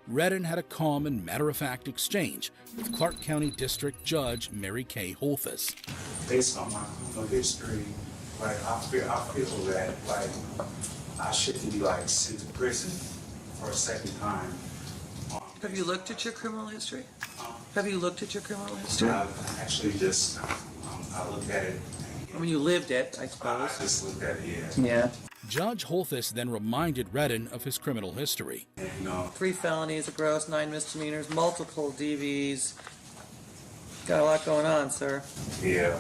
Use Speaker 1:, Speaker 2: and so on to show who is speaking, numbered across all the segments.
Speaker 1: Redden had a calm and matter-of-fact exchange with Clark County District Judge Mary Kay Holthus.
Speaker 2: Based on my criminal history, like I feel that like I shouldn't be like sent to prison for a second time.
Speaker 3: Have you looked at your criminal history? Have you looked at your criminal history?
Speaker 2: I've actually just I looked at it.
Speaker 3: I mean, you lived it, I
Speaker 2: I
Speaker 3: suppose.
Speaker 2: just looked at it.
Speaker 3: Yeah.
Speaker 1: Judge Holthus then reminded Redden of his criminal history.
Speaker 2: And, you know,
Speaker 3: 3 felonies, a gross, 9 misdemeanors, multiple DVs. Got a lot going on, sir.
Speaker 2: yeah.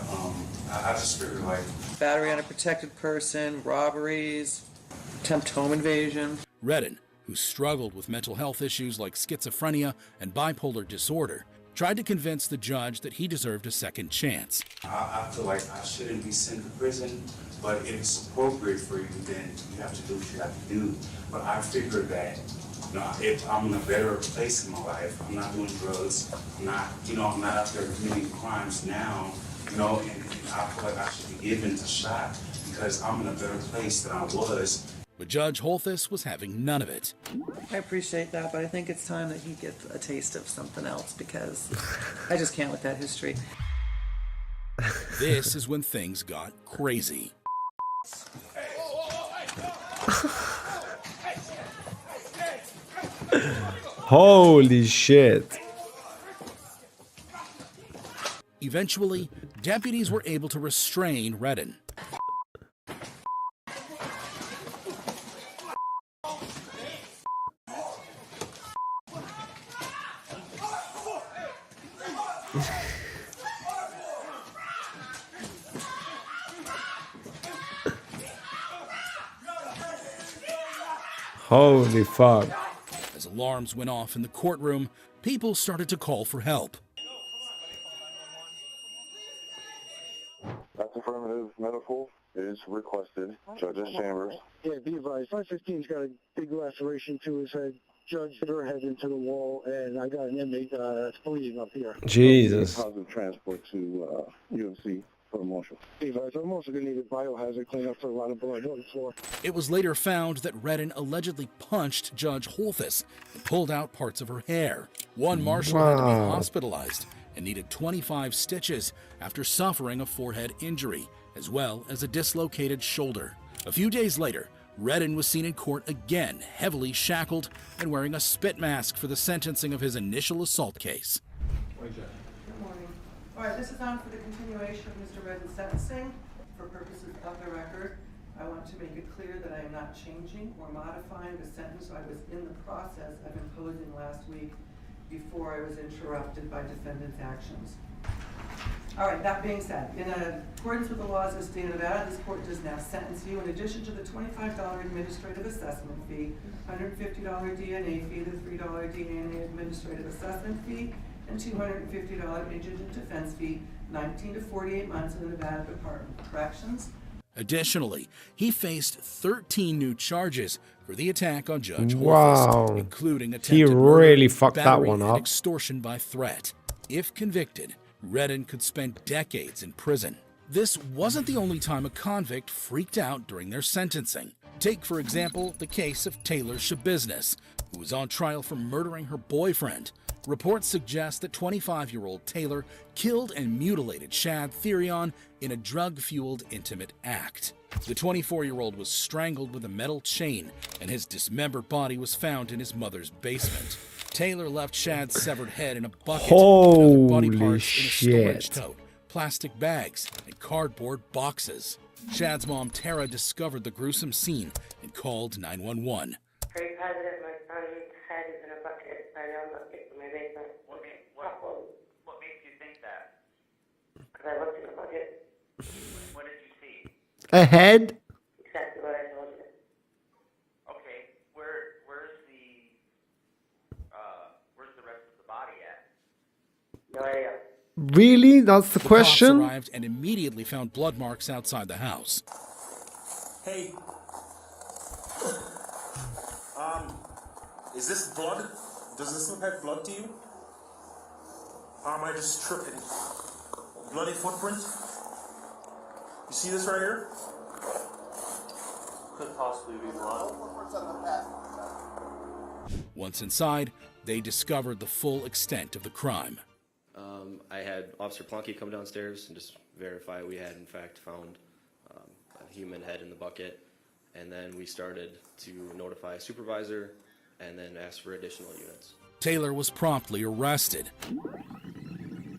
Speaker 2: I just figured like
Speaker 3: Battery on a protected person, robberies, attempt home invasion.
Speaker 1: Redden, who struggled with mental health issues like schizophrenia and bipolar disorder, tried to convince the judge that he deserved a second chance.
Speaker 2: I feel like I shouldn't be sent to prison, but if it's appropriate for you, then you have to do what you have to do. But I figured that, you know, if I'm in a better place in my life, I'm not doing drugs, I'm not out there committing crimes now, you know, and I feel like I should be given a shot because I'm in a better place than I was.
Speaker 1: But Judge Holthus was having none of it.
Speaker 3: I appreciate that, but I think it's time that he gets a taste of something else because I just can't with that history.
Speaker 1: This is when things got crazy.
Speaker 4: Holy shit.
Speaker 1: Eventually, deputies were able to restrain Redden.
Speaker 4: Holy fuck.
Speaker 1: As alarms went off in the courtroom, people started to call for help.
Speaker 5: That's affirmative. Medical is requested. Judge's chambers.
Speaker 6: Yeah, be advised. 515's got a big laceration to his head. Judge hit her head into the wall, and I got an inmate that's bleeding up here.
Speaker 4: Jesus.
Speaker 5: Positive transport to UMC for the marshal.
Speaker 6: Be advised, I'm also going to need a biohazard cleanup for a lot of blood on the floor.
Speaker 1: It was later found that Redden allegedly punched Judge Holthus and pulled out parts of her hair. One marshal had to be hospitalized and needed 25 stitches after suffering a forehead injury, as well as a dislocated shoulder. A few days later, Redden was seen in court again, heavily shackled and wearing a spit mask for the sentencing of his initial assault case.
Speaker 3: Good morning. All right, this is on for the continuation of Mr. Redden's sentencing. For purposes of the record, I want to make it clear that I am not changing or modifying the sentence I was in the process of imposing last week before I was interrupted by defendant's actions. All right, that being said, in accordance with the laws of the state of Nevada, this court does now sentence you in addition to the $25 administrative assessment fee, $150 DNA fee, the $3 DNA administrative assessment fee, and $250 indigent defense fee, 19 to 48 months in the Nevada Department of Corrections.
Speaker 1: Additionally, he faced 13 new charges for the attack on Judge
Speaker 4: Wow.
Speaker 1: Holthus, including
Speaker 4: He
Speaker 1: attempted
Speaker 4: really
Speaker 1: murder,
Speaker 4: fucked that
Speaker 1: battery,
Speaker 4: one
Speaker 1: and
Speaker 4: up.
Speaker 1: extortion by threat. If convicted, Redden could spend decades in prison. This wasn't the only time a convict freaked out during their sentencing. Take, for example, the case of Taylor Shabiznes, who was on trial for murdering her boyfriend. Reports suggest that 25-year-old Taylor killed and mutilated Shad Therion in a drug-fueled intimate act. The 24-year-old was strangled with a metal chain, and his dismembered body was found in his mother's basement. Taylor left Shad's severed head in a bucket and other body
Speaker 4: Holy
Speaker 1: parts in a storage
Speaker 4: shit.
Speaker 1: tote, plastic bags, and cardboard boxes. Shad's mom, Tara, discovered the gruesome scene and called 911.
Speaker 7: Very positive. My son's head is in a bucket. I know bucket in my basement.
Speaker 8: What makes you think that?
Speaker 7: Because I looked in the bucket.
Speaker 8: What did you see?
Speaker 4: A head?
Speaker 7: Exactly what I told you.
Speaker 8: Okay, where's the rest of the body at?
Speaker 7: No idea.
Speaker 4: Really? That's the
Speaker 1: The
Speaker 4: question?
Speaker 1: cops arrived and immediately found blood marks outside the house.
Speaker 9: Hey. Is this blood? Does this look like blood to you? Or am I just tripping? Bloody footprint? You see this right here? Could possibly be blood.
Speaker 1: Once inside, they discovered the full extent of the crime.
Speaker 10: I had Officer Plunky come downstairs and just verify we had in fact found a human head in the bucket, and then we started to notify a supervisor and then ask for additional units.
Speaker 1: Taylor was promptly arrested.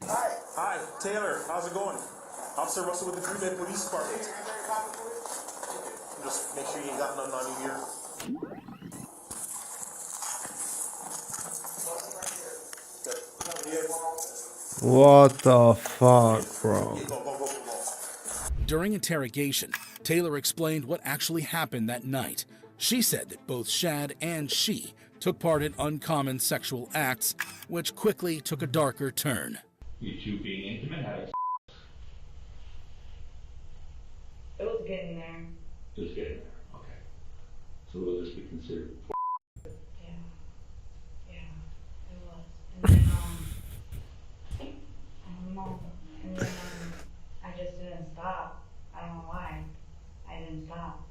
Speaker 9: Hi, Taylor. How's it going? Officer Russell with the Green Bay Police Department. Just make sure you ain't got nothing on you here.
Speaker 4: What the fuck, bro?
Speaker 1: During interrogation, Taylor explained what actually happened that night. She said that both Shad and she took part in uncommon sexual acts, which quickly took a darker turn.
Speaker 11: You two being intimate, having sex?
Speaker 7: It was getting there.
Speaker 11: It was getting there, okay. So will this be considered?
Speaker 7: Yeah, it was. And then, I don't know. And then, I just didn't stop. I don't know why. I didn't stop.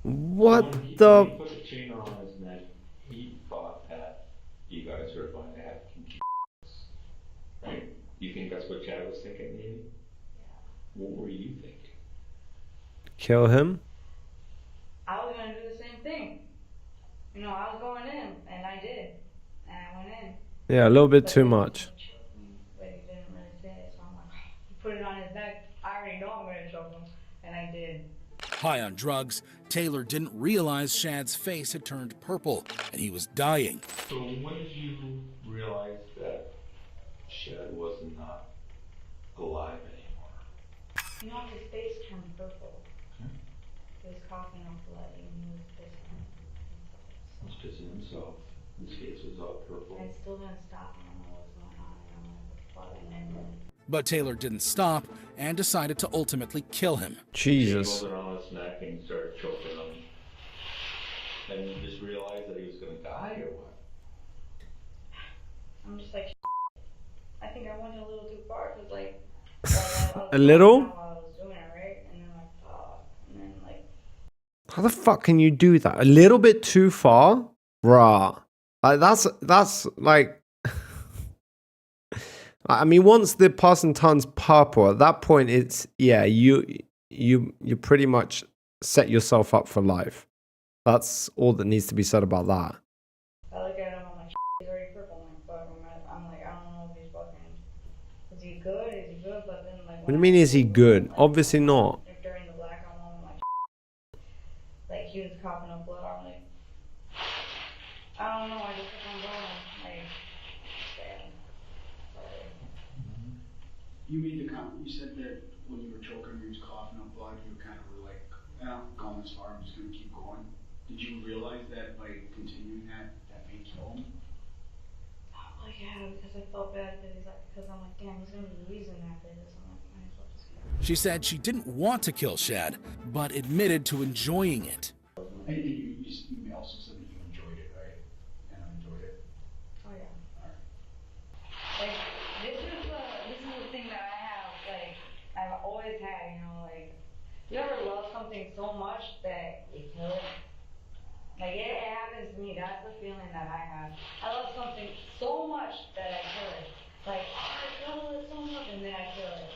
Speaker 4: What
Speaker 11: When he
Speaker 4: the?
Speaker 11: put the chain on his neck, he thought that you guys were going to have kinky right? You think that's what Chad was thinking, maybe?
Speaker 7: Yeah.
Speaker 11: What were you thinking?
Speaker 4: Kill him?
Speaker 7: I was gonna do the same thing. You know, I was going in, and I did. And I went in.
Speaker 4: Yeah, a little bit too much.
Speaker 7: But he didn't really say it, so I'm like, he put it on his neck. I already know I'm gonna choke him. And I did.
Speaker 1: High on drugs, Taylor didn't realize Shad's face had turned purple and he was dying.
Speaker 11: So when did you realize that Chad was not alive anymore?
Speaker 7: You know, his face turned purple. He was coughing up blood and he was pissing.
Speaker 11: He was pissing himself. His face was all purple.
Speaker 7: I still didn't stop. I don't know what's going on. I don't know what the fuck. And then
Speaker 1: But Taylor didn't stop and decided to ultimately kill him.
Speaker 4: Jesus.
Speaker 11: He rolled around his neck and started choking him. And you just realized that he was going to die, or what?
Speaker 7: I'm just like, I think I went a little too far because like,
Speaker 4: A little?
Speaker 7: I was doing it, right? And then like, and then like,
Speaker 4: How the fuck can you do that? A little bit too far? Bruh. Like, that's like... I mean, once the person turns purple, at that point, it's... Yeah, you pretty much set yourself up for life. That's all that needs to be said about that.
Speaker 7: I look at him, I'm like, he's already purple. I'm like, I don't know if he's fucking, is he good? Is he good? But then like,
Speaker 4: What do you mean, is he good? Obviously not.
Speaker 7: during the blackout moment, like he was coughing up blood. I'm like, I don't know. I just kept on going. Like, damn. Sorry.
Speaker 12: You made the comment, you said that when you were choking, you was coughing up blood, you kind of were like, going this far, I'm just gonna keep going. Did you realize that by continuing that may kill him?
Speaker 7: Like, yeah, because I felt bad because I'm like, damn, he's gonna be wheezing after this. I'm like, might as well just get.
Speaker 1: She said she didn't want to kill Shad, but admitted to enjoying it.
Speaker 12: And you also said that you enjoyed it, right? And I enjoyed it.
Speaker 7: Oh yeah.
Speaker 12: Alright.
Speaker 7: Like, this is the thing that I have, like, I've always had, you know, like, you ever love something so much that you kill it? Like, it happens to me, that's the feeling that I have. I love something so much that I kill it. Like, I love it so much, and then I kill it.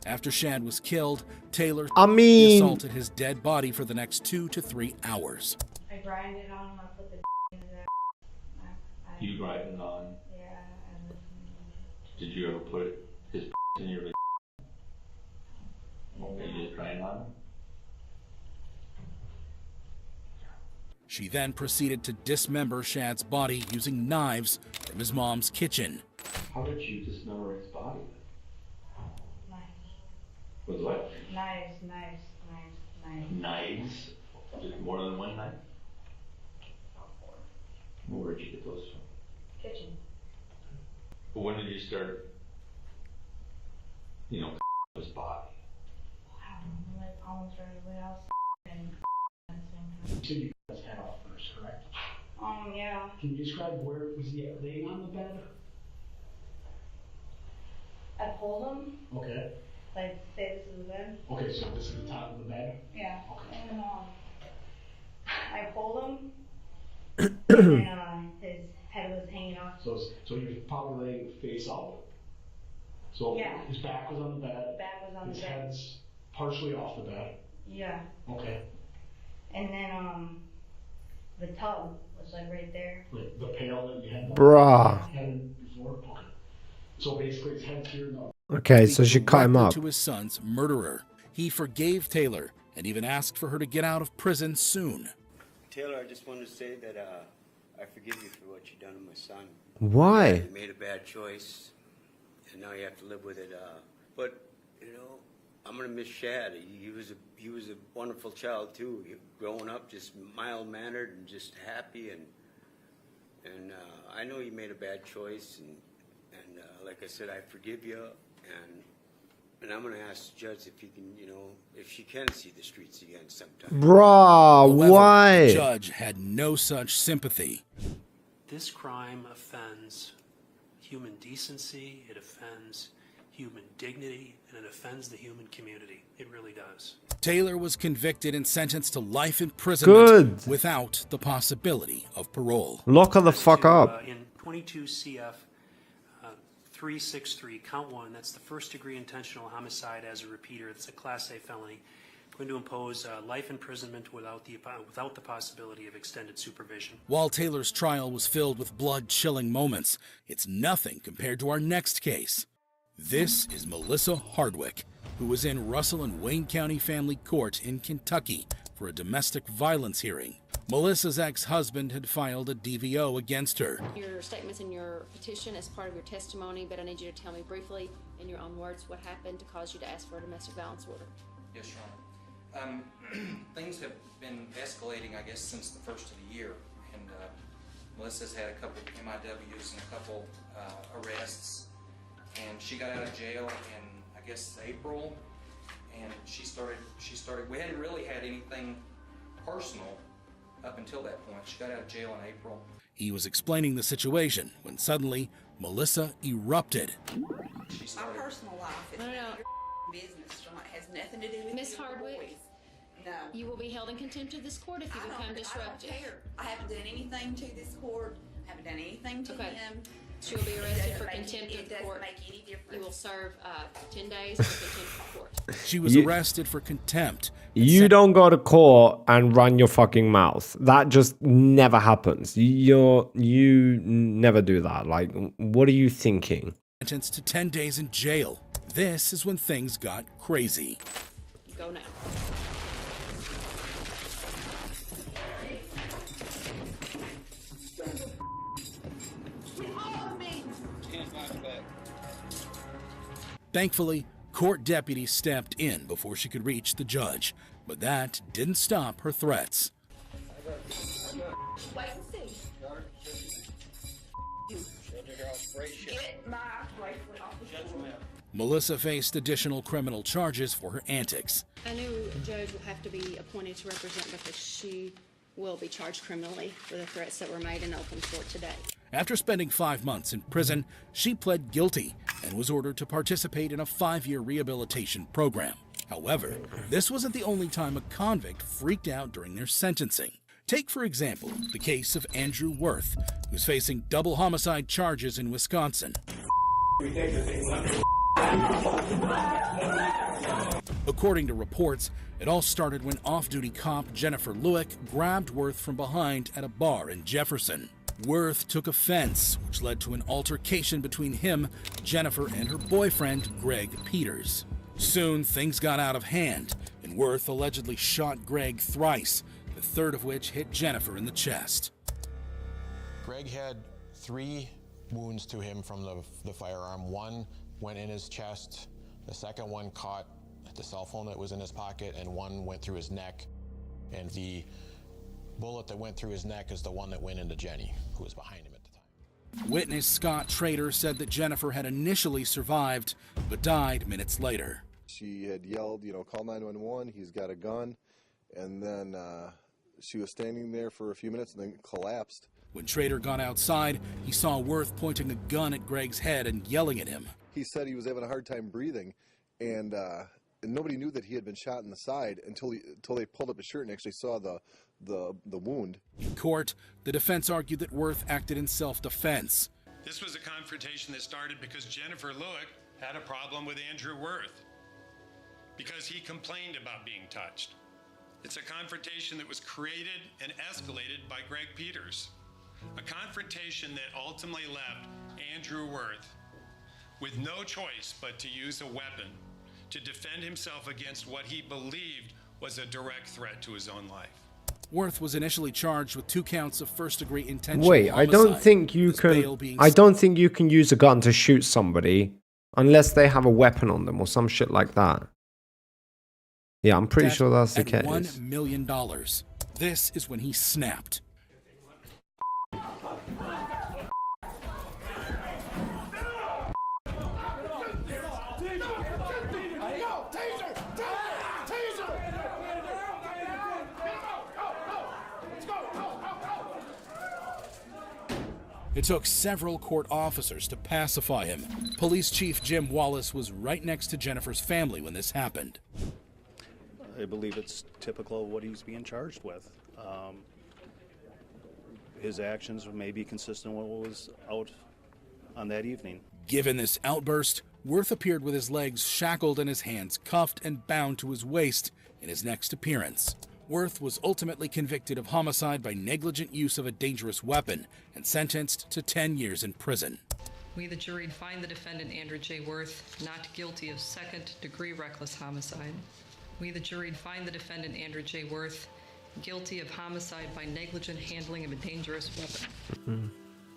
Speaker 1: After Shad was killed, Taylor assaulted his dead body for the next 2 to 3 hours.
Speaker 7: I grinded on him, I put the in there.
Speaker 11: You grinding on?
Speaker 7: Yeah, I listened.
Speaker 11: Did you ever put his in your? You just grind on him?
Speaker 1: She then proceeded to dismember Shad's body using knives from his mom's kitchen.
Speaker 11: How did you dismember his body?
Speaker 7: Knives.
Speaker 11: With what?
Speaker 7: Knives.
Speaker 11: Knives? Just more than one knife? Well, where'd you get those from?
Speaker 7: Kitchen.
Speaker 11: But when did you start, his body?
Speaker 7: I don't know, like almost right away. I was and at the same time.
Speaker 12: You said you cut his head off first, correct?
Speaker 7: Yeah.
Speaker 12: Can you describe where was he laying on the bed?
Speaker 7: I pulled him.
Speaker 12: Okay.
Speaker 7: Like, say this is the bed.
Speaker 12: Okay, so this is the top of the bed?
Speaker 7: Yeah.
Speaker 12: Okay.
Speaker 7: And I pulled him, and his head was hanging off.
Speaker 12: So he was probably laying face out. So
Speaker 7: Yeah.
Speaker 12: his back was on the bed.
Speaker 7: Back was on
Speaker 12: his
Speaker 7: the bed.
Speaker 12: head's partially off the bed.
Speaker 7: Yeah.
Speaker 12: Okay.
Speaker 7: And then the tub was like right there.
Speaker 12: Like the pail that you had.
Speaker 4: Bruh.
Speaker 12: Had before. Okay. So basically his head's here now.
Speaker 4: Okay, so she cut him
Speaker 1: Directly
Speaker 4: up.
Speaker 1: to his son's murderer. He forgave Taylor and even asked for her to get out of prison soon.
Speaker 13: Taylor, I just wanted to say that I forgive you for what you've done to my son.
Speaker 4: Why?
Speaker 13: You made a bad choice, and now you have to live with it. But you know, I'm gonna miss Shad. He was a wonderful child too. Growing up, just mild mannered and just happy, and I know you made a bad choice, and like I said, I forgive you, and I'm gonna ask the judge if he can, you know, if she can see the streets again sometime.
Speaker 4: Bruh,
Speaker 1: However,
Speaker 4: why?
Speaker 1: The judge had no such sympathy.
Speaker 14: This crime offends human decency, it offends human dignity, and it offends the human community. It really does.
Speaker 1: Taylor was convicted and sentenced to life imprisonment
Speaker 4: Good.
Speaker 1: without the possibility of parole.
Speaker 4: Lock her the fuck up.
Speaker 14: In 22 CF 363, count 1, that's the first degree intentional homicide as a repeater. It's a Class A felony. Going to impose life imprisonment without the possibility of extended supervision.
Speaker 1: While Taylor's trial was filled with blood-chilling moments, it's nothing compared to our next case. This is Melissa Hardwick, who was in Russell and Wayne County Family Court in Kentucky for a domestic violence hearing. Melissa's ex-husband had filed a DVO against her.
Speaker 15: Your statements in your petition as part of your testimony, but I need you to tell me briefly, in your own words, what happened to cause you to ask for a domestic violence order.
Speaker 16: Yes, Your Honor. Things have been escalating, I guess, since the first of the year, and Melissa's had a couple MIWs and a couple arrests, and she got out of jail in, I guess, April, and she started, we hadn't really had anything personal up until that point. She got out of jail in April.
Speaker 1: He was explaining the situation when suddenly Melissa erupted.
Speaker 17: My personal life is
Speaker 15: No.
Speaker 17: your business, John. It has nothing to do with
Speaker 15: Miss
Speaker 17: you and
Speaker 15: Hardwick,
Speaker 17: boys. No.
Speaker 15: you will be held in contempt of this court if you become disruptive.
Speaker 17: I don't care. I haven't done anything to this court. I haven't done anything to him.
Speaker 15: She'll be arrested for
Speaker 17: It
Speaker 15: contempt of the court.
Speaker 17: doesn't make any difference.
Speaker 15: You will serve 10 days for contempt of court.
Speaker 1: She was arrested for contempt.
Speaker 4: You don't go to court and run your fucking mouth. That just never happens. You never do that. Like, what are you thinking?
Speaker 1: Sentenced to 10 days in jail. This is when things got crazy.
Speaker 15: Go now.
Speaker 1: Thankfully, court deputies stepped in before she could reach the judge, but that didn't stop her threats.
Speaker 17: Wait and see. Get my bracelet off the floor.
Speaker 1: Melissa faced additional criminal charges for her antics.
Speaker 15: A new judge will have to be appointed to represent because she will be charged criminally for the threats that were made in open court today.
Speaker 1: After spending 5 months in prison, she pled guilty and was ordered to participate in a 5-year rehabilitation program. However, this wasn't the only time a convict freaked out during their sentencing. Take, for example, the case of Andrew Worth, who's facing double homicide charges in Wisconsin. According to reports, it all started when off-duty cop Jennifer Lewick grabbed Worth from behind at a bar in Jefferson. Worth took offense, which led to an altercation between him, Jennifer, and her boyfriend, Greg Peters. Soon, things got out of hand, and Worth allegedly shot Greg thrice, the third of which hit Jennifer in the chest.
Speaker 18: Greg had 3 wounds to him from the firearm. One went in his chest, the second one caught the cell phone that was in his pocket, and one went through his neck. And the bullet that went through his neck is the one that went into Jenny, who was behind him at the time.
Speaker 1: Witness Scott Trader said that Jennifer had initially survived, but died minutes later.
Speaker 5: She had yelled, call 911, he's got a gun, and then she was standing there for a few minutes and then collapsed.
Speaker 1: When Trader got outside, he saw Worth pointing a gun at Greg's head and yelling at him.
Speaker 5: He said he was having a hard time breathing, and and nobody knew that he had been shot in the side until they pulled up his shirt and actually saw the wound.
Speaker 1: In court, the defense argued that Worth acted in self-defense.
Speaker 19: This was a confrontation that started because Jennifer Lewick had a problem with Andrew Worth because he complained about being touched. It's a confrontation that was created and escalated by Greg Peters. A confrontation that ultimately left Andrew Worth with no choice but to use a weapon to defend himself against what he believed was a direct threat to his own life.
Speaker 1: Worth was initially charged with 2 counts of first-degree intentional
Speaker 4: Wait, I don't
Speaker 1: homicide,
Speaker 4: think you
Speaker 1: with bail
Speaker 4: can.
Speaker 1: being
Speaker 4: I don't think you can use a gun to shoot somebody unless they have a weapon on them or some shit like that. Yeah, I'm pretty sure that's the
Speaker 1: at
Speaker 4: case.
Speaker 1: $1 million. This is when he snapped. It took several court officers to pacify him. Police Chief Jim Wallace was right next to Jennifer's family when this happened.
Speaker 20: I believe it's typical of what he's being charged with. His actions may be consistent with what was out on that evening.
Speaker 1: Given this outburst, Worth appeared with his legs shackled and his hands cuffed and bound to his waist in his next appearance. Worth was ultimately convicted of homicide by negligent use of a dangerous weapon and sentenced to 10 years in prison.
Speaker 21: We, the jury, find the defendant, Andrew J. Worth, not guilty of second-degree reckless homicide. We, the jury, find the defendant, Andrew J. Worth, guilty of homicide by negligent handling of a dangerous weapon.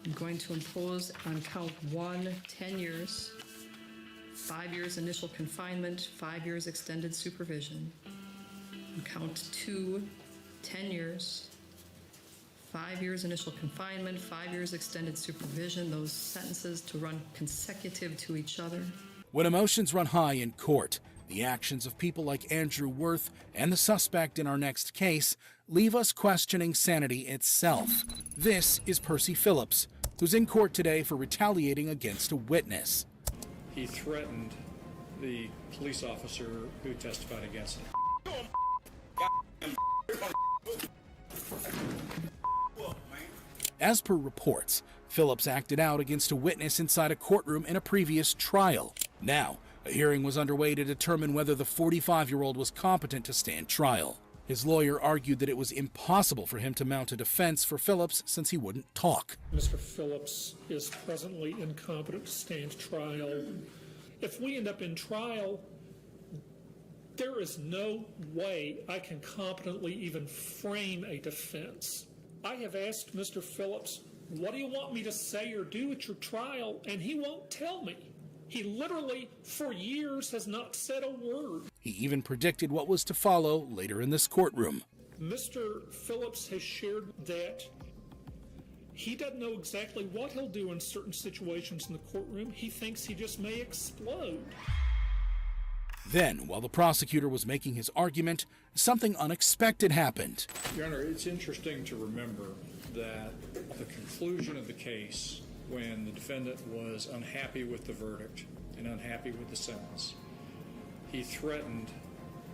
Speaker 21: I'm going to impose on count 1, 10 years, 5 years initial confinement, 5 years extended supervision. On count 2, 10 years, 5 years initial confinement, 5 years extended supervision, those sentences to run consecutive to each other.
Speaker 1: When emotions run high in court, the actions of people like Andrew Worth and the suspect in our next case leave us questioning sanity itself. This is Percy Phillips, who's in court today for retaliating against a witness.
Speaker 22: He threatened the police officer who testified against him.
Speaker 1: As per reports, Phillips acted out against a witness inside a courtroom in a previous trial. Now, a hearing was underway to determine whether the 45-year-old was competent to stand trial. His lawyer argued that it was impossible for him to mount a defense for Phillips since he wouldn't talk.
Speaker 22: Mr. Phillips is presently incompetent to stand trial. If we end up in trial, there is no way I can competently even frame a defense. I have asked Mr. Phillips, what do you want me to say or do at your trial? And he won't tell me. He literally, for years, has not said a word.
Speaker 1: He even predicted what was to follow later in this courtroom.
Speaker 22: Mr. Phillips has shared that he doesn't know exactly what he'll do in certain situations in the courtroom. He thinks he just may explode.
Speaker 1: Then, while the prosecutor was making his argument, something unexpected happened.
Speaker 22: Your Honor, it's interesting to remember that the conclusion of the case, when the defendant was unhappy with the verdict and unhappy with the sentence, he threatened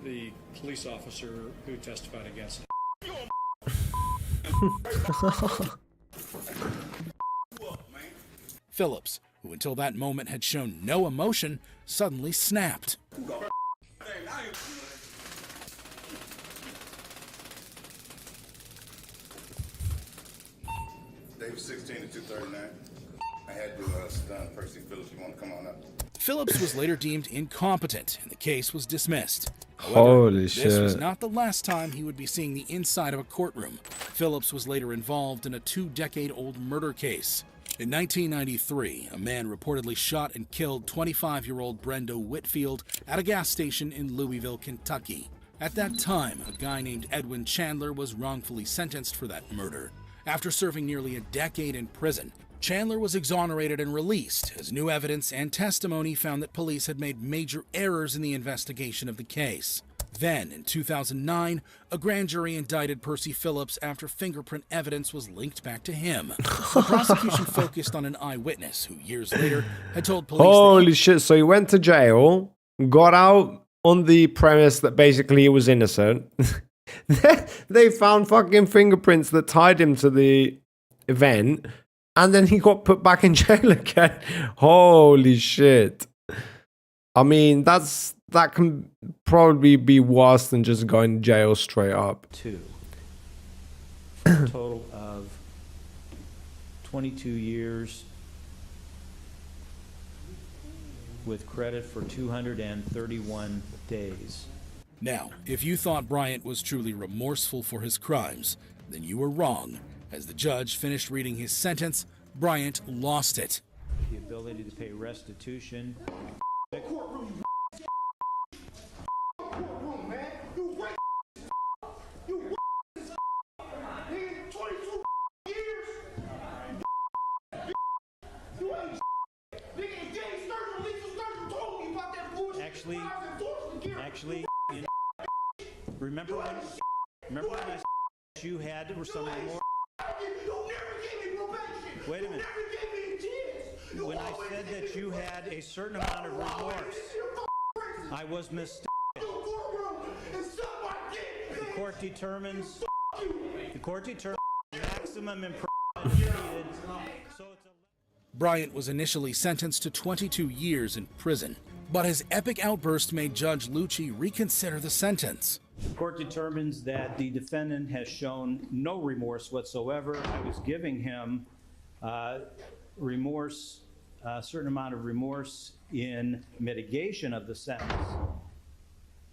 Speaker 22: the police officer who testified against him.
Speaker 1: Phillips, who until that moment had shown no emotion, suddenly snapped.
Speaker 23: Dave 16 to 239. I had to stun Percy Phillips. You want to come on up?
Speaker 1: Phillips was later deemed incompetent, and the case was dismissed. However,
Speaker 4: Holy
Speaker 1: this
Speaker 4: shit.
Speaker 1: was not the last time he would be seeing the inside of a courtroom. Phillips was later involved in a 2-decade-old murder case. In 1993, a man reportedly shot and killed 25-year-old Brenda Whitfield at a gas station in Louisville, Kentucky. At that time, a guy named Edwin Chandler was wrongfully sentenced for that murder. After serving nearly a decade in prison, Chandler was exonerated and released as new evidence and testimony found that police had made major errors in the investigation of the case. Then, in 2009, a grand jury indicted Percy Phillips after fingerprint evidence was linked back to him. The prosecution focused on an eyewitness who years later had told police
Speaker 4: Holy shit, so he went to jail, got out on the premise that basically he was innocent. They found fucking fingerprints that tied him to the event, and then he got put back in jail again. Holy shit. I mean, that can probably be worse than just going to jail straight up.
Speaker 2: 2. For a total of 22 years with credit for 231 days.
Speaker 1: Now, if you thought Bryant was truly remorseful for his crimes, then you were wrong. As the judge finished reading his sentence, Bryant lost it.
Speaker 2: The ability to pay restitution. Actually, remember when I said you had some remorse? Wait a minute. When I said that you had a certain amount of remorse, I was mistaken. The court determines maximum imprisonment needed. So it's
Speaker 1: Bryant was initially sentenced to 22 years in prison, but his epic outburst made Judge Lucci reconsider the sentence.
Speaker 2: The court determines that the defendant has shown no remorse whatsoever. I was giving him remorse, a certain amount of remorse in mitigation of the sentence.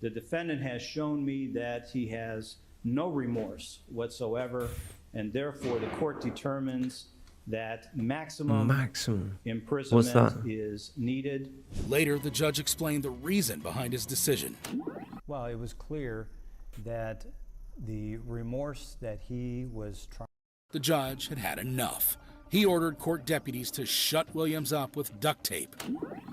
Speaker 2: The defendant has shown me that he has no remorse whatsoever, and therefore the court determines that maximum imprisonment is needed.
Speaker 1: Later, the judge explained the reason behind his decision.
Speaker 2: Well, it was clear that the remorse that he was trying.
Speaker 1: The judge had had enough. He ordered court deputies to shut Williams up with duct tape.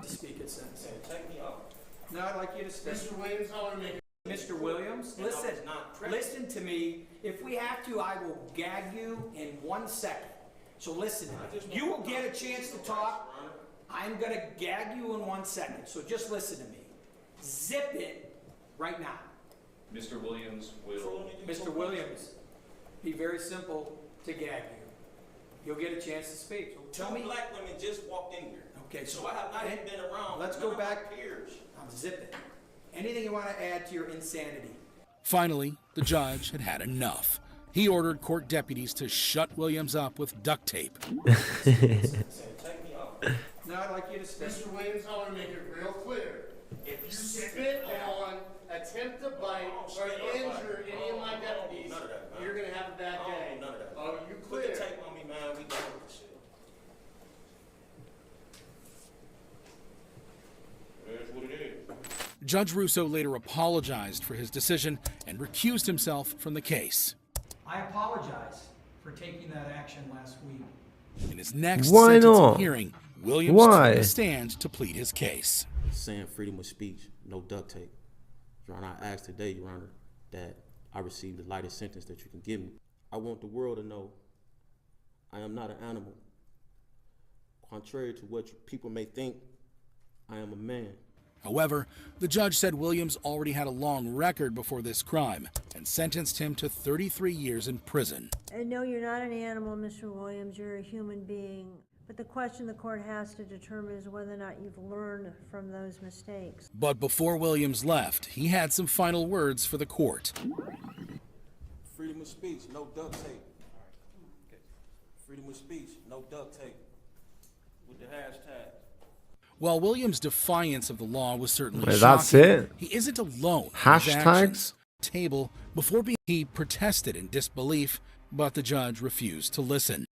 Speaker 3: Speak at sentencing. Take me off. No, I'd like you to speak. Mr. Williams, I want to make it. Mr. Williams, listen to me. If we have to, I will gag you in 1 second. So listen, you will get a chance to talk. I'm going to gag you in 1 second. So just listen to me. Zip it right now.
Speaker 11: Mr. Williams will.
Speaker 3: Mr. Williams, be very simple to gag you. You'll get a chance to speak. So tell me.
Speaker 6: Black women just walked in here.
Speaker 3: Okay,
Speaker 6: so I have not even been around.
Speaker 3: Let's go back. Zip it. Anything you want to add to your insanity?
Speaker 1: Finally, the judge had had enough. He ordered court deputies to shut Williams up with duct tape.
Speaker 3: No, I'd like you to speak.
Speaker 6: Mr. Williams, I want to make it real clear. If you spit on, attempt to bite, or injure any of my deputies, you're going to have a bad day. None of that. Oh, you clear? Put the tape on me, man. We done with this shit. That's what it is.
Speaker 1: Judge Russo later apologized for his decision and recused himself from the case.
Speaker 24: I apologize for taking that action last week.
Speaker 1: In his next
Speaker 4: Why
Speaker 1: sentencing
Speaker 4: not?
Speaker 1: hearing, Williams
Speaker 4: Why?
Speaker 1: took the stand to plead his case.
Speaker 25: Saying freedom of speech, no duct tape. Your Honor, I ask today, Your Honor, that I receive the lightest sentence that you can give me. I want the world to know I am not an animal. Contrary to what people may think, I am a man.
Speaker 1: However, the judge said Williams already had a long record before this crime and sentenced him to 33 years in prison.
Speaker 26: No, you're not an animal, Mr. Williams. You're a human being. But the question the court has to determine is whether or not you've learned from those mistakes.
Speaker 1: But before Williams left, he had some final words for the court.
Speaker 25: Freedom of speech, no duct tape. Freedom of speech, no duct tape. With the hashtag.
Speaker 1: While Williams' defiance of the law was certainly shocking,
Speaker 4: That's it?
Speaker 1: he isn't alone. in his
Speaker 4: Hashtags?
Speaker 1: actions. Table before he protested in disbelief, but the judge refused to listen.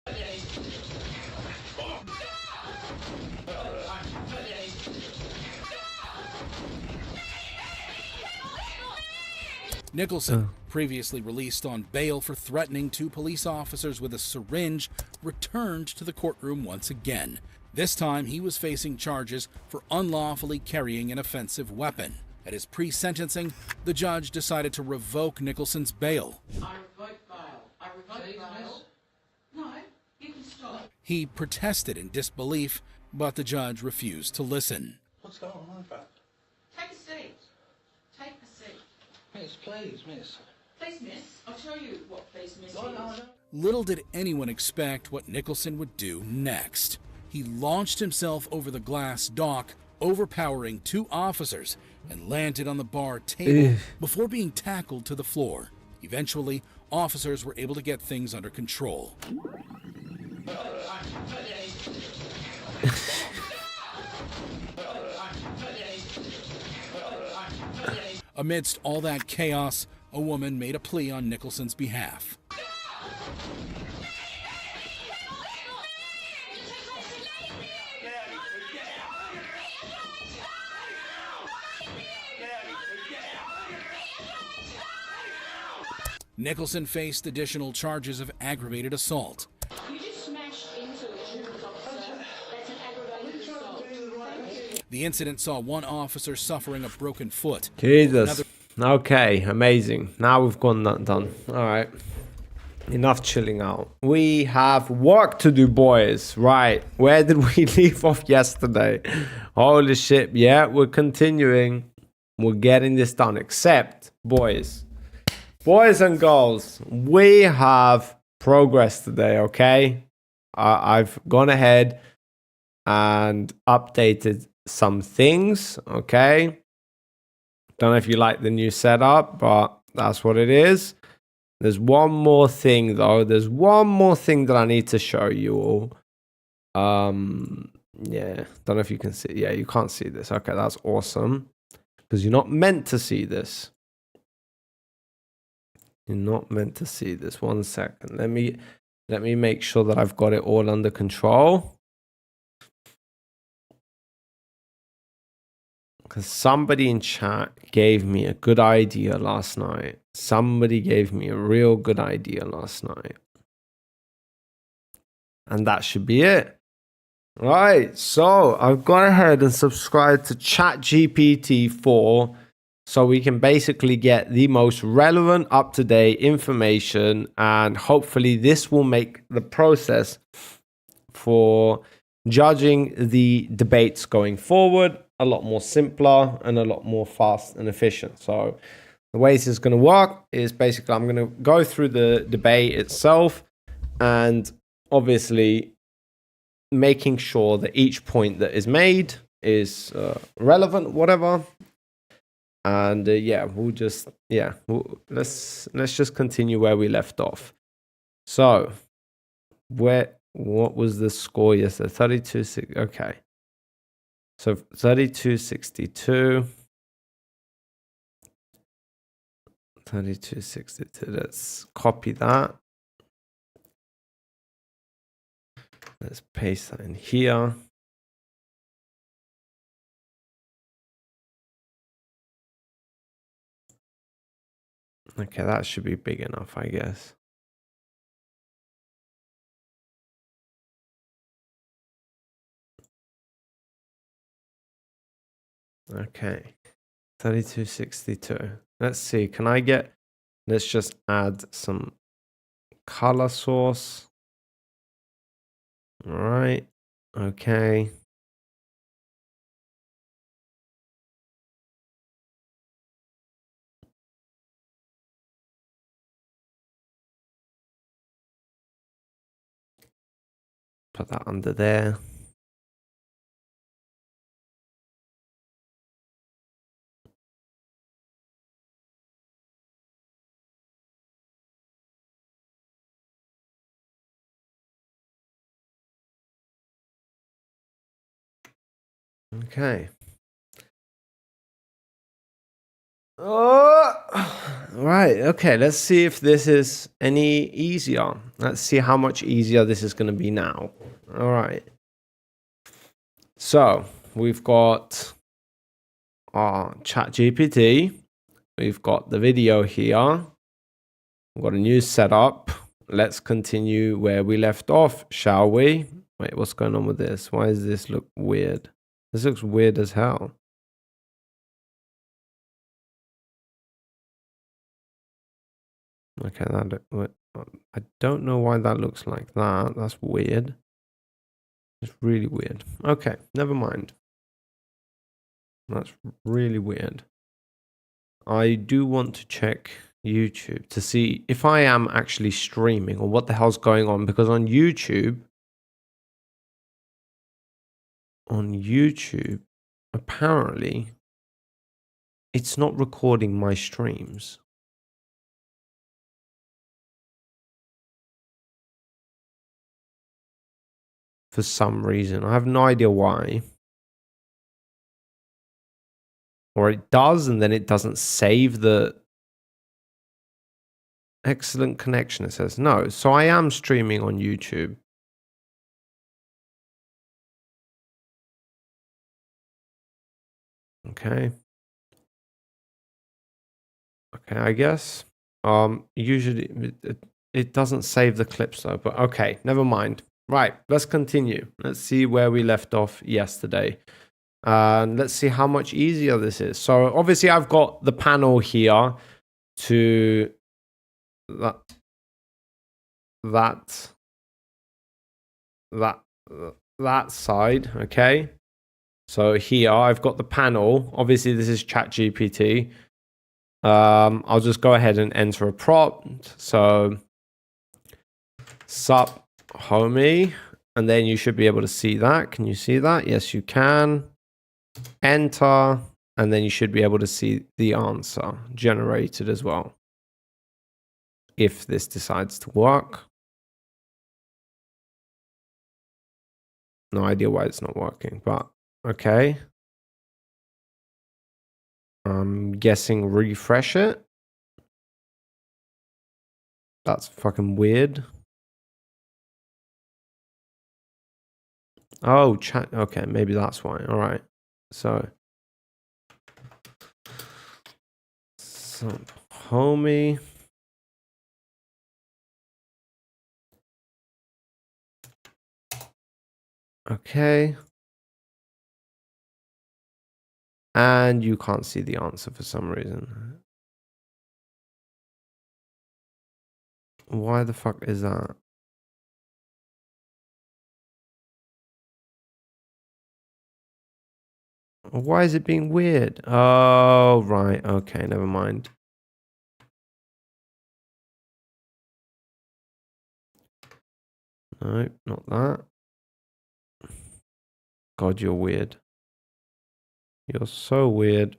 Speaker 1: Nicholson, previously released on bail for threatening 2 police officers with a syringe, returned to the courtroom once again. This time, he was facing charges for unlawfully carrying an offensive weapon. At his pre-sentencing, the judge decided to revoke Nicholson's bail.
Speaker 27: I revoke bail. I revoke bail. No, you can stop.
Speaker 1: He protested in disbelief, but the judge refused to listen.
Speaker 6: What's going on about?
Speaker 27: Take a seat. Miss, please, miss. Please, miss. I'll tell you what please, miss is.
Speaker 1: Little did anyone expect what Nicholson would do next. He launched himself over the glass dock, overpowering 2 officers, and landed on the bar table before being tackled to the floor. Eventually, officers were able to get things under control. Amidst all that chaos, a woman made a plea on Nicholson's behalf. Nicholson faced additional charges of aggravated assault.
Speaker 27: You just smashed into a police officer. That's an aggravated assault.
Speaker 1: The incident saw one officer suffering a broken foot.
Speaker 4: Jesus. Okay, amazing. Now we've gone that done. All right. Enough chilling out. We have work to do, boys. Right. Where did we leave off yesterday? Holy shit. Yeah, we're continuing. We're getting this done. Except, boys and girls, we have progress today, okay? I've gone ahead and updated some things, okay? Don't know if you like the new setup, but that's what it is. There's one more thing, though. There's one more thing that I need to show you all. Yeah, don't know if you can see. Yeah, you can't see this. Okay, that's awesome. Because you're not meant to see this. You're not meant to see this. 1 second. Let me make sure that I've got it all under control. Because somebody in chat gave me a good idea last night. Somebody gave me a real good idea last night. And that should be it. Right, so I've gone ahead and subscribed to ChatGPT-4 so we can basically get the most relevant, up-to-date information, and hopefully this will make the process for judging the debates going forward a lot more simpler and a lot more fast and efficient. So the way this is going to work is basically I'm going to go through the debate itself and obviously making sure that each point that is made is relevant, whatever. And yeah, let's just continue where we left off. So what was the score yesterday? 32-6. Okay. So 32-62. 32-62. Let's copy that. Let's paste that in here. Okay, that should be big enough, I guess. Okay, 32-62. Let's see, can I get, let's just add some color source. All right, okay. Put that under there. Okay. Right. Okay. Let's see if this is any easier. Let's see how much easier this is going to be now. All right. So we've got our ChatGPT. We've got the video here. We've got a new setup. Let's continue where we left off, shall we? Wait, what's going on with this? Why does this look weird? This looks weird as hell. Okay, I don't know why that looks like that. That's weird. It's really weird. Okay, never mind. That's really weird. I do want to check YouTube to see if I am actually streaming or what the hell's going on, because on YouTube, apparently it's not recording my streams. For some reason. I have no idea why. Or it does, and then it doesn't save the excellent connection, it says. No, so I am streaming on YouTube. Okay. Okay, I guess. Usually it doesn't save the clips though, but okay, never mind. Right, let's continue. Let's see where we left off yesterday. And let's see how much easier this is. So obviously I've got the panel here to that side, okay? So here I've got the panel. Obviously this is ChatGPT. I'll just go ahead and enter a prompt. So sup homie, and then you should be able to see that. Can you see that? Yes, you can. Enter, and then you should be able to see the answer generated as well, if this decides to work. No idea why it's not working, but okay. I'm guessing refresh it. That's fucking weird. Oh, chat. Okay, maybe that's why. All right. So homie. Okay. And you can't see the answer for some reason. Why the fuck is that? Why is it being weird? Oh, right. Okay, never mind. No, not that. God, you're weird. You're so weird.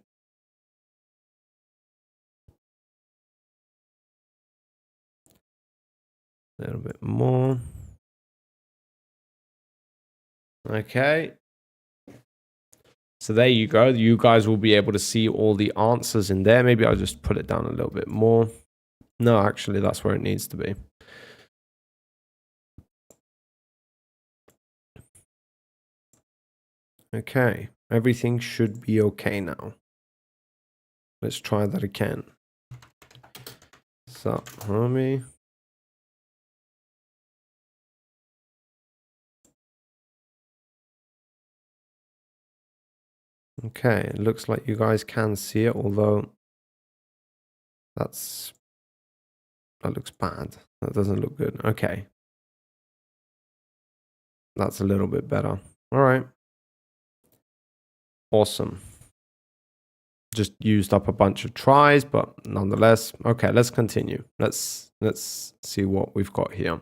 Speaker 4: A little bit more. Okay. So there you go. You guys will be able to see all the answers in there. Maybe I'll just put it down a little bit more. No, actually, that's where it needs to be. Okay. Everything should be okay now. Let's try that again. Sup, homie. Okay, it looks like you guys can see it, although that looks bad. That doesn't look good. Okay. That's a little bit better. All right. Awesome. Just used up a bunch of tries, but nonetheless. Okay, let's continue. Let's see what we've got here.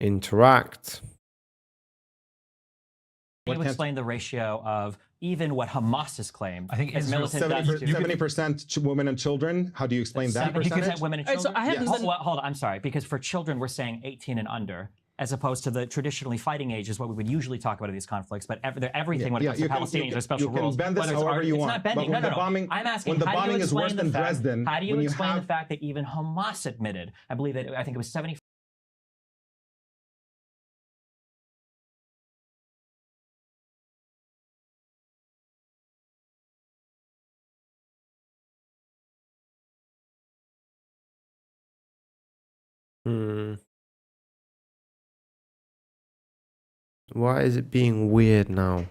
Speaker 4: Interact.
Speaker 7: Can you explain the ratio of even what Hamas has claimed? I think
Speaker 8: it's 70% women and children. How do you explain that percentage?
Speaker 7: 70% women and children? So I haven't well, hold on, I'm sorry. Because for children, we're saying 18 and under, as opposed to the traditionally fighting age is what we would usually talk about in these conflicts. But everything when it comes to Palestinians are special rules.
Speaker 8: You can bend this however you want.
Speaker 7: It's not bending. No. I'm asking, how do you explain the fact, how do you explain the fact that even Hamas admitted, I believe that, I think it was 70.
Speaker 4: Why is it being weird now?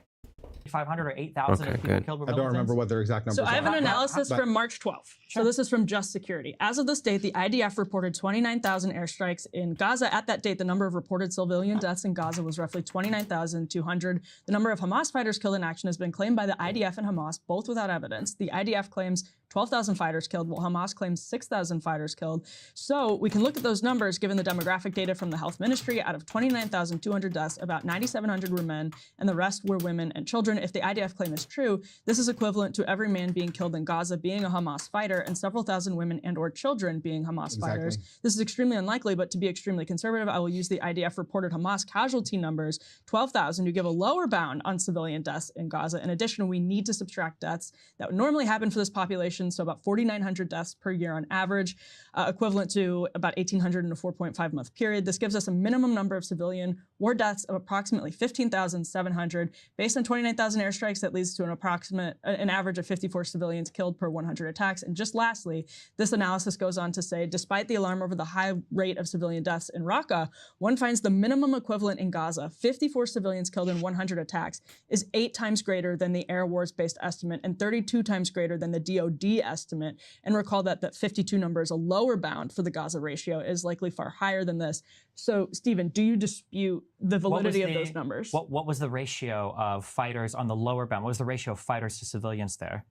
Speaker 7: 500 or 8,000
Speaker 4: okay,
Speaker 7: people killed.
Speaker 8: I don't remember what their exact numbers are.
Speaker 9: So I have an analysis from March 12th. So this is from Just Security. As of this date, the IDF reported 29,000 airstrikes in Gaza. At that date, the number of reported civilian deaths in Gaza was roughly 29,200. The number of Hamas fighters killed in action has been claimed by the IDF and Hamas, both without evidence. The IDF claims 12,000 fighters killed, while Hamas claims 6,000 fighters killed. So we can look at those numbers given the demographic data from the health ministry. Out of 29,200 deaths, about 9,700 were men, and the rest were women and children. If the IDF claim is true, this is equivalent to every man being killed in Gaza being a Hamas fighter, and several thousand women and or children being Hamas fighters. This is extremely unlikely, but to be extremely conservative, I will use the IDF reported Hamas casualty numbers, 12,000, to give a lower bound on civilian deaths in Gaza. In addition, we need to subtract deaths that would normally happen for this population, so about 4,900 deaths per year on average, equivalent to about 1,800 in a 4.5-month period. This gives us a minimum number of civilian war deaths of approximately 15,700. Based on 29,000 airstrikes, that leads to an average of 54 civilians killed per 100 attacks. And just lastly, this analysis goes on to say, despite the alarm over the high rate of civilian deaths in Raqqa, one finds the minimum equivalent in Gaza, 54 civilians killed in 100 attacks, is 8 times greater than the Air Wars-based estimate and 32 times greater than the DoD estimate. And recall that that 52 number is a lower bound for the Gaza ratio, is likely far higher than this. So, Stephen, do you dispute the validity of those numbers?
Speaker 7: What was the ratio of fighters on the lower bound? What was the ratio of fighters to civilians there?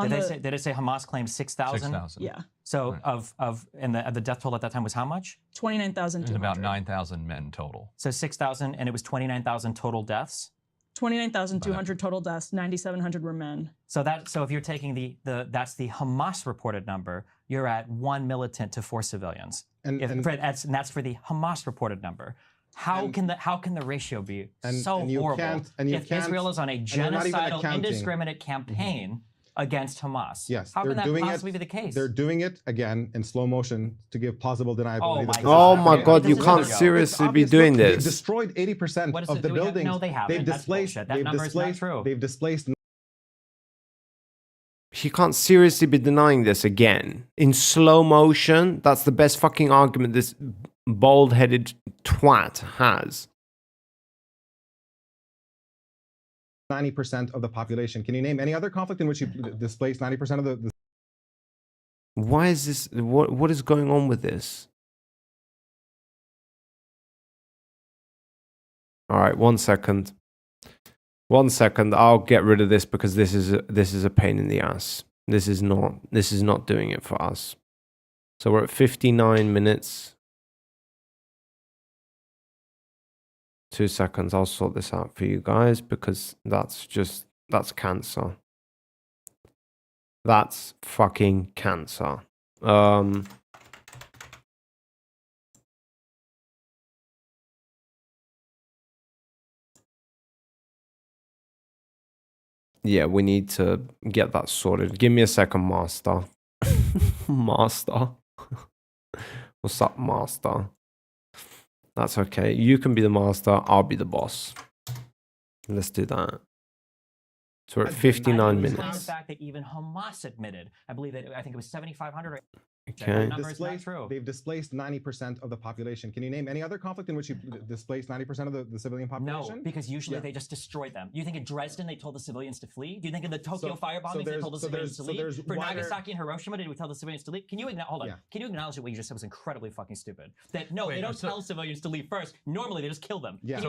Speaker 7: Did it say Hamas claimed 6,000?
Speaker 10: 6,000.
Speaker 9: Yeah.
Speaker 7: So and the death toll at that time was how much?
Speaker 9: 29,200.
Speaker 10: And about 9,000 men total.
Speaker 7: So 6,000, and it was 29,000 total deaths?
Speaker 9: 29,200 total deaths, 9,700 were men.
Speaker 7: So if you're taking that's the Hamas reported number, you're at 1 militant to 4 civilians. And that's for the Hamas reported number. How can the ratio be so horrible if Israel is on a genocidal, indiscriminate campaign against Hamas?
Speaker 8: Yes,
Speaker 7: how can that possibly be the case?
Speaker 8: They're doing it again in slow motion to give plausible deniability.
Speaker 4: Oh my God, you can't seriously be doing this.
Speaker 8: They've destroyed 80% of the buildings.
Speaker 7: No, they haven't. That's bullshit. That number is not true.
Speaker 8: They've displaced.
Speaker 4: He can't seriously be denying this again. In slow motion, that's the best fucking argument this bald-headed twat has.
Speaker 8: 90% of the population. Can you name any other conflict in which you displaced 90% of the...
Speaker 4: Why is this? What is going on with this? All right, 1 second. 1 second. I'll get rid of this because this is a pain in the ass. This is not doing it for us. So we're at 59 minutes. 2 seconds. I'll sort this out for you guys because that's cancer. That's fucking cancer. Yeah, we need to get that sorted. Give me a second, Master. Master. What's up, Master? That's okay. You can be the master. I'll be the boss. Let's do that. So we're at 59 minutes.
Speaker 7: The fact that even Hamas admitted, I think it was 7,500.
Speaker 4: Okay.
Speaker 8: They've displaced 90% of the population. Can you name any other conflict in which you displaced 90% of the civilian population?
Speaker 7: No, because usually they just destroyed them. Do you think in Dresden they told the civilians to flee? Do you think in the Tokyo firebombings they told the civilians to leave? For Nagasaki and Hiroshima, did we tell the civilians to leave? Can you Can you acknowledge that what you just said was incredibly fucking stupid? That they don't tell civilians to leave first. Normally they just kill them.
Speaker 8: Yeah.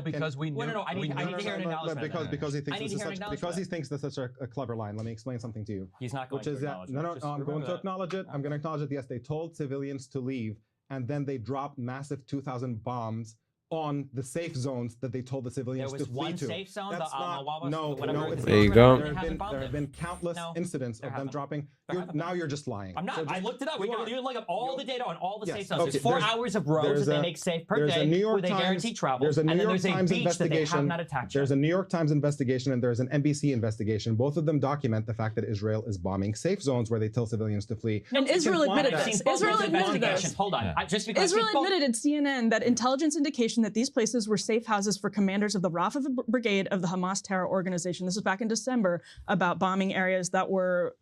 Speaker 10: Because we knew.
Speaker 7: No, I need to hear an acknowledgement.
Speaker 8: Because he thinks that's such a clever line. Let me explain something to you.
Speaker 7: He's not going to acknowledge it.
Speaker 8: No, I'm going to acknowledge it. I'm going to acknowledge it. Yes, they told civilians to leave, and then they dropped massive 2,000 bombs on the safe zones that they told the civilians to flee to.
Speaker 7: There was one safe zone,
Speaker 8: That's no.
Speaker 4: There you go.
Speaker 8: There have been countless incidents of them dropping. Now you're just lying.
Speaker 7: I'm not. I looked it up. You look up all the data on all the safe zones. There's 4 hours of roads that they make safe per day where they guarantee travel.
Speaker 8: There's a New York Times investigation.
Speaker 7: There's
Speaker 8: a New York Times investigation and there's an NBC investigation. Both of them document the fact that Israel is bombing safe zones where they tell civilians to flee.
Speaker 9: And Israel admitted this. Israel admitted this.
Speaker 7: Hold on.
Speaker 9: Israel admitted in CNN that intelligence indication that these places were safe houses for commanders of the Rafah Brigade of the Hamas terror organization. This was back in December about bombing areas that were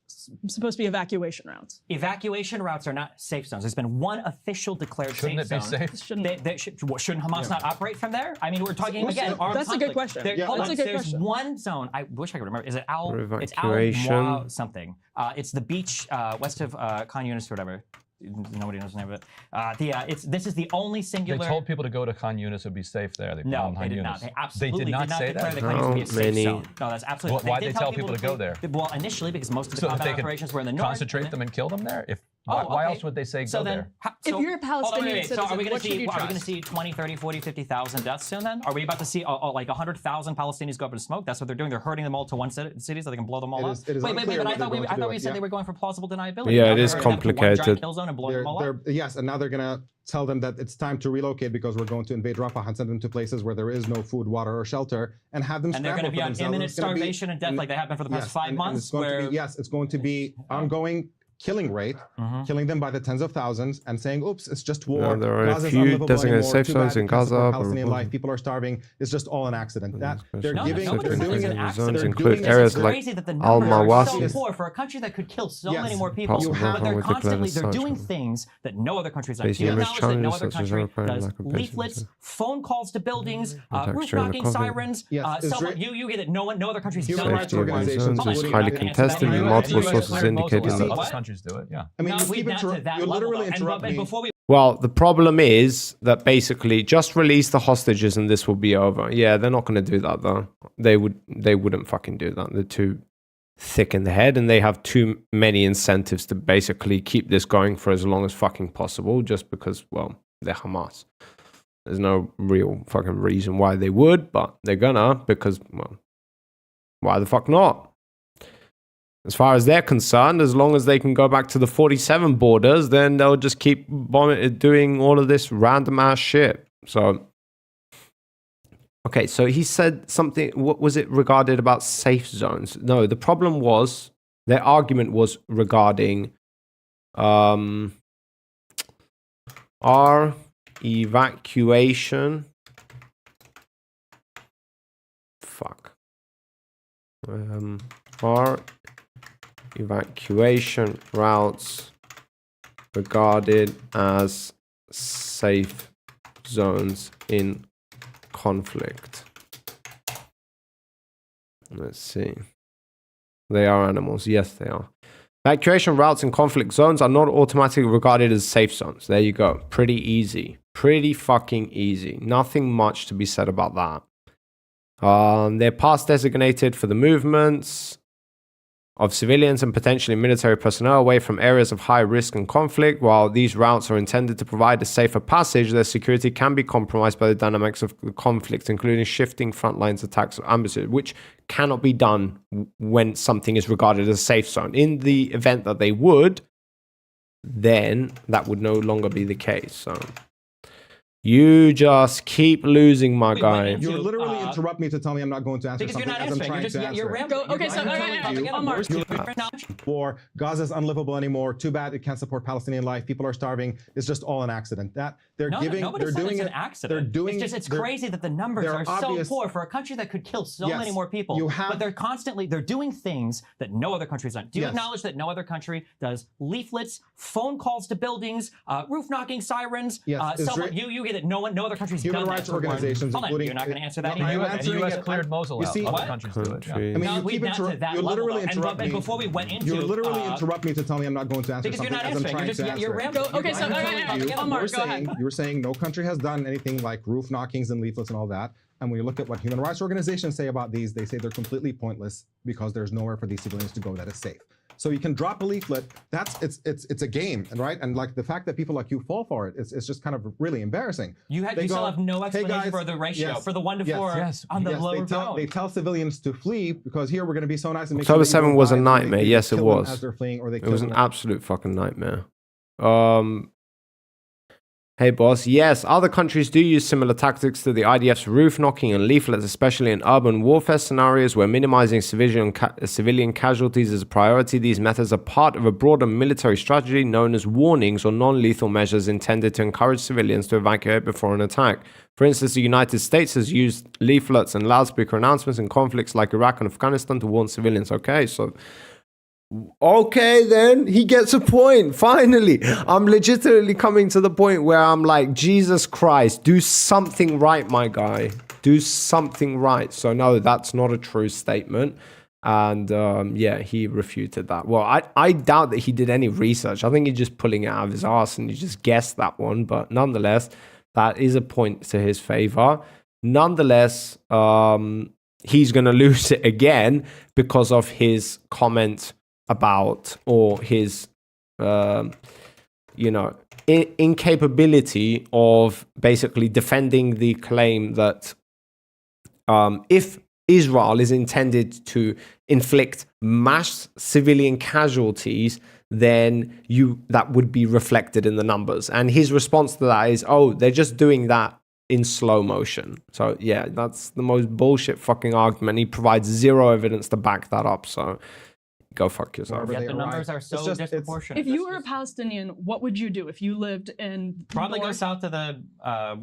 Speaker 9: supposed to be evacuation routes.
Speaker 7: Evacuation routes are not safe zones. There's been one official declared
Speaker 10: safe zone.
Speaker 7: Shouldn't it be safe? Shouldn't Hamas not operate from there? I mean, we're talking again.
Speaker 9: That's a good question.
Speaker 7: There's one zone. I wish I could remember. Is it Al?
Speaker 4: Evacuation.
Speaker 7: It's Al something. It's the beach west of Khan Yunis or whatever. Nobody knows the name of it. This is the only singular.
Speaker 10: They told people to go to Khan Yunis; it'd be safe there. They
Speaker 7: No,
Speaker 10: they
Speaker 7: did
Speaker 10: Yunis.
Speaker 7: not. They absolutely
Speaker 10: did not say
Speaker 7: declare
Speaker 10: that.
Speaker 7: the Khan Yunis to be a safe
Speaker 4: many-
Speaker 7: zone. No, that's absolutely.
Speaker 10: Why'd they tell people to go there?
Speaker 7: Well, initially because most of the
Speaker 10: So that
Speaker 7: combat
Speaker 10: they could
Speaker 7: operations were in the north.
Speaker 10: concentrate them and kill them there.
Speaker 7: Oh,
Speaker 10: Why
Speaker 7: okay.
Speaker 10: else would they say
Speaker 7: So
Speaker 10: go
Speaker 7: then,
Speaker 10: there?
Speaker 9: If you're a Palestinian
Speaker 7: So
Speaker 9: citizen,
Speaker 7: are we going
Speaker 9: what
Speaker 7: to
Speaker 9: should
Speaker 7: see?
Speaker 9: you
Speaker 7: Are we going to
Speaker 9: trust?
Speaker 7: see 20, 30, 40, 50,000 deaths soon? Then are we about to see like 100,000 Palestinians go up in smoke? That's what they're doing. They're herding them all to one city so they can blow them all up.
Speaker 8: It is
Speaker 7: Wait.
Speaker 8: unclear
Speaker 7: But
Speaker 8: what
Speaker 7: I thought
Speaker 8: they're going to do
Speaker 7: we
Speaker 8: it,
Speaker 7: said
Speaker 8: yeah.
Speaker 7: they were going for plausible deniability.
Speaker 4: Yeah,
Speaker 7: Now
Speaker 4: it
Speaker 7: they're
Speaker 4: is
Speaker 7: herding them to one
Speaker 4: complicated.
Speaker 7: giant kill zone and blowing them all up.
Speaker 8: Yes, and now they're gonna tell them that it's time to relocate because we're going to invade Rafah and send them to places where there is no food, water, or shelter, and have them
Speaker 7: And they're
Speaker 8: scramble
Speaker 7: going to be
Speaker 8: for
Speaker 7: on
Speaker 8: themselves.
Speaker 7: imminent
Speaker 8: It's gonna be-
Speaker 7: starvation and death like they have been for the past
Speaker 8: Yes,
Speaker 7: 5
Speaker 8: and
Speaker 7: months.
Speaker 8: it's going to be, yes, it's going to be ongoing killing rate, killing them by the tens of thousands, and saying, "Oops, it's just war."
Speaker 4: No, there are a
Speaker 8: Gaza's
Speaker 4: few
Speaker 8: unlivable
Speaker 4: designated
Speaker 8: anymore.
Speaker 4: safe
Speaker 8: Too
Speaker 4: zones
Speaker 8: bad
Speaker 4: in
Speaker 8: it can't support
Speaker 4: Gaza,
Speaker 8: Palestinian
Speaker 4: but-
Speaker 8: life. People are starving. It's just all an accident. That they're
Speaker 7: No,
Speaker 8: giving,
Speaker 7: nobody
Speaker 8: they're
Speaker 7: says
Speaker 8: doing
Speaker 7: it's
Speaker 8: it.
Speaker 7: an accident.
Speaker 4: zones
Speaker 8: They're
Speaker 4: include
Speaker 8: doing it.
Speaker 4: areas
Speaker 7: It's
Speaker 4: like
Speaker 7: crazy that the
Speaker 4: Al
Speaker 7: numbers are so
Speaker 4: Mawasi.
Speaker 7: poor for a country that could kill so
Speaker 8: Yes.
Speaker 7: many more people.
Speaker 4: Possible
Speaker 7: But they're
Speaker 4: with declared
Speaker 7: constantly
Speaker 4: as
Speaker 7: they're
Speaker 4: such.
Speaker 7: doing things that no other country's done. Do
Speaker 4: Facing
Speaker 7: you
Speaker 4: immense
Speaker 7: acknowledge that no
Speaker 4: challenges
Speaker 7: other
Speaker 4: such as
Speaker 7: country
Speaker 4: apparent
Speaker 7: does
Speaker 4: lack of
Speaker 7: leaflets,
Speaker 4: patience.
Speaker 7: phone calls to buildings,
Speaker 4: Attacks
Speaker 7: roof
Speaker 4: during the
Speaker 7: knocking
Speaker 4: conflict.
Speaker 7: sirens,
Speaker 8: Yes,
Speaker 7: cell phone.
Speaker 8: Israel-
Speaker 7: You get it. No other country's
Speaker 8: Human
Speaker 7: done
Speaker 8: rights
Speaker 7: that.
Speaker 8: organizations,
Speaker 4: Zones
Speaker 7: Hold
Speaker 4: is
Speaker 7: on,
Speaker 4: highly
Speaker 7: you're not gonna answer
Speaker 4: contested,
Speaker 7: that.
Speaker 4: with
Speaker 7: You're
Speaker 4: multiple
Speaker 7: not
Speaker 4: sources
Speaker 7: gonna answer that.
Speaker 4: indicating
Speaker 10: Other
Speaker 4: that.
Speaker 10: countries do it. Yeah.
Speaker 8: I mean,
Speaker 7: No,
Speaker 8: you keep
Speaker 7: not to
Speaker 8: interrupt.
Speaker 7: that
Speaker 8: You
Speaker 7: level,
Speaker 8: literally
Speaker 7: though.
Speaker 8: interrupt
Speaker 7: And
Speaker 8: me.
Speaker 7: before we
Speaker 4: Well, the problem is that basically just release the hostages and this will be over. Yeah, they're not going to do that though. They wouldn't fucking do that. They're too thick in the head and they have too many incentives to basically keep this going for as long as fucking possible just because, well, they're Hamas. There's no real fucking reason why they would, but they're gonna because, well, why the fuck not? As far as they're concerned, as long as they can go back to the 47 borders, then they'll just keep doing all of this random ass shit. So, okay, so he said something, what was it regarded about safe zones? No, the problem was, their argument was regarding our evacuation. Fuck. Our evacuation routes regarded as safe zones in conflict. Let's see. They are animals. Yes, they are. Evacuation routes in conflict zones are not automatically regarded as safe zones. There you go. Pretty easy. Pretty fucking easy. Nothing much to be said about that. They're past designated for the movements of civilians and potentially military personnel away from areas of high risk and conflict. While these routes are intended to provide a safer passage, their security can be compromised by the dynamics of the conflict, including shifting front lines attacks or ambushes, which cannot be done when something is regarded as a safe zone. In the event that they would, then that would no longer be the case. So you just keep losing, my guy.
Speaker 8: You literally interrupt me to tell me I'm not going to answer
Speaker 7: because you're
Speaker 8: something
Speaker 7: not
Speaker 8: as I'm
Speaker 7: answering.
Speaker 8: trying
Speaker 7: You're
Speaker 8: to
Speaker 7: just you're
Speaker 8: answer.
Speaker 7: rambling.
Speaker 9: Okay, so
Speaker 8: War, Gaza's unlivable anymore. Too bad it can't support Palestinian life. People are starving. It's just all an accident. That they're
Speaker 7: Nobody
Speaker 8: they're
Speaker 7: said
Speaker 8: doing
Speaker 7: it's
Speaker 8: it.
Speaker 7: an accident.
Speaker 8: They're doing.
Speaker 7: It's
Speaker 8: they're-
Speaker 7: crazy that the numbers
Speaker 8: they're
Speaker 7: are
Speaker 8: obvious-
Speaker 7: so poor for a country that could kill so
Speaker 8: Yes,
Speaker 7: many more people.
Speaker 8: you have-
Speaker 7: but they're doing things that no other country's done. Do you
Speaker 8: Yes.
Speaker 7: acknowledge that no other country does leaflets, phone calls to buildings, roof knocking sirens,
Speaker 8: Yes,
Speaker 7: cell phone?
Speaker 8: Israel-
Speaker 7: You get it. No other country's
Speaker 8: Human
Speaker 7: done
Speaker 8: rights
Speaker 7: that. for one.
Speaker 8: organizations,
Speaker 7: Hold on,
Speaker 8: including-
Speaker 7: you're not going to answer that.
Speaker 8: No,
Speaker 7: either.
Speaker 8: I'm answering
Speaker 10: The U.S.
Speaker 8: it.
Speaker 10: cleared Mosul
Speaker 8: You
Speaker 10: out.
Speaker 8: see-
Speaker 10: Other
Speaker 8: What?
Speaker 10: countries do it. Yeah.
Speaker 8: I mean,
Speaker 7: No,
Speaker 8: you
Speaker 7: we've
Speaker 8: keep
Speaker 7: not to
Speaker 8: interrupt.
Speaker 7: that
Speaker 8: You
Speaker 7: level,
Speaker 8: literally
Speaker 7: though.
Speaker 8: interrupt
Speaker 7: And
Speaker 8: me.
Speaker 7: before we went into
Speaker 8: You literally interrupt me to tell me I'm not going to answer
Speaker 7: because you're
Speaker 8: something
Speaker 7: not
Speaker 8: as I'm
Speaker 7: answering.
Speaker 8: trying
Speaker 7: You're
Speaker 8: to
Speaker 7: just
Speaker 8: answer.
Speaker 7: you're rambling.
Speaker 9: Okay, so
Speaker 8: You were saying no country has done anything like roof knockings and leaflets and all that. And when you look at what human rights organizations say about these, they say they're completely pointless because there's nowhere for these civilians to go that is safe. So you can drop a leaflet. It's a game, right? And like the fact that people like you fall for it, it's just kind of really embarrassing.
Speaker 7: You still have no explanation for the ratio, for the 1 to 4 on the lower bound.
Speaker 8: They tell civilians to flee because here we're going to be so nice and make
Speaker 4: October
Speaker 8: sure that you
Speaker 4: 7
Speaker 8: don't
Speaker 4: was a
Speaker 8: die, and
Speaker 4: nightmare.
Speaker 8: they
Speaker 4: Yes, it
Speaker 8: kill them
Speaker 4: was.
Speaker 8: as they're fleeing, or they
Speaker 4: It was
Speaker 8: kill
Speaker 4: an
Speaker 8: them.
Speaker 4: absolute fucking nightmare. Hey boss, yes, other countries do use similar tactics to the IDF's roof knocking and leaflets, especially in urban warfare scenarios where minimizing civilian casualties is a priority. These methods are part of a broader military strategy known as warnings or non-lethal measures intended to encourage civilians to evacuate before an attack. For instance, the United States has used leaflets and loudspeaker announcements in conflicts like Iraq and Afghanistan to warn civilians. Okay, then he gets a point. Finally, I'm legitimately coming to the point where I'm like, Jesus Christ, do something right, my guy. Do something right. So no, that's not a true statement. And yeah, he refuted that. Well, I doubt that he did any research. I think he's just pulling it out of his ass and he just guessed that one. But nonetheless, that is a point to his favor. Nonetheless, he's going to lose it again because of his comment about, or his, incapability of basically defending the claim that if Israel is intended to inflict mass civilian casualties, then that would be reflected in the numbers. And his response to that is, oh, they're just doing that in slow motion. So yeah, that's the most bullshit fucking argument. He provides zero evidence to back that up. So go fuck yourself.
Speaker 7: Yet the numbers are so disproportionate.
Speaker 9: If you were a Palestinian, what would you do if you lived in
Speaker 7: Probably go south to the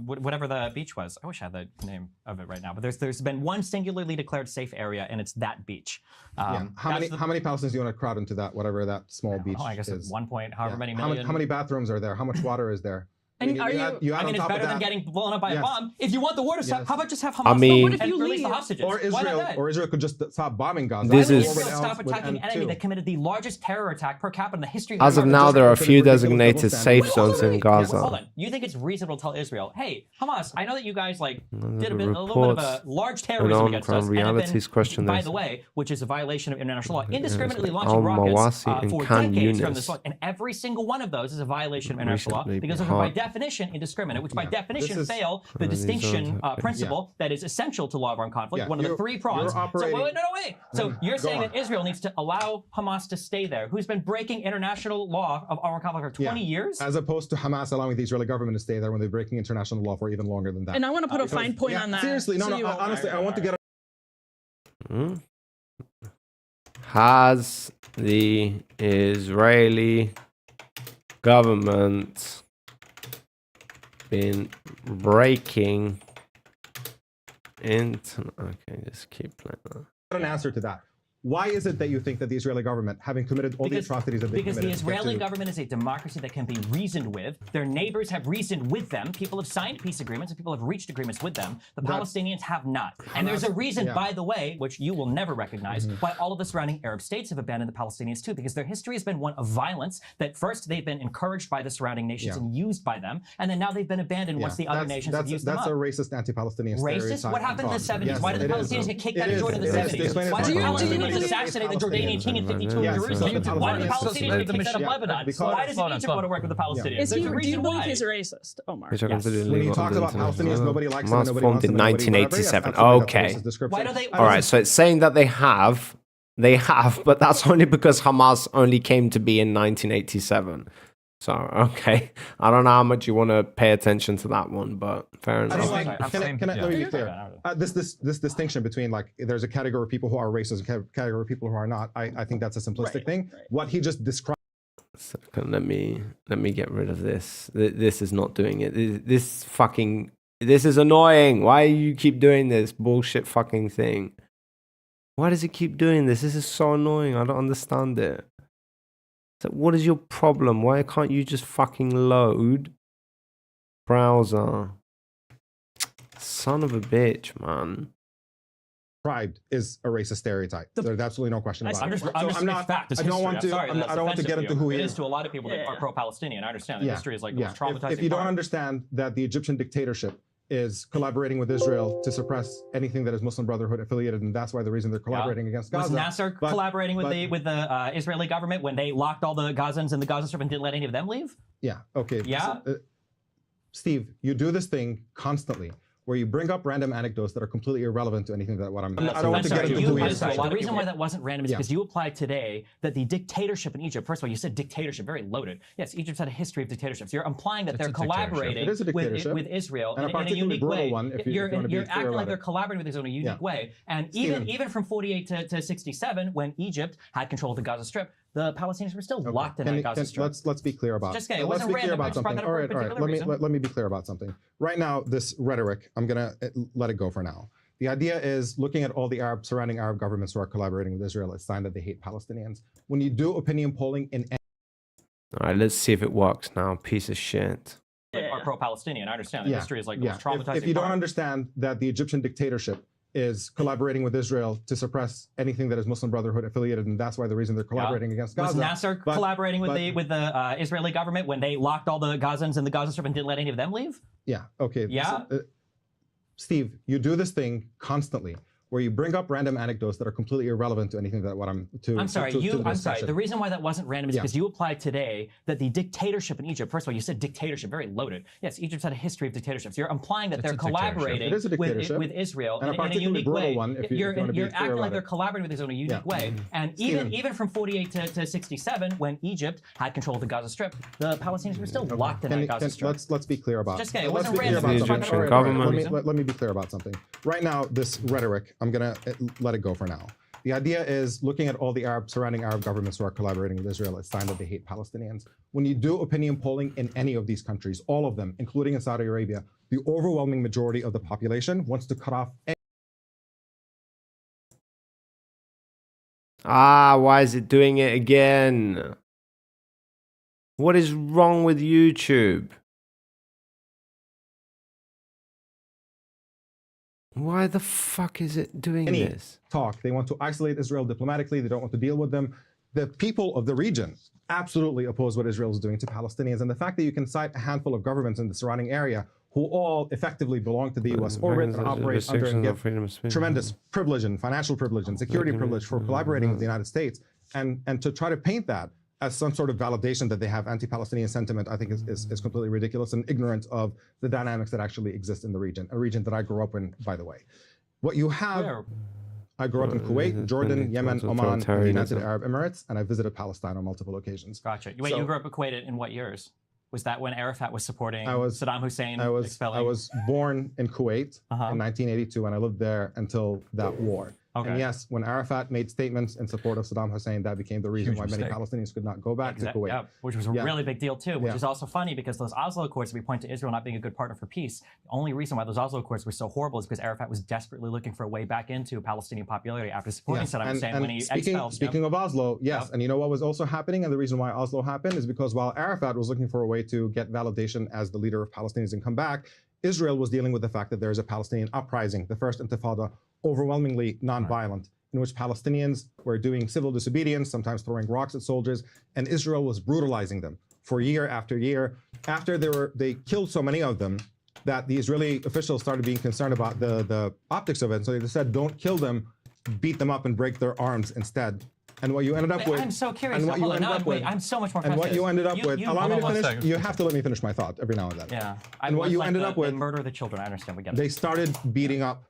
Speaker 7: whatever the beach was. I wish I had the name of it right now. But there's been one singularly declared safe area, and it's that beach.
Speaker 8: How many Palestinians do you want to crowd into that, whatever that small beach
Speaker 7: I guess
Speaker 8: is?
Speaker 7: at 1 point, however many million.
Speaker 8: How many bathrooms are there? How much water is there?
Speaker 9: And
Speaker 8: I mean,
Speaker 7: it's better than getting blown up by a bomb. If you want the war to stop, how about just have Hamas release the hostages?
Speaker 8: Or Israel could just stop bombing Gaza.
Speaker 7: Why would Israel stop attacking an enemy that committed the largest terror attack per capita in the history of
Speaker 4: As of now, there are a few designated safe zones in Gaza.
Speaker 7: Hold on. You think it's reasonable to tell Israel, hey, Hamas, I know that you guys did a little bit of a large terrorism against us, and have been, by the way, which is a violation of international law, indiscriminately launching rockets for decades from this, and every single one of those is a violation of international law because those are by definition indiscriminate, which by definition fail the distinction principle that is essential to law of armed conflict, one of the three prongs. So wait. So you're saying that Israel needs to allow Hamas to stay there, who's been breaking international law of armed conflict for 20 years?
Speaker 8: As opposed to Hamas allowing the Israeli government to stay there when they're breaking international law for even longer than that.
Speaker 9: And I want to put a fine point on that.
Speaker 8: Seriously, honestly, I want to get
Speaker 4: Has the Israeli government been breaking into... Okay, just keep playing that.
Speaker 8: An answer to that. Why is it that you think that the Israeli government, having committed all the atrocities that they committed...
Speaker 7: Because the Israeli government is a democracy that can be reasoned with. Their neighbors have reasoned with them. People have signed peace agreements and people have reached agreements with them. The Palestinians have not. And there's a reason, by the way, which you will never recognize, why all of the surrounding Arab states have abandoned the Palestinians too. Because their history has been one of violence, that first they've been encouraged by the surrounding nations and used by them, and then now they've been abandoned once the other nations have used them up.
Speaker 8: That's a racist anti-Palestinian stereotype.
Speaker 7: Racist? What happened in the 70s? Why did the Palestinians get kicked out of Jordan in the 70s? Why did the Palestinians assassinate the Jordanian king in 52 in Jerusalem? Why did the Palestinians get kicked out of Lebanon? Why does Egypt want to work with the Palestinians?
Speaker 9: Do you believe he's a racist, Omar?
Speaker 8: When you talk about Palestinians, nobody likes them, nobody
Speaker 4: formed in 1987. Okay. All right, so it's saying that they have, but that's only because Hamas only came to be in 1987. So, okay. I don't know how much you want to pay attention to that one, but fair enough.
Speaker 8: Let me be clear. This distinction between, like, there's a category of people who are racist and a category of people who are not, I think that's a simplistic thing. What he just described...
Speaker 4: Second, let me get rid of this. This is not doing it. This is annoying. Why do you keep doing this bullshit fucking thing? Why does it keep doing this? This is so annoying. I don't understand it. So what is your problem? Why can't you just fucking load browser? Son of a bitch, man.
Speaker 8: Pride is a racist stereotype. There's absolutely no question about it.
Speaker 7: I don't want
Speaker 8: to get into who he is.
Speaker 7: It is to a lot of people that are pro-Palestinian. I understand the history is like the most traumatizing.
Speaker 8: If you don't understand that the Egyptian dictatorship is collaborating with Israel to suppress anything that is Muslim Brotherhood affiliated, and that's why the reason they're collaborating against Gaza.
Speaker 7: Was Nasser collaborating with the Israeli government when they locked all the Gazans in the Gaza Strip and didn't let any of them leave?
Speaker 8: Yeah. Okay.
Speaker 7: Yeah.
Speaker 8: Steve, you do this thing constantly, where you bring up random anecdotes that are completely irrelevant to anything that what I'm. I don't want to get into who he is.
Speaker 7: The reason why that wasn't random is because you applied today that the dictatorship in Egypt. First of all, you said dictatorship, very loaded. Yes, Egypt's had a history of dictatorships. You're implying that they're collaborating with Israel in a unique way. You're acting like they're collaborating with Israel in a unique way. And even from 48 to 67, when Egypt had control of the Gaza Strip, the Palestinians were still locked in the Gaza Strip.
Speaker 8: Let's be clear about.
Speaker 7: Just kidding. It wasn't random. I just brought that up for a particular reason.
Speaker 8: Let me be clear about something. Right now, this rhetoric, I'm gonna let it go for now. The idea is looking at all the surrounding Arab governments who are collaborating with Israel. It's a sign that they hate Palestinians. When you do opinion polling in...
Speaker 4: All right, let's see if it works now. Piece of shit.
Speaker 7: Are pro-Palestinian. I understand. The history is like the most traumatizing.
Speaker 8: If you don't understand that the Egyptian dictatorship is collaborating with Israel to suppress anything that is Muslim Brotherhood affiliated, and that's why the reason they're collaborating against Gaza.
Speaker 7: Was Nasser collaborating with the Israeli government when they locked all the Gazans in the Gaza Strip and didn't let any of them leave?
Speaker 8: Yeah. Okay.
Speaker 7: Yeah.
Speaker 8: Steve, you do this thing constantly, where you bring up random anecdotes that are completely irrelevant to anything that
Speaker 7: I'm sorry. The reason why that wasn't random is because you applied today that the dictatorship in Egypt. First of all, you said dictatorship, very loaded. Yes, Egypt's had a history of dictatorships. You're implying that they're collaborating with Israel
Speaker 8: and
Speaker 7: in a unique way.
Speaker 8: One,
Speaker 7: you're acting like they're collaborating with Israel in a unique way. And even from 48 to 67, when Egypt had control of the Gaza Strip, the Palestinians were still locked in the Gaza Strip.
Speaker 8: Let's be clear about.
Speaker 7: Just kidding. It wasn't random.
Speaker 8: Let me be clear about something. Right now, this rhetoric, I'm gonna let it go for now. The idea is looking at all the surrounding Arab governments who are collaborating with Israel, it's time that they hate Palestinians. When you do opinion polling in any of these countries, all of them, including in Saudi Arabia, the overwhelming majority of the population wants to cut off.
Speaker 4: Why is it doing it again? What is wrong with YouTube? Why the fuck is it doing this?
Speaker 8: They want to isolate Israel diplomatically. They don't want to deal with them. The people of the region absolutely oppose what Israel is doing to Palestinians. And the fact that you can cite a handful of governments in the surrounding area who all effectively belong to the U.S. orbit and operate under and give tremendous privilege and financial privilege and security privilege for collaborating with the United States. And to try to paint that as some sort of validation that they have anti-Palestinian sentiment, I think is completely ridiculous and ignorant of the dynamics that actually exist in the region, a region that I grew up in, by the way. What you have, I grew up in Kuwait, Jordan, Yemen, Oman, and the United Arab Emirates, and I visited Palestine on multiple occasions.
Speaker 7: Gotcha. Wait, you grew up in Kuwait in what years? Was that when Arafat was supporting Saddam Hussein expelling?
Speaker 8: I was born in Kuwait in 1982, and I lived there until that war. Okay. And yes, when Arafat made statements in support of Saddam Hussein, that became the reason why many Palestinians could not go back to Kuwait.
Speaker 7: Yeah, which was a really big deal too, which is also funny because those Oslo Accords, we point to Israel not being a good partner for peace. The only reason why those Oslo Accords were so horrible is because Arafat was desperately looking for a way back into Palestinian popularity after supporting Saddam Hussein when he expelled.
Speaker 8: Speaking of Oslo, and you know what was also happening, and the reason why Oslo happened is because while Arafat was looking for a way to get validation as the leader of Palestinians and come back, Israel was dealing with the fact that there is a Palestinian uprising, the first Intifada, overwhelmingly non-violent, in which Palestinians were doing civil disobedience, sometimes throwing rocks at soldiers, and Israel was brutalizing them for year after year. After they killed so many of them that the Israeli officials started being concerned about the optics of it. So they said, don't kill them, beat them up and break their arms instead. And what you ended up with...
Speaker 7: I'm so curious. And what you ended up with... I'm so much more
Speaker 8: And what you ended up with... Allow me to finish. You have to let me finish my thought every now and then.
Speaker 7: Yeah.
Speaker 8: And what you ended up with...
Speaker 7: Murder the children. I understand. We get it.
Speaker 8: They started beating up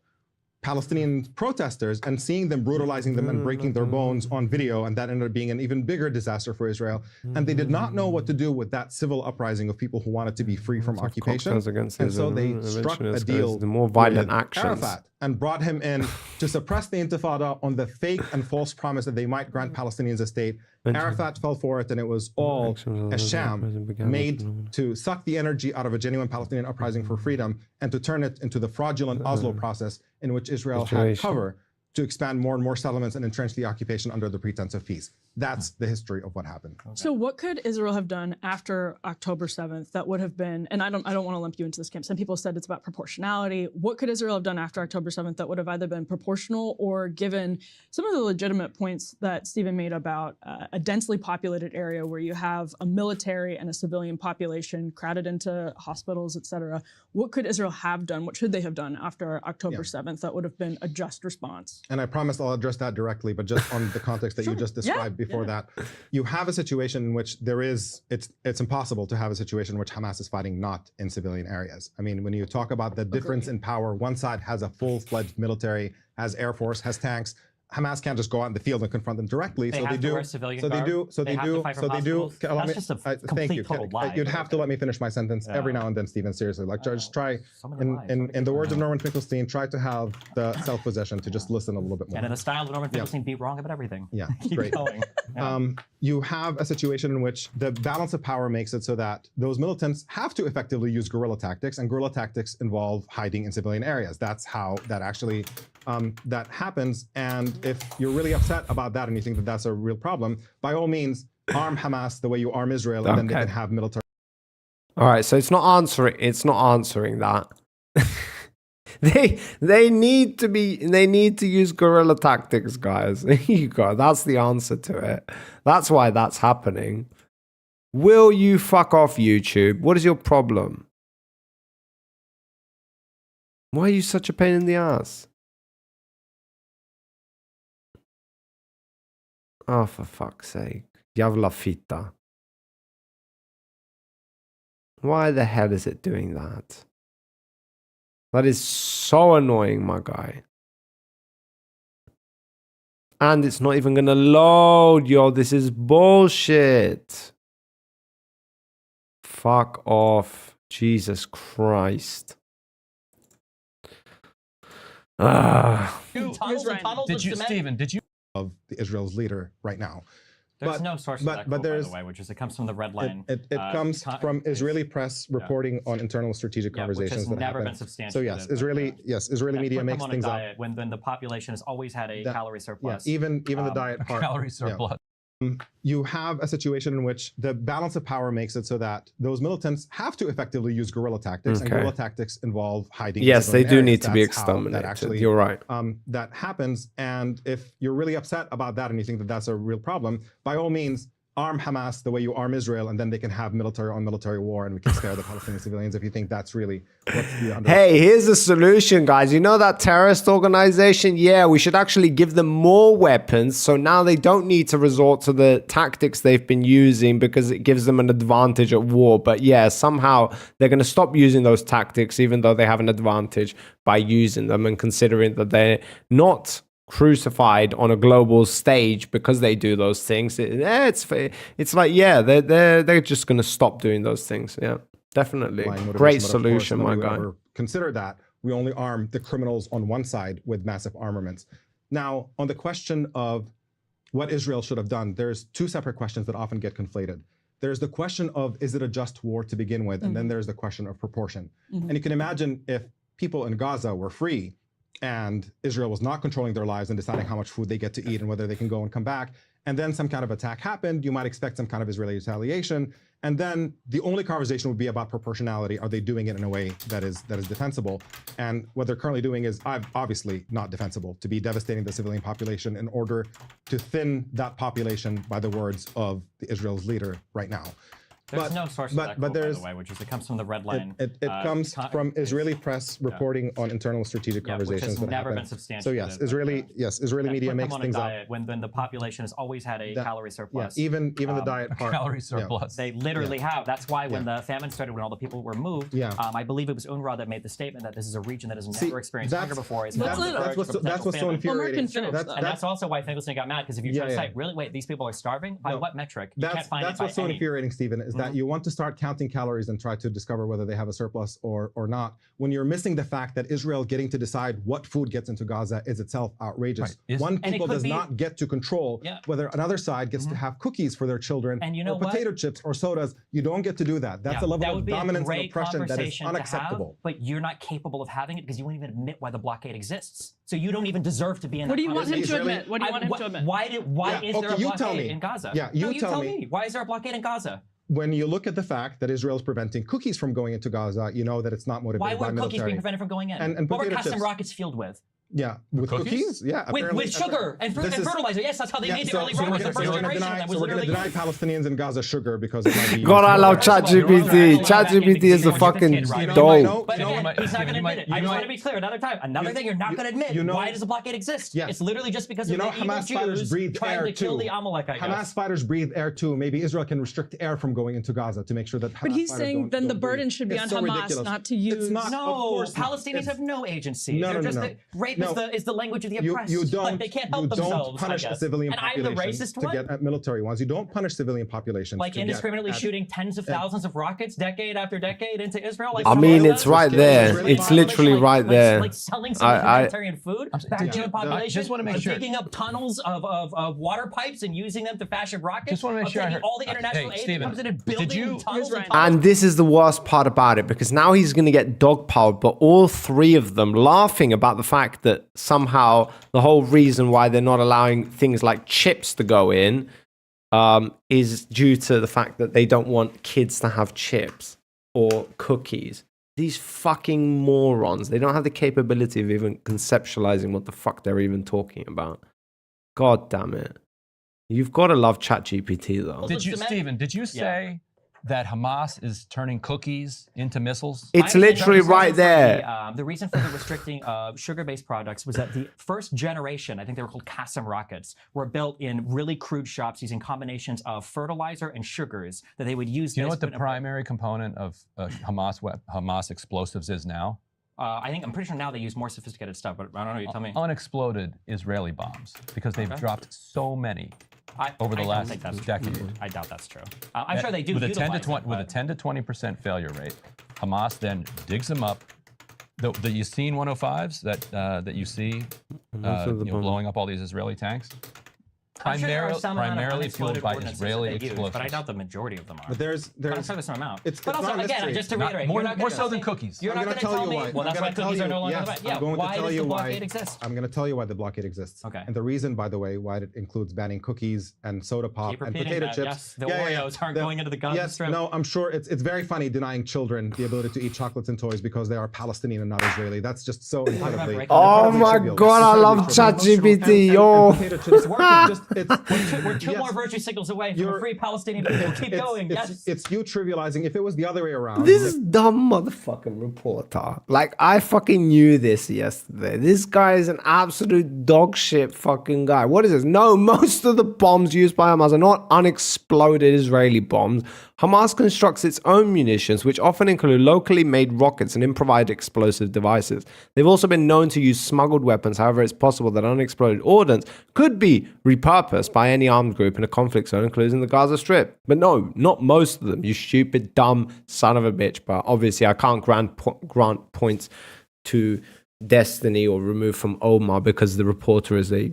Speaker 8: Palestinian protesters and seeing them brutalizing them and breaking their bones on video, and that ended up being an even bigger disaster for Israel. And they did not know what to do with that civil uprising of people who wanted to be free from occupation. And so they struck a deal
Speaker 4: the more violent
Speaker 8: with
Speaker 4: actions.
Speaker 8: Arafat and brought him in to suppress the Intifada on the fake and false promise that they might grant Palestinians a state. Arafat fell for it, and it was all a sham made to suck the energy out of a genuine Palestinian uprising for freedom and to turn it into the fraudulent Oslo process in which Israel had cover to expand more and more settlements and entrench the occupation under the pretense of peace. That's the history of what happened.
Speaker 9: So what could Israel have done after October 7th that would have been, and I don't want to lump you into this camp, some people said it's about proportionality. What could Israel have done after October 7th that would have either been proportional or given some of the legitimate points that Stephen made about a densely populated area where you have a military and a civilian population crowded into hospitals, et cetera? What could Israel have done? What should they have done after October 7th that would have been a just response?
Speaker 8: And I promise I'll address that directly, but just on the context that you just described before that, you have a situation in which it's impossible to have a situation in which Hamas is fighting not in civilian areas. I mean, when you talk about the difference in power, one side has a full-fledged military, has air force, has tanks. Hamas can't just go out in the field and confront them directly.
Speaker 7: They have to wear civilian garb. That's just a complete total lie.
Speaker 8: You'd have to let me finish my sentence every now and then, Stephen. Seriously, like just try, in the words of Norman Finkelstein, try to have the self-possession to just listen a little bit more.
Speaker 7: And in the style of Norman Finkelstein, be wrong about everything.
Speaker 8: Yeah,
Speaker 7: Keep
Speaker 8: great.
Speaker 7: going.
Speaker 8: You have a situation in which the balance of power makes it so that those militants have to effectively use guerrilla tactics, and guerrilla tactics involve hiding in civilian areas. That's how that actually that happens. And if you're really upset about that and you think that that's a real problem, by all means, arm Hamas the way you arm Israel, and then they can have military.
Speaker 4: All right, so it's not answering that. they need to use guerrilla tactics, guys. There you go. That's the answer to it. That's why that's happening. Will you fuck off, YouTube? What is your problem? Why are you such a pain in the ass? Oh, for fuck's sake. Jävla fitta. Why the hell is it doing that? That is so annoying, my guy. And it's not even gonna load, yo. This is bullshit. Fuck off. Jesus Christ.
Speaker 10: Did you, Stephen, did you?
Speaker 8: Of Israel's leader right now.
Speaker 7: There's no source of that quote, by the way, which is it comes from the red line.
Speaker 8: It comes from Israeli press reporting on internal strategic conversations
Speaker 7: which has
Speaker 8: that
Speaker 7: never
Speaker 8: happen.
Speaker 7: been substantiated.
Speaker 8: So yes, Israeli media makes things up.
Speaker 7: When the population has always had a calorie surplus.
Speaker 8: Yeah, even the diet part.
Speaker 10: Calorie surplus.
Speaker 8: You have a situation in which the balance of power makes it so that those militants have to effectively use guerrilla tactics, and guerrilla tactics involve hiding.
Speaker 4: Yes, they do need to be
Speaker 8: That's how
Speaker 4: exterminated.
Speaker 8: that actually,
Speaker 4: You're right.
Speaker 8: That happens, and if you're really upset about that and you think that that's a real problem, by all means, arm Hamas the way you arm Israel, and then they can have military on military war, and we can spare the Palestinian civilians if you think that's really what's the under.
Speaker 4: Hey, here's a solution, guys. You know that terrorist organization? Yeah, we should actually give them more weapons, so now they don't need to resort to the tactics they've been using because it gives them an advantage at war. But yeah, somehow they're going to stop using those tactics, even though they have an advantage by using them, and considering that they're not crucified on a global stage because they do those things. It's like, yeah, they're just going to stop doing those things. Yeah, definitely. Great solution, my guy.
Speaker 8: Consider that we only arm the criminals on one side with massive armaments. Now, on the question of what Israel should have done, there's two separate questions that often get conflated. There's the question of, is it a just war to begin with? And then there's the question of proportion. And you can imagine if people in Gaza were free and Israel was not controlling their lives and deciding how much food they get to eat and whether they can go and come back, and then some kind of attack happened, you might expect some kind of Israeli retaliation. And then the only conversation would be about proportionality. Are they doing it in a way that is defensible? And what they're currently doing is obviously not defensible, to be devastating the civilian population in order to thin that population, by the words of Israel's leader right now.
Speaker 7: There's no source of that quote, by the way, which is it comes from the red line.
Speaker 8: It comes from Israeli press reporting on internal strategic conversations
Speaker 7: which has
Speaker 8: that
Speaker 7: never
Speaker 8: happen.
Speaker 7: been substantiated.
Speaker 8: So yes, Israeli media makes things up.
Speaker 7: When the population has always had a calorie surplus.
Speaker 8: Yeah, even the diet part.
Speaker 10: Calorie surplus.
Speaker 7: They literally have. That's why when the famine started, when all the people were moved, I believe it was UNRWA that made the statement that this is a region that has never experienced hunger before.
Speaker 8: That's what's so infuriating.
Speaker 7: And that's also why Finkelstein got mad, because if you try to cite, really, wait, these people are starving? By what metric? You can't find it by
Speaker 8: That's what's so infuriating, Stephen, is that you want to start counting calories and try to discover whether they have a surplus or not, when you're missing the fact that Israel getting to decide what food gets into Gaza is itself outrageous.
Speaker 10: Right.
Speaker 8: One people does not get to control whether another side gets to have cookies for their children,
Speaker 7: and you know
Speaker 8: or potato chips or sodas. You don't get to do that. That's a level of dominance and oppression that is unacceptable.
Speaker 7: But you're not capable of having it because you won't even admit why the blockade exists. So you don't even deserve to be in.
Speaker 9: What do you want him to admit? What do you want him to admit?
Speaker 7: Why is there a blockade in Gaza?
Speaker 8: Yeah, you
Speaker 7: tell me. Why is there a blockade in Gaza?
Speaker 8: When you look at the fact that Israel is preventing cookies from going into Gaza, you know that it's not motivated by military.
Speaker 7: Why were cookies being prevented from going in?
Speaker 8: And
Speaker 7: what were custom rockets fueled with?
Speaker 8: Yeah, with cookies? Yeah.
Speaker 7: With sugar and fertilizer. Yes, that's how they made the early rockets. The first generation that was
Speaker 8: we're going to deny Palestinians in Gaza sugar because it might be...
Speaker 4: God, I love ChatGPT. ChatGPT is a fucking dope.
Speaker 7: But again, he's not going to admit it. I just want to be clear another time. Another thing you're not going to admit. Why does the blockade exist? It's literally just because of the evil Jews trying to kill the Amalekites.
Speaker 8: Hamas fighters breathe air too. Maybe Israel can restrict air from going into Gaza to make sure that Hamas
Speaker 9: But he's saying then the burden should be on Hamas, not to use...
Speaker 7: No, Palestinians have no agency. Rape is the language of the oppressed.
Speaker 8: You don't,
Speaker 7: they can't help themselves.
Speaker 8: Don't punish a civilian population to get at military ones. You don't punish civilian populations.
Speaker 7: Like indiscriminately shooting tens of thousands of rockets decade after decade into Israel. Like
Speaker 4: I mean, it's right there. It's literally right there.
Speaker 7: Like selling some humanitarian food back to the population.
Speaker 10: Just want to make sure.
Speaker 7: Digging up tunnels of water pipes and using them to fashion rockets.
Speaker 10: Just want to make sure.
Speaker 7: All the international aid that comes in and building tunnels.
Speaker 4: And this is the worst part about it, because now he's going to get dogpiled, but all three of them laughing about the fact that somehow the whole reason why they're not allowing things like chips to go in is due to the fact that they don't want kids to have chips or cookies. These fucking morons. They don't have the capability of even conceptualizing what the fuck they're even talking about. God damn it. You've got to love ChatGPT, though.
Speaker 10: Did you, Stephen, did you say that Hamas is turning cookies into missiles?
Speaker 4: It's literally right there.
Speaker 7: The reason for the restricting sugar-based products was that the first generation, I think they were called Qassam rockets, were built in really crude shops using combinations of fertilizer and sugars that they would use.
Speaker 10: Do you know what the primary component of Hamas explosives is now?
Speaker 7: I'm pretty sure now they use more sophisticated stuff, but I don't know. You tell me.
Speaker 10: Unexploded Israeli bombs, because they've dropped so many over the last decade.
Speaker 7: I doubt that's true. I'm sure they do.
Speaker 10: With a
Speaker 7: utilize
Speaker 10: 10 to 20% failure rate, Hamas then digs them up. The Yasin 105s that you see blowing up all these Israeli tanks, primarily fueled by Israeli explosives.
Speaker 7: But I doubt the majority of them are.
Speaker 8: But there's
Speaker 7: I'm sure there's some amount.
Speaker 8: It's
Speaker 7: but also,
Speaker 8: not a
Speaker 7: again,
Speaker 8: mystery.
Speaker 7: just to reiterate,
Speaker 10: more so than cookies.
Speaker 7: You're not going to tell me. Well, that's why cookies are no longer the best. Yeah, why does the blockade exist?
Speaker 8: I'm going to tell you why the blockade exists.
Speaker 7: Okay.
Speaker 8: And the reason, by the way, why it includes banning cookies and soda pop and potato chips.
Speaker 7: Yes, the Oreos aren't going into the Gaza Strip.
Speaker 8: No, I'm sure it's very funny denying children the ability to eat chocolates and toys because they are Palestinian and not Israeli. That's just so incredibly.
Speaker 4: Oh my God, I love ChatGPT.
Speaker 7: We're two more virtue signals away from a free Palestinian people. Keep going. Yes.
Speaker 8: It's you trivializing. If it was the other way around.
Speaker 4: This dumb motherfucking reporter. Like, I fucking knew this yesterday. This guy is an absolute dog shit fucking guy. What is this? No, most of the bombs used by Hamas are not unexploded Israeli bombs. Hamas constructs its own munitions, which often include locally made rockets and improvised explosive devices. They've also been known to use smuggled weapons. However, it's possible that unexploded ordnance could be repurposed by any armed group in a conflict zone, including the Gaza Strip. But no, not most of them, you stupid, dumb son of a bitch. But obviously, I can't grant points to Destiny or remove from Omar because the reporter is a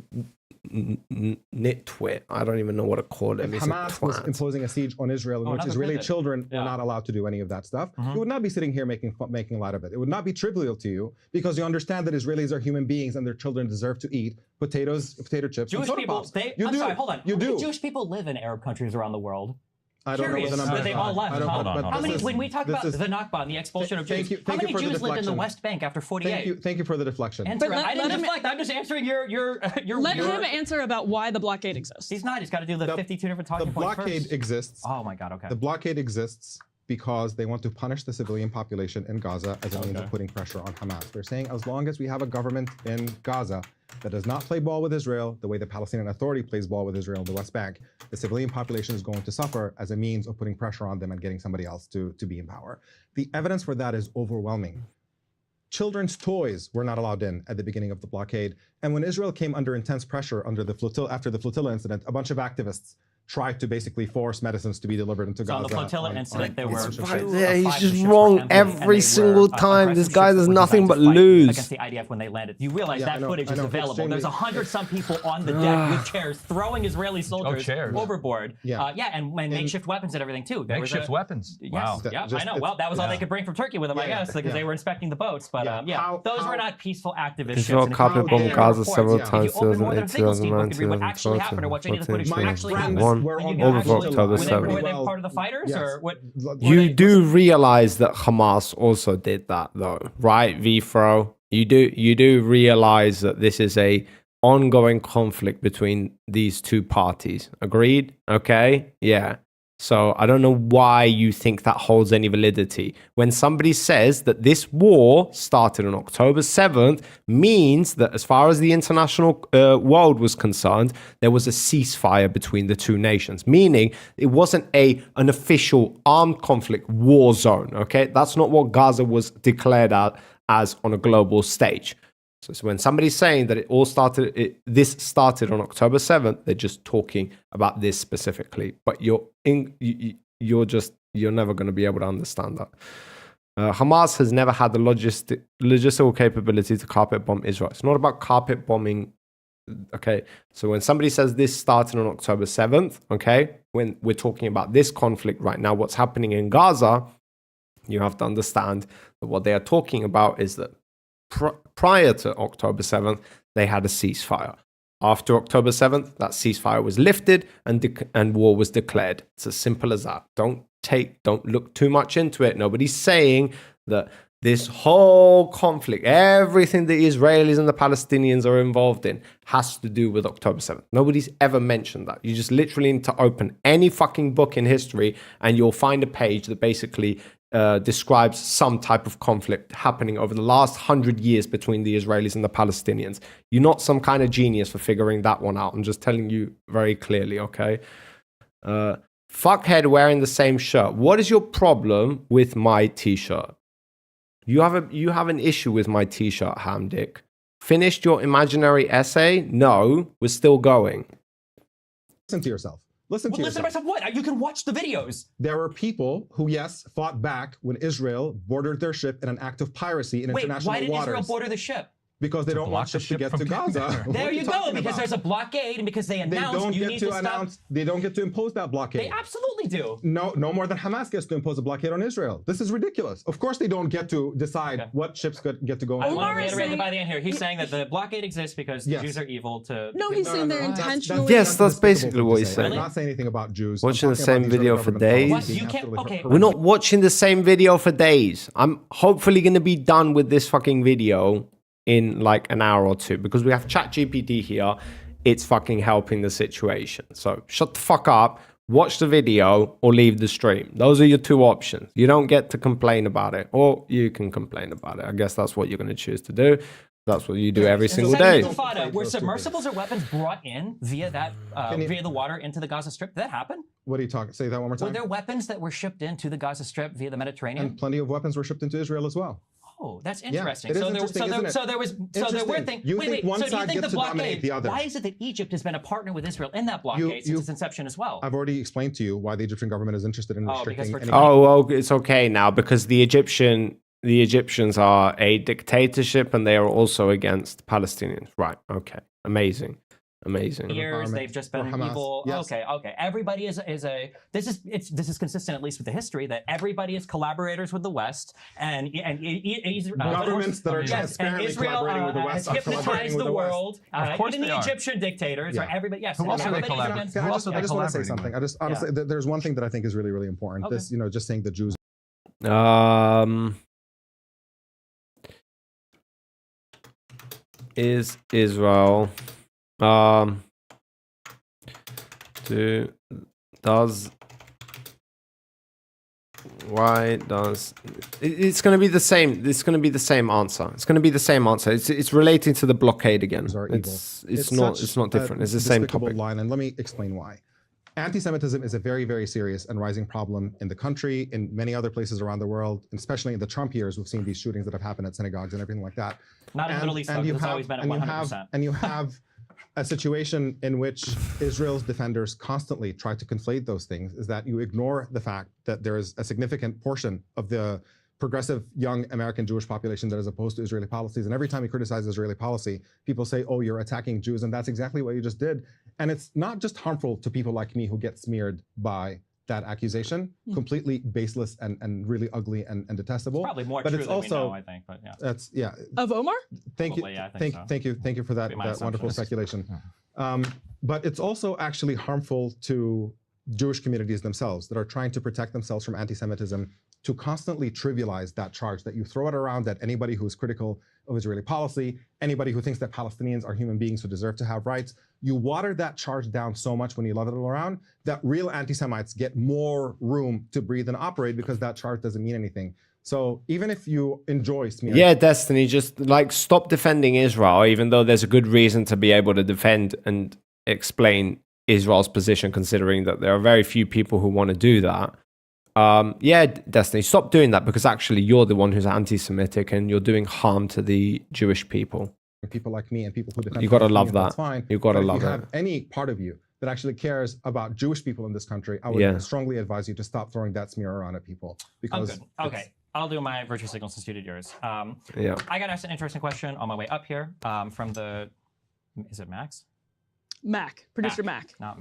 Speaker 4: nitwit. I don't even know what to call him.
Speaker 8: If Hamas was imposing a siege on Israel in which Israeli children were not allowed to do any of that stuff, you would not be sitting here making light of it. It would not be trivial to you because you understand that Israelis are human beings and their children deserve to eat potato chips,
Speaker 7: Jewish
Speaker 8: and soda
Speaker 7: people.
Speaker 8: pops.
Speaker 7: Sorry, hold on.
Speaker 8: You do.
Speaker 7: Jewish people live in Arab countries around the world.
Speaker 8: I don't know what the number is.
Speaker 7: They all left. How many? When we talk about the Nakba and the expulsion of Jews, how many Jews lived in the West Bank after 48?
Speaker 8: Thank you for the deflection.
Speaker 7: I didn't deflect. I'm just answering your.
Speaker 9: Let him answer about why the blockade exists.
Speaker 7: He's not. He's got to do the 52 different talking points first.
Speaker 8: The blockade exists.
Speaker 7: Oh my God. Okay.
Speaker 8: The blockade exists because they want to punish the civilian population in Gaza as a means of putting pressure on Hamas. They're saying as long as we have a government in Gaza that does not play ball with Israel the way the Palestinian Authority plays ball with Israel in the West Bank, the civilian population is going to suffer as a means of putting pressure on them and getting somebody else to be in power. The evidence for that is overwhelming. Children's toys were not allowed in at the beginning of the blockade. And when Israel came under intense pressure after the flotilla incident, a bunch of activists tried to basically force medicines to be delivered into Gaza.
Speaker 7: So on the flotilla incident, there were
Speaker 4: he's just wrong every single time. This guy does nothing but lose.
Speaker 7: Against the IDF when they landed. You realize that footage is available. There's 100-some people on the deck with chairs throwing Israeli soldiers overboard. And makeshift weapons and everything too.
Speaker 10: Makeshift weapons.
Speaker 7: Wow. Yeah, I know. Well, that was all they could bring from Turkey with them, I guess, because they were inspecting the boats. But those were not peaceful activist ships.
Speaker 4: Israel carpet bombed Gaza several times, 2008, 2009,
Speaker 7: what actually happened or watch any of the footage that actually happened.
Speaker 4: October 7th.
Speaker 7: Were they part of the fighters or what?
Speaker 4: You do realize that Hamas also did that, though, right? VFro, you do realize that this is a ongoing conflict between these two parties. Agreed? Okay, yeah. So I don't know why you think that holds any validity. When somebody says that this war started on October 7th, means that as far as the international world was concerned, there was a ceasefire between the two nations, meaning it wasn't an official armed conflict war zone, okay? That's not what Gaza was declared as on a global stage. So when somebody's saying that this started on October 7th, they're just talking about this specifically. But you're never going to be able to understand that. Hamas has never had the logistical capability to carpet bomb Israel. It's not about carpet bombing. Okay, so when somebody says this started on October 7th, okay, when we're talking about this conflict right now, what's happening in Gaza, you have to understand that what they are talking about is that prior to October 7th, they had a ceasefire. After October 7th, that ceasefire was lifted and war was declared. It's as simple as that. Don't look too much into it. Nobody's saying that This whole conflict, everything the Israelis and the Palestinians are involved in has to do with October 7th. Nobody's ever mentioned that. You just literally need to open any fucking book in history and you'll find a page that basically describes some type of conflict happening over the last 100 years between the Israelis and the Palestinians. You're not some kind of genius for figuring that one out. I'm just telling you very clearly, okay? Fuckhead wearing the same shirt. What is your problem with my t-shirt? You have an issue with my t-shirt, Hamdick. Finished your imaginary essay? No, we're still going.
Speaker 8: Listen to yourself. Listen to
Speaker 7: Listen
Speaker 8: yourself.
Speaker 7: to myself. What? You can watch the videos.
Speaker 8: There were people who, yes, fought back when Israel boarded their ship in an act of piracy in international waters.
Speaker 7: Wait, why did Israel border the ship?
Speaker 8: Because they don't want ships to get to Gaza.
Speaker 7: There you go, because there's a blockade and because they announced you need to stop.
Speaker 8: They don't get to impose that blockade.
Speaker 7: They absolutely do.
Speaker 8: No more than Hamas gets to impose a blockade on Israel. This is ridiculous. Of course they don't get to decide what ships get to go.
Speaker 7: I want to reiterate by the end here. He's saying that the blockade exists because the Jews are evil to...
Speaker 9: No, he's saying they're intentionally...
Speaker 4: Yes, that's basically what he's saying.
Speaker 8: I'm not saying anything about Jews.
Speaker 4: Watching the same video for days.
Speaker 7: What? You can't... Okay.
Speaker 4: We're not watching the same video for days. I'm hopefully going to be done with this fucking video in like an hour or two because we have ChatGPT here. It's fucking helping the situation. So shut the fuck up, watch the video or leave the stream. Those are your two options. You don't get to complain about it, or you can complain about it. I guess that's what you're going to choose to do. That's what you do every single day.
Speaker 7: Were submersibles or weapons brought in via that via the water into the Gaza Strip? Did that happen?
Speaker 8: What are you talking? Say that one more time.
Speaker 7: Were there weapons that were shipped into the Gaza Strip via the Mediterranean?
Speaker 8: And plenty of weapons were shipped into Israel as well.
Speaker 7: Oh, that's interesting.
Speaker 8: Yeah, there
Speaker 7: were things.
Speaker 8: You think one side gets to dominate the other?
Speaker 7: Why is it that Egypt has been a partner with Israel in that blockade since its inception as well?
Speaker 8: I've already explained to you why the Egyptian government is interested in restricting.
Speaker 4: It's okay now because the Egyptians are a dictatorship and they are also against Palestinians. Right. Okay. Amazing.
Speaker 7: Years they've just been evil. Yes. Okay. Everybody is a. This is consistent at least with the history that everybody is collaborators with the West and
Speaker 8: governments that are transparently collaborating with the West
Speaker 7: has hypnotized the world.
Speaker 10: Of course
Speaker 7: even the Egyptian dictators or everybody. Yes.
Speaker 10: Who else are they collaborating?
Speaker 8: I just want to say something. I just honestly, there's one thing that I think is really, really important.
Speaker 7: Okay.
Speaker 8: This, just saying the Jews.
Speaker 4: Is Israel why does it's going to be the same? It's going to be the same answer. It's relating to the blockade again. It's not different. It's the same topic.
Speaker 8: Line, and let me explain why. Anti-Semitism is a very, very serious and rising problem in the country, in many other places around the world, and especially in the Trump years. We've seen these shootings that have happened at synagogues and everything like that.
Speaker 7: Not in the Middle East, though, it's always been at 100%.
Speaker 8: And you have a situation in which Israel's defenders constantly try to conflate those things, is that you ignore the fact that there is a significant portion of the progressive young American Jewish population that is opposed to Israeli policies. And every time you criticize Israeli policy, people say, oh, you're attacking Jews. And that's exactly what you just did. And it's not just harmful to people like me who get smeared by that accusation, completely baseless and really ugly and detestable.
Speaker 7: It's probably more
Speaker 8: but
Speaker 7: true
Speaker 8: it's
Speaker 7: than
Speaker 8: also,
Speaker 7: we know, I think. But yeah.
Speaker 8: That's, yeah.
Speaker 9: Of Omar?
Speaker 8: Thank you.
Speaker 7: Yeah,
Speaker 8: thank you for that wonderful speculation. But it's also actually harmful to Jewish communities themselves that are trying to protect themselves from anti-Semitism, to constantly trivialize that charge, that you throw it around at anybody who is critical of Israeli policy, anybody who thinks that Palestinians are human beings who deserve to have rights. You water that charge down so much when you let it around that real anti-Semites get more room to breathe and operate because that charge doesn't mean anything. So even if you enjoy smearing...
Speaker 4: Yeah, Destiny, just like stop defending Israel, even though there's a good reason to be able to defend and explain Israel's position, considering that there are very few people who want to do that. Yeah, Destiny, stop doing that because actually you're the one who's anti-Semitic and you're doing harm to the Jewish people.
Speaker 8: People like me and people who defend...
Speaker 4: You gotta love that.
Speaker 8: That's fine.
Speaker 4: You gotta love
Speaker 8: it. If you
Speaker 4: it.
Speaker 8: have any part of you that actually cares about Jewish people in this country, I would strongly advise you to stop throwing that smear around at people. Because
Speaker 7: good. Okay. I'll do my virtue signal since you did yours. I got asked an interesting question on my way up here from the... Is it Max?
Speaker 9: Producer Mac.
Speaker 7: Not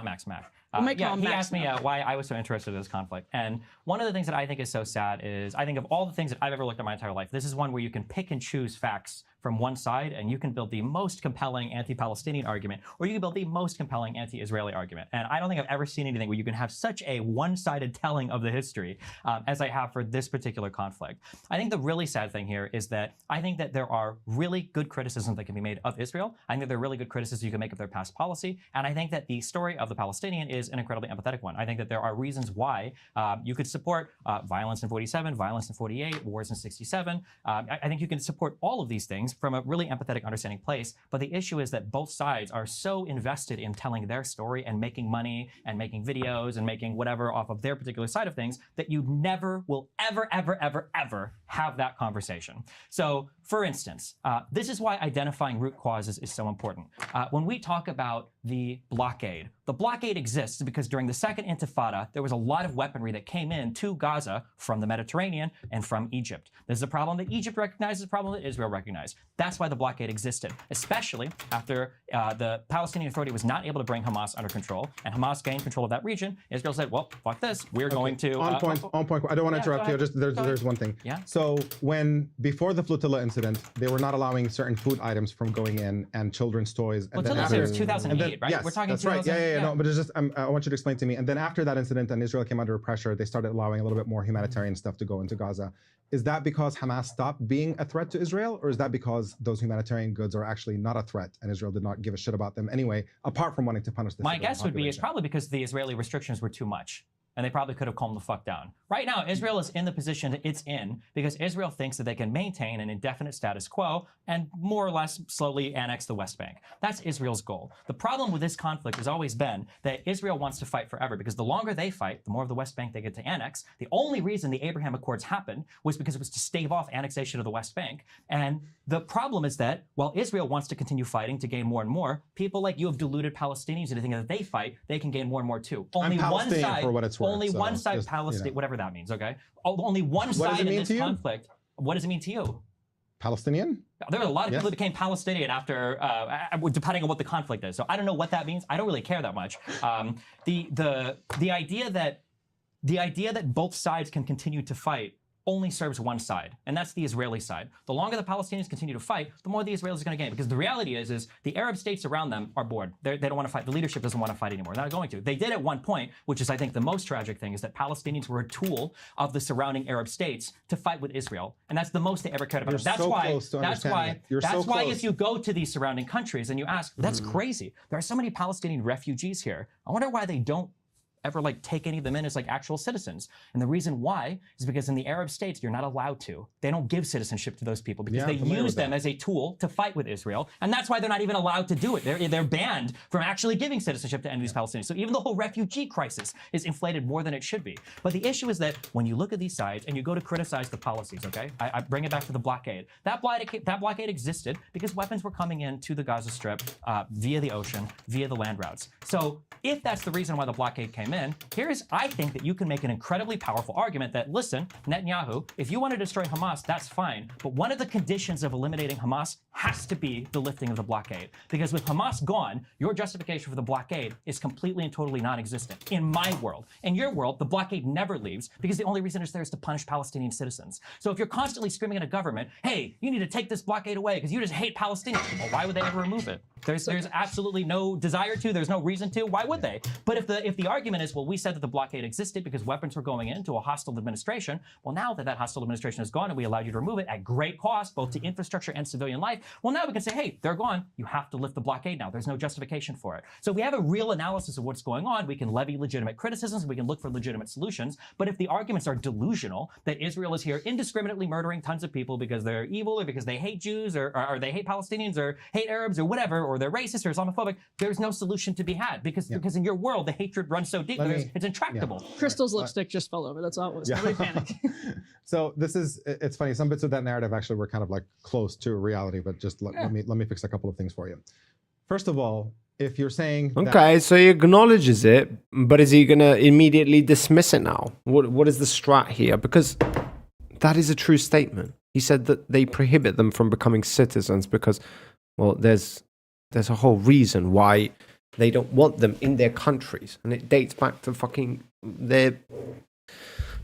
Speaker 7: Max. Mac.
Speaker 9: might call
Speaker 7: Yeah,
Speaker 9: him
Speaker 7: he
Speaker 9: Max
Speaker 7: asked me
Speaker 9: now.
Speaker 7: why I was so interested in this conflict. And one of the things that I think is so sad is I think of all the things that I've ever looked at my entire life, this is one where you can pick and choose facts from one side and you can build the most compelling anti-Palestinian argument, or you can build the most compelling anti-Israeli argument. And I don't think I've ever seen anything where you can have such a one-sided telling of the history as I have for this particular conflict. I think the really sad thing here is that I think that there are really good criticisms that can be made of Israel. I think that there are really good criticisms you can make of their past policy. And I think that the story of the Palestinian is an incredibly empathetic one. I think that there are reasons why you could support violence in 47, violence in 48, wars in 67. I think you can support all of these things from a really empathetic, understanding place. But the issue is that both sides are so invested in telling their story and making money and making videos and making whatever off of their particular side of things that you never will ever have that conversation. So, for instance, this is why identifying root causes is so important. When we talk about the blockade exists because during the Second Intifada, there was a lot of weaponry that came in to Gaza from the Mediterranean and from Egypt. This is a problem that Egypt recognizes, a problem that Israel recognized. That's why the blockade existed, especially after the Palestinian Authority was not able to bring Hamas under control, and Hamas gained control of that region. Israel said, well, fuck this, we're going to...
Speaker 8: On point. I don't want to interrupt you, just there's one thing.
Speaker 7: Yeah.
Speaker 8: So before the flotilla incident, they were not allowing certain food items from going in and children's toys. And
Speaker 7: Flotilla
Speaker 8: then
Speaker 7: was 2008, right?
Speaker 8: Yes,
Speaker 7: We're talking
Speaker 8: that's
Speaker 7: 2000,
Speaker 8: right. Yeah. No, but it's just, I want you to explain to me. And then after that incident and Israel came under pressure, they started allowing a little bit more humanitarian stuff to go into Gaza. Is that because Hamas stopped being a threat to Israel, or is that because those humanitarian goods are actually not a threat and Israel did not give a shit about them anyway, apart from wanting to punish the
Speaker 7: My
Speaker 8: civilian
Speaker 7: guess would be it's
Speaker 8: population?
Speaker 7: probably because the Israeli restrictions were too much. And they probably could have calmed the fuck down. Right now, Israel is in the position that it's in because Israel thinks that they can maintain an indefinite status quo and more or less slowly annex the West Bank. That's Israel's goal. The problem with this conflict has always been that Israel wants to fight forever because the longer they fight, the more of the West Bank they get to annex. The only reason the Abraham Accords happened was because it was to stave off annexation of the West Bank. And the problem is that while Israel wants to continue fighting to gain more and more, people like you have deluded Palestinians into thinking that they fight, they can gain more and more too. Only one side,
Speaker 8: for what it's worth,
Speaker 7: only
Speaker 8: so
Speaker 7: one side,
Speaker 8: just,
Speaker 7: Palestine, whatever that means, okay? Only one side in this conflict. What does it mean to you?
Speaker 8: Palestinian?
Speaker 7: There are a lot of people that became Palestinian after, depending on what the conflict is. So I don't know what that means. I don't really care that much. The idea that both sides can continue to fight only serves one side, and that's the Israeli side. The longer the Palestinians continue to fight, the more the Israelis are going to gain, because the reality is the Arab states around them are bored. They don't want to fight. The leadership doesn't want to fight anymore. They're not going to. They did at one point, which is, I think, the most tragic thing, is that Palestinians were a tool of the surrounding Arab states to fight with Israel, and that's the most they ever cared about. That's why if you go to these surrounding countries and you ask, that's crazy. There are so many Palestinian refugees here. I wonder why they don't ever take any of them in as actual citizens. And the reason why is because in the Arab states, you're not allowed to. They don't give citizenship to those people because they use them as a tool to fight with Israel. And that's why they're not even allowed to do it. They're banned from actually giving citizenship to any of these Palestinians. So even the whole refugee crisis is inflated more than it should be. But the issue is that when you look at these sides and you go to criticize the policies, okay? I bring it back to the blockade. That blockade existed because weapons were coming in to the Gaza Strip via the ocean, via the land routes. So if that's the reason why the blockade came in, I think that you can make an incredibly powerful argument that, listen, Netanyahu, if you want to destroy Hamas, that's fine. But one of the conditions of eliminating Hamas has to be the lifting of the blockade. Because with Hamas gone, your justification for the blockade is completely and totally non-existent. In my world. In your world, the blockade never leaves because the only reason it's there is to punish Palestinian citizens. So if you're constantly screaming at a government, hey, you need to take this blockade away because you just hate Palestinians, well, why would they ever remove it? There's absolutely no desire to. There's no reason to. Why would they? But if the argument is, well, we said that the blockade existed because weapons were going into a hostile administration. Well, now that hostile administration is gone and we allowed you to remove it at great cost, both to infrastructure and civilian life, well, now we can say, hey, they're gone. You have to lift the blockade now. There's no justification for it. So we have a real analysis of what's going on. We can levy legitimate criticisms. We can look for legitimate solutions. But if the arguments are delusional, that Israel is here indiscriminately murdering tons of people because they're evil or because they hate Jews or they hate Palestinians or hate Arabs or whatever, or they're racist or Islamophobic, there's no solution to be had because in your world, the hatred runs so deep, it's intractable.
Speaker 9: Crystal's lipstick just fell over. That's all it was. Nobody panic.
Speaker 8: So it's funny. Some bits of that narrative actually were kind of close to reality, but just let me fix a couple of things for you. First of all, if you're saying
Speaker 4: so he acknowledges it, but is he going to immediately dismiss it now? What is the strat here? Because that is a true statement. He said that they prohibit them from becoming citizens because, well, there's a whole reason why They don't want them in their countries. And it dates back to fucking their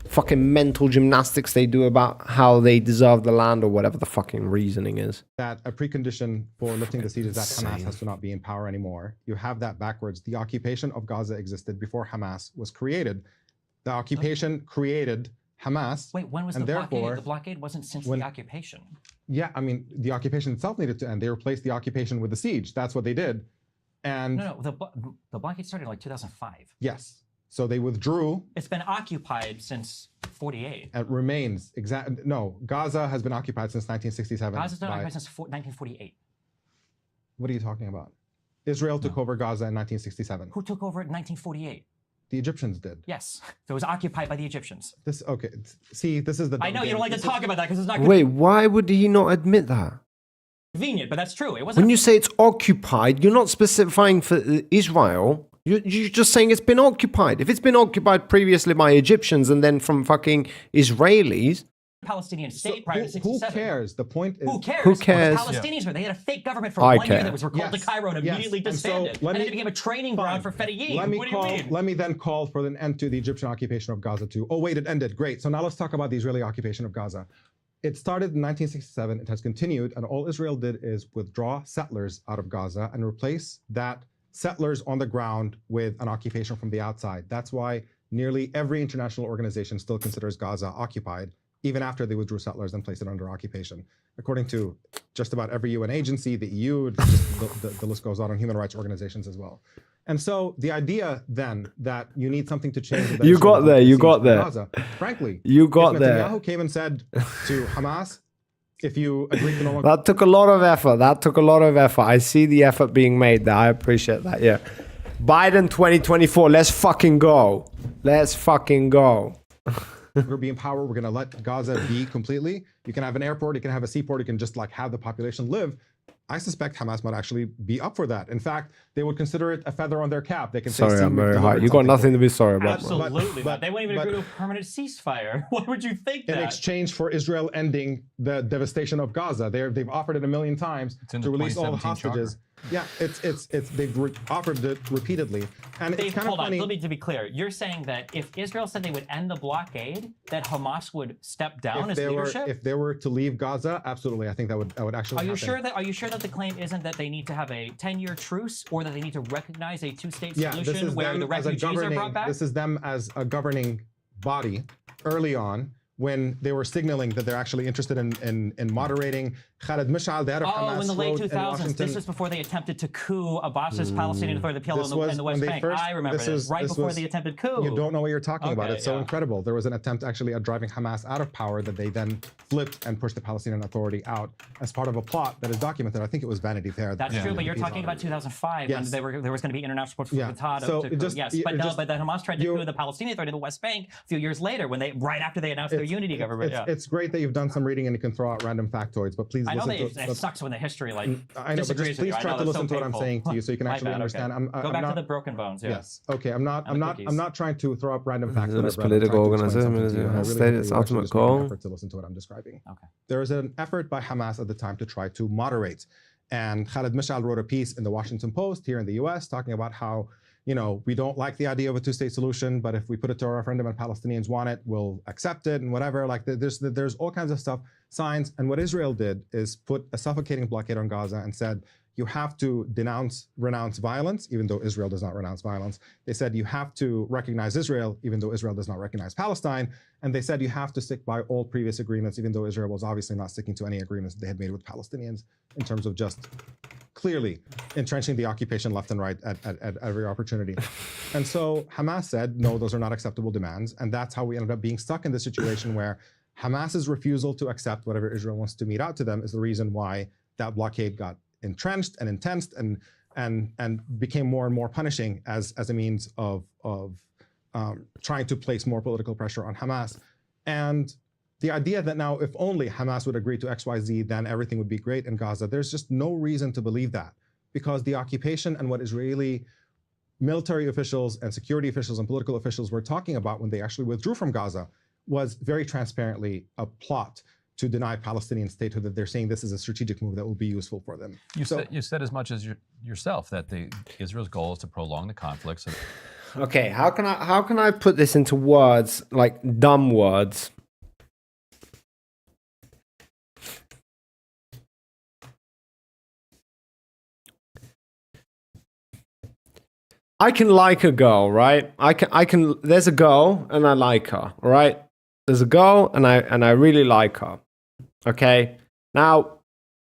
Speaker 4: fucking mental gymnastics they do about how they deserve the land or whatever the fucking reasoning is.
Speaker 8: That a precondition for lifting the siege is that Hamas has to not be in power anymore. You have that backwards. The occupation of Gaza existed before Hamas was created. The occupation created Hamas.
Speaker 7: Wait, when was the blockade? The blockade wasn't since the occupation.
Speaker 8: Yeah, I mean, the occupation itself needed to end. They replaced the occupation with the siege. That's what they did. And
Speaker 7: No, the blockade started in like 2005.
Speaker 8: yes, so they withdrew.
Speaker 7: It's been occupied since 48.
Speaker 8: It remains No, Gaza has been occupied since 1967.
Speaker 7: Gaza's been occupied since 1948.
Speaker 8: What are you talking about? Israel took over Gaza in 1967.
Speaker 7: Who took over it in 1948?
Speaker 8: The Egyptians did.
Speaker 7: Yes, so it was occupied by the Egyptians.
Speaker 8: Okay. See, this is the.
Speaker 7: I know you don't like to talk about that because it's not
Speaker 4: Wait, why would he not admit that?
Speaker 7: convenient, but that's true. It wasn't.
Speaker 4: When you say it's occupied, you're not specifying for Israel. You're just saying it's been occupied. If it's been occupied previously by Egyptians and then from fucking Israelis.
Speaker 7: Palestinian state prior to 67.
Speaker 8: Who cares? The point is.
Speaker 7: Who cares?
Speaker 4: Who cares?
Speaker 7: The Palestinians were. They had a fake government for
Speaker 4: I
Speaker 7: 1 year
Speaker 4: care.
Speaker 7: that was recalled to Cairo and immediately disbanded. And then it became a training ground for Fedayeen. What do you mean?
Speaker 8: Let me then call for an end to the Egyptian occupation of Gaza too. Oh wait, it ended. Great. So now let's talk about the Israeli occupation of Gaza. It started in 1967. It has continued, and all Israel did is withdraw settlers out of Gaza and replace that settlers on the ground with an occupation from the outside. That's why nearly every international organization still considers Gaza occupied, even after they withdrew settlers and placed it under occupation. According to just about every UN agency, the EU, the list goes on human rights organizations as well. And so the idea then that you need something to change.
Speaker 4: You got there. You got there.
Speaker 8: Gaza, frankly,
Speaker 4: you got
Speaker 8: if
Speaker 4: there.
Speaker 8: Netanyahu came and said to Hamas, if you agree to no longer.
Speaker 4: That took a lot of effort. I see the effort being made there. I appreciate that. Yeah. Biden 2024. Let's fucking go. Let's fucking go.
Speaker 8: We're going to be in power. We're going to let Gaza be completely. You can have an airport. You can have a seaport. You can just like have the population live. I suspect Hamas might actually be up for that. In fact, they would consider it a feather on their cap. They can say,
Speaker 4: sorry, I'm very high. You got nothing to be sorry about.
Speaker 7: Absolutely not. They wouldn't even agree to a permanent ceasefire. Why would you think that?
Speaker 8: In exchange for Israel ending the devastation of Gaza, they've offered it 1 million times to release all the hostages. Yeah, they've offered it repeatedly, and it's kind of funny.
Speaker 7: Hold on. To be clear, you're saying that if Israel said they would end the blockade, that Hamas would step down as leadership?
Speaker 8: If they were to leave Gaza, absolutely, I think that would actually.
Speaker 7: Are you sure that the claim isn't that they need to have a 10-year truce, or that they need to recognize a two-state solution where the refugees are brought back?
Speaker 8: This is them as a governing body early on, when they were signaling that they're actually interested in moderating. Khaled Mash'al, the head of Hamas,
Speaker 7: in the late
Speaker 8: wrote
Speaker 7: 2000s. This was before they attempted to coup Abbas's Palestinian Authority, the PLO in the West Bank. I remember this. Right before the attempted coup.
Speaker 8: You don't know what you're talking about. It's so incredible. There was an attempt actually at driving Hamas out of power that they then flipped and pushed the Palestinian Authority out as part of a plot that is documented. I think it was Vanity Fair.
Speaker 7: That's true, but you're talking about 2005 when there was going to be international support for Fatah. But then Hamas tried to coup the Palestinian Authority in the West Bank a few years later, right after they announced their unity government.
Speaker 8: It's great that you've done some reading and you can throw out random factoids, but please listen
Speaker 7: to it. Sucks when the history
Speaker 8: I know, but just please try to listen to what I'm saying to you so you can actually understand.
Speaker 7: Go back to the broken bones.
Speaker 8: Yes. Okay. I'm not trying to throw up random facts.
Speaker 4: This political organization has stated its ultimate goal.
Speaker 8: To listen to what I'm describing. Okay. There is an effort by Hamas at the time to try to moderate, and Khaled Mash'al wrote a piece in the Washington Post here in the U.S. talking about how, we don't like the idea of a two-state solution, but if we put it to a referendum and Palestinians want it, we'll accept it and whatever. Like there's all kinds of stuff, signs. And what Israel did is put a suffocating blockade on Gaza and said, you have to renounce violence, even though Israel does not renounce violence. They said you have to recognize Israel, even though Israel does not recognize Palestine. And they said you have to stick by all previous agreements, even though Israel was obviously not sticking to any agreements they had made with Palestinians in terms of just clearly entrenching the occupation left and right at every opportunity. And so Hamas said, no, those are not acceptable demands. And that's how we ended up being stuck in this situation where Hamas's refusal to accept whatever Israel wants to mete out to them is the reason why that blockade got entrenched and intense and became more and more punishing as a means of trying to place more political pressure on Hamas. And the idea that now if only Hamas would agree to XYZ, then everything would be great in Gaza, there's just no reason to believe that, because the occupation and what Israeli military officials and security officials and political officials were talking about when they actually withdrew from Gaza was very transparently a plot to deny Palestinian statehood, that they're saying this is a strategic move that will be useful for them.
Speaker 10: You said as much as yourself that Israel's goal is to prolong the conflict. So
Speaker 4: Okay, how can I put this into words, like dumb words? I can like a girl, right? I can there's a girl and I like her, right? There's a girl and I really like her. Okay? Now,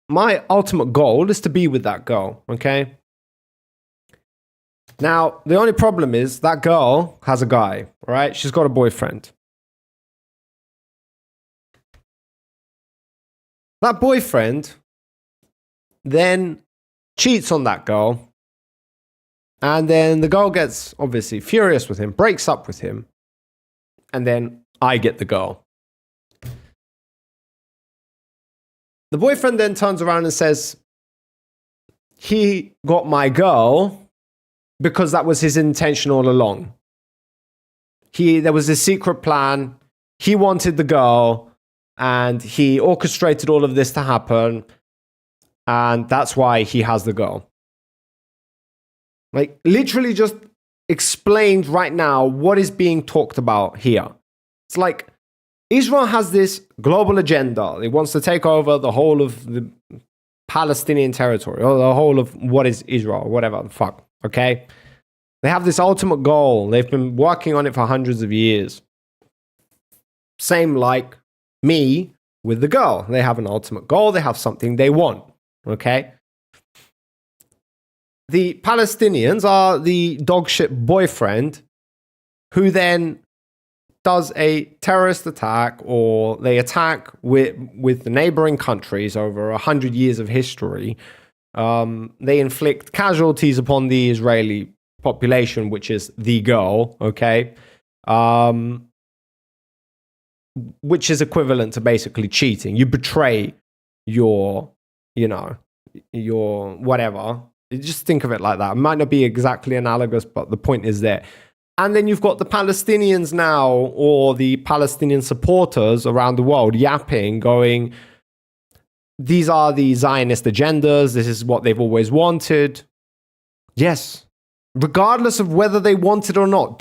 Speaker 4: my ultimate goal is to be with that girl, okay? Now, the only problem is that girl has a guy, right? She's got a boyfriend. That boyfriend then cheats on that girl. And then the girl gets obviously furious with him, breaks up with him. And then I get the girl. The boyfriend then turns around and says, he got my girl because that was his intention all along. There was a secret plan. He wanted the girl and he orchestrated all of this to happen. And that's why he has the girl. Like, literally just explained right now what is being talked about here. It's like Israel has this global agenda. It wants to take over the whole of the Palestinian territory, or the whole of what is Israel, whatever the fuck, okay? They have this ultimate goal. They've been working on it for hundreds of years. Same like me with the girl. They have an ultimate goal. They have something they want, okay? The Palestinians are the dogshit boyfriend who then does a terrorist attack, or they attack with the neighboring countries over 100 years of history. They inflict casualties upon the Israeli population, which is the girl, okay? Which is equivalent to basically cheating. You betray your whatever. Just think of it like that. It might not be exactly analogous, but the point is there. And then you've got the Palestinians now, or the Palestinian supporters around the world, yapping, going, these are the Zionist agendas. This is what they've always wanted. Yes. Regardless of whether they want it or not.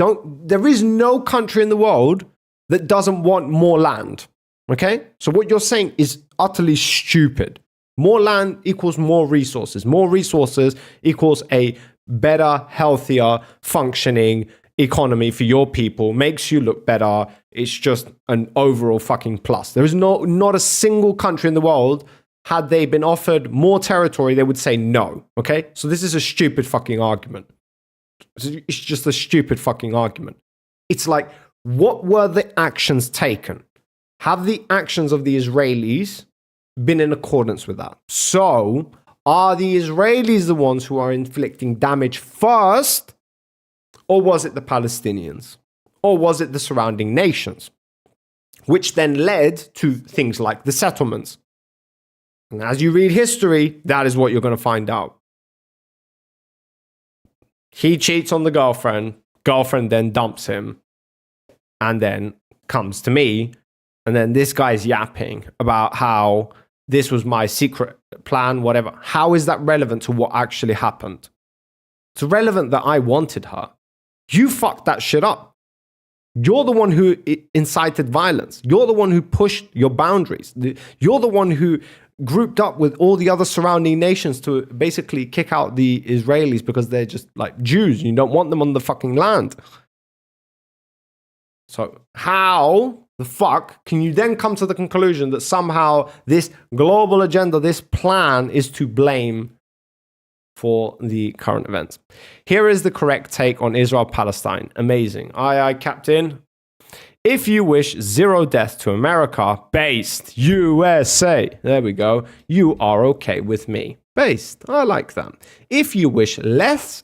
Speaker 4: There is no country in the world that doesn't want more land. Okay? So what you're saying is utterly stupid. More land equals more resources. More resources equals a better, healthier, functioning economy for your people. Makes you look better. It's just an overall fucking plus. There is not a single country in the world, had they been offered more territory, they would say no. Okay? So this is a stupid fucking argument. It's just a stupid fucking argument. It's like, what were the actions taken? Have the actions of the Israelis been in accordance with that? So, are the Israelis the ones who are inflicting damage first? Or was it the Palestinians? Or was it the surrounding nations? Which then led to things like the settlements. And as you read history, that is what you're going to find out. He cheats on the girlfriend then dumps him, and then comes to me, and then this guy's yapping about how this was my secret plan, whatever. How is that relevant to what actually happened? It's relevant that I wanted her. You fucked that shit up. You're the one who incited violence. You're the one who pushed your boundaries. You're the one who grouped up with all the other surrounding nations to basically kick out the Israelis because they're just like Jews. You don't want them on the fucking land. So how the fuck can you then come to the conclusion that somehow this global agenda, this plan, is to blame for the current events? Here is the correct take on Israel-Palestine. Amazing. Aye, aye, Captain. If you wish zero death to America, based USA. There we go. You are okay with me. Based. I like that. If you wish less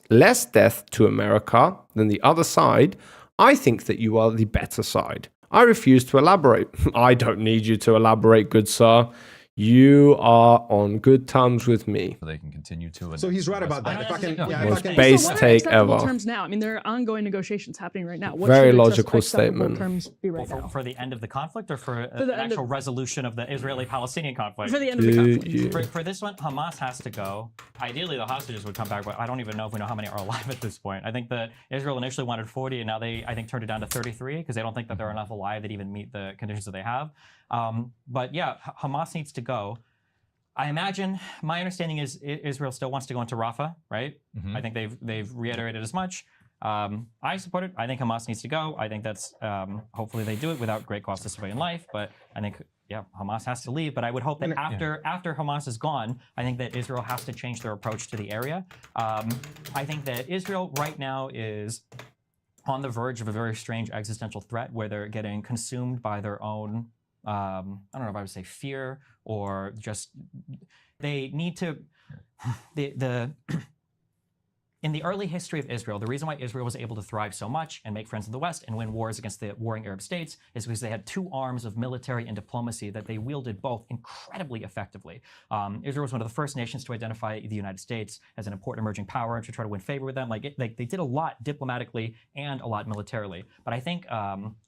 Speaker 4: death to America than the other side, I think that you are the better side. I refuse to elaborate. I don't need you to elaborate, good sir. You are on good terms with me.
Speaker 10: So they can continue to.
Speaker 8: So he's right about that. If I can,
Speaker 4: Most base
Speaker 9: So what are
Speaker 4: take
Speaker 9: acceptable
Speaker 4: ever.
Speaker 9: terms now? I mean, there are ongoing negotiations happening right now. What
Speaker 4: Very
Speaker 9: should
Speaker 4: logical
Speaker 9: acceptable
Speaker 4: statement.
Speaker 9: terms be right now?
Speaker 7: For the end of the conflict or for,
Speaker 9: For the
Speaker 7: an
Speaker 9: end of-
Speaker 7: actual resolution of the Israeli-Palestinian conflict?
Speaker 9: For the end of the conflict.
Speaker 7: For this one, Hamas has to go. Ideally, the hostages would come back, but I don't even know if we know how many are alive at this point. I think that Israel initially wanted 40, and now they, I think, turned it down to 33 because they don't think that there are enough alive that even meet the conditions that they have. But yeah, Hamas needs to go. I imagine, my understanding is Israel still wants to go into Rafah, right? I think they've reiterated as much. I support it. I think Hamas needs to go. I think that's, hopefully they do it without great cost to civilian life, but I think, yeah, Hamas has to leave. But I would hope that after Hamas is gone, I think that Israel has to change their approach to the area. I think that Israel right now is on the verge of a very strange existential threat where they're getting consumed by their own, I don't know if I would say fear or just, they need to, in the early history of Israel, the reason why Israel was able to thrive so much and make friends in the West and win wars against the warring Arab states is because they had two arms of military and diplomacy that they wielded both incredibly effectively. Israel was one of the first nations to identify the United States as an important emerging power and to try to win favor with them. Like they did a lot diplomatically and a lot militarily. But I think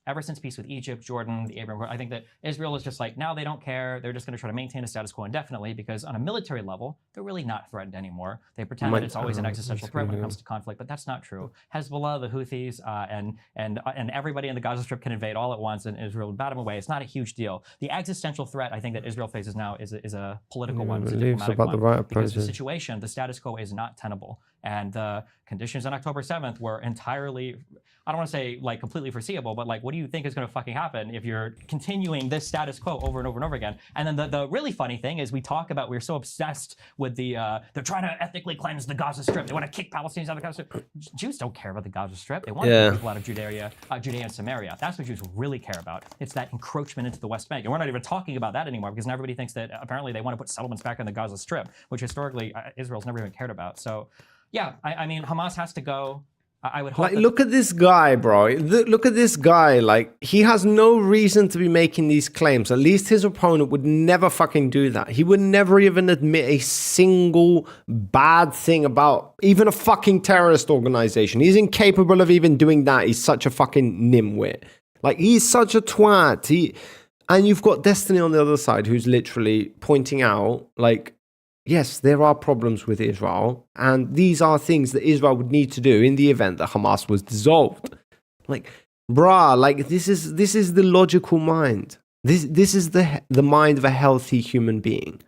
Speaker 7: ever since peace with Egypt, Jordan, the Abraham, I think that Israel is just like, now they don't care. They're just going to try to maintain a status quo indefinitely because on a military level, they're really not threatened anymore. They pretend that it's always an existential threat when it comes to conflict, but that's not true. Hezbollah, the Houthis, and everybody in the Gaza Strip can invade all at once, and Israel would bat them away. It's not a huge deal. The existential threat I think that Israel faces now is a political one, it's a diplomatic one, because the situation, the status quo is not tenable, and the conditions on October 7th were entirely, I don't want to say like completely foreseeable, but like, what do you think is going to fucking happen if you're continuing this status quo over and over and over again? And then the really funny thing is we're so obsessed with they're trying to ethnically cleanse the Gaza Strip. They want to kick Palestinians out of the Gaza Strip. Jews don't care about the Gaza Strip. They want to kick people out of Judea and Samaria. That's what Jews really care about. It's that encroachment into the West Bank. And we're not even talking about that anymore because now everybody thinks that apparently they want to put settlements back on the Gaza Strip, which historically Israel's never even cared about. So yeah, I mean, Hamas has to go. I would hope
Speaker 4: like, look at this guy, bro. Look at this guy. Like, he has no reason to be making these claims. At least his opponent would never fucking do that. He would never even admit a single bad thing about even a fucking terrorist organization. He's incapable of even doing that. He's such a fucking nimwit. Like, he's such a twat. And you've got Destiny on the other side who's literally pointing out, like, yes, there are problems with Israel, and these are things that Israel would need to do in the event that Hamas was dissolved. Like, bruh, like this is the logical mind. This is the mind of a healthy human being.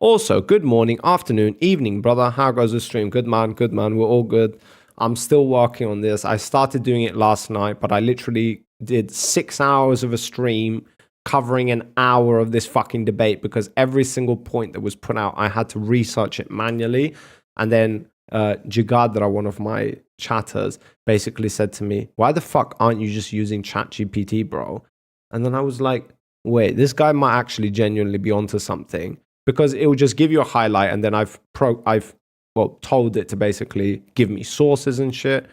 Speaker 4: Also, good morning, afternoon, evening, brother. How goes the stream? Good man, good man. We're all good. I'm still working on this. I started doing it last night, but I literally did 6 hours of a stream covering an hour of this fucking debate because every single point that was put out, I had to research it manually. And then Jigadra, one of my chatters, basically said to me, why the fuck aren't you just using ChatGPT, bro? And then I was like, wait, this guy might actually genuinely be onto something because it will just give you a highlight. And then I've told it to basically give me sources and shit.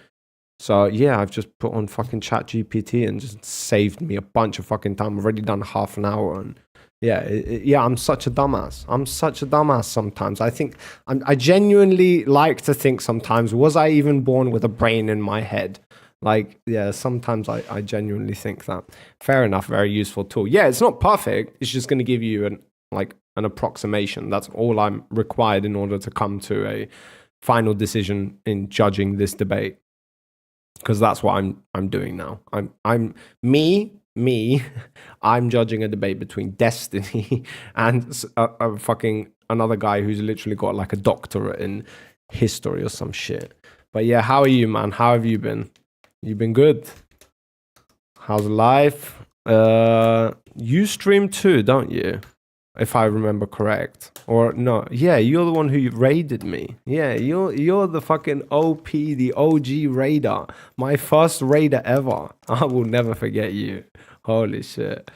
Speaker 4: So yeah, I've just put on fucking ChatGPT and just saved me a bunch of fucking time. I've already done half an hour, and yeah, I'm such a dumbass. I'm such a dumbass sometimes. I think I genuinely like to think sometimes, was I even born with a brain in my head? Like, yeah, sometimes I genuinely think that. Fair enough, very useful tool. Yeah, it's not perfect. It's just going to give you an approximation. That's all I'm required in order to come to a final decision in judging this debate. Because that's what I'm doing now. I'm judging a debate between Destiny and a fucking another guy who's literally got like a doctorate in history or some shit. But yeah, how are you, man? How have you been? You been good? How's life? You stream too, don't you? If I remember correct. Or no, yeah, you're the one who raided me. Yeah, you're the fucking OP, the OG raider. My first raider ever. I will never forget you. Holy shit.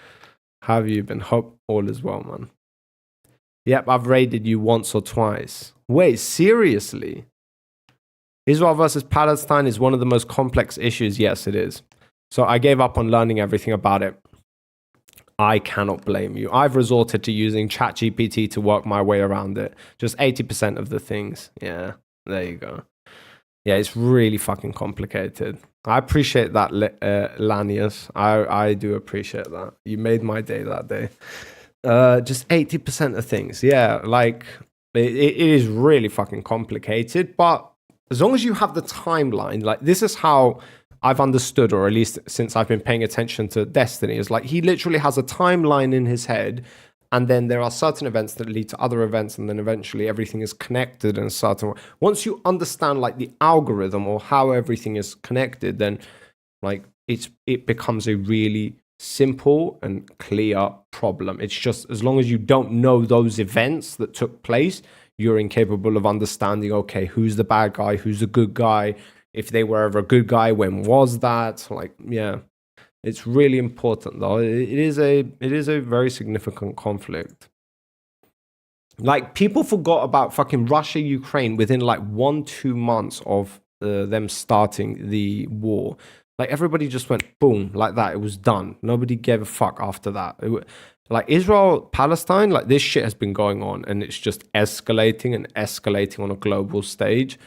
Speaker 4: How have you been? Hope all is well, man. Yep, I've raided you once or twice. Wait, seriously? Israel versus Palestine is one of the most complex issues. Yes, it is. So I gave up on learning everything about it. I cannot blame you. I've resorted to using ChatGPT to work my way around it. Just 80% of the things. Yeah, there you go. Yeah, it's really fucking complicated. I appreciate that, Lanius. I do appreciate that. You made my day that day. Just 80% of things. Yeah, like, it is really fucking complicated. But as long as you have the timeline, like, this is how I've understood, or at least since I've been paying attention to Destiny, is like he literally has a timeline in his head, and then there are certain events that lead to other events, and then eventually everything is connected in a certain way. Once you understand like the algorithm or how everything is connected, then like it becomes a really simple and clear problem. It's just as long as you don't know those events that took place, you're incapable of understanding, okay, who's the bad guy, who's the good guy. If they were ever a good guy, when was that? Like, yeah, it's really important though. It is a very significant conflict. Like, people forgot about fucking Russia, Ukraine within like 1-2 months of them starting the war. Like, everybody just went boom, like that. It was done. Nobody gave a fuck after that. Like, Israel, Palestine, like, this shit has been going on, and it's just escalating and escalating on a global stage.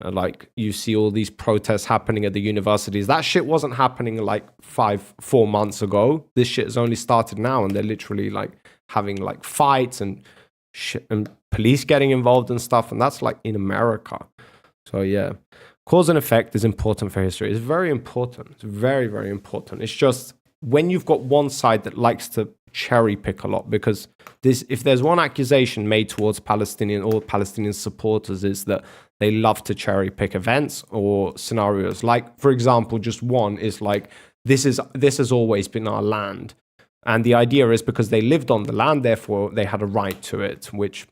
Speaker 4: Like, you see all these protests happening at the universities. That shit wasn't happening like 4 months ago. This shit has only started now, and they're literally like having like fights and shit, and police getting involved and stuff. And that's like in America. So yeah, cause and effect is important for history. It's very important. It's very, very important. It's just when you've got one side that likes to cherry pick a lot, because if there's one accusation made towards Palestinian or Palestinian supporters, is that they love to cherry pick events or scenarios. Like, for example, just one is like, this has always been our land. And the idea is because they lived on the land, therefore they had a right to it, which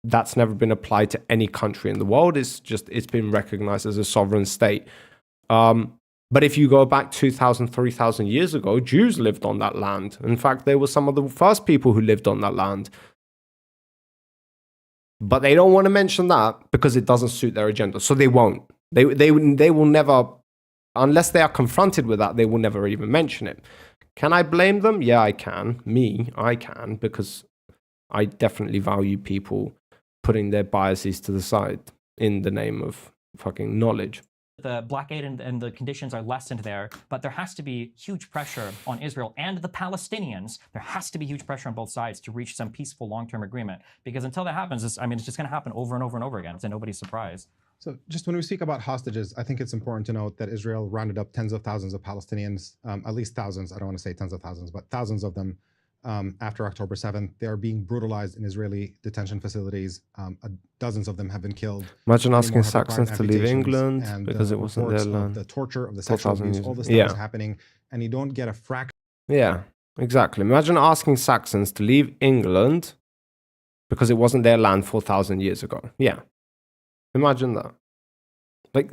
Speaker 4: that's never been applied to any country in the world. It's been recognized as a sovereign state. But if you go back 2,000, 3,000 years ago, Jews lived on that land. In fact, they were some of the first people who lived on that land. But they don't want to mention that because it doesn't suit their agenda. So they won't. They will never, unless they are confronted with that, they will never even mention it. Can I blame them? Yeah, I can. I can, because I definitely value people putting their biases to the side in the name of fucking knowledge.
Speaker 7: The blockade and the conditions are lessened there, but there has to be huge pressure on Israel and the Palestinians. There has to be huge pressure on both sides to reach some peaceful long-term agreement, because until that happens, it's just going to happen over and over and over again. It's nobody's surprise.
Speaker 8: So just when we speak about hostages, I think it's important to note that Israel rounded up tens of thousands of Palestinians, at least thousands. I don't want to say tens of thousands, but thousands of them after October 7th. They are being brutalized in Israeli detention facilities. Dozens of them have been killed.
Speaker 4: Imagine asking Saxons to leave England because it wasn't their land.
Speaker 8: The torture of the sexual abuse, all this stuff is happening, and you don't get a fraction.
Speaker 4: Yeah, exactly. Imagine asking Saxons to leave England because it wasn't their land 4,000 years ago. Yeah. Imagine that. Like,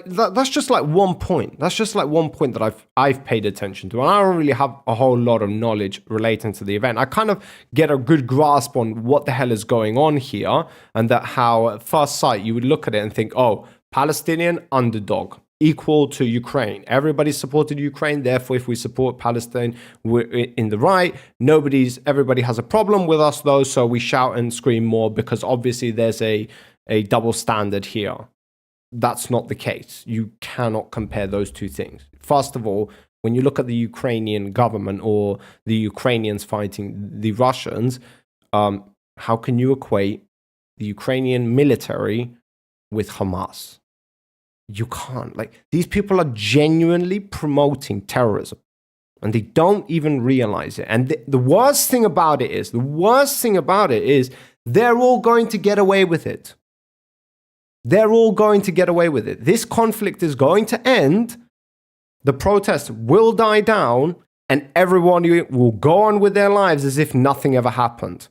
Speaker 4: that's just like one point. That's just like one point that I've paid attention to. And I don't really have a whole lot of knowledge relating to the event. I kind of get a good grasp on what the hell is going on here, and that how at first sight you would look at it and think, oh, Palestinian underdog, equal to Ukraine. Everybody supported Ukraine, therefore if we support Palestine, we're in the right. Everybody has a problem with us though, so we shout and scream more, because obviously there's a double standard here. That's not the case. You cannot compare those two things. First of all, when you look at the Ukrainian government or the Ukrainians fighting the Russians, how can you equate the Ukrainian military with Hamas? You can't. Like, these people are genuinely promoting terrorism, and they don't even realize it. And the worst thing about it is they're all going to get away with it. They're all going to get away with it. This conflict is going to end. The protests will die down, and everyone will go on with their lives as if nothing ever happened.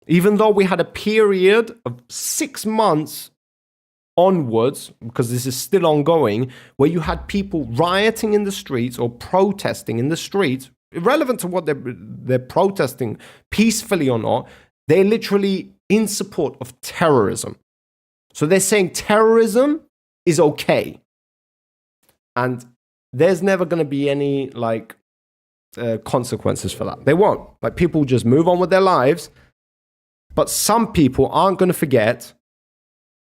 Speaker 4: Even though we had a period of 6 months onwards, because this is still ongoing, where you had people rioting in the streets or protesting in the streets, irrelevant to what they're protesting, peacefully or not, they're literally in support of terrorism. So they're saying terrorism is okay. And there's never going to be any, like, consequences for that. They won't. Like, people just move on with their lives. But some people aren't going to forget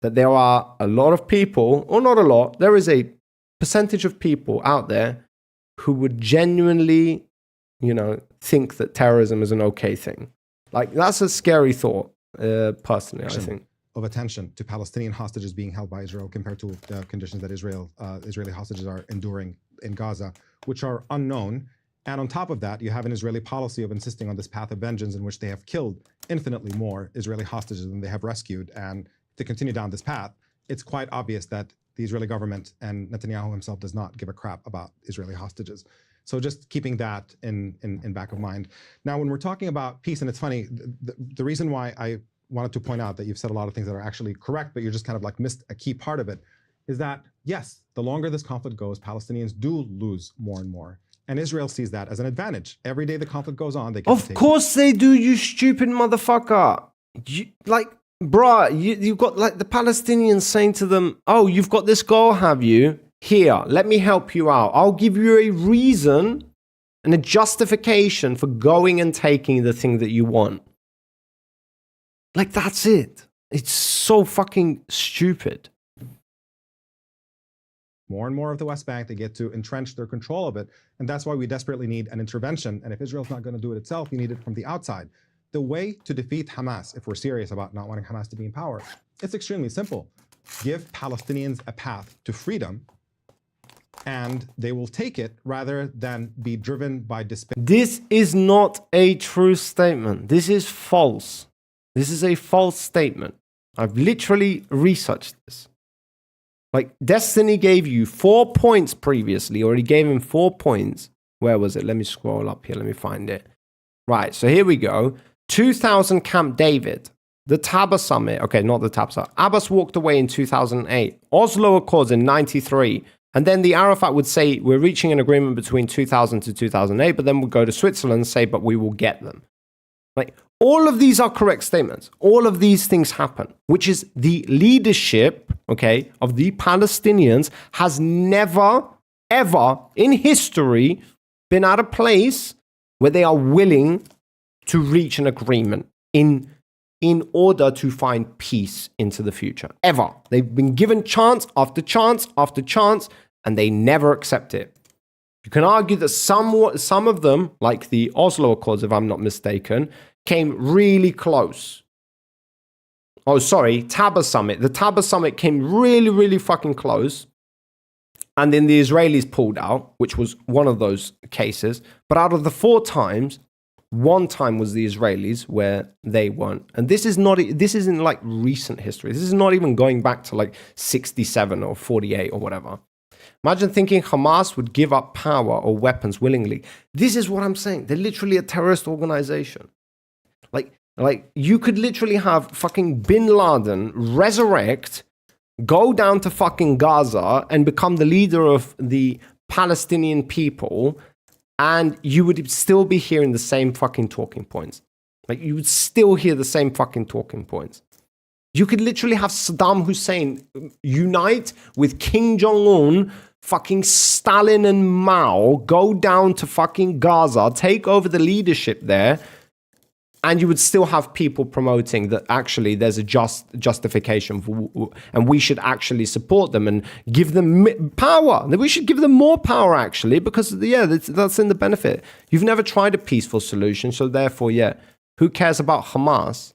Speaker 4: that there are a lot of people, or not a lot, there is a percentage of people out there who would genuinely, think that terrorism is an okay thing. Like, that's a scary thought, personally, I think.
Speaker 8: Of attention to Palestinian hostages being held by Israel compared to the conditions that Israeli hostages are enduring in Gaza, which are unknown. And on top of that, you have an Israeli policy of insisting on this path of vengeance in which they have killed infinitely more Israeli hostages than they have rescued. And to continue down this path, it's quite obvious that the Israeli government and Netanyahu himself does not give a crap about Israeli hostages. So just keeping that in back of mind. Now, when we're talking about peace, and it's funny, the reason why I wanted to point out that you've said a lot of things that are actually correct, but you're just kind of like missed a key part of it, is that, yes, the longer this conflict goes, Palestinians do lose more and more. And Israel sees that as an advantage. Every day the conflict goes on, they get
Speaker 4: Of course they do, you stupid motherfucker. You've got like the Palestinians saying to them, oh, you've got this goal, have you? Here, let me help you out. I'll give you a reason and a justification for going and taking the thing that you want. Like, that's it. It's so fucking stupid.
Speaker 8: More and more of the West Bank, they get to entrench their control of it. And that's why we desperately need an intervention. And if Israel's not going to do it itself, we need it from the outside. The way to defeat Hamas, if we're serious about not wanting Hamas to be in power, it's extremely simple. Give Palestinians a path to freedom, and they will take it rather than be driven by despair.
Speaker 4: This is not a true statement. This is false. This is a false statement. I've literally researched this. Like, Destiny gave you 4 points previously, or he gave him 4 points. Where was it? Let me scroll up here. Let me find it. Right, so here we go. 2000 Camp David. The Taba Summit. Okay, not the Taba Summit. Abbas walked away in 2008. Oslo Accords in 93. And then the Arafat would say, we're reaching an agreement between 2000 to 2008, but then we'll go to Switzerland and say, but we will get them. Like, all of these are correct statements. All of these things happen, which is the leadership, okay, of the Palestinians has never, ever in history been at a place where they are willing to reach an agreement in order to find peace into the future. Ever. They've been given chance after chance after chance, and they never accept it. You can argue that some of them, like the Oslo Accords, if I'm not mistaken, came really close. Oh, sorry, Taba Summit. The Taba Summit came really, really fucking close. And then the Israelis pulled out, which was one of those cases. But out of the 4 times, 1 time was the Israelis where they weren't. And this isn't like recent history. This is not even going back to like 67 or 48 or whatever. Imagine thinking Hamas would give up power or weapons willingly. This is what I'm saying. They're literally a terrorist organization. Like you could literally have fucking Bin Laden resurrect, go down to fucking Gaza and become the leader of the Palestinian people, and you would still be hearing the same fucking talking points. Like, you would still hear the same fucking talking points. You could literally have Saddam Hussein unite with Kim Jong-un, fucking Stalin and Mao, go down to fucking Gaza, take over the leadership there, and you would still have people promoting that actually there's a justification for, and we should actually support them and give them power. We should give them more power, actually, because, yeah, that's in the benefit. You've never tried a peaceful solution, so therefore, yeah, who cares about Hamas?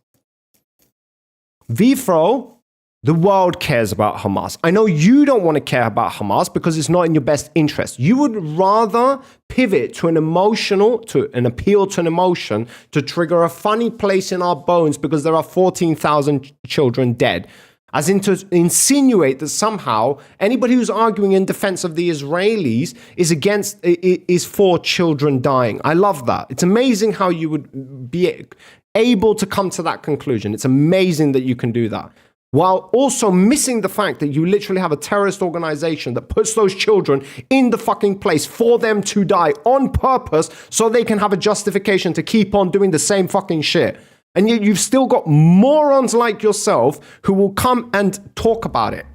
Speaker 4: Vifro, the world cares about Hamas. I know you don't want to care about Hamas because it's not in your best interest. You would rather pivot to an appeal to an emotion to trigger a funny place in our bones because there are 14,000 children dead. As in to insinuate that somehow anybody who's arguing in defense of the Israelis is for children dying. I love that. It's amazing how you would be able to come to that conclusion. It's amazing that you can do that, while also missing the fact that you literally have a terrorist organization that puts those children in the fucking place for them to die on purpose so they can have a justification to keep on doing the same fucking shit. And yet you've still got morons like yourself who will come and talk about it.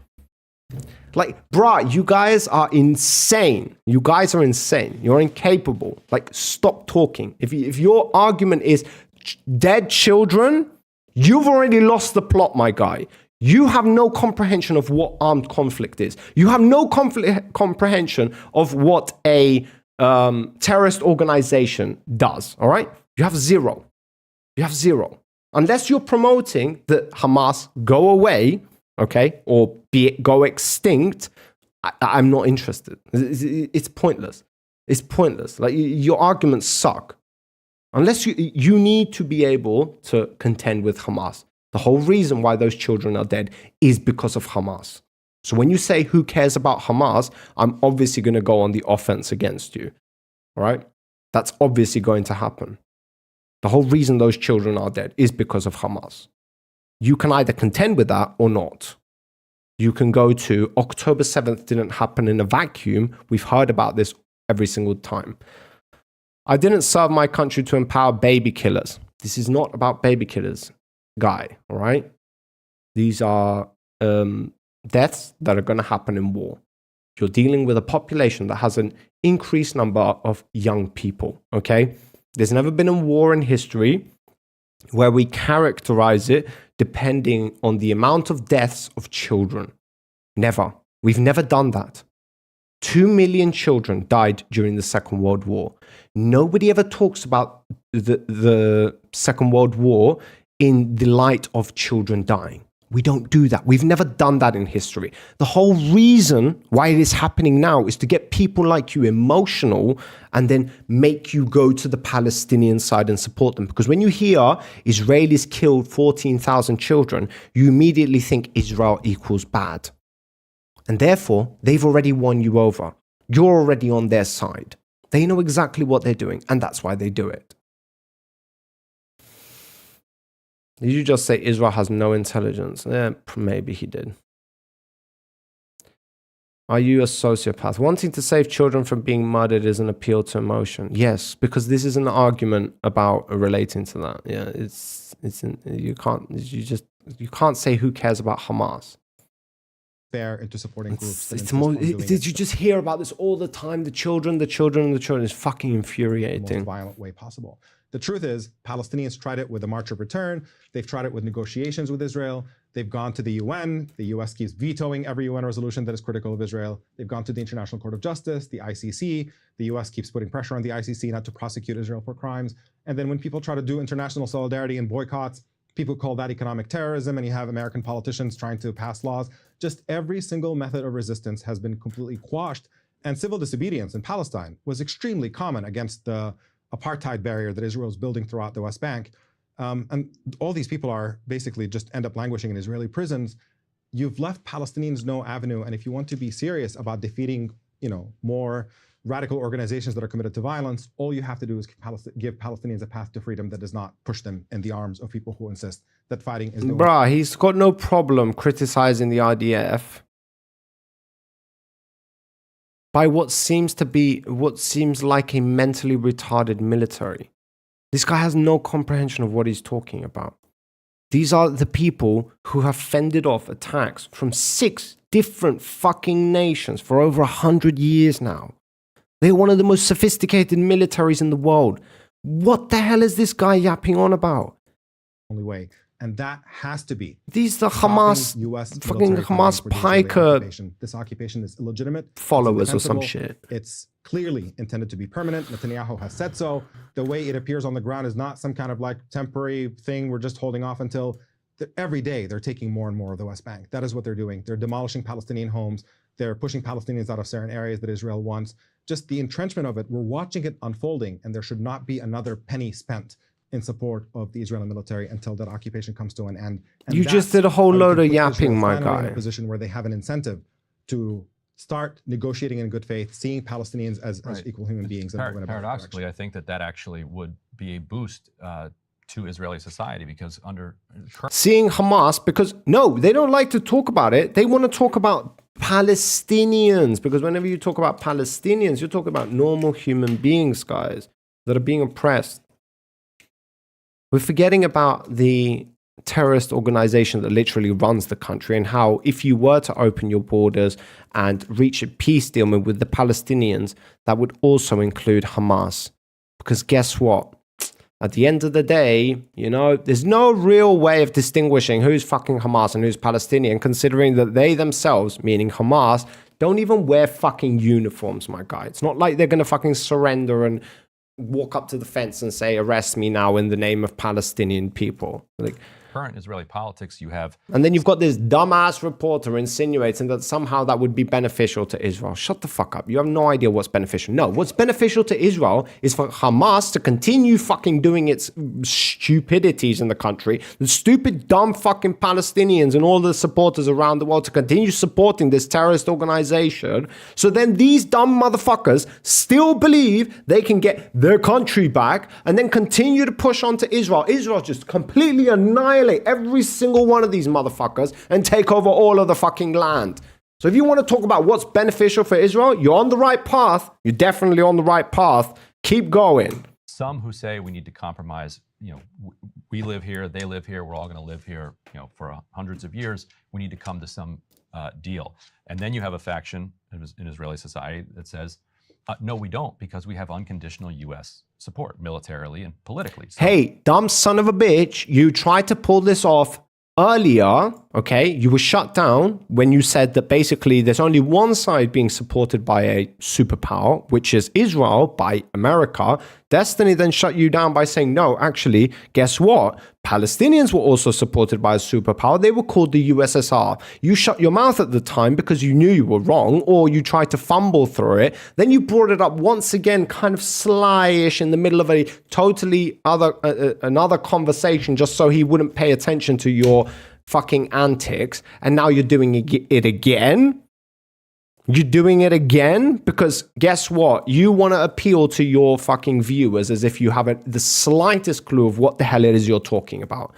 Speaker 4: Like, bruh, you guys are insane. You guys are insane. You're incapable. Like, stop talking. If your argument is dead children, you've already lost the plot, my guy. You have no comprehension of what armed conflict is. You have no comprehension of what a terrorist organization does, all right? You have zero. You have zero. Unless you're promoting that Hamas go away, okay, or go extinct, I'm not interested. It's pointless. It's pointless. Like, your arguments suck. Unless you need to be able to contend with Hamas. The whole reason why those children are dead is because of Hamas. So when you say who cares about Hamas, I'm obviously going to go on the offense against you. All right? That's obviously going to happen. The whole reason those children are dead is because of Hamas. You can either contend with that or not. You can go to October 7th didn't happen in a vacuum. We've heard about this every single time. I didn't serve my country to empower baby killers. This is not about baby killers, guy, all right? These are deaths that are going to happen in war. You're dealing with a population that has an increased number of young people, okay? There's never been a war in history where we characterize it depending on the amount of deaths of children. Never. We've never done that. 2 million children died during the Second World War. Nobody ever talks about the Second World War in the light of children dying. We don't do that. We've never done that in history. The whole reason why it is happening now is to get people like you emotional and then make you go to the Palestinian side and support them. Because when you hear Israelis killed 14,000 children, you immediately think Israel equals bad. And therefore, they've already won you over. You're already on their side. They know exactly what they're doing, and that's why they do it. Did you just say Israel has no intelligence? Maybe he did. Are you a sociopath? Wanting to save children from being murdered is an appeal to emotion. Yes, because this is an argument about relating to that. Yeah, you can't say who cares about Hamas.
Speaker 8: Fair into supporting groups.
Speaker 4: Did you just hear about this all the time? The children. It's fucking infuriating.
Speaker 8: The most violent way possible. The truth is, Palestinians tried it with the March of Return. They've tried it with negotiations with Israel. They've gone to the UN. The US keeps vetoing every UN resolution that is critical of Israel. They've gone to the International Court of Justice, the ICC. The US keeps putting pressure on the ICC not to prosecute Israel for crimes. And then when people try to do international solidarity and boycotts, people call that economic terrorism, and you have American politicians trying to pass laws. Just every single method of resistance has been completely quashed. And civil disobedience in Palestine was extremely common against the apartheid barrier that Israel is building throughout the West Bank. And all these people are basically just end up languishing in Israeli prisons. You've left Palestinians no avenue. And if you want to be serious about defeating, more radical organizations that are committed to violence, all you have to do is give Palestinians a path to freedom that does not push them in the arms of people who insist that fighting is the
Speaker 4: way. He's got no problem criticizing the IDF by what seems like a mentally retarded military. This guy has no comprehension of what he's talking about. These are the people who have fended off attacks from 6 different fucking nations for over 100 years now. They're one of the most sophisticated militaries in the world. What the hell is this guy yapping on about?
Speaker 8: Only way. And that has to be.
Speaker 4: These are Hamas, fucking Hamas piker.
Speaker 8: This occupation is illegitimate.
Speaker 4: Followers or some shit.
Speaker 8: It's clearly intended to be permanent. Netanyahu has said so. The way it appears on the ground is not some kind of like temporary thing. We're just holding off until every day they're taking more and more of the West Bank. That is what they're doing. They're demolishing Palestinian homes. They're pushing Palestinians out of certain areas that Israel wants. Just the entrenchment of it, we're watching it unfolding, and there should not be another penny spent in support of the Israeli military until that occupation comes to an end. And
Speaker 4: you just did a whole load of yapping, my guy.
Speaker 8: In a position where they have an incentive to start negotiating in good faith, seeing Palestinians as equal human beings.
Speaker 10: Paradoxically, I think that actually would be a boost to Israeli society, because under
Speaker 4: seeing Hamas, because no, they don't like to talk about it. They want to talk about Palestinians, because whenever you talk about Palestinians, you're talking about normal human beings, guys, that are being oppressed. We're forgetting about the terrorist organization that literally runs the country, and how if you were to open your borders and reach a peace deal with the Palestinians, that would also include Hamas. Because guess what? At the end of the day, you know, there's no real way of distinguishing who's fucking Hamas and who's Palestinian, considering that they themselves, meaning Hamas, don't even wear fucking uniforms, my guy. It's not like they're going to fucking surrender and walk up to the fence and say, arrest me now in the name of Palestinian people. Like,
Speaker 10: current Israeli politics, you have...
Speaker 4: And then you've got this dumbass reporter insinuating that somehow that would be beneficial to Israel. Shut the fuck up. You have no idea what's beneficial. No, what's beneficial to Israel is for Hamas to continue fucking doing its stupidities in the country. The stupid, dumb fucking Palestinians and all the supporters around the world to continue supporting this terrorist organization. So then these dumb motherfuckers still believe they can get their country back and then continue to push on to Israel. Israel just completely annihilates every single one of these motherfuckers and take over all of the fucking land. So if you want to talk about what's beneficial for Israel, you're on the right path. You're definitely on the right path. Keep going.
Speaker 10: Some who say we need to compromise, you know, we live here, they live here, we're all going to live here, you know, for hundreds of years. We need to come to some deal. And then you have a faction in Israeli society that says, no, we don't, because we have unconditional U.S. support militarily and politically. So,
Speaker 4: hey, dumb son of a bitch, you tried to pull this off earlier, okay? You were shut down when you said that basically there's only one side being supported by a superpower, which is Israel by America. Destiny then shut you down by saying, no, actually, guess what? Palestinians were also supported by a superpower. They were called the USSR. You shut your mouth at the time because you knew you were wrong, or you tried to fumble through it. Then you brought it up once again, kind of sly-ish in the middle of a totally another conversation, just so he wouldn't pay attention to your fucking antics. And now you're doing it again. You're doing it again because guess what? You want to appeal to your fucking viewers as if you haven't the slightest clue of what the hell it is you're talking about.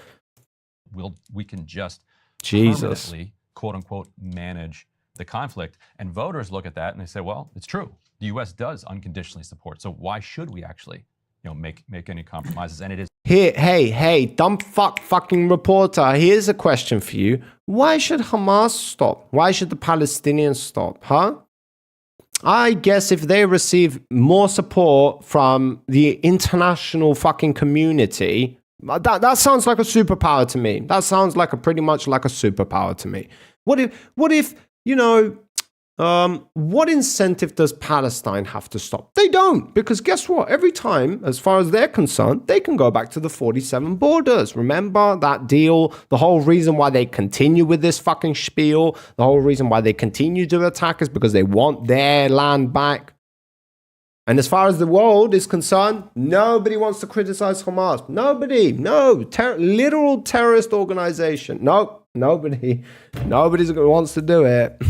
Speaker 10: We can just
Speaker 4: Jesus,
Speaker 10: permanently, quote unquote, manage the conflict. And voters look at that and they say, well, it's true. The U.S. does unconditionally support. So why should we actually, you know, make any compromises? And it is.
Speaker 4: Hey, dumb fucking reporter. Here's a question for you. Why should Hamas stop? Why should the Palestinians stop? Huh? I guess if they receive more support from the international fucking community, that sounds like a superpower to me. That sounds like pretty much like a superpower to me. What if, you know, what incentive does Palestine have to stop? They don't, because guess what? Every time, as far as they're concerned, they can go back to the 47 borders. Remember that deal? The whole reason why they continue with this fucking spiel, the whole reason why they continue to attack is because they want their land back. And as far as the world is concerned, nobody wants to criticize Hamas. Nobody. No. Literal terrorist organization. Nope. Nobody wants to do it.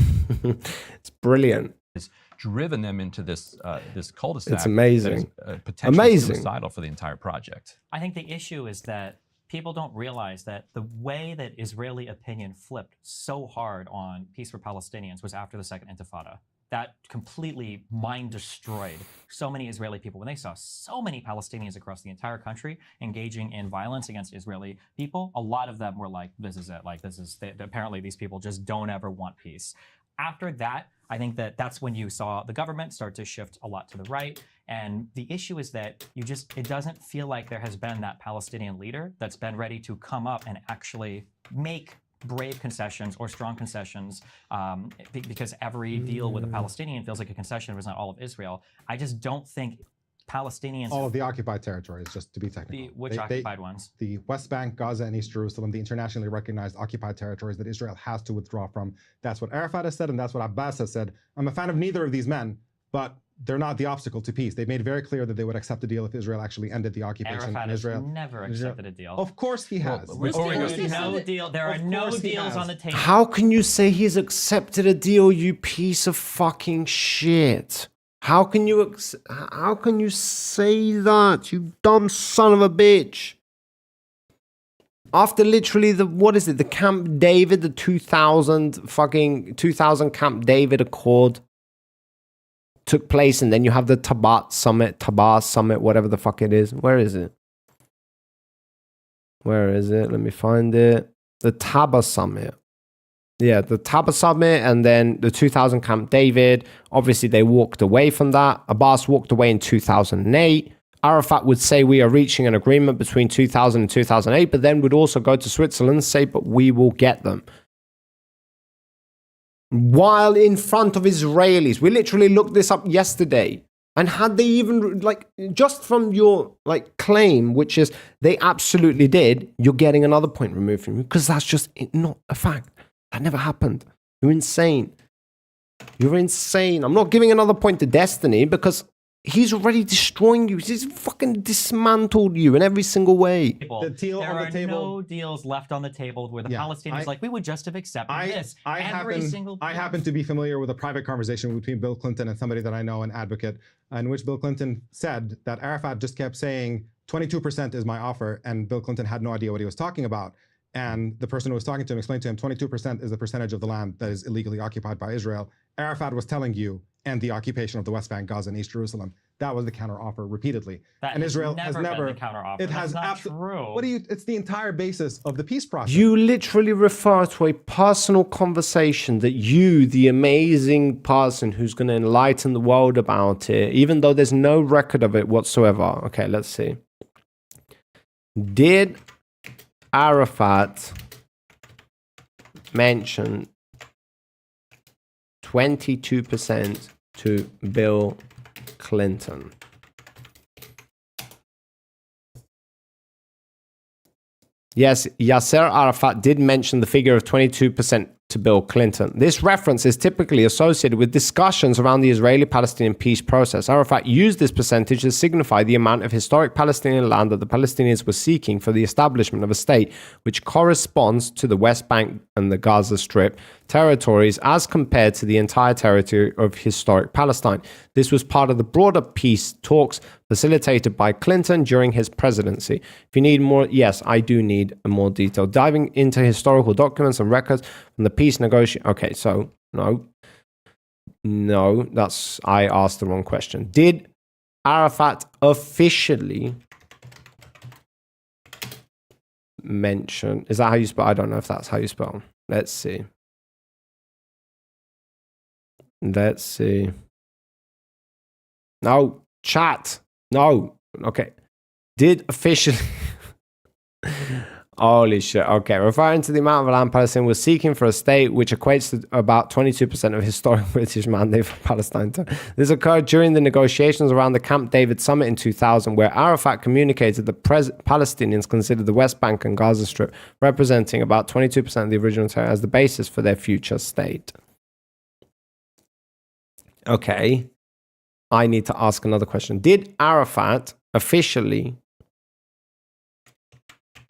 Speaker 4: It's brilliant.
Speaker 10: It's driven them into this this cul-de-sac.
Speaker 4: It's amazing.
Speaker 10: That is, potentially suicidal for the entire project.
Speaker 7: I think the issue is that people don't realize that the way that Israeli opinion flipped so hard on peace for Palestinians was after the Second Intifada. That completely mind destroyed so many Israeli people when they saw so many Palestinians across the entire country engaging in violence against Israeli people. A lot of them were like, this is it. Like, apparently these people just don't ever want peace. After that, I think that's when you saw the government start to shift a lot to the right. And the issue is that it doesn't feel like there has been that Palestinian leader that's been ready to come up and actually make brave concessions or strong concessions, because every deal with a Palestinian feels like a concession. It was not all of Israel. I just don't think Palestinians...
Speaker 8: All of the occupied territories, just to be technical.
Speaker 7: Which occupied ones?
Speaker 8: The West Bank, Gaza, and East Jerusalem, the internationally recognized occupied territories that Israel has to withdraw from. That's what Arafat has said, and that's what Abbas has said. I'm a fan of neither of these men, but they're not the obstacle to peace. They've made very clear that they would accept a deal if Israel actually ended the occupation.
Speaker 7: Arafat
Speaker 8: in Israel
Speaker 7: has never accepted a deal.
Speaker 8: Of course he has.
Speaker 7: There are no deals on the table.
Speaker 4: How can you say he's accepted a deal, you piece of fucking shit? How can you say that, you dumb son of a bitch? After literally the Camp David, the 2000 Camp David Accord took place, and then you have the Tabas Summit, whatever the fuck it is. Where is it? Where is it? Let me find it. The Taba Summit. Yeah, the Taba Summit and then the 2000 Camp David. Obviously, they walked away from that. Abbas walked away in 2008. Arafat would say we are reaching an agreement between 2000 and 2008, but then would also go to Switzerland and say, but we will get them. While in front of Israelis. We literally looked this up yesterday. And had they even, like, just from your, like, claim, which is they absolutely did, you're getting another point removed from you because that's just not a fact. That never happened. You're insane. You're insane. I'm not giving another point to Destiny because he's already destroying you. He's fucking dismantled you in every single way.
Speaker 7: The deal there on the table. No deals left on the table where the Palestinians like, we would just have accepted this.
Speaker 8: I happen to be familiar with a private conversation between Bill Clinton and somebody that I know, an advocate, in which Bill Clinton said that Arafat just kept saying 22% is my offer, and Bill Clinton had no idea what he was talking about. And the person who was talking to him explained to him 22% is the percentage of the land that is illegally occupied by Israel. Arafat was telling you, and the occupation of the West Bank, Gaza, and East Jerusalem. That was the counteroffer repeatedly.
Speaker 7: And Israel has never been the counteroffer.
Speaker 8: It has true. What do you? It's the entire basis of the peace process.
Speaker 4: You literally refer to a personal conversation that you, the amazing person who's going to enlighten the world about it, even though there's no record of it whatsoever. Okay, let's see. Did Arafat mention 22% to Bill Clinton? Yes, Yasser Arafat did mention the figure of 22% to Bill Clinton. This reference is typically associated with discussions around the Israeli-Palestinian peace process. Arafat used this percentage to signify the amount of historic Palestinian land that the Palestinians were seeking for the establishment of a state, which corresponds to the West Bank and the Gaza Strip territories as compared to the entire territory of historic Palestine. This was part of the broader peace talks facilitated by Clinton during his presidency. If you need more, yes, I do need a more detail. Diving into historical documents and records from the peace negotiation. Okay, so no, that's, I asked the wrong question. Did Arafat officially mention, is that how you spell? I don't know if that's how you spell. Let's see. Let's see. No, chat. No. Okay. Did officially. Holy shit. Okay. Referring to the amount of land Palestine was seeking for a state, which equates to about 22% of historic British mandate for Palestine. This occurred during the negotiations around the Camp David summit in 2000, where Arafat communicated that Palestinians considered the West Bank and Gaza Strip representing about 22% of the original territory as the basis for their future state. Okay. I need to ask another question. Did Arafat officially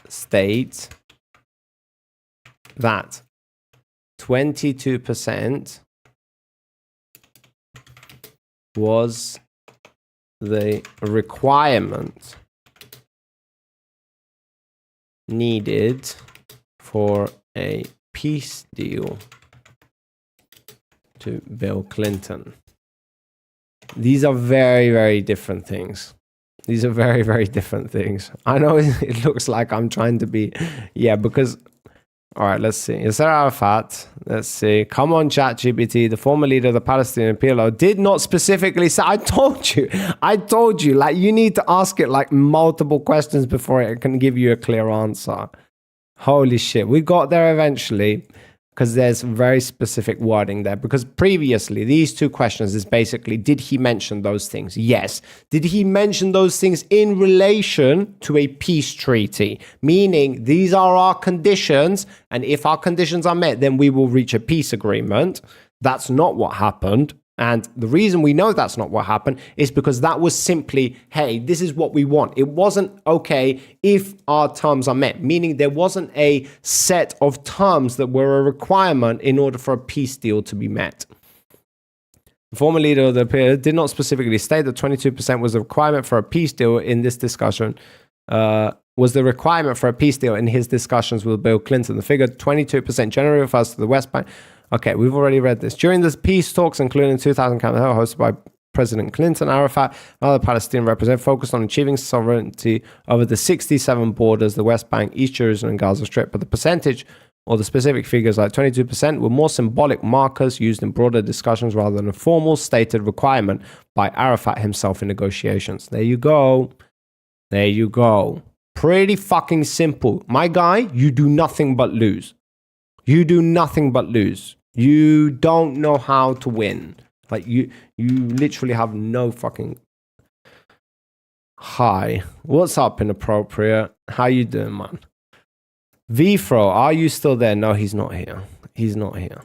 Speaker 4: state that 22% was the requirement needed for a peace deal to Bill Clinton? These are very, very different things. These are very, very different things. I know it looks like I'm trying to be, yeah, because, all right, let's see. Yasser Arafat, let's see. Come on, ChatGPT, the former leader of the Palestinian PLO, did not specifically say, I told you, like, you need to ask it like multiple questions before it can give you a clear answer. Holy shit. We got there eventually, because there's very specific wording there. Because previously, these two questions is basically, did he mention those things? Yes. Did he mention those things in relation to a peace treaty? Meaning, these are our conditions, and if our conditions are met, then we will reach a peace agreement. That's not what happened. And the reason we know that's not what happened is because that was simply, hey, this is what we want. It wasn't okay if our terms are met, meaning there wasn't a set of terms that were a requirement in order for a peace deal to be met. The former leader of the PLO did not specifically state that 22% was the requirement for a peace deal in this discussion, was the requirement for a peace deal in his discussions with Bill Clinton. The figure 22% generally refers to the West Bank. Okay, we've already read this. During the peace talks, including 2000 hosted by President Clinton, Arafat, and other Palestinian representatives focused on achieving sovereignty over the 67 borders, the West Bank, East Jerusalem, and Gaza Strip. But the percentage or the specific figures like 22% were more symbolic markers used in broader discussions rather than a formal stated requirement by Arafat himself in negotiations. There you go. There you go. Pretty fucking simple. My guy, you do nothing but lose. You do nothing but lose. You don't know how to win. Like you literally have no fucking... Hi. What's up, Inappropriate? How you doing, man? VFro, are you still there? No, he's not here. He's not here.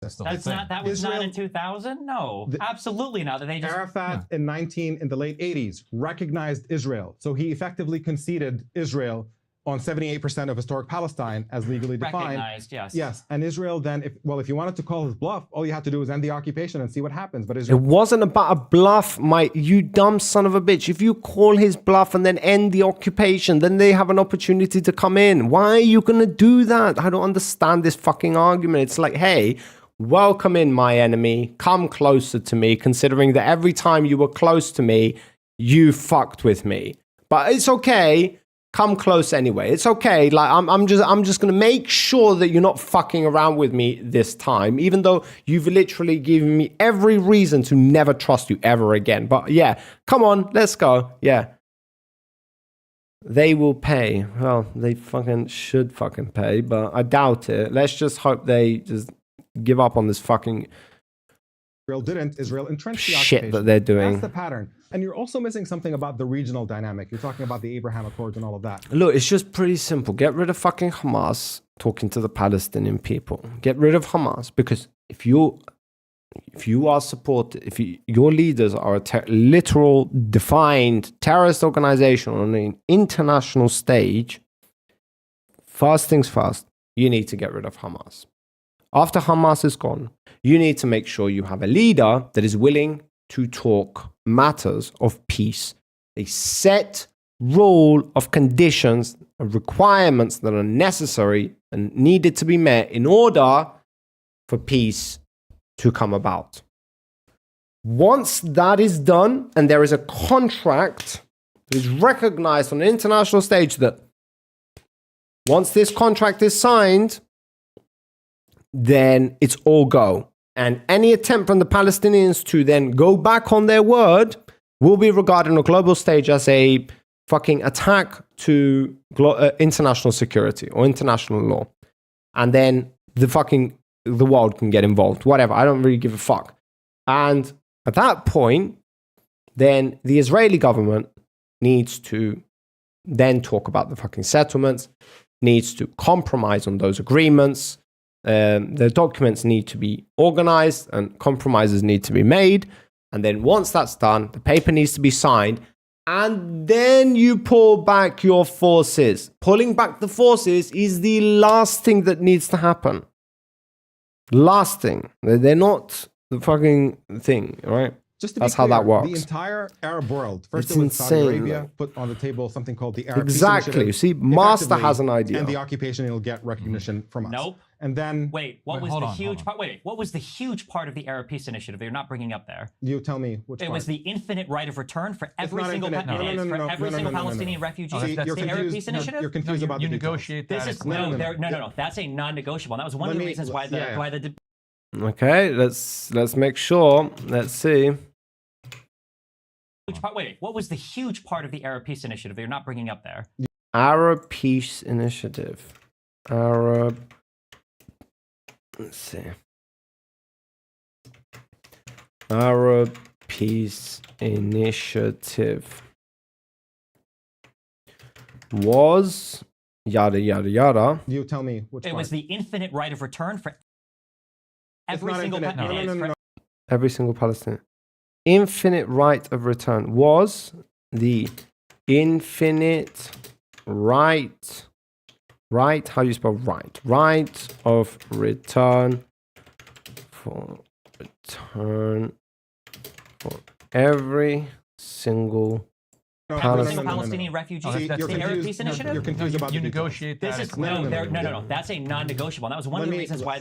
Speaker 7: That was not in 2000? No, absolutely not. They just,
Speaker 8: Arafat in the late 80s recognized Israel. So he effectively conceded Israel on 78% of historic Palestine as legally defined.
Speaker 7: Recognized, yes.
Speaker 8: Yes, and Israel then, if you wanted to call his bluff, all you had to do was end the occupation and see what happens. But Israel...
Speaker 4: It wasn't about a bluff, you dumb son of a bitch. If you call his bluff and then end the occupation, then they have an opportunity to come in. Why are you going to do that? I don't understand this fucking argument. It's like, hey, welcome in, my enemy. Come closer to me, considering that every time you were close to me, you fucked with me. But it's okay. Come close anyway. It's okay. Like I'm just gonna make sure that you're not fucking around with me this time, even though you've literally given me every reason to never trust you ever again. But yeah, come on, let's go. Yeah. They will pay. Well, they fucking should fucking pay, but I doubt it. Let's just hope they just give up on this fucking
Speaker 8: Israel entrenched the
Speaker 4: shit
Speaker 8: occupation.
Speaker 4: that they're doing.
Speaker 8: That's the pattern. And you're also missing something about the regional dynamic. You're talking about the Abraham Accords and all of that.
Speaker 4: Look, it's just pretty simple. Get rid of fucking Hamas talking to the Palestinian people. Get rid of Hamas, because if you are supported, your leaders are a literal defined terrorist organization on an international stage, first things first, you need to get rid of Hamas. After Hamas is gone, you need to make sure you have a leader that is willing to talk matters of peace. A set rule of conditions and requirements that are necessary and needed to be met in order for peace to come about. Once that is done, and there is a contract that is recognized on an international stage, that once this contract is signed, then it's all go. And any attempt from the Palestinians to then go back on their word will be regarded on a global stage as a fucking attack to international security or international law. And then the world can get involved. Whatever. I don't really give a fuck. And at that point, then the Israeli government needs to then talk about the fucking settlements, needs to compromise on those agreements. The documents need to be organized and compromises need to be made. And then once that's done, the paper needs to be signed. And then you pull back your forces. Pulling back the forces is the last thing that needs to happen. Last thing. They're not the fucking thing, right?
Speaker 8: Just to
Speaker 4: That's
Speaker 8: be clear,
Speaker 4: how that works.
Speaker 8: The entire Arab world, first
Speaker 4: It's
Speaker 8: it was Saudi
Speaker 4: insane,
Speaker 8: Arabia,
Speaker 4: like-
Speaker 8: put on the table something called the Arab Peace
Speaker 4: Exactly.
Speaker 8: Initiative.
Speaker 4: See, Master
Speaker 8: Effectively,
Speaker 4: has an idea.
Speaker 8: And the occupation will get recognition from us.
Speaker 7: Nope.
Speaker 8: And then
Speaker 7: Wait, what was the huge part? Wait, what was the huge part of the Arab Peace Initiative that you're not bringing up there?
Speaker 8: You tell me which
Speaker 7: It
Speaker 8: part.
Speaker 7: was the infinite right of return for every
Speaker 8: not
Speaker 7: single
Speaker 8: infinite.
Speaker 7: it is,
Speaker 8: No, no,
Speaker 7: for
Speaker 8: no,
Speaker 7: every
Speaker 8: no, no,
Speaker 7: single
Speaker 8: no, no, no.
Speaker 7: Palestinian refugee.
Speaker 8: See,
Speaker 7: That's
Speaker 8: you're
Speaker 7: the Arab
Speaker 8: confused.
Speaker 7: Peace Initiative.
Speaker 8: You're confused about
Speaker 10: you
Speaker 8: the
Speaker 10: negotiate
Speaker 7: This
Speaker 10: that.
Speaker 7: is
Speaker 8: No.
Speaker 7: no. That's a non-negotiable. That was one of the reasons why the
Speaker 4: Okay, let's make sure. Let's see.
Speaker 7: huge part. Wait, what was the huge part of the Arab Peace Initiative that you're not bringing up there?
Speaker 4: Arab Peace Initiative. Let's see. Arab Peace Initiative was yada yada yada.
Speaker 8: You tell me which
Speaker 7: It
Speaker 8: part.
Speaker 7: was the infinite right of return for every
Speaker 8: not
Speaker 7: single
Speaker 8: infinite. No.
Speaker 4: Every single Palestinian. Infinite right of return was the infinite right. Right? How do you spell right? Right of return for every single
Speaker 7: every single Palestinian refugee.
Speaker 10: That's
Speaker 7: the Arab Peace Initiative.
Speaker 8: You're confused about
Speaker 10: you
Speaker 8: the
Speaker 10: negotiate that.
Speaker 7: This is no. That's a non-negotiable. That was one of the reasons why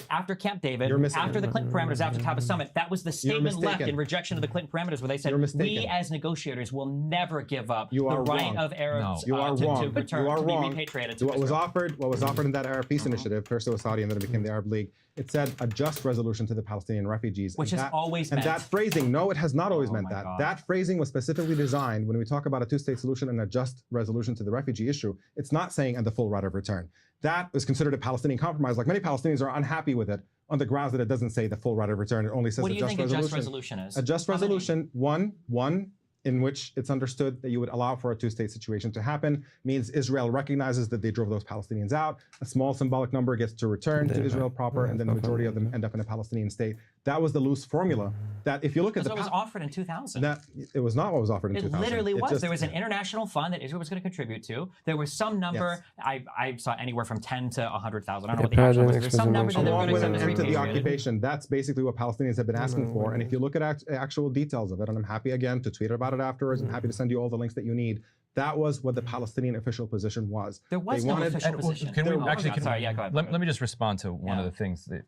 Speaker 7: after Camp David, after the Clinton parameters, after Taba Summit, that was the statement left in rejection of the Clinton parameters, where they said we as negotiators will never give up the right of Arabs
Speaker 8: You are wrong.
Speaker 7: to be repatriated.
Speaker 8: What was offered in that Arab Peace Initiative, first it was Saudi and then it became the Arab League. It said a just resolution to the Palestinian refugees.
Speaker 7: Which has always meant.
Speaker 8: And that phrasing, no, it has not always meant that.
Speaker 7: God.
Speaker 8: That phrasing was specifically designed when we talk about a two-state solution and a just resolution to the refugee issue. It's not saying and the full right of return. That is considered a Palestinian compromise. Like many Palestinians are unhappy with it on the grounds that it doesn't say the full right of return. It only says
Speaker 7: What
Speaker 8: a
Speaker 7: do you
Speaker 8: just
Speaker 7: think
Speaker 8: resolution.
Speaker 7: a just resolution is?
Speaker 8: A just resolution, one in which it's understood that you would allow for a two-state situation to happen, means Israel recognizes that they drove those Palestinians out. A small symbolic number gets to return to Israel proper, and then the majority of them end up in a Palestinian state. That was the loose formula. That if you look at
Speaker 7: Because it was offered in 2000.
Speaker 8: it was not what was offered in 2000.
Speaker 7: It literally was. There was an international fund that Israel was going to contribute to. There was some number. I saw anywhere from 10 to 100,000. I don't know what the actual was. There's some number that they were going to send
Speaker 8: Along with an end to the
Speaker 7: repatriated.
Speaker 8: occupation, that's basically what Palestinians have been asking for. And if you look at actual details of it, and I'm happy again to tweet about it afterwards, I'm happy to send you all the links that you need. That was what the Palestinian official position was.
Speaker 7: There was no official position.
Speaker 10: Can we actually?
Speaker 7: Sorry, yeah, go ahead.
Speaker 10: Let me just respond to one of the things that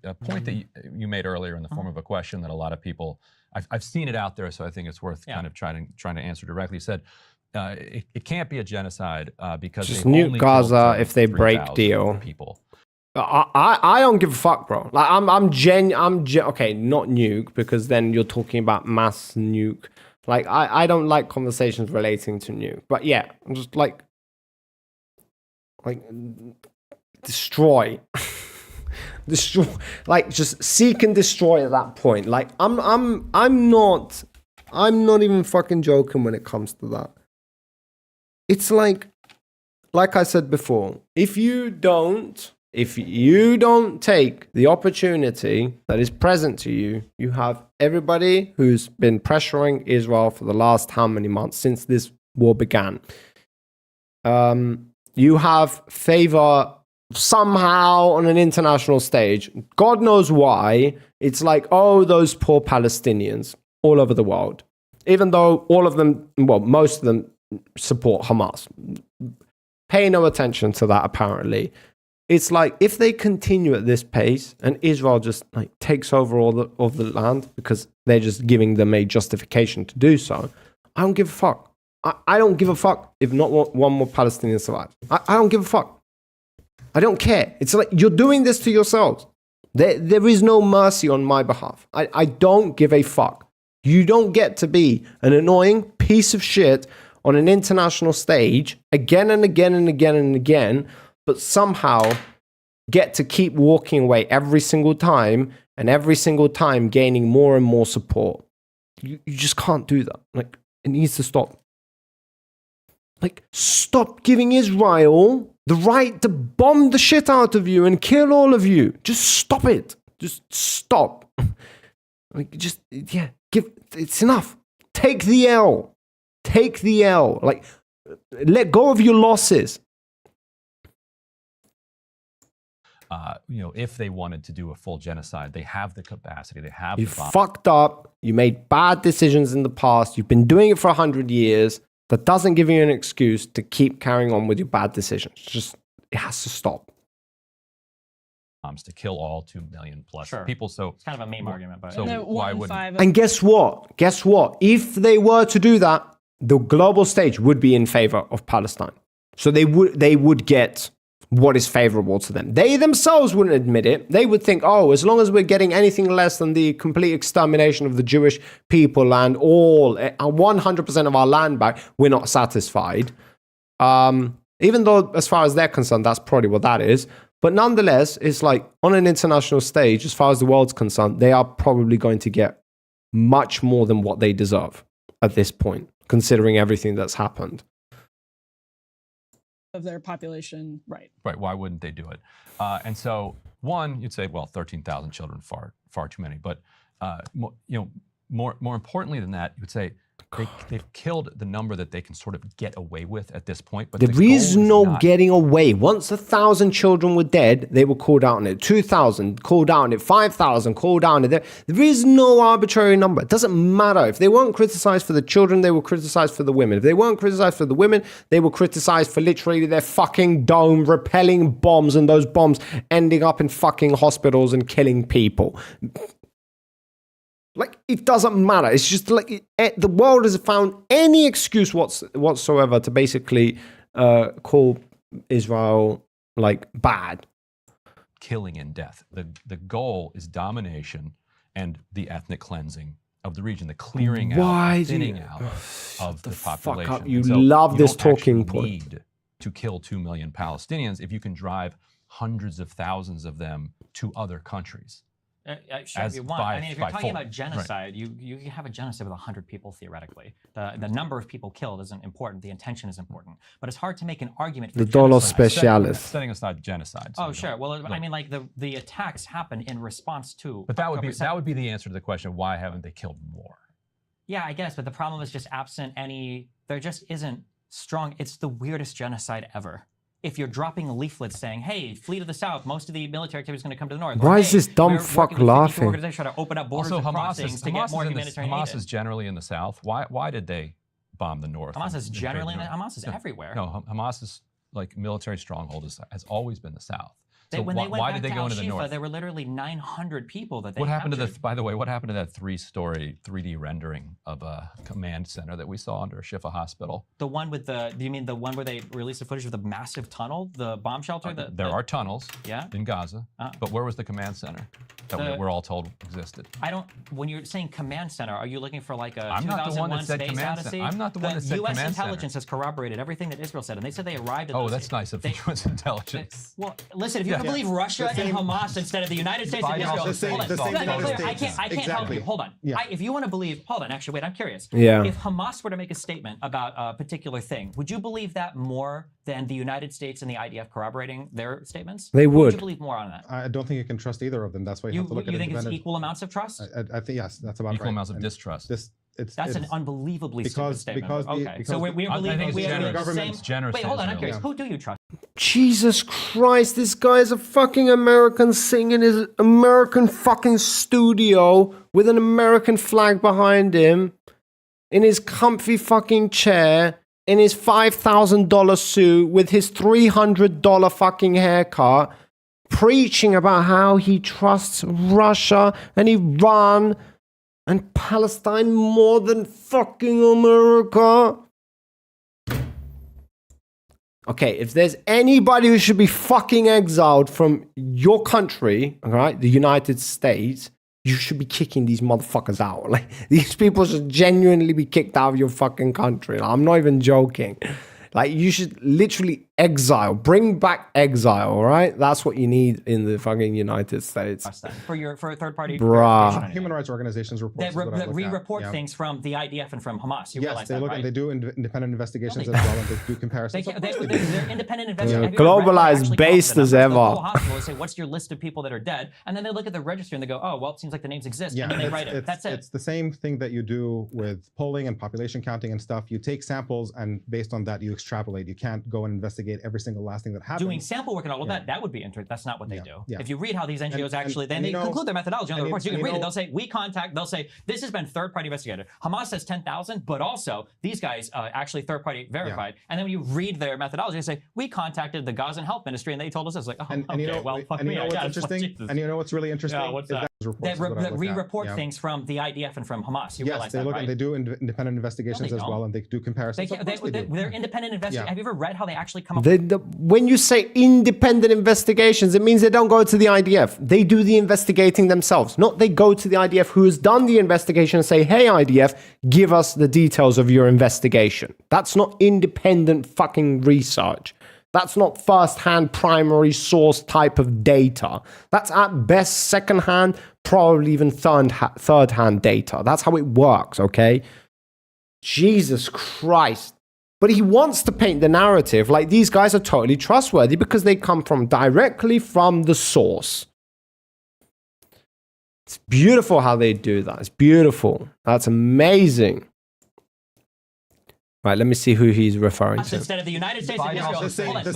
Speaker 10: a point that you made earlier in the form of a question that a lot of people, I've seen it out there, so I think it's worth kind of trying to answer directly. You said it can't be a genocide because
Speaker 4: just
Speaker 10: they
Speaker 4: nuke
Speaker 10: only
Speaker 4: Gaza
Speaker 10: killed
Speaker 4: if they break
Speaker 10: 3,000
Speaker 4: deal.
Speaker 10: people.
Speaker 4: I don't give a fuck, bro. Like okay, not nuke, because then you're talking about mass nuke. Like I don't like conversations relating to nuke, but yeah, I'm just like destroy, destroy, like just seek and destroy at that point. Like I'm not even fucking joking when it comes to that. It's like I said before, if you don't take the opportunity that is present to you, you have everybody who's been pressuring Israel for the last how many months since this war began. You have favor somehow on an international stage. God knows why. It's like, oh, those poor Palestinians all over the world. Even though all of them, well, most of them support Hamas. Pay no attention to that, apparently. It's like if they continue at this pace and Israel just like takes over all of the land because they're just giving them a justification to do so, I don't give a fuck. I don't give a fuck if not one more Palestinian survives. I don't give a fuck. I don't care. It's like you're doing this to yourselves. There is no mercy on my behalf. I don't give a fuck. You don't get to be an annoying piece of shit on an international stage again and again and again and again, but somehow get to keep walking away every single time and every single time gaining more and more support. You just can't do that. Like, it needs to stop. Like, stop giving Israel the right to bomb the shit out of you and kill all of you. Just stop it. Just stop. Like, just, yeah, it's enough. Take the L. Take the L. Like, let go of your losses.
Speaker 10: If they wanted to do a full genocide, they have the capacity. They have.
Speaker 4: You fucked up. You made bad decisions in the past. You've been doing it for 100 years. That doesn't give you an excuse to keep carrying on with your bad decisions. Just, it has to stop.
Speaker 10: To kill all 2 million plus people. So
Speaker 7: it's kind of a meme argument, but
Speaker 10: so why wouldn't?
Speaker 4: And guess what? Guess what? If they were to do that, the global stage would be in favor of Palestine. So they would get what is favorable to them. They themselves wouldn't admit it. They would think, oh, as long as we're getting anything less than the complete extermination of the Jewish people and all 100% of our land back, we're not satisfied. Even though, as far as they're concerned, that's probably what that is. But nonetheless, it's like on an international stage, as far as the world's concerned, they are probably going to get much more than what they deserve at this point, considering everything that's happened.
Speaker 9: Of their population, right?
Speaker 10: Right. Why wouldn't they do it? And so, one, you'd say, well, 13,000 children, far too many. But more importantly than that, you would say They've killed the number that they can sort of get away with at this point. But
Speaker 4: There is no getting away. Once 1,000 children were dead, they were called out on it. 2,000 called out on it. 5,000 called out on it. There is no arbitrary number. It doesn't matter. If they weren't criticized for the children, they were criticized for the women. If they weren't criticized for the women, they were criticized for literally their fucking dome repelling bombs and those bombs ending up in fucking hospitals and killing people. Like, it doesn't matter. It's just like the world has found any excuse whatsoever to basically call Israel like bad.
Speaker 10: Killing and death. The goal is domination and the ethnic cleansing of the region, the clearing out, thinning out of the population.
Speaker 4: Fuck up. You love this talking point.
Speaker 10: You don't need to kill 2 million Palestinians if you can drive hundreds of thousands of them to other countries.
Speaker 7: Sure, if you want. I mean, if you're talking about genocide, you can have a genocide with 100 people theoretically. The number of people killed isn't important. The intention is important. But it's hard to make an argument for
Speaker 4: The dollar specialis.
Speaker 10: Setting aside genocide.
Speaker 7: Oh, sure. Well, I mean, like the attacks happen in response to.
Speaker 10: But that would be the answer to the question: why haven't they killed more?
Speaker 7: Yeah, I guess. But the problem is just absent any. There just isn't strong. It's the weirdest genocide ever. If you're dropping leaflets saying, "Hey, flee to the south. Most of the military activity is going to come to the north."
Speaker 4: Why is this dumb fuck laughing?
Speaker 7: They try to open up borders and crossings to get more humanitarian aid.
Speaker 10: Hamas is generally in the south. Why did they bomb the north?
Speaker 7: Hamas is generally Hamas is everywhere.
Speaker 10: No, Hamas's like military stronghold has always been the south. So
Speaker 7: when they went
Speaker 10: why
Speaker 7: back
Speaker 10: did they
Speaker 7: to
Speaker 10: go into the
Speaker 7: Al-Shifa,
Speaker 10: north?
Speaker 7: there were literally 900 people that they
Speaker 10: What happened
Speaker 7: captured.
Speaker 10: to the? By the way, what happened to that 3-story 3D rendering of a command center that we saw under Shifa Hospital?
Speaker 7: The one with the? Do you mean the one where they released the footage of the massive tunnel, the bomb shelter?
Speaker 10: There are tunnels.
Speaker 7: Yeah?
Speaker 10: In Gaza, but where was the command center that we're all told existed?
Speaker 7: I don't. When you're saying command center, are you looking for like a
Speaker 10: I'm not the one that
Speaker 7: 2001
Speaker 10: said
Speaker 7: Space
Speaker 10: command
Speaker 7: Odyssey?
Speaker 10: center. I'm not the one that said
Speaker 7: U.S.
Speaker 10: command center.
Speaker 7: intelligence has corroborated everything that Israel said, and they said they arrived at.
Speaker 10: Oh,
Speaker 7: those
Speaker 10: that's nice of the U.S. intelligence.
Speaker 7: Well, listen, if you believe Russia and Hamas instead of the United States and Israel, I can't help you. Hold on. If you want to believe, hold on. Actually, wait. I'm curious.
Speaker 4: Yeah.
Speaker 7: If Hamas were to make a statement about a particular thing, would you believe that more than the United States and the IDF corroborating their statements?
Speaker 4: They would.
Speaker 7: Would you believe more on that?
Speaker 8: I don't think you can trust either of them. That's why you have to look at
Speaker 7: You think it's
Speaker 8: independent.
Speaker 7: equal amounts of trust?
Speaker 8: I think yes, that's about
Speaker 10: Equal
Speaker 8: right.
Speaker 10: amounts of distrust.
Speaker 7: That's an unbelievably stupid statement. Okay, so we
Speaker 10: I
Speaker 7: believe
Speaker 10: think
Speaker 7: we
Speaker 10: it's
Speaker 7: have the
Speaker 10: generous.
Speaker 7: same.
Speaker 10: Generous
Speaker 7: Wait,
Speaker 10: to
Speaker 7: hold on. I'm
Speaker 10: Israel.
Speaker 7: curious. Who do you trust?
Speaker 4: Jesus Christ, this guy's a fucking American sitting in his American fucking studio with an American flag behind him, in his comfy fucking chair, in his $5,000 suit, with his $300 fucking haircut, preaching about how he trusts Russia and Iran and Palestine more than fucking America. Okay, if there's anybody who should be fucking exiled from your country, all right, the United States, you should be kicking these motherfuckers out. Like, these people should genuinely be kicked out of your fucking country. I'm not even joking. Like, you should literally bring back exile, all right? That's what you need in the fucking United States.
Speaker 7: For a third party.
Speaker 4: Bruh.
Speaker 8: Human rights organizations reports
Speaker 7: That re-report things from the IDF and from Hamas. You
Speaker 8: Yes,
Speaker 7: realize
Speaker 8: they
Speaker 7: that,
Speaker 8: look
Speaker 7: right?
Speaker 8: and they do independent investigations as well, and they do comparisons.
Speaker 7: They're independent investigators.
Speaker 4: Yeah,
Speaker 7: Have you ever read what
Speaker 4: globalized
Speaker 7: actually
Speaker 4: based
Speaker 7: comes
Speaker 4: as
Speaker 7: to the
Speaker 4: ever.
Speaker 7: numbers? The whole hospital, they say, what's your list of people that are dead? And then they look at the register and they go, oh, well, it seems like the names exist.
Speaker 8: Yeah,
Speaker 7: and then they write it. That's it.
Speaker 8: It's the same thing that you do with polling and population counting and stuff. You take samples, and based on that, you extrapolate. You can't go and investigate every single last thing that happens.
Speaker 7: Doing sample work and all of that would be interesting. That's not what they do.
Speaker 8: Yeah.
Speaker 7: If you read how these NGOs actually, then
Speaker 8: and
Speaker 7: they
Speaker 8: you know-
Speaker 7: conclude their methodology on the
Speaker 8: and
Speaker 7: reports. You can
Speaker 8: you
Speaker 7: read it.
Speaker 8: know-
Speaker 7: They'll say, this has been third-party investigated. Hamas says 10,000, but also these guys actually third-party verified. And then when you read their methodology, they say, we contacted the Gazan Health Ministry and they told us this. Like, oh,
Speaker 8: And
Speaker 7: okay,
Speaker 8: you know,
Speaker 7: well, fuck
Speaker 8: and you
Speaker 7: me,
Speaker 8: know
Speaker 7: I
Speaker 8: what's
Speaker 7: guess.
Speaker 8: interesting?
Speaker 7: Jesus.
Speaker 8: And you know what's really interesting?
Speaker 7: Yeah, what's
Speaker 8: is
Speaker 7: that?
Speaker 8: reports
Speaker 7: They
Speaker 8: is what I look at.
Speaker 7: re-report
Speaker 8: Yeah.
Speaker 7: things from the IDF and from Hamas. You
Speaker 8: Yes,
Speaker 7: realize
Speaker 8: they
Speaker 7: that,
Speaker 8: look
Speaker 7: right?
Speaker 8: and they do independent investigations as
Speaker 7: don't.
Speaker 8: well, and they do comparisons. Of course they do.
Speaker 7: They're independent investigators.
Speaker 8: Yeah.
Speaker 7: Have you ever read how they actually come up
Speaker 4: When you say independent investigations, it means they don't go to the IDF. They do the investigating themselves. Not they go to the IDF who has done the investigation and say, hey, IDF, give us the details of your investigation. That's not independent fucking research. That's not first-hand primary source type of data. That's at best second-hand, probably even third-hand data. That's how it works, okay? Jesus Christ. But he wants to paint the narrative like these guys are totally trustworthy because they come from directly from the source. It's beautiful how they do that. It's beautiful. That's amazing. Right, let me see who he's referring to.
Speaker 7: Instead of the United States and Israel. Hold on.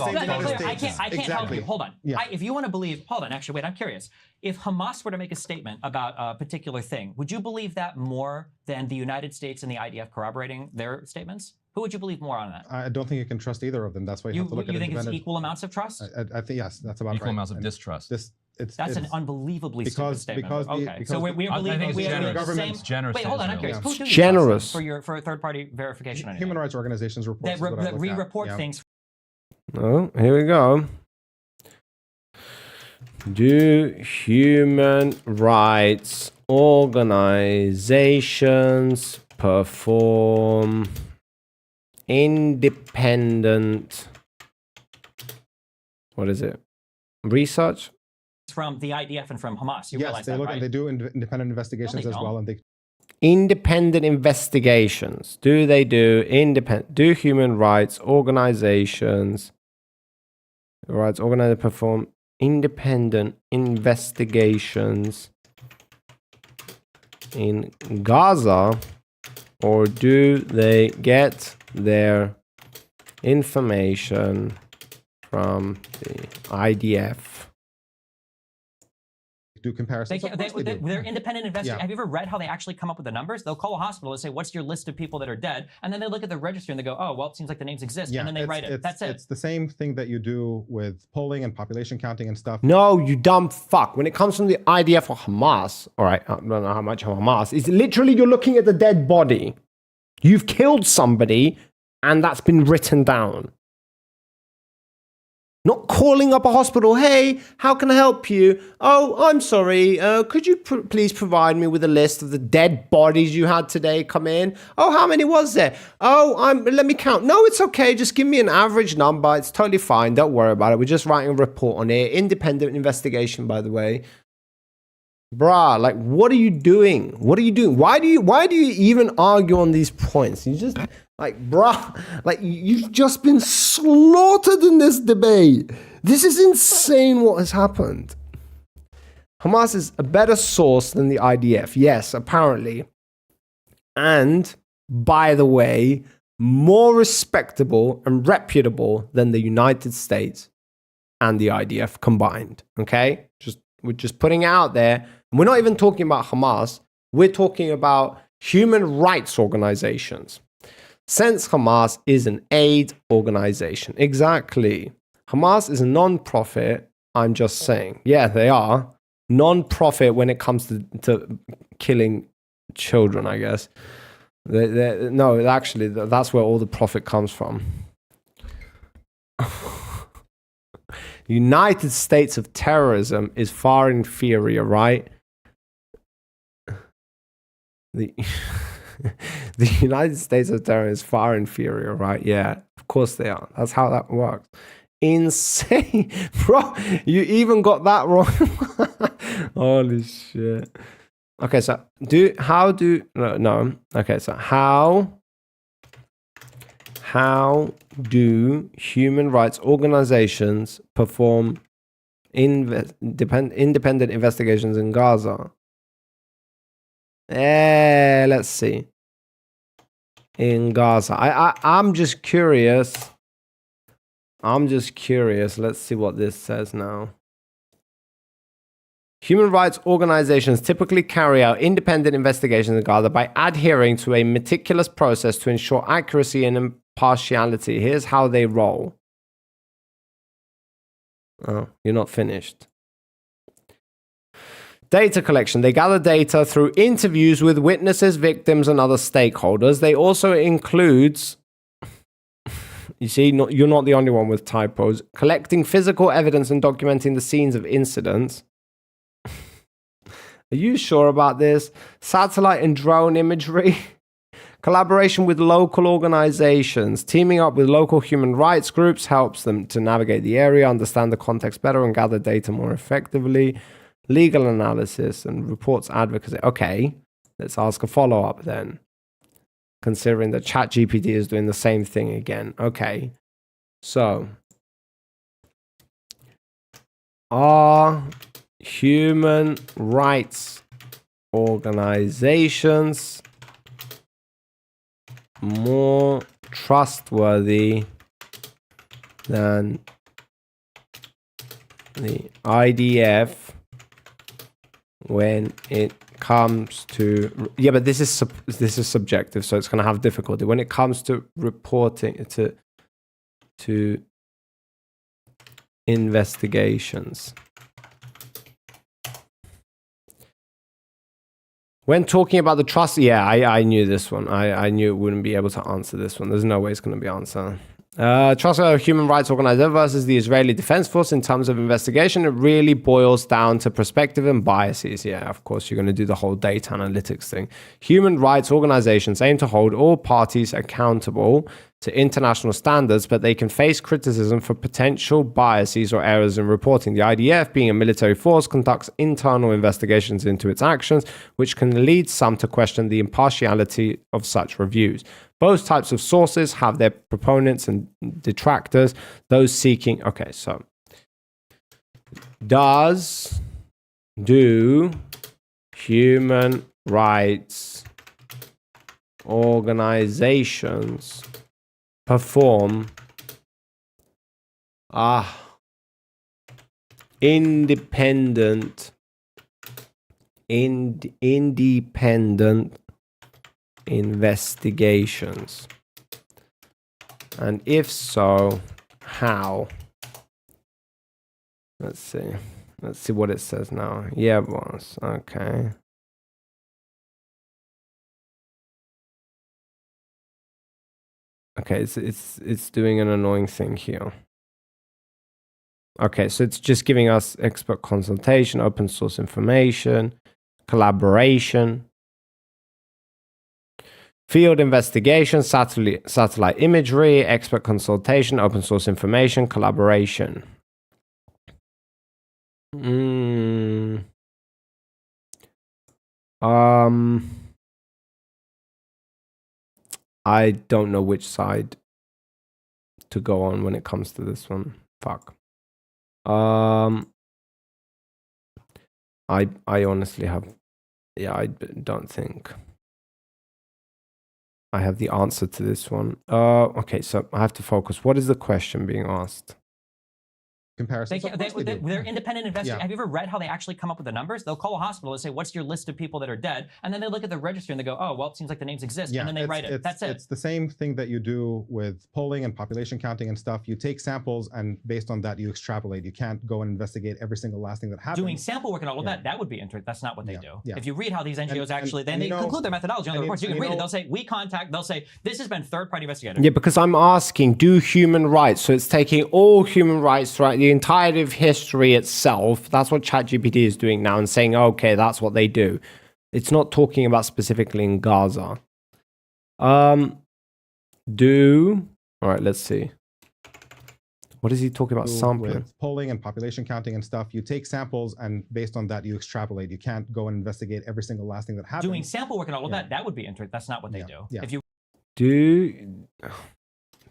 Speaker 7: I can't help you. Hold on.
Speaker 8: Yeah.
Speaker 7: If you want to believe, hold on. Actually, wait. I'm curious. If Hamas were to make a statement about a particular thing, would you believe that more than the United States and the IDF corroborating their statements? Who would you believe more on that?
Speaker 8: I don't think you can trust either of them. That's why you have to look at
Speaker 7: You think it's
Speaker 8: independent.
Speaker 7: equal amounts of trust?
Speaker 8: I think yes, that's about
Speaker 10: Equal
Speaker 8: right.
Speaker 10: amounts of
Speaker 8: And
Speaker 10: distrust.
Speaker 7: That's an unbelievably stupid statement.
Speaker 8: Because
Speaker 7: so we're believing
Speaker 10: it's
Speaker 7: we have
Speaker 10: generous.
Speaker 7: the same.
Speaker 10: It's generous
Speaker 7: Wait,
Speaker 10: to
Speaker 7: hold on. I'm
Speaker 10: Israel.
Speaker 7: curious. Who do you
Speaker 4: Generous.
Speaker 7: trust for a third-party verification? on
Speaker 8: Human rights organizations reports
Speaker 7: that re-report things.
Speaker 4: Oh, here we go. Do human rights organizations perform independent, what is it, research?
Speaker 7: From the IDF and from Hamas. You
Speaker 8: Yes,
Speaker 7: realize
Speaker 8: they
Speaker 7: that,
Speaker 8: look
Speaker 7: right?
Speaker 8: and they do independent investigations
Speaker 7: they
Speaker 8: as well, and they
Speaker 4: Independent investigations. Do they do human rights organizations perform independent investigations in Gaza, or do they get their information from the IDF?
Speaker 8: do comparisons.
Speaker 7: They're independent investigators.
Speaker 8: Yeah.
Speaker 7: Have you ever read how they actually come up with the numbers? They'll call a hospital and say, "What's your list of people that are dead?" And then they look at the register and they go, "Oh, well, it seems like the names exist," and then they write it. That's it.
Speaker 8: It's the same thing that you do with polling and population counting and stuff.
Speaker 4: No, you dumb fuck. When it comes from the IDF or Hamas, all right, I don't know how much Hamas, it's literally you're looking at the dead body. You've killed somebody and that's been written down. Not calling up a hospital, "Hey, how can I help you? Oh, I'm sorry, could you please provide me with a list of the dead bodies you had today come in? Oh, how many was there? Oh, let me count. No, it's okay, just give me an average number, it's totally fine, don't worry about it. We're just writing a report on it. Independent investigation, by the way." Bruh, like, what are you doing? What are you doing? Why do you even argue on these points? You just, like, bruh, like, you've just been slaughtered in this debate. This is insane what has happened. Hamas is a better source than the IDF. Yes, apparently. And, by the way, more respectable and reputable than the United States and the IDF combined. Okay? We're just putting it out there. And we're not even talking about Hamas. We're talking about human rights organizations. Since Hamas is an aid organization. Exactly. Hamas is a non-profit. I'm just saying. Yeah, they are. Non-profit when it comes to killing children, I guess. No, actually, that's where all the profit comes from. United States of terrorism is far inferior, right? The United States of terrorism is far inferior, right? Yeah, of course they are. That's how that works. Insane. Bro, you even got that wrong. Holy shit. Okay, so Okay, so how do human rights organizations perform independent investigations in Gaza? Let's see. In Gaza. I'm just curious. Let's see what this says now. Human rights organizations typically carry out independent investigations in Gaza by adhering to a meticulous process to ensure accuracy and impartiality. Here's how they roll. Oh, you're not finished. Data collection. They gather data through interviews with witnesses, victims, and other stakeholders. They also includes, you see, you're not the only one with typos, collecting physical evidence and documenting the scenes of incidents. Are you sure about this? Satellite and drone imagery. Collaboration with local organizations. Teaming up with local human rights groups helps them to navigate the area, understand the context better, and gather data more effectively. Legal analysis and reports advocacy. Okay, let's ask a follow-up then. Considering that ChatGPT is doing the same thing again. Okay, so are human rights organizations more trustworthy than the IDF when it comes to but this is subjective, so it's going to have difficulty when it comes to reporting to investigations. When talking about the trust, I knew this one. I knew it wouldn't be able to answer this one. There's no way it's going to be answered. Trust of a human rights organizer versus the Israeli Defense Force in terms of investigation, it really boils down to perspective and biases. Yeah, of course, you're going to do the whole data analytics thing. Human rights organizations aim to hold all parties accountable to international standards, but they can face criticism for potential biases or errors in reporting. The IDF, being a military force, conducts internal investigations into its actions, which can lead some to question the impartiality of such reviews. Both types of sources have their proponents and detractors. Those seeking... Okay, so... Do human rights organizations perform independent investigations? And if so, how? Let's see what it says now. Yeah, boss. Okay. Okay, it's doing an annoying thing here. Okay, so it's just giving us expert consultation, open source information, collaboration, field investigation, satellite imagery, expert consultation, open source information, collaboration. I don't know which side to go on when it comes to this one. Fuck. I honestly have... Yeah, I don't think I have the answer to this one. Okay, so I have to focus. What is the question being asked?
Speaker 8: Comparisons.
Speaker 7: They're independent investigators.
Speaker 8: Yeah.
Speaker 7: Have you ever read how they actually come up with the numbers? They'll call a hospital and say, "What's your list of people that are dead?" And then they look at the register and they go, "Oh, well, it seems like the names exist." And then they write it. That's it.
Speaker 8: It's the same thing that you do with polling and population counting and stuff. You take samples and based on that you extrapolate. You can't go and investigate every single last thing that happens.
Speaker 7: Doing sample work and all of that would be interesting. That's not what they do.
Speaker 8: Yeah.
Speaker 7: If you read how these NGOs they conclude their methodology on the reports. You can read it. They'll say, they'll say, this has been third-party investigated.
Speaker 4: Yeah, because I'm asking, do human rights, so it's taking all human rights throughout the entirety of history itself. That's what ChatGPT is doing now and saying, okay, that's what they do. It's not talking about specifically in Gaza. All right, let's see. What is he talking about? Sampling?
Speaker 8: With polling and population counting and stuff, you take samples and based on that you extrapolate. You can't go and investigate every single last thing that happens.
Speaker 7: Doing sample work and all of that would be interesting. That's not what they do.
Speaker 8: Yeah.
Speaker 7: If you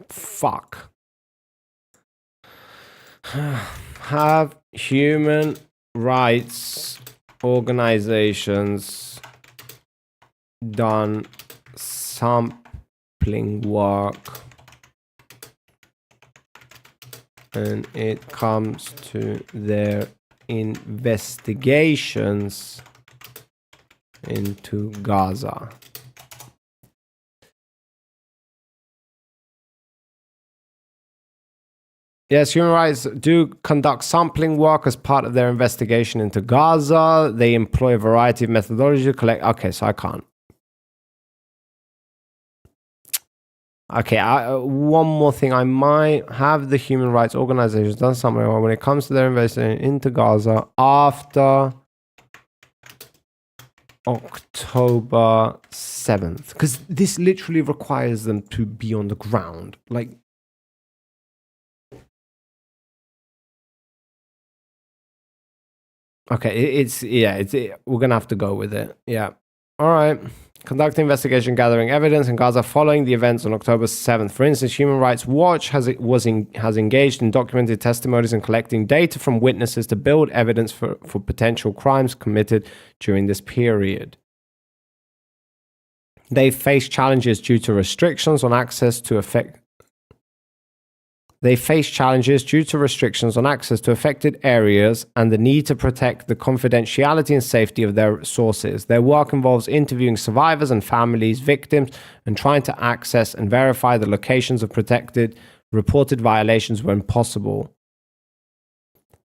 Speaker 4: fuck. Have human rights organizations done sampling work when it comes to their investigations into Gaza? Yes, human rights do conduct sampling work as part of their investigation into Gaza. They employ a variety of methodologies to collect... Okay, so I can't. Okay, one more thing. I might have the human rights organizations done something when it comes to their investigation into Gaza after October 7th. Because this literally requires them to be on the ground. Like... Okay, we're gonna have to go with it. Yeah. All right. Conduct investigation gathering evidence in Gaza following the events on October 7th. For instance, Human Rights Watch has engaged in documented testimonies and collecting data from witnesses to build evidence for potential crimes committed during this period. They face challenges due to restrictions on access to affected areas and the need to protect the confidentiality and safety of their sources. Their work involves interviewing survivors and families, victims, and trying to access and verify the locations of reported violations when possible.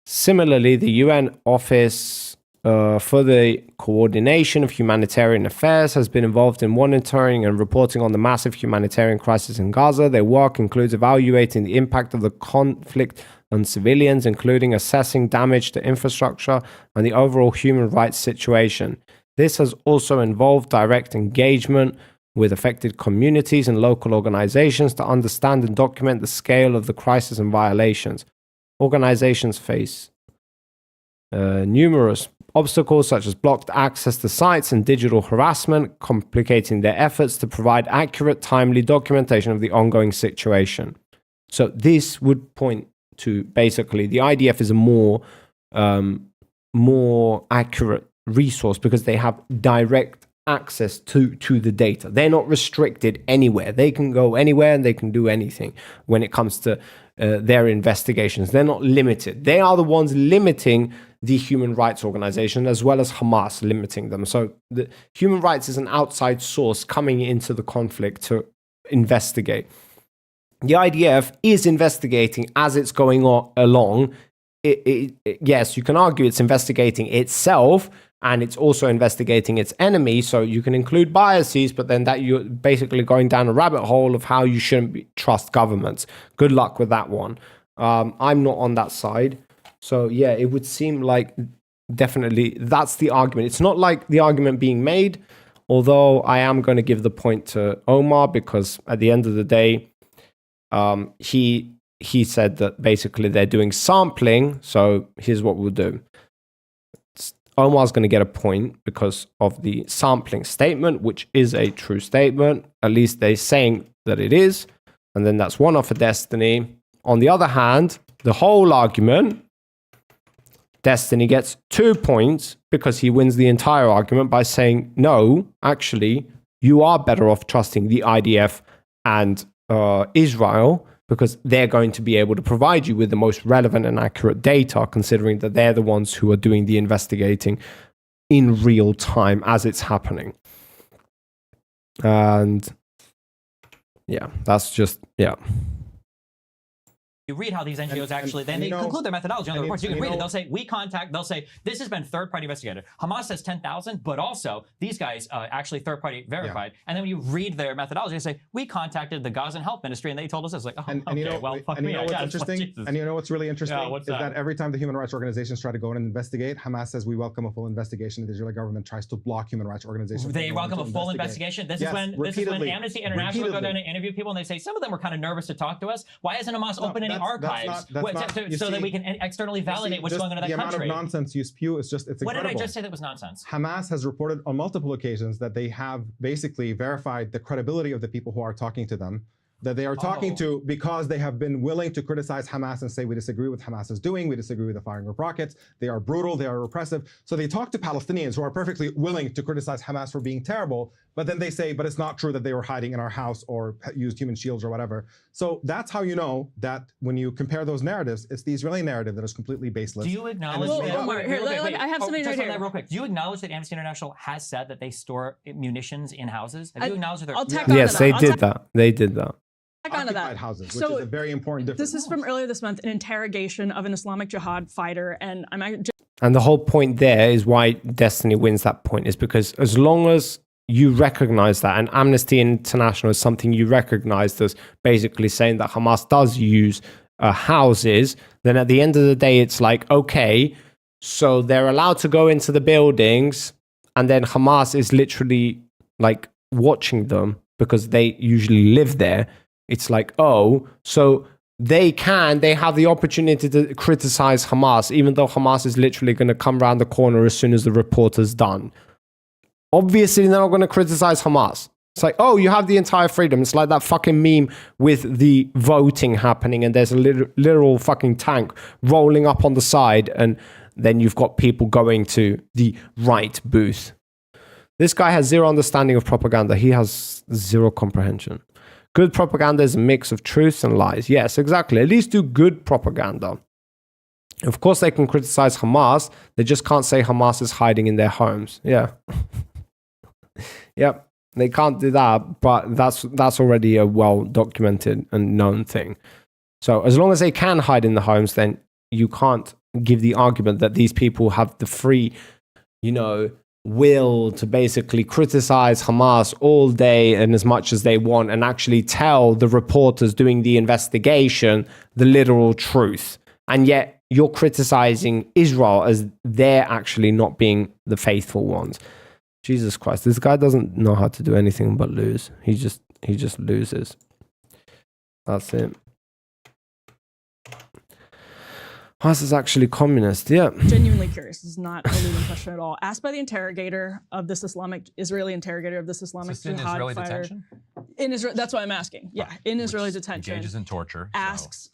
Speaker 4: Similarly, the UN Office for the Coordination of Humanitarian Affairs has been involved in monitoring and reporting on the massive humanitarian crisis in Gaza. Their work includes evaluating the impact of the conflict on civilians, including assessing damage to infrastructure and the overall human rights situation. This has also involved direct engagement with affected communities and local organizations to understand and document the scale of the crisis and violations. Organizations face numerous obstacles such as blocked access to sites and digital harassment, complicating their efforts to provide accurate, timely documentation of the ongoing situation. So this would point to basically the IDF is a more accurate resource because they have direct access to the data. They're not restricted anywhere. They can go anywhere and they can do anything when it comes to their investigations. They're not limited. They are the ones limiting the human rights organization as well as Hamas limiting them. So the human rights is an outside source coming into the conflict to investigate. The IDF is investigating as it's going along. Yes, you can argue it's investigating itself and it's also investigating its enemy. So you can include biases, but then that you're basically going down a rabbit hole of how you shouldn't trust governments. Good luck with that one. I'm not on that side. So yeah, it would seem like definitely that's the argument. It's not like the argument being made, although I am going to give the point to Omar because at the end of the day, he said that basically they're doing sampling. So here's what we'll do. Omar's going to get a point because of the sampling statement, which is a true statement. At least they're saying that it is. And then that's one off for Destiny. On the other hand, the whole argument, Destiny gets 2 points because he wins the entire argument by saying, no, actually, you are better off trusting the IDF and Israel because they're going to be able to provide you with the most relevant and accurate data, considering that they're the ones who are doing the investigating in real time as it's happening. And yeah, that's just, yeah.
Speaker 7: You read how these NGOs actually, then they conclude their methodology on the reports. You can read it. They'll say, they'll say, this has been third-party investigated. Hamas says 10,000, but also these guys actually third-party verified. Yeah. And then when you read their methodology, they say, we contacted the Gazan Health Ministry and they told us this. Like, oh, and okay, well, fuck me.
Speaker 8: What's interesting? And you know what's really interesting is that every time the human rights organizations try to go in and investigate, Hamas says, we welcome a full investigation. The Israeli government tries to block human rights organizations.
Speaker 7: They welcome a full investigation. This is when Amnesty International go down and interview people and they say, some of them were kind of nervous to talk to us. Why isn't Hamas opening archives so that we can externally validate what's going on in that country?
Speaker 8: The amount of nonsense you spew is just, it's incredible.
Speaker 7: What did I just say that was nonsense?
Speaker 8: Hamas has reported on multiple occasions that they have basically verified the credibility of the people who are talking to them, that they are talking to because they have been willing to criticize Hamas and say, we disagree with Hamas is doing, we disagree with the firing of rockets, they are brutal, they are repressive. So they talk to Palestinians who are perfectly willing to criticize Hamas for being terrible, but then they say, but it's not true that they were hiding in our house or used human shields or whatever. So that's how you know that when you compare those narratives, it's the Israeli narrative that is completely baseless.
Speaker 7: Do you acknowledge
Speaker 9: I have something right here.
Speaker 7: Real quick. Do you acknowledge that Amnesty International has said that they store munitions in houses? Have you acknowleded that?
Speaker 4: Yes, they did that. They did that.
Speaker 9: Onto that.
Speaker 8: Houses, which is a very important difference.
Speaker 9: This is from earlier this month, an interrogation of an Islamic Jihad fighter, and
Speaker 4: And the whole point there is why Destiny wins that point is because as long as you recognize that, and Amnesty International is something you recognized as basically saying that Hamas does use houses, then at the end of the day, it's like, okay, so they're allowed to go into the buildings, and then Hamas is literally like watching them because they usually live there. It's like, oh, so they have the opportunity to criticize Hamas, even though Hamas is literally going to come around the corner as soon as the reporter's done. Obviously, they're not going to criticize Hamas. It's like, oh, you have the entire freedom. It's like that fucking meme with the voting happening and there's a literal fucking tank rolling up on the side and then you've got people going to the right booth. This guy has zero understanding of propaganda. He has zero comprehension. Good propaganda is a mix of truths and lies. Yes, exactly. At least do good propaganda. Of course, they can criticize Hamas. They just can't say Hamas is hiding in their homes. Yeah. Yep. They can't do that, but that's already a well-documented and known thing. So as long as they can hide in the homes, then you can't give the argument that these people have the free, will to basically criticize Hamas all day and as much as they want and actually tell the reporters doing the investigation the literal truth. And yet you're criticizing Israel as they're actually not being the faithful ones. Jesus Christ, this guy doesn't know how to do anything but lose. He just loses. That's it. Hamas is actually communist, yeah.
Speaker 9: Genuinely curious. This is not a leading question at all. Asked by the interrogator of this Israeli interrogator of this Islamic Jihad
Speaker 10: Israeli
Speaker 9: fighter.
Speaker 10: detention?
Speaker 9: In Israel, that's what I'm asking. Yeah, in Israeli detention.
Speaker 10: Engages in torture.
Speaker 9: Asks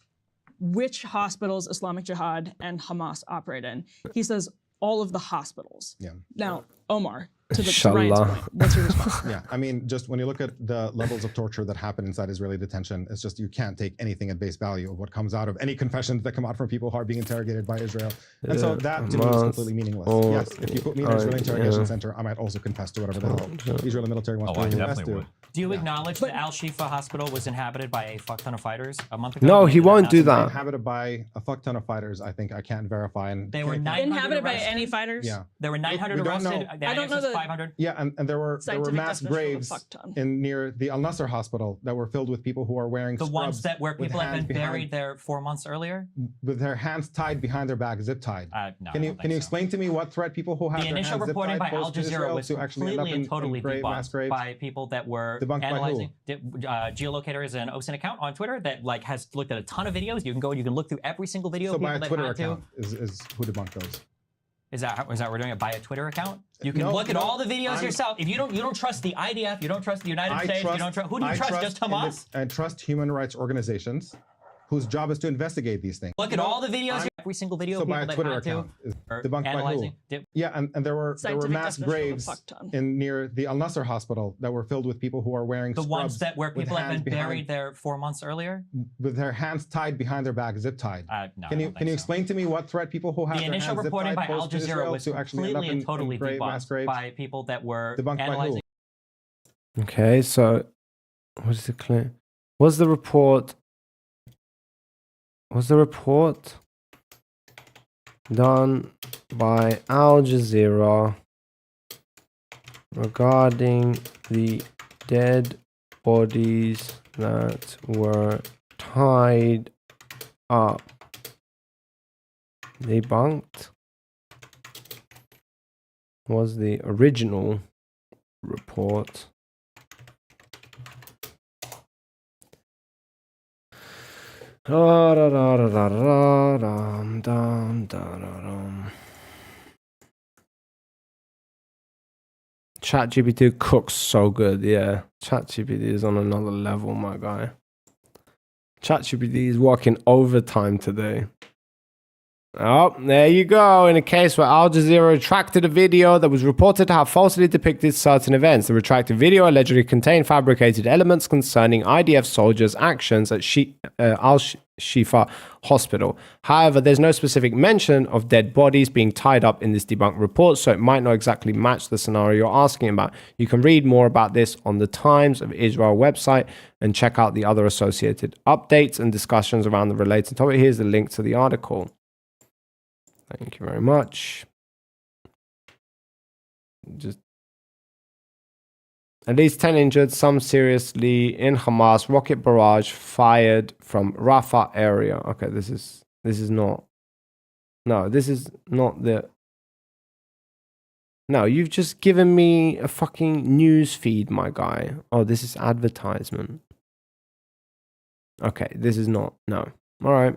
Speaker 9: which hospitals Islamic Jihad and Hamas operate in. He says all of the hospitals.
Speaker 8: Yeah.
Speaker 9: Now, Omar, to Ryan's point, what's your response?
Speaker 8: Yeah, I mean, just when you look at the levels of torture that happen inside Israeli detention, it's just you can't take anything at base value of what comes out of any confessions that come out from people who are being interrogated by Israel. And so that to me is completely meaningless. Yes, if you put me in an Israeli interrogation center, I might also confess to whatever the hell the Israeli military wants me to confess to.
Speaker 7: Do you acknowledge that Al Shifa Hospital was inhabited by a fuck ton of fighters a month ago?
Speaker 4: No, he won't do that.
Speaker 8: Inhabited by a fuck ton of fighters, I think I can't verify. And
Speaker 7: they were 900
Speaker 9: inhabited by
Speaker 7: arrested?
Speaker 9: any fighters?
Speaker 8: Yeah.
Speaker 7: There were 900
Speaker 8: We don't know.
Speaker 7: arrested. The
Speaker 9: I don't know
Speaker 7: IDF says
Speaker 9: the
Speaker 7: 500.
Speaker 8: Yeah, and there were
Speaker 9: Scientific
Speaker 8: mass
Speaker 9: definition of a
Speaker 8: graves
Speaker 9: fuck ton.
Speaker 8: in near the Al Nasser hospital that were filled with people who are wearing
Speaker 7: The ones
Speaker 8: scrubs
Speaker 7: where
Speaker 8: with
Speaker 7: people have
Speaker 8: hands
Speaker 7: been
Speaker 8: behind-
Speaker 7: buried there 4 months earlier?
Speaker 8: with their hands tied behind their back, zip tied.
Speaker 7: No,
Speaker 8: Can you explain to me what threat people who have
Speaker 7: The
Speaker 8: their
Speaker 7: initial
Speaker 8: hands zip
Speaker 7: reporting
Speaker 8: tied
Speaker 7: by Al
Speaker 8: posed to
Speaker 7: Jazeera
Speaker 8: Israel
Speaker 7: was
Speaker 8: to actually end up
Speaker 7: completely and totally
Speaker 8: mass
Speaker 7: debunked
Speaker 8: graves?
Speaker 7: by people that were
Speaker 8: Debunked by who?
Speaker 7: analyzing. Geolocator is an OSINT account on Twitter that has looked at a ton of videos. You can go and you can look through every single video.
Speaker 8: So
Speaker 7: of people
Speaker 8: by a
Speaker 7: that
Speaker 8: Twitter
Speaker 7: had
Speaker 8: account is who debunked those?
Speaker 7: Is that we're doing it by a Twitter account? You can
Speaker 8: No,
Speaker 7: look at
Speaker 8: no,
Speaker 7: all the videos
Speaker 8: I'm-
Speaker 7: yourself. If you don't trust the IDF, you don't trust the United States, you don't trust who do you trust? Just Hamas?
Speaker 8: I trust human rights organizations whose job is to investigate these things.
Speaker 7: Look at all the videos, every single video
Speaker 8: So
Speaker 7: of
Speaker 8: by
Speaker 7: people
Speaker 8: a Twitter
Speaker 7: that had
Speaker 8: account is
Speaker 7: or
Speaker 8: debunked by who?
Speaker 7: analyzing.
Speaker 8: Yeah, and there were
Speaker 9: Scientific
Speaker 8: mass
Speaker 9: definition of a
Speaker 8: graves
Speaker 9: fuck ton.
Speaker 8: in near the Al Nasser hospital that were filled with people who are wearing
Speaker 7: The ones
Speaker 8: scrubs
Speaker 7: where
Speaker 8: with
Speaker 7: people have
Speaker 8: hands
Speaker 7: been buried
Speaker 8: behind-
Speaker 7: there 4 months earlier?
Speaker 8: with their hands tied behind their back, zip tied.
Speaker 7: No,
Speaker 8: Can you explain to me what threat people who have
Speaker 7: The
Speaker 8: their
Speaker 7: initial
Speaker 8: hands zip
Speaker 7: reporting
Speaker 8: tied
Speaker 7: by Al
Speaker 8: posed to
Speaker 7: Jazeera
Speaker 8: Israel
Speaker 7: was
Speaker 8: to actually end up
Speaker 7: completely and totally
Speaker 8: mass
Speaker 7: debunked
Speaker 8: graves?
Speaker 7: by people that were
Speaker 8: Debunked by who?
Speaker 7: analyzing.
Speaker 4: Okay, so what is it clear? Was the report done by Al Jazeera regarding the dead bodies that were tied up debunked? Was the original report ChatGPT cooks so good, yeah. ChatGPT is on another level, my guy. ChatGPT is working overtime today. Oh, there you go. In a case where Al Jazeera retracted a video that was reported to have falsely depicted certain events. The retracted video allegedly contained fabricated elements concerning IDF soldiers' actions at Al Shifa Hospital. However, there's no specific mention of dead bodies being tied up in this debunked report, so it might not exactly match the scenario you're asking about. You can read more about this on the Times of Israel website and check out the other associated updates and discussions around the related topic. Here's the link to the article. Thank you very much. Just at least 10 injured, some seriously in Hamas rocket barrage fired from Rafah area. Okay, this is not. No, this is not the. No, you've just given me a fucking news feed, my guy. Oh, this is advertisement. Okay, this is not. No. All right.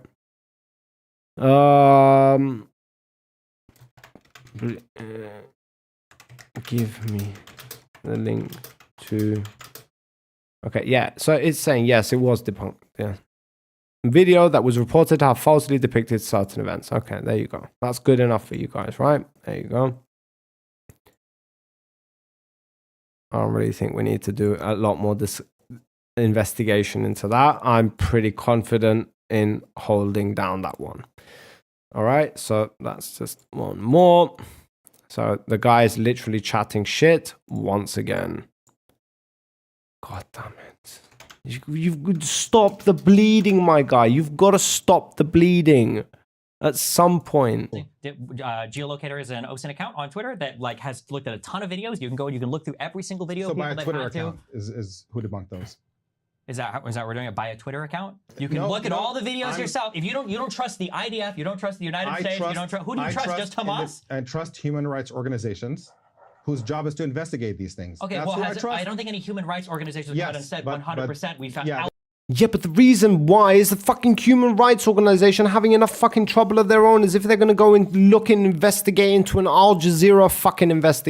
Speaker 4: Give me the link to. Okay, yeah. So it's saying yes, it was debunked. Yeah. Video that was reported to have falsely depicted certain events. Okay, there you go. That's good enough for you guys, right? There you go. I really think we need to do a lot more investigation into that. I'm pretty confident in holding down that one. All right, so that's just one more. So the guy is literally chatting shit once again. God damn it. You've got to stop the bleeding, my guy. You've got to stop the bleeding at some point.
Speaker 7: Geolocator is an OSINT account on Twitter that like has looked at a ton of videos. You can go and you can look through every single video.
Speaker 8: So by a
Speaker 7: people
Speaker 8: Twitter
Speaker 7: they've had
Speaker 8: account is who debunked those?
Speaker 7: Is that we're doing it by a Twitter account? You can look at all the videos yourself. If you don't trust the IDF, you don't trust the United States, you don't trust who do you trust? Just Hamas?
Speaker 8: And trust human rights organizations whose job is to investigate these things.
Speaker 7: Okay,
Speaker 8: That's
Speaker 7: well,
Speaker 8: who I trust.
Speaker 7: I don't think any human rights organizations have come out and said 100% we found out.
Speaker 4: Yeah, but the reason why is the fucking human rights organization having enough fucking trouble of their own as if they're going to go and look and investigate into an Al Jazeera fucking report.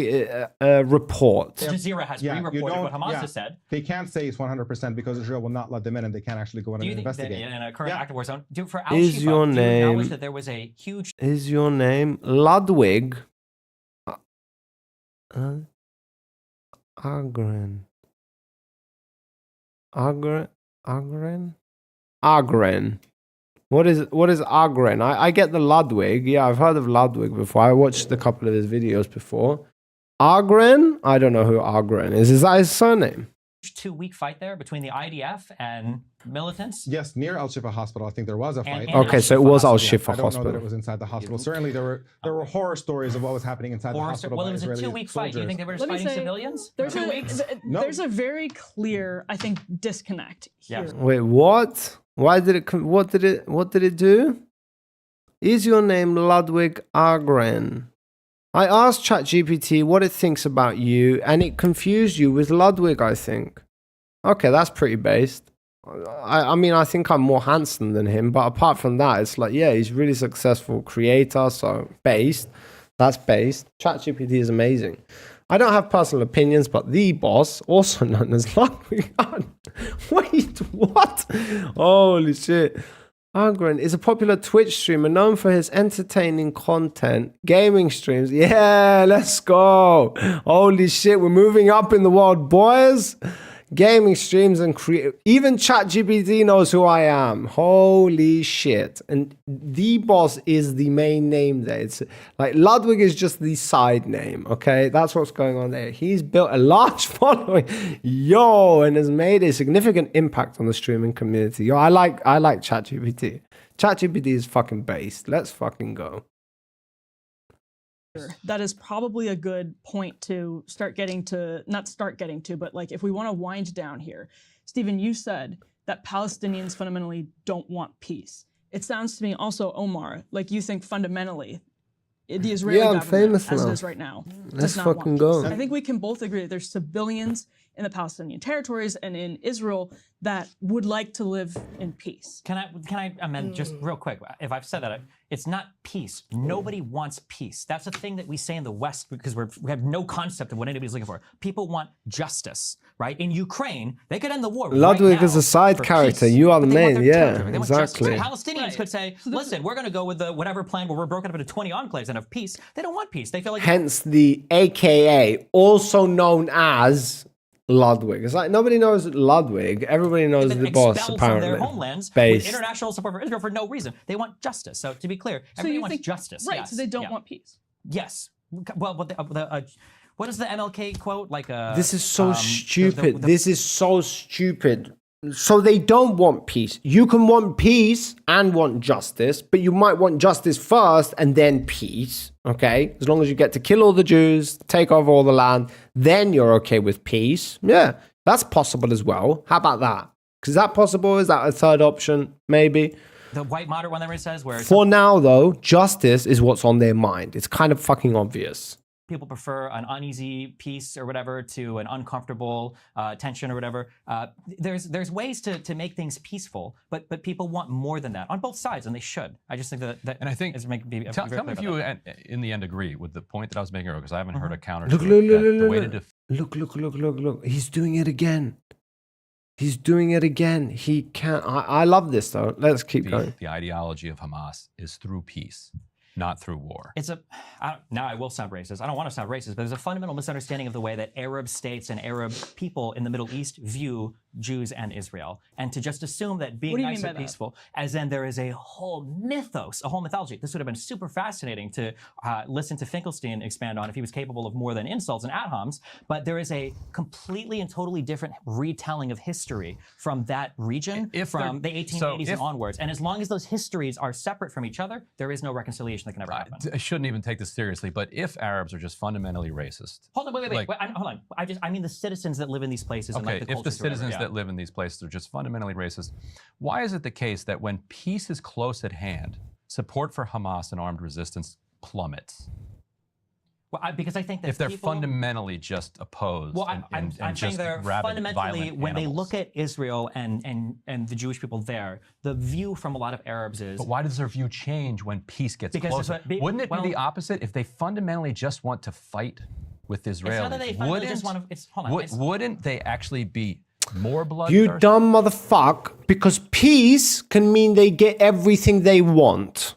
Speaker 7: Al Jazeera has re-reported what Hamas has said.
Speaker 8: They can't say it's 100% because Israel will not let them in and they can't actually go in and investigate.
Speaker 7: Do you think that in a current active war zone, for Al
Speaker 4: Is
Speaker 7: Shifa,
Speaker 4: your
Speaker 7: do you
Speaker 4: name-
Speaker 7: acknowledge that there was a huge...
Speaker 4: Is your name Ludwig Agren? Agren. What is Agren? I get the Ludwig. Yeah, I've heard of Ludwig before. I watched a couple of his videos before. Agren? I don't know who Agren is. Is that his surname?
Speaker 7: 2-week fight there between the IDF and militants.
Speaker 8: Yes, near Al Shifa Hospital, I think there was a fight.
Speaker 4: Okay, so it was Al Shifa
Speaker 8: I don't know
Speaker 4: Hospital.
Speaker 8: that it was inside the hospital. Certainly, there were horror stories of what was happening inside the hospital.
Speaker 7: Well, it
Speaker 8: by
Speaker 7: was a
Speaker 8: Israeli
Speaker 7: 2-week fight. Do you think they were just
Speaker 9: Let me
Speaker 7: fighting
Speaker 9: say,
Speaker 7: civilians?
Speaker 9: There's
Speaker 7: 2 weeks?
Speaker 9: There's a very clear, I think, disconnect here.
Speaker 4: Wait, what? Why did it? What did it do? Is your name Ludwig Agren? I asked ChatGPT what it thinks about you, and it confused you with Ludwig, I think. Okay, that's pretty based. I mean, I think I'm more handsome than him, but apart from that, it's like, yeah, he's a really successful creator, so based. That's based. ChatGPT is amazing. I don't have personal opinions, but the boss, also known as Ludwig. Wait, what? Holy shit. Agren is a popular Twitch streamer known for his entertaining content, gaming streams. Yeah, let's go. Holy shit, we're moving up in the world, boys. Gaming streams and even ChatGPT knows who I am. Holy shit. And the boss is the main name there. It's like Ludwig is just the side name, okay? That's what's going on there. He's built a large following, and has made a significant impact on the streaming community. Yo, I like ChatGPT. ChatGPT is fucking based. Let's fucking go.
Speaker 9: That is probably a good point to but like if we want to wind down here. Stephen, you said that Palestinians fundamentally don't want peace. It sounds to me also, Omar, like you think fundamentally the Israeli government, as it is right now,
Speaker 4: Let's
Speaker 9: does not
Speaker 4: fucking
Speaker 9: want peace.
Speaker 4: go.
Speaker 9: I think we can both agree that there's civilians in the Palestinian territories and in Israel that would like to live in peace.
Speaker 7: Can I amend just real quick? If I've said that, it's not peace. Nobody wants peace. That's a thing that we say in the West because we have no concept of what anybody's looking for. People want justice, right? In Ukraine, they could end the war.
Speaker 4: Ludwig
Speaker 7: right
Speaker 4: is a side character.
Speaker 7: peace,
Speaker 4: You are the
Speaker 7: but they want
Speaker 4: main.
Speaker 7: their
Speaker 4: Yeah,
Speaker 7: territory. They want justice.
Speaker 4: exactly.
Speaker 7: Palestinians could say, listen, we're going to go with the whatever plan where we're broken up into 20 enclaves and have peace. They don't want peace. They feel like
Speaker 4: Hence the AKA, also known as Ludwig. It's like nobody knows Ludwig. Everybody knows the boss,
Speaker 7: expelled
Speaker 4: apparently.
Speaker 7: from their homelands
Speaker 4: Based.
Speaker 7: with international support for Israel for no reason. They want justice. So to be clear, everybody wants justice.
Speaker 9: Right,
Speaker 7: yes.
Speaker 9: so they don't
Speaker 7: Yeah.
Speaker 9: want peace.
Speaker 7: Yes. Well, what is the MLK quote? Like
Speaker 4: This is so stupid. This is so stupid. So they don't want peace. You can want peace and want justice, but you might want justice first and then peace, okay? As long as you get to kill all the Jews, take over all the land, then you're okay with peace. Yeah, that's possible as well. How about that? Is that possible? Is that a third option? Maybe.
Speaker 7: The white moderate one that says where
Speaker 4: For now, though, justice is what's on their mind. It's kind of fucking obvious.
Speaker 7: people prefer an uneasy peace or whatever to an uncomfortable tension or whatever. There's ways to make things peaceful, but people want more than that on both sides, and they should. I just think that
Speaker 10: and I think
Speaker 7: is
Speaker 10: tell me if you in the end agree with the point that I was making earlier, because I haven't heard a counter.
Speaker 4: Look,
Speaker 10: to it,
Speaker 4: look,
Speaker 10: that
Speaker 4: look,
Speaker 10: the way
Speaker 4: look,
Speaker 10: to
Speaker 4: look. He's doing it again. He's doing it again. He can't. I love this though. Let's keep going.
Speaker 10: The ideology of Hamas is through peace. not through war.
Speaker 7: Now I will sound racist. I don't want to sound racist, but there's a fundamental misunderstanding of the way that Arab states and Arab people in the Middle East view Jews and Israel. And to just assume that being nice and peaceful, as in there is a whole mythos, a whole mythology. This would have been super fascinating to listen to Finkelstein expand on if he was capable of more than insults and ad homs. But there is a completely and totally different retelling of history from that region from the 1880s and onwards. And as long as those histories are separate from each other, there is no reconciliation that can ever happen.
Speaker 10: I shouldn't even take this seriously, but if Arabs are just fundamentally racist.
Speaker 7: Hold on, wait, hold on. I mean the citizens that live in these places and like the cultures.
Speaker 10: If the citizens that live in these places are just fundamentally racist, why is it the case that when peace is close at hand, support for Hamas and armed resistance plummets?
Speaker 7: Well, because I think that
Speaker 10: if they're fundamentally just opposed,
Speaker 7: well, I'm saying they're fundamentally when they look at Israel and the Jewish people there, the view from a lot of Arabs is.
Speaker 10: But why does their view change when peace gets closer? Wouldn't it be the opposite if they fundamentally just want to fight with Israelis?
Speaker 7: It's not that they fundamentally just want to. Hold on.
Speaker 10: Wouldn't they actually be more bloodthirsty?
Speaker 4: You dumb motherfucker! Because peace can mean they get everything they want.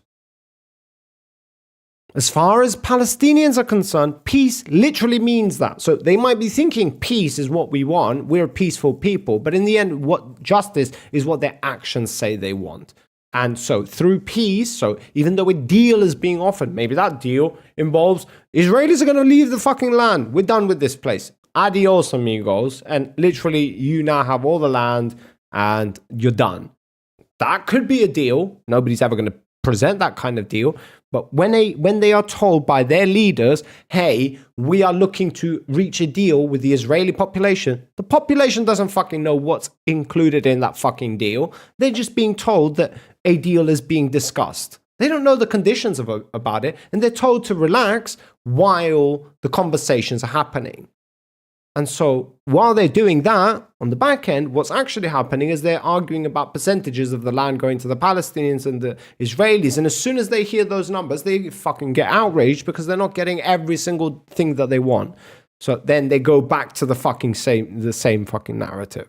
Speaker 4: As far as Palestinians are concerned, peace literally means that. So they might be thinking peace is what we want. We're peaceful people. But in the end, what justice is what their actions say they want. And so through peace, so even though a deal is being offered, maybe that deal involves Israelis are going to leave the fucking land. We're done with this place. Adios, amigos. And literally, you now have all the land and you're done. That could be a deal. Nobody's ever going to present that kind of deal. But when they are told by their leaders, hey, we are looking to reach a deal with the Israeli population, the population doesn't fucking know what's included in that fucking deal. They're just being told that a deal is being discussed. They don't know the conditions about it, and they're told to relax while the conversations are happening. And so while they're doing that, on the back end, what's actually happening is they're arguing about percentages of the land going to the Palestinians and the Israelis. And as soon as they hear those numbers, they fucking get outraged because they're not getting every single thing that they want. So then they go back to the same fucking narrative.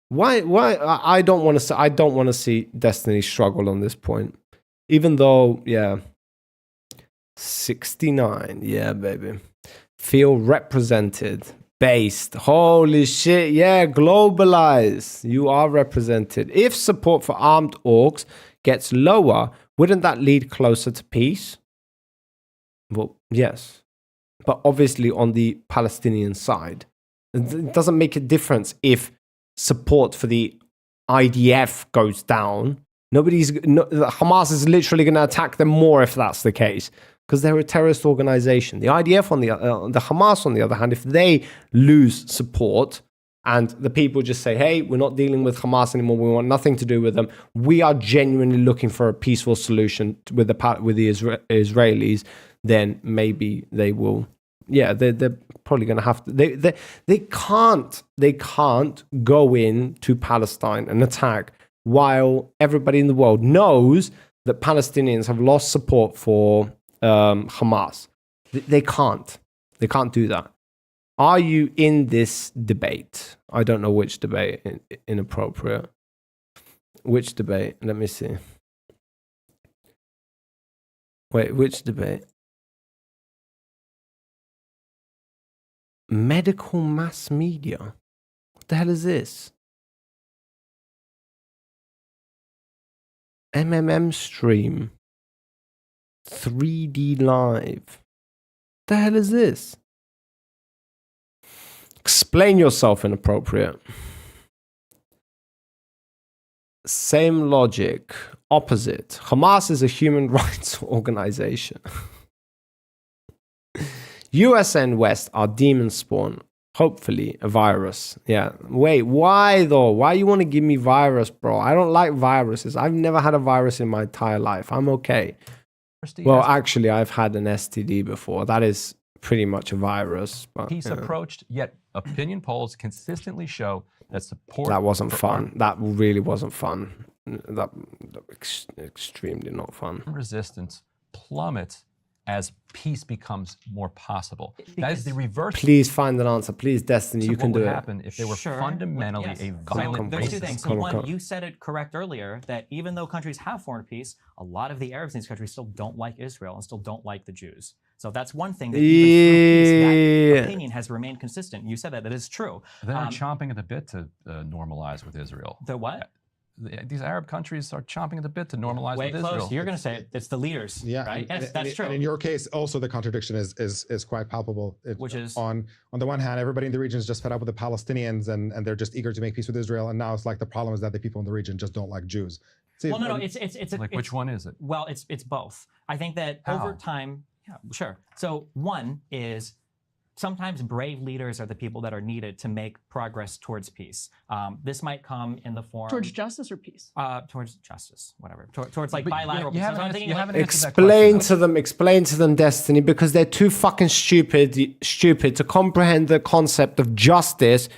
Speaker 4: Why I don't want to see Destiny struggle on this point. Even though, 69, yeah, baby. Feel represented, based. Holy shit, yeah, globalize. You are represented. If support for armed orgs gets lower, wouldn't that lead closer to peace? Well, yes. But obviously on the Palestinian side, it doesn't make a difference if support for the IDF goes down. Hamas is literally going to attack them more if that's the case. Because they're a terrorist organization. The IDF, the Hamas, on the other hand, if they lose support and the people just say, hey, we're not dealing with Hamas anymore, we want nothing to do with them, we are genuinely looking for a peaceful solution with the Israelis, then maybe they will. Yeah, they're probably going to have to. They can't go into Palestine and attack while everybody in the world knows that Palestinians have lost support for Hamas. They can't do that. Are you in this debate? I don't know which debate. Inappropriate. Which debate? Let me see. Wait, which debate? Medical mass media. What the hell is this? MMM stream. 3D live. The hell is this? Explain yourself, inappropriate. Same logic, opposite. Hamas is a human rights organization. US and West are demon spawn. Hopefully a virus. Yeah. Wait, why though? Why you want to give me virus, bro? I don't like viruses. I've never had a virus in my entire life. I'm okay. Well, actually, I've had an STD before. That is pretty much a virus. But,
Speaker 10: peace approached, yet opinion polls consistently show that support...
Speaker 4: That wasn't fun. That really wasn't fun. That extremely not fun.
Speaker 10: Resistance plummets as peace becomes more possible. That is the reverse.
Speaker 4: Please find an answer. Please, Destiny, you can do it.
Speaker 10: What would happen if they were fundamentally a violent
Speaker 7: There's two
Speaker 10: racist?
Speaker 7: things. One, you said it correct earlier that even though countries have foreign peace, a lot of the Arabs in these countries still don't like Israel and still don't like the Jews. So that's one thing that even through peace, that opinion has remained consistent. You said that is true.
Speaker 10: They're chomping at the bit to normalize with Israel.
Speaker 7: The what?
Speaker 10: These Arab countries are chomping at the bit to normalize
Speaker 7: Wait,
Speaker 10: with
Speaker 7: close.
Speaker 10: Israel.
Speaker 7: You're going to say it's the leaders, right? Yes, that's true.
Speaker 8: And in your case, also the contradiction is quite palpable.
Speaker 7: Which is?
Speaker 8: On the one hand, everybody in the region is just fed up with the Palestinians and they're just eager to make peace with Israel. And now it's like the problem is that the people in the region just don't like Jews. See,
Speaker 7: Well, no, it's
Speaker 10: like which one is it?
Speaker 7: Well, it's both. I think that over time, yeah, sure. So one is sometimes brave leaders are the people that are needed to make progress towards peace. This might come in the form
Speaker 9: Towards justice or peace?
Speaker 7: Towards justice, whatever. Towards like
Speaker 10: But
Speaker 7: bilateral
Speaker 10: you
Speaker 7: peace.
Speaker 10: haven't
Speaker 7: So I'm
Speaker 10: answered-
Speaker 7: thinking
Speaker 10: you
Speaker 7: like-
Speaker 10: haven't answered that
Speaker 4: Explain to them, Destiny, because they're too fucking stupid to comprehend the concept of justice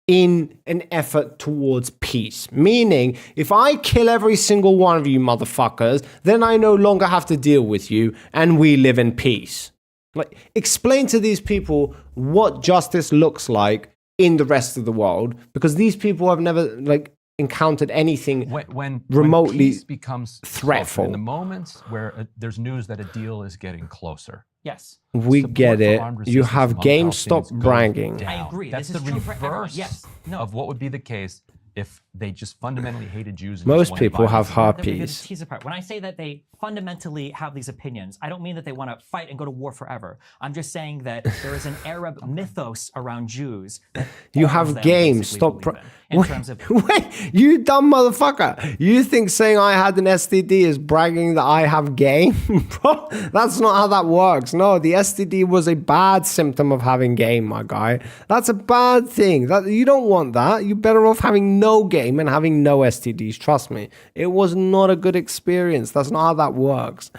Speaker 4: in an effort towards peace. Meaning, if I kill every single one of you motherfuckers, then I no longer have to deal with you and we live in peace. Like, explain to these people what justice looks like in the rest of the world, because these people have never like encountered anything
Speaker 10: when
Speaker 4: remotely
Speaker 10: peace becomes
Speaker 4: threatful.
Speaker 10: in the moments where there's news that a deal is getting closer.
Speaker 7: Yes.
Speaker 4: We
Speaker 10: Support
Speaker 4: get
Speaker 10: for
Speaker 4: it.
Speaker 10: armed
Speaker 4: You
Speaker 10: resistance
Speaker 4: have
Speaker 10: among
Speaker 4: GameStop
Speaker 10: Palestinians goes
Speaker 4: bragging.
Speaker 10: down.
Speaker 7: I agree.
Speaker 10: That's
Speaker 7: This is
Speaker 10: the
Speaker 7: true for everyone.
Speaker 10: reverse
Speaker 7: Yes. No.
Speaker 10: of what would be the case if they just fundamentally hated Jews. And
Speaker 4: Most
Speaker 10: just wanted
Speaker 4: people have
Speaker 10: violence.
Speaker 4: herpes.
Speaker 7: Tease apart. When I say that they fundamentally have these opinions, I don't mean that they want to fight and go to war forever. I'm just saying that there is an Arab mythos around Jews. That
Speaker 4: You
Speaker 7: all of
Speaker 4: have
Speaker 7: them
Speaker 4: games.
Speaker 7: basically
Speaker 4: Stop.
Speaker 7: believe in terms of
Speaker 4: Wait, you dumb motherfucker. You think saying I had an STD is bragging that I have game? Bro, that's not how that works. No, the STD was a bad symptom of having game, my guy. That's a bad thing. You don't want that. You're better off having no game and having no STDs. Trust me. It was not a good experience. That's not how that works.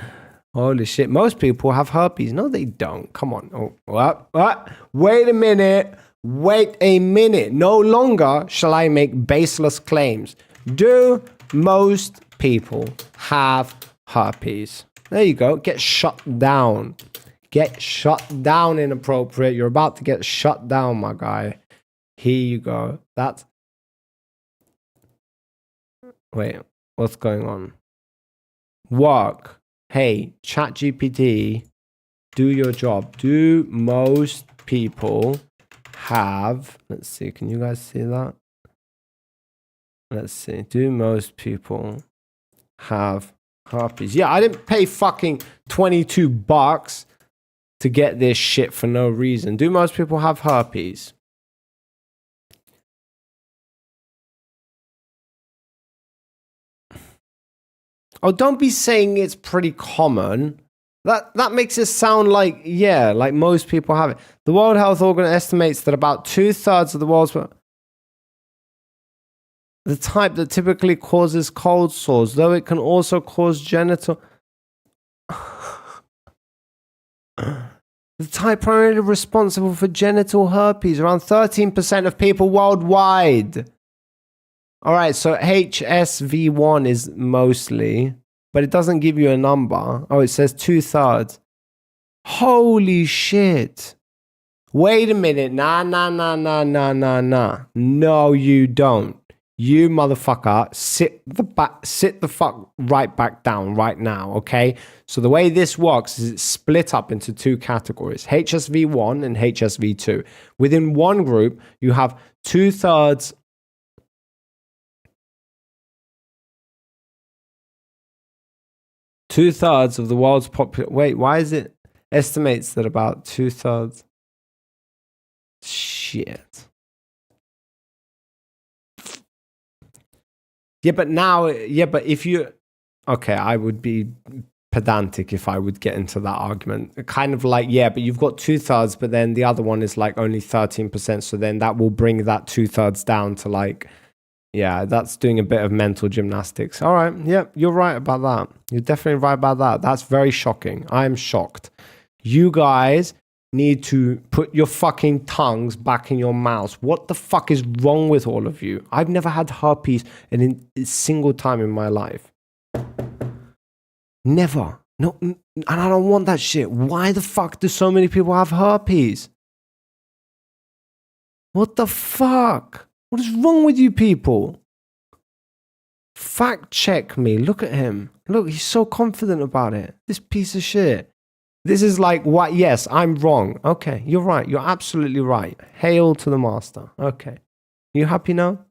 Speaker 4: Holy shit. Most people have herpes. No, they don't. Come on. Oh, what? Wait a minute. Wait a minute. No longer shall I make baseless claims. Do most people have herpes? There you go. Get shut down. Get shut down, inappropriate. You're about to get shut down, my guy. Here you go. Wait, what's going on? Work. Hey, ChatGPT, do your job. Do most people have... Let's see, can you guys see that? Let's see. Do most people have herpes? Yeah, I didn't pay fucking $22 to get this shit for no reason. Do most people have herpes? Oh, don't be saying it's pretty common. That makes it sound like, yeah, like most people have it. The World Health Organization estimates that about 2/3 of the world's... The type that typically causes cold sores, though it can also cause genital... The type primarily responsible for genital herpes, around 13% of people worldwide. All right, so HSV1 is mostly, but it doesn't give you a number. Oh, it says 2/3. Holy shit. Wait a minute. Nah. No, you don't. You motherfucker, sit the fuck right back down right now, okay? So the way this works is it's split up into two categories, HSV1 and HSV2. Within one group, you have 2/3 of the world's population. Wait, why is it estimates that about 2/3? Shit. But if you... Okay, I would be pedantic if I would get into that argument. Kind of like, yeah, but you've got 2/3, but then the other one is like only 13%. So then that will bring that 2/3 down to like... Yeah, that's doing a bit of mental gymnastics. All right, yeah, you're right about that. You're definitely right about that. That's very shocking. I'm shocked. You guys need to put your fucking tongues back in your mouths. What the fuck is wrong with all of you? I've never had herpes in a single time in my life. Never. No, and I don't want that shit. Why the fuck do so many people have herpes? What the fuck? What is wrong with you people? Fact check me. Look at him. Look, he's so confident about it. This piece of shit. This is like, what? Yes, I'm wrong. Okay, you're right. You're absolutely right. Hail to the master. Okay. You happy now?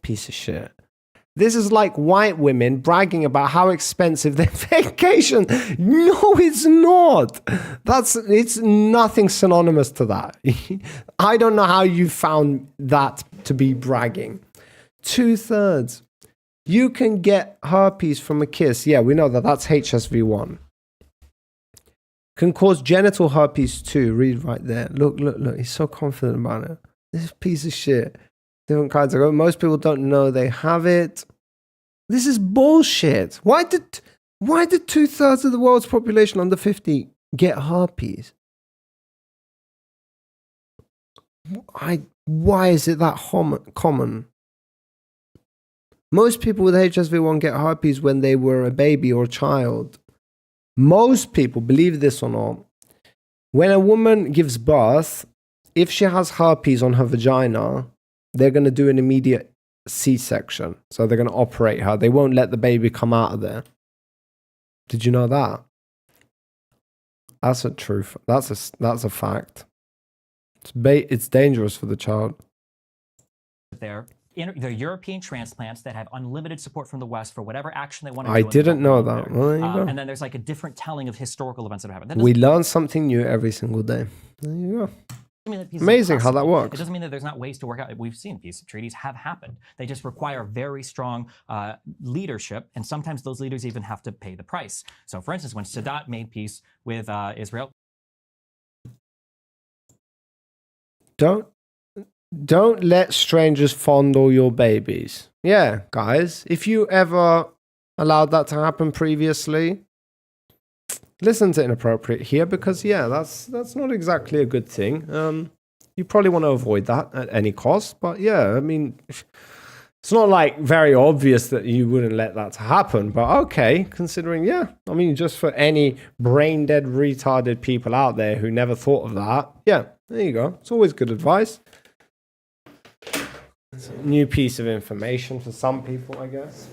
Speaker 4: Piece of shit. This is like white women bragging about how expensive their vacation. No, it's not. It's nothing synonymous to that. I don't know how you found that to be bragging. 2/3. You can get herpes from a kiss. Yeah, we know that. That's HSV1. Can cause genital herpes too. Read right there. Look. He's so confident about it. This piece of shit. Different kinds of. Most people don't know they have it. This is bullshit. Why did 2/3 of the world's population under 50 get herpes? Why is it that common? Most people with HSV1 get herpes when they were a baby or a child. Most people, believe this or not, when a woman gives birth, if she has herpes on her vagina, they're going to do an immediate C-section. So they're going to operate her. They won't let the baby come out of there. Did you know that? That's a truth. That's a fact. It's dangerous for the child.
Speaker 7: They're European transplants that have unlimited support from the West for whatever action they want to do.
Speaker 4: I didn't know that. Well, there you go.
Speaker 7: And then there's like a different telling of historical events that have happened.
Speaker 4: We learn something new every single day. There you go. Amazing how that works.
Speaker 7: It doesn't mean that there's not ways to work out. We've seen peace treaties have happened. They just require very strong leadership, and sometimes those leaders even have to pay the price. So, for instance, when Sadat made peace with Israel,
Speaker 4: Don't let strangers fondle your babies. Yeah, guys, if you ever allowed that to happen previously, listen to Inappropriate here, because yeah, that's not exactly a good thing. You probably want to avoid that at any cost, but yeah, I mean, it's not like very obvious that you wouldn't let that happen, but okay, considering, yeah, I mean, just for any brain dead, retarded people out there who never thought of that, yeah, there you go. It's always good advice. It's a new piece of information for some people, I guess.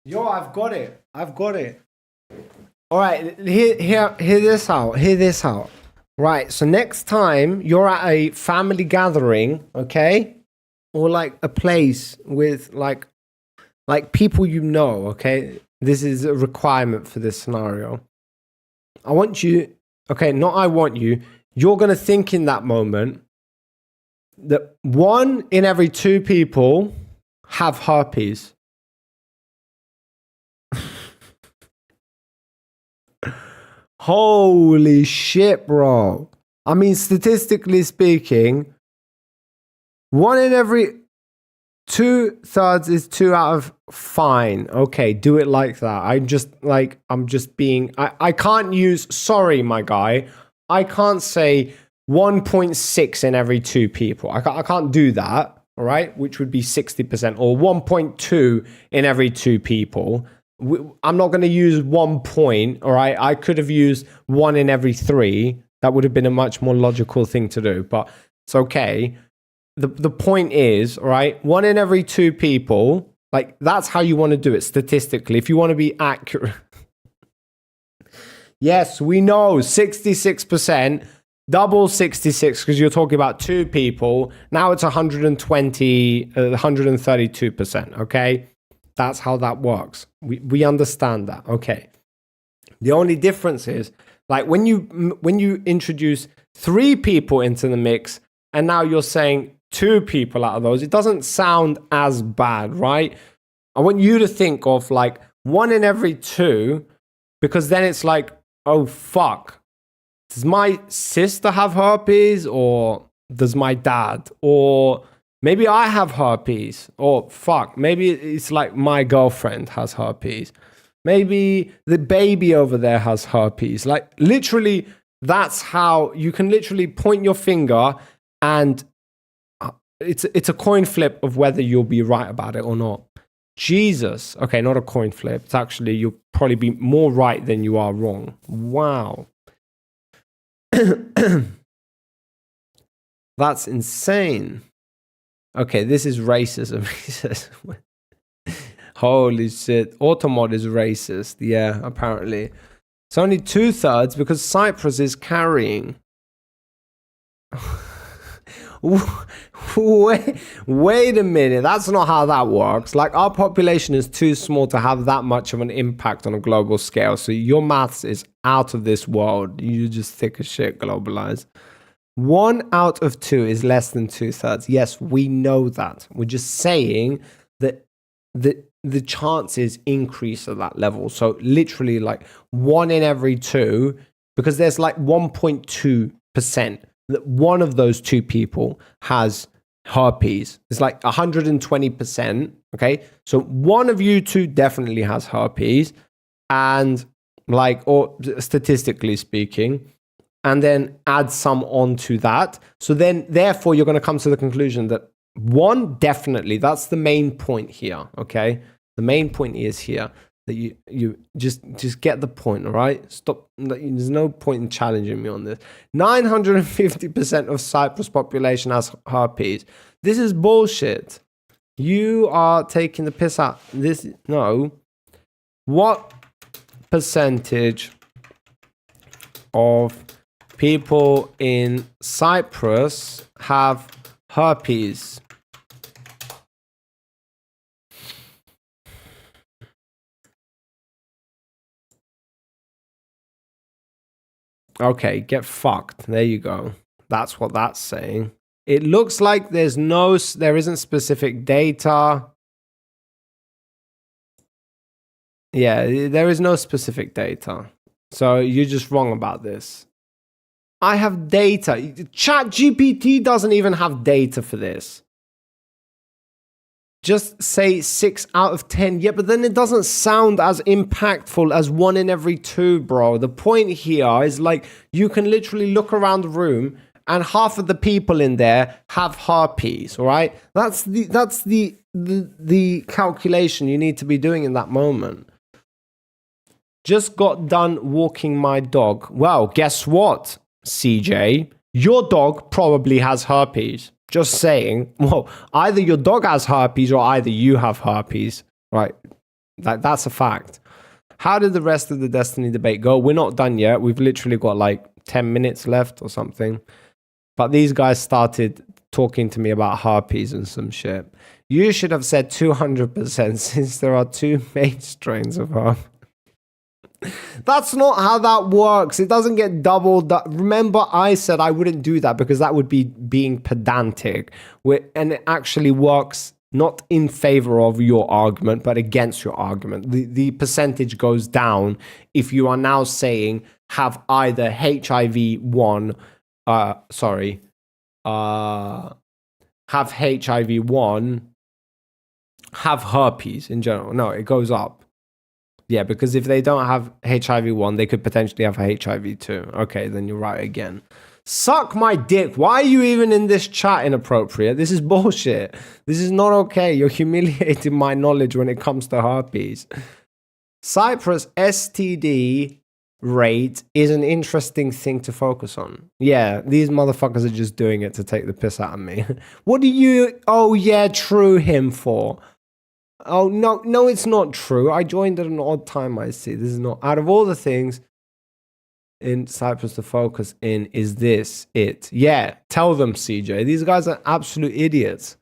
Speaker 4: Yo, I've got it. All right, hear this out. Right, so next time you're at a family gathering, okay, or like a place with like people you know, okay, this is a requirement for this scenario. I want you, okay, not I want you, you're going to think in that moment that 1 in every 2 people have herpes. Holy shit, bro. I mean, statistically speaking, 1 in every 2/3 is 2 out of fine. Okay, do it like that. I can't use, sorry, my guy. I can't say 1.6 in every 2 people. I can't do that, all right? Which would be 60%, or 1.2 in every 2 people. I'm not going to use 1 point, all right? I could have used 1 in every 3. That would have been a much more logical thing to do, but it's okay. The point is, all right, 1 in every 2 people, like that's how you want to do it statistically. If you want to be accurate. Yes, we know 66%, double 66 because you're talking about 2 people. Now it's 132%, okay? That's how that works. We understand that, okay? The only difference is, like when you introduce 3 people into the mix, and now you're saying 2 people out of those, it doesn't sound as bad, right? I want you to think of like 1 in every 2, because then it's like, oh fuck, does my sister have herpes, or does my dad, or maybe I have herpes, or fuck, maybe it's like my girlfriend has herpes. Maybe the baby over there has herpes. Like literally, that's how you can literally point your finger, and it's a coin flip of whether you'll be right about it or not. Jesus. Okay, not a coin flip. It's actually, you'll probably be more right than you are wrong. Wow. That's insane. Okay, this is racism. He says, holy shit. Automod is racist. Yeah, apparently. It's only 2/3 because Cyprus is carrying. Wait a minute. That's not how that works. Like, our population is too small to have that much of an impact on a global scale. So your maths is out of this world. You just thick as shit, Globalize. 1 out of 2 is less than 2/3. Yes, we know that. We're just saying that the chances increase at that level. So literally like 1 in every 2, because there's like 1.2% that one of those 2 people has herpes. It's like 120%. Okay. So one of you 2 definitely has herpes, and like, or statistically speaking, and then add some onto that. So then therefore you're going to come to the conclusion that 1, definitely, that's the main point here. Okay. The main point is here that you just get the point, all right? Stop. There's no point in challenging me on this. 950% of Cyprus population has herpes. This is bullshit. You are taking the piss out. This, no. What percentage of people in Cyprus have herpes? Okay, get fucked. There you go. That's what that's saying. It looks like there isn't specific data. Yeah, there is no specific data. So you're just wrong about this. I have data. ChatGPT doesn't even have data for this. Just say 6 out of 10. Yeah, but then it doesn't sound as impactful as 1 in every 2, bro. The point here is like, you can literally look around the room and half of the people in there have herpes, all right? That's the calculation you need to be doing in that moment. Just got done walking my dog. Well, guess what, CJ? Your dog probably has herpes. Just saying. Well, either your dog has herpes or either you have herpes, right? That's a fact. How did the rest of the Destiny debate go? We're not done yet. We've literally got like 10 minutes left or something. But these guys started talking to me about herpes and some shit. You should have said 200% since there are 2 main strains of herpes. That's not how that works. It doesn't get doubled. Remember, I said I wouldn't do that because that would be being pedantic. And it actually works not in favor of your argument, but against your argument. The percentage goes down if you are now saying have either HIV-1, have HIV-1, have herpes in general. No, it goes up. Yeah, because if they don't have HIV-1, they could potentially have HIV-2. Okay, then you're right again. Suck my dick. Why are you even in this chat, Inappropriate? This is bullshit. This is not okay. You're humiliating my knowledge when it comes to herpes. Cyprus STD rate is an interesting thing to focus on. Yeah, these motherfuckers are just doing it to take the piss out of me. What do you... Oh, yeah, true him for? Oh, no, it's not true. I joined at an odd time, I see. This is not... Out of all the things in Cyprus to focus in, is this it? Yeah, tell them, CJ. These guys are absolute idiots.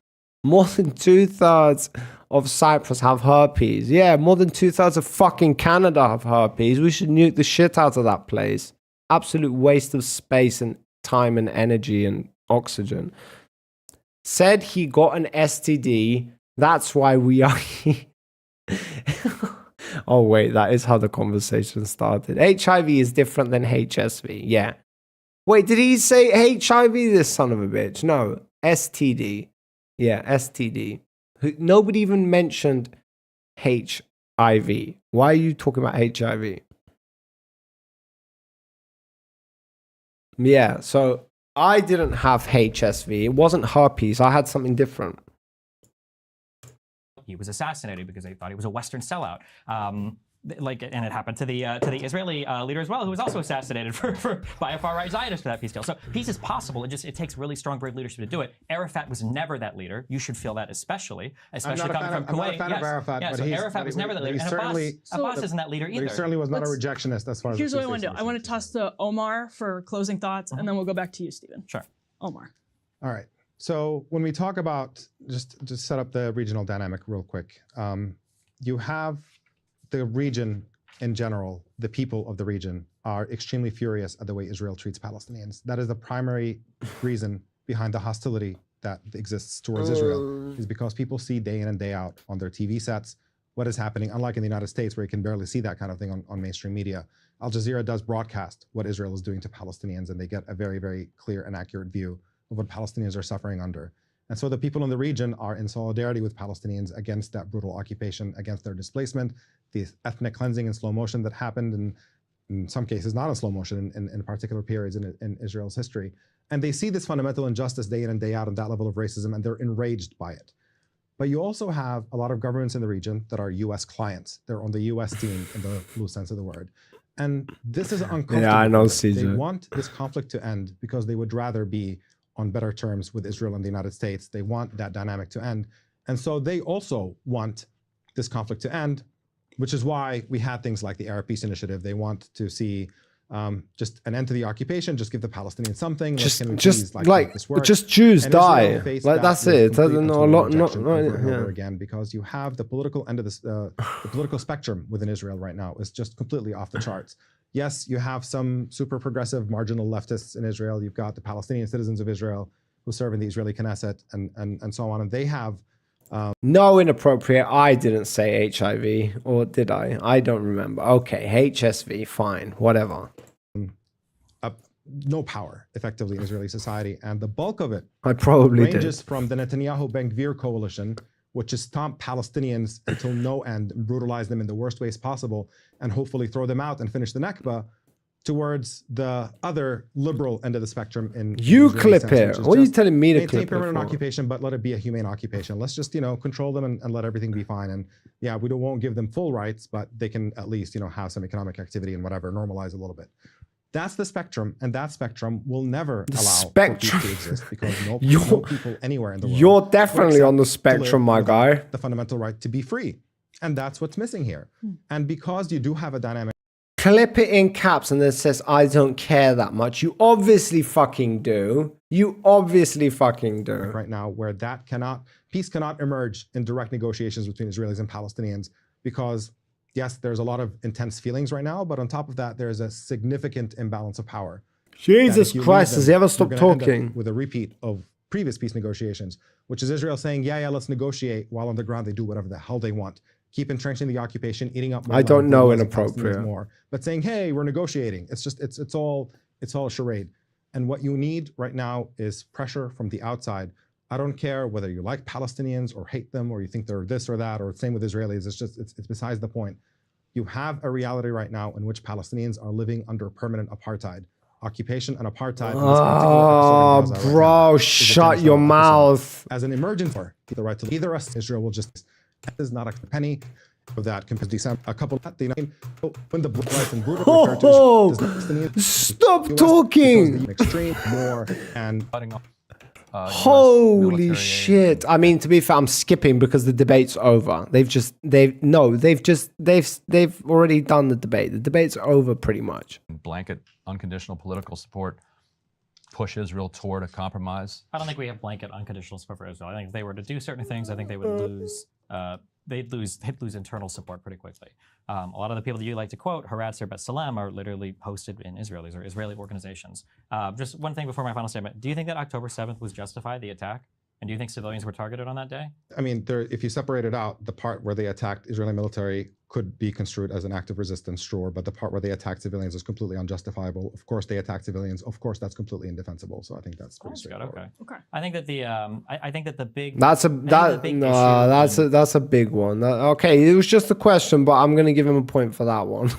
Speaker 4: More than 2/3 of Cyprus have herpes. Yeah, more than 2/3 of fucking Canada have herpes. We should nuke the shit out of that place. Absolute waste of space and time and energy and oxygen. Said he got an STD. That's why we are here. Oh, wait, that is how the conversation started. HIV is different than HSV. Yeah. Wait, did he say HIV, this son of a bitch? No, STD. Yeah, STD. Nobody even mentioned HIV. Why are you talking about HIV? Yeah, so I didn't have HSV. It wasn't herpes. I had something different.
Speaker 7: He was assassinated because they thought he was a Western sellout. And it happened to the Israeli leader as well, who was also assassinated by a far-right Zionist for that peace deal. So peace is possible. It takes really strong, brave leadership to do it. Arafat was never that leader. You should feel that especially coming from Kuwait.
Speaker 8: I'm not a fan of Arafat,
Speaker 7: yeah,
Speaker 8: but
Speaker 7: so Arafat was never that leader. And Abbas isn't that leader either.
Speaker 8: He certainly was not a rejectionist as far as...
Speaker 9: Here's what I want to do. I want to toss to Omar for closing thoughts, and then we'll go back to you, Stephen.
Speaker 7: Sure.
Speaker 9: Omar.
Speaker 8: All right. So when we talk about, just set up the regional dynamic real quick. You have the region in general, the people of the region are extremely furious at the way Israel treats Palestinians. That is the primary reason behind the hostility that exists towards Israel, is because people see day in and day out on their TV sets what is happening, unlike in the United States where you can barely see that kind of thing on mainstream media. Al Jazeera does broadcast what Israel is doing to Palestinians, and they get a very, very clear and accurate view of what Palestinians are suffering under. And so the people in the region are in solidarity with Palestinians against that brutal occupation, against their displacement, the ethnic cleansing in slow motion that happened, and in some cases not in slow motion in particular periods in Israel's history. And they see this fundamental injustice day in and day out and that level of racism, and they're enraged by it. But you also have a lot of governments in the region that are US clients. They're on the US team in the loose sense of the word. And this is uncomfortable.
Speaker 4: Yeah, I know, CJ.
Speaker 8: They want this conflict to end because they would rather be on better terms with Israel and the United States. They want that dynamic to end. And so they also want this conflict to end, which is why we had things like the Arab Peace Initiative. They want to see just an end to the occupation, just give the Palestinians something.
Speaker 4: Just Jews die. Like that's it.
Speaker 8: Over again, because you have the political end of this, the political spectrum within Israel right now is just completely off the charts. Yes, you have some super progressive marginal leftists in Israel. You've got the Palestinian citizens of Israel who serve in the Israeli Knesset and so on. And they have...
Speaker 4: No, Inappropriate. I didn't say HIV, or did I? I don't remember. Okay, HSV, fine, whatever.
Speaker 8: No power, effectively, in Israeli society. And the bulk of it
Speaker 4: ranges
Speaker 8: from the Netanyahu-Ben Gvir coalition, which is stomp Palestinians until no end, brutalize them in the worst ways possible, and hopefully throw them out and finish the Nakba, towards the other liberal end of the spectrum.
Speaker 4: You clip it. What are you telling me to clip it?
Speaker 8: Maintain permanent occupation, but let it be a humane occupation. Let's just, control them and let everything be fine. And yeah, we won't give them full rights, but they can at least, have some economic activity and whatever, normalize a little bit. That's the spectrum, and that spectrum will never allow for peace to exist because no people anywhere in the world.
Speaker 4: You're definitely on the spectrum, my guy.
Speaker 8: The fundamental right to be free, and that's what's missing here. And because you do have a dynamic.
Speaker 4: Clip it in caps and then says, "I don't care that much." You obviously fucking do. You obviously fucking do.
Speaker 8: Right now, where peace cannot emerge in direct negotiations between Israelis and Palestinians because. Yes, there's a lot of intense feelings right now, but on top of that, there's a significant imbalance of power.
Speaker 4: Jesus Christ, does he ever stop talking?
Speaker 8: With a repeat of previous peace negotiations, which is Israel saying, yeah, let's negotiate, while on the ground they do whatever the hell they want. Keep entrenching the occupation, eating up more.
Speaker 4: I don't know, Inappropriate.
Speaker 8: More, but saying, hey, we're negotiating. It's all a charade. And what you need right now is pressure from the outside. I don't care whether you like Palestinians or hate them or you think they're this or that, or same with Israelis. It's besides the point. You have a reality right now in which Palestinians are living under permanent apartheid. Occupation and apartheid.
Speaker 4: Oh, bro, shut your mouth.
Speaker 8: As an emergency, the right to either us, Israel will just. That is not a penny of that compared to December. A couple of when the rights and brutal
Speaker 4: stop talking.
Speaker 8: Extreme more and.
Speaker 4: Holy shit. I mean, to be fair, I'm skipping because the debate's over. They've already done the debate. The debate's over pretty much.
Speaker 10: Blanket unconditional political support push Israel toward a compromise.
Speaker 7: I don't think we have blanket unconditional support for Israel. I think if they were to do certain things, I think they would lose. They'd lose internal support pretty quickly. A lot of the people that you like to quote, Haratzir B'Tselem, are literally hosted in Israel. These are Israeli organizations. Just one thing before my final statement. Do you think that October 7th was justified, the attack? And do you think civilians were targeted on that day?
Speaker 8: I mean, if you separate it out, the part where they attacked Israeli military could be construed as an act of resistance, sure, but the part where they attacked civilians is completely unjustifiable. Of course, they attacked civilians. Of course, that's completely indefensible. So I think that's pretty straightforward.
Speaker 7: Okay. I think that I think that the big
Speaker 4: that's a big one. Okay, it was just a question, but I'm gonna give him a point for that one.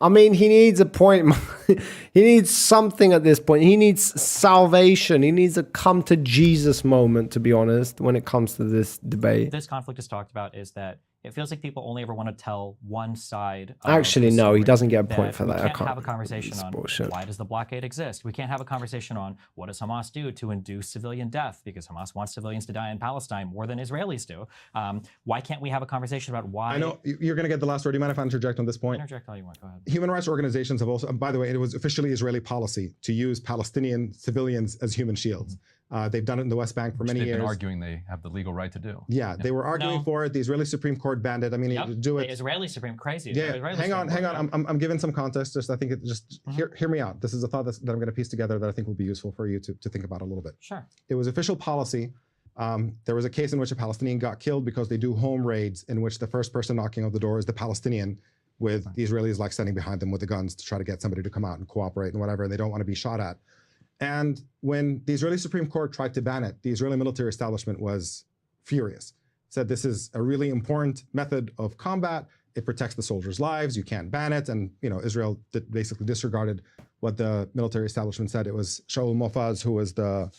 Speaker 4: I mean, he needs a point. He needs something at this point. He needs salvation. He needs a come to Jesus moment, to be honest, when it comes to this debate.
Speaker 7: This conflict is talked about is that it feels like people only ever want to tell one side.
Speaker 4: Actually, no, he doesn't get a point for that.
Speaker 7: We can't have a conversation on why does the blockade exist. We can't have a conversation on what does Hamas do to induce civilian death, because Hamas wants civilians to die in Palestine more than Israelis do. Why can't we have a conversation about why?
Speaker 8: I know you're going to get the last word. Do you mind if I interject on this point?
Speaker 7: Interject all you want. Go ahead.
Speaker 8: Human rights organizations have also, by the way, it was officially Israeli policy to use Palestinian civilians as human shields. They've done it in the West Bank for many years.
Speaker 10: They've been arguing they have the legal right to do.
Speaker 8: Yeah, they were arguing for it. The Israeli Supreme Court banned it. I mean, do it.
Speaker 7: The Israeli Supreme, crazy.
Speaker 8: Yeah, hang on. I'm giving some context. I think hear me out. This is a thought that I'm going to piece together that I think will be useful for you to think about a little bit.
Speaker 7: Sure.
Speaker 8: It was official policy. There was a case in which a Palestinian got killed because they do home raids in which the first person knocking on the door is the Palestinian, with the Israelis like standing behind them with the guns to try to get somebody to come out and cooperate and whatever. They don't want to be shot at. And when the Israeli Supreme Court tried to ban it, the Israeli military establishment was furious. Said this is a really important method of combat. It protects the soldiers' lives. You can't ban it. And Israel basically disregarded what the military establishment said. It was Shaul Mofaz, who was the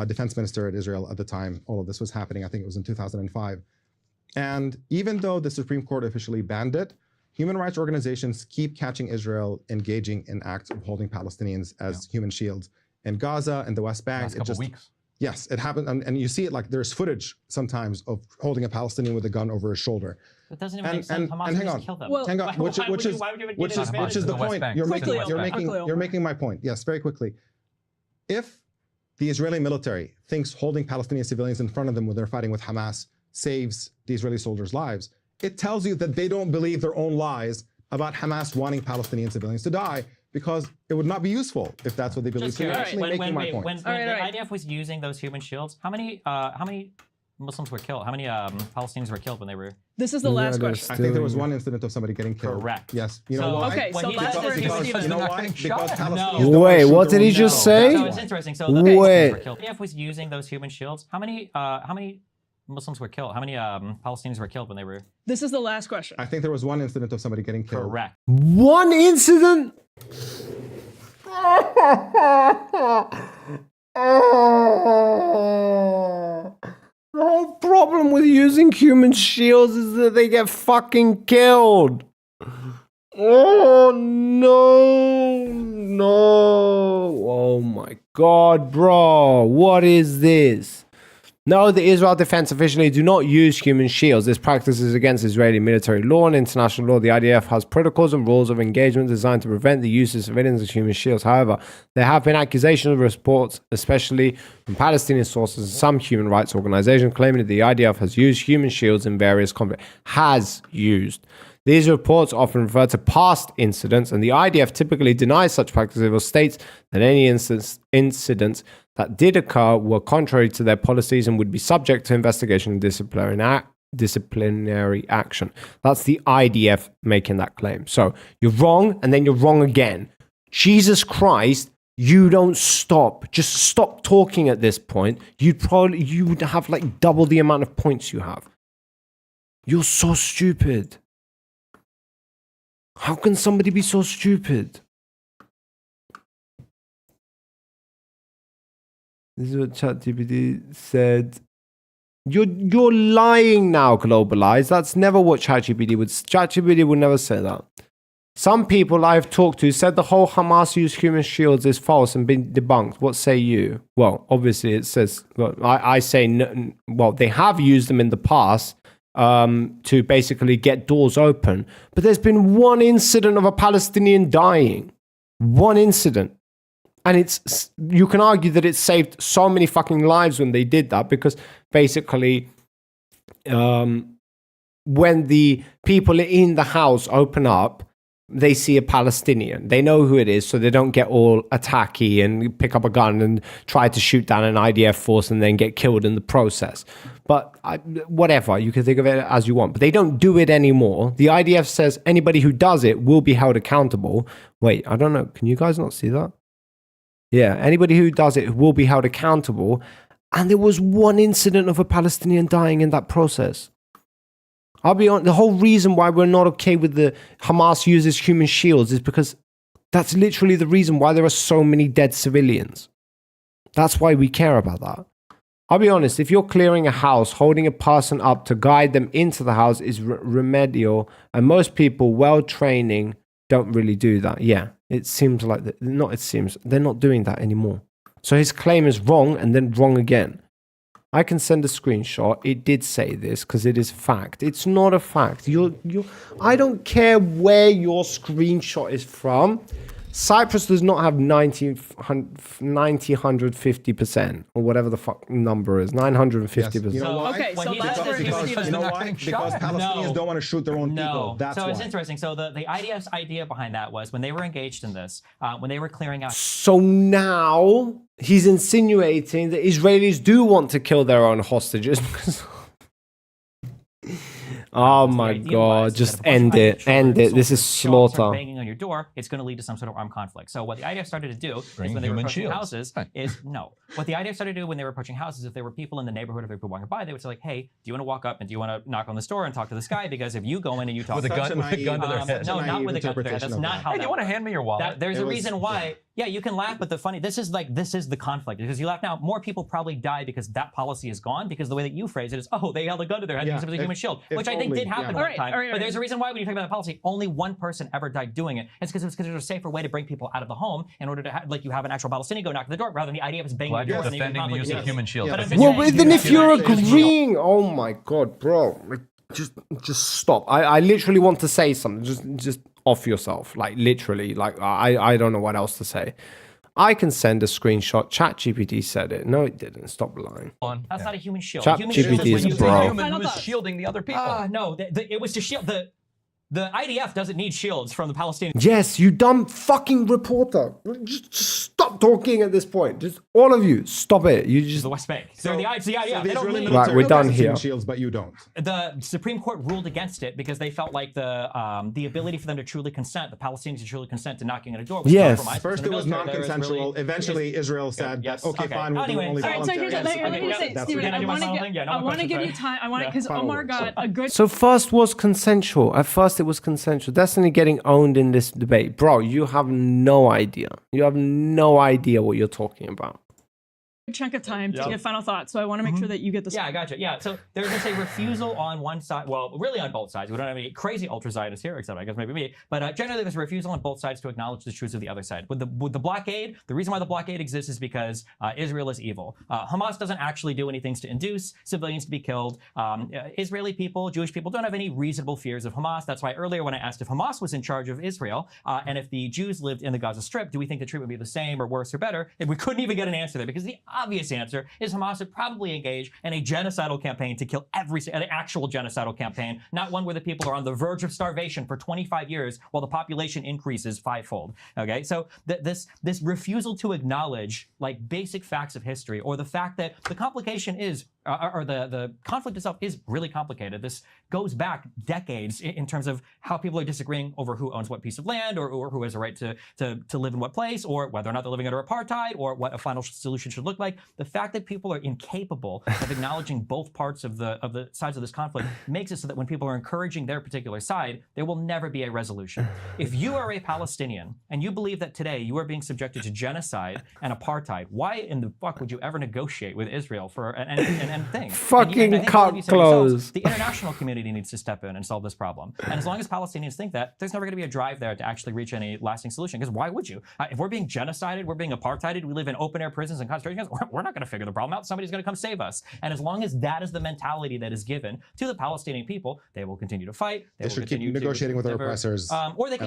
Speaker 8: defense minister at Israel at the time all of this was happening. I think it was in 2005. And even though the Supreme Court officially banned it, human rights organizations keep catching Israel engaging in acts of holding Palestinians as human shields. In Gaza and the West Bank,
Speaker 10: last couple weeks.
Speaker 8: Yes, it happened, and you see it like there's footage sometimes of holding a Palestinian with a gun over his shoulder.
Speaker 7: That doesn't even make sense. Hamas
Speaker 8: hang on,
Speaker 7: kill them.
Speaker 8: Which is the point. You're making my point. Yes, very quickly. If the Israeli military thinks holding Palestinian civilians in front of them when they're fighting with Hamas saves the Israeli soldiers' lives, it tells you that they don't believe their own lies about Hamas wanting Palestinian civilians to die, because it would not be useful if that's what they believe. So you're actually making my point.
Speaker 7: When the IDF was using those human shields, how many Muslims were killed? How many Palestinians were killed when they were?
Speaker 9: This is the last question.
Speaker 8: I think there was one incident of somebody getting killed.
Speaker 7: Correct.
Speaker 8: Yes. You know why?
Speaker 9: Okay, so that's where
Speaker 8: you know why? Because Palestinians
Speaker 4: Wait, what did he just say?
Speaker 7: So it's interesting. So the Palestinians were killed. The IDF was using those human shields. How many Muslims were killed? How many Palestinians were killed when they were?
Speaker 9: This is the last question.
Speaker 8: I think there was one incident of somebody getting killed.
Speaker 7: Correct.
Speaker 4: One incident? The whole problem with using human shields is that they get fucking killed. Oh no. Oh my god, bro. What is this? No, the Israel Defense officially do not use human shields. This practice is against Israeli military law and international law. The IDF has protocols and rules of engagement designed to prevent the use of civilians as human shields. However, there have been accusations of reports, especially from Palestinian sources and some human rights organizations, claiming that the IDF has used human shields in various conflicts. Has used. These reports often refer to past incidents, and the IDF typically denies such practices or states that any incidents that did occur were contrary to their policies and would be subject to investigation and disciplinary action. That's the IDF making that claim. So you're wrong, and then you're wrong again. Jesus Christ, you don't stop. Just stop talking at this point. You would have like double the amount of points you have. You're so stupid. How can somebody be so stupid? This is what ChatGPT said. You're lying now, Globalize. That's never what ChatGPT would. ChatGPT would never say that. Some people I've talked to said the whole Hamas use human shields is false and been debunked. What say you? Well, obviously it says. Well, I say no, well, they have used them in the past to basically get doors open, but there's been one incident of a Palestinian dying. One incident. And it's, you can argue that it saved so many fucking lives when they did that, because basically, when the people in the house open up, they see a Palestinian. They know who it is, so they don't get all attacky and pick up a gun and try to shoot down an IDF force and then get killed in the process. But whatever, you can think of it as you want. But they don't do it anymore. The IDF says anybody who does it will be held accountable. Wait, I don't know. Can you guys not see that? Yeah, anybody who does it will be held accountable. And there was one incident of a Palestinian dying in that process. I'll be honest, the whole reason why we're not okay with the Hamas uses human shields is because that's literally the reason why there are so many dead civilians. That's why we care about that. I'll be honest, if you're clearing a house, holding a person up to guide them into the house is remedial, and most people, well-training, don't really do that. Yeah, it seems like that. Not it seems, they're not doing that anymore. So his claim is wrong and then wrong again. I can send a screenshot. It did say this because it is fact. It's not a fact. I don't care where your screenshot is from. Cyprus does not have 150% or whatever the fuck number is. 950%.
Speaker 8: Yes. You know why?
Speaker 9: Okay, so that's where
Speaker 8: because Palestinians don't want to shoot their own people. That's
Speaker 7: so
Speaker 8: why.
Speaker 7: it's interesting. So the IDF's idea behind that was when they were engaged in this, when they were clearing out.
Speaker 4: So now he's insinuating that Israelis do want to kill their own hostages. Oh my God, just end it. End it. This is slaughter.
Speaker 7: Banging on your door, it's going to lead to some sort of armed conflict. So what the IDF started to do is when they were approaching houses what the IDF started to do when they were approaching houses, if there were people in the neighborhood, if there were people walking by, they would say like, hey, do you want to walk up and do you want to knock on this door and talk to this guy? Because if you go in and you talk
Speaker 10: with a gun to their head.
Speaker 7: No, not with a gun to their head. That's not how
Speaker 10: Hey, do you want to hand me your wallet?
Speaker 7: There's a reason why. Yeah, you can laugh, but this is the conflict. Because you laugh now, more people probably die because that policy is gone, because the way that you phrase it is, oh, they held a gun to their head because it was a human shield, which I think did happen one time. But there's a reason why when you talk about the policy, only one person ever died doing it. It's because there's a safer way to bring people out of the home in order to have, like, you have an actual Palestinian go knock on the door rather than the IDF is banging the door.
Speaker 10: Defending the use of human shields.
Speaker 4: Well, then if you're agreeing, oh my God, bro, just stop. I literally want to say something. Just off yourself, like literally, like I don't know what else to say. I can send a screenshot. ChatGPT said it. No, it didn't. Stop lying.
Speaker 7: That's not a human shield.
Speaker 4: ChatGPT is bro.
Speaker 10: Human who is shielding the other people.
Speaker 7: No, it was to shield the IDF doesn't need shields from the Palestinians.
Speaker 4: Yes, you dumb fucking reporter. Just stop talking at this point. Just all of you, stop it. You just
Speaker 7: the West Bank. So the IDF.
Speaker 8: They don't need
Speaker 4: right, we're done here.
Speaker 8: Shields, but you don't.
Speaker 7: The Supreme Court ruled against it because they felt like the ability for them to truly consent, the Palestinians to truly consent to knocking on a door, was compromised.
Speaker 8: First it was non-consensual. Eventually, Israel said,
Speaker 7: yes.
Speaker 8: okay, fine, we'll do only voluntary.
Speaker 9: Let me say, Stephen, I want to give you time. I want because Omar got a good.
Speaker 4: So first was consensual. At first it was consensual. Destiny getting owned in this debate. Bro, you have no idea. You have no idea what you're talking about.
Speaker 9: Chunk of time to give final thoughts, so I want to make sure that you get this.
Speaker 7: Yeah, I got you. Yeah, so there's just a refusal on one side. Well, really on both sides. We don't have any crazy ultra-Zionists here, except I guess maybe me. But generally, there's a refusal on both sides to acknowledge the truths of the other side. With the blockade, the reason why the blockade exists is because Israel is evil. Hamas doesn't actually do anything to induce civilians to be killed. Israeli people, Jewish people, don't have any reasonable fears of Hamas. That's why earlier when I asked if Hamas was in charge of Israel and if the Jews lived in the Gaza Strip, do we think the treatment would be the same or worse or better? And we couldn't even get an answer there, because the obvious answer is Hamas would probably engage in a genocidal campaign to kill an actual genocidal campaign, not one where the people are on the verge of starvation for 25 years while the population increases fivefold. Okay, so this refusal to acknowledge like basic facts of history, or the fact that the complication is or the conflict itself is really complicated. This goes back decades in terms of how people are disagreeing over who owns what piece of land, or who has a right to live in what place, or whether or not they're living under apartheid, or what a final solution should look like. The fact that people are incapable of acknowledging both parts of the sides of this conflict makes it so that when people are encouraging their particular side, there will never be a resolution. If you are a Palestinian and you believe that today you are being subjected to genocide and apartheid, why in the fuck would you ever negotiate with Israel for an thing?
Speaker 4: Fucking
Speaker 7: I think
Speaker 4: cut
Speaker 7: all of you said yourselves,
Speaker 4: close.
Speaker 7: the international community needs to step in and solve this problem. And as long as Palestinians think that, there's never going to be a drive there to actually reach any lasting solution. Because why would you? If we're being genocided, we're being apartheided, we live in open air prisons and concentration camps, we're not going to figure the problem out. Somebody's going to come save us. And as long as that is the mentality that is given to the Palestinian people, they will continue to fight.
Speaker 8: They should keep negotiating with their oppressors.
Speaker 7: Or they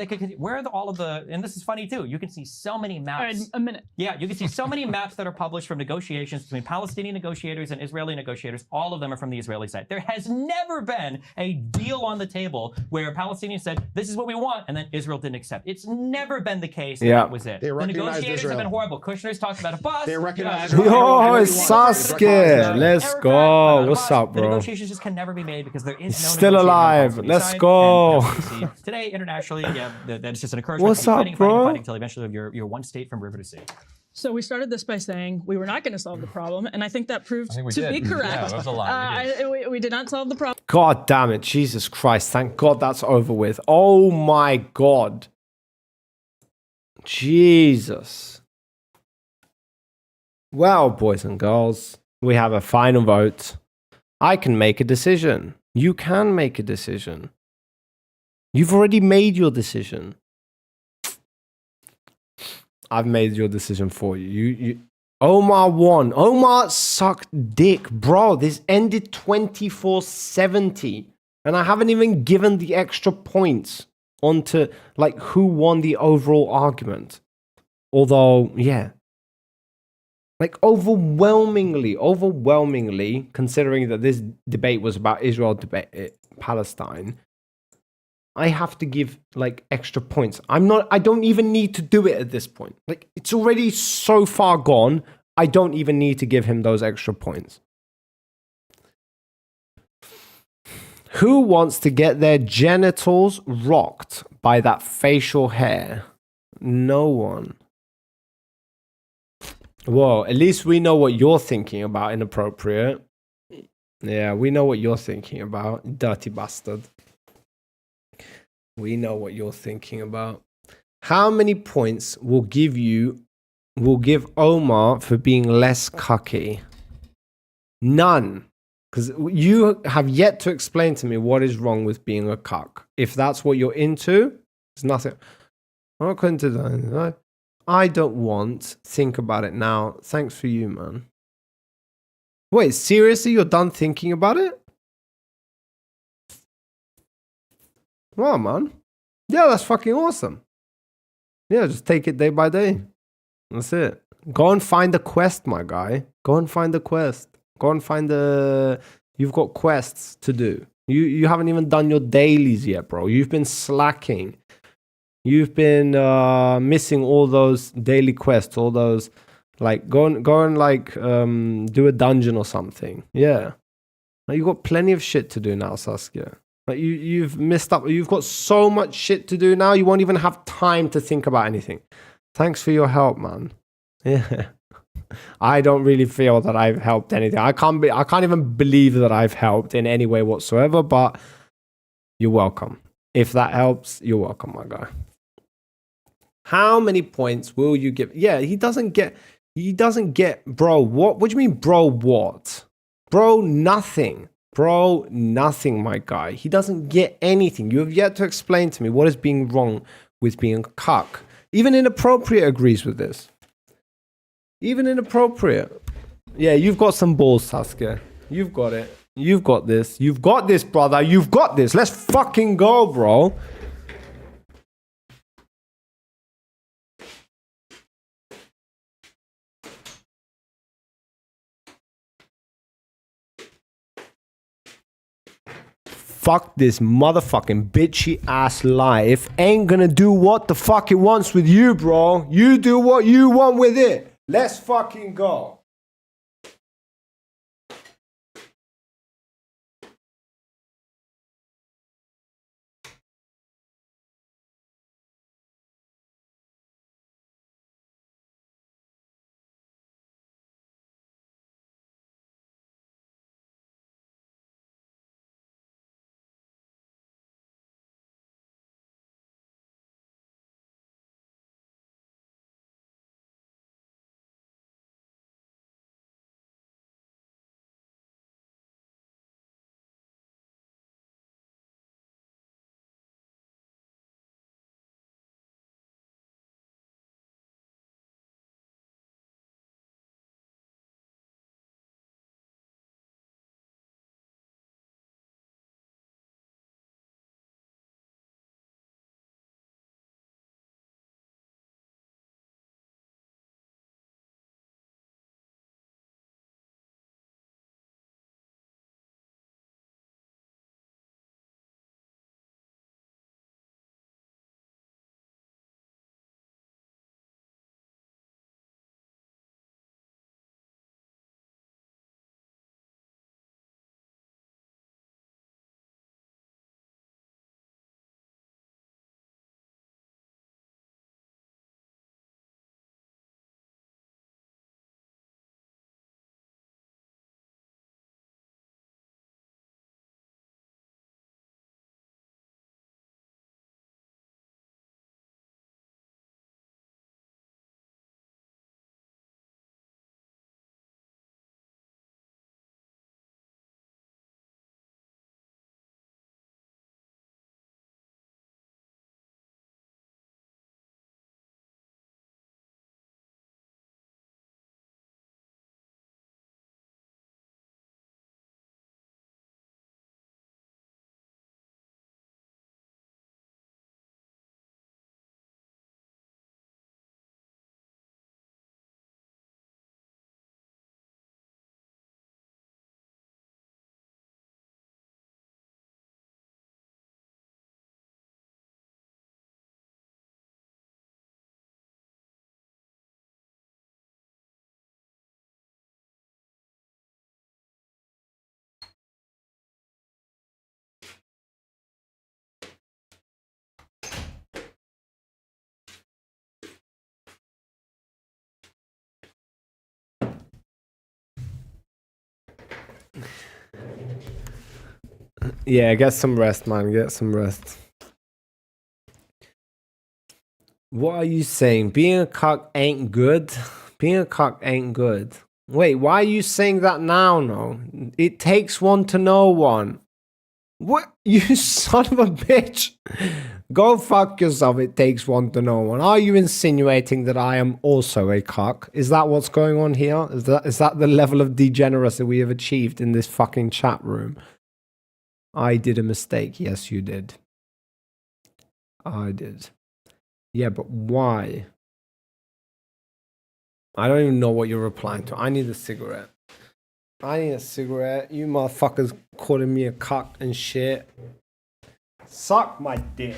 Speaker 7: could, where are all of the, and this is funny too, you can see so many maps.
Speaker 9: All right, a minute.
Speaker 7: Yeah, you can see so many maps that are published from negotiations between Palestinian negotiators and Israeli negotiators. All of them are from the Israeli side. There has never been a deal on the table where Palestinians said, this is what we want, and then Israel didn't accept. It's never been the case.
Speaker 4: Yeah.
Speaker 7: That was it.
Speaker 8: They
Speaker 7: The
Speaker 8: recognized
Speaker 7: negotiators
Speaker 8: Israel.
Speaker 7: have been horrible. Kushner's talked about a bus.
Speaker 8: They recognize
Speaker 4: Yo, it's Sasuke. Let's go. What's up,
Speaker 7: The
Speaker 4: bro?
Speaker 7: negotiations just can never be made because there is no
Speaker 4: Still
Speaker 7: negotiating on
Speaker 4: alive.
Speaker 7: Palestinian
Speaker 4: Let's
Speaker 7: side.
Speaker 4: go.
Speaker 7: And as we see today, internationally, that's just an encouragement.
Speaker 4: What's
Speaker 7: Keep
Speaker 4: up,
Speaker 7: fighting,
Speaker 4: bro?
Speaker 7: fighting until eventually you're one state from river to sea.
Speaker 9: So we started this by saying we were not going to solve the problem, and I think that proved
Speaker 10: I think we
Speaker 9: to
Speaker 10: did.
Speaker 9: be correct.
Speaker 10: Yeah, that was a lie.
Speaker 9: We did not solve the problem.
Speaker 4: God damn it. Jesus Christ. Thank God that's over with. Oh my God. Jesus. Well, boys and girls, we have a final vote. I can make a decision. You can make a decision. You've already made your decision. I've made your decision for you. Omar won. Omar sucked dick. Bro, this ended 24-70. And I haven't even given the extra points onto like who won the overall argument. Although, yeah. Like overwhelmingly, considering that this debate was about Israel, Palestine, I have to give like extra points. I don't even need to do it at this point. Like it's already so far gone. I don't even need to give him those extra points. Who wants to get their genitals rocked by that facial hair? No one. Well, at least we know what you're thinking about, inappropriate. Yeah, we know what you're thinking about, dirty bastard. We know what you're thinking about. How many points will give Omar for being less cucky? None. Because you have yet to explain to me what is wrong with being a cuck. If that's what you're into, there's nothing. I'm not going to that. I don't want. Think about it now. Thanks for you, man. Wait, seriously? You're done thinking about it? Wow, man. Yeah, that's fucking awesome. Yeah, just take it day by day. That's it. Go and find the quest, my guy. Go and find the quest. Go and find the... You've got quests to do. You haven't even done your dailies yet, bro. You've been slacking. You've been missing all those daily quests, all those... Like, go and like, do a dungeon or something. Yeah. You've got plenty of shit to do now, Saskia. Like you've missed up. You've got so much shit to do now. You won't even have time to think about anything. Thanks for your help, man. Yeah. I don't really feel that I've helped anything. I can't even believe that I've helped in any way whatsoever, but you're welcome. If that helps, you're welcome, my guy. How many points will you give? Yeah, he doesn't get, bro, what do you mean, bro, what? Bro, nothing. Bro, nothing, my guy. He doesn't get anything. You have yet to explain to me what is being wrong with being a cuck. Even Inappropriate agrees with this. Even Inappropriate. Yeah, you've got some balls, Saskia. You've got it. You've got this. You've got this, brother. You've got this. Let's fucking go, bro. Fuck this motherfucking bitchy ass life. Ain't gonna do what the fuck it wants with you, bro. You do what you want with it. Let's fucking go. Yeah, get some rest, man. Get some rest. What are you saying? Being a cock ain't good? Being a cock ain't good. Wait, why are you saying that now, no? It takes one to know one. What? You son of a bitch. Go fuck yourself, it takes one to know one. Are you insinuating that I am also a cock? Is that what's going on here? Is that the level of degeneracy we have achieved in this fucking chat room? I did a mistake. Yes, you did. I did. Yeah, but why? I don't even know what you're replying to. I need a cigarette. I need a cigarette. You motherfuckers calling me a cock and shit. Suck my dick.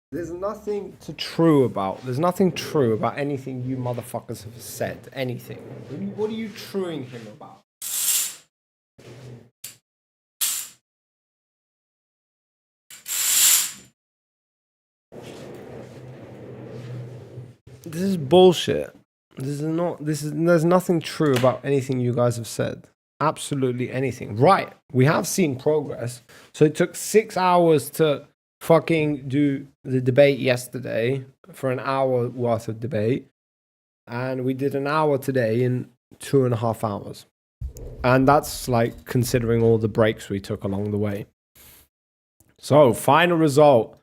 Speaker 4: There's nothing true about anything you motherfuckers have said. Anything. What are you truing him about? This is bullshit. There's nothing true about anything you guys have said. Absolutely anything. Right. We have seen progress. So it took 6 hours to fucking do the debate yesterday for an hour worth of debate. And we did an hour today in 2.5 hours. And that's like considering all the breaks we took along the way. So, final result.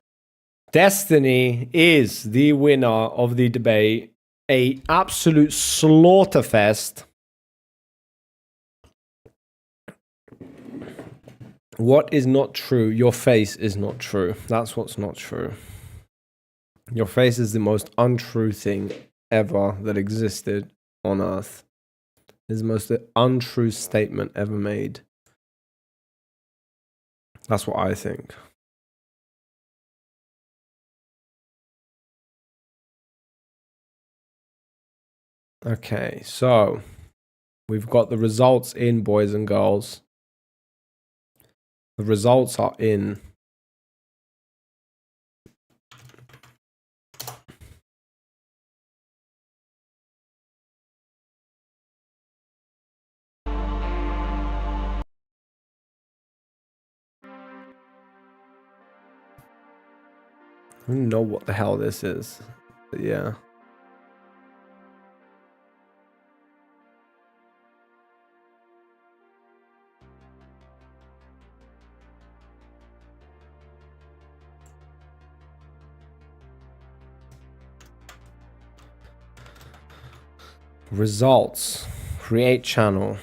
Speaker 4: Destiny is the winner of the debate. A absolute slaughterfest. What is not true? Your face is not true. That's what's not true. Your face is the most untrue thing ever that existed on Earth. It's the most untrue statement ever made. That's what I think. Okay, so we've got the results in, boys and girls. The results are in. I don't know what the hell this is, but yeah. Results. Create channel.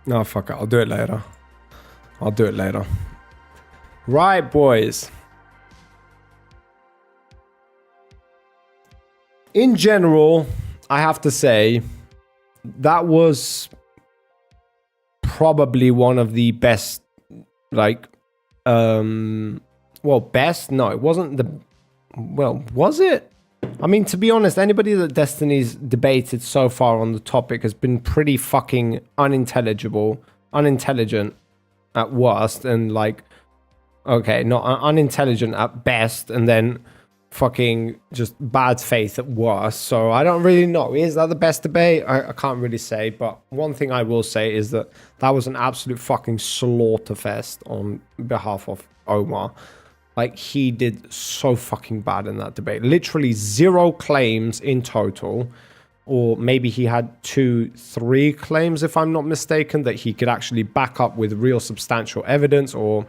Speaker 4: No, fuck it. I'll do it later. I'll do it later. Right, boys. In general, I have to say, that was probably one of the best, like, well, best? No, it wasn't the, well, was it? I mean, to be honest, anybody that Destiny's debated so far on the topic has been pretty fucking unintelligent at worst, and like, okay, not unintelligent at best, and then fucking just bad faith at worst. So I don't really know. Is that the best debate? I can't really say, but one thing I will say is that that was an absolute fucking slaughterfest on behalf of Omar. Like, he did so fucking bad in that debate. Literally 0 claims in total. Or maybe he had 2-3 claims, if I'm not mistaken, that he could actually back up with real substantial evidence or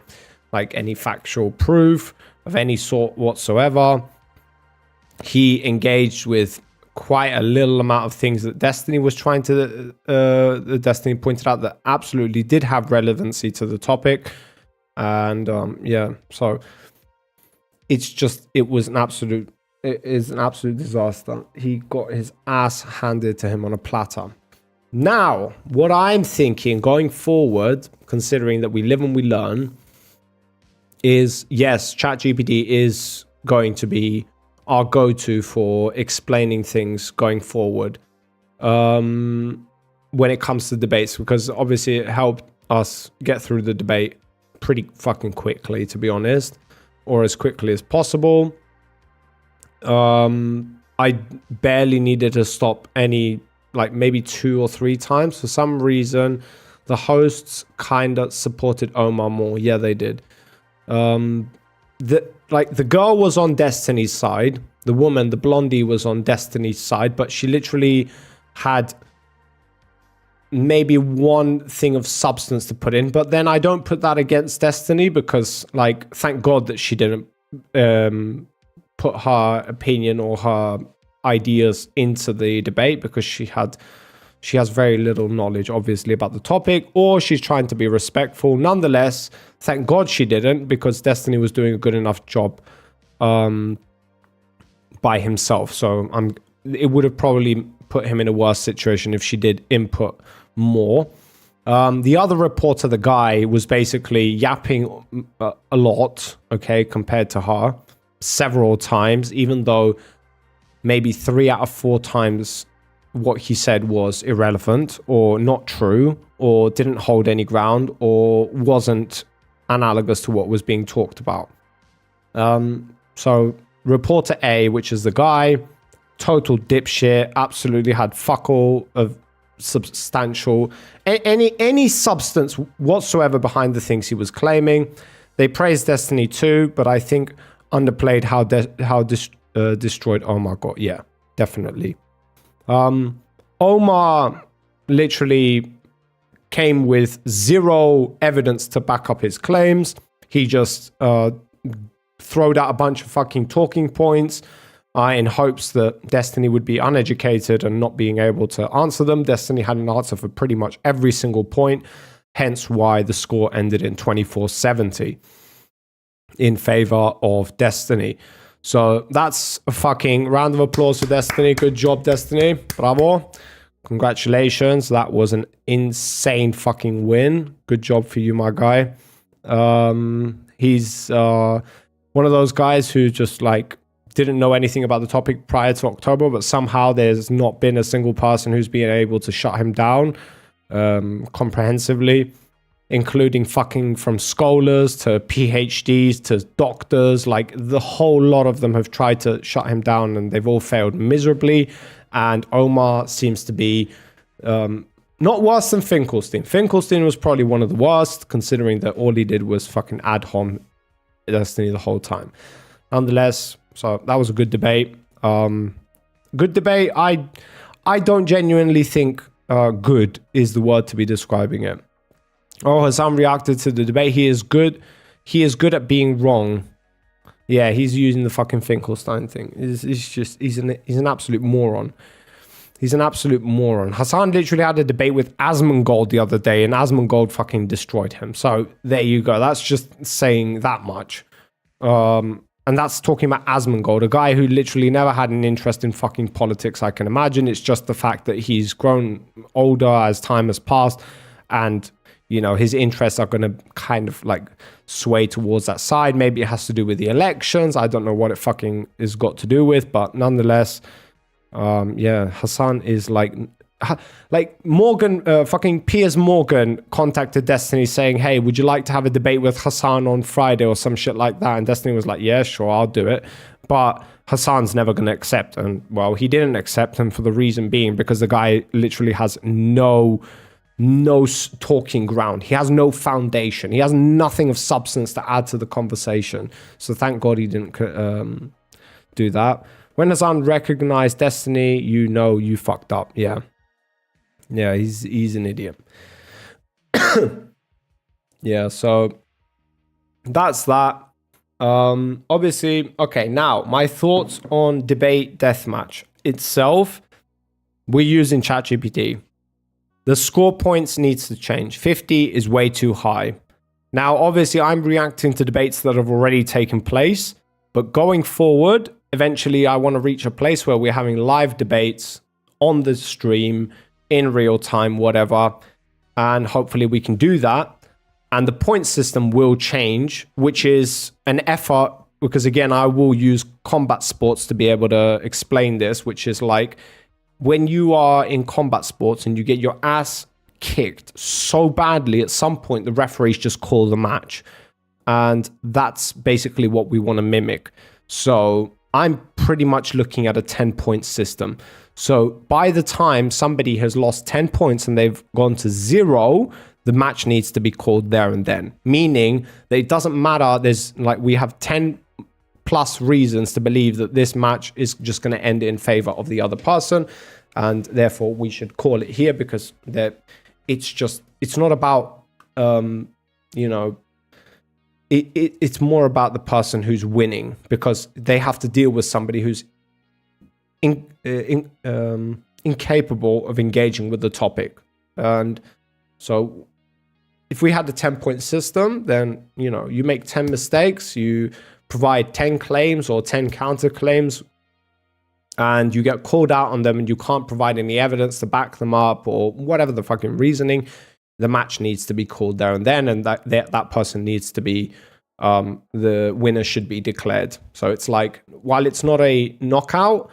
Speaker 4: like any factual proof of any sort whatsoever. He engaged with quite a little amount of things that Destiny was trying to... Destiny pointed out that absolutely did have relevancy to the topic. And yeah, so... it is an absolute disaster. He got his ass handed to him on a platter. Now, what I'm thinking going forward, considering that we live and we learn, is yes, ChatGPT is going to be our go-to for explaining things going forward when it comes to debates, because obviously it helped us get through the debate pretty fucking quickly, to be honest. Or as quickly as possible. I barely needed to stop any, like maybe 2 or 3 times. For some reason, the hosts kind of supported Omar more. Yeah, they did. The girl was on Destiny's side. The woman, the blondie, was on Destiny's side, but she literally had maybe one thing of substance to put in. But then I don't put that against Destiny, because like, thank God that she didn't put her opinion or her ideas into the debate, because she has very little knowledge obviously about the topic, or she's trying to be respectful. Nonetheless, thank God she didn't, because Destiny was doing a good enough job by himself. So it would have probably put him in a worse situation if she did input more. The other reporter, the guy, was basically yapping a lot, okay, compared to her several times, even though maybe 3 out of 4 times what he said was irrelevant or not true or didn't hold any ground or wasn't analogous to what was being talked about. So reporter A, which is the guy, total dipshit, absolutely had fuck all of substantial, any substance whatsoever behind the things he was claiming. They praised Destiny 2, but I think underplayed how destroyed Omar got. Yeah, definitely. Omar literally came with zero evidence to back up his claims. He just throwed out a bunch of fucking talking points in hopes that Destiny would be uneducated and not being able to answer them. Destiny had an answer for pretty much every single point, hence why the score ended in 24-70 in favor of Destiny. So that's a fucking round of applause for Destiny. Good job, Destiny. Bravo. Congratulations. That was an insane fucking win. Good job for you, my guy. He's one of those guys who just like didn't know anything about the topic prior to October, but somehow there's not been a single person who's been able to shut him down comprehensively, including fucking from scholars to PhDs to doctors. Like the whole lot of them have tried to shut him down and they've all failed miserably. And Omar seems to be not worse than Finkelstein. Finkelstein was probably one of the worst, considering that all he did was fucking ad hom Destiny the whole time. Nonetheless, so that was a good debate. Good debate. I don't genuinely think good is the word to be describing it. Oh, Hassan reacted to the debate. He is good. He is good at being wrong. Yeah, he's using the fucking Finkelstein thing. He's an absolute moron. He's an absolute moron. Hassan literally had a debate with Asmongold the other day, and Asmongold fucking destroyed him. So there you go. That's just saying that much. And that's talking about Asmongold, a guy who literally never had an interest in fucking politics, I can imagine. It's just the fact that he's grown older as time has passed, and you know, his interests are going to kind of like sway towards that side. Maybe it has to do with the elections. I don't know what it fucking is got to do with, but nonetheless, yeah, Hassan is like Morgan, fucking Piers Morgan contacted Destiny saying, hey, would you like to have a debate with Hassan on Friday or some shit like that? And Destiny was like, yeah, sure, I'll do it. But Hassan's never going to accept. And well, he didn't accept him for the reason being because the guy literally has no talking ground. He has no foundation. He has nothing of substance to add to the conversation. So thank God he didn't do that. When Hassan recognized Destiny, you know you fucked up. Yeah. Yeah, he's an idiot. Yeah, so that's that. Obviously, okay, now my thoughts on debate deathmatch itself. We're using ChatGPT. The score points needs to change. 50 is way too high. Now, obviously, I'm reacting to debates that have already taken place, but going forward, eventually I want to reach a place where we're having live debates on the stream in real time, whatever, and hopefully we can do that. And the point system will change, which is an effort, because again, I will use combat sports to be able to explain this, which is like when you are in combat sports and you get your ass kicked so badly, at some point the referees just call the match. And that's basically what we want to mimic. So I'm pretty much looking at a 10-point system. So by the time somebody has lost 10 points and they've gone to 0, the match needs to be called there and then. Meaning that it doesn't matter. There's like, we have 10 plus reasons to believe that this match is just going to end in favor of the other person. And therefore we should call it here because it's not about, you know, it's more about the person who's winning because they have to deal with somebody who's incapable of engaging with the topic. And so if we had the 10-point system, then, you know, you make 10 mistakes, you provide 10 claims or 10 counterclaims, and you get called out on them and you can't provide any evidence to back them up or whatever the fucking reasoning, the match needs to be called there and then, and that person needs to be, the winner should be declared. So it's like, while it's not a knockout,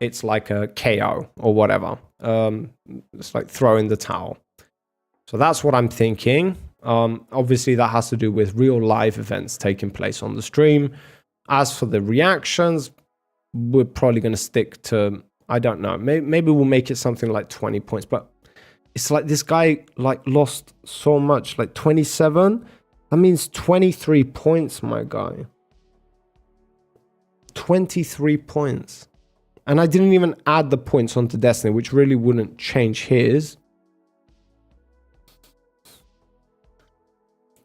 Speaker 4: it's like a KO or whatever. It's like throwing the towel. So that's what I'm thinking. Obviously, that has to do with real live events taking place on the stream. As for the reactions, we're probably going to stick to, I don't know, maybe we'll make it something like 20 points. But it's like this guy like lost so much, like 27. That means 23 points, my guy. 23 points. And I didn't even add the points onto Destiny, which really wouldn't change his.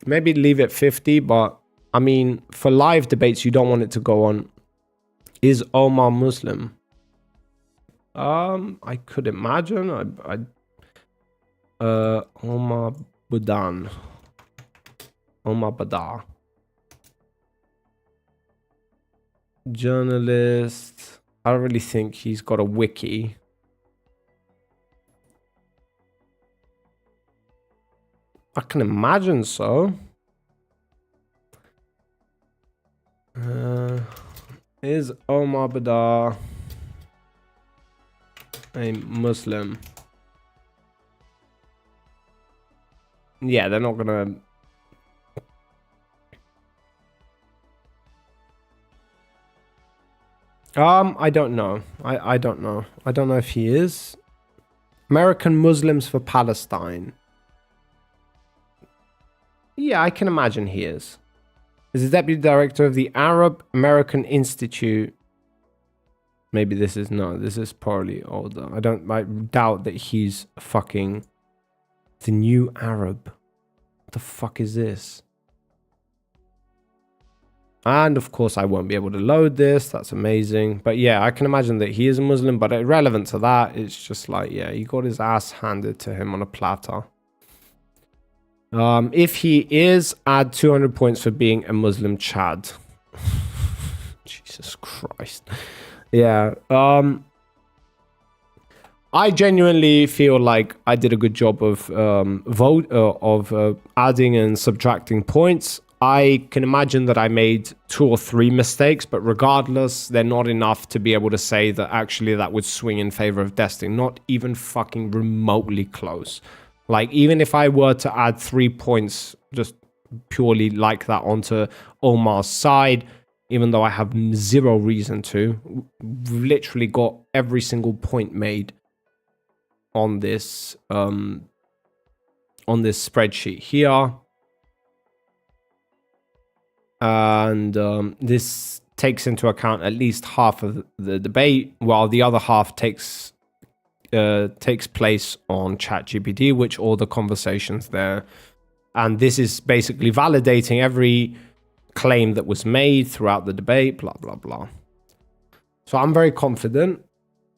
Speaker 4: Maybe leave it 50, but I mean, for live debates, you don't want it to go on. Is Omar Muslim? I could imagine. Omar Budan. Omar Badar. Journalist. I don't really think he's got a wiki. I can imagine so. Is Omar Badar a Muslim? Yeah, they're not gonna. I don't know. I don't know. I don't know if he is. American Muslims for Palestine. Yeah, I can imagine he is. Is the deputy director of the Arab American Institute. Maybe this is probably older. I doubt that he's fucking the new Arab. What the fuck is this? And of course I won't be able to load this. That's amazing. But yeah, I can imagine that he is a Muslim, but irrelevant to that, it's just like, yeah, he got his ass handed to him on a platter. If he is, add 200 points for being a Muslim Chad. Jesus Christ. Yeah. I genuinely feel like I did a good job of adding and subtracting points. I can imagine that I made 2 or 3 mistakes, but regardless, they're not enough to be able to say that actually that would swing in favor of Destiny. Not even fucking remotely close. Like, even if I were to add 3 points just purely like that onto Omar's side, even though I have zero reason to, we've literally got every single point made on this spreadsheet here. And this takes into account at least half of the debate, while the other half takes place on ChatGPT, which all the conversations there. And this is basically validating every claim that was made throughout the debate, blah, blah, blah. So I'm very confident.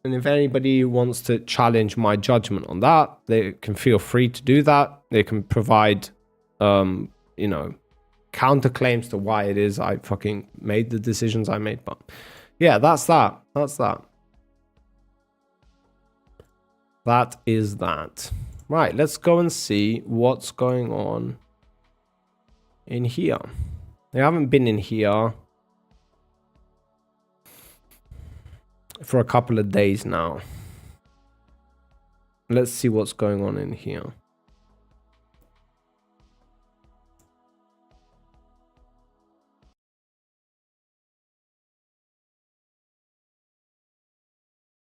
Speaker 4: And if anybody wants to challenge my judgment on that, they can feel free to do that. They can provide, counterclaims to why it is I fucking made the decisions I made. But yeah, that's that. That is that. Right, let's go and see what's going on in here. I haven't been in here for a couple of days now. Let's see what's going on in here.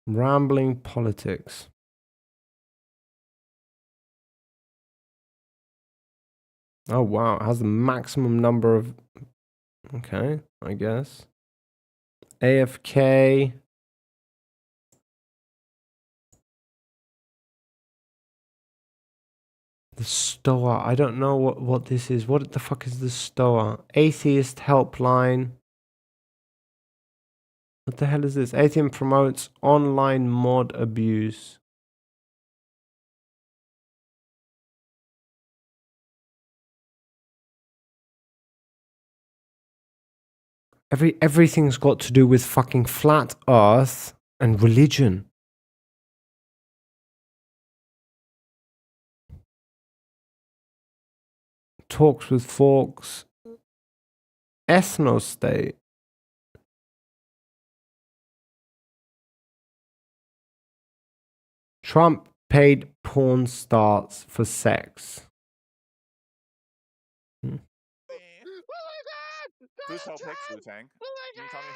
Speaker 4: Rambling politics. Oh wow, it has the maximum number of... Okay, I guess. AFK. The STOA. I don't know what this is. What the fuck is the STOA? Atheist Helpline. What the hell is this? Atheism promotes online mod abuse. Everything's got to do with fucking flat earth and religion. Talks with Forks. Ethnostate. Trump paid porn stars for sex.
Speaker 12: Who's Hope Hicks, Wu-Tang? Can you tell me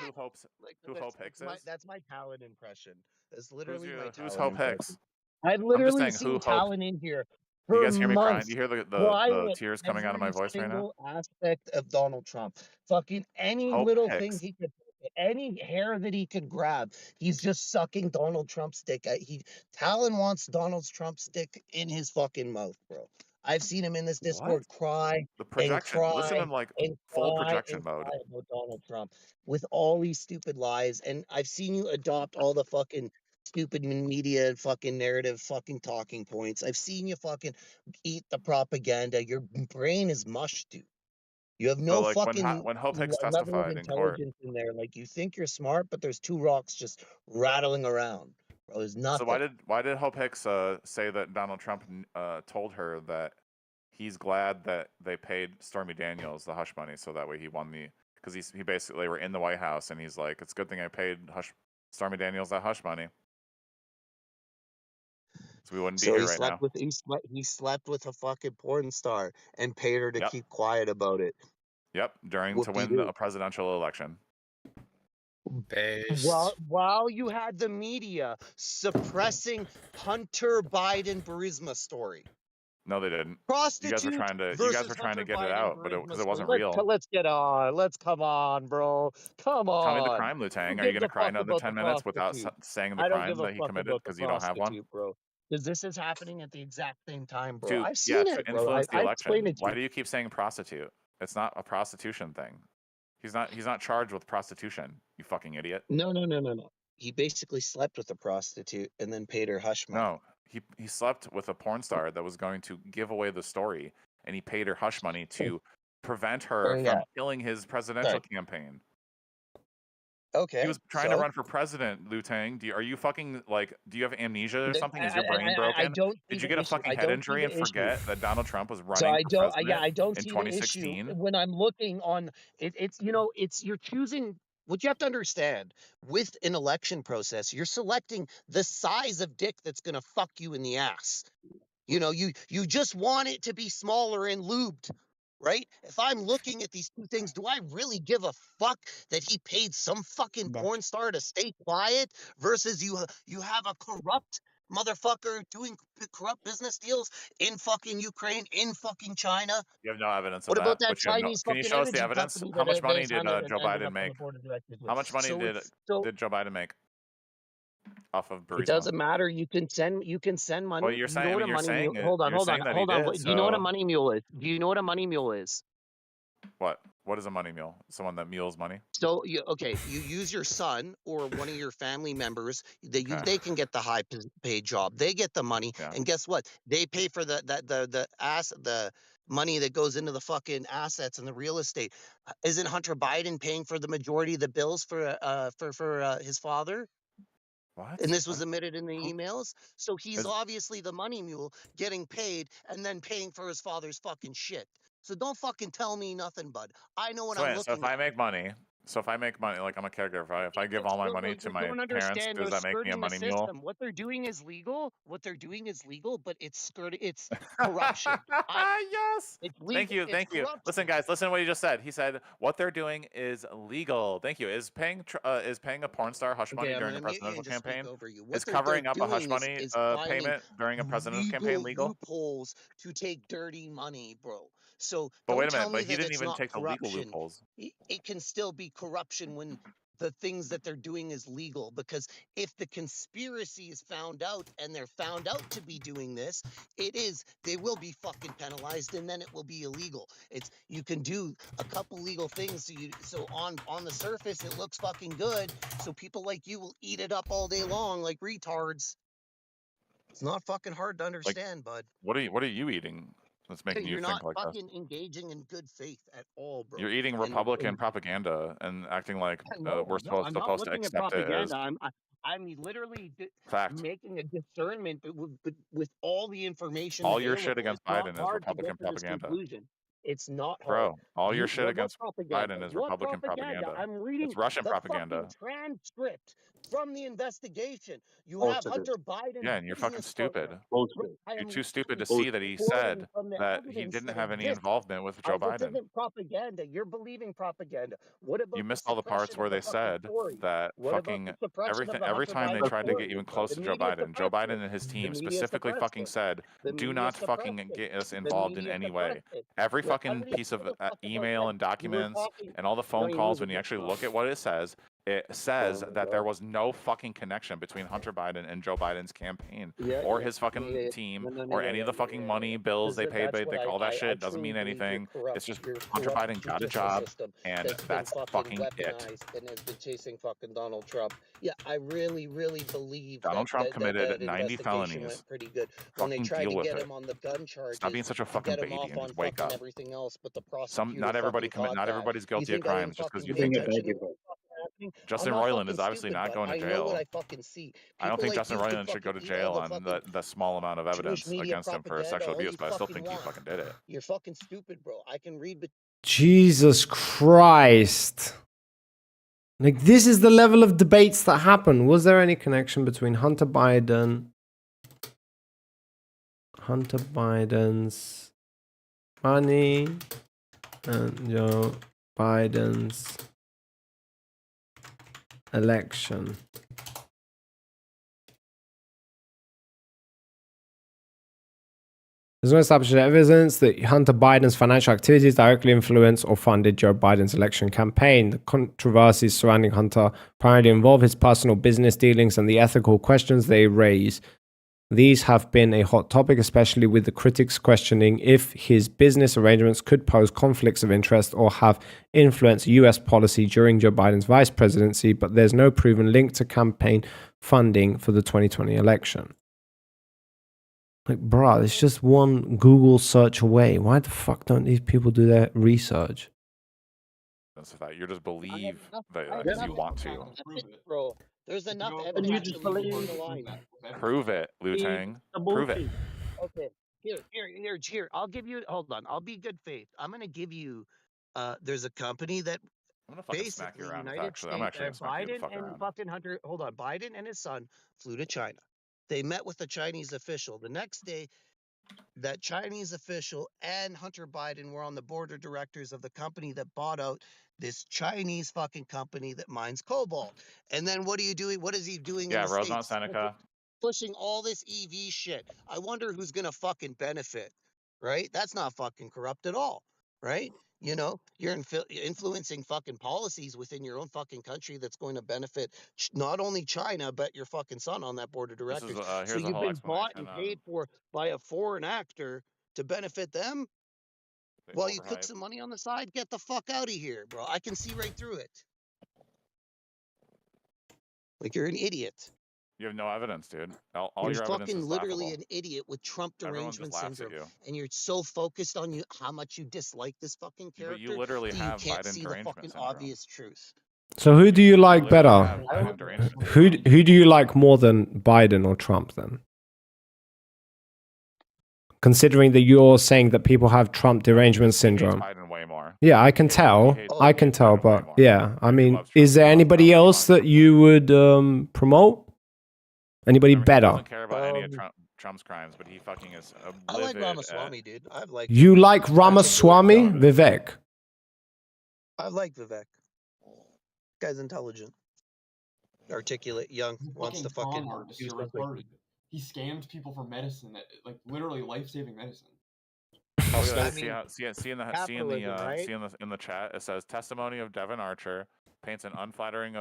Speaker 12: who Hope Hicks is?
Speaker 13: That's my Talon impression. That's literally my Talon
Speaker 12: Who's Hope
Speaker 13: impression.
Speaker 12: Hicks?
Speaker 13: I've
Speaker 12: I'm just
Speaker 13: literally
Speaker 12: saying
Speaker 13: seen
Speaker 12: who Hope.
Speaker 13: Talon in here
Speaker 12: Do you
Speaker 13: for
Speaker 12: guys hear me crying?
Speaker 13: months.
Speaker 12: Do you hear the
Speaker 13: crying at
Speaker 12: tears coming out of my
Speaker 13: every
Speaker 12: voice right now?
Speaker 13: single aspect of Donald Trump. Fucking any
Speaker 12: Hope
Speaker 13: little
Speaker 12: Hicks.
Speaker 13: thing he could, any hair that he could grab, he's just sucking Donald Trump's dick. Talon wants Donald Trump's dick in his fucking mouth, bro. I've seen him in this Discord cry
Speaker 12: The
Speaker 13: and
Speaker 12: projection. Listen to
Speaker 13: cry
Speaker 12: him like
Speaker 13: and
Speaker 12: full
Speaker 13: cry
Speaker 12: projection
Speaker 13: and
Speaker 12: mode.
Speaker 13: cry about Donald Trump with all these stupid lies. And I've seen you adopt all the fucking stupid media fucking narrative fucking talking points. I've seen you fucking eat the propaganda. Your brain is mush, dude. You have
Speaker 12: So
Speaker 13: no
Speaker 12: like
Speaker 13: fucking
Speaker 12: when Hope Hicks
Speaker 13: level of
Speaker 12: testified in court.
Speaker 13: intelligence in there. Like you think you're smart, but there's two rocks just rattling around. Bro, there's nothing.
Speaker 12: So why did Hope Hicks say that Donald Trump told her that he's glad that they paid Stormy Daniels the hush money so that way he won because he basically were in the White House and he's like, it's a good thing I paid Stormy Daniels that hush money. So we wouldn't be here right now.
Speaker 13: He slept with a fucking porn star and paid her to keep quiet about it.
Speaker 12: Yep, to win a presidential election.
Speaker 13: While you had the media suppressing Hunter Biden Burisma story.
Speaker 12: No, they didn't.
Speaker 13: Prostitute
Speaker 12: you guys were trying to get it out, but because it wasn't real.
Speaker 13: Let's get on. Let's come on, bro. Come on.
Speaker 12: Tell me the crime, Lieutenant. Are you going to cry another 10 minutes without saying the crime that he committed because you don't have one?
Speaker 13: Bro. Because this is happening at the exact same time, bro.
Speaker 12: To
Speaker 13: I've seen it,
Speaker 12: to
Speaker 13: bro.
Speaker 12: influence the
Speaker 13: I
Speaker 12: election.
Speaker 13: explained it to
Speaker 12: Why
Speaker 13: you.
Speaker 12: do you keep saying prostitute? It's not a prostitution thing. He's not charged with prostitution. You fucking idiot.
Speaker 13: No. He basically slept with a prostitute and then paid her hush money.
Speaker 12: No, he slept with a porn star that was going to give away the story, and he paid her hush money to prevent her from killing his presidential campaign.
Speaker 13: Okay.
Speaker 12: He was trying to run for president, Liu Tang. Do you have amnesia or something? Is your brain broken? Did you get a fucking head injury and forget that Donald Trump was running for president in 2016?
Speaker 13: When I'm looking on you're choosing. What you have to understand with an election process, you're selecting the size of dick that's going to fuck you in the ass. You just want it to be smaller and lubed. Right? If I'm looking at these two things, do I really give a fuck that he paid some fucking porn star to stay quiet versus you have a corrupt motherfucker doing corrupt business deals in fucking Ukraine, in fucking China?
Speaker 12: You have no evidence of
Speaker 13: what
Speaker 12: that.
Speaker 13: about that Chinese
Speaker 12: Can you show us the evidence? How much money did Joe Biden make? How much money did Joe Biden make off of Burisma?
Speaker 13: It doesn't matter. You can send money.
Speaker 12: Well, you're saying,
Speaker 13: Hold on. Do you know what a money mule is? Do you know what a money mule is?
Speaker 12: What? What is a money mule? Someone that mules money?
Speaker 13: So you use your son or one of your family members. They can get the high paid job. They get the money, and guess what? They pay for the money that goes into the fucking assets and the real estate. Isn't Hunter Biden paying for the majority of the bills for his father?
Speaker 12: What?
Speaker 13: And this was admitted in the emails. So he's obviously the money mule getting paid and then paying for his father's fucking shit. So don't fucking tell me nothing, bud. I know what I'm looking at.
Speaker 12: So if I make money, like I'm a caregiver, if I give all my money to my parents, does that make me a money mule?
Speaker 13: What they're doing is legal. But it's corruption.
Speaker 12: Yes. Thank you.
Speaker 13: Corruption.
Speaker 12: Listen, guys, listen to what he just said. He said what they're doing is legal. Thank you. Is paying a porn star hush money during a presidential campaign? Is covering up a hush money payment during a presidential campaign legal?
Speaker 13: Loopholes to take dirty money, bro. So,
Speaker 12: but wait a minute, but he didn't even take the legal loopholes.
Speaker 13: It can still be corruption when the things that they're doing is legal, because if the conspiracy is found out and they're found out to be doing this, they will be fucking penalized, and then it will be illegal. You can do a couple legal things so on the surface it looks fucking good, so people like you will eat it up all day long like retards. It's not fucking hard to understand, bud.
Speaker 12: What are you eating? That's making you think like that.
Speaker 13: You're not fucking engaging in good faith at all, bro.
Speaker 12: You're eating Republican propaganda and acting like we're supposed to accept it as
Speaker 13: I'm literally
Speaker 12: fact.
Speaker 13: Making a discernment with all the information.
Speaker 12: All your shit against Biden is Republican propaganda.
Speaker 13: It's not hard.
Speaker 12: Bro, all your shit against Biden is Republican propaganda.
Speaker 13: I'm reading
Speaker 12: it's Russian propaganda.
Speaker 13: Transcript from the investigation. You have Hunter Biden.
Speaker 12: Yeah, and you're fucking stupid.
Speaker 13: I
Speaker 12: You're
Speaker 13: am
Speaker 12: too stupid to
Speaker 13: literally
Speaker 12: see that he
Speaker 13: quoting
Speaker 12: said
Speaker 13: from the
Speaker 12: that he
Speaker 13: evidence
Speaker 12: didn't
Speaker 13: that
Speaker 12: have any
Speaker 13: exists.
Speaker 12: involvement with Joe
Speaker 13: This
Speaker 12: Biden.
Speaker 13: isn't propaganda. You're believing propaganda. What about
Speaker 12: You
Speaker 13: the
Speaker 12: missed all the parts
Speaker 13: suppression
Speaker 12: where
Speaker 13: of the
Speaker 12: they
Speaker 13: fucking
Speaker 12: said
Speaker 13: story?
Speaker 12: that
Speaker 13: What about
Speaker 12: fucking
Speaker 13: the suppression of
Speaker 12: everything.
Speaker 13: the
Speaker 12: Every
Speaker 13: Hunter
Speaker 12: time they
Speaker 13: Biden
Speaker 12: tried to get
Speaker 13: story?
Speaker 12: you in close
Speaker 13: The
Speaker 12: to Joe
Speaker 13: media
Speaker 12: Biden, Joe
Speaker 13: suppressed
Speaker 12: Biden
Speaker 13: it.
Speaker 12: and his
Speaker 13: The
Speaker 12: team
Speaker 13: media
Speaker 12: specifically
Speaker 13: suppressed
Speaker 12: fucking
Speaker 13: it.
Speaker 12: said,
Speaker 13: The
Speaker 12: "Do
Speaker 13: media
Speaker 12: not
Speaker 13: suppressed
Speaker 12: fucking
Speaker 13: it.
Speaker 12: get us
Speaker 13: The
Speaker 12: involved in
Speaker 13: media
Speaker 12: any
Speaker 13: suppressed
Speaker 12: way."
Speaker 13: it.
Speaker 12: Every
Speaker 13: Well,
Speaker 12: fucking
Speaker 13: everybody
Speaker 12: piece of
Speaker 13: give a fuck about
Speaker 12: email
Speaker 13: that.
Speaker 12: and
Speaker 13: You were
Speaker 12: documents
Speaker 13: talking.
Speaker 12: and all the
Speaker 13: You
Speaker 12: phone
Speaker 13: don't even
Speaker 12: calls,
Speaker 13: lose
Speaker 12: when you
Speaker 13: it.
Speaker 12: actually look at what it says
Speaker 13: Oh my
Speaker 12: that there
Speaker 13: God.
Speaker 12: was no fucking connection between Hunter Biden and Joe Biden's campaign
Speaker 13: Yeah,
Speaker 12: or
Speaker 13: yeah,
Speaker 12: his
Speaker 13: yeah,
Speaker 12: fucking
Speaker 13: yeah.
Speaker 12: team
Speaker 13: No,
Speaker 12: or
Speaker 13: yeah,
Speaker 12: any of
Speaker 13: yeah,
Speaker 12: the
Speaker 13: yeah,
Speaker 12: fucking
Speaker 13: yeah,
Speaker 12: money
Speaker 13: yeah.
Speaker 12: bills they paid.
Speaker 13: That's what
Speaker 12: All that
Speaker 13: I
Speaker 12: shit doesn't
Speaker 13: truly
Speaker 12: mean
Speaker 13: believe you're
Speaker 12: anything.
Speaker 13: corrupt.
Speaker 12: It's just
Speaker 13: You're
Speaker 12: Hunter
Speaker 13: corrupt
Speaker 12: Biden got a
Speaker 13: judicial
Speaker 12: job,
Speaker 13: system
Speaker 12: and
Speaker 13: that's been
Speaker 12: that's
Speaker 13: fucking
Speaker 12: fucking it.
Speaker 13: weaponized and has been chasing fucking Donald Trump. Yeah, I really, really believe
Speaker 12: Donald Trump committed
Speaker 13: that
Speaker 12: 90
Speaker 13: investigation went
Speaker 12: felonies.
Speaker 13: pretty good when they
Speaker 12: Fucking
Speaker 13: tried
Speaker 12: deal
Speaker 13: to
Speaker 12: with
Speaker 13: get
Speaker 12: it.
Speaker 13: him on the gun
Speaker 12: Stop
Speaker 13: charges
Speaker 12: being such a
Speaker 13: to
Speaker 12: fucking
Speaker 13: get him
Speaker 12: baby
Speaker 13: off
Speaker 12: and
Speaker 13: on
Speaker 12: just wake
Speaker 13: fucking
Speaker 12: up.
Speaker 13: everything else, but the prosecutor
Speaker 12: Not everybody
Speaker 13: fucking caught
Speaker 12: not
Speaker 13: that.
Speaker 12: everybody's
Speaker 13: You
Speaker 12: guilty of
Speaker 13: think I am
Speaker 12: crimes just because
Speaker 13: fucking
Speaker 12: you
Speaker 13: paying
Speaker 12: think it.
Speaker 13: attention to what's fucking happening? I'm
Speaker 12: Justin
Speaker 13: not
Speaker 12: Roiland is
Speaker 13: fucking
Speaker 12: obviously
Speaker 13: stupid,
Speaker 12: not
Speaker 13: but
Speaker 12: going to
Speaker 13: I know what
Speaker 12: jail.
Speaker 13: I fucking see.
Speaker 12: I don't
Speaker 13: People
Speaker 12: think
Speaker 13: like
Speaker 12: Justin
Speaker 13: you can
Speaker 12: Roiland should go
Speaker 13: fucking
Speaker 12: to
Speaker 13: eat all
Speaker 12: jail
Speaker 13: the
Speaker 12: on
Speaker 13: fucking
Speaker 12: the small amount of
Speaker 13: Jewish
Speaker 12: evidence
Speaker 13: media
Speaker 12: against him for
Speaker 13: propaganda
Speaker 12: sexual
Speaker 13: all
Speaker 12: abuse,
Speaker 13: you
Speaker 12: but I still
Speaker 13: fucking
Speaker 12: think he
Speaker 13: want.
Speaker 12: fucking did it.
Speaker 13: You're fucking stupid, bro. I can read between
Speaker 4: Jesus Christ. Like, this is the level of debates that happen. Was there any connection between Hunter Biden's money and Joe Biden's election? There's no established evidence that Hunter Biden's financial activities directly influenced or funded Joe Biden's election campaign. The controversies surrounding Hunter primarily involve his personal business dealings and the ethical questions they raise. These have been a hot topic, especially with the critics questioning if his business arrangements could pose conflicts of interest or have influenced US policy during Joe Biden's vice presidency, but there's no proven link to campaign funding for the 2020 election. Like, bruh, it's just one Google search away. Why the fuck don't these people do their research?
Speaker 12: You just believe that
Speaker 13: I have
Speaker 12: because you
Speaker 13: enough
Speaker 12: want to.
Speaker 13: evidence, bro. There's enough evidence to leave you the line.
Speaker 12: Prove it, Liu Tang. Prove it.
Speaker 13: Okay. Here. I'll give you. Hold on. I'll be good faith. I'm gonna give you. There's a company that
Speaker 12: I'm gonna fucking smack you
Speaker 13: basically
Speaker 12: around.
Speaker 13: United
Speaker 12: Actually, I'm
Speaker 13: States.
Speaker 12: actually gonna smack you the
Speaker 13: Biden
Speaker 12: fuck
Speaker 13: and
Speaker 12: around.
Speaker 13: fucking Hunter. Hold on. Biden and his son flew to China. They met with a Chinese official. The next day, that Chinese official and Hunter Biden were on the board of directors of the company that bought out this Chinese fucking company that mines cobalt. And then what are you doing? What is he doing in
Speaker 12: Yeah,
Speaker 13: the
Speaker 12: Rosemont
Speaker 13: States?
Speaker 12: Seneca.
Speaker 13: Pushing all this EV shit. I wonder who's gonna fucking benefit, right? That's not fucking corrupt at all, right? You know, you're influencing fucking policies within your own fucking country that's going to benefit not only China, but your fucking son on that board of
Speaker 12: This is
Speaker 13: directors. So
Speaker 12: here's the
Speaker 13: you've
Speaker 12: whole
Speaker 13: been bought and
Speaker 12: explanation.
Speaker 13: paid for by a foreign actor to benefit them while you cook
Speaker 12: Overhyped.
Speaker 13: some money on the side. Get the fuck out of here, bro. I can see right through it. Like, you're an idiot.
Speaker 12: You have no evidence, dude. All
Speaker 13: You're
Speaker 12: your evidence
Speaker 13: fucking
Speaker 12: is
Speaker 13: literally
Speaker 12: laughable.
Speaker 13: an idiot with Trump
Speaker 12: Everyone just
Speaker 13: derangement
Speaker 12: laughs at
Speaker 13: syndrome,
Speaker 12: you.
Speaker 13: and you're so focused on how much you dislike this fucking
Speaker 12: But
Speaker 13: character
Speaker 12: you literally
Speaker 13: that you
Speaker 12: have
Speaker 13: can't
Speaker 12: Biden
Speaker 13: see the
Speaker 12: derangement
Speaker 13: fucking
Speaker 12: syndrome.
Speaker 13: obvious truth.
Speaker 4: So who do you like
Speaker 12: literally
Speaker 4: better?
Speaker 12: have Biden derangement
Speaker 4: Who
Speaker 12: syndrome.
Speaker 4: do you like more than Biden or Trump then? Considering that you're saying that people have Trump derangement syndrome.
Speaker 12: Biden way more.
Speaker 4: Yeah, I can tell. I can tell, but yeah, I mean, is there anybody else that you would promote? Anybody
Speaker 12: He
Speaker 4: better?
Speaker 12: doesn't care about any of Trump's crimes, but he fucking is
Speaker 13: I like
Speaker 12: livid
Speaker 13: Ramaswamy, dude. I like.
Speaker 4: You like Ramaswamy, Vivek?
Speaker 13: I like Vivek. Guy's intelligent, articulate, young, wants to fucking do something.
Speaker 5: He scammed people for medicine, that like literally life-saving medicine.
Speaker 12: Look at
Speaker 13: I
Speaker 12: that.
Speaker 13: mean,
Speaker 12: See in
Speaker 13: capitalism, right?
Speaker 12: the chat. It says testimony of Devin Archer paints an unflattering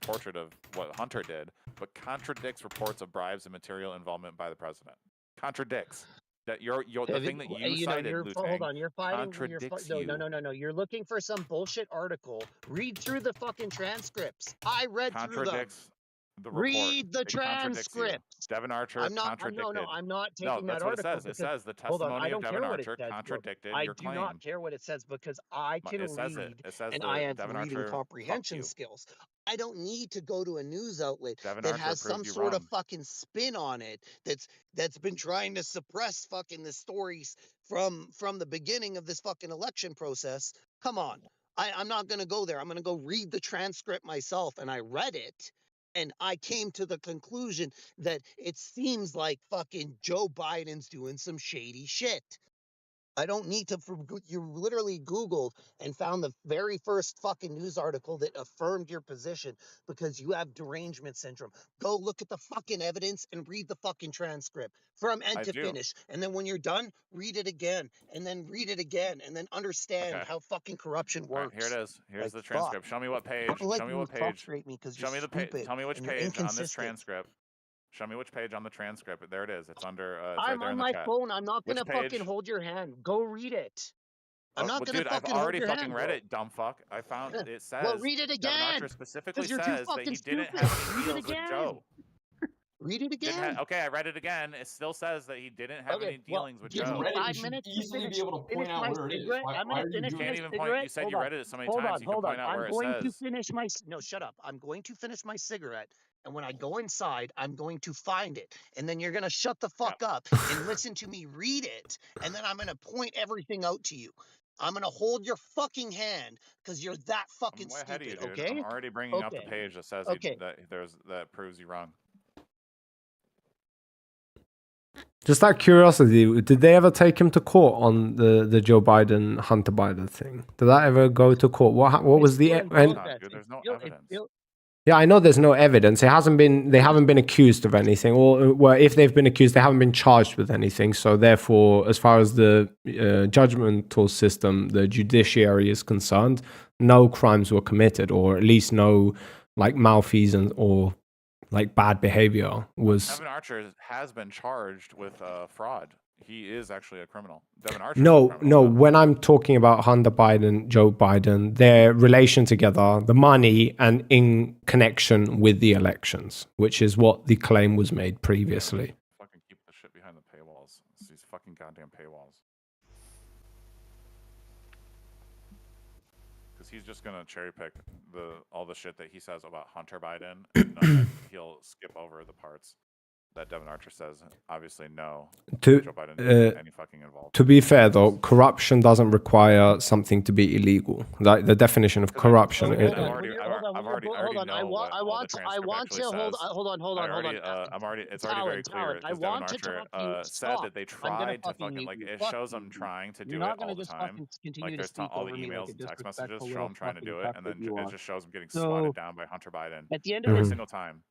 Speaker 12: portrait of what Hunter did, but contradicts reports of bribes and material involvement by the president. Contradicts. That the thing that you cited,
Speaker 13: hold on, you're fighting.
Speaker 12: contradicts you.
Speaker 13: No. You're looking for some bullshit article. Read through the fucking transcripts. I read through them.
Speaker 12: Contradicts the report.
Speaker 13: Read the
Speaker 12: It contradicts you.
Speaker 13: transcripts.
Speaker 12: Devin Archer
Speaker 13: I'm not.
Speaker 12: contradicted.
Speaker 13: I'm not taking
Speaker 12: No,
Speaker 13: that
Speaker 12: that's what
Speaker 13: article.
Speaker 12: it says. It says the
Speaker 13: Hold on,
Speaker 12: testimony
Speaker 13: I
Speaker 12: of
Speaker 13: don't
Speaker 12: Devin
Speaker 13: care what it
Speaker 12: Archer
Speaker 13: says, bro.
Speaker 12: contradicted
Speaker 13: I
Speaker 12: your
Speaker 13: do
Speaker 12: claim.
Speaker 13: not care what it says because I can
Speaker 12: It says
Speaker 13: read,
Speaker 12: it says
Speaker 13: and
Speaker 12: the
Speaker 13: I have
Speaker 12: Devin
Speaker 13: reading
Speaker 12: Archer
Speaker 13: comprehension
Speaker 12: fucked you.
Speaker 13: skills. I don't need to go to a news outlet
Speaker 12: Devin
Speaker 13: that
Speaker 12: Archer
Speaker 13: has some
Speaker 12: proved you
Speaker 13: sort of
Speaker 12: wrong.
Speaker 13: fucking spin on it that's been trying to suppress fucking the stories from the beginning of this fucking election process. Come on. I'm not going to go there. I'm going to go read the transcript myself. And I read it. And I came to the conclusion that it seems like fucking Joe Biden's doing some shady shit. I don't need to, you literally Googled and found the very first fucking news article that affirmed your position because you have derangement syndrome. Go look at the fucking evidence and read the fucking transcript from end to finish. And then when you're done, read it again and then read it again and then understand how fucking corruption works.
Speaker 12: Here it is. Here's the transcript. Show me what page. Show me what page. Show me the page. Tell me which page on this transcript. Show me which page on the transcript. There it is. It's under. It's
Speaker 13: I'm
Speaker 12: right there
Speaker 13: on
Speaker 12: in the
Speaker 13: my
Speaker 12: chat.
Speaker 13: phone. I'm not gonna
Speaker 12: Which
Speaker 13: fucking
Speaker 12: page?
Speaker 13: hold your hand. Go read it. I'm not gonna
Speaker 12: Dude,
Speaker 13: fucking
Speaker 12: I've already
Speaker 13: hold your
Speaker 12: fucking
Speaker 13: hand,
Speaker 12: read
Speaker 13: bro.
Speaker 12: it, dumb fuck. I found it says.
Speaker 13: Well, read it
Speaker 12: Devin
Speaker 13: again.
Speaker 12: Archer specifically
Speaker 13: 'Cause you're too
Speaker 12: says that
Speaker 13: fucking
Speaker 12: he didn't
Speaker 13: stupid.
Speaker 12: have any
Speaker 13: Read it
Speaker 12: deals with
Speaker 13: again.
Speaker 12: Joe.
Speaker 13: Read it
Speaker 12: Didn't
Speaker 13: again.
Speaker 12: okay, I read it again. It still says that he didn't have any dealings with
Speaker 13: give
Speaker 12: Joe.
Speaker 13: me 5 minutes to
Speaker 5: easily
Speaker 13: finish,
Speaker 5: be able to
Speaker 13: finish
Speaker 5: point out
Speaker 13: my
Speaker 5: where it is.
Speaker 13: cigarette. I'm
Speaker 5: Why
Speaker 13: gonna
Speaker 5: are you
Speaker 13: finish
Speaker 5: doing
Speaker 13: my
Speaker 12: can't even point.
Speaker 13: cigarette.
Speaker 12: You said
Speaker 13: Hold
Speaker 12: you
Speaker 13: on.
Speaker 12: read it so many
Speaker 13: Hold
Speaker 12: times
Speaker 13: on,
Speaker 12: you can
Speaker 13: hold on.
Speaker 12: point out where
Speaker 13: I'm
Speaker 12: it
Speaker 13: going to
Speaker 12: says.
Speaker 13: finish my no. Shut up. I'm going to finish my cigarette, and when I go inside, I'm going to find it, and then you're gonna shut the fuck up and listen to me read it, and then I'm gonna point everything out to you. I'm gonna hold your fucking hand because you're that fucking
Speaker 12: I'm way ahead of you,
Speaker 13: stupid.
Speaker 12: dude.
Speaker 13: Okay?
Speaker 12: I'm already bringing up the
Speaker 13: Okay.
Speaker 12: page that says
Speaker 13: Okay.
Speaker 12: that proves you wrong.
Speaker 4: Just out of curiosity, did they ever take him to court on the Joe Biden Hunter Biden thing? Did that ever go to court? What was the
Speaker 12: Dude, there's no evidence.
Speaker 4: Yeah, I know there's no evidence. They haven't been accused of anything, or well, if they've been accused, they haven't been charged with anything. So therefore, as far as the judgmental system, the judiciary is concerned, no crimes were committed, or at least no like malfeasance or like bad behavior was.
Speaker 12: Devin Archer has been charged with fraud. He is actually a criminal. Devin Archer.
Speaker 4: No. When I'm talking about Hunter Biden, Joe Biden, their relation together, the money, and in connection with the elections, which is what the claim was made previously.
Speaker 12: Fucking keep the shit behind the paywalls. It's these fucking goddamn paywalls. Because he's just gonna cherry pick all the shit that he says about Hunter Biden, and he'll skip over the parts that Devin Archer says. Obviously, no. Joe Biden didn't any fucking involved.
Speaker 4: To be fair, though, corruption doesn't require something to be illegal. Like the definition of corruption.
Speaker 12: Hold on. I want to hold on. It's already very clear.
Speaker 13: I
Speaker 12: Devin
Speaker 13: want to
Speaker 12: Archer
Speaker 13: talk to you.
Speaker 12: said that they tried to fucking
Speaker 13: mute
Speaker 12: like
Speaker 13: you.
Speaker 12: it
Speaker 13: Fuck
Speaker 12: shows
Speaker 13: you.
Speaker 12: them trying to do
Speaker 13: You're
Speaker 12: it
Speaker 13: not gonna
Speaker 12: all the
Speaker 13: just
Speaker 12: time.
Speaker 13: fucking continue
Speaker 12: Like
Speaker 13: to
Speaker 12: there's
Speaker 13: speak
Speaker 12: all the
Speaker 13: over me like
Speaker 12: emails
Speaker 13: a
Speaker 12: and text messages
Speaker 13: disrespectful
Speaker 12: show
Speaker 13: little
Speaker 12: them trying to do
Speaker 13: fucking
Speaker 12: it, and then
Speaker 13: fuck that you
Speaker 12: it
Speaker 13: are.
Speaker 12: just shows them getting
Speaker 13: So,
Speaker 12: swatted down by Hunter Biden
Speaker 13: at the end of
Speaker 12: every
Speaker 13: the-
Speaker 12: single time.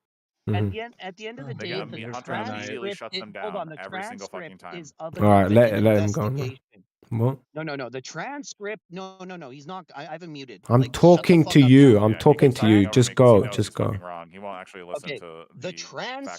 Speaker 13: At the end of the
Speaker 12: They
Speaker 13: day,
Speaker 12: get
Speaker 13: the
Speaker 12: Hunter immediately
Speaker 13: transcript
Speaker 12: shuts them
Speaker 13: hold on,
Speaker 12: down
Speaker 13: the
Speaker 12: every single fucking
Speaker 13: transcript
Speaker 12: time.
Speaker 13: is of
Speaker 4: All right,
Speaker 13: an
Speaker 4: let him go. Now.
Speaker 13: investigation.
Speaker 4: What?
Speaker 13: No. The transcript. No. He's not. I have him muted.
Speaker 4: I'm
Speaker 13: Like, shut the
Speaker 4: talking
Speaker 13: fuck
Speaker 4: to
Speaker 13: up
Speaker 4: you.
Speaker 13: now.
Speaker 4: I'm talking to you. Just go. Just go.
Speaker 12: Wrong. He won't actually listen
Speaker 13: Okay,
Speaker 12: to
Speaker 13: the
Speaker 12: facts of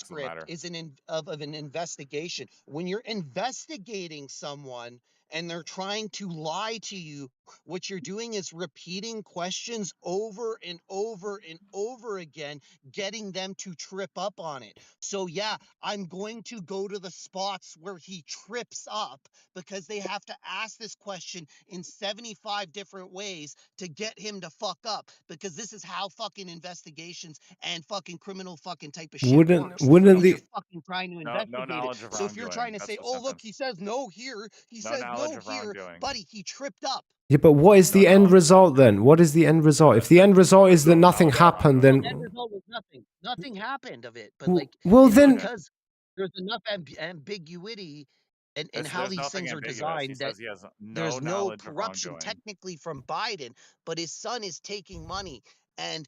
Speaker 12: the matter.
Speaker 13: transcript is of an investigation. When you're investigating someone and they're trying to lie to you, what you're doing is repeating questions over and over and over again, getting them to trip up on it. So yeah, I'm going to go to the spots where he trips up because they have to ask this question in 75 different ways to get him to fuck up, because this is how fucking investigations and fucking criminal fucking type of shit works.
Speaker 4: Wouldn't
Speaker 13: When
Speaker 4: the
Speaker 13: you're fucking trying to
Speaker 12: No
Speaker 13: investigate
Speaker 12: knowledge
Speaker 13: it.
Speaker 12: of
Speaker 13: So if you're trying to
Speaker 12: wrongdoing,
Speaker 13: say,
Speaker 12: that's the
Speaker 13: oh look,
Speaker 12: sentence.
Speaker 13: he says no here, he
Speaker 12: No
Speaker 13: says
Speaker 12: knowledge
Speaker 13: no
Speaker 12: of
Speaker 13: here,
Speaker 12: wrongdoing.
Speaker 13: buddy, he tripped up.
Speaker 4: Yeah, but what is the end result then? What is the end result? If the end result is that nothing happened,
Speaker 13: The end
Speaker 4: then
Speaker 13: result was nothing. Nothing happened of it. But
Speaker 4: well,
Speaker 13: like,
Speaker 4: well
Speaker 13: it's
Speaker 4: then,
Speaker 13: because there's enough ambiguity in how
Speaker 12: There's
Speaker 13: these
Speaker 12: nothing
Speaker 13: things are
Speaker 12: ambiguous. He
Speaker 13: designed that
Speaker 12: says he has no
Speaker 13: there's no
Speaker 12: knowledge of
Speaker 13: corruption
Speaker 12: wrongdoing.
Speaker 13: technically from Biden, but his son is taking money and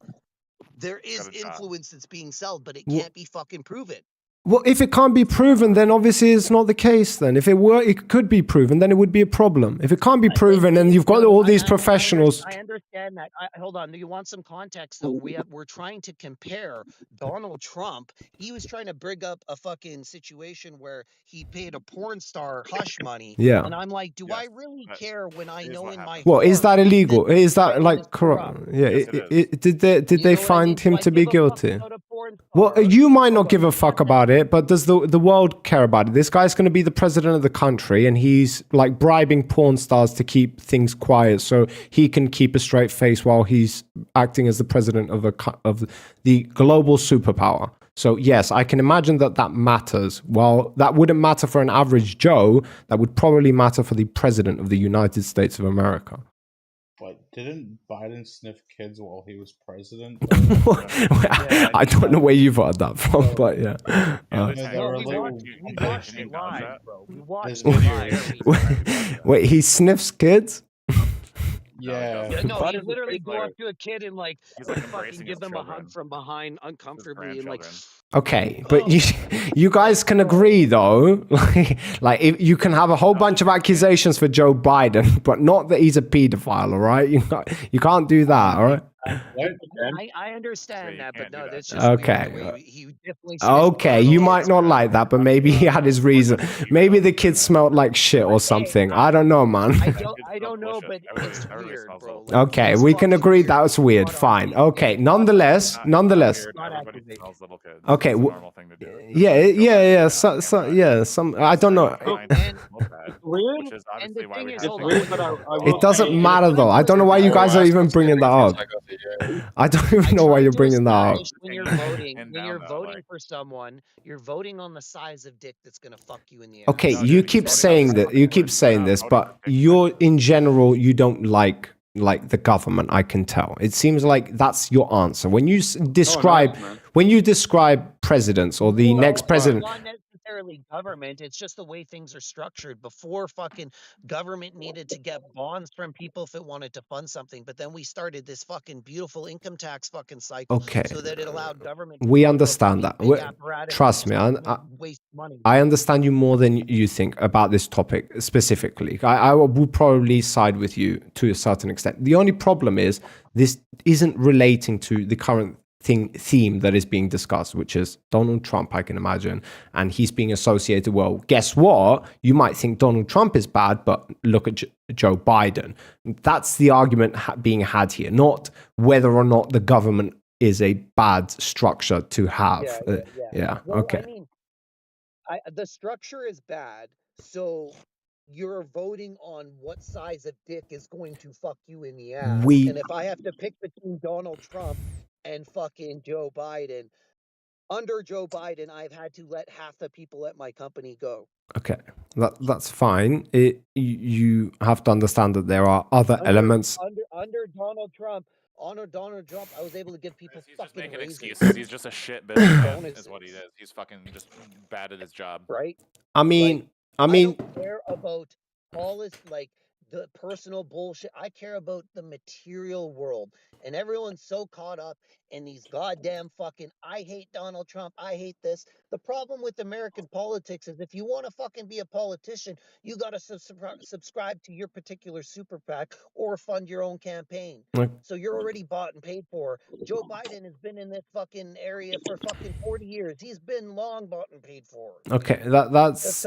Speaker 13: there is
Speaker 12: got a job.
Speaker 13: influence that's being sold, but it
Speaker 4: Wha-
Speaker 13: can't be fucking proven.
Speaker 4: well, if it can't be proven, then obviously it's not the case. Then, if it could be proven, then it would be a problem. If it can't be proven, and you've got all these professionals.
Speaker 13: I understand that. Hold on. You want some context though? We're trying to compare Donald Trump. He was trying to bring up a fucking situation where he paid a porn star hush money.
Speaker 4: Yeah.
Speaker 13: And I'm like, do I really care when I know in my
Speaker 4: Well, is
Speaker 13: heart
Speaker 4: that illegal? Is that
Speaker 13: Biden
Speaker 4: like
Speaker 13: is
Speaker 4: corrupt?
Speaker 13: corrupt?
Speaker 4: Yeah.
Speaker 12: Yes, it
Speaker 4: Did they find him to be guilty?
Speaker 13: About a porn
Speaker 4: Well,
Speaker 13: star?
Speaker 4: you might not give a fuck about it, but does the world care about it? This guy's going to be the president of the country, and he's like bribing porn stars to keep things quiet so he can keep a straight face while he's acting as the president of the global superpower. So yes, I can imagine that matters. While that wouldn't matter for an average Joe, that would probably matter for the president of the United States of America.
Speaker 14: But Didn't Biden sniff kids while he was president?
Speaker 4: I don't know where you've heard that from, but yeah.
Speaker 13: We watched it live, bro. We watched it live.
Speaker 4: Wait, he sniffs kids?
Speaker 14: Yeah.
Speaker 13: No, he literally go up to a kid and like fucking give them a hug from behind uncomfortably and like.
Speaker 4: Okay, but you guys can agree though, like if you can have a whole bunch of accusations for Joe Biden, but not that he's a pedophile, all right? You can't do that, all right?
Speaker 13: I understand that, but no, that's just
Speaker 4: Okay.
Speaker 13: weird the way he definitely.
Speaker 4: Okay, you might not like that, but maybe he had his reason. Maybe the kid smelled like shit or something. I don't know, man.
Speaker 13: I don't know, but it's weird, bro.
Speaker 4: Okay, we can agree that was weird. Fine. Okay, nonetheless. Okay. Yeah. Some. I don't know. It doesn't matter though. I don't know why you guys are even bringing that up. I don't even know why you're bringing that up.
Speaker 13: When you're voting for someone, you're voting on the size of dick that's gonna fuck you in the ass.
Speaker 4: Okay, you keep saying that. You keep saying this, but you're in general you don't like the government. I can tell. It seems like that's your answer when you describe presidents or the next president.
Speaker 13: Not necessarily government. It's just the way things are structured. Before, fucking government needed to get bonds from people if it wanted to fund something, but then we started this fucking beautiful income tax fucking cycle.
Speaker 4: Okay.
Speaker 13: So that it allowed government.
Speaker 4: We understand that. Trust me,
Speaker 13: waste money.
Speaker 4: I understand you more than you think about this topic specifically. I would probably side with you to a certain extent. The only problem is this isn't relating to the current theme that is being discussed, which is Donald Trump, I can imagine, and he's being associated. Well, guess what? You might think Donald Trump is bad, but look at Joe Biden. That's the argument being had here, not whether or not the government is a bad structure to have. Yeah.
Speaker 13: Well,
Speaker 4: Okay.
Speaker 13: I mean, the structure is bad, so you're voting on what size of dick is going to fuck you in the ass. And if I have to pick between Donald Trump and fucking Joe Biden, under Joe Biden, I've had to let half the people at my company go.
Speaker 4: Okay, that's fine. You have to understand that there are other elements.
Speaker 13: Under Donald Trump, I was able to give people fucking
Speaker 12: making
Speaker 13: raises.
Speaker 12: excuses. He's just a shit businessman, is what he is. He's fucking just bad at his job.
Speaker 13: Right?
Speaker 4: I mean,
Speaker 13: I don't care about all this, like, the personal bullshit. I care about the material world. And everyone's so caught up in these goddamn fucking, I hate Donald Trump, I hate this. The problem with American politics is if you want to fucking be a politician, you got to subscribe to your particular super PAC or fund your own campaign. So you're already bought and paid for. Joe Biden has been in this fucking area for fucking 40 years. He's been long bought and paid for.
Speaker 4: Okay, that's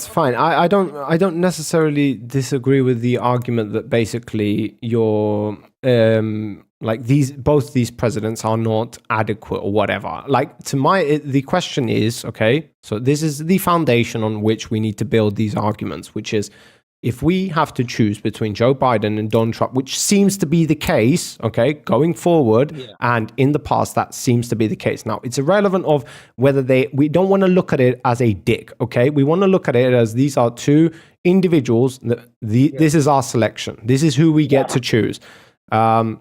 Speaker 4: fine. I don't necessarily disagree with the argument that basically you're like both these presidents are not adequate or whatever. Like the question is, okay, so this is the foundation on which we need to build these arguments, which is if we have to choose between Joe Biden and Donald Trump, which seems to be the case, okay, going forward, and in the past that seems to be the case. Now, it's irrelevant of whether we don't want to look at it as a dick, okay? We want to look at it as these are two individuals. This is our selection. This is who we get to choose.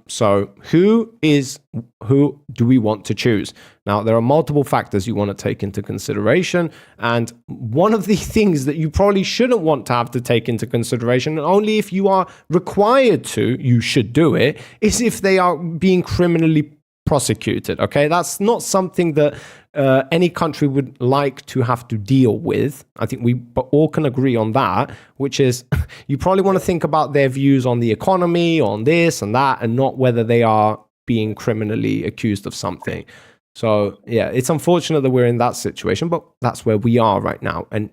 Speaker 4: So who do we want to choose? Now, there are multiple factors you want to take into consideration. And one of the things that you probably shouldn't want to have to take into consideration, and only if you are required to, you should do it, is if they are being criminally prosecuted. Okay, that's not something that any country would like to have to deal with. I think we all can agree on that, which is you probably want to think about their views on the economy, on this and that, and not whether they are being criminally accused of something. So yeah, it's unfortunate that we're in that situation, but that's where we are right now. And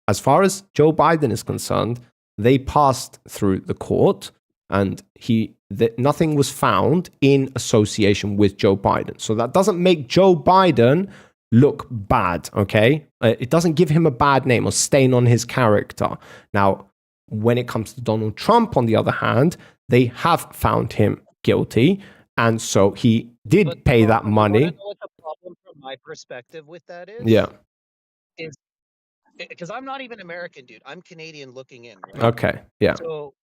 Speaker 4: as far as Joe Biden is concerned, they passed through the court and nothing was found in association with Joe Biden. So that doesn't make Joe Biden look bad, okay? It doesn't give him a bad name or stain on his character. Now, when it comes to Donald Trump, on the other hand, they have found him guilty, and so he did pay that money.
Speaker 13: You know what the problem from my perspective with that is?
Speaker 4: Yeah.
Speaker 13: Is because I'm not even American, dude. I'm Canadian looking in. Right?
Speaker 4: Okay. Yeah.
Speaker 13: So,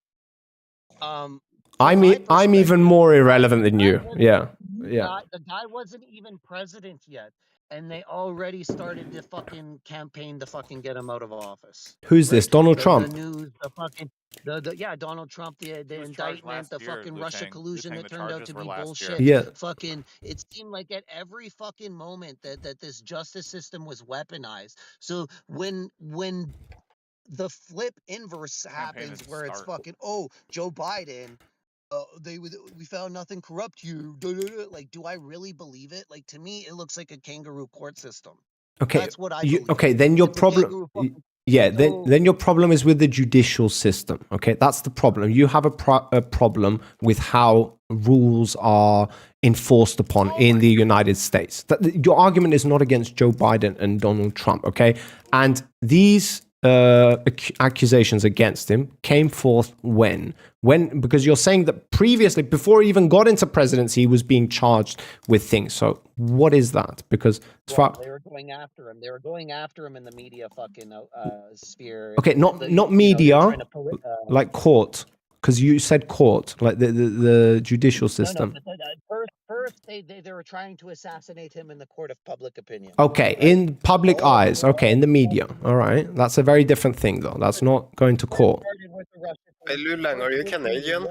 Speaker 4: I'm even more irrelevant than you. Yeah. Yeah.
Speaker 13: The guy wasn't even president yet, and they already started to fucking campaign to fucking get him out of office.
Speaker 4: Who's this? Donald Trump?
Speaker 13: The news, the fucking, yeah, Donald Trump, the indictment, the fucking Russia collusion that turned out to be bullshit.
Speaker 4: Yeah.
Speaker 13: Fucking, it seemed like at every fucking moment that this justice system was weaponized. So when the flip inverse happens, where it's fucking, oh, Joe Biden. We found nothing corrupt here. Like, do I really believe it? Like, to me, it looks like a kangaroo court system.
Speaker 4: Okay.
Speaker 13: That's what I believe.
Speaker 4: Okay, then your problem. Yeah, then your problem is with the judicial system. Okay, that's the problem. You have a problem with how rules are enforced upon in the United States. Your argument is not against Joe Biden and Donald Trump. Okay, and these accusations against him came forth when because you're saying that previously, before he even got into presidency, he was being charged with things. So what is that? Because
Speaker 13: they were going after him. They were going after him in the media fucking sphere.
Speaker 4: Okay, not media, like court. Because you said court, like the judicial system.
Speaker 13: First, they were trying to assassinate him in the court of public opinion.
Speaker 4: Okay, in public eyes. Okay, in the media. All right, that's a very different thing, though. That's not going to court.
Speaker 15: Hey, Lulang, are you Canadian?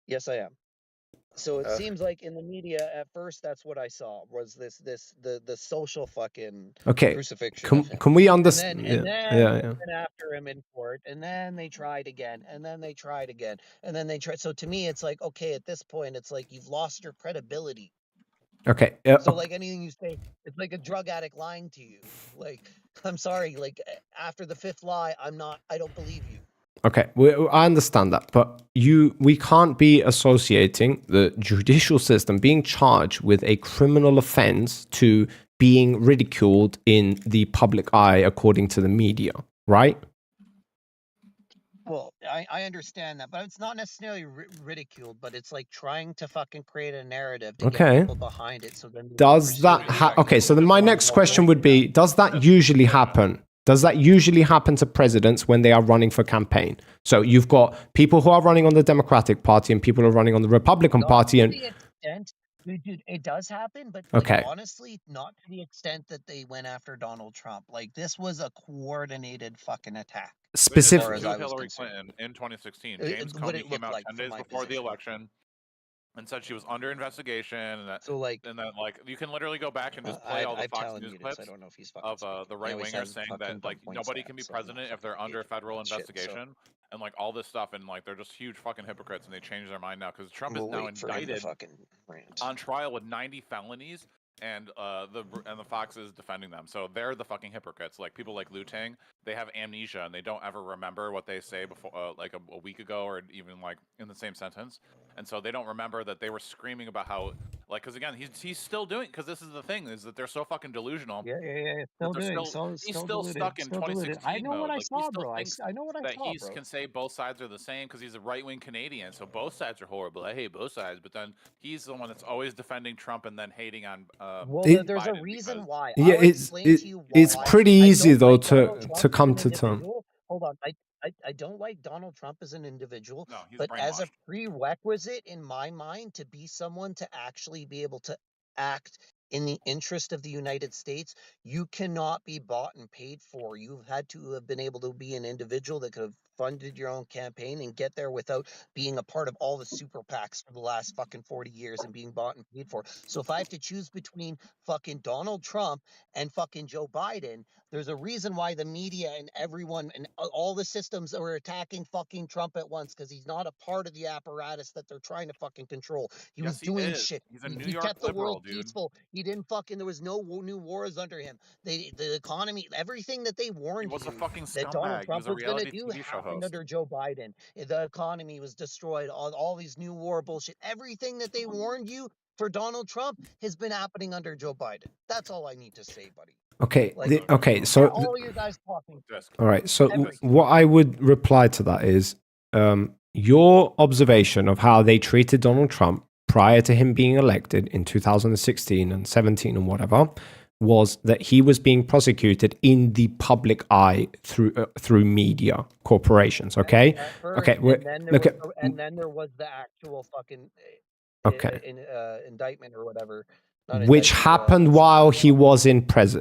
Speaker 13: Yes, I am. So it seems like in the media at first, that's what I saw was the social fucking crucifixion.
Speaker 4: Can we understand?
Speaker 13: And then went after him in court, and then they tried again, and then they tried again, and then they tried. So to me, it's like, okay, at this point, it's like you've lost your credibility.
Speaker 4: Okay.
Speaker 13: So like anything you say, it's like a drug addict lying to you. Like, I'm sorry, like after the fifth lie, I don't believe you.
Speaker 4: Okay, I understand that, but we can't be associating the judicial system being charged with a criminal offense to being ridiculed in the public eye according to the media, right?
Speaker 13: Well, I understand that, but it's not necessarily ridiculed, but it's like trying to fucking create a narrative to get people behind it. So then
Speaker 4: does that okay, so then my next question would be, does that usually happen? Does that usually happen to presidents when they are running for campaign? So you've got people who are running on the Democratic Party and people who are running on the Republican Party. And
Speaker 13: dude, it does happen, but honestly, not to the extent that they went after Donald Trump. Like, this was a coordinated fucking attack.
Speaker 12: Specifically, Hillary Clinton in 2016. James Comey came out 10 days before the election and said she was under investigation, and that, you can literally go back and just play all the Fox News clips of the right wingers saying that like nobody can be president if they're under federal investigation, and like all this stuff, and like they're just huge fucking hypocrites, and they changed their mind now because Trump is now indicted on trial with 90 felonies. And the Fox is defending them, so they're the fucking hypocrites. Like people like Liu Tang, they have amnesia and they don't ever remember what they say before, like a week ago, or even like in the same sentence. And so they don't remember that they were screaming about how, like, because again, he's still doing. Because this is the thing, is that they're so fucking delusional.
Speaker 13: Yeah.
Speaker 12: He's still stuck in 2016.
Speaker 13: I know what I saw, bro. I know what I saw, bro.
Speaker 12: That he can say both sides are the same because he's a right-wing Canadian, so both sides are horrible. I hate both sides, but then he's the one that's always defending Trump and then hating on.
Speaker 13: Well, there's a reason why.
Speaker 4: Yeah, it's pretty easy though to come to terms.
Speaker 13: Hold on, I don't like Donald Trump as an individual, but as a prerequisite in my mind to be someone to actually be able to act in the interest of the United States, you cannot be bought and paid for. You've had to have been able to be an individual that could have funded your own campaign and get there without being a part of all the super PACs for the last fucking 40 years and being bought and paid for. So if I have to choose between fucking Donald Trump and fucking Joe Biden, there's a reason why the media and everyone and all the systems are attacking fucking Trump at once, because he's not a part of the apparatus that they're trying to fucking control. He was doing shit. He kept the world peaceful. He didn't fucking, there was no new wars under him. The economy, everything that they warned you that Donald Trump was going to do happened under Joe Biden. The economy was destroyed. All these new war bullshit. Everything that they warned you for Donald Trump has been happening under Joe Biden. That's all I need to say, buddy.
Speaker 4: Okay. So
Speaker 13: all you guys talking.
Speaker 4: All right. So what I would reply to that is your observation of how they treated Donald Trump prior to him being elected in 2016 and 17 and whatever was that he was being prosecuted in the public eye through media corporations. Okay, okay.
Speaker 13: And then there was the actual fucking indictment or whatever.
Speaker 4: Which happened while he was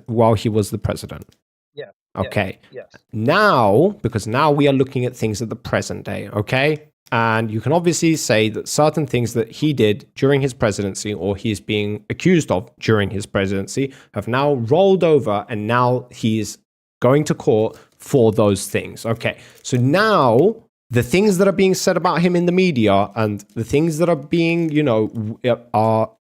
Speaker 4: while he was the president.
Speaker 13: Yeah.
Speaker 4: Okay.
Speaker 13: Yes.
Speaker 4: Now, because now we are looking at things at the present day. Okay. And you can obviously say that certain things that he did during his presidency or he's being accused of during his presidency have now rolled over and now he's going to court for those things. Okay. So now the things that are being said about him in the media and the things that are being,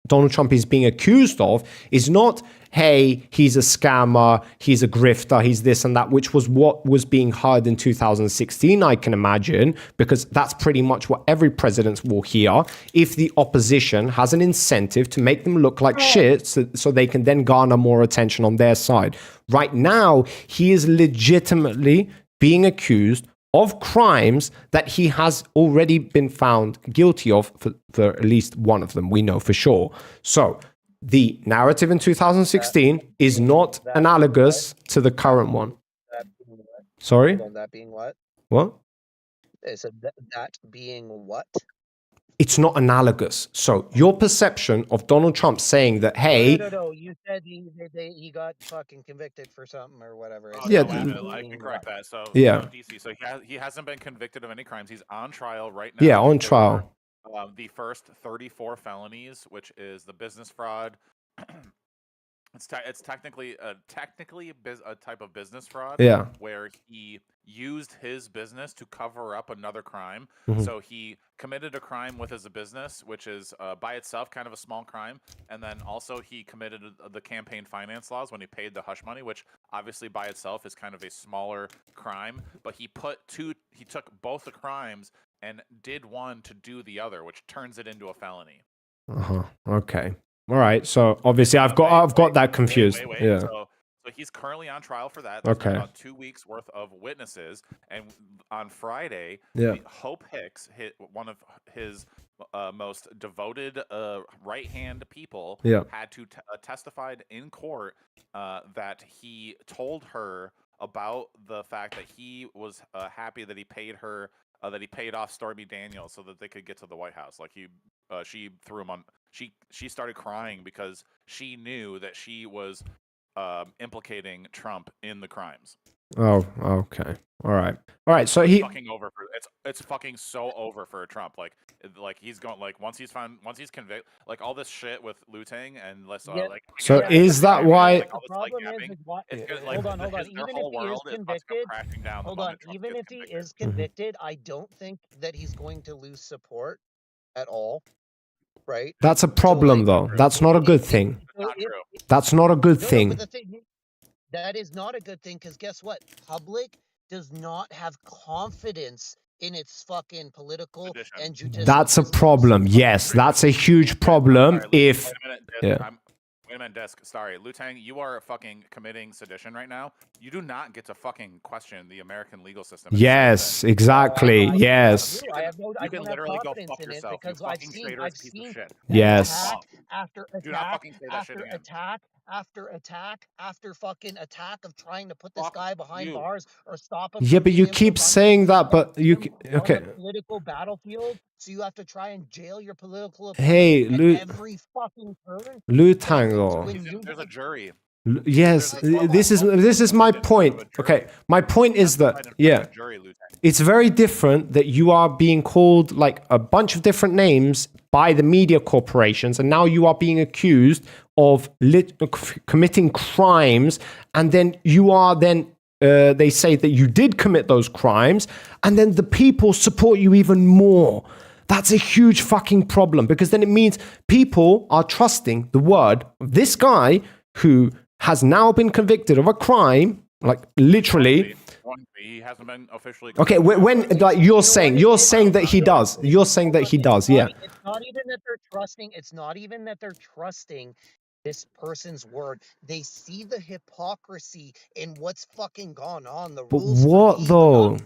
Speaker 4: Donald Trump is being accused of is not, hey, he's a scammer, he's a grifter, he's this and that, which was what was being heard in 2016, I can imagine, because that's pretty much what every president will hear if the opposition has an incentive to make them look like shit so they can then garner more attention on their side. Right now, he is legitimately being accused of crimes that he has already been found guilty of for at least one of them, we know for sure. So the narrative in 2016 is not analogous to the current one. Sorry?
Speaker 13: That being what?
Speaker 4: What?
Speaker 13: It said that being what?
Speaker 4: It's not analogous. So your perception of Donald Trump saying that, hey...
Speaker 13: No. You said he got fucking convicted for something or whatever.
Speaker 4: Yeah.
Speaker 12: No, I can correct that. So,
Speaker 4: yeah.
Speaker 12: DC, so he hasn't been convicted of any crimes. He's on trial right now.
Speaker 4: Yeah, on trial.
Speaker 12: The first 34 felonies, which is the business fraud. It's technically a type of business fraud.
Speaker 4: Yeah.
Speaker 12: Where he used his business to cover up another crime.
Speaker 4: Mhm.
Speaker 12: So he committed a crime with his business, which is by itself kind of a small crime, and then also he committed the campaign finance laws when he paid the hush money, which obviously by itself is kind of a smaller crime. But he took both the crimes and did one to do the other, which turns it into a felony.
Speaker 4: Okay. All right. So obviously I've got that confused.
Speaker 12: Wait.
Speaker 4: Yeah.
Speaker 12: So he's currently on trial for that. There's
Speaker 4: Okay.
Speaker 12: about 2 weeks worth of witnesses, and on Friday,
Speaker 4: Yeah.
Speaker 12: Hope Hicks, one of his most devoted right-hand people,
Speaker 4: Yeah.
Speaker 12: had to testified in court that he told her about the fact that he was happy that he paid her. That he paid off Stormy Daniels so that they could get to the White House. Like she threw him on. She started crying because she knew that she was implicating Trump in the crimes.
Speaker 4: Oh, okay. All right. So he
Speaker 12: Fucking over for it's fucking so over for Trump. Like he's going once he's convicted, like all this shit with Lutang and let's
Speaker 4: So is that why?
Speaker 13: The problem is what? Hold on. Even if he is convicted, even if he is convicted, I don't think that he's going to lose support at all. Right?
Speaker 4: That's a problem, though. That's not a good thing. That's not a good thing.
Speaker 13: That is not a good thing because guess what? Public does not have confidence in its fucking political and judicial.
Speaker 4: That's a problem. Yes, that's a huge problem. If
Speaker 12: Wait a minute, Desk. Sorry, Lutang, you are fucking committing sedition right now. You do not get to fucking question the American legal system.
Speaker 4: yes, exactly. Yes.
Speaker 12: You can literally go fuck yourself. You fucking traitorous piece of shit.
Speaker 4: Yes.
Speaker 13: After
Speaker 12: Do not fucking say that shit again.
Speaker 13: after fucking attack of trying to put this guy behind bars or stop him.
Speaker 4: Yeah, but you keep saying that. But you okay?
Speaker 13: Political battlefield, so you have to try and jail your political.
Speaker 4: Hey,
Speaker 13: every fucking turn.
Speaker 4: Lutang, though.
Speaker 12: There's a jury.
Speaker 4: Yes, this is my point. Okay, my point is that it's very different that you are being called like a bunch of different names by the media corporations, and now you are being accused of committing crimes, and then you are they say that you did commit those crimes, and then the people support you even more. That's a huge fucking problem, because then it means people are trusting the word of this guy who has now been convicted of a crime, like literally.
Speaker 12: He hasn't been officially.
Speaker 4: Okay, when like you're saying that he does. You're saying that he does. Yeah.
Speaker 13: It's not even that they're trusting. It's not even that they're trusting this person's word. They see the hypocrisy in what's fucking gone on. The
Speaker 4: But
Speaker 13: rules.
Speaker 4: what though?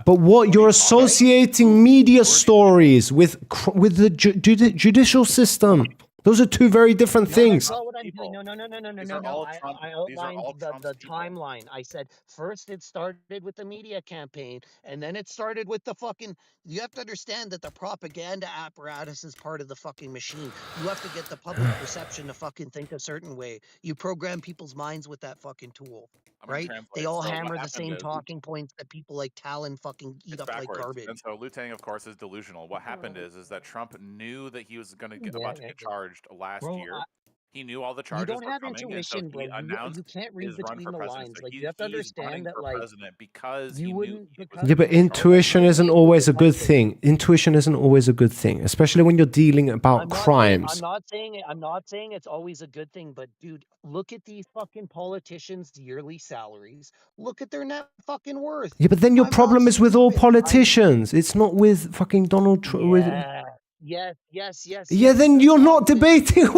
Speaker 4: But what you're associating media stories with the judicial system? Those are two very different things.
Speaker 13: That's not what I'm doing. No. I outlined the timeline. I said first it started with the media campaign, and then it started with the fucking. You have to understand that the propaganda apparatus is part of the fucking machine. You have to get the public perception to fucking think a certain way. You program people's minds with that fucking tool, right? They all hammer the same talking points that people like Talon fucking eat up like garbage.
Speaker 12: And so Liu Tang, of course, is delusional. What happened is that Trump knew that he was going to get about to get charged last year. He knew all the charges
Speaker 13: You don't
Speaker 12: were
Speaker 13: have
Speaker 12: coming,
Speaker 13: intuition,
Speaker 12: and so he
Speaker 13: bro.
Speaker 12: announced
Speaker 13: You can't read
Speaker 12: his run
Speaker 13: between
Speaker 12: for
Speaker 13: the
Speaker 12: president.
Speaker 13: lines.
Speaker 12: So
Speaker 13: Like you have to understand that, like,
Speaker 12: because
Speaker 13: you
Speaker 12: he
Speaker 13: wouldn't.
Speaker 4: Yeah, but intuition isn't always a good thing. Intuition isn't always a good thing, especially when you're dealing about crimes.
Speaker 13: I'm not saying it's always a good thing, but dude, look at these fucking politicians' yearly salaries. Look at their net fucking worth.
Speaker 4: Yeah, but then your problem is with all politicians. It's not with fucking Donald Trump.
Speaker 13: Yes.
Speaker 4: Yeah, then you're not debating,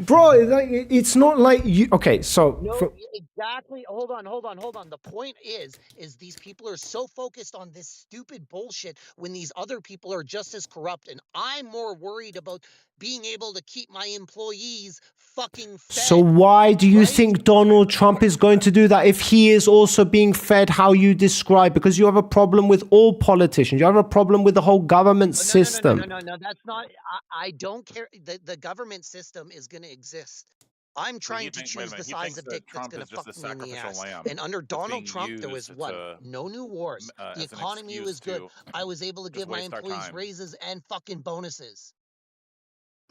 Speaker 4: bro. It's not like you. Okay, so
Speaker 13: No, exactly. Hold on. The point is these people are so focused on this stupid bullshit when these other people are just as corrupt, and I'm more worried about being able to keep my employees fucking fed.
Speaker 4: So why do you think Donald Trump is going to do that if he is also being fed how you describe? Because you have a problem with all politicians. You have a problem with the whole government system.
Speaker 13: No. That's not. I don't care. The government system is going to exist. I'm trying to choose the size of dick that's going to fuck me in the ass. And under Donald Trump, there was what? No new wars. The economy was good. I was able to give my employees raises and fucking bonuses.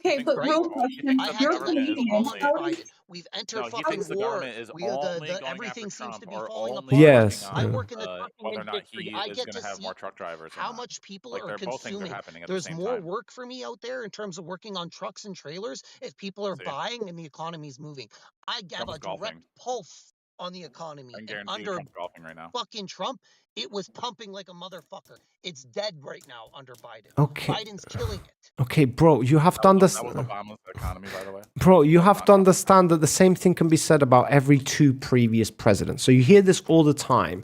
Speaker 16: Okay, but real question. Your opinion,
Speaker 13: we've entered fucking war. Everything seems to be falling apart.
Speaker 4: Yes.
Speaker 13: I work in the trucking
Speaker 12: whether or not
Speaker 13: industry.
Speaker 12: he
Speaker 13: I
Speaker 12: is
Speaker 13: get
Speaker 12: going
Speaker 13: to
Speaker 12: to have
Speaker 13: see
Speaker 12: more truck drivers.
Speaker 13: how much people
Speaker 12: Like,
Speaker 13: are
Speaker 12: both things are
Speaker 13: consuming.
Speaker 12: happening at the
Speaker 13: There's
Speaker 12: same
Speaker 13: more
Speaker 12: time.
Speaker 13: work for me out there in terms of working on trucks and trailers if people are buying and the economy's moving. I have
Speaker 12: Trump's
Speaker 13: a direct
Speaker 12: golfing.
Speaker 13: pulse on the economy.
Speaker 12: I can
Speaker 13: And
Speaker 12: guarantee you
Speaker 13: under
Speaker 12: Trump's golfing right now.
Speaker 13: fucking Trump, it was pumping like a motherfucker. It's dead right now under Biden.
Speaker 4: Okay.
Speaker 13: Biden's killing it.
Speaker 4: Okay, bro, you have to
Speaker 12: That
Speaker 4: understand.
Speaker 12: was Obama's economy, by the way.
Speaker 4: Bro, you have to understand that the same thing can be said about every two previous presidents. So you hear this all the time.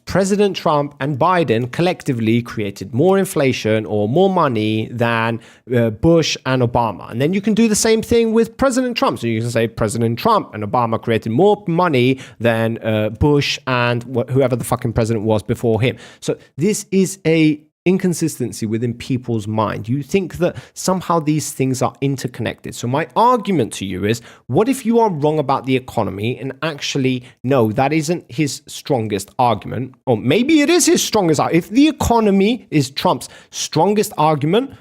Speaker 4: President Trump and Biden collectively created more inflation or more money than Bush and Obama. And then you can do the same thing with President Trump. So you can say President Trump and Obama created more money than Bush and whoever the fucking president was before him. So this is a inconsistency within people's mind. You think that somehow these things are interconnected. So my argument to you is, what if you are wrong about the economy and actually, no, that isn't his strongest argument, or maybe it is his strongest argument. If the economy is Trump's strongest argument,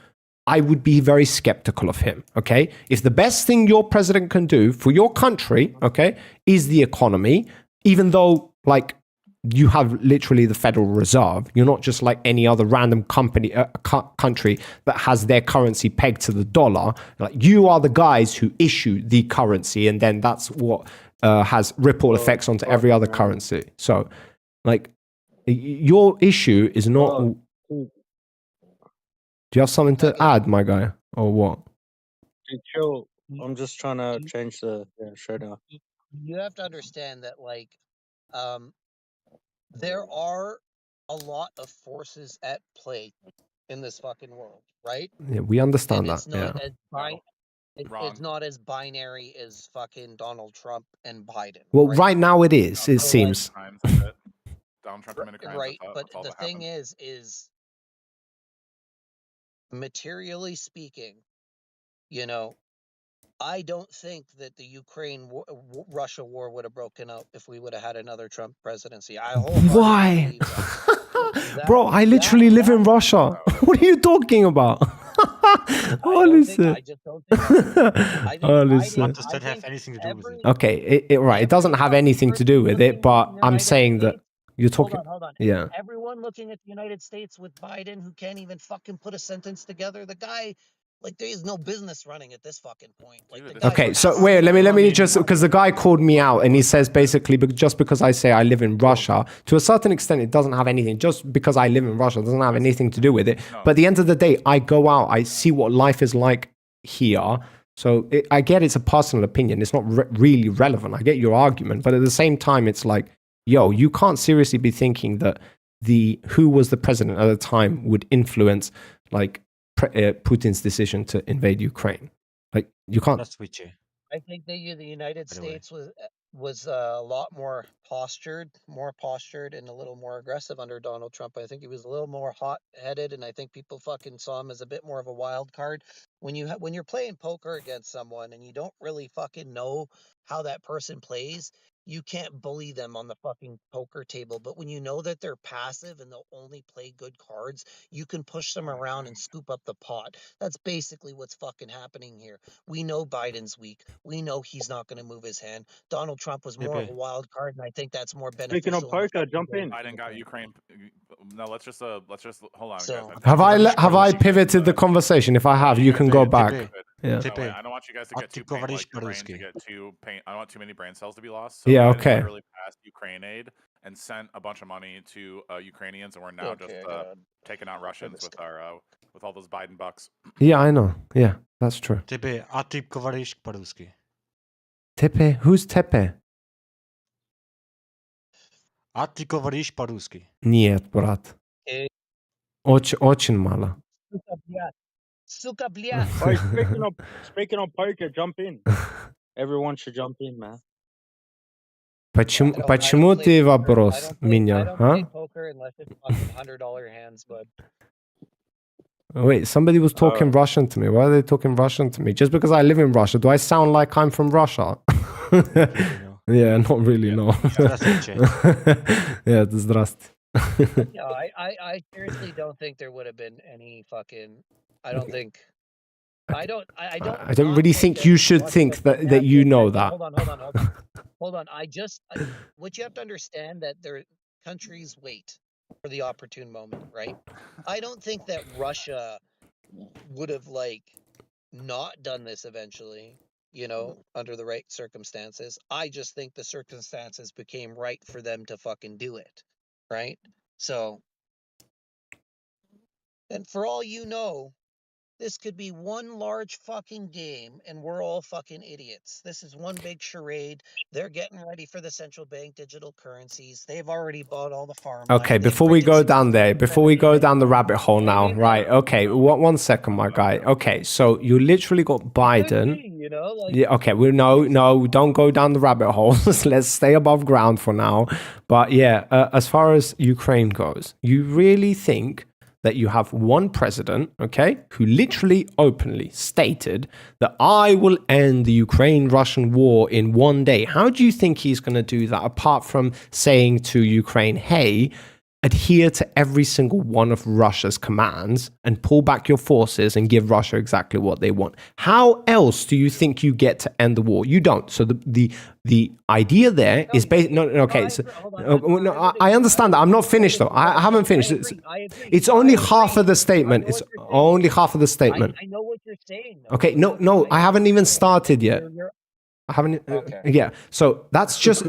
Speaker 4: I would be very skeptical of him, okay? If the best thing your president can do for your country, okay, is the economy, even though, like, you have literally the Federal Reserve. You're not just like any other random company, country that has their currency pegged to the dollar. Like, you are the guys who issue the currency, and then that's what has ripple effects onto every other currency. So, like, your issue is not. Do you have something to add, my guy, or what?
Speaker 17: Chill. I'm just trying to change the show now.
Speaker 13: You have to understand that, like, there are a lot of forces at play in this fucking world, right?
Speaker 4: Yeah, we understand that.
Speaker 13: It's not
Speaker 4: Yeah.
Speaker 13: it's not as binary as fucking Donald Trump and Biden.
Speaker 4: Well, right now it is. It seems.
Speaker 12: Donald Trump committed crimes.
Speaker 13: Right, but
Speaker 12: that's all
Speaker 13: the
Speaker 12: that
Speaker 13: thing
Speaker 12: happened.
Speaker 13: is materially speaking, you know, I don't think that the Russia war would have broken out if we would have had another Trump presidency.
Speaker 4: Why? Bro, I literally live in Russia. What are you talking about? Honestly. Honestly.
Speaker 17: Does that have anything to do with it?
Speaker 4: Okay, right. It doesn't have anything to do with it, but I'm saying that you're talking.
Speaker 13: Hold on.
Speaker 4: Yeah.
Speaker 13: Everyone looking at the United States with Biden who can't even fucking put a sentence together. The guy, like, there is no business running at this fucking point. Like, the guy
Speaker 4: Okay, so wait, let me just, because the guy called me out and he says basically, just because I say I live in Russia, to a certain extent, it doesn't have anything. Just because I live in Russia doesn't have anything to do with it. But at the end of the day, I go out, I see what life is like here. So I get it's a personal opinion. It's not really relevant. I get your argument, but at the same time, it's like, yo, you can't seriously be thinking that who was the president at the time would influence like Putin's decision to invade Ukraine. Like, You can't.
Speaker 2: That's witchy.
Speaker 13: I think the United States was a lot more postured, and a little more aggressive under Donald Trump. I think he was a little more hot-headed, and I think people fucking saw him as a bit more of a wild card. When you're playing poker against someone and you don't really fucking know how that person plays, you can't bully them on the fucking poker table. But when you know that they're passive and they'll only play good cards, you can push them around and scoop up the pot. That's basically what's fucking happening here. We know Biden's weak. We know he's not going to move his hand. Donald Trump was more of a wild card, and I think that's more beneficial.
Speaker 2: Speaking of poker, jump in.
Speaker 12: Biden got Ukraine. No, let's just hold on,
Speaker 13: So-
Speaker 12: guys.
Speaker 4: Have I pivoted the conversation? If I have, you can go back. Yeah.
Speaker 12: No, wait, I don't want you guys to get too pain, like, your brain to get too pain. I don't want too many brain cells to be lost. So
Speaker 4: Yeah,
Speaker 12: Biden
Speaker 4: okay.
Speaker 12: literally passed Ukraine aid and sent a bunch of money to Ukrainians, and we're now just taking out Russians with our with all those Biden bucks.
Speaker 4: Yeah, I know. Yeah, that's true.
Speaker 2: Tepe, a ty говоришь по-русски?
Speaker 4: Tepe? Who's Tepe?
Speaker 2: А ты говоришь по-русски?
Speaker 4: Нет, брат. Очень мало.
Speaker 13: Suka блядь.
Speaker 2: Hey, speaking of poker, jump in. Everyone should jump in, man.
Speaker 4: Почему ты вопрос меня?
Speaker 13: I don't play poker unless it's fucking $100 hands, bud.
Speaker 4: Wait, somebody was talking Russian to me. Why are they talking Russian to me? Just because I live in Russia, do I sound like I'm from Russia? Yeah, not really, no. Yeah, здрасте.
Speaker 13: No, I seriously don't think there would have been any fucking. I don't think. I don't
Speaker 4: really think you should think that you know that.
Speaker 13: Hold on. What you have to understand that their countries wait for the opportune moment, right? I don't think that Russia would have not done this eventually, under the right circumstances. I just think the circumstances became right for them to fucking do it, right? So, and for all you know, this could be one large fucking game, and we're all fucking idiots. This is one big charade. They're getting ready for the central bank digital currencies. They've already bought all the farmland.
Speaker 4: Okay, before we go down there, before we go down the rabbit hole now, right? Okay, one second, my guy. Okay, so you literally got Biden. Yeah. Okay. No, don't go down the rabbit holes. Let's stay above ground for now. But yeah, as far as Ukraine goes, you really think that you have one president, okay, who literally openly stated that I will end the Ukraine-Russian war in one day. How do you think he's going to do that apart from saying to Ukraine, hey, adhere to every single one of Russia's commands and pull back your forces and give Russia exactly what they want? How else do you think you get to end the war? You don't. So the idea there is based. Okay. So, I understand that. I'm not finished though. I haven't finished. It's only half of the statement. It's only half of the statement.
Speaker 13: I know what you're saying.
Speaker 4: Okay. No. I haven't even started yet. I haven't. Yeah. So that's just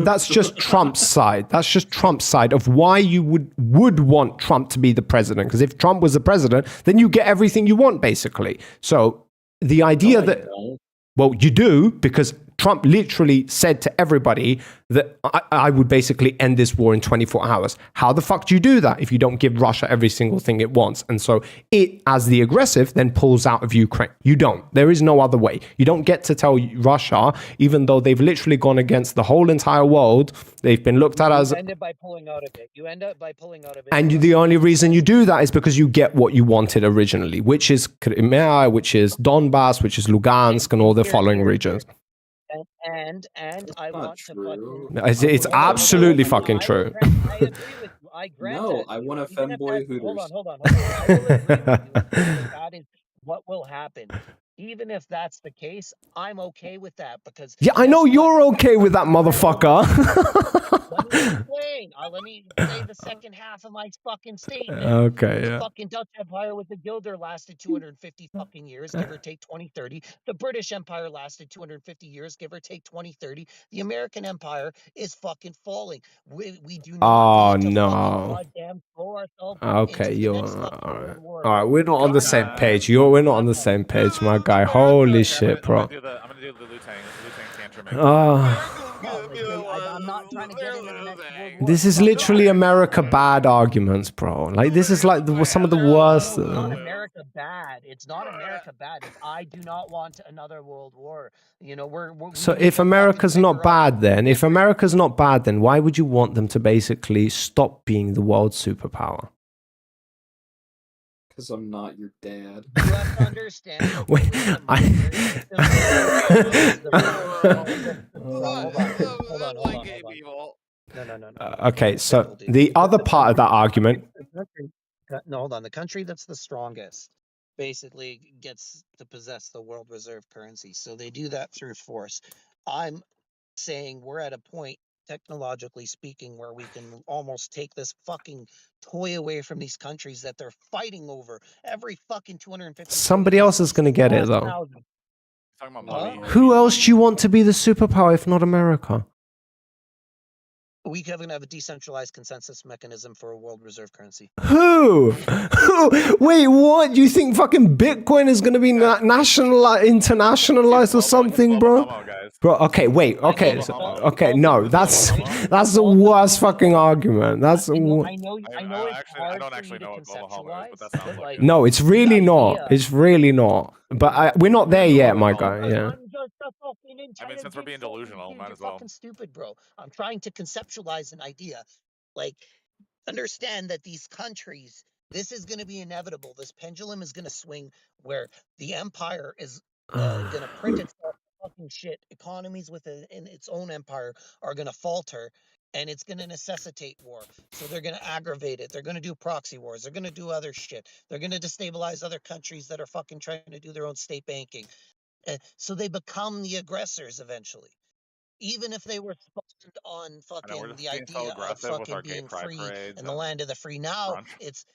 Speaker 4: Trump's side. That's just Trump's side of why you would want Trump to be the president. Because if Trump was the president, then you get everything you want, basically. So the idea that, well, you do, because Trump literally said to everybody that I would basically end this war in 24 hours. How the fuck do you do that if you don't give Russia every single thing it wants? And so it, as the aggressive, then pulls out of Ukraine. You don't. There is no other way. You don't get to tell Russia, even though they've literally gone against the whole entire world, they've been looked at as...
Speaker 13: You end up by pulling out of it.
Speaker 4: And the only reason you do that is because you get what you wanted originally, which is Crimea, which is Donbass, which is Lugansk, and all the following regions.
Speaker 13: And I want to fucking...
Speaker 4: It's absolutely fucking true.
Speaker 13: I agree with you. I grant
Speaker 18: No, I want a femboy Hooters.
Speaker 13: Hold on. I will agree with you. That is what will happen. Even if that's the case, I'm okay with that because...
Speaker 4: Yeah, I know you're okay with that, motherfucker.
Speaker 13: Let me explain. Let me say the second half of my fucking statement.
Speaker 4: Okay,
Speaker 13: The
Speaker 4: yeah.
Speaker 13: fucking Dutch Empire with the Guilder lasted 250 fucking years, give or take 20-30. The British Empire lasted 250 years, give or take 20-30. The American Empire is fucking falling. We do not need to goddamn throw ourselves
Speaker 4: Okay,
Speaker 13: into
Speaker 4: you're...
Speaker 13: the next level
Speaker 4: All
Speaker 13: of
Speaker 4: right.
Speaker 13: the war.
Speaker 4: All right, we're not on the same page. We're not on the same page, my guy. Holy shit, bro.
Speaker 12: I'm gonna do the Lieutenant tantrum.
Speaker 13: not trying to get into the next World War.
Speaker 4: This is literally America bad arguments, bro. Like this is like some of the worst.
Speaker 13: It's not America bad. It's not America bad. It's I do not want another World War. You know,
Speaker 4: So if America's not bad, then why would you want them to basically stop being the world superpower?
Speaker 18: Because I'm not your dad.
Speaker 13: You have to understand.
Speaker 4: Wait,
Speaker 13: Hold on. No.
Speaker 4: Okay, so the other part of that argument.
Speaker 13: No, hold on. The country that's the strongest basically gets to possess the world reserve currency. So they do that through force. I'm saying we're at a point, technologically speaking, where we can almost take this fucking toy away from these countries that they're fighting over every fucking 250.
Speaker 4: Somebody else is going to get it, though.
Speaker 12: Talking about money.
Speaker 4: Who else do you want to be the superpower if not America?
Speaker 13: We can have a decentralized consensus mechanism for a world reserve currency.
Speaker 4: Who? Wait, what? Do you think fucking Bitcoin is going to be internationalized or something, bro? Bro, okay, wait, okay, okay, no, that's the worst fucking argument. That's
Speaker 13: I know it's hard
Speaker 12: I don't
Speaker 13: for
Speaker 12: actually
Speaker 13: you
Speaker 12: know
Speaker 13: to
Speaker 12: what global homo is, but that
Speaker 13: conceptualize,
Speaker 12: sounds like
Speaker 4: no, it's really not. It's really not. But we're not there yet, my guy. Yeah.
Speaker 12: I mean, since we're being delusional, might as well.
Speaker 13: Fucking stupid, bro. I'm trying to conceptualize an idea. Like, understand that these countries, this is going to be inevitable. This pendulum is going to swing where the empire is going to print itself fucking shit. Economies within its own empire are going to falter, and it's going to necessitate war. So they're going to aggravate it. They're going to do proxy wars. They're going to do other shit. They're going to destabilize other countries that are fucking trying to do their own state banking. So they become the aggressors eventually. Even if they were spawned on fucking the idea of fucking being free and the land of the free. Now it's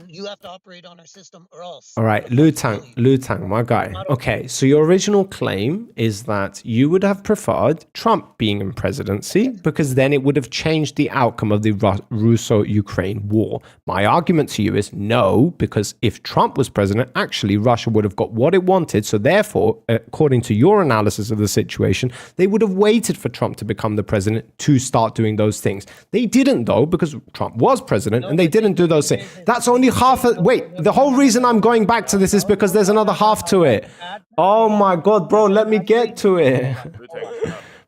Speaker 13: you have to operate on our system or else.
Speaker 4: All right, Lutang, my guy. Okay, so your original claim is that you would have preferred Trump being in presidency because then it would have changed the outcome of the Russo-Ukraine war. My argument to you is no, because if Trump was president, actually Russia would have got what it wanted. So therefore, according to your analysis of the situation, they would have waited for Trump to become the president to start doing those things. They didn't, though, because Trump was president and they didn't do those things. That's only half. Wait, the whole reason I'm going back to this is because there's another half to it. Oh my God, bro, let me get to it.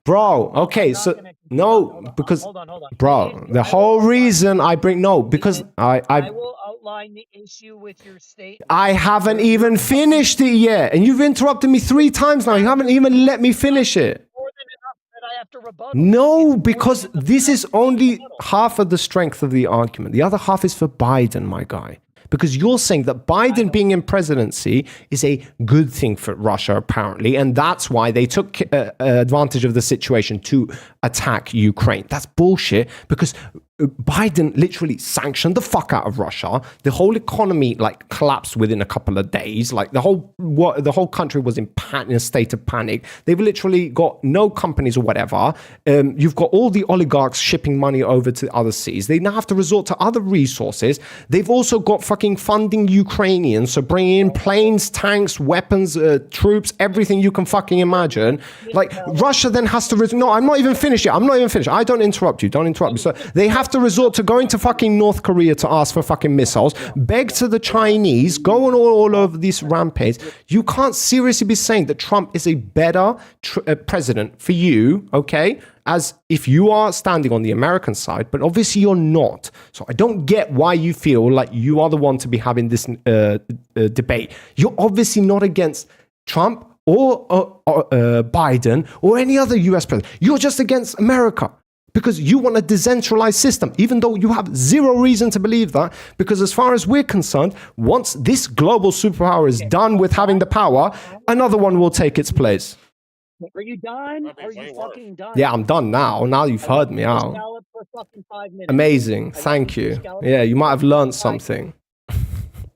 Speaker 4: Bro, okay, so no, because, bro, the whole reason I bring, no, because I
Speaker 13: will outline the issue with your state.
Speaker 4: I haven't even finished it yet, and you've interrupted me 3 times now. You haven't even let me finish it. No, because this is only half of the strength of the argument. The other half is for Biden, my guy. Because you're saying that Biden being in presidency is a good thing for Russia, apparently, and that's why they took advantage of the situation to attack Ukraine. That's bullshit, because Biden literally sanctioned the fuck out of Russia. The whole economy like collapsed within a couple of days. Like the whole country was in a state of panic. They've literally got no companies or whatever. You've got all the oligarchs shipping money over to other seas. They now have to resort to other resources. They've also got fucking funding Ukrainians, so bringing in planes, tanks, weapons, troops, everything you can fucking imagine. Like Russia then has to no, I'm not even finished yet. I don't interrupt you. Don't interrupt me. So they have to resort to going to fucking North Korea to ask for fucking missiles, beg to the Chinese, go on all over this rampage. You can't seriously be saying that Trump is a better president for you, okay? As if you are standing on the American side, but obviously you're not. So I don't get why you feel like you are the one to be having this debate. You're obviously not against Trump or Biden or any other US president. You're just against America because you want a decentralized system, even though you have zero reason to believe that. Because as far as we're concerned, once this global superpower is done with having the power, another one will take its place.
Speaker 13: Are you done? Are you fucking done?
Speaker 4: Yeah, I'm done now. Now you've heard me out. Amazing. Thank you. Yeah, you might have learned something.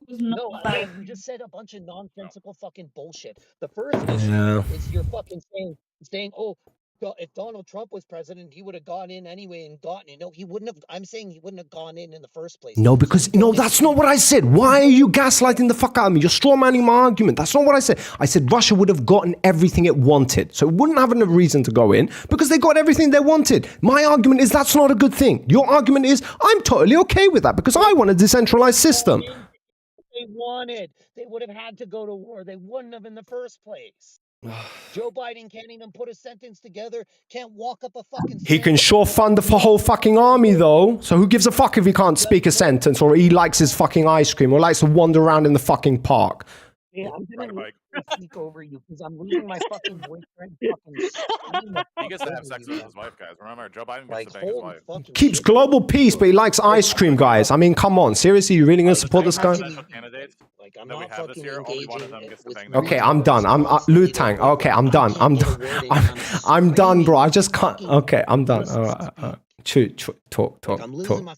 Speaker 13: No, you just said a bunch of nonsensical fucking bullshit. The first issue is you're fucking saying, oh, if Donald Trump was president, he would have gone in anyway and gotten it. No, he wouldn't have. I'm saying he wouldn't have gone in the first place.
Speaker 4: No, because no, that's not what I said. Why are you gaslighting the fuck out of me? You're strawmanning my argument. That's not what I said. I said Russia would have gotten everything it wanted, so it wouldn't have a reason to go in because they got everything they wanted. My argument is that's not a good thing. Your argument is I'm totally okay with that because I want a decentralized system.
Speaker 13: They wanted. They would have had to go to war. They wouldn't have in the first place. Joe Biden can't even put a sentence together. Can't walk up a fucking.
Speaker 4: He can sure fund the whole fucking army though. So who gives a fuck if he can't speak a sentence or he likes his fucking ice cream or likes to wander around in the fucking park?
Speaker 13: Yeah, I'm gonna speak over you because I'm losing my fucking boyfriend.
Speaker 12: He gets to have sex with his wife, guys. Remember, Joe Biden gets to bang his wife.
Speaker 4: Keeps global peace, but he likes ice cream, guys. I mean, come on. Seriously, you really gonna support this guy?
Speaker 13: I'm not fucking engaging with.
Speaker 4: Okay, I'm done. I'm Lutang. Okay, I'm done. I'm done. I'm done, bro. I just can't. Okay, I'm done. All right. Talk.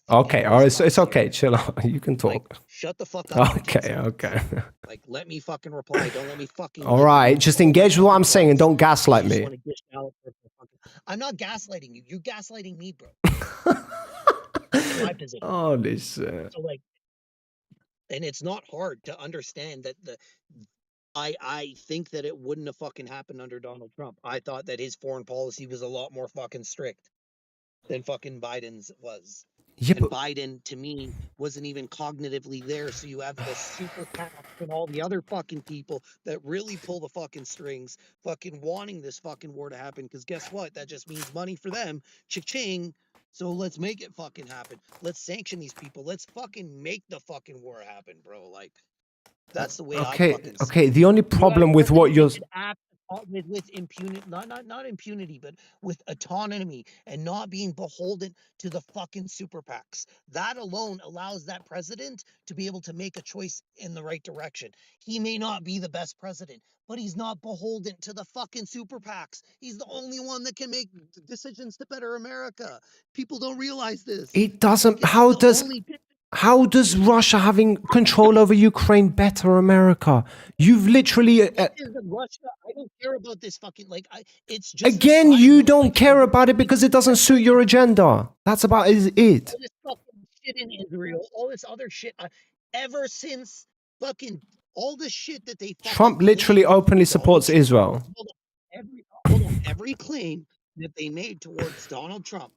Speaker 4: Okay, all right. It's okay. Chill out. You can talk.
Speaker 13: Shut the fuck up.
Speaker 4: Okay.
Speaker 13: Like, let me fucking reply. Don't let me fucking.
Speaker 4: All right, just engage with what I'm saying and don't gaslight me.
Speaker 13: I'm not gaslighting you. You're gaslighting me, bro. My position.
Speaker 4: Holy shit.
Speaker 13: So like, and it's not hard to understand that I think that it wouldn't have fucking happened under Donald Trump. I thought that his foreign policy was a lot more fucking strict than fucking Biden's was.
Speaker 4: Yeah,
Speaker 13: and Biden, to me, wasn't even cognitively there. So you have the super PACs and all the other fucking people that really pull the fucking strings, fucking wanting this fucking war to happen. Because guess what? That just means money for them. Cha-ching. So let's make it fucking happen. Let's sanction these people. Let's fucking make the fucking war happen, bro. Like, that's the way I fucking see
Speaker 4: Okay, the only problem with what you're...
Speaker 13: with impunity, not impunity, but with autonomy and not being beholden to the fucking super PACs. That alone allows that president to be able to make a choice in the right direction. He may not be the best president, but he's not beholden to the fucking super PACs. He's the only one that can make decisions to better America. People don't realize this.
Speaker 4: It doesn't... How does Russia having control over Ukraine better America? You've literally...
Speaker 13: Russia, I don't care about this fucking... Like, it's just...
Speaker 4: Again, you don't care about it because it doesn't suit your agenda. That's about it.
Speaker 13: All this fucking shit in Israel, all this other shit, ever since fucking... All the shit that they...
Speaker 4: Trump literally openly supports Israel.
Speaker 13: Every claim that they made towards Donald Trump,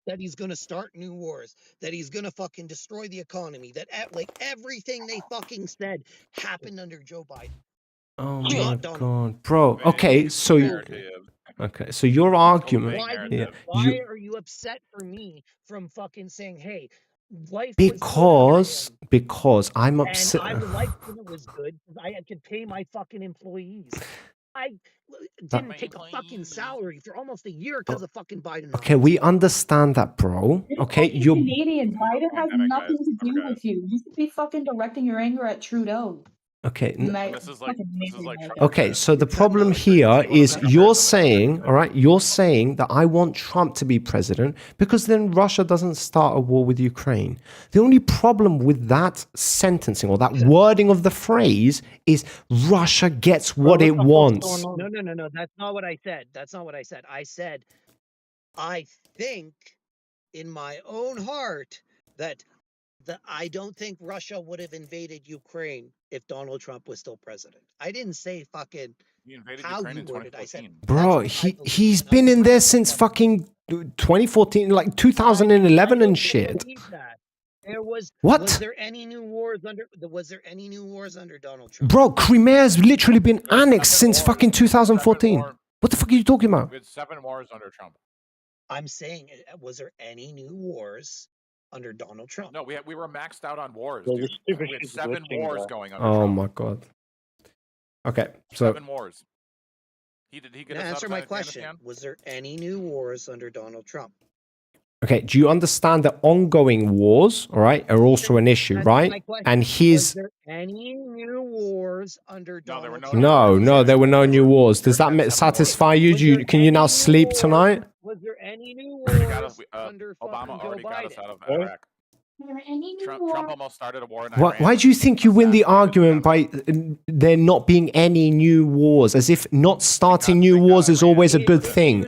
Speaker 13: that he's going to start new wars, that he's going to fucking destroy the economy, that like everything they fucking said happened under Joe Biden.
Speaker 4: Oh my God, bro. Okay, so your argument...
Speaker 13: Why are you upset for me from fucking saying, hey, life
Speaker 4: because I'm upset.
Speaker 13: And I would like when it was good because I could pay my fucking employees. I didn't take a fucking salary for almost a year because of fucking Biden.
Speaker 4: Okay, we understand that, bro. Okay,
Speaker 16: you're Canadian. Biden has nothing to do with you. You should be fucking directing your anger at Trudeau.
Speaker 4: Okay.
Speaker 12: This is like
Speaker 4: Okay, so the problem here is you're saying, all right, you're saying that I want Trump to be president because then Russia doesn't start a war with Ukraine. The only problem with that sentencing or that wording of the phrase is Russia gets what it wants.
Speaker 13: No. That's not what I said. I said, I think in my own heart that I don't think Russia would have invaded Ukraine if Donald Trump was still president. I didn't say fucking how you worded. I said,
Speaker 4: bro, he's been in there since fucking 2014, like 2011 and shit.
Speaker 13: Was there any new wars under Donald Trump?
Speaker 4: Bro, Crimea's literally been annexed since fucking 2014. What the fuck are you talking about?
Speaker 12: We had 7 wars under Trump.
Speaker 13: I'm saying, was there any new wars under Donald Trump?
Speaker 12: No, we were maxed out on wars. Dude. We had 7 wars going on.
Speaker 4: Oh my God. Okay, so
Speaker 12: 7 wars. He get us
Speaker 13: answer my question. Was there any new wars under Donald Trump?
Speaker 4: Okay, do you understand that ongoing wars, all right, are also an issue, right? And
Speaker 13: was there any new wars under Donald Trump?
Speaker 4: No, there were no new wars. Does that satisfy you? Can you now sleep tonight?
Speaker 13: Was there any new wars under
Speaker 12: Obama already got us out of
Speaker 16: Iraq?
Speaker 12: Iraq. Trump almost started a war in
Speaker 4: Iran. Why do you think you win the argument by there not being any new wars? As if not starting new wars is always a good thing.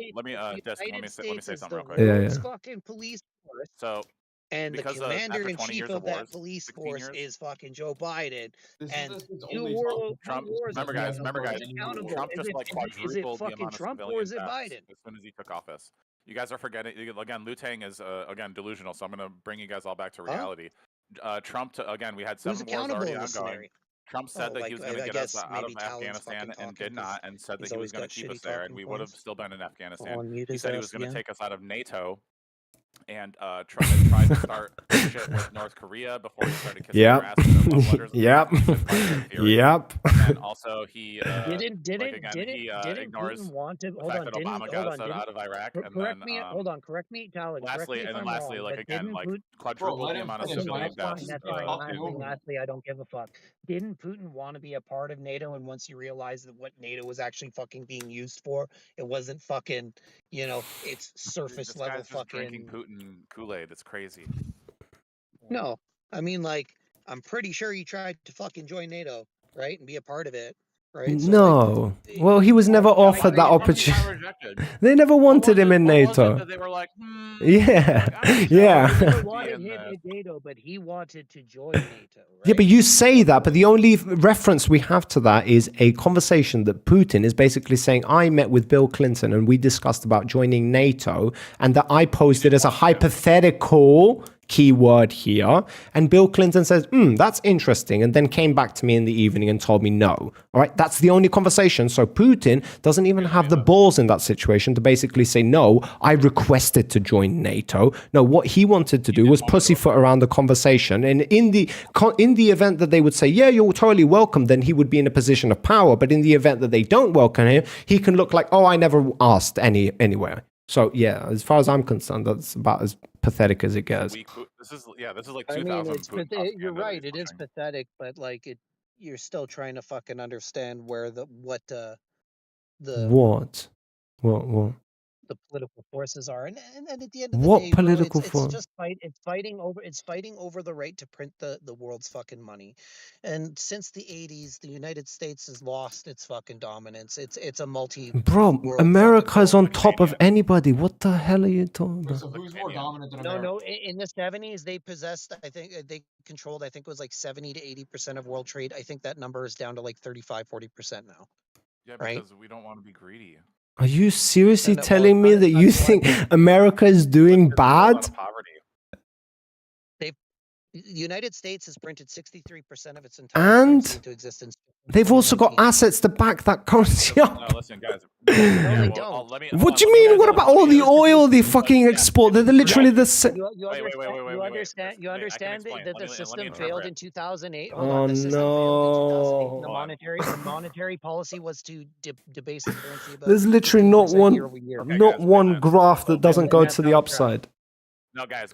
Speaker 13: States,
Speaker 12: let me
Speaker 13: the
Speaker 12: Disc,
Speaker 13: United
Speaker 12: let me
Speaker 13: States
Speaker 12: say
Speaker 13: is
Speaker 12: something
Speaker 13: the
Speaker 12: real quick.
Speaker 13: world's fucking police force.
Speaker 12: So
Speaker 13: And the
Speaker 12: because
Speaker 13: commander
Speaker 12: after
Speaker 13: in
Speaker 12: 20
Speaker 13: chief
Speaker 12: years
Speaker 13: of
Speaker 12: of
Speaker 13: that
Speaker 12: wars,
Speaker 13: police
Speaker 12: 16
Speaker 13: force
Speaker 12: years,
Speaker 13: is fucking Joe Biden.
Speaker 5: This
Speaker 13: And
Speaker 5: is
Speaker 13: two
Speaker 5: only
Speaker 13: wars
Speaker 12: remember guys,
Speaker 13: who's accountable?
Speaker 12: Trump just like
Speaker 13: Is it
Speaker 12: quadrupled the
Speaker 13: fucking
Speaker 12: amount of
Speaker 13: Trump or
Speaker 12: civilian
Speaker 13: is it
Speaker 12: deaths
Speaker 13: Biden?
Speaker 12: as soon as he took office. You guys are forgetting again. Liu Tang is again delusional, so I'm gonna bring you guys all back to reality. Trump, again, we had 7
Speaker 13: Who's
Speaker 12: wars
Speaker 13: accountable
Speaker 12: already
Speaker 13: in this
Speaker 12: ongoing.
Speaker 13: scenario?
Speaker 12: Trump said that he was going to
Speaker 13: I
Speaker 12: get us
Speaker 13: guess
Speaker 12: out of
Speaker 13: maybe Talon's
Speaker 12: Afghanistan
Speaker 13: fucking
Speaker 12: and
Speaker 13: talking
Speaker 12: did not,
Speaker 13: 'cause
Speaker 12: and said that
Speaker 13: he's
Speaker 12: he was
Speaker 13: always
Speaker 12: going
Speaker 13: got
Speaker 12: to keep
Speaker 13: shitty
Speaker 12: us there, and
Speaker 13: talking
Speaker 12: we would have
Speaker 13: points.
Speaker 12: still been in
Speaker 13: I'll
Speaker 12: Afghanistan.
Speaker 13: unmute
Speaker 12: He
Speaker 13: his
Speaker 12: said he
Speaker 13: ass
Speaker 12: was going to
Speaker 13: again.
Speaker 12: take us out of NATO, and Trump had tried to start shit with North Korea before he started kissing their
Speaker 4: Yep.
Speaker 12: ass with their love letters.
Speaker 4: Yep. Yep.
Speaker 12: And also he
Speaker 13: Didn't
Speaker 12: he ignores
Speaker 13: Putin want to
Speaker 12: the
Speaker 13: hold
Speaker 12: fact
Speaker 13: on?
Speaker 12: that Obama got us out of Iraq, and
Speaker 13: Correct
Speaker 12: then
Speaker 13: me. Hold on. Correct me, Talon. Correct me if I'm
Speaker 12: lastly,
Speaker 13: wrong.
Speaker 12: like
Speaker 13: But
Speaker 12: again,
Speaker 13: didn't
Speaker 12: like
Speaker 13: Putin?
Speaker 12: quadrupled the amount of civilian deaths.
Speaker 13: That's fine. Lastly, I don't give a fuck. Didn't Putin want to be a part of NATO? And once he realized that what NATO was actually fucking being used for, it wasn't fucking, it's surface
Speaker 12: This
Speaker 13: level
Speaker 12: guy's just drinking
Speaker 13: fucking.
Speaker 12: Putin Kool-Aid. It's crazy.
Speaker 13: No, I mean, like, I'm pretty sure he tried to fucking join NATO, right, and be a part of it, right?
Speaker 4: No. Well, he was never offered that opportunity. They never wanted him in NATO.
Speaker 12: They were like,
Speaker 4: Yeah. Yeah.
Speaker 13: They wanted him in NATO, but he wanted to join NATO.
Speaker 4: Yeah, but you say that, but the only reference we have to that is a conversation that Putin is basically saying, I met with Bill Clinton and we discussed about joining NATO, and that I posed it as a hypothetical keyword here. And Bill Clinton says, that's interesting, and then came back to me in the evening and told me no. All right, that's the only conversation. So Putin doesn't even have the balls in that situation to basically say, no, I requested to join NATO. No, what he wanted to do was pussyfoot around the conversation. And in the event that they would say, yeah, you're totally welcome, then he would be in a position of power. But in the event that they don't welcome him, he can look like, oh, I never asked anywhere. So yeah, as far as I'm concerned, that's about as pathetic as it gets.
Speaker 12: This is like 2000.
Speaker 13: I mean, you're right. It is pathetic, but like you're still trying to fucking understand where what the political forces are, and at the end of the
Speaker 4: What
Speaker 13: day,
Speaker 4: political
Speaker 13: it's
Speaker 4: force?
Speaker 13: just fighting over the right to print the world's fucking money. And since the 80s, the United States has lost its fucking dominance. It's a
Speaker 4: Bro, America's on top of anybody. What the hell are you talking about?
Speaker 5: So who's more dominant than
Speaker 13: no,
Speaker 5: America?
Speaker 13: no. In the 70s, they possessed. I think they controlled. I think it was like 70 to 80% of world trade. I think that number is down to like 35-40% now.
Speaker 12: Yeah,
Speaker 13: right?
Speaker 12: because we don't want to be greedy.
Speaker 4: Are you seriously telling me that you think America is doing bad?
Speaker 13: The United States has printed 63% of its entire currency into existence.
Speaker 4: They've also got assets to back that currency up.
Speaker 12: No, listen, guys.
Speaker 4: What do you mean? What about all the oil they fucking export? They're literally the same.
Speaker 13: You understand that the system failed in 2008.
Speaker 4: Oh no!
Speaker 13: The monetary policy was to debase the currency.
Speaker 4: There's literally not one graph that doesn't go to the upside.
Speaker 12: No, guys.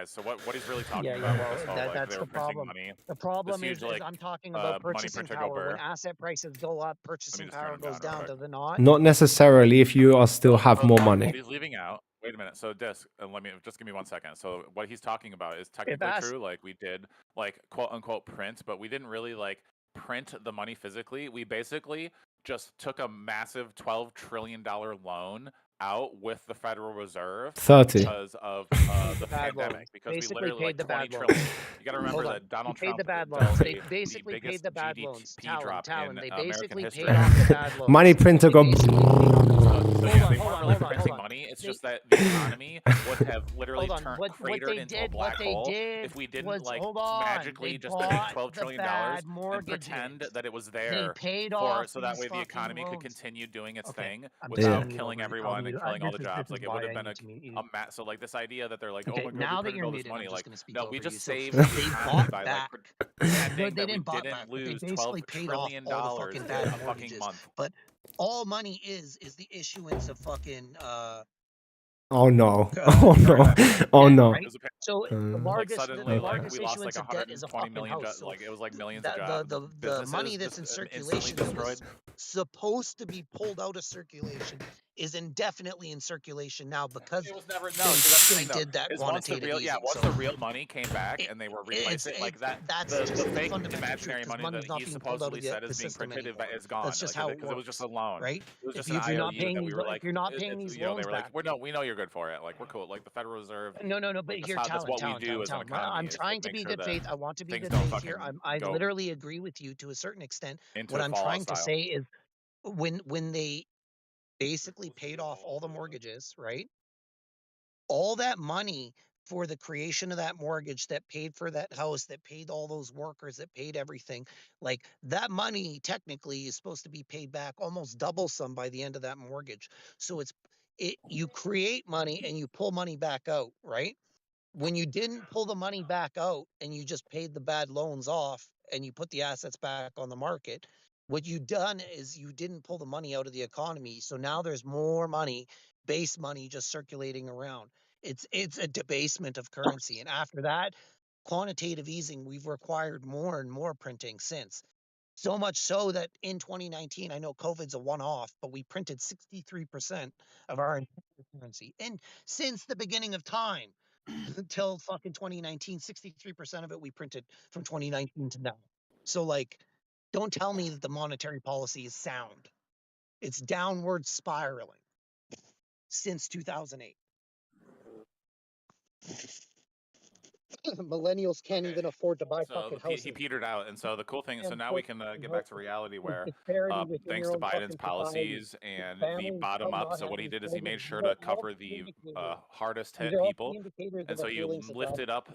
Speaker 12: So what he's really talking about?
Speaker 13: That's the problem.
Speaker 12: Money.
Speaker 13: The problem is
Speaker 12: like,
Speaker 13: I'm talking about purchasing power. When asset prices go up, purchasing power goes down. Does it not?
Speaker 4: Not necessarily if you still have more money.
Speaker 12: What he's leaving out. Wait a minute. So Disc, give me 1 second. So what he's talking about is technically true. Like we did, like quote unquote print, but we didn't really like print the money physically. We basically just took a massive $12 trillion loan out with the Federal Reserve
Speaker 4: 30
Speaker 12: because of the pandemic. Because
Speaker 13: basically
Speaker 12: we literally
Speaker 13: paid the bad
Speaker 12: $20
Speaker 13: loans.
Speaker 12: trillion. You got to remember that Donald Trump
Speaker 13: paid the bad
Speaker 12: dealt
Speaker 13: loans.
Speaker 12: a-
Speaker 13: They basically
Speaker 12: the
Speaker 13: paid
Speaker 12: biggest
Speaker 13: the bad
Speaker 12: GDP
Speaker 13: loans.
Speaker 12: drop
Speaker 13: Talon,
Speaker 12: in
Speaker 13: they
Speaker 12: American
Speaker 13: basically
Speaker 12: history.
Speaker 13: paid off the bad loans.
Speaker 4: Money printer go.
Speaker 12: So yeah, they weren't really printing money. It's just that the economy would have literally cratered into a black hole if we didn't magically just take $12 trillion and pretend that it was there so that way the economy could continue doing its thing without killing everyone and killing all the jobs. Like it would have been a mess. So like this idea that they're like, oh my god,
Speaker 13: now
Speaker 12: we
Speaker 13: that
Speaker 12: printed
Speaker 13: you're
Speaker 12: all this
Speaker 13: muted,
Speaker 12: money.
Speaker 13: I'm
Speaker 12: Like
Speaker 13: just
Speaker 12: no,
Speaker 13: gonna
Speaker 12: we
Speaker 13: speak
Speaker 12: just
Speaker 13: over you.
Speaker 12: saved
Speaker 13: So
Speaker 12: the
Speaker 13: they
Speaker 12: economy
Speaker 13: bought
Speaker 12: by
Speaker 13: back.
Speaker 12: pretending
Speaker 13: They
Speaker 12: that we
Speaker 13: didn't buy
Speaker 12: didn't
Speaker 13: back, but they
Speaker 12: lose
Speaker 13: basically
Speaker 12: $12
Speaker 13: paid off
Speaker 12: trillion
Speaker 13: all the fucking bad
Speaker 12: a fucking
Speaker 13: mortgages.
Speaker 12: month.
Speaker 13: But all money is the issuance of fucking
Speaker 4: Oh no! Oh no! Oh no!
Speaker 13: Right? So the largest,
Speaker 12: Suddenly,
Speaker 13: the
Speaker 12: like
Speaker 13: largest
Speaker 12: we lost
Speaker 13: issuance
Speaker 12: like
Speaker 13: of debt is a
Speaker 12: 120
Speaker 13: fucking
Speaker 12: million,
Speaker 13: house. So
Speaker 12: like it was like millions
Speaker 13: the,
Speaker 12: of jobs.
Speaker 13: the
Speaker 12: Businesses
Speaker 13: money that's in
Speaker 12: just
Speaker 13: circulation
Speaker 12: instantly
Speaker 13: that was
Speaker 12: destroyed.
Speaker 13: supposed to be pulled out of circulation is indefinitely in circulation now because
Speaker 12: It was never no.
Speaker 13: they,
Speaker 12: So that's the
Speaker 13: they
Speaker 12: thing, though.
Speaker 13: did that
Speaker 12: Is once the
Speaker 13: quantitative
Speaker 12: real
Speaker 13: easing.
Speaker 12: once
Speaker 13: So
Speaker 12: the real money came back and they were replacing like that,
Speaker 13: that's
Speaker 12: the
Speaker 13: just the
Speaker 12: fake
Speaker 13: fundamental truth
Speaker 12: imaginary
Speaker 13: because
Speaker 12: money
Speaker 13: money's
Speaker 12: that
Speaker 13: not
Speaker 12: he
Speaker 13: being pulled out
Speaker 12: supposedly
Speaker 13: of the,
Speaker 12: said
Speaker 13: the
Speaker 12: is being
Speaker 13: system
Speaker 12: printed
Speaker 13: anymore.
Speaker 12: is gone.
Speaker 13: That's just
Speaker 12: Like,
Speaker 13: how it
Speaker 12: because it was
Speaker 13: works,
Speaker 12: just a loan.
Speaker 13: right?
Speaker 12: It was just
Speaker 13: If
Speaker 12: an
Speaker 13: you're
Speaker 12: IOU
Speaker 13: not paying
Speaker 12: that we
Speaker 13: these,
Speaker 12: were
Speaker 13: if
Speaker 12: like,
Speaker 13: you're not paying these
Speaker 12: you know, they
Speaker 13: loans
Speaker 12: were
Speaker 13: back,
Speaker 12: like, we know you're good for it. Like we're cool. Like the Federal Reserve.
Speaker 13: no, but
Speaker 12: That's
Speaker 13: here,
Speaker 12: that's what we do as an
Speaker 13: talent.
Speaker 12: economy.
Speaker 13: I'm
Speaker 12: is to
Speaker 13: trying to
Speaker 12: make
Speaker 13: be
Speaker 12: sure
Speaker 13: good
Speaker 12: that
Speaker 13: faith. I want to be
Speaker 12: things
Speaker 13: good
Speaker 12: don't
Speaker 13: faith here.
Speaker 12: fucking
Speaker 13: I
Speaker 12: go
Speaker 13: literally agree with you to a certain extent.
Speaker 12: into
Speaker 13: What I'm
Speaker 12: Fallout
Speaker 13: trying to
Speaker 12: style.
Speaker 13: say is when they basically paid off all the mortgages, right? All that money for the creation of that mortgage that paid for that house, that paid all those workers, that paid everything, like that money technically is supposed to be paid back almost double some by the end of that mortgage. So you create money and you pull money back out, right? When you didn't pull the money back out and you just paid the bad loans off and you put the assets back on the market, what you done is you didn't pull the money out of the economy. So now there's more money, base money just circulating around. It's a debasement of currency. And after that, quantitative easing, we've required more and more printing since. So much so that in 2019, I know COVID's a one-off, but we printed 63% of our entire currency. And since the beginning of time, until fucking 2019, 63% of it we printed from 2019 to now. So like, don't tell me that the monetary policy is sound. It's downward spiraling since 2008. Millennials can't even afford to buy
Speaker 12: So
Speaker 13: fucking
Speaker 12: he
Speaker 13: houses.
Speaker 12: petered out, and so the cool thing. So
Speaker 13: And
Speaker 12: now we can get back to reality where,
Speaker 13: disparity within
Speaker 12: thanks
Speaker 13: your
Speaker 12: to
Speaker 13: own
Speaker 12: Biden's
Speaker 13: fucking society,
Speaker 12: policies and the
Speaker 13: families
Speaker 12: bottom
Speaker 13: still
Speaker 12: up.
Speaker 13: not
Speaker 12: So what he
Speaker 13: having
Speaker 12: did is he
Speaker 13: children.
Speaker 12: made sure
Speaker 13: These are
Speaker 12: to
Speaker 13: all
Speaker 12: cover
Speaker 13: key
Speaker 12: the
Speaker 13: indicators.
Speaker 12: hardest
Speaker 13: These
Speaker 12: hit
Speaker 13: are all key
Speaker 12: people,
Speaker 13: indicators
Speaker 12: and
Speaker 13: of
Speaker 12: so
Speaker 13: our
Speaker 12: you
Speaker 13: feelings of
Speaker 12: lifted up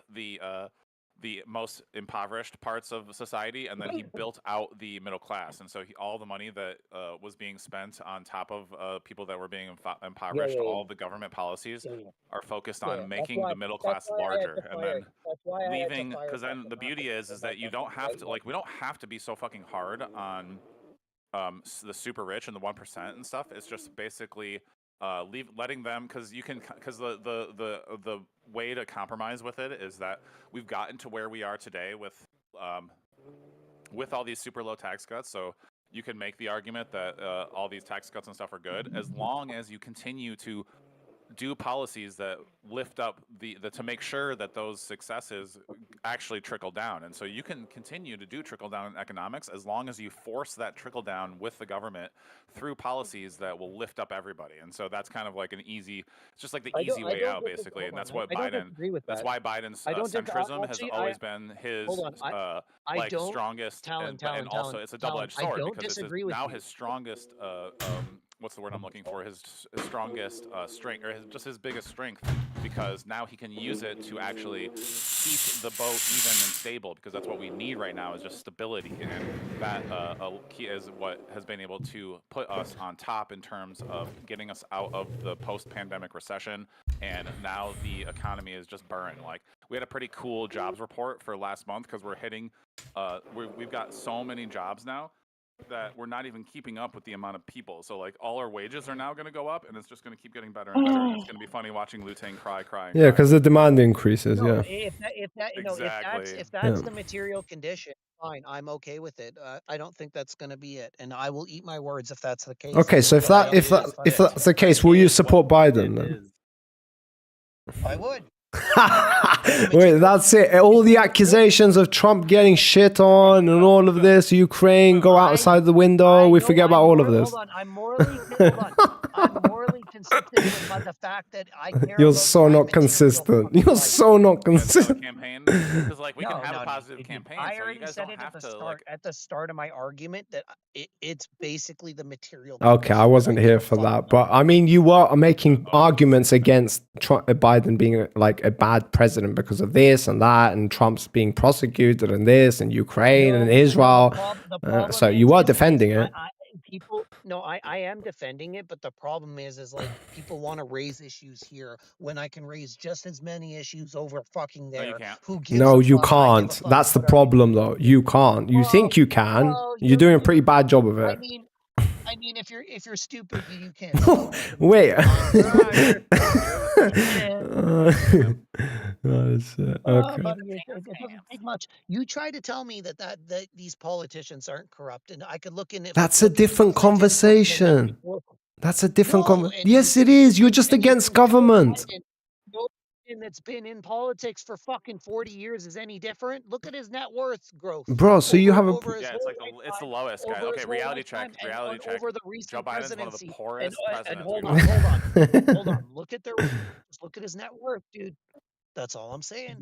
Speaker 12: the most impoverished parts of society, and then he built out the middle class. And so all the money that was being spent on top of people that were being impoverished, all the government policies are focused on making the middle class larger, and then leaving. Because then the beauty is that you don't have to, like, we don't have to be so fucking hard on the super rich and the 1% and stuff. It's just basically letting them, because the way to compromise with it is that we've gotten to where we are today with all these super low tax cuts. So you can make the argument that all these tax cuts and stuff are good as long as you continue to do policies that lift up to make sure that those successes actually trickle down. And so you can continue to do trickle down in economics as long as you force that trickle down with the government through policies that will lift up everybody. And so that's kind of like it's just like the easy way out, basically. And that's what that's why Biden's centrism has always been his strongest, and also it's a double-edged sword because it's now his strongest what's the word I'm looking for? His strongest strength, or his biggest strength, because now he can use it to actually keep the boat even and stable, because that's what we need right now is just stability, and that key is what has been able to put us on top in terms of getting us out of the post-pandemic recession, and now the economy is just burning. Like, we had a pretty cool jobs report for last month because we're hitting, we've got so many jobs now that we're not even keeping up with the amount of people. So like all our wages are now going to go up, and it's just going to keep getting better and better. And it's going to be funny watching Lutang cry.
Speaker 4: Yeah, because the demand increases.
Speaker 13: No,
Speaker 4: Yeah.
Speaker 13: if that's the material condition, fine, I'm okay with it. I don't think that's going to be it, and I will eat my words if that's the case.
Speaker 4: Okay, so if that's the case, will you support Biden then?
Speaker 13: I would.
Speaker 4: Wait, that's it. All the accusations of Trump getting shit on and all of this, Ukraine, go outside the window. We forget about all of this.
Speaker 13: Hold on, I'm morally consistent with the fact that I care.
Speaker 4: You're so not consistent. You're so not consistent.
Speaker 12: Campaign, because like we can have a positive campaign.
Speaker 13: I
Speaker 12: so
Speaker 13: already
Speaker 12: you guys
Speaker 13: said
Speaker 12: don't
Speaker 13: it
Speaker 12: have
Speaker 13: at the
Speaker 12: to
Speaker 13: start. At the start of my argument, that it's basically the material.
Speaker 4: Okay, I wasn't here for that, but I mean, you were making arguments against Biden being like a bad president because of this and that, and Trump's being prosecuted and this, and Ukraine and Israel. So you were defending it.
Speaker 13: I am defending it, but the problem is like people want to raise issues here when I can raise just as many issues over fucking there.
Speaker 4: No, you can't. That's the problem, though. You can't. You think you can. You're doing a pretty bad job of it.
Speaker 13: I mean, I mean, if you're stupid, you can't see it.
Speaker 4: Wait.
Speaker 13: Oh,
Speaker 4: Okay.
Speaker 13: buddy, it doesn't take much. You try to tell me that these politicians aren't corrupt, and I could look in it.
Speaker 4: That's a different conversation. That's a different
Speaker 13: No, and
Speaker 4: Yes, it is. You're just against government.
Speaker 13: no person that's been in politics for fucking 40 years is any different. Look at his net worth growth.
Speaker 4: Bro, so you have a
Speaker 12: Yeah, it's the lowest, guy. Okay, reality check. Reality check.
Speaker 13: Over the recent
Speaker 12: Joe Biden's one of the
Speaker 13: presidency.
Speaker 12: poorest
Speaker 13: And
Speaker 12: presidents.
Speaker 13: hold
Speaker 12: we've
Speaker 13: on. Hold on. Look at just look at his net worth, dude. That's all I'm saying.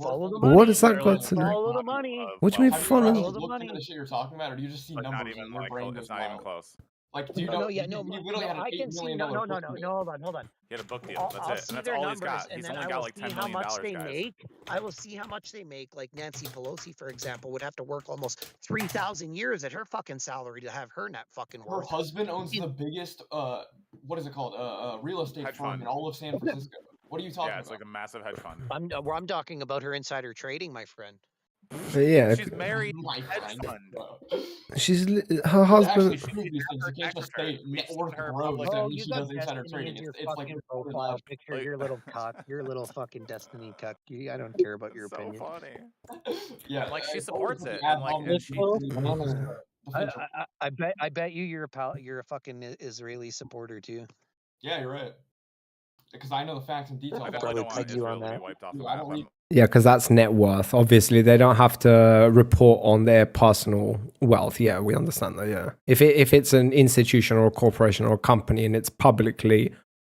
Speaker 13: Follow the
Speaker 4: What
Speaker 13: money.
Speaker 4: has that got to do?
Speaker 13: Follow the money.
Speaker 4: What do you mean
Speaker 5: Have you ever
Speaker 4: follow?
Speaker 5: actually looked into the shit you're talking about, or do you just see
Speaker 12: Like,
Speaker 5: numbers
Speaker 12: not
Speaker 5: and
Speaker 12: even
Speaker 5: your
Speaker 12: like
Speaker 5: brain
Speaker 12: it's
Speaker 5: goes
Speaker 12: not even
Speaker 5: wild?
Speaker 12: close.
Speaker 5: Like, do you
Speaker 13: No,
Speaker 5: know?
Speaker 13: yeah,
Speaker 5: you
Speaker 13: no,
Speaker 5: literally had an
Speaker 13: I
Speaker 5: $8
Speaker 13: can see.
Speaker 5: million
Speaker 13: No,
Speaker 5: book deal.
Speaker 13: hold on.
Speaker 12: He had a book deal.
Speaker 13: I'll
Speaker 12: That's it.
Speaker 13: see
Speaker 12: And that's
Speaker 13: their
Speaker 12: all he's
Speaker 13: numbers,
Speaker 12: got.
Speaker 13: and
Speaker 12: He's
Speaker 13: then
Speaker 12: only
Speaker 13: I
Speaker 12: got
Speaker 13: will
Speaker 12: like
Speaker 13: see
Speaker 12: $10
Speaker 13: how
Speaker 12: million,
Speaker 13: much they
Speaker 12: guys.
Speaker 13: make. I will see how much they make. Like Nancy Pelosi, for example, would have to work almost 3,000 years at her fucking salary to have her net fucking
Speaker 5: Her
Speaker 13: worth.
Speaker 5: husband owns the biggest what is it called? Real estate
Speaker 12: Hedge
Speaker 5: firm
Speaker 12: fund.
Speaker 5: in all of San Francisco. What are you talking
Speaker 12: Yeah, it's
Speaker 5: about?
Speaker 12: like a massive hedge fund.
Speaker 13: I'm talking about her insider trading, my friend.
Speaker 4: Yeah.
Speaker 12: She's married to a hedge fund.
Speaker 4: Her husband.
Speaker 5: Actually, prove these things. You can't just say net worth
Speaker 12: her
Speaker 5: grows.
Speaker 12: public-
Speaker 5: That
Speaker 13: Oh,
Speaker 5: means
Speaker 13: you
Speaker 5: she
Speaker 13: got
Speaker 5: does insider
Speaker 13: Destiny
Speaker 5: trading.
Speaker 13: in your
Speaker 5: It's like
Speaker 13: fucking
Speaker 5: reported
Speaker 13: profile
Speaker 5: live.
Speaker 13: picture. You're a little cuck. You're a little fucking Destiny cuck. I don't care about your
Speaker 12: So
Speaker 13: opinion.
Speaker 12: funny.
Speaker 5: Yeah,
Speaker 12: Like she
Speaker 5: it's
Speaker 12: supports
Speaker 5: always
Speaker 12: it,
Speaker 5: the
Speaker 12: and like
Speaker 5: ad
Speaker 12: and she.
Speaker 13: I bet you're a fucking Israeli supporter too.
Speaker 5: Yeah, you're right. Because I know the facts and details.
Speaker 12: I
Speaker 5: about
Speaker 12: definitely
Speaker 5: it.
Speaker 12: don't want Israel to be wiped off the
Speaker 5: I
Speaker 12: map.
Speaker 5: don't read
Speaker 4: Yeah, because that's net worth. Obviously, they don't have to report on their personal wealth. Yeah, we understand that. Yeah, if it's an institution or a corporation or a company and it's publicly,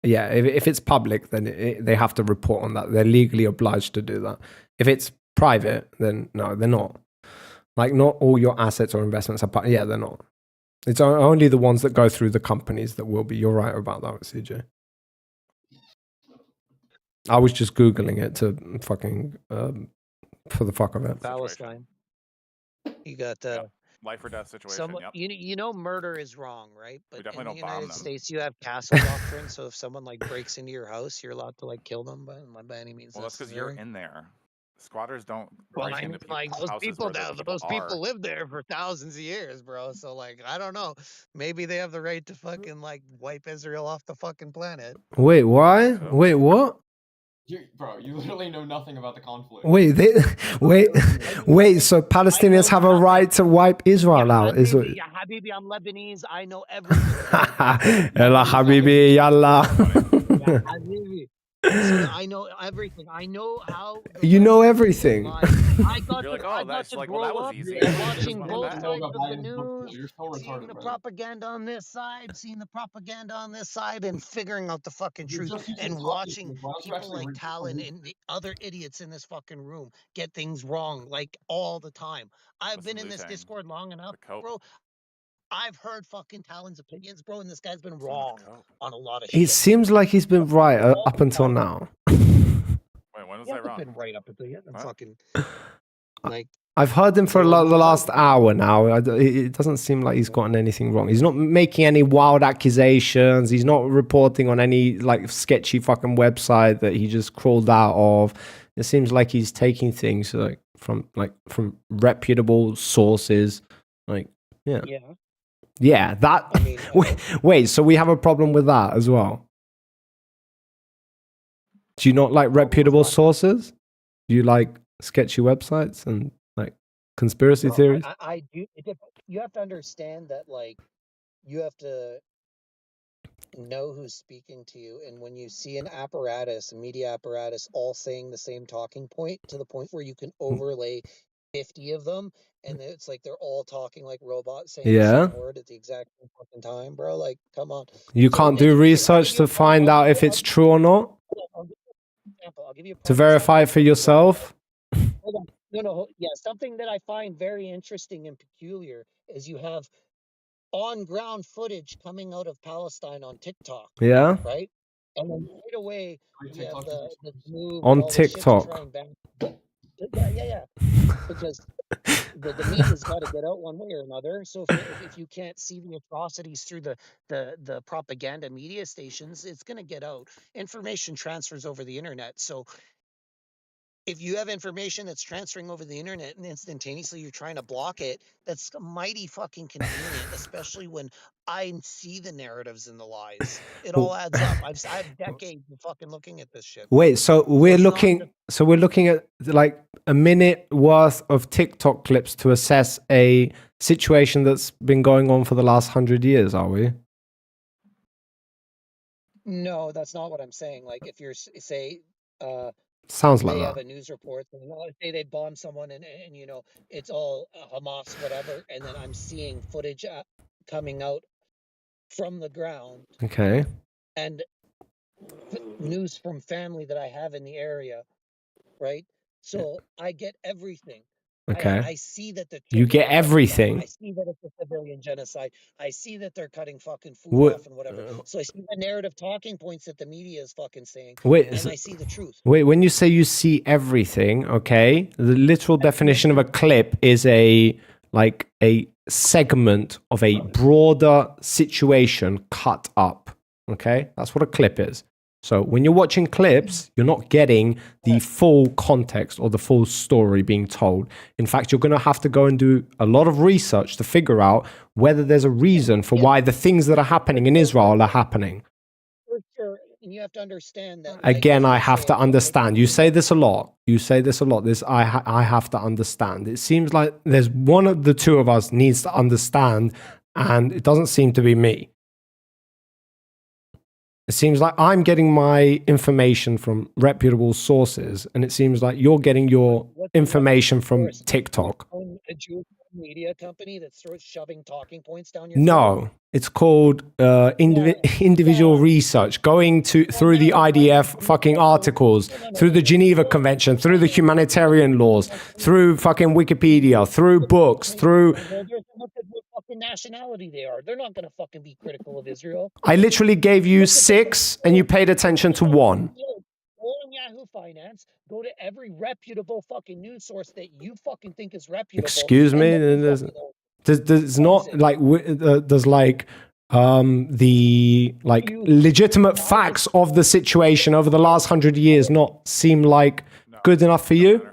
Speaker 4: yeah, if it's public, then they have to report on that. They're legally obliged to do that. If it's private, then no, they're not. Like, not all your assets or investments are. Yeah, they're not. It's only the ones that go through the companies that will be. You're right about that, CJ. I was just Googling it to fucking for the fuck of it.
Speaker 13: Palestine. You got
Speaker 12: life or death situation.
Speaker 13: Someone,
Speaker 12: Yep.
Speaker 13: you know, murder is wrong, right? But
Speaker 12: We definitely
Speaker 13: in the
Speaker 12: don't bomb
Speaker 13: United
Speaker 12: them.
Speaker 13: States, you have castle doctrine. So if someone like breaks into your house, you're allowed to like kill them by any means
Speaker 12: Well, that's because you're
Speaker 13: necessary.
Speaker 12: in there. Squatters don't
Speaker 13: Well,
Speaker 12: break
Speaker 13: I
Speaker 12: into
Speaker 13: mean, like
Speaker 12: people's
Speaker 13: those
Speaker 12: houses
Speaker 13: people
Speaker 12: where the
Speaker 13: now,
Speaker 12: people
Speaker 13: those
Speaker 12: are.
Speaker 13: people live there for thousands of years, bro. So like, I don't know. Maybe they have the right to fucking like wipe Israel off the fucking planet.
Speaker 4: Wait, why? Wait, what?
Speaker 5: Bro, you literally know nothing about the conflict.
Speaker 4: Wait, wait. So Palestinians have a right to wipe Israel out? Is it?
Speaker 13: Yeah, Habibi, I'm Lebanese. I know everything.
Speaker 4: Ella Habibi, yalla.
Speaker 13: Yeah, Habibi. So I know everything. I know how.
Speaker 4: You know everything.
Speaker 13: I got
Speaker 12: You're
Speaker 13: to,
Speaker 12: like, oh,
Speaker 13: I got
Speaker 12: that's
Speaker 13: to
Speaker 12: like,
Speaker 13: grow
Speaker 12: well, that was
Speaker 13: up
Speaker 12: easy.
Speaker 13: watching
Speaker 12: Just
Speaker 13: both
Speaker 12: went
Speaker 13: sides
Speaker 12: back.
Speaker 13: of the news,
Speaker 5: You're so
Speaker 13: seeing
Speaker 5: retarded,
Speaker 13: the
Speaker 5: bro.
Speaker 13: propaganda on this side, seeing the propaganda on this side, and figuring out the fucking
Speaker 5: You're
Speaker 13: truth,
Speaker 5: just using
Speaker 13: and
Speaker 5: topics,
Speaker 13: watching
Speaker 5: bro. Why don't you
Speaker 13: people
Speaker 5: actually
Speaker 13: like
Speaker 5: read
Speaker 13: Talon
Speaker 5: something?
Speaker 13: and the other idiots in this fucking room get things wrong like all the time. I've
Speaker 12: Listen,
Speaker 13: been in this
Speaker 12: Wu-Tang.
Speaker 13: Discord long enough,
Speaker 12: The cope.
Speaker 13: bro. I've heard fucking Talon's opinions, bro, and this guy's been wrong on a lot of
Speaker 4: It
Speaker 13: shit.
Speaker 4: seems like he's been right up until now.
Speaker 12: Wait, when was
Speaker 13: Yeah,
Speaker 12: I
Speaker 13: I've
Speaker 12: wrong?
Speaker 13: been right up until the
Speaker 12: What?
Speaker 13: fucking like.
Speaker 4: I've heard him for the last hour now. It doesn't seem like he's gotten anything wrong. He's not making any wild accusations. He's not reporting on any like sketchy fucking website that he just crawled out of. It seems like he's taking things from reputable sources. Like, yeah. Yeah, that.
Speaker 13: I mean,
Speaker 4: wait, so we have a problem with that as well? Do you not like reputable sources? Do you like sketchy websites and like conspiracy theories?
Speaker 13: I do. You have to understand that, like, you have to know who's speaking to you, and when you see an apparatus, a media apparatus, all saying the same talking point to the point where you can overlay 50 of them, and it's like they're all talking like robots saying the
Speaker 4: Yeah.
Speaker 13: same word at the exact same fucking time, bro. Like, come on.
Speaker 4: You
Speaker 13: So,
Speaker 4: can't
Speaker 13: and
Speaker 4: do
Speaker 13: I'll
Speaker 4: research
Speaker 13: give you
Speaker 4: to
Speaker 13: a
Speaker 4: find out if it's true or not?
Speaker 13: I'll give you an example. I'll give you a
Speaker 4: To
Speaker 13: prime
Speaker 4: verify it for yourself?
Speaker 13: Hold on. No. Yeah, something that I find very interesting and peculiar is you have on-ground footage coming out of Palestine on TikTok.
Speaker 4: Yeah.
Speaker 13: Right? And then right away, we have the move
Speaker 4: On
Speaker 13: and all this shit to try
Speaker 4: TikTok.
Speaker 13: and ban. Yeah. Because the media's got to get out one way or another. So if you can't see the atrocities through the propaganda media stations, it's going to get out. Information transfers over the internet. So if you have information that's transferring over the internet and instantaneously you're trying to block it, that's mighty fucking convenient, especially when I see the narratives and the lies. It all adds up. I have decades of fucking looking at this shit.
Speaker 4: Wait, so we're looking at like a minute worth of TikTok clips to assess a situation that's been going on for the last 100 years, are we?
Speaker 13: No, that's not what I'm saying. Like if you're say
Speaker 4: Sounds like
Speaker 13: they
Speaker 4: that.
Speaker 13: have a news report and let's say they bomb someone and you know it's all Hamas whatever, and then I'm seeing footage coming out from the ground
Speaker 4: Okay.
Speaker 13: and news from family that I have in the area, right? So I get everything.
Speaker 4: Okay.
Speaker 13: I see that the
Speaker 4: You get
Speaker 13: children are cutting down.
Speaker 4: everything.
Speaker 13: I see that it's a civilian genocide. I see that they're cutting fucking food
Speaker 4: What-
Speaker 13: off and whatever. So I see the narrative talking points that the media is fucking saying,
Speaker 4: Wait,
Speaker 13: and
Speaker 4: so-
Speaker 13: I see the truth.
Speaker 4: Wait, when you say you see everything, okay, the literal definition of a clip is a segment of a broader situation cut up. Okay, that's what a clip is. So when you're watching clips, you're not getting the full context or the full story being told. In fact, you're going to have to go and do a lot of research to figure out whether there's a reason for why the things that are happening in Israel are happening.
Speaker 13: For sure. And you have to understand that.
Speaker 4: Again, I have to understand. You say this a lot. You say this a lot. This I have to understand. It seems like there's one of the two of us needs to understand, and it doesn't seem to be me. It seems like I'm getting my information from reputable sources, and it seems like you're getting your information from TikTok.
Speaker 13: A Jewish media company that's shoving talking points down your
Speaker 4: No, it's called individual research, going through the IDF fucking articles, through the Geneva Convention, through the humanitarian laws, through fucking Wikipedia, through books, through.
Speaker 13: Look at what fucking nationality they are. They're not going to fucking be critical of Israel.
Speaker 4: I literally gave you 6, and you paid attention to 1.
Speaker 13: Go on Yahoo Finance. Go to every reputable fucking news source that you fucking think is reputable.
Speaker 4: Excuse me. There's not like there's like the like legitimate facts of the situation over the last 100 years not seem like good enough for you.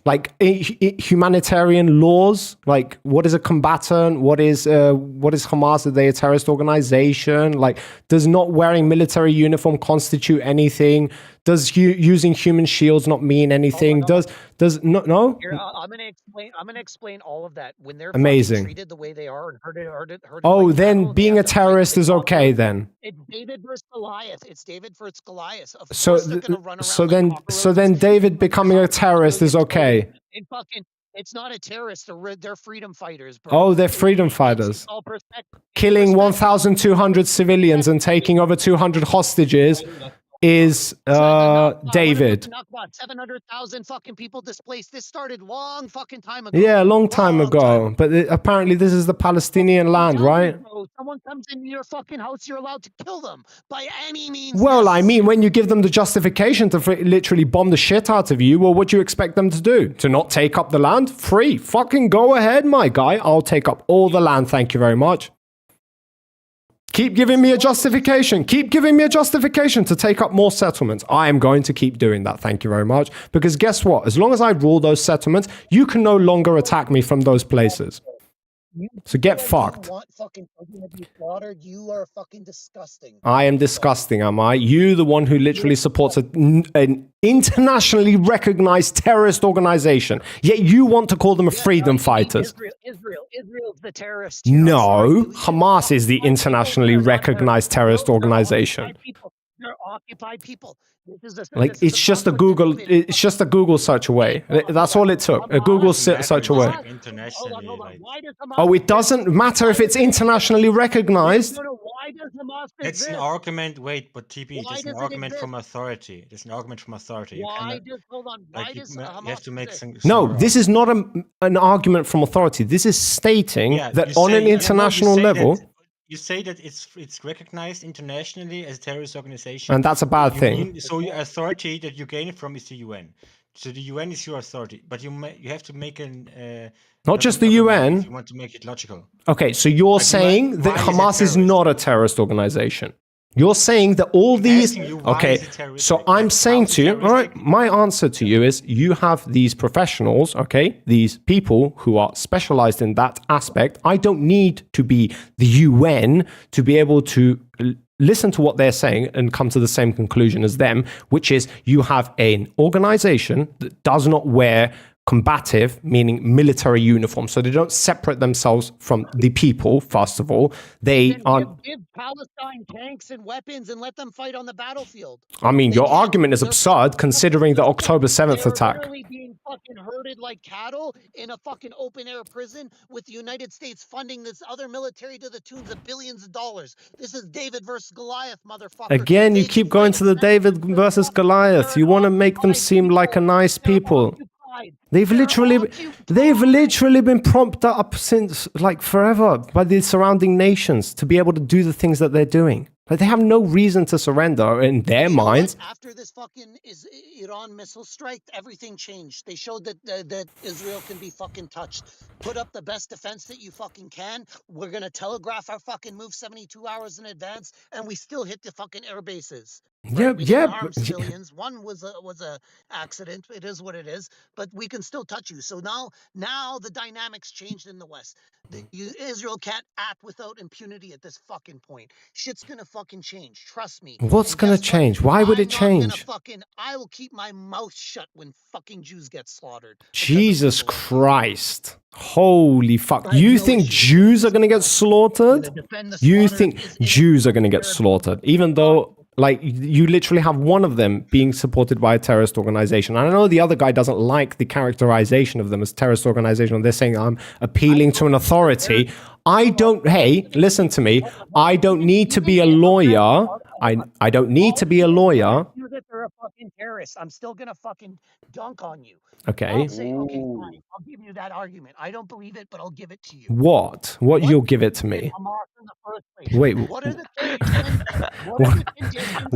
Speaker 4: Like humanitarian laws, like what is a combatant? What is Hamas? Are they a terrorist organization? Like, does not wearing military uniform constitute anything? Does using human shields not mean anything? Does no?
Speaker 13: Here, I'm gonna explain all of that when they're
Speaker 4: Amazing.
Speaker 13: treated the way they are and hurted.
Speaker 4: Oh, then being a terrorist is okay then.
Speaker 13: It's David versus Goliath. It's David versus Goliath. Of
Speaker 4: So
Speaker 13: course they're gonna run around
Speaker 4: so then David becoming a terrorist is okay.
Speaker 13: It's not a terrorist. They're freedom fighters, bro.
Speaker 4: Oh, they're freedom fighters.
Speaker 13: All perspective.
Speaker 4: Killing 1,200 civilians and taking over 200 hostages is David.
Speaker 13: 700,000 fucking people displaced. This started long fucking time ago.
Speaker 4: Yeah, a long time ago. But apparently this is the Palestinian land, right?
Speaker 13: Bro, someone comes in your fucking house, you're allowed to kill them by any means.
Speaker 4: Well, I mean, when you give them the justification to literally bomb the shit out of you, well, what do you expect them to do? To not take up the land? Free. Fucking go ahead, my guy. I'll take up all the land. Thank you very much. Keep giving me a justification. Keep giving me a justification to take up more settlements. I am going to keep doing that. Thank you very much. Because guess what? As long as I rule those settlements, you can no longer attack me from those places. So get fucked.
Speaker 13: Want fucking children to be slaughtered? You are fucking disgusting.
Speaker 4: I am disgusting, am I? You, the one who literally supports an internationally recognized terrorist organization, yet you want to call them freedom fighters.
Speaker 13: Israel's the terrorist.
Speaker 4: No, Hamas is the internationally recognized terrorist organization.
Speaker 13: They're occupied people.
Speaker 4: Like it's just a Google search away. That's all it took. A Google search away. Oh, it doesn't matter if it's internationally recognized.
Speaker 3: It's an argument. Wait, but TP, it's an argument from authority. It's an argument from authority. You have to make things.
Speaker 4: No, this is not an argument from authority. This is stating that on an international level.
Speaker 3: You say that it's recognized internationally as a terrorist organization,
Speaker 4: and that's a bad thing.
Speaker 3: So your authority that you gain it from is the UN. So the UN is your authority, but you have to make an
Speaker 4: not just the UN.
Speaker 3: If you want to make it logical.
Speaker 4: Okay, so you're saying that Hamas is not a terrorist organization. You're saying that all these.
Speaker 3: asking you, why
Speaker 4: Okay,
Speaker 3: is it terroristic?
Speaker 4: so I'm
Speaker 3: Like,
Speaker 4: saying
Speaker 3: how is
Speaker 4: to
Speaker 3: it
Speaker 4: you, all right, my answer to you is you have these professionals, okay, these people who are specialized in that aspect. I don't need to be the UN to be able to listen to what they're saying and come to the same conclusion as them, which is you have an organization that does not wear combative, meaning military uniform. So they don't separate themselves from the people, first of all. They
Speaker 13: Then
Speaker 4: aren't.
Speaker 13: give Palestine tanks and weapons and let them fight on the battlefield.
Speaker 4: I mean,
Speaker 13: They
Speaker 4: your
Speaker 13: can't.
Speaker 4: argument is
Speaker 13: They're
Speaker 4: absurd considering the October 7th
Speaker 13: They're
Speaker 4: attack.
Speaker 13: literally being fucking herded like cattle in a fucking open air prison with the United States funding this other military to the tunes of billions of dollars. This is David versus Goliath, motherfucker.
Speaker 4: Again, you keep going to the David versus Goliath. You want to make them seem like a nice people. They've literally been propped up since like forever by the surrounding nations to be able to do the things that they're doing. Like they have no reason to surrender in their minds.
Speaker 13: After this fucking Iran missile strike, everything changed. They showed that Israel can be fucking touched. Put up the best defense that you fucking can. We're gonna telegraph our fucking move 72 hours in advance, and we still hit the fucking air bases.
Speaker 4: Yeah,
Speaker 13: We
Speaker 4: yeah.
Speaker 13: didn't harm civilians. One was a accident. It is what it is. But we can still touch you. So now the dynamics changed in the West. Israel can't act without impunity at this fucking point. Shit's gonna fucking change. Trust me.
Speaker 4: What's
Speaker 13: And
Speaker 4: gonna
Speaker 13: guess what?
Speaker 4: change? Why would it
Speaker 13: I'm not gonna
Speaker 4: change?
Speaker 13: I will keep my mouth shut when fucking Jews get slaughtered.
Speaker 4: Jesus Christ. Holy fuck. You think Jews are going to get slaughtered? You think Jews are going to get slaughtered, even though, like, you literally have one of them being supported by a terrorist organization. And I know the other guy doesn't like the characterization of them as terrorist organization. They're saying I'm appealing to an authority. Hey, listen to me. I don't need to be a lawyer. I don't need to be a lawyer.
Speaker 13: You that they're a fucking terrorist. I'm still gonna fucking dunk on you.
Speaker 4: Okay.
Speaker 13: I'll say, okay, fine. I'll give you that argument. I don't believe it, but I'll give it to you.
Speaker 4: What? You'll give it to me?
Speaker 13: Hamas in the first place.
Speaker 4: Wait.
Speaker 13: What are the conditions?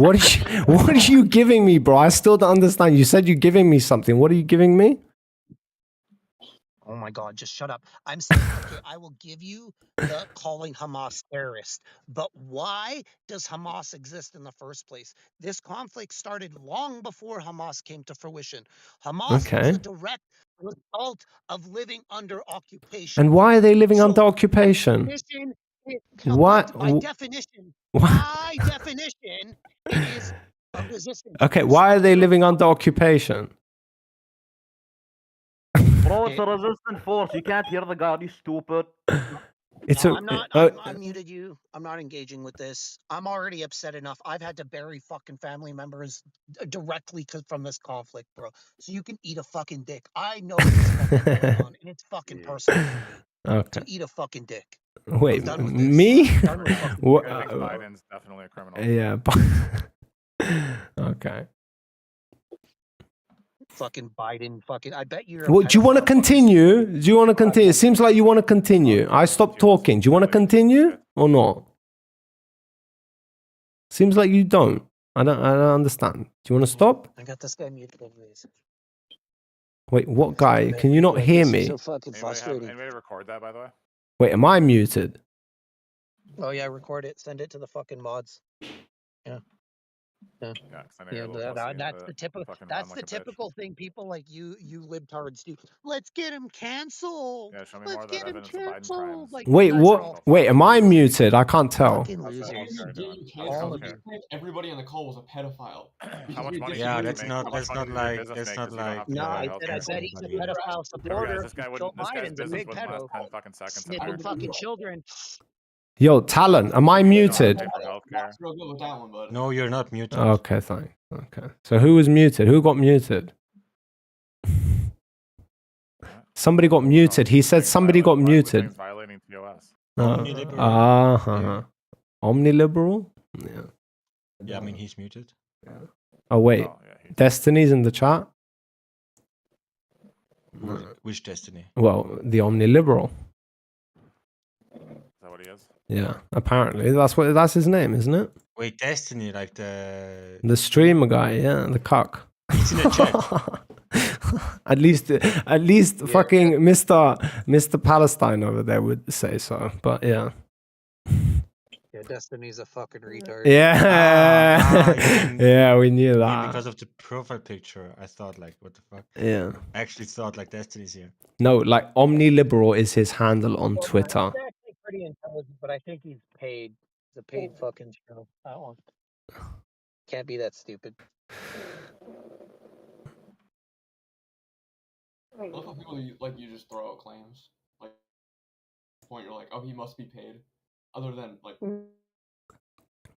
Speaker 4: What are you giving me, bro? I still don't understand. You said you're giving me something. What are you giving me?
Speaker 13: Oh my God, just shut up. I'm saying, okay, I will give you the calling Hamas terrorist. But why does Hamas exist in the first place? This conflict started long before Hamas came to fruition. Hamas is a direct result of living under occupation.
Speaker 4: And why are they living under occupation? What?
Speaker 13: By definition, it is a resistance.
Speaker 4: Okay, why are they living under occupation?
Speaker 11: Bro, it's a resistant force. You can't hear the God, you stupid.
Speaker 13: I muted you. I'm not engaging with this. I'm already upset enough. I've had to bury fucking family members directly from this conflict, bro. So you can eat a fucking dick. I know what's fucking going on, and it's fucking personal.
Speaker 4: Okay.
Speaker 13: To eat a fucking dick.
Speaker 4: Wait, me?
Speaker 12: Biden's definitely a criminal.
Speaker 4: Yeah. Okay.
Speaker 13: Fucking Biden, fucking. I bet you're.
Speaker 4: What, do you want to continue? Do you want to continue? It seems like you want to continue. I stopped talking. Do you want to continue or not? Seems like you don't. I don't understand. Do you want to stop?
Speaker 13: I got this guy muted anyways.
Speaker 4: Wait, what guy? Can you not hear me?
Speaker 13: So fucking frustrating.
Speaker 12: Anybody record that, by the way?
Speaker 4: Wait, am I muted?
Speaker 13: Oh yeah, record it. Send it to the fucking mods. Yeah. That's the typical. That's the typical thing people like you libtards do. Let's get him canceled.
Speaker 12: Yeah, show me more of that evidence of Biden crimes.
Speaker 13: Like,
Speaker 4: Wait, what? Wait, am I muted? I can't tell.
Speaker 5: Everybody on the call was a pedophile.
Speaker 12: How much money?
Speaker 3: Yeah, that's not like.
Speaker 13: No, I bet he's a pedophile supporter.
Speaker 12: This guy
Speaker 13: Joe
Speaker 12: this guy's
Speaker 13: Biden's a
Speaker 12: business
Speaker 13: big
Speaker 12: wouldn't last
Speaker 13: pedo.
Speaker 12: 10 fucking seconds.
Speaker 13: Sniffing fucking children.
Speaker 4: Yo, Talon, am I muted?
Speaker 3: No, you're not muted.
Speaker 4: Okay, fine. Okay. So who was muted? Who got muted? Somebody got muted. He said somebody got muted.
Speaker 12: Violating TOS.
Speaker 4: Omniliberal? Yeah.
Speaker 3: Yeah, I mean, he's muted.
Speaker 4: Oh, wait. Destiny's in the chat?
Speaker 3: Which Destiny?
Speaker 4: Well, the Omniliberal.
Speaker 12: Is that what he is?
Speaker 4: Yeah, apparently. That's his name, isn't it?
Speaker 3: Wait, Destiny, like the
Speaker 4: streamer guy, yeah, the cock.
Speaker 3: It's in the chat.
Speaker 4: At least fucking Mr. Palestine over there would say so. But yeah.
Speaker 13: Yeah, Destiny's a fucking retard.
Speaker 4: Yeah. Yeah, we knew that.
Speaker 3: Because of the profile picture, I thought like, what the fuck?
Speaker 4: Yeah.
Speaker 3: I actually thought like Destiny's here.
Speaker 4: No, like Omniliberal is his handle on
Speaker 13: Well,
Speaker 4: Twitter.
Speaker 13: he's actually pretty intelligent, but I think he's paid. It's a paid fucking show. I don't. Can't be that stupid.
Speaker 5: I love how people you just throw out claims. Like, point you're like, oh, he must be paid. Other than like.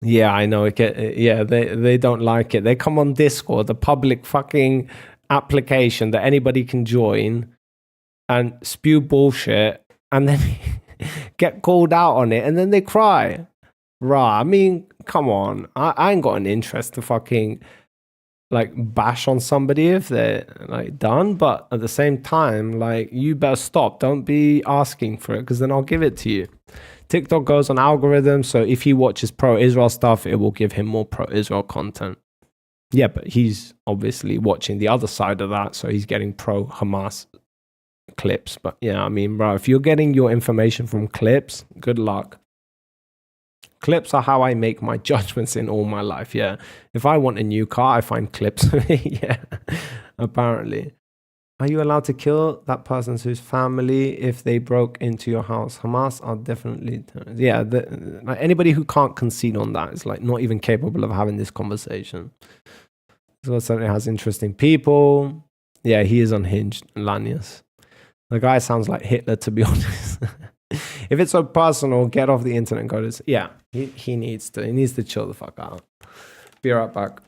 Speaker 4: Yeah, I know. Yeah, they don't like it. They come on Discord, the public fucking application that anybody can join, and spew bullshit, and then get called out on it, and then they cry. Rah, I mean, come on. I ain't got an interest to fucking like bash on somebody if they're like done, but at the same time, like, you better stop. Don't be asking for it, because then I'll give it to you. TikTok goes on algorithm, so if he watches pro-Israel stuff, it will give him more pro-Israel content. Yeah, but he's obviously watching the other side of that, so he's getting pro-Hamas clips. But yeah, I mean, bro, if you're getting your information from clips, good luck. Clips are how I make my judgments in all my life, yeah. If I want a new car, I find clips. Yeah, apparently. Are you allowed to kill that person's whose family if they broke into your house? Hamas are definitely... Yeah, like anybody who can't concede on that is like not even capable of having this conversation. So certainly has interesting people. Yeah, he is unhinged, Lanius. The guy sounds like Hitler, to be honest. If it's so personal, get off the internet and go to... Yeah, he needs to chill the fuck out. Be right back.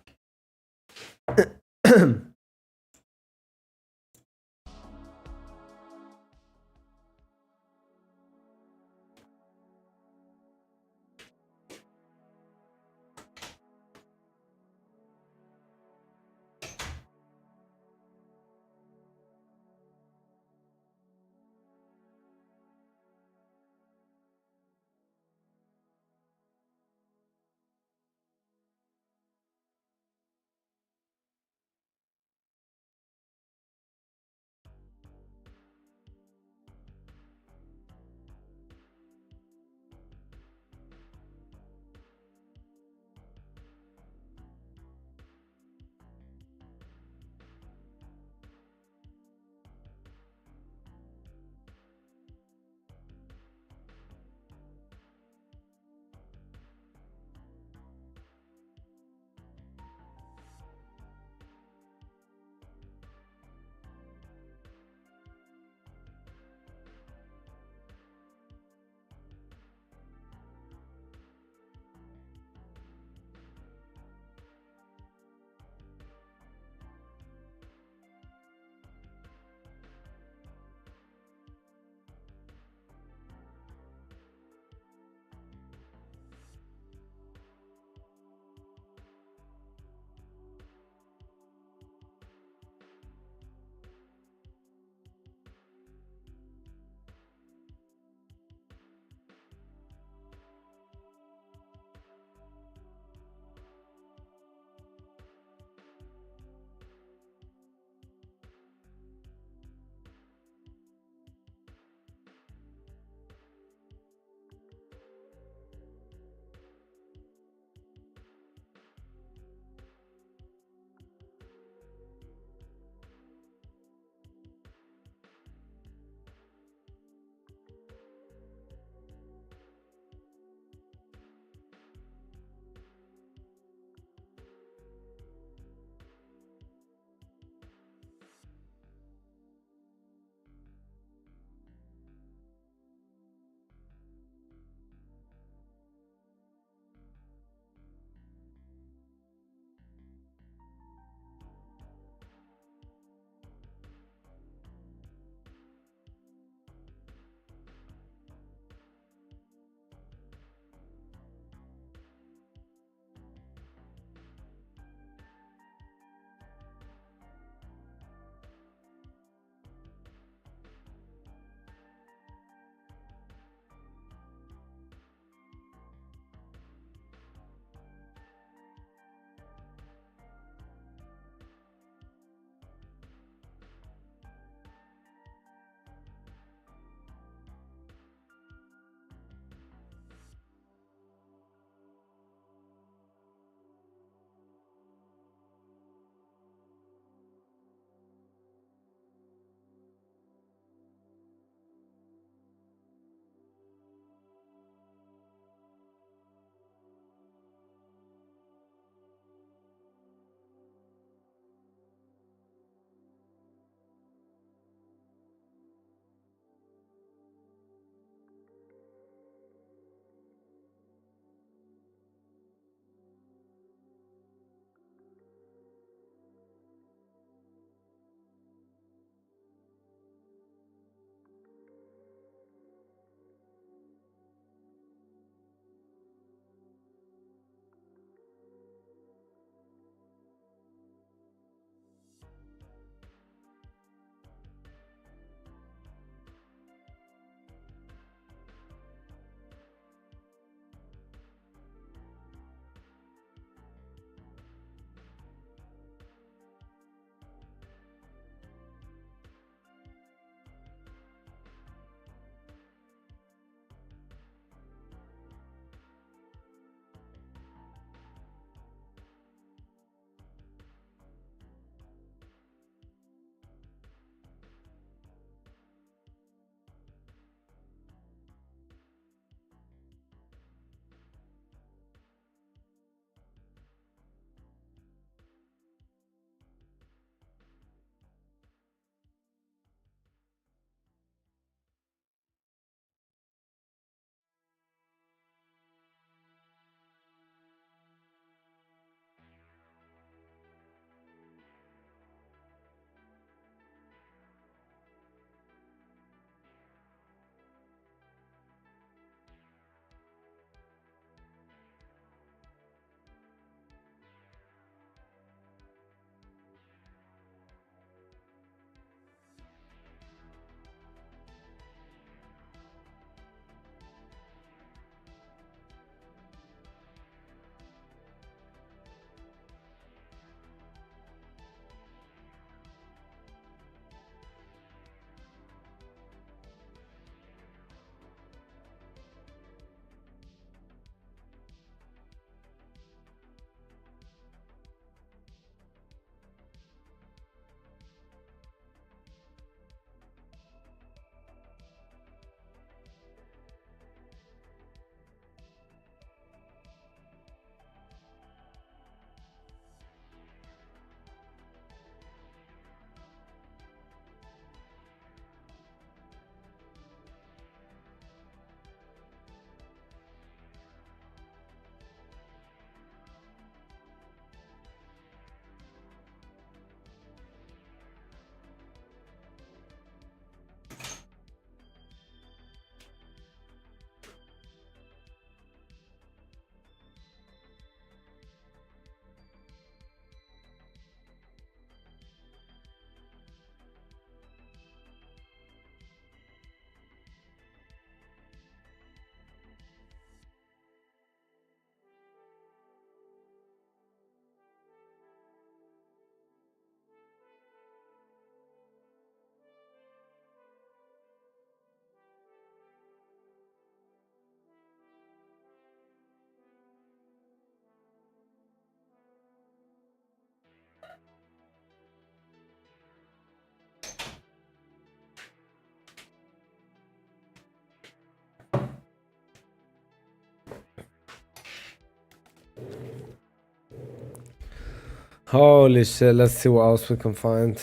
Speaker 4: Holy shit, let's see what else we can find.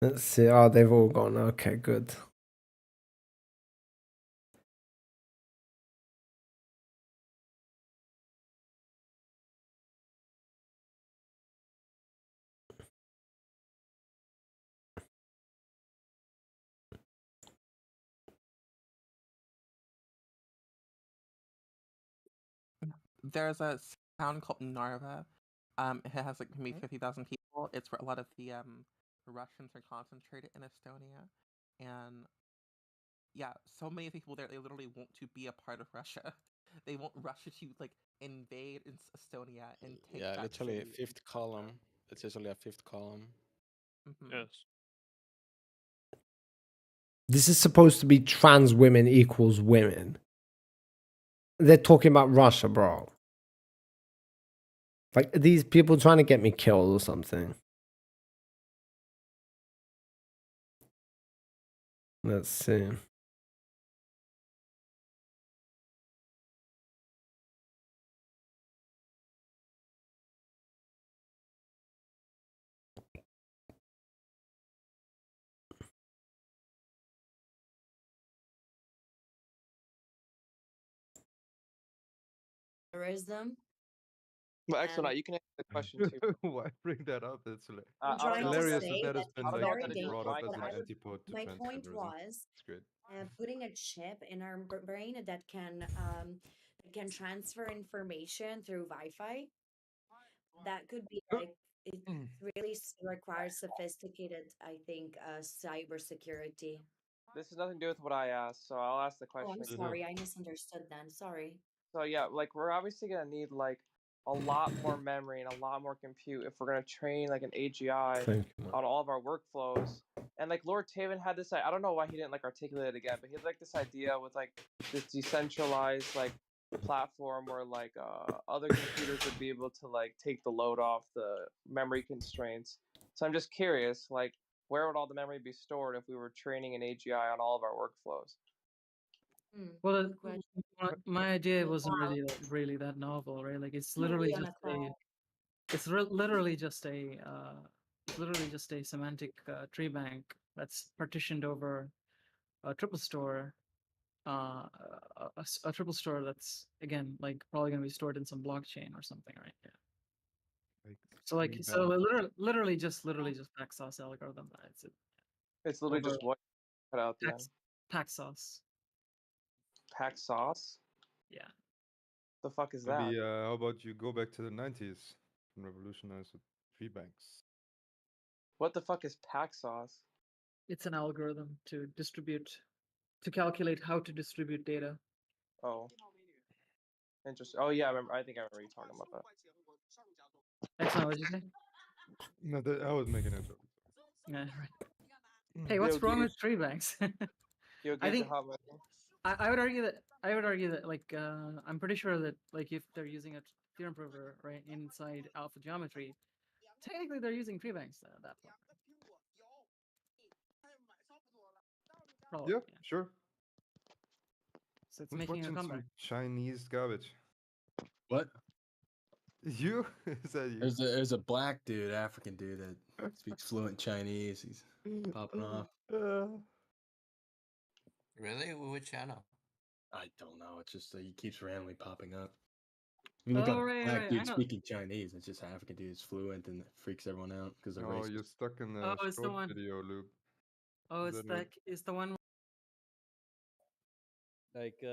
Speaker 4: Let's see. Oh, they've all gone. Okay, good.
Speaker 19: There's a town called Narva. It has like maybe 50,000 people. It's where a lot of the Russians are concentrated in Estonia, and yeah, so many people there, they literally want to be a part of Russia. They want Russia to like invade Estonia and take
Speaker 20: Yeah,
Speaker 19: that
Speaker 20: literally
Speaker 19: city.
Speaker 20: fifth column. It's usually a fifth column.
Speaker 19: Yes.
Speaker 4: This is supposed to be trans women equals women. They're talking about Russia, bro. Like, are these people trying to get me killed or something? Let's see.
Speaker 21: Tourism.
Speaker 22: Well, excellent. You can answer the question too.
Speaker 23: Why bring that up? That's
Speaker 21: I'm trying to
Speaker 23: hilarious
Speaker 21: say
Speaker 23: that has
Speaker 21: that
Speaker 23: been
Speaker 21: it's
Speaker 23: like
Speaker 21: very dangerous.
Speaker 23: brought up as
Speaker 21: What
Speaker 23: an
Speaker 21: I would,
Speaker 23: antipode to
Speaker 21: my
Speaker 23: trans
Speaker 21: point
Speaker 23: feminism.
Speaker 21: was
Speaker 23: It's great.
Speaker 21: putting a chip in our brain that can transfer information through Wi-Fi. That could be like it really requires sophisticated, I think, cybersecurity.
Speaker 22: This has nothing to do with what I asked, so I'll ask the
Speaker 21: Oh,
Speaker 22: question
Speaker 21: I'm
Speaker 22: again.
Speaker 21: sorry, I misunderstood then. Sorry.
Speaker 22: So yeah, like we're obviously gonna need like a lot more memory and a lot more compute if we're gonna train like an AGI
Speaker 4: Thank you, man.
Speaker 22: on all of our workflows. And like Lord Taven had this, I don't know why he didn't like articulate it again, but he had like this idea with like this decentralized like platform where like other computers would be able to like take the load off the memory constraints. So I'm just curious, like where would all the memory be stored if we were training an AGI on all of our workflows?
Speaker 24: Well, my idea wasn't really that novel, right? Like it's literally just literally just a semantic tree bank that's partitioned over a triple store, a triple store that's again like probably going to be stored in some blockchain or something, right? Yeah. So literally just Paxos algorithm. That's it.
Speaker 22: It's literally just what put out the end.
Speaker 24: Paxos.
Speaker 22: Paxos?
Speaker 24: Yeah.
Speaker 22: The fuck is that?
Speaker 23: Maybe how about you go back to the 90s and revolutionize with tree banks?
Speaker 22: What the fuck is Paxos?
Speaker 24: It's an algorithm to calculate how to distribute data.
Speaker 22: Oh. Interesting. Oh yeah, I think I remember you talking about that.
Speaker 24: That's not what you say?
Speaker 23: No, I was making a joke.
Speaker 24: Yeah, right. Hey, what's wrong with tree banks? I think I would argue that like I'm pretty sure that like if they're using a theorem prover right inside alpha geometry, technically they're using tree banks at that point. Probably,
Speaker 23: yeah, sure.
Speaker 24: So it's
Speaker 23: Who's
Speaker 24: making a
Speaker 23: watching
Speaker 24: comeback.
Speaker 23: some Chinese garbage?
Speaker 26: What?
Speaker 23: You? Is that you?
Speaker 26: There's a black dude, African dude that speaks fluent Chinese. He's popping off.
Speaker 20: Really? Which channel?
Speaker 26: I don't know. It's just he keeps randomly popping up. You look up black dude speaking Chinese. It's just African dude's fluent and it freaks everyone out because they're racist.
Speaker 23: You're stuck in the short video loop.
Speaker 24: Oh, it's the one.
Speaker 28: Like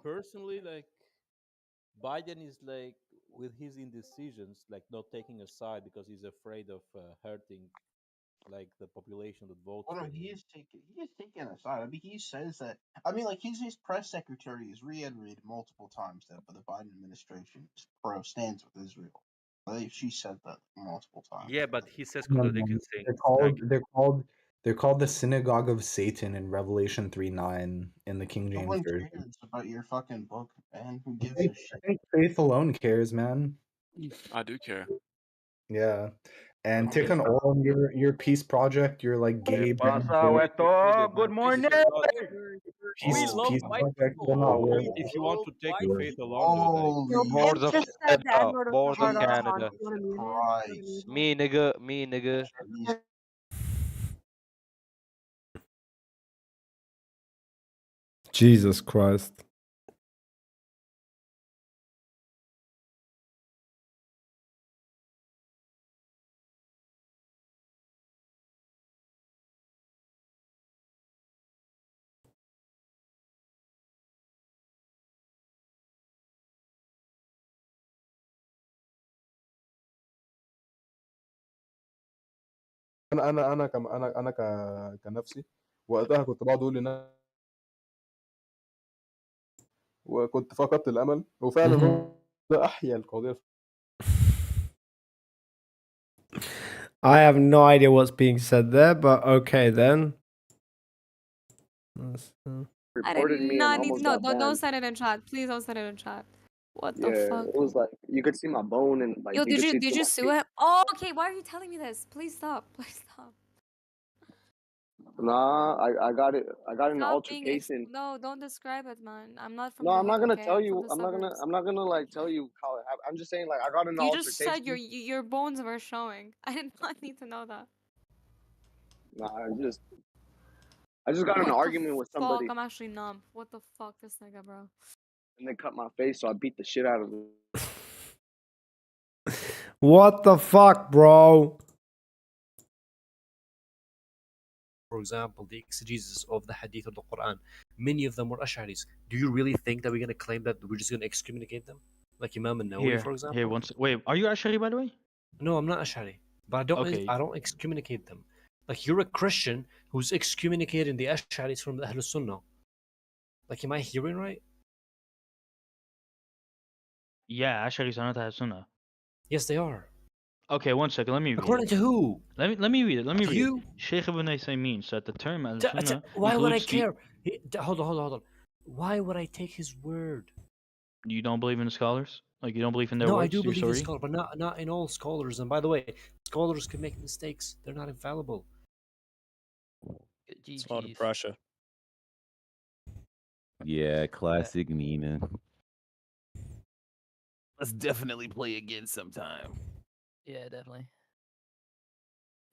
Speaker 28: personally, like Biden is like with his indecisions, like not taking a side because he's afraid of hurting like the population that votes.
Speaker 29: Oh no, he is taking a side. I mean, he says that. I mean, like his press secretary has reiterated multiple times that the Biden administration stands with Israel. She said that multiple times.
Speaker 30: Yeah, but he says contradicting things.
Speaker 31: They're called the Synagogue of Satan in Revelation 3:9 in the King James Version.
Speaker 29: Cares about your fucking book, man? Who gives
Speaker 31: I
Speaker 29: a shit?
Speaker 31: think faith alone cares, man.
Speaker 12: I do care.
Speaker 31: Yeah. And Tikkun Olam, your peace project, your like gay.
Speaker 11: Good morning.
Speaker 28: We love white people. If you want to take the faith alone, dude,
Speaker 29: Board
Speaker 1: of Canada. Board of Canada. Me nigga, me nigga.
Speaker 4: Jesus Christ.
Speaker 6: انا كنفسي وقتها كنت بقعد اقول لنفسي وكنت فقدت الامل وفعلا هو ده احيا القضيه.
Speaker 4: I have no idea what's being said there, but okay then.
Speaker 7: I did not need to know. Don't send it in chat. Please don't send it in chat. What the fuck?
Speaker 8: It was like you could see my bone and like.
Speaker 7: Yo,
Speaker 8: you could
Speaker 7: did you sue him? Oh, okay. Why are you telling me this? Please stop. Please stop.
Speaker 8: Nah, I got it. I got in an
Speaker 7: Stop being
Speaker 8: altercation.
Speaker 7: no, don't describe it, man. I'm not from
Speaker 8: No,
Speaker 7: the
Speaker 8: I'm not
Speaker 7: hood,
Speaker 8: gonna
Speaker 7: okay?
Speaker 8: tell
Speaker 7: I'm
Speaker 8: you.
Speaker 7: from the suburbs.
Speaker 8: I'm not gonna like tell you how it happened. I'm just saying like I got in an
Speaker 7: You
Speaker 8: altercation.
Speaker 7: just said your bones were showing. I did not need to know that.
Speaker 8: Nah, I just got in an argument with somebody
Speaker 7: Fuck, I'm actually numb. What the fuck, this nigga, bro?
Speaker 8: and they cut my face, so I beat the shit out of them.
Speaker 4: What the fuck, bro?
Speaker 9: For example, the exegesis of the hadith of the Quran, many of them were Ash'aris. Do you really think that we're going to claim that we're just going to excommunicate them? Like Imam al-Nawawi, for example?
Speaker 10: Here, wait, are you Ash'ari, by the way?
Speaker 9: No, I'm not Ash'ari. But I don't excommunicate them. Like, you're a Christian who's excommunicating the Ash'aris from the Ahlul Sunnah. Like, am I hearing right?
Speaker 10: Yeah, Ash'aris are not Ahlul Sunnah.
Speaker 9: Yes, they are.
Speaker 10: Okay, one second. Let me read
Speaker 9: According
Speaker 10: it.
Speaker 9: to who?
Speaker 10: Let me read it. Let me read
Speaker 9: You?
Speaker 10: it. Sheikh Ibn Uthaymeen said the term al-Sunnah
Speaker 9: Why would I
Speaker 10: includes the-
Speaker 9: care? Hold on. Why would I take his word?
Speaker 10: You don't believe in the scholars? Like, you don't believe in their
Speaker 9: No,
Speaker 10: words?
Speaker 9: I do
Speaker 10: You're
Speaker 9: believe in
Speaker 10: sorry?
Speaker 9: scholars, but not in all scholars. And by the way, scholars can make mistakes. They're not infallible.
Speaker 14: It's not pressure.
Speaker 15: Yeah, classic Nina.
Speaker 14: Let's definitely play again sometime. Yeah, definitely.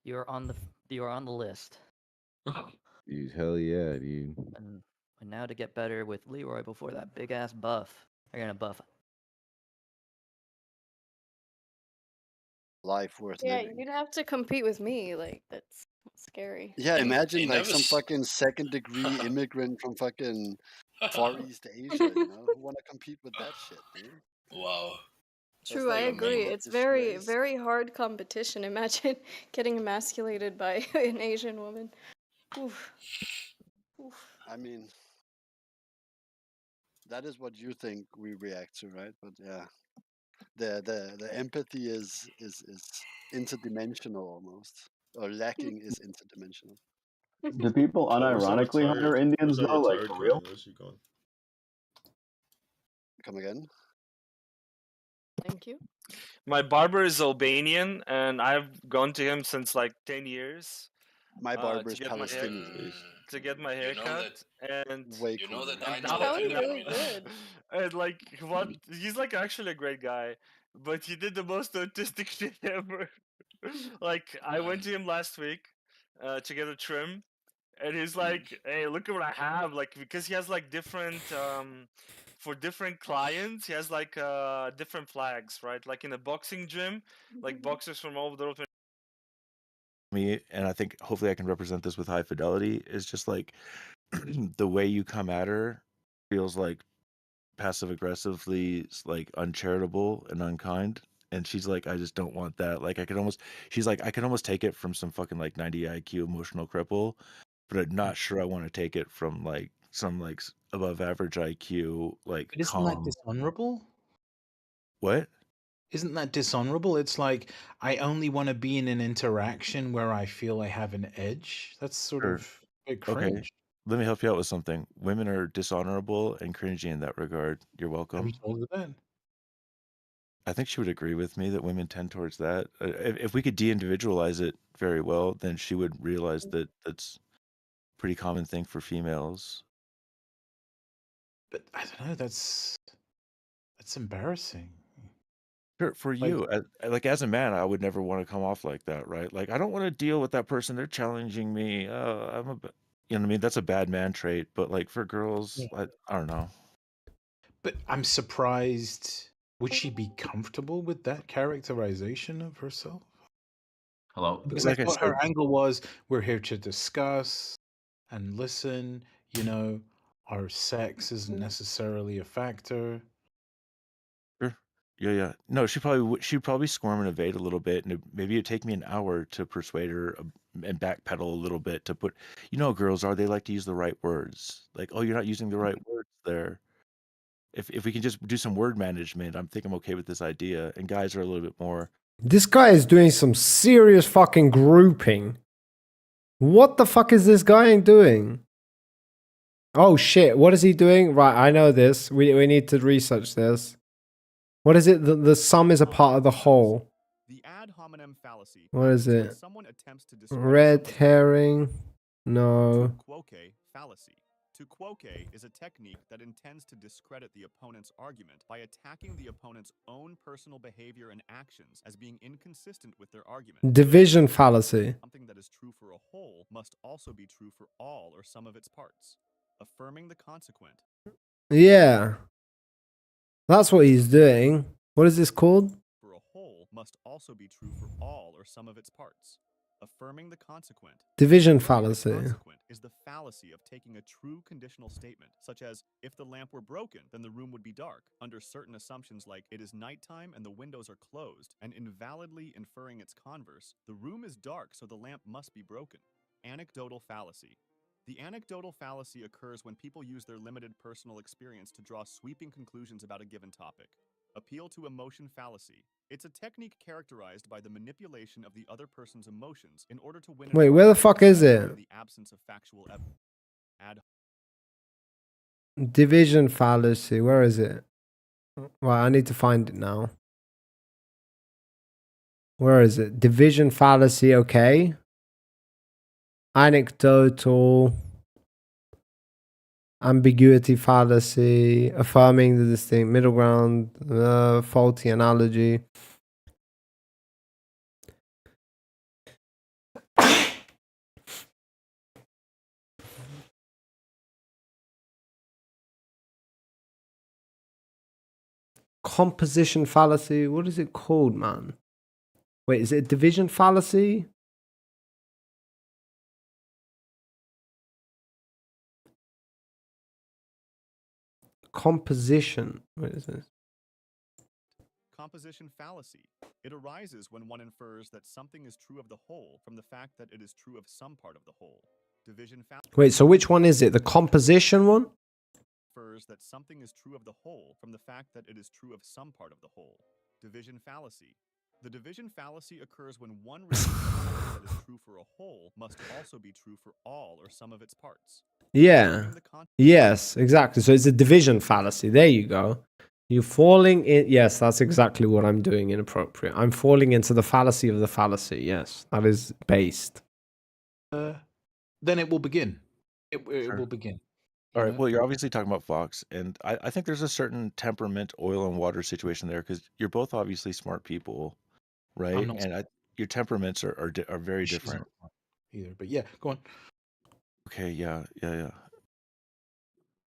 Speaker 14: You're on the list.
Speaker 15: Dude, hell yeah, dude.
Speaker 14: And now to get better with Leroy before that big ass buff. They're gonna buff.
Speaker 15: Life worth
Speaker 21: Yeah,
Speaker 15: living.
Speaker 21: you'd have to compete with me. Like, that's scary.
Speaker 15: Yeah, imagine
Speaker 29: He
Speaker 15: like
Speaker 29: never
Speaker 15: some
Speaker 29: s-
Speaker 15: fucking second degree immigrant from fucking Far East Asia, you know? Who wanna compete with that shit, dude?
Speaker 29: Wow.
Speaker 21: True, I agree. It's very, very hard competition. Imagine getting emasculated by an Asian woman. Oof. Oof.
Speaker 15: I mean, that is what you think we react to, right? But yeah, the empathy is interdimensional almost, or lacking is interdimensional.
Speaker 31: Do people unironically hire Indians though? Like for real?
Speaker 15: Come again?
Speaker 21: Thank you.
Speaker 17: My barber is Albanian, and I've gone to him since like 10 years.
Speaker 15: My barber
Speaker 17: to
Speaker 15: is
Speaker 17: get my hair-
Speaker 15: Palestinian.
Speaker 17: to get my hair cut, and
Speaker 15: Way
Speaker 17: you
Speaker 15: cooler.
Speaker 17: and
Speaker 21: That was really good.
Speaker 17: And like what? He's like actually a great guy, but he did the most autistic shit ever. Like I went to him last week to get a trim, and he's like, "Hey, look at what I have!" Like because he has like different for different clients, he has like different flags, right? Like in a boxing gym, like boxers from all over the world.
Speaker 25: Me, and I think hopefully I can represent this with high fidelity, is just like the way you come at her feels like passive aggressively like uncharitable and unkind. And she's like, I just don't want that. Like she's like, I can almost take it from some fucking like 90 IQ emotional cripple, but I'm not sure I want to take it from like some like above average IQ like
Speaker 27: But isn't that
Speaker 25: calm.
Speaker 27: dishonorable?
Speaker 25: What?
Speaker 27: Isn't that dishonorable? It's like I only want to be in an interaction where I feel I have an edge. That's sort
Speaker 25: Sure.
Speaker 27: of a bit
Speaker 25: Okay.
Speaker 27: cringe.
Speaker 25: Let me help you out with something. Women are dishonorable and cringy in that regard. You're
Speaker 27: Have
Speaker 25: welcome.
Speaker 27: you told her that?
Speaker 25: I think she would agree with me that women tend towards that. If we could de-individualize it very well, then she would realize that that's a pretty common thing for females.
Speaker 27: But I don't know. That's embarrassing.
Speaker 25: Sure, for
Speaker 27: Like,
Speaker 25: you, as a man, I would never want to come off like that, right? Like, I don't want to deal with that person. They're challenging me. You know what I mean? That's a bad man trait. But like for girls, I don't know.
Speaker 27: but I'm surprised. Would she be comfortable with that characterization of herself?
Speaker 2: Hello.
Speaker 27: Because
Speaker 25: Like
Speaker 27: I
Speaker 25: I
Speaker 27: thought
Speaker 25: said,
Speaker 27: her angle was, we're here to discuss and listen. You know, our sex isn't necessarily a factor.
Speaker 25: sure. Yeah. No, she'd probably squirm and evade a little bit, and maybe it'd take me an hour to persuade her and backpedal a little bit to put. You know, how girls are, they like to use the right words. Like, oh, you're not using the right words there. If we can just do some word management, I'm okay with this idea. And guys are a little bit more.
Speaker 4: This guy is doing some serious fucking grouping. What the fuck is this guy doing? Oh shit, what is he doing? Right, I know this. We need to research this. What is it? The sum is a part of the whole.
Speaker 3: The ad hominem fallacy.
Speaker 4: What is it?
Speaker 3: Someone attempts to describe
Speaker 4: Red herring? No.
Speaker 3: quoque fallacy. To quoque is a technique that intends to discredit the opponent's argument by attacking the opponent's own personal behavior and actions as being inconsistent with their argument.
Speaker 4: Division fallacy.
Speaker 3: Something that is true for a whole must also be true for all or some of its parts, affirming the consequent.
Speaker 4: Yeah. That's what he's doing. What is this called?
Speaker 3: For a whole must also be true for all or some of its parts, affirming the consequent.
Speaker 4: Division fallacy.
Speaker 3: Consequent is the fallacy of taking a true conditional statement, such as, if the lamp were broken, then the room would be dark, under certain assumptions like it is nighttime and the windows are closed, and invalidly inferring its converse, the room is dark so the lamp must be broken. Anecdotal fallacy. The anecdotal fallacy occurs when people use their limited personal experience to draw sweeping conclusions about a given topic. Appeal to emotion fallacy. It's a technique characterized by the manipulation of the other person's emotions in order to win.
Speaker 4: Wait, where the fuck is it?
Speaker 3: The absence of factual evidence.
Speaker 4: Division fallacy. Where is it? Right, I need to find it now. Where is it? Division fallacy, okay. Anecdotal. Ambiguity fallacy. Affirming the distinct middle ground. Faulty analogy. Composition fallacy. What is it called, man? Wait, is it division fallacy? Composition. What is this?
Speaker 3: Composition fallacy. It arises when one infers that something is true of the whole from the fact that it is true of some part of the whole. Division fallacy.
Speaker 4: Wait, so which one is it? The composition one?
Speaker 3: Infers that something is true of the whole from the fact that it is true of some part of the whole. Division fallacy. The division fallacy occurs when one reason that is true for a whole must also be true for all or some of its parts.
Speaker 4: Yeah. Yes, exactly. So it's a division fallacy. There you go. You're falling in. Yes, that's exactly what I'm doing inappropriate. I'm falling into the fallacy of the fallacy. Yes, that is based.
Speaker 27: Then it will begin. It will begin.
Speaker 25: All right. Well, you're obviously talking about Fox, and I think there's a certain temperament, oil and water situation there because you're both obviously smart people, right?
Speaker 27: not
Speaker 25: And your temperaments are very
Speaker 27: She's
Speaker 25: different.
Speaker 27: not either. But yeah, go on.
Speaker 25: Okay. Yeah.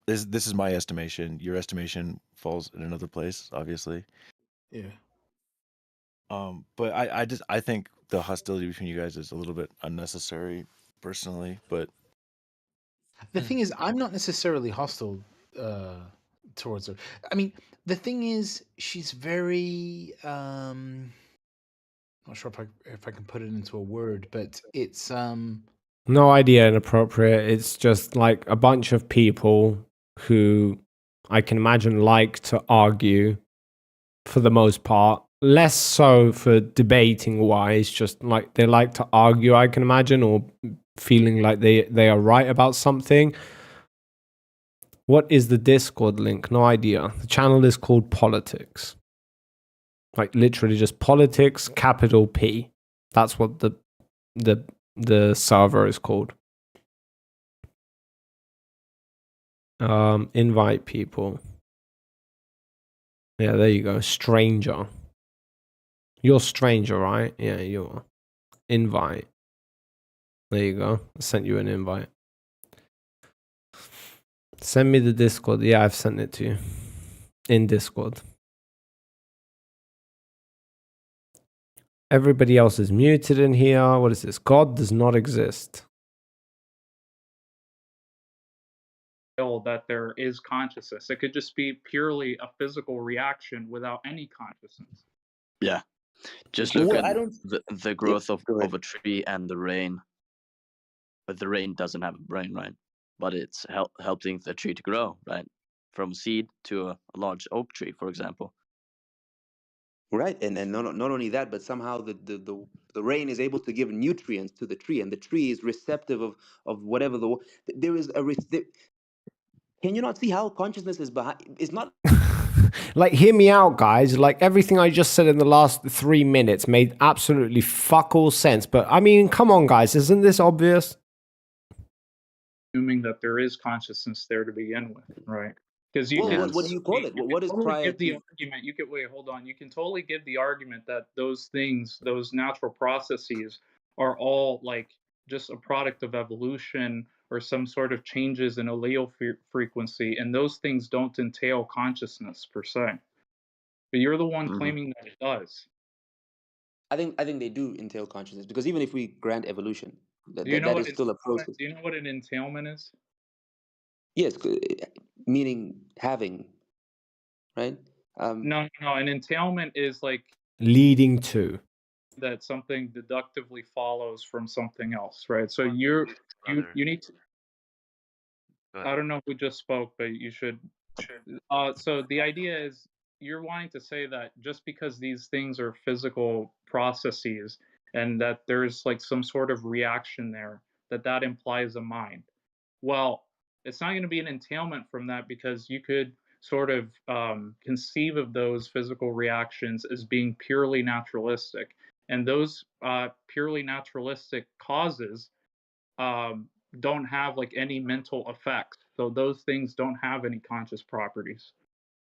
Speaker 25: This is my estimation. Your estimation falls in another place, obviously.
Speaker 27: Yeah.
Speaker 25: But I think the hostility between you guys is a little bit unnecessary, personally. But
Speaker 27: The thing is, I'm not necessarily hostile towards her. I mean, the thing is, she's very not sure if I can put it into a word, but it's
Speaker 4: No idea inappropriate. It's just like a bunch of people who I can imagine like to argue for the most part. Less so for debating wise, just like they like to argue, I can imagine, or feeling like they are right about something. What is the Discord link? No idea. The channel is called Politics. Like literally just Politics, capital P. That's what the server is called. Invite people. Yeah, there you go. Stranger. You're stranger, right? Yeah, you are. Invite. There you go. I sent you an invite. Send me the Discord. Yeah, I've sent it to you. In Discord. Everybody else is muted in here. What is this? God does not exist.
Speaker 2: That there is consciousness. It could just be purely a physical reaction without any consciousness.
Speaker 5: Yeah. Just
Speaker 2: Well,
Speaker 5: look
Speaker 2: I
Speaker 5: at
Speaker 2: don't-
Speaker 5: the growth of a tree and the rain. But the rain doesn't have a brain, right? But it's helping the tree to grow, right? From seed to a large oak tree, for example.
Speaker 13: Right, and not only that, but somehow the rain is able to give nutrients to the tree, and the tree is receptive of whatever there is a. Can you not see how consciousness is behind? It's not.
Speaker 4: Like, hear me out, guys. Like, everything I just said in the last 3 minutes made absolutely fuck all sense. But I mean, come on, guys, isn't this obvious?
Speaker 2: Assuming that there is consciousness there to begin with, right? Because you
Speaker 13: Well,
Speaker 2: can.
Speaker 13: what do you call it? What is
Speaker 2: totally
Speaker 13: prior
Speaker 2: give the
Speaker 13: to?
Speaker 2: argument. You can wait. Hold on. You can totally give the argument that those things, those natural processes, are all like just a product of evolution or some sort of changes in allele frequency, and those things don't entail consciousness per se. But you're the one claiming that it does.
Speaker 13: I think they do entail consciousness, because even if we grant evolution,
Speaker 2: Do you know
Speaker 13: that
Speaker 2: what
Speaker 13: is still a process.
Speaker 2: Do you know what an entailment is?
Speaker 13: Yes, meaning having, right?
Speaker 2: No. An entailment is like
Speaker 4: Leading to.
Speaker 2: that something deductively follows from something else, right? So you need to. I don't know who just spoke, but you should. So the idea is you're wanting to say that just because these things are physical processes and that there's like some sort of reaction there, that implies a mind. Well, it's not going to be an entailment from that, because you could sort of conceive of those physical reactions as being purely naturalistic. And those purely naturalistic causes don't have like any mental effects. So those things don't have any conscious properties,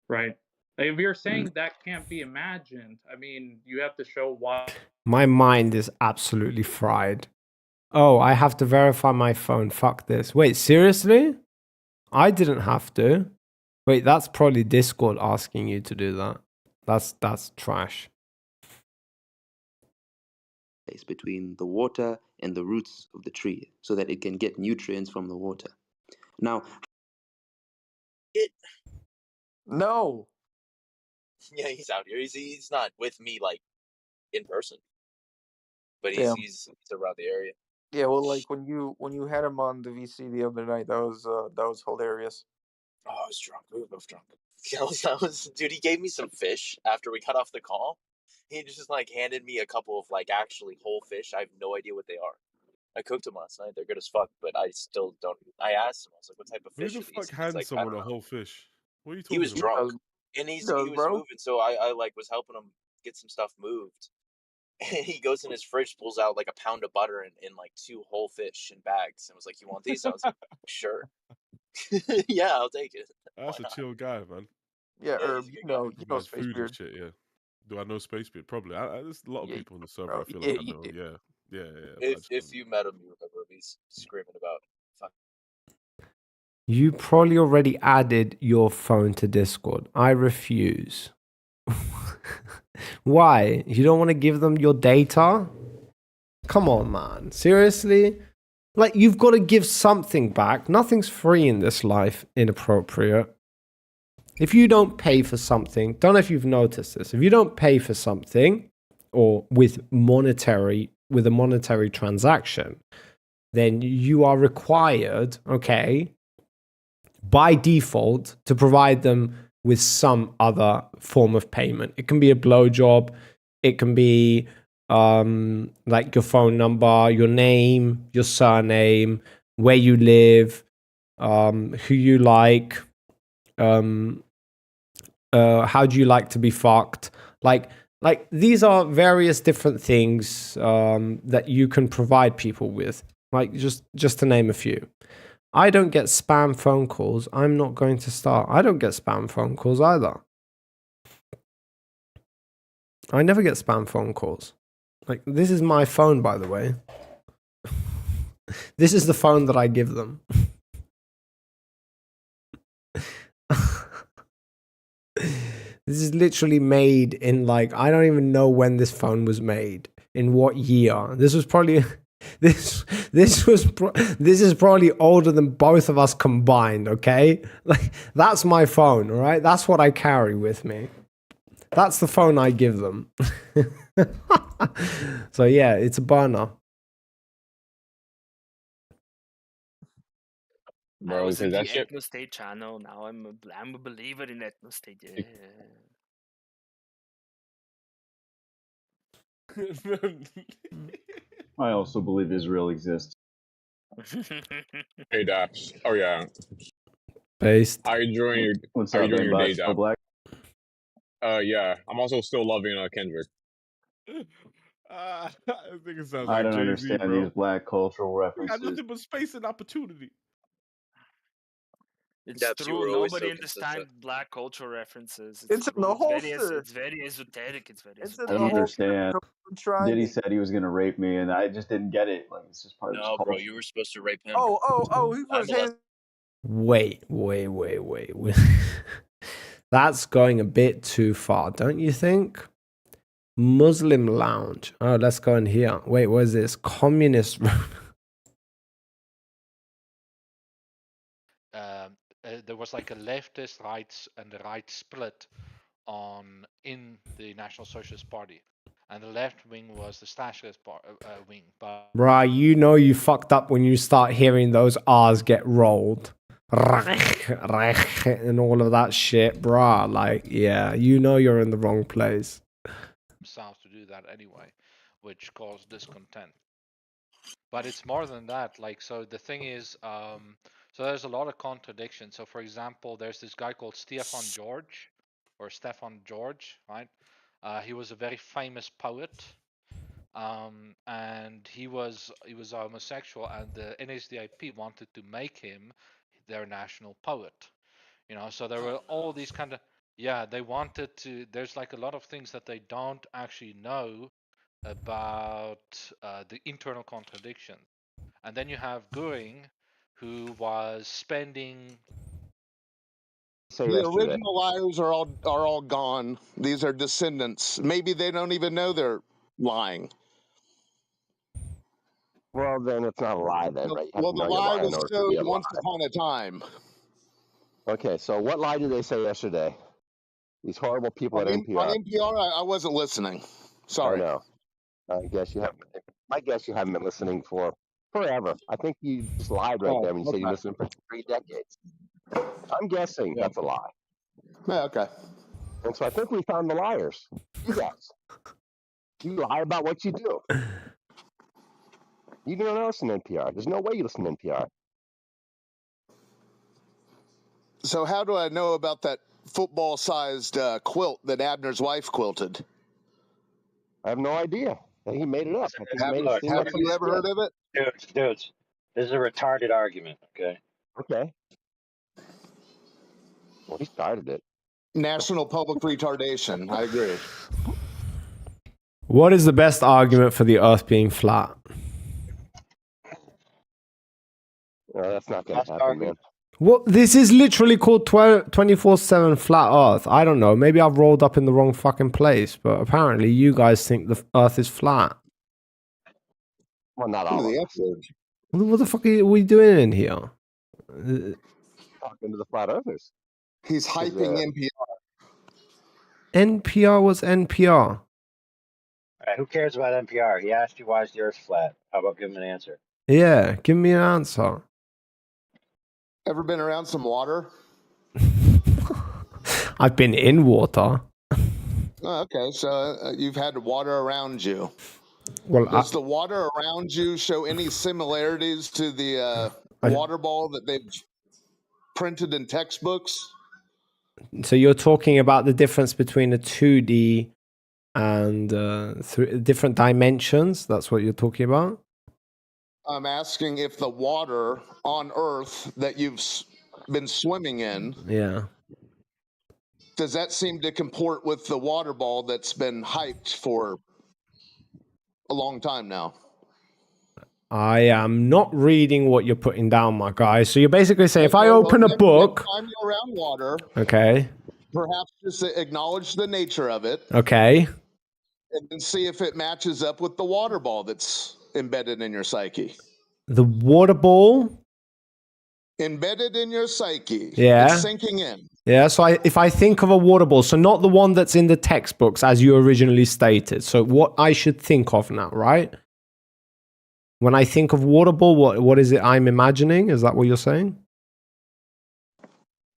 Speaker 2: right? Like, if you're saying that can't be imagined, I mean, you have to show why.
Speaker 4: My mind is absolutely fried. Oh, I have to verify my phone. Fuck this. Wait, seriously? I didn't have to. Wait, that's probably Discord asking you to do that. That's trash.
Speaker 13: Space between the water and the roots of the tree, so that it can get nutrients from the water. Now,
Speaker 16: No. Yeah, he's out here. He's not with me like in person, but
Speaker 11: Damn.
Speaker 16: he's around the area.
Speaker 11: Yeah, well, like when you had him on the VC the other night, that was hilarious.
Speaker 16: Oh, I was drunk. We were both drunk. That was dude. He gave me some fish after we cut off the call. He just like handed me a couple of like actually whole fish. I have no idea what they are. I cooked them last night. They're good as fuck, but I still don't. I asked him. I was like, "What type of
Speaker 18: Who
Speaker 16: fish
Speaker 18: the
Speaker 16: are these?"
Speaker 18: fuck
Speaker 16: He's
Speaker 18: hands
Speaker 16: like, "I
Speaker 18: someone
Speaker 16: don't
Speaker 18: a
Speaker 16: know."
Speaker 18: whole fish? What are you talking
Speaker 16: He was
Speaker 18: about?
Speaker 16: drunk, and he was moving, so I like was helping him get some stuff moved. And he goes in his fridge, pulls out like a pound of butter and like 2 whole fish in bags, and was like, "You want these?" I was like, "Sure." Yeah, I'll take it.
Speaker 18: That's a chill guy, man.
Speaker 11: Yeah,
Speaker 16: Yeah,
Speaker 11: Herb,
Speaker 16: he's a
Speaker 11: you
Speaker 16: good
Speaker 11: know,
Speaker 16: guy.
Speaker 11: you know
Speaker 18: Like
Speaker 11: Space
Speaker 18: food and
Speaker 11: Beard.
Speaker 18: shit, yeah. Do I know Space Beard? Probably. There's a lot of
Speaker 11: Yeah,
Speaker 18: people on the server.
Speaker 11: bro,
Speaker 18: I feel
Speaker 11: yeah,
Speaker 18: like I know. Yeah. But I just
Speaker 16: If you met him, you remember him. He's screaming about fuck.
Speaker 4: You probably already added your phone to Discord. I refuse. Why? You don't want to give them your data? Come on, man. Seriously? Like, you've got to give something back. Nothing's free in this life. Inappropriate. If you don't pay for something, don't know if you've noticed this. If you don't pay for something, or with a monetary transaction, then you are required, okay, by default, to provide them with some other form of payment. It can be a blowjob. It can be like your phone number, your name, your surname, where you live, who you like, how do you like to be fucked? Like these are various different things that you can provide people with. Like just to name a few. I don't get spam phone calls. I'm not going to start. I don't get spam phone calls either. I never get spam phone calls. Like, this is my phone, by the way. This is the phone that I give them. This is literally made in, like, I don't even know when this phone was made. In what year? This was probably this is probably older than both of us combined, okay? Like, that's my phone, all right? That's what I carry with me. That's the phone I give them. So yeah, it's a burner.
Speaker 17: I was in the Ethnostate channel. Now I'm a believer in Ethnostate. Yeah.
Speaker 1: I also believe Israel exists.
Speaker 6: Hey, Daps. Oh, yeah.
Speaker 4: Based.
Speaker 6: How you doing your,
Speaker 1: What's
Speaker 6: how
Speaker 1: up,
Speaker 6: you doing
Speaker 1: man?
Speaker 6: your day,
Speaker 1: Still
Speaker 6: Dap?
Speaker 1: black?
Speaker 6: Yeah. I'm also still loving Kendrick.
Speaker 18: I think it sounds
Speaker 1: I
Speaker 18: like
Speaker 1: don't
Speaker 18: Jay-Z,
Speaker 1: understand
Speaker 18: bro.
Speaker 1: these black cultural
Speaker 18: We got
Speaker 1: references.
Speaker 18: nothing but space and opportunity.
Speaker 17: It's
Speaker 16: Daps, you
Speaker 17: true.
Speaker 16: were always
Speaker 17: Nobody
Speaker 16: so
Speaker 17: understands
Speaker 16: consistent.
Speaker 17: black cultural references.
Speaker 11: It's in
Speaker 17: true.
Speaker 11: the
Speaker 17: It's
Speaker 11: holster.
Speaker 17: it's very esoteric. It's very
Speaker 11: It's in
Speaker 1: I don't
Speaker 11: the holster.
Speaker 1: understand.
Speaker 11: I'm trying
Speaker 1: Diddy
Speaker 11: to.
Speaker 1: said he was gonna rape me, and I just didn't get it. Like, it's just part of his
Speaker 16: No, bro,
Speaker 1: culture.
Speaker 16: you were supposed to rape him.
Speaker 11: Oh, he
Speaker 16: I
Speaker 11: was his.
Speaker 4: Wait. That's going a bit too far, don't you think? Muslim lounge. Oh, let's go in here. Wait, what is this? Communist room.
Speaker 12: There was like a leftist rights and the right split in the National Socialist Party, and the left wing was the Stalinist wing. But
Speaker 4: Bruh, you know you fucked up when you start hearing those R's get rolled. And all of that shit, bruh. Like, yeah, you know you're in the wrong place.
Speaker 12: themselves to do that anyway, which caused discontent. But it's more than that. Like, so the thing is, so there's a lot of contradictions. So, for example, there's this guy called Stefan George, right? He was a very famous poet, and he was homosexual, and the NSDAP wanted to make him their national poet. You know, so there were all these kind of they wanted to. There's like a lot of things that they don't actually know about the internal contradiction. And then you have Göring, who was spending.
Speaker 19: The original liars are all gone. These are descendants. Maybe they don't even know they're lying.
Speaker 20: Well, then it's not a lie, then, right? You have
Speaker 19: Well,
Speaker 20: to
Speaker 19: the
Speaker 20: know you're
Speaker 19: lie
Speaker 20: lying in
Speaker 19: was
Speaker 20: order to
Speaker 19: sowed
Speaker 20: be a
Speaker 19: once
Speaker 20: lie.
Speaker 19: upon a time.
Speaker 20: Okay, so what lie did they say yesterday? These horrible people at
Speaker 19: On
Speaker 20: NPR.
Speaker 19: NPR, I wasn't listening. Sorry.
Speaker 20: I know. I guess you haven't. I guess you haven't been listening for forever. I think you just lied right there when you said you listened for 3 decades. I'm guessing that's a lie.
Speaker 19: Yeah, okay.
Speaker 20: And so I think we found the liars. You guys. You lie about what you do. You don't listen to NPR. There's no way you listen to NPR.
Speaker 19: So how do I know about that football-sized quilt that Abner's wife quilted?
Speaker 20: I have no idea. He made it up. I think he made it seem
Speaker 19: Have
Speaker 20: like
Speaker 19: you ever heard of it?
Speaker 22: Dudes, this is a retarded argument, okay?
Speaker 20: Okay. Well, he started it.
Speaker 19: National public retardation. I agree.
Speaker 4: What is the best argument for the Earth being flat?
Speaker 20: No, that's not going to happen, man.
Speaker 4: What? This is literally called 24/7 flat Earth. I don't know. Maybe I've rolled up in the wrong fucking place, but apparently you guys think the Earth is flat.
Speaker 20: Well, not all of us.
Speaker 4: What the fuck are we doing in here?
Speaker 20: Talking to the flat earthers.
Speaker 19: He's hyping NPR.
Speaker 4: NPR was NPR.
Speaker 22: All right, who cares about NPR? He asked you why is the Earth flat. How about give him an answer?
Speaker 4: Yeah, give me an answer.
Speaker 19: Ever been around some water?
Speaker 4: I've been in water.
Speaker 19: Oh, okay, so you've had water around you.
Speaker 4: Well,
Speaker 19: Does the water around you show any similarities to the water ball that they've printed in textbooks?
Speaker 4: So you're talking about the difference between a 2D and different dimensions? That's what you're talking about?
Speaker 19: I'm asking if the water on Earth that you've been swimming in,
Speaker 4: Yeah.
Speaker 19: does that seem to comport with the water ball that's been hyped for a long time now?
Speaker 4: I am not reading what you're putting down, my guy. So you're basically saying if I open a book.
Speaker 19: Next time you're around water,
Speaker 4: Okay.
Speaker 19: perhaps just acknowledge the nature of it.
Speaker 4: Okay.
Speaker 19: And then see if it matches up with the water ball that's embedded in your psyche.
Speaker 4: The water ball?
Speaker 19: Embedded in your psyche.
Speaker 4: Yeah.
Speaker 19: It's sinking in.
Speaker 4: Yeah, so if I think of a water ball, so not the one that's in the textbooks as you originally stated. So what I should think of now, right? When I think of water ball, what is it I'm imagining? Is that what you're saying?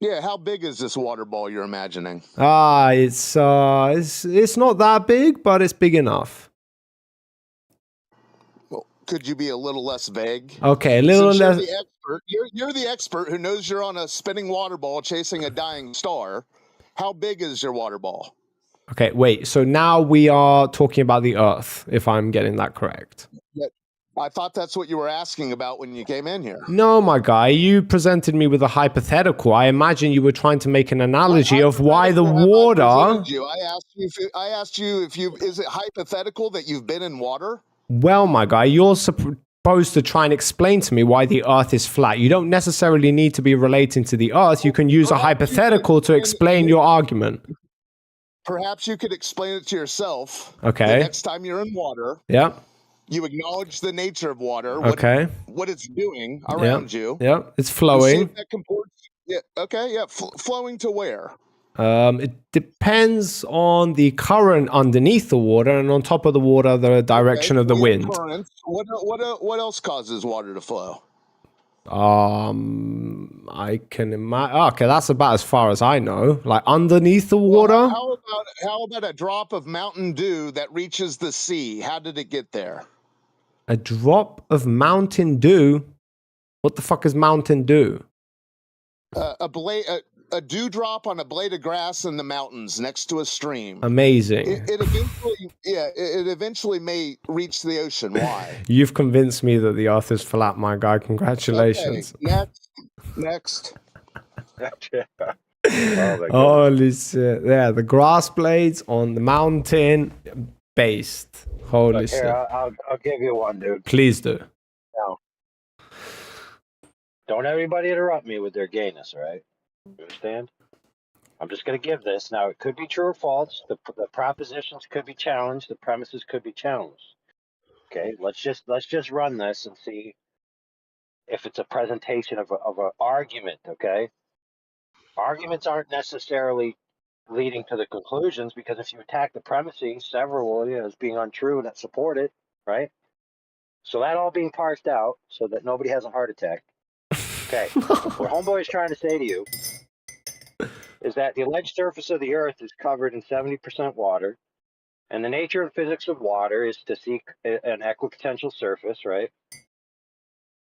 Speaker 19: Yeah, how big is this water ball you're imagining?
Speaker 4: It's not that big, but it's big enough.
Speaker 19: Well, could you be a little less vague?
Speaker 4: Okay, a little
Speaker 19: Since
Speaker 4: less.
Speaker 19: You're the expert. You're the expert who knows you're on a spinning water ball chasing a dying star. How big is your water ball?
Speaker 4: Okay, wait. So now we are talking about the Earth, if I'm getting that correct.
Speaker 19: I thought that's what you were asking about when you came in here.
Speaker 4: No, my guy, you presented me with a hypothetical. I imagine you were trying to make an analogy of why the water.
Speaker 19: I asked you if you is it hypothetical that you've been in water?
Speaker 4: Well, my guy, you're supposed to try and explain to me why the Earth is flat. You don't necessarily need to be relating to the Earth. You can use a hypothetical to explain your argument.
Speaker 19: Perhaps you could explain it to yourself.
Speaker 4: Okay.
Speaker 19: The next time you're in water.
Speaker 4: Yeah.
Speaker 19: You acknowledge the nature of water.
Speaker 4: Okay.
Speaker 19: What it's doing around you.
Speaker 4: Yeah, it's
Speaker 19: See
Speaker 4: flowing.
Speaker 19: if that comports. Yeah. Okay. Yeah. Flowing to where?
Speaker 4: It depends on the current underneath the water, and on top of the water, the direction of the wind.
Speaker 19: Currents. What else causes water to flow?
Speaker 4: I can imagine. Okay, that's about as far as I know. Like underneath the water.
Speaker 19: Well, how about a drop of Mountain Dew that reaches the sea? How did it get there?
Speaker 4: A drop of Mountain Dew? What the fuck is Mountain Dew?
Speaker 19: A dewdrop on a blade of grass in the mountains next to a stream.
Speaker 4: Amazing.
Speaker 19: It eventually may reach the ocean. Why?
Speaker 4: You've convinced me that the Earth is flat, my guy. Congratulations.
Speaker 19: Okay, next.
Speaker 4: Holy shit. Yeah, the grass blades on the mountain based. Holy shit.
Speaker 22: Here, I'll give you one, dude.
Speaker 4: Please do.
Speaker 22: Now, don't everybody interrupt me with their gayness, all right? You understand? I'm just going to give this. Now, it could be true or false. The propositions could be challenged. The premises could be challenged. Okay, let's just run this and see if it's a presentation of an argument. Okay, arguments aren't necessarily leading to the conclusions, because if you attack the premises, several as being untrue that support it, right? So that all being parsed out so that nobody has a heart attack. Okay, what Homeboy is trying to say to you is that the alleged surface of the Earth is covered in 70% water, and the nature and physics of water is to seek an equipotential surface, right?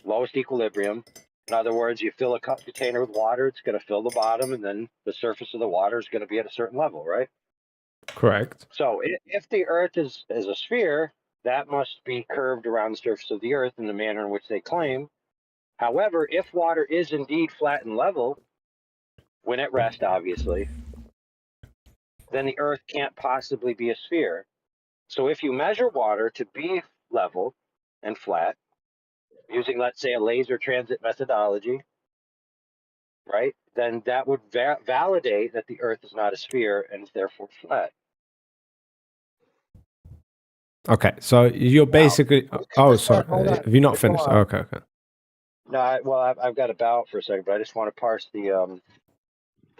Speaker 22: Lowest equilibrium. In other words, you fill a cup container with water, it's going to fill the bottom, and then the surface of the water is going to be at a certain level, right?
Speaker 4: Correct.
Speaker 22: So if the Earth is a sphere, that must be curved around the surface of the Earth in the manner in which they claim. However, if water is indeed flat and level, when at rest, obviously, then the Earth can't possibly be a sphere. So if you measure water to be level and flat, using, let's say, a laser transit methodology, right, then that would validate that the Earth is not a sphere and is therefore flat.
Speaker 4: Okay, so you're basically. Oh, sorry. Have you not finished? Okay.
Speaker 22: No, I've got to bow out for a second, but I just want to parse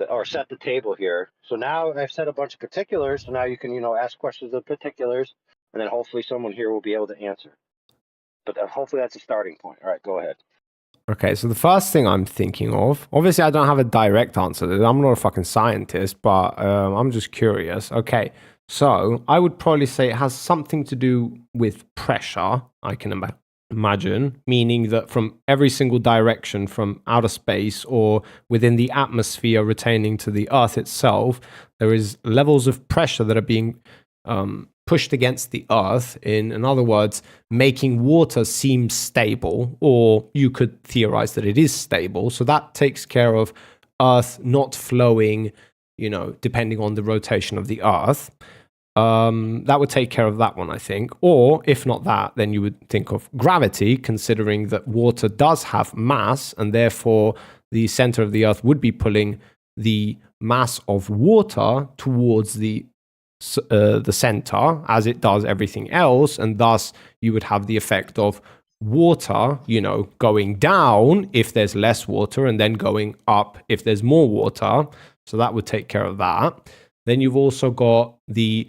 Speaker 22: or set the table here. So now I've set a bunch of particulars, so now you can, ask questions of particulars, and then hopefully someone here will be able to answer. But hopefully that's a starting point. All right, go ahead.
Speaker 4: Okay, so the first thing I'm thinking of, obviously I don't have a direct answer to this. I'm not a fucking scientist, but I'm just curious. Okay, so I would probably say it has something to do with pressure, I can imagine, meaning that from every single direction from outer space or within the atmosphere retaining to the Earth itself, there is levels of pressure that are being pushed against the earth, in other words, making water seem stable, or you could theorize that it is stable. So that takes care of earth not flowing, depending on the rotation of the earth. That would take care of that one, I think. Or if not that, then you would think of gravity, considering that water does have mass, and therefore the center of the earth would be pulling the mass of water towards the center, as it does everything else, and thus you would have the effect of water, going down if there's less water, and then going up if there's more water. So that would take care of that. Then you've also got the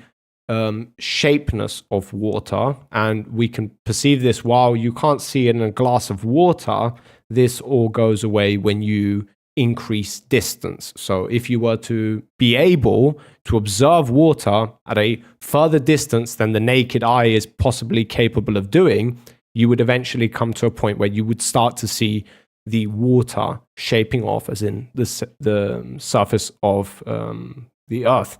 Speaker 4: shapeness of water, and we can perceive this while you can't see it in a glass of water. This all goes away when you increase distance. So if you were to be able to observe water at a further distance than the naked eye is possibly capable of doing, you would eventually come to a point where you would start to see the water shaping off, as in the surface of the earth.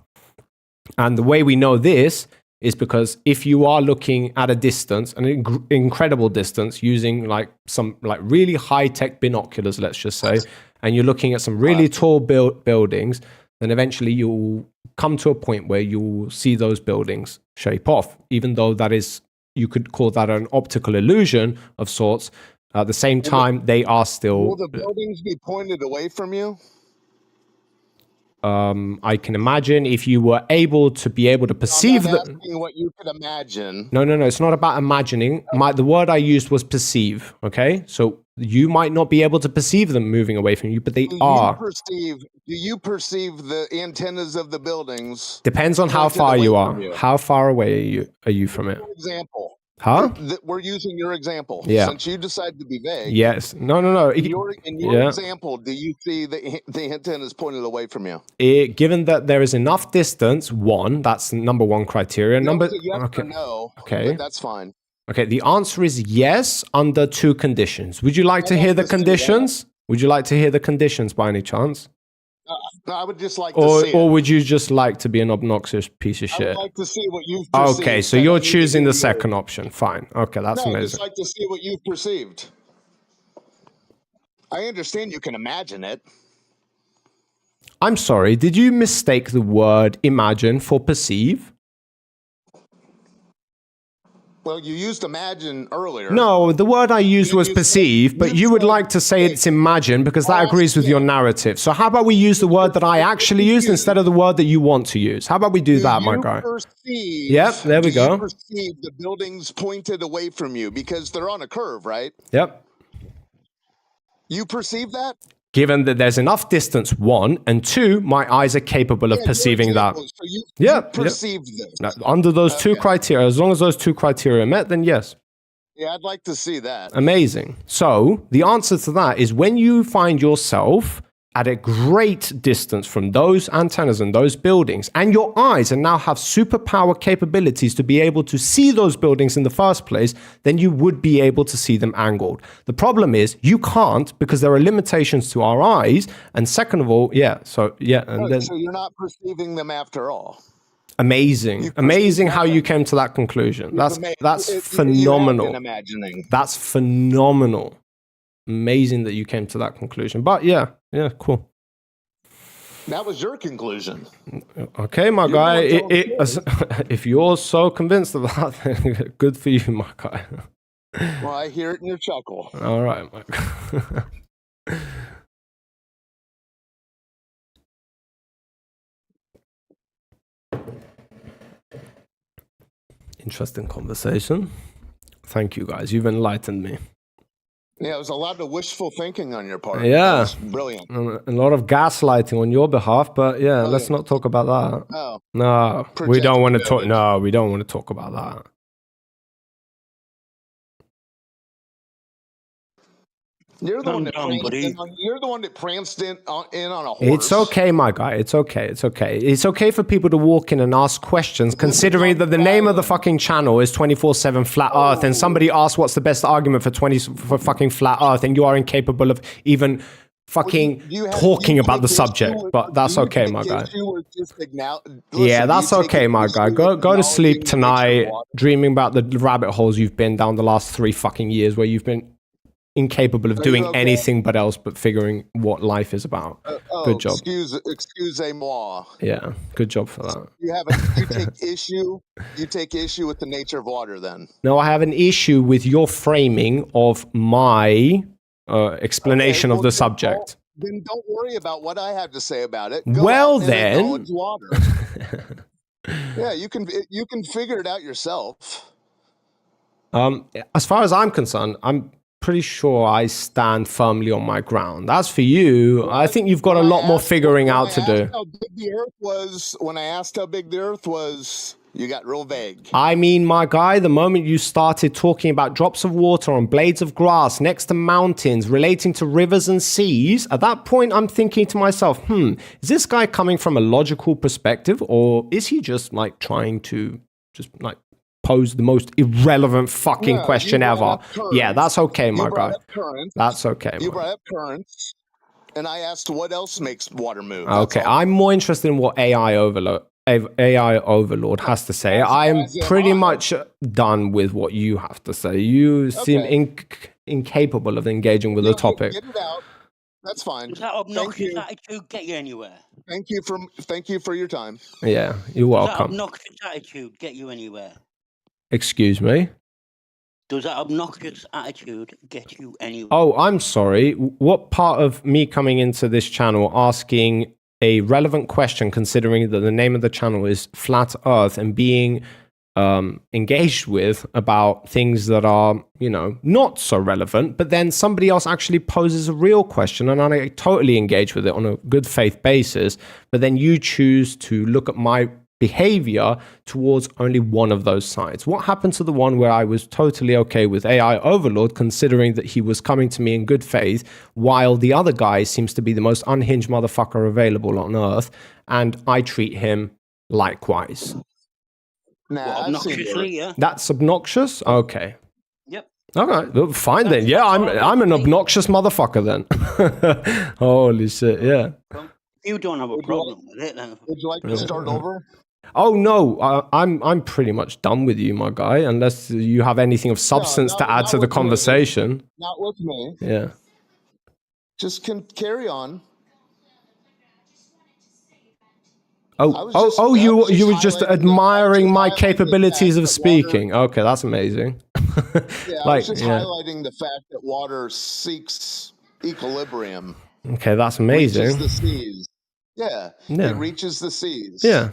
Speaker 4: And the way we know this is because if you are looking at a distance, an incredible distance, using some really high-tech binoculars, let's just say, and you're looking at some really tall buildings, then eventually you'll come to a point where you'll see those buildings shape off, even though that is, you could call that an optical illusion of sorts. At the same time, they are still...
Speaker 19: Will the buildings be pointed away from you?
Speaker 4: I can imagine if you were able to perceive
Speaker 19: I'm not asking what you could imagine.
Speaker 4: No, it's not about imagining. The word I used was perceive, okay? So you might not be able to perceive them moving away from you, but they are.
Speaker 19: Do you perceive the antennas of the buildings?
Speaker 4: Depends on how
Speaker 19: pointed
Speaker 4: far
Speaker 19: away
Speaker 4: you
Speaker 19: from
Speaker 4: are.
Speaker 19: you?
Speaker 4: How far away are you from it?
Speaker 19: For example.
Speaker 4: Huh?
Speaker 19: We're using your example.
Speaker 4: Yeah.
Speaker 19: Since you decided to be vague.
Speaker 4: Yes. No.
Speaker 19: In your example, do you see the antennas pointed away from you?
Speaker 4: Given that there is enough distance, that's number one criteria.
Speaker 19: Yes or no.
Speaker 4: Okay.
Speaker 19: But that's fine.
Speaker 4: Okay, the answer is yes under two conditions. Would you like to hear the conditions? Would you like to hear the conditions by any chance?
Speaker 19: No, I would just like to see
Speaker 4: Or would you just like to be an obnoxious piece of
Speaker 19: I
Speaker 4: shit?
Speaker 19: would like to see what you've perceived.
Speaker 4: Okay, so you're choosing the second option. Fine. Okay, that's
Speaker 19: No, I'd
Speaker 4: amazing.
Speaker 19: just like to see what you've perceived. I understand you can imagine it.
Speaker 4: I'm sorry, did you mistake the word imagine for perceive?
Speaker 19: Well, you used imagine earlier.
Speaker 4: No, the word I used was perceive, but you would like to say it's imagine because that agrees with your narrative. So how about we use the word that I actually used instead of the word that you want to use? How about we do that, my guy? Yep, there we go.
Speaker 19: You perceive the buildings pointed away from you because they're on a curve, right?
Speaker 4: Yep.
Speaker 19: You perceive that?
Speaker 4: Given that there's enough distance, one, and two, my eyes are capable of perceiving that.
Speaker 19: So you perceived this.
Speaker 4: Now, under those two criteria, as long as those two criteria are met, then yes.
Speaker 19: Yeah, I'd like to see that.
Speaker 4: Amazing. So the answer to that is when you find yourself at a great distance from those antennas and those buildings, and your eyes and now have superpower capabilities to be able to see those buildings in the first place, then you would be able to see them angled. The problem is you can't because there are limitations to our eyes. And second of all, so
Speaker 19: you're not perceiving them after all.
Speaker 4: Amazing how you came to that conclusion. That's phenomenal. That's phenomenal. Amazing that you came to that conclusion. But yeah, cool.
Speaker 19: That was your conclusion.
Speaker 4: Okay, my guy. If you're so convinced of that, then good for you, my guy.
Speaker 19: Well, I hear it in your chuckle.
Speaker 4: All right, my guy. Interesting conversation. Thank you, guys. You've enlightened me.
Speaker 19: Yeah, it was a lot of wishful thinking on your part.
Speaker 4: Yeah.
Speaker 19: That was brilliant.
Speaker 4: A lot of gaslighting on your behalf, but let's not talk about that.
Speaker 19: Oh.
Speaker 4: No, we don't want to talk. No, we don't want to talk about that.
Speaker 19: You're the one that pranced in on a horse.
Speaker 4: It's okay, my guy. It's okay. It's okay for people to walk in and ask questions, considering that the name of the fucking channel is 24/7 Flat Earth, and somebody asks what's the best argument for fucking Flat Earth, and you are incapable of even fucking
Speaker 19: you
Speaker 4: talking about the
Speaker 19: take issue
Speaker 4: subject,
Speaker 19: with,
Speaker 4: but that's
Speaker 19: do you
Speaker 4: okay,
Speaker 19: take
Speaker 4: my guy.
Speaker 19: issue with just
Speaker 4: Yeah,
Speaker 19: listen, do
Speaker 4: that's
Speaker 19: you take
Speaker 4: okay,
Speaker 19: an
Speaker 4: my guy.
Speaker 19: issue with
Speaker 4: Go to sleep
Speaker 19: acknowledging the nature of
Speaker 4: tonight,
Speaker 19: water?
Speaker 4: dreaming about the rabbit holes you've been down the last 3 fucking years, where you've been incapable of
Speaker 19: Are you
Speaker 4: doing
Speaker 19: okay?
Speaker 4: anything but else but figuring what life is about. Good job.
Speaker 19: Excuse-moi.
Speaker 4: Yeah, good job for that.
Speaker 19: You take issue with the nature of water then.
Speaker 4: No, I have an issue with your framing of my explanation of the subject.
Speaker 19: Then don't worry about what I have to say about it.
Speaker 4: Well,
Speaker 19: out and
Speaker 4: then.
Speaker 19: acknowledge water. Yeah, you can figure it out yourself.
Speaker 4: As far as I'm concerned, I'm pretty sure I stand firmly on my ground. As for you, I think you've got a lot more figuring out to do.
Speaker 19: When I asked how big the Earth was, you got real vague.
Speaker 4: I mean, my guy, the moment you started talking about drops of water on blades of grass next to mountains relating to rivers and seas, at that point I'm thinking to myself, is this guy coming from a logical perspective, or is he just like trying to just like pose the most irrelevant fucking question ever? Yeah, that's okay, my guy. That's okay.
Speaker 19: You brought up currents, and I asked what else makes water move.
Speaker 4: Okay, I'm more interested in what AI Overlord has to say. I am pretty much done with what you have to say. You seem incapable of engaging with the topic.
Speaker 19: Get it out. That's fine.
Speaker 7: Does that obnoxious attitude get you anywhere?
Speaker 19: Thank you for your time.
Speaker 4: Yeah, you're
Speaker 7: Does that
Speaker 4: welcome.
Speaker 7: obnoxious attitude get you anywhere?
Speaker 4: Excuse me?
Speaker 7: Does that obnoxious attitude get you anywhere?
Speaker 4: Oh, I'm sorry. What part of me coming into this channel asking a relevant question, considering that the name of the channel is Flat Earth, and being engaged with about things that are, not so relevant, but then somebody else actually poses a real question and I totally engage with it on a good faith basis, but then you choose to look at my behavior towards only one of those sides? What happened to the one where I was totally okay with AI Overlord, considering that he was coming to me in good faith, while the other guy seems to be the most unhinged motherfucker available on Earth, and I treat him likewise?
Speaker 7: Obnoxiously, yeah.
Speaker 4: That's obnoxious? Okay.
Speaker 7: Yep.
Speaker 4: All right, well, fine then. Yeah, I'm an obnoxious motherfucker then. Holy shit, yeah.
Speaker 7: You don't have a problem with it.
Speaker 19: Would you like to start over?
Speaker 4: Oh no, I'm pretty much done with you, my guy. Unless you have anything of substance to add to the conversation.
Speaker 19: Not with me.
Speaker 4: Yeah.
Speaker 19: Just can carry on.
Speaker 4: You were just admiring my capabilities of speaking. Okay, that's amazing.
Speaker 19: Yeah, I was just highlighting the fact that water seeks equilibrium.
Speaker 4: Okay, that's amazing.
Speaker 19: Reaches the seas. Yeah, it reaches the seas.
Speaker 4: Yeah.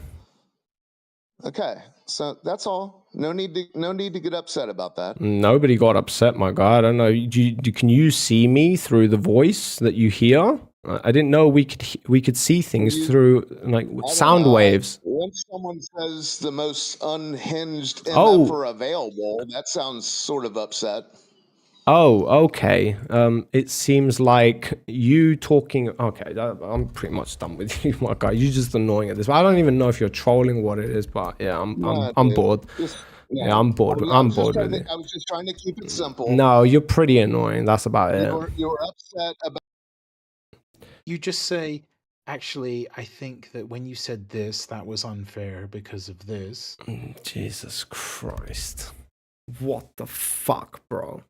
Speaker 19: Okay, so that's all. No need to get upset about that.
Speaker 4: Nobody got upset, my guy. I don't know. Can you see me through the voice that you hear? I didn't know we could see things through like sound waves.
Speaker 19: Once someone says the most unhinged MF are available, that sounds sort of upset.
Speaker 4: Oh, okay. It seems like you talking. Okay, I'm pretty much done with you, my guy. You're just annoying at this. I don't even know if you're trolling, what it is, but yeah, I'm bored. Yeah, I'm bored. I'm bored with it.
Speaker 19: I was just trying to keep it simple.
Speaker 4: No, you're pretty annoying. That's about it.
Speaker 19: You were upset about.
Speaker 27: You just say, actually, I think that when you said this, that was unfair because of this.
Speaker 4: Jesus Christ. What the fuck, bro?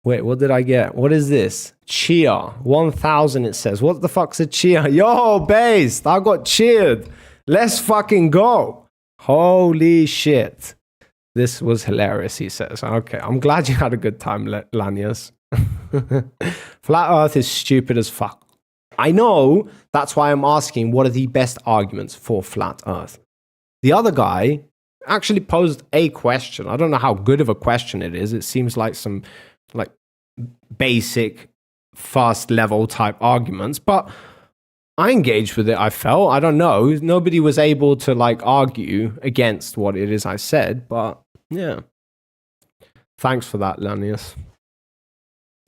Speaker 4: Wait, what did I get? What is this? Cheer. 1000 it says. What the fuck's a cheer? Yo, based. I got cheered. Let's fucking go. Holy shit. This was hilarious, he says. Okay, I'm glad you had a good time, Lanius. Flat Earth is stupid as fuck. I know, that's why I'm asking what are the best arguments for Flat Earth. The other guy actually posed a question. I don't know how good of a question it is. It seems like some like basic first level type arguments, but I engaged with it. I felt, I don't know, nobody was able to like argue against what it is I said, but yeah. Thanks for that, Lanius.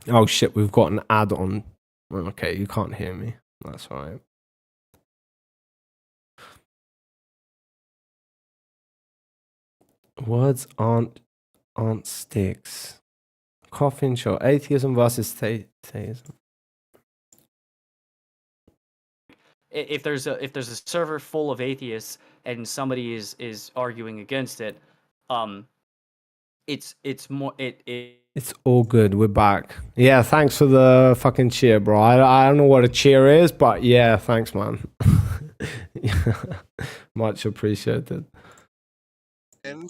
Speaker 4: Oh shit, we've got an ad on. Okay, you can't hear me. That's all right. Words aren't sticks. Coffin show. Atheism versus theism.
Speaker 8: If there's a server full of atheists and somebody is arguing against it, it's more
Speaker 4: It's all good. We're back. Yeah, thanks for the fucking cheer, bro. I don't know what a cheer is, but yeah, thanks, man. Much appreciated.
Speaker 9: And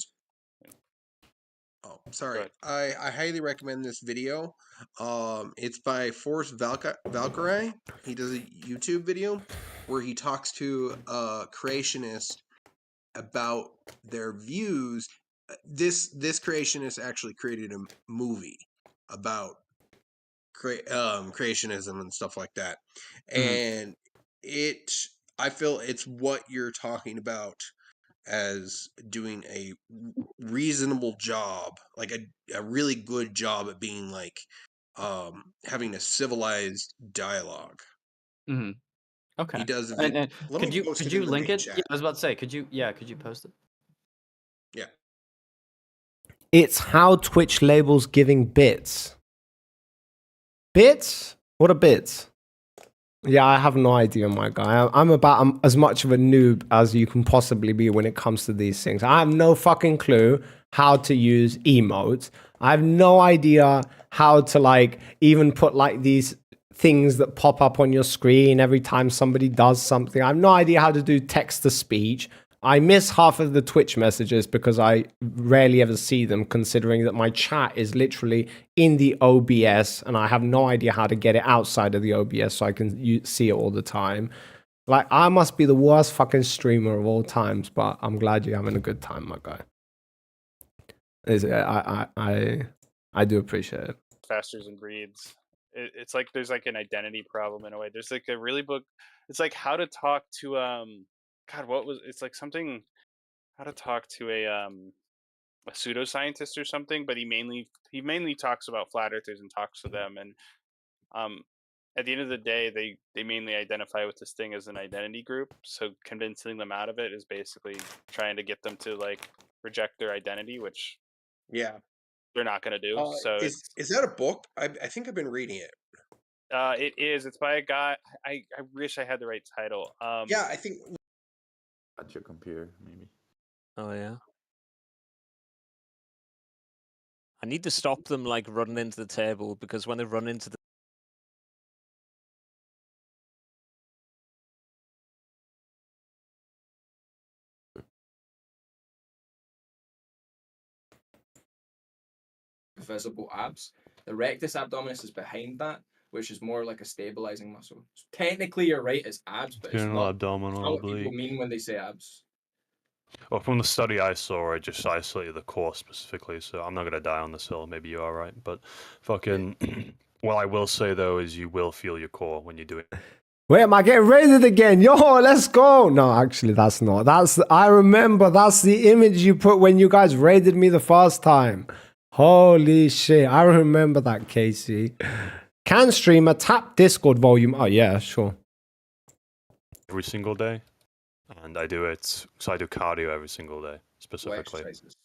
Speaker 9: sorry, I highly recommend this video. It's by Forrest Valkyrie. He does a YouTube video where he talks to a creationist about their views. This creationist actually created a movie about creationism and stuff like that, and I feel it's what you're talking about as doing a reasonable job, like a really good job at being like having a civilized dialogue.
Speaker 8: Mm-hmm. Okay.
Speaker 9: He does.
Speaker 8: And could you
Speaker 9: in the
Speaker 8: link
Speaker 9: main
Speaker 8: it?
Speaker 9: chat.
Speaker 8: Yeah, I was about to say, could you post it?
Speaker 9: Yeah.
Speaker 4: It's how Twitch labels giving bits. Bits? What are bits? Yeah, I have no idea, my guy. I'm as much of a noob as you can possibly be when it comes to these things. I have no fucking clue how to use emotes. I have no idea how to like even put like these things that pop up on your screen every time somebody does something. I have no idea how to do text to speech. I miss half of the Twitch messages because I rarely ever see them, considering that my chat is literally in the OBS and I have no idea how to get it outside of the OBS so I can see it all the time. Like, I must be the worst fucking streamer of all times, but I'm glad you're having a good time, my guy. I do appreciate it.
Speaker 10: Fasters and breeds. It's like there's like an identity problem in a way. There's like a really book. It's like how to talk to God, it's like something, how to talk to a pseudoscientist or something, but he mainly talks about flat earthers and talks to them, and at the end of the day they mainly identify with this thing as an identity group, so convincing them out of it is basically trying to get them to like reject their identity, which they're not going to do. So
Speaker 9: is that a book? I think I've been reading it.
Speaker 10: It is. It's by a guy. I wish I had the right title.
Speaker 9: Yeah, I think.
Speaker 25: At your computer, maybe.
Speaker 14: Oh yeah. I need to stop them like running into the table, because when they run into the
Speaker 23: visible abs. The rectus abdominis is behind that, which is more like a stabilizing muscle. So technically, you're right, it's abs, but it's
Speaker 24: General
Speaker 23: not.
Speaker 24: abdominal
Speaker 23: It's not what
Speaker 24: oblique.
Speaker 23: people mean when they say abs.
Speaker 24: Well, from the study I saw, I just isolated the core specifically, so I'm not going to die on this hill. Maybe you are right, but fucking... What I will say, though, is you will feel your core when you do it.
Speaker 4: Wait, am I getting raided again? Yo, let's go. No, actually, that's not. I remember that's the image you put when you guys raided me the first time. Holy shit. I remember that, Casey. Can streamer tap Discord volume? Oh, yeah, sure.
Speaker 24: Every single day. And I do it, so I do cardio every single day, specifically.
Speaker 23: What exercises?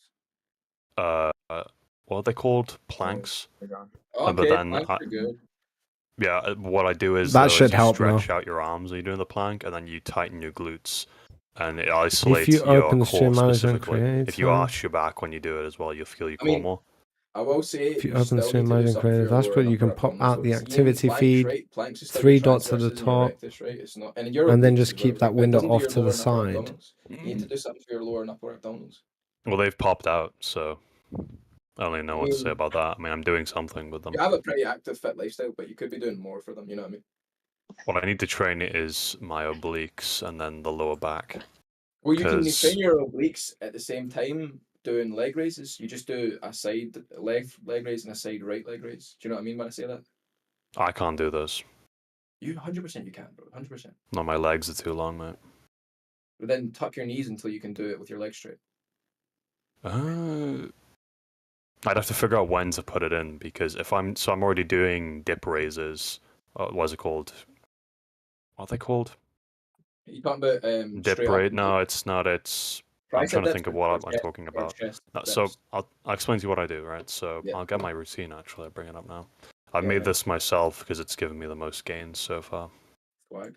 Speaker 24: What are they called? Planks.
Speaker 23: Okay,
Speaker 24: But then
Speaker 23: planks are good.
Speaker 24: Yeah, what I do is,
Speaker 4: That
Speaker 24: though,
Speaker 4: should
Speaker 24: is you
Speaker 4: help,
Speaker 24: stretch
Speaker 4: though.
Speaker 24: out your arms when you're doing the plank, and then you tighten your glutes, and it isolates
Speaker 4: If you
Speaker 24: your
Speaker 4: open
Speaker 24: core
Speaker 4: Stream Manager and
Speaker 24: specifically.
Speaker 4: create,
Speaker 24: If you arch your back when you do it as well, you'll feel your
Speaker 23: I
Speaker 24: core
Speaker 23: mean,
Speaker 24: more.
Speaker 23: I will say,
Speaker 4: If you
Speaker 23: you
Speaker 4: open
Speaker 23: still
Speaker 4: Stream
Speaker 23: need to do
Speaker 4: Manager and
Speaker 23: something for
Speaker 4: create a
Speaker 23: your lower
Speaker 4: dashboard,
Speaker 23: and
Speaker 4: you can
Speaker 23: upper
Speaker 4: pop
Speaker 23: abdominals.
Speaker 4: out the
Speaker 23: So,
Speaker 4: activity
Speaker 23: planks,
Speaker 4: feed,
Speaker 23: right? Planks is still
Speaker 4: 3
Speaker 23: your
Speaker 4: dots at the
Speaker 23: transverses and your
Speaker 4: top,
Speaker 23: rectus, right? It's not, and your
Speaker 4: and then
Speaker 23: obliques
Speaker 4: just
Speaker 23: as well,
Speaker 4: keep that
Speaker 23: right? But it
Speaker 4: window
Speaker 23: doesn't do
Speaker 4: off
Speaker 23: your
Speaker 4: to
Speaker 23: lower
Speaker 4: the
Speaker 23: and upper
Speaker 4: side.
Speaker 23: abdominals. You need to do something for your lower and upper abdominals.
Speaker 24: Well, they've popped out, so I don't even know
Speaker 23: I
Speaker 24: what to say
Speaker 23: mean,
Speaker 24: about that. I mean, I'm doing something with them.
Speaker 23: you have a pretty active, fit lifestyle, but you could be doing more for them. You know what I mean?
Speaker 24: What I need to train is my obliques and then the lower back.
Speaker 23: Well, you can
Speaker 24: 'Cause-
Speaker 23: train your obliques at the same time doing leg raises. You just do a side left leg raise and a side right leg raise. Do you know what I mean when I say that?
Speaker 24: I can't do those.
Speaker 23: You 100% you can, bro. 100%.
Speaker 24: No, my legs are too long, mate.
Speaker 23: But then tuck your knees until you can do it with your legs straight.
Speaker 24: I'd have to figure out when to put it in, because if I'm already doing dip raises. What's it called? What are they called?
Speaker 23: You talking about
Speaker 24: Dip
Speaker 23: straight up
Speaker 24: raise?
Speaker 23: and
Speaker 24: No, it's not. It's I'm
Speaker 23: Tricep
Speaker 24: trying to
Speaker 23: dips
Speaker 24: think of
Speaker 23: or
Speaker 24: what I'm
Speaker 23: chest-
Speaker 24: talking
Speaker 23: or
Speaker 24: about.
Speaker 23: chest
Speaker 24: So
Speaker 23: dips?
Speaker 24: I'll explain to you what I do, right? So
Speaker 23: Yeah.
Speaker 24: I'll get my routine, actually. I'll bring it up now. I've made this myself because it's given me the most gains so far.
Speaker 23: Swag.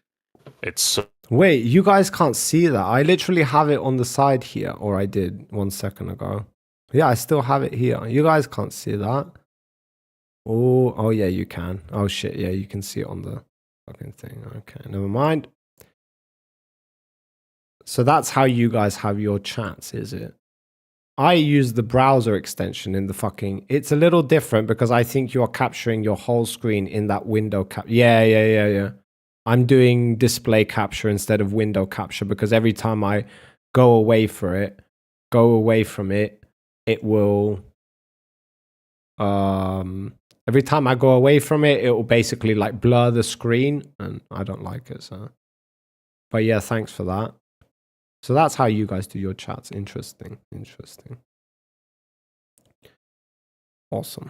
Speaker 24: It's
Speaker 4: Wait, you guys can't see that. I literally have it on the side here, or I did 1 second ago. Yeah, I still have it here. You guys can't see that. Oh yeah, you can. Oh shit, yeah, you can see it on the fucking thing. Okay, never mind. So that's how you guys have your chats, is it? I use the browser extension in the fucking... It's a little different because I think you're capturing your whole screen in that window cap. Yeah. I'm doing display capture instead of window capture because every time I go away from it, it will... every time I go away from it, it will basically like blur the screen and I don't like it, so... But yeah, thanks for that. So that's how you guys do your chats. Interesting. Awesome.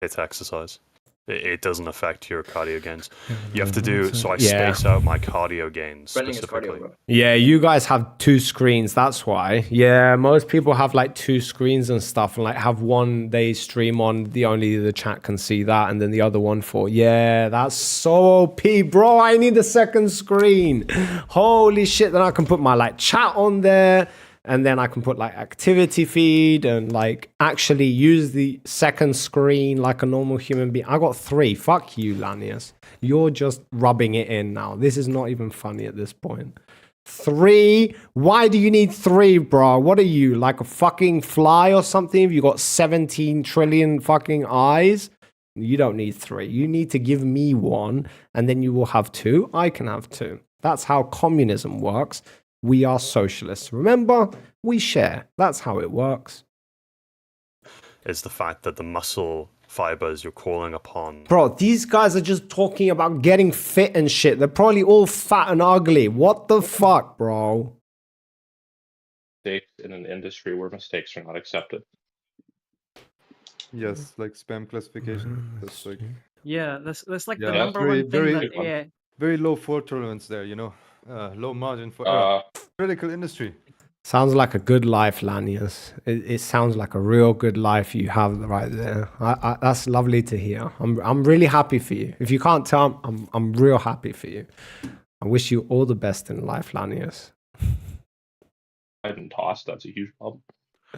Speaker 24: it's exercise. It doesn't affect your cardio gains. You have to do... So I
Speaker 4: Yeah.
Speaker 24: space out my cardio gains
Speaker 23: Brendan is
Speaker 24: specifically.
Speaker 23: cardio, bro.
Speaker 4: Yeah, you guys have 2 screens. That's why. Yeah, most people have like 2 screens and stuff, and like have one they stream on. Only the chat can see that, and then the other one for. Yeah, that's so OP, bro. I need a second screen. Holy shit! Then I can put my like chat on there, and then I can put like activity feed and like actually use the second screen like a normal human being. I got 3. Fuck you, Lanius. You're just rubbing it in now. This is not even funny at this point. 3? Why do you need 3, bro? What are you, like a fucking fly or something? Have you got 17 trillion fucking eyes? You don't need 3. You need to give me 1, and then you will have 2. I can have 2. That's how communism works. We are socialists. Remember, we share. That's how it works.
Speaker 24: Is the fact that the muscle fibers you're calling upon...
Speaker 4: Bro, these guys are just talking about getting fit and shit. They're probably all fat and ugly. What the fuck, bro?
Speaker 2: Mistakes in an industry where mistakes are not accepted.
Speaker 3: Yes, like spam classification. That's like
Speaker 8: Yeah, that's like the
Speaker 3: yeah,
Speaker 8: number
Speaker 3: very,
Speaker 8: one thing
Speaker 3: very,
Speaker 8: that AI.
Speaker 3: very low fault tolerance there. You know, low margin for error. Critical industry.
Speaker 4: Sounds like a good life, Lanius. It sounds like a real good life you have right there. That's lovely to hear. I'm really happy for you. If you can't tell, I'm real happy for you. I wish you all the best in life, Lanius.
Speaker 2: I didn't toss. That's a huge problem.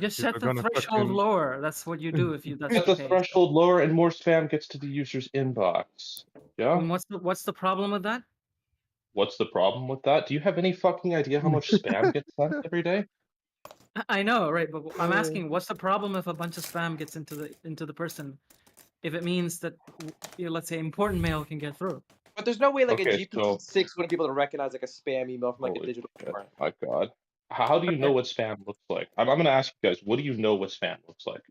Speaker 8: Just set the threshold lower. That's what you do if you. That's
Speaker 2: Set the threshold lower, and more spam gets to the user's inbox. Yeah.
Speaker 8: And what's the problem with that?
Speaker 2: What's the problem with that? Do you have any fucking idea how much spam gets sent every day?
Speaker 8: I know, right? But I'm asking, what's the problem if a bunch of spam gets into the person? If it means that, let's say, important mail can get through.
Speaker 5: But there's no way like
Speaker 2: Okay,
Speaker 5: a GPT-6 wouldn't be able to recognize like a spam email from like a digital form.
Speaker 2: My God. How do you know what spam looks like? I'm going to ask you guys, what do you know what spam looks like?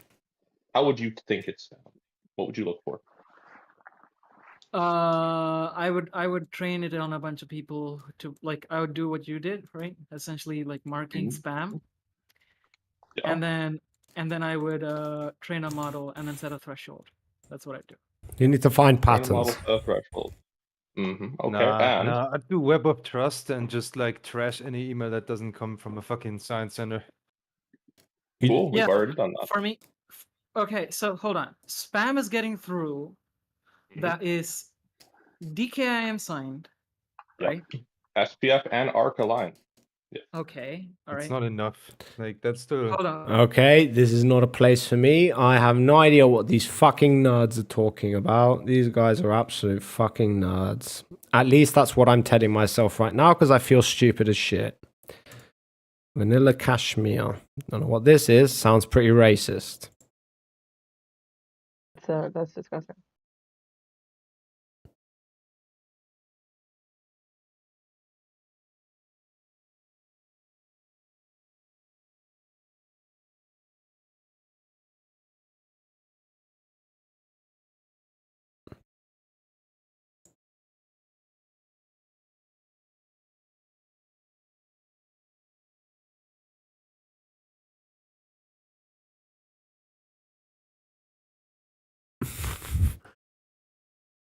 Speaker 2: How would you think it's spam? What would you look for?
Speaker 8: I would train it on a bunch of people to like. I would do what you did, right? Essentially, like marking spam.
Speaker 2: Yeah.
Speaker 8: And then I would train a model and then set a threshold. That's what I do.
Speaker 4: You need to find
Speaker 2: Train a
Speaker 4: patterns.
Speaker 2: model, set a threshold. Okay, and
Speaker 3: Nah, I do web of trust and just like trash any email that doesn't come from a fucking science center.
Speaker 2: cool. We've
Speaker 8: Yeah,
Speaker 2: already done that.
Speaker 8: For me, okay. So hold on. Spam is getting through. That is DKIM signed, right?
Speaker 2: SPF and ARC align.
Speaker 8: Okay. All right.
Speaker 3: It's not enough. Like that's still.
Speaker 8: Hold on.
Speaker 4: Okay, this is not a place for me. I have no idea what these fucking nerds are talking about. These guys are absolute fucking nerds. At least that's what I'm telling myself right now because I feel stupid as shit. Vanilla cashmere. Don't know what this is. Sounds pretty racist.
Speaker 13: So that's disgusting.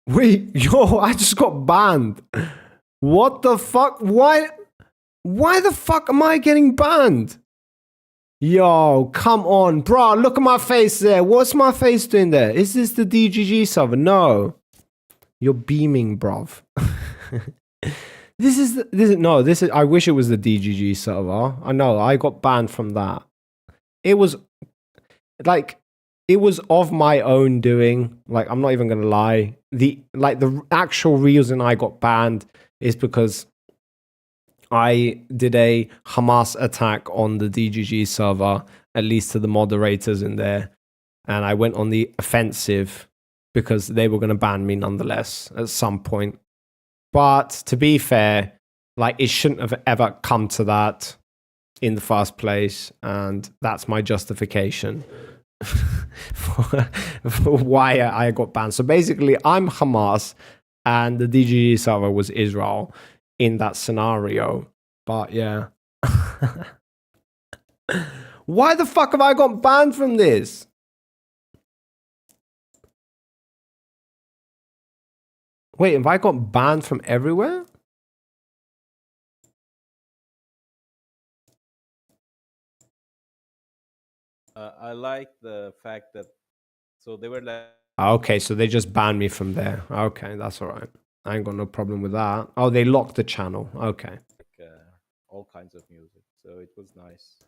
Speaker 4: Wait, yo, I just got banned. What the fuck? Why? Why the fuck am I getting banned? Yo, come on, bro. Look at my face there. What's my face doing there? Is this the DGG server? No. You're beaming, bruv. This is I wish it was the DGG server. I know, I got banned from that. It was like, it was of my own doing. Like, I'm not even gonna lie. The actual reason I got banned is because I did a Hamas attack on the DGG server, at least to the moderators in there, and I went on the offensive because they were gonna ban me nonetheless at some point. But to be fair, like, it shouldn't have ever come to that in the first place, and that's my justification for why I got banned. So basically, I'm Hamas, and the DGG server was Israel in that scenario. But yeah. Why the fuck have I got banned from this? Wait, have I got banned from everywhere?
Speaker 6: I like the fact that, so they were like,
Speaker 4: Okay, so they just banned me from there. Okay, that's all right. I ain't got no problem with that. Oh, they locked the channel. Okay.
Speaker 6: all kinds of music, so it was nice.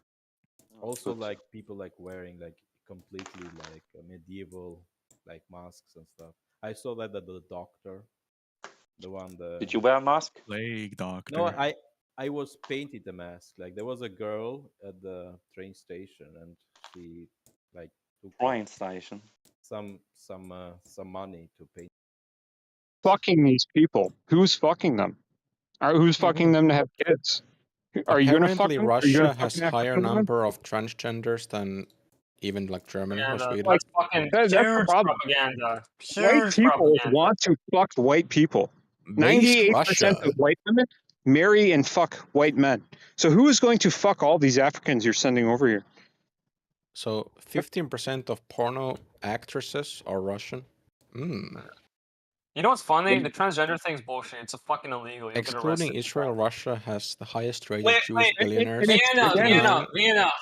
Speaker 6: Also, like people like wearing like completely like medieval like masks and stuff. I saw that at the doctor, the one.
Speaker 13: Did you wear a mask?
Speaker 15: Plague doctor.
Speaker 6: No, I was painted the mask. Like there was a girl at the train station, and she like took
Speaker 13: train station
Speaker 6: some money to paint.
Speaker 17: Fucking these people. Who's fucking them? Who's fucking them to have kids? Are you gonna fuck
Speaker 18: Apparently,
Speaker 17: them? Are you
Speaker 18: Russia
Speaker 17: gonna
Speaker 18: has
Speaker 17: fucking
Speaker 18: higher
Speaker 17: African women?
Speaker 18: number of transgenders than even like Germany or Sweden.
Speaker 17: Like,
Speaker 21: fucking
Speaker 17: that's the
Speaker 21: pure
Speaker 17: problem.
Speaker 21: propaganda.
Speaker 17: White
Speaker 21: Pure
Speaker 17: people
Speaker 21: propaganda.
Speaker 17: want to fuck white people.
Speaker 18: Based
Speaker 17: 98%
Speaker 18: Russia.
Speaker 17: of white women marry and fuck white men. So who is going to fuck all these Africans you're sending over here?
Speaker 18: So 15% of porno actresses are Russian.
Speaker 21: You know what's funny? The transgender thing's bullshit. It's a fucking illegal. You'll get
Speaker 18: Excluding
Speaker 21: arrested.
Speaker 18: Israel, Russia has the highest rate
Speaker 21: Wait,
Speaker 18: of Jewish billionaires.
Speaker 21: Vienna.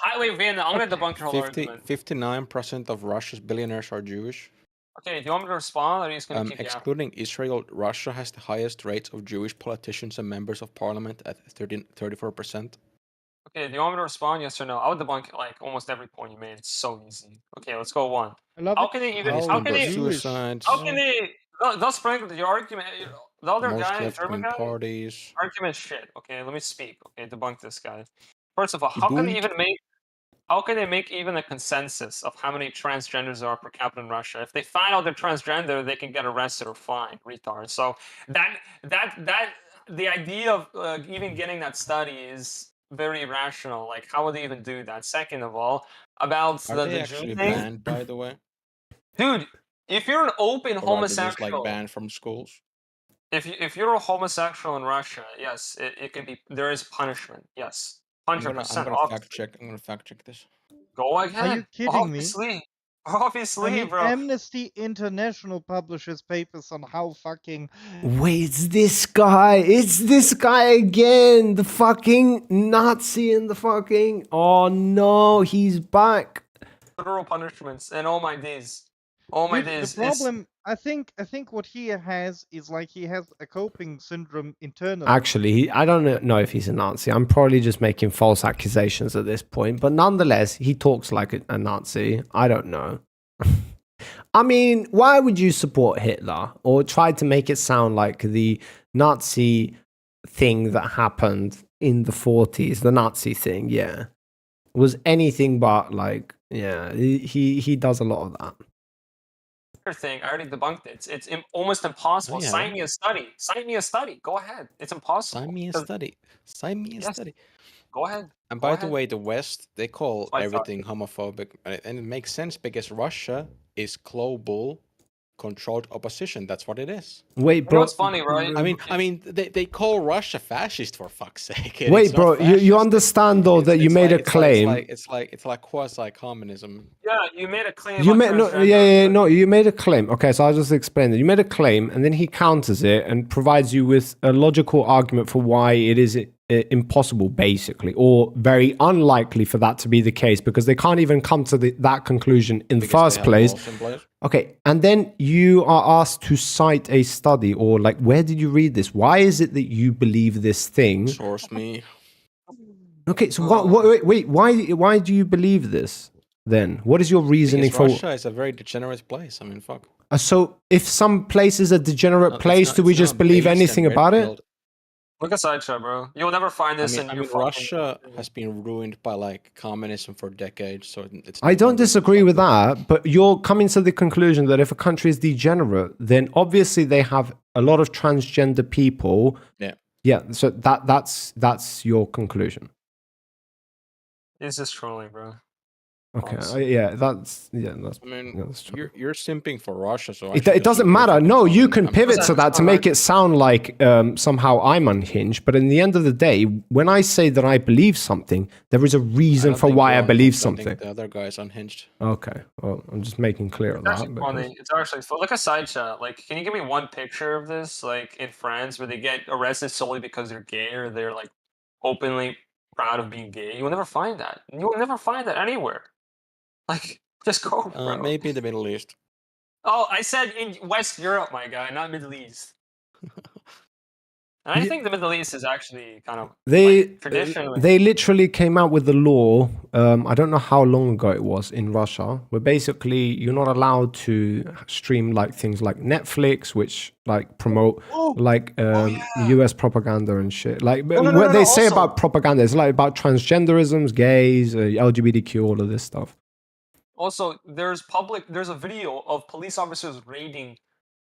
Speaker 21: Highway Vienna. I'm gonna debunk your whole argument.
Speaker 18: 59% of Russia's billionaires are Jewish.
Speaker 21: Okay, do you want me to respond, or are you just gonna keep
Speaker 18: Excluding Israel, Russia has the highest rates of Jewish politicians and members of parliament at 34%.
Speaker 21: Okay, do you want me to respond? Yes or no? I would debunk like almost every point you made. It's so easy. Okay, let's go one. How can they even? How can they?
Speaker 18: Suicides,
Speaker 21: How can they? Thus, frankly, your argument. The other
Speaker 18: most
Speaker 21: guy,
Speaker 18: left-wing
Speaker 21: German guy,
Speaker 18: parties.
Speaker 21: argument shit. Okay, let me speak. Okay, debunk this guy. First of all, how can they even make? How can they make even a consensus of how many transgenders there are per capita in Russia? If they find out they're transgender, they can get arrested or fined, retards. So the idea of even getting that study is very irrational. Like, how would they even do that? Second of all, about
Speaker 18: Are
Speaker 21: the
Speaker 18: they
Speaker 21: Jew
Speaker 18: actually
Speaker 21: thing,
Speaker 18: banned, by the way?
Speaker 21: dude. If you're an open
Speaker 18: Or are they
Speaker 21: homosexual,
Speaker 18: just like banned from schools?
Speaker 21: if you're a homosexual in Russia, yes, it can be. There is punishment. Yes,
Speaker 18: I'm
Speaker 21: 100%.
Speaker 18: gonna fact check. I'm gonna fact check this.
Speaker 21: Go ahead.
Speaker 26: Are you kidding me?
Speaker 21: Obviously,
Speaker 26: I mean,
Speaker 21: bro.
Speaker 26: Amnesty International publishes papers on how fucking
Speaker 4: Wait, it's this guy. It's this guy again. The fucking Nazi and the fucking. Oh no, he's back.
Speaker 21: Federal punishments and all my days. All my
Speaker 26: Dude,
Speaker 21: days.
Speaker 26: the problem, I think what he has is like he has a coping syndrome internally.
Speaker 4: Actually, I don't know if he's a Nazi. I'm probably just making false accusations at this point. But nonetheless, he talks like a Nazi. I don't know. I mean, why would you support Hitler or try to make it sound like the Nazi thing that happened in the 40s, the Nazi thing, yeah, was anything but like, yeah, he does a lot of that.
Speaker 21: Thing. I already debunked it. It's almost impossible.
Speaker 18: Oh, yeah.
Speaker 21: Sign me a study. Sign me a study. Go ahead. It's impossible.
Speaker 18: Sign me a
Speaker 21: 'Cause-
Speaker 18: study. Sign me a
Speaker 21: Yes.
Speaker 18: study.
Speaker 21: Go ahead.
Speaker 18: And
Speaker 21: Go
Speaker 18: by the
Speaker 21: ahead.
Speaker 18: way, the West, they call
Speaker 21: I thought-
Speaker 18: everything homophobic. And it makes sense because Russia is global controlled opposition. That's what it is.
Speaker 4: Wait,
Speaker 21: You know
Speaker 4: bro.
Speaker 21: what's funny, right?
Speaker 18: I mean, they call Russia fascist for fuck's sake. and
Speaker 4: Wait,
Speaker 18: it's not
Speaker 4: bro. You
Speaker 18: fascist.
Speaker 4: understand though that you
Speaker 18: It's
Speaker 4: made a
Speaker 18: like-
Speaker 4: claim.
Speaker 18: It's like quasi-communism.
Speaker 21: Yeah, you made a claim.
Speaker 4: You
Speaker 21: about
Speaker 4: made no,
Speaker 21: transgender.
Speaker 4: no. You made a claim. Okay, so I'll just explain it. You made a claim, and then he counters it and provides you with a logical argument for why it is impossible, basically, or very unlikely for that to be the case, because they can't even come to that conclusion in the first place. Okay, and then you are asked to cite a study, or like, where did you read this? Why is it that you believe this thing?
Speaker 18: Source me.
Speaker 4: Okay, so wait, why do you believe this then? What is your reasoning
Speaker 18: Because
Speaker 4: for?
Speaker 18: Russia is a very degenerate place. I mean, fuck.
Speaker 4: So if some place is a degenerate place, do we just believe anything about it?
Speaker 21: Look at Sideshow, bro. You'll never find this in your
Speaker 18: Russia has been ruined by like communism for decades, so it's.
Speaker 4: I don't disagree with that, but you're coming to the conclusion that if a country is degenerate, then obviously they have a lot of transgender people.
Speaker 18: Yeah.
Speaker 4: Yeah. So that's your conclusion.
Speaker 21: He's just trolling, bro.
Speaker 4: Okay. That's.
Speaker 18: I mean, you're simping for Russia, so
Speaker 4: It doesn't matter. No, you can pivot to that to make it sound like somehow I'm unhinged. But in the end of the day, when I say that I believe something, there is a reason for why I believe something.
Speaker 18: The other guy's unhinged.
Speaker 4: Okay. Well, I'm just making clear of
Speaker 21: It's
Speaker 4: that.
Speaker 21: actually funny. It's actually fun. Look at Sideshow. Like, can you give me one picture of this, like in France, where they get arrested solely because they're gay or they're like openly proud of being gay? You will never find that. You will never find that anywhere. Like, just go, bro.
Speaker 18: Maybe in the Middle East.
Speaker 21: Oh, I said in West Europe, my guy, not Middle East. And I think the Middle East is actually kind of traditionally.
Speaker 4: They literally came out with the law. I don't know how long ago it was in Russia, where basically you're not allowed to stream like things like Netflix, which like promote like US propaganda and shit. Like what they say about propaganda is like about transgenderisms, gays, LGBTQ, all of this stuff.
Speaker 21: Also, there's a video of police officers raiding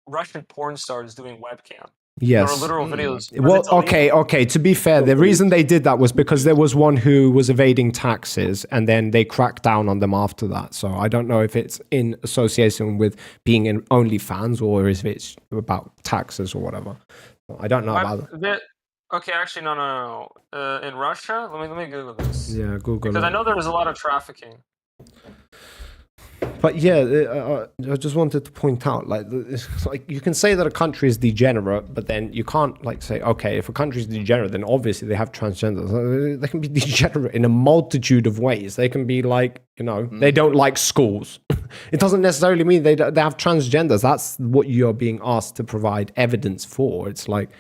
Speaker 21: Russian porn stars doing webcam.
Speaker 4: Yes.
Speaker 21: There are literal videos.
Speaker 4: Well, okay. To be fair, the reason they did that was because there was one who was evading taxes, and then they cracked down on them after that. So I don't know if it's in association with being in OnlyFans or if it's about taxes or whatever. I don't know about that.
Speaker 21: Okay, actually, no. In Russia, let me Google this.
Speaker 4: Yeah, Google.
Speaker 21: Because I know there is a lot of trafficking.
Speaker 4: But yeah, I just wanted to point out, like, it's like you can say that a country is degenerate, but then you can't like say, okay, if a country is degenerate, then obviously they have transgenders. They can be degenerate in a multitude of ways. They can be like, they don't like schools. It doesn't necessarily mean they have transgenders. That's what you're being asked to provide evidence for. It's like,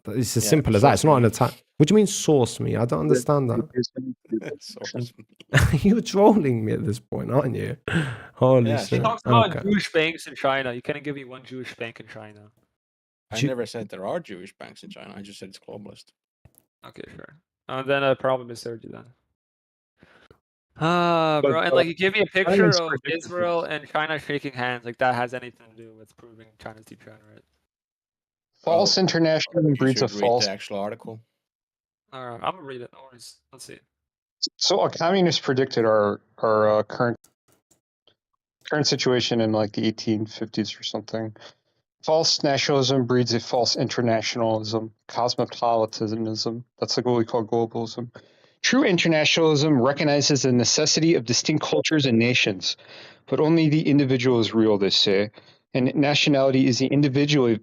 Speaker 4: it's as simple as that. It's not an attack. What do you mean source me? I don't understand that. You're trolling me at this point, aren't you? Holy shit.
Speaker 21: He talks about Jewish banks in China. You can't give me one Jewish bank in China.
Speaker 18: I never said there are Jewish banks in China. I just said it's globalist.
Speaker 21: Okay, sure. Then I probably misheard you then. Bro, and like you give me a picture of Israel and China shaking hands, like that has anything to do with proving China's degenerate.
Speaker 17: False international breeds a false.
Speaker 18: The actual article.
Speaker 21: All right, I'm gonna read it. No worries. Let's see.
Speaker 17: So a communist predicted our current situation in like the 1850s or something. False nationalism breeds a false internationalism, cosmopolitanism. That's like what we call globalism. True internationalism recognizes the necessity of distinct cultures and nations, but only the individual is real, they say. And nationality is the individuality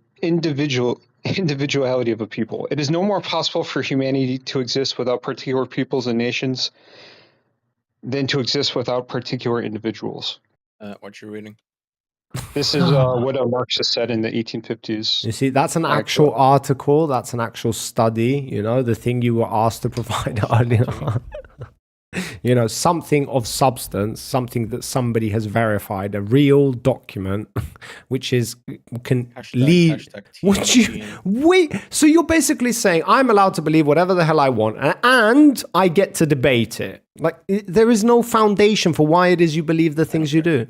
Speaker 17: of a people. It is no more possible for humanity to exist without particular peoples and nations than to exist without particular individuals.
Speaker 18: What you're reading?
Speaker 17: This is what a Marxist said in the 1850s.
Speaker 4: You see, that's an actual article. That's an actual study. The thing you were asked to provide earlier. Something of substance, something that somebody has verified, a real document, which can lead. Wait? So you're basically saying I'm allowed to believe whatever the hell I want, and I get to debate it. Like there is no foundation for why it is you believe the things you do.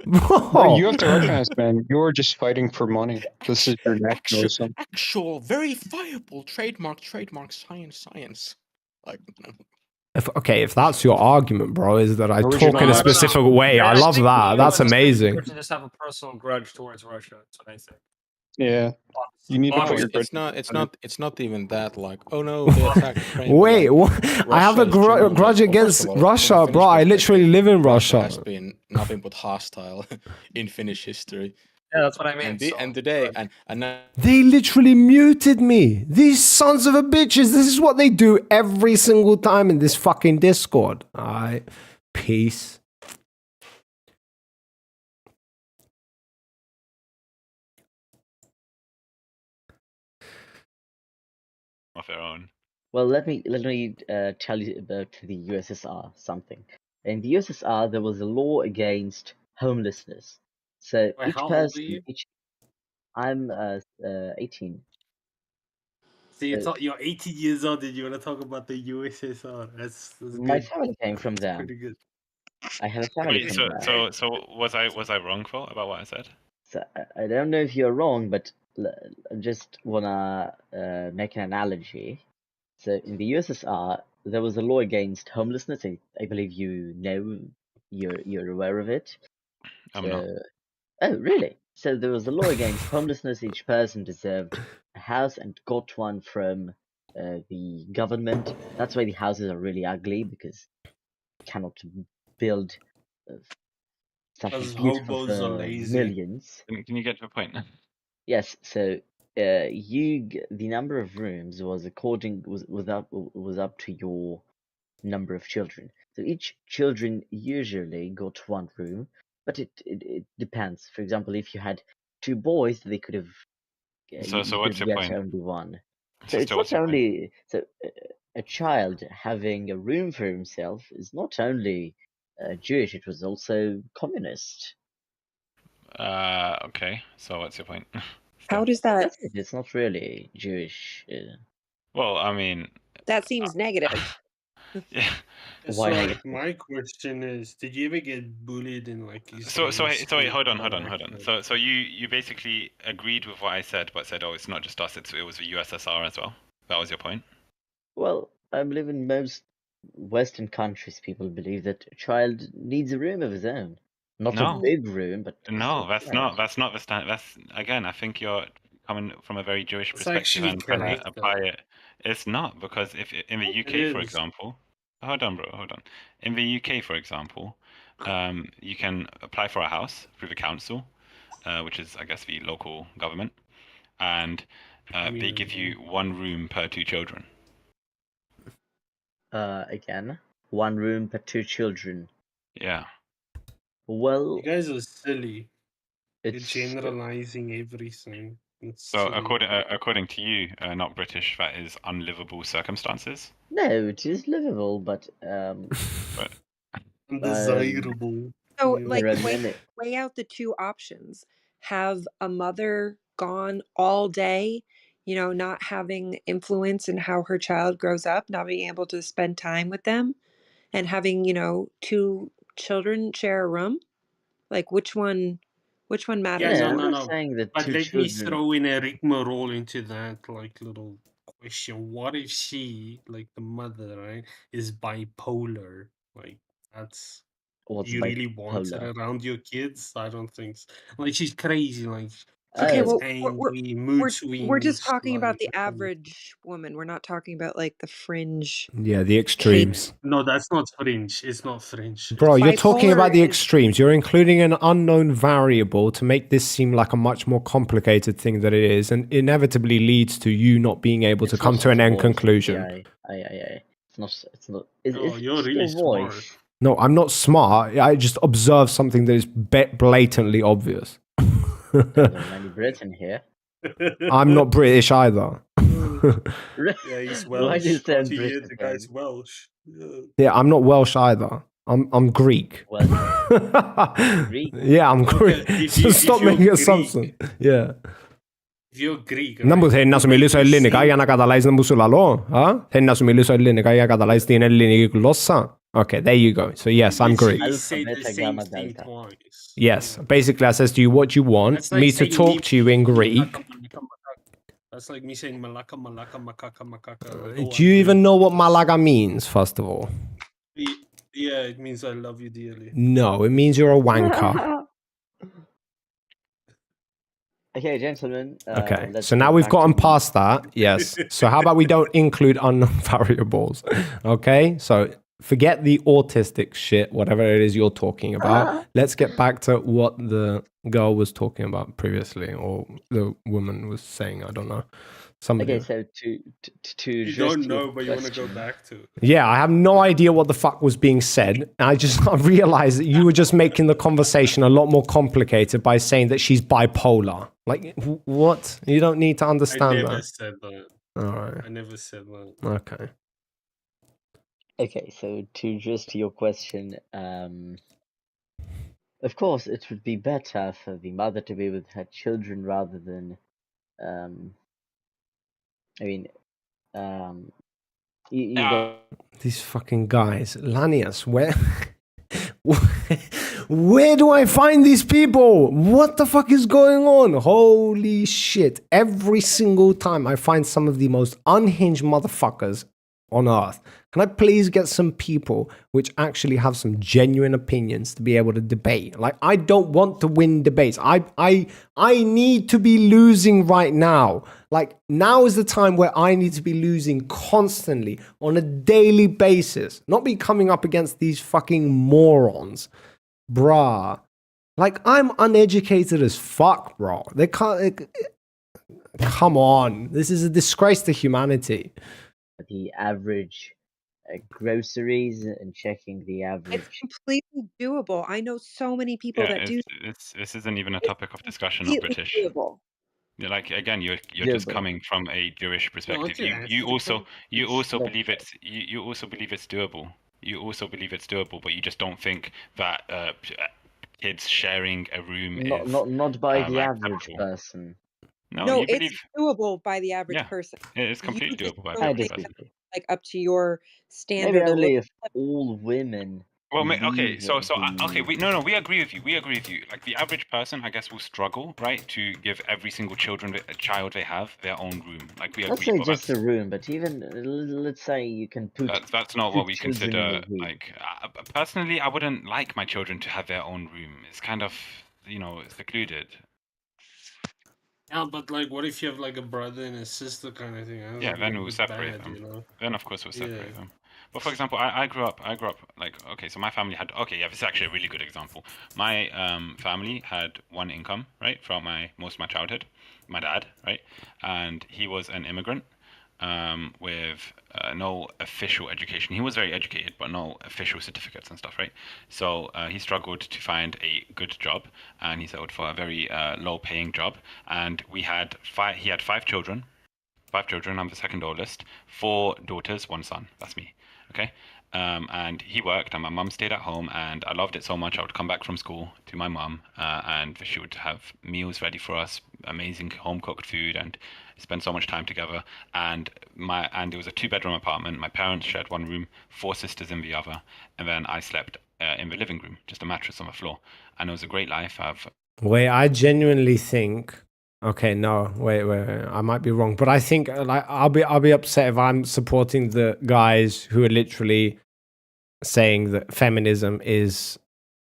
Speaker 17: Bro, you have to recognize, man, you're just fighting for money. This is your nationalism.
Speaker 18: Actual verifiable trademark science. Like,
Speaker 4: if that's your argument, bro, is that I talk in a specific way. I love that. That's amazing.
Speaker 21: You just have a personal grudge towards Russia. That's what I think.
Speaker 17: Yeah. You need to put your
Speaker 18: it's not even that like, oh no, they attacked Ukraine.
Speaker 4: Wait, I have a grudge against Russia, bro. I literally live in Russia.
Speaker 18: Has been nothing but hostile in Finnish history.
Speaker 21: Yeah, that's what I mean.
Speaker 18: And today, and now
Speaker 4: They literally muted me. These sons of a bitches. This is what they do every single time in this fucking Discord. Alright. Peace.
Speaker 1: Of their own.
Speaker 11: Well, let me tell you about the USSR something. In the USSR, there was a law against homelessness. So
Speaker 12: Wait,
Speaker 11: each
Speaker 12: how old are
Speaker 11: person,
Speaker 12: you?
Speaker 11: I'm 18.
Speaker 12: So you're,
Speaker 11: So
Speaker 12: you're 80 years old and you want to talk about the USSR. That's
Speaker 11: my
Speaker 12: good.
Speaker 11: family came from
Speaker 12: That's
Speaker 11: there.
Speaker 12: pretty good.
Speaker 11: I have a family
Speaker 1: Wait,
Speaker 11: from there.
Speaker 1: so was I wrongful about what I said?
Speaker 11: So I don't know if you're wrong, but I just wanna make an analogy. So in the USSR, there was a law against homelessness. I believe you know, you're aware of it.
Speaker 1: I'm not.
Speaker 11: Oh, really? So there was a law against homelessness. Each person deserved a house and got one from the government. That's why the houses are really ugly, because you cannot build something
Speaker 12: Because
Speaker 11: beautiful
Speaker 12: hobos are
Speaker 11: for
Speaker 12: lazy.
Speaker 11: millions.
Speaker 1: Can you get to the point?
Speaker 11: Yes, so the number of rooms was up to your number of children. So each children usually got one room, but it depends. For example, if you had two boys, they could have
Speaker 1: So
Speaker 11: you
Speaker 1: what's
Speaker 11: could
Speaker 1: your
Speaker 11: get
Speaker 1: point?
Speaker 11: only one. So
Speaker 1: So
Speaker 11: it's
Speaker 1: still,
Speaker 11: not
Speaker 1: what's your point?
Speaker 11: only so a child having a room for himself is not only Jewish; it was also communist.
Speaker 1: Okay. So what's your point?
Speaker 13: How does that?
Speaker 11: That's it. It's not really Jewish.
Speaker 1: Well, I mean,
Speaker 13: That seems negative.
Speaker 1: yeah.
Speaker 12: So
Speaker 11: Why
Speaker 12: like,
Speaker 11: negative?
Speaker 12: my question is, did you ever get bullied in like
Speaker 1: So
Speaker 12: Islamic
Speaker 1: wait, hold
Speaker 12: school
Speaker 1: on.
Speaker 12: or like that?
Speaker 1: So you basically agreed with what I said, but said, oh, it's not just us; it was the USSR as well. That was your point.
Speaker 11: Well, I believe in most Western countries, people believe that a child needs a room of his own. Not a
Speaker 1: No.
Speaker 11: big room, but
Speaker 1: No,
Speaker 11: still a
Speaker 1: that's
Speaker 11: child.
Speaker 1: not the stand. That's again, I think you're coming from a very Jewish
Speaker 12: It's
Speaker 1: perspective
Speaker 12: actually
Speaker 1: and trying to
Speaker 12: correct
Speaker 1: apply
Speaker 12: though.
Speaker 1: it. It's not, because if in the
Speaker 12: It
Speaker 1: UK, for
Speaker 12: is.
Speaker 1: example, hold on, bro, hold on. In the UK, for example, you can apply for a house through the council, which is, I guess, the local government, and they give you one room per two children.
Speaker 11: Again, one room per two children.
Speaker 1: Yeah.
Speaker 11: Well,
Speaker 12: You guys are silly. You're
Speaker 11: it's
Speaker 12: generalizing everything. It's
Speaker 1: So
Speaker 12: silly.
Speaker 1: according to you, not British, that is unlivable circumstances.
Speaker 11: no, it is livable, but
Speaker 1: But
Speaker 12: Undesirable.
Speaker 13: So,
Speaker 12: Yeah.
Speaker 13: like,
Speaker 11: there are many.
Speaker 13: weigh out the two options. Have a mother gone all day, not having influence in how her child grows up, not being able to spend time with them, and having, two children share a room. Like, which one
Speaker 12: Yeah,
Speaker 13: matters
Speaker 12: no,
Speaker 11: I'm
Speaker 12: no,
Speaker 13: more?
Speaker 11: not
Speaker 12: no.
Speaker 11: saying that
Speaker 12: But
Speaker 11: two
Speaker 12: let me
Speaker 11: children.
Speaker 12: throw in a rigmarole into that, like, little question. What if she, like the mother, right, is bipolar? Like, that's...
Speaker 11: What's
Speaker 12: Do you really want it
Speaker 11: bipolar?
Speaker 12: around your kids? I don't think so. Like, she's crazy. Like, she
Speaker 13: Okay,
Speaker 12: gets
Speaker 11: Oh,
Speaker 13: well,
Speaker 12: angry, mood
Speaker 13: we're just
Speaker 12: swings.
Speaker 13: talking about
Speaker 12: Like,
Speaker 13: the average woman. We're not talking about like the fringe
Speaker 4: Yeah, the
Speaker 13: case.
Speaker 4: extremes.
Speaker 12: no, that's not fringe. It's not fringe.
Speaker 4: Bro,
Speaker 12: It's
Speaker 4: you're talking
Speaker 13: Bipolar
Speaker 4: about the
Speaker 13: is
Speaker 4: extremes. You're including an unknown variable to make this seem like a much more complicated thing than it is, and inevitably leads to you not being able to
Speaker 11: it's
Speaker 4: come
Speaker 11: not
Speaker 4: to an end
Speaker 11: smart.
Speaker 4: conclusion.
Speaker 11: It's not. It's not. Is
Speaker 12: Oh,
Speaker 11: it
Speaker 12: you're
Speaker 11: just
Speaker 12: really
Speaker 11: your
Speaker 12: smart.
Speaker 11: voice?
Speaker 4: No, I'm not smart. I just observe something that is blatantly obvious.
Speaker 11: There are many Brits in here.
Speaker 4: I'm not British either.
Speaker 12: Yeah, he's
Speaker 11: Why do you
Speaker 12: Welsh. Can't
Speaker 11: sound
Speaker 12: you hear
Speaker 11: British
Speaker 12: the guy's
Speaker 11: then?
Speaker 12: Welsh? Yeah.
Speaker 4: Yeah, I'm not Welsh either. I'm Greek.
Speaker 11: Well, Greek.
Speaker 4: Yeah, I'm Greek. So stop making
Speaker 12: Greek,
Speaker 4: assumptions. Yeah.
Speaker 12: if you're Greek,
Speaker 4: Να μου
Speaker 12: right,
Speaker 4: θέλει να σου
Speaker 12: when
Speaker 4: μιλήσω
Speaker 12: you
Speaker 4: ελληνικά
Speaker 12: see
Speaker 4: για να καταλάβεις να μου σου λαλώ. Θέλει να σου μιλήσω ελληνικά για να καταλάβεις την ελληνική γλώσσα. Okay, there you go. So yes, I'm Greek.
Speaker 12: literally say the
Speaker 11: Alpha,
Speaker 12: same
Speaker 11: Gamma,
Speaker 12: thing
Speaker 11: Delta.
Speaker 12: twice.
Speaker 4: Yes, basically I says to you what you want,
Speaker 12: That's like
Speaker 4: me to
Speaker 12: saying
Speaker 4: talk to you in Greek.
Speaker 12: That's like me saying malaka, malaka, makaka, makaka. Like,
Speaker 4: Do
Speaker 12: oh,
Speaker 4: you
Speaker 12: I'm
Speaker 4: even
Speaker 12: Greek.
Speaker 4: know what Malaga means, first of all?
Speaker 12: Yeah, it means I love you dearly.
Speaker 4: No, it means you're a wanker.
Speaker 11: Okay, gentlemen.
Speaker 4: Okay,
Speaker 11: Let's
Speaker 4: so now
Speaker 11: get
Speaker 4: we've
Speaker 11: back
Speaker 4: gotten
Speaker 11: to the-
Speaker 4: past that. Yes. So how about we don't include unknown variables? Okay, so forget the autistic shit, whatever it is you're talking about. Let's get back to what the girl was talking about previously, or the woman was saying. I don't know. Somebody.
Speaker 11: Okay, so to
Speaker 12: You
Speaker 11: address
Speaker 12: don't
Speaker 11: to your
Speaker 12: know, but you want to go
Speaker 11: question-
Speaker 12: back to it.
Speaker 4: Yeah, I have no idea what the fuck was being said. I just realized that you were just making the conversation a lot more complicated by saying that she's bipolar. Like, what? You don't need to
Speaker 12: I
Speaker 4: understand
Speaker 12: never
Speaker 4: that.
Speaker 12: said that.
Speaker 4: All right.
Speaker 12: I never said that.
Speaker 4: Okay.
Speaker 11: Okay, so to address to your question, of course, it would be better for the mother to be with her children rather than, I mean, you got
Speaker 4: These fucking guys. Lanius, where... Where do I find these people? What the fuck is going on? Holy shit. Every single time I find some of the most unhinged motherfuckers on earth. Can I please get some people which actually have some genuine opinions to be able to debate? Like, I don't want to win debates. I need to be losing right now. Like, now is the time where I need to be losing constantly on a daily basis. Not be coming up against these fucking morons. Bruh. Like, I'm uneducated as fuck, bro. They can't... Come on. This is a disgrace to humanity.
Speaker 11: the average groceries and checking the average.
Speaker 13: It's completely doable. I know so many people
Speaker 1: Yeah,
Speaker 13: that do.
Speaker 1: this isn't even a topic of discussion, not
Speaker 13: Completely
Speaker 1: British.
Speaker 13: doable.
Speaker 1: Yeah, like again, you're
Speaker 11: Yeah,
Speaker 1: just
Speaker 11: but-
Speaker 1: coming from a Jewish perspective. You also believe you also believe it's doable. You also believe it's doable, but you just don't think that kids sharing a room
Speaker 11: Not
Speaker 1: is
Speaker 11: not by the
Speaker 1: like,
Speaker 11: average
Speaker 1: acceptable.
Speaker 11: person.
Speaker 1: No,
Speaker 13: No,
Speaker 1: you
Speaker 13: it's
Speaker 1: believe
Speaker 13: doable by the average
Speaker 1: yeah,
Speaker 13: person.
Speaker 1: it's
Speaker 13: You
Speaker 1: completely
Speaker 13: just
Speaker 1: doable by
Speaker 13: don't
Speaker 1: the
Speaker 11: I
Speaker 1: average
Speaker 13: think
Speaker 1: person.
Speaker 11: disagree.
Speaker 13: like up to your
Speaker 11: Maybe
Speaker 13: standard of
Speaker 11: only
Speaker 13: living.
Speaker 11: if all women.
Speaker 1: Well, okay,
Speaker 11: leave
Speaker 1: so okay,
Speaker 11: the-
Speaker 1: we agree with you. We agree with you. Like the average person, I guess, will struggle, right, to give every single child they have their own room. Like we
Speaker 11: Let's
Speaker 1: agree,
Speaker 11: say
Speaker 1: but
Speaker 11: just a room, but even let's say you can put.
Speaker 1: that's not what
Speaker 11: two
Speaker 1: we
Speaker 11: children in
Speaker 1: consider.
Speaker 11: a room.
Speaker 1: Like personally, I wouldn't like my children to have their own room. It's kind of secluded.
Speaker 12: Yeah, but like, what if you have like a brother and a sister kind of thing? That's
Speaker 1: Yeah,
Speaker 12: like
Speaker 1: then
Speaker 12: a
Speaker 1: we'll
Speaker 12: bit
Speaker 1: separate
Speaker 12: bad,
Speaker 1: them.
Speaker 12: you know?
Speaker 1: Then of course we'll separate
Speaker 12: Yeah.
Speaker 1: them. But for example, I grew up like, okay, so my family had, okay, yeah, this is actually a really good example. My family had one income, right, throughout most of my childhood. My dad, right, and he was an immigrant with no official education. He was very educated, but no official certificates and stuff, right? So he struggled to find a good job, and he settled for a very low-paying job. And he had five children. I'm the second oldest. 4 daughters, 1 son. That's me. Okay. And he worked, and my mum stayed at home, and I loved it so much. I would come back from school to my mum, and she would have meals ready for us, amazing home cooked food, and spend so much time together. And it was a 2-bedroom apartment. My parents shared one room, 4 sisters in the other, and then I slept in the living room, just a mattress on the floor. And it was a great life.
Speaker 4: Wait, I genuinely think. Okay, no, wait. I might be wrong, but I think like I'll be upset if I'm supporting the guys who are literally saying that feminism is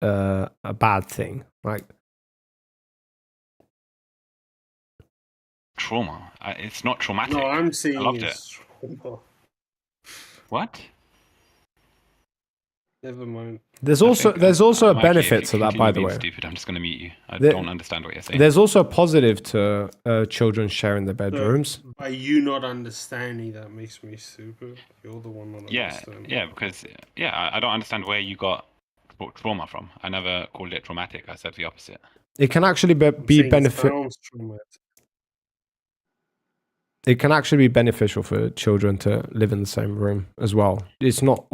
Speaker 4: a bad thing. Like
Speaker 1: Trauma. It's not traumatic.
Speaker 12: No, I'm saying
Speaker 1: I loved
Speaker 12: it's
Speaker 1: it.
Speaker 12: trauma.
Speaker 1: What?
Speaker 12: Never mind.
Speaker 4: there's also a
Speaker 1: Mikey,
Speaker 4: benefit
Speaker 1: if
Speaker 4: to
Speaker 1: you
Speaker 4: that, by
Speaker 1: continue
Speaker 4: the
Speaker 1: being
Speaker 4: way.
Speaker 1: stupid, I'm just going to mute you. I
Speaker 4: The-
Speaker 1: don't understand what you're saying.
Speaker 4: There's also a positive to children sharing their bedrooms.
Speaker 12: By you not understanding, that makes me stupid. You're the one not understanding.
Speaker 1: Yeah, because I don't understand where you got trauma from. I never called it traumatic. I said the opposite.
Speaker 4: It can actually be
Speaker 12: Saying it
Speaker 4: benefit.
Speaker 12: sounds traumatic.
Speaker 4: It can actually be beneficial for children to live in the same room as well. It's not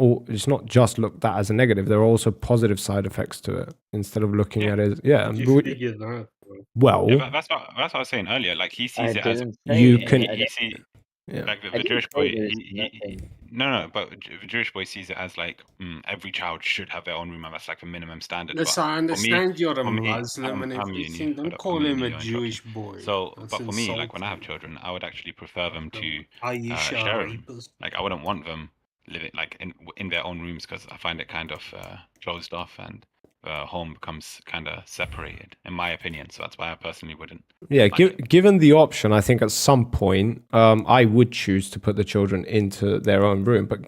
Speaker 4: just looked at as a negative. There are also positive side effects to it instead of looking at it.
Speaker 12: You figure that. Bro.
Speaker 4: Well,
Speaker 1: Yeah, that's what I was saying earlier. Like he sees it as
Speaker 4: You can-
Speaker 1: he sees like the Jewish boy. But the Jewish boy sees it as like every child should have their own room, and that's like the minimum standard.
Speaker 12: Listen,
Speaker 1: But
Speaker 12: I
Speaker 1: for me-
Speaker 12: understand you're a
Speaker 1: for me,
Speaker 12: Muslim and
Speaker 1: I'm
Speaker 12: everything.
Speaker 1: uni,
Speaker 12: Don't
Speaker 1: but
Speaker 12: call
Speaker 1: I'm
Speaker 12: him
Speaker 1: uni,
Speaker 12: a
Speaker 1: you're
Speaker 12: Jewish
Speaker 1: joking.
Speaker 12: boy.
Speaker 1: So,
Speaker 12: That's
Speaker 1: but for me, like
Speaker 12: insulting.
Speaker 1: when I have children, I would actually prefer them to
Speaker 12: Aisha
Speaker 1: share a room.
Speaker 12: rapist.
Speaker 1: Like I wouldn't want them living like in their own rooms because I find it kind of closed off and home becomes kind of separated, in my opinion. So that's why I personally wouldn't.
Speaker 4: Yeah,
Speaker 1: like it.
Speaker 4: given the option, I think at some point I would choose to put the children into their own room, but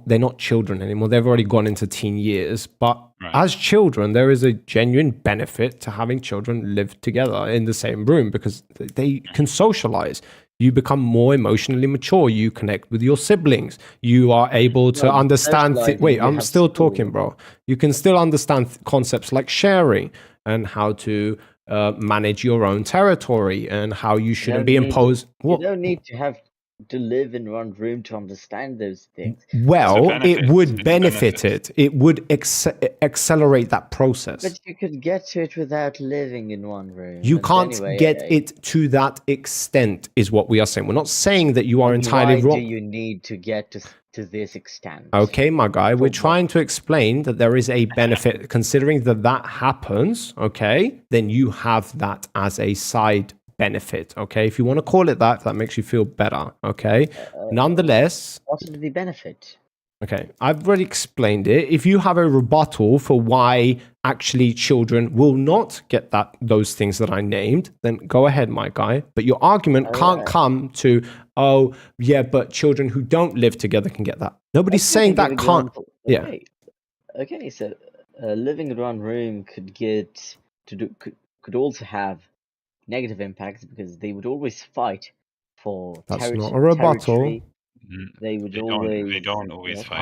Speaker 4: they're not children anymore. They've already gone into teen years. But as children, there is a genuine benefit to having children live together in the same room because they can socialize. You become more emotionally mature. You connect with your siblings. You are able to understand. Wait, I'm still talking, bro. You can still understand concepts like sharing and how to manage your own territory and how you shouldn't be imposed.
Speaker 11: You don't need to have to live in one room to understand those things.
Speaker 4: Well, it would benefit it. It would accelerate that process.
Speaker 11: But you could get to it without living in one room.
Speaker 4: You
Speaker 11: And
Speaker 4: can't
Speaker 11: anyway,
Speaker 4: get it to that extent, is what we are saying. We're not saying that you are entirely
Speaker 11: why
Speaker 4: wrong.
Speaker 11: do you need to get to this extent?
Speaker 4: Okay, my guy, we're trying to explain that there is a benefit. Considering that happens, okay, then you have that as a side benefit, okay? If you want to call it that, if that makes you feel better, okay? Nonetheless...
Speaker 11: What is the benefit?
Speaker 4: Okay, I've already explained it. If you have a rebuttal for why actually children will not get those things that I named, then go ahead, my guy. But your argument can't come to, oh, yeah, but children who don't live together can get that. Nobody's saying that can't. Yeah.
Speaker 11: Okay, so living in one room could also have negative impacts because they would always fight for
Speaker 4: That's
Speaker 11: territory.
Speaker 4: not a rebuttal.
Speaker 11: territory. They would always.
Speaker 1: They don't always fight.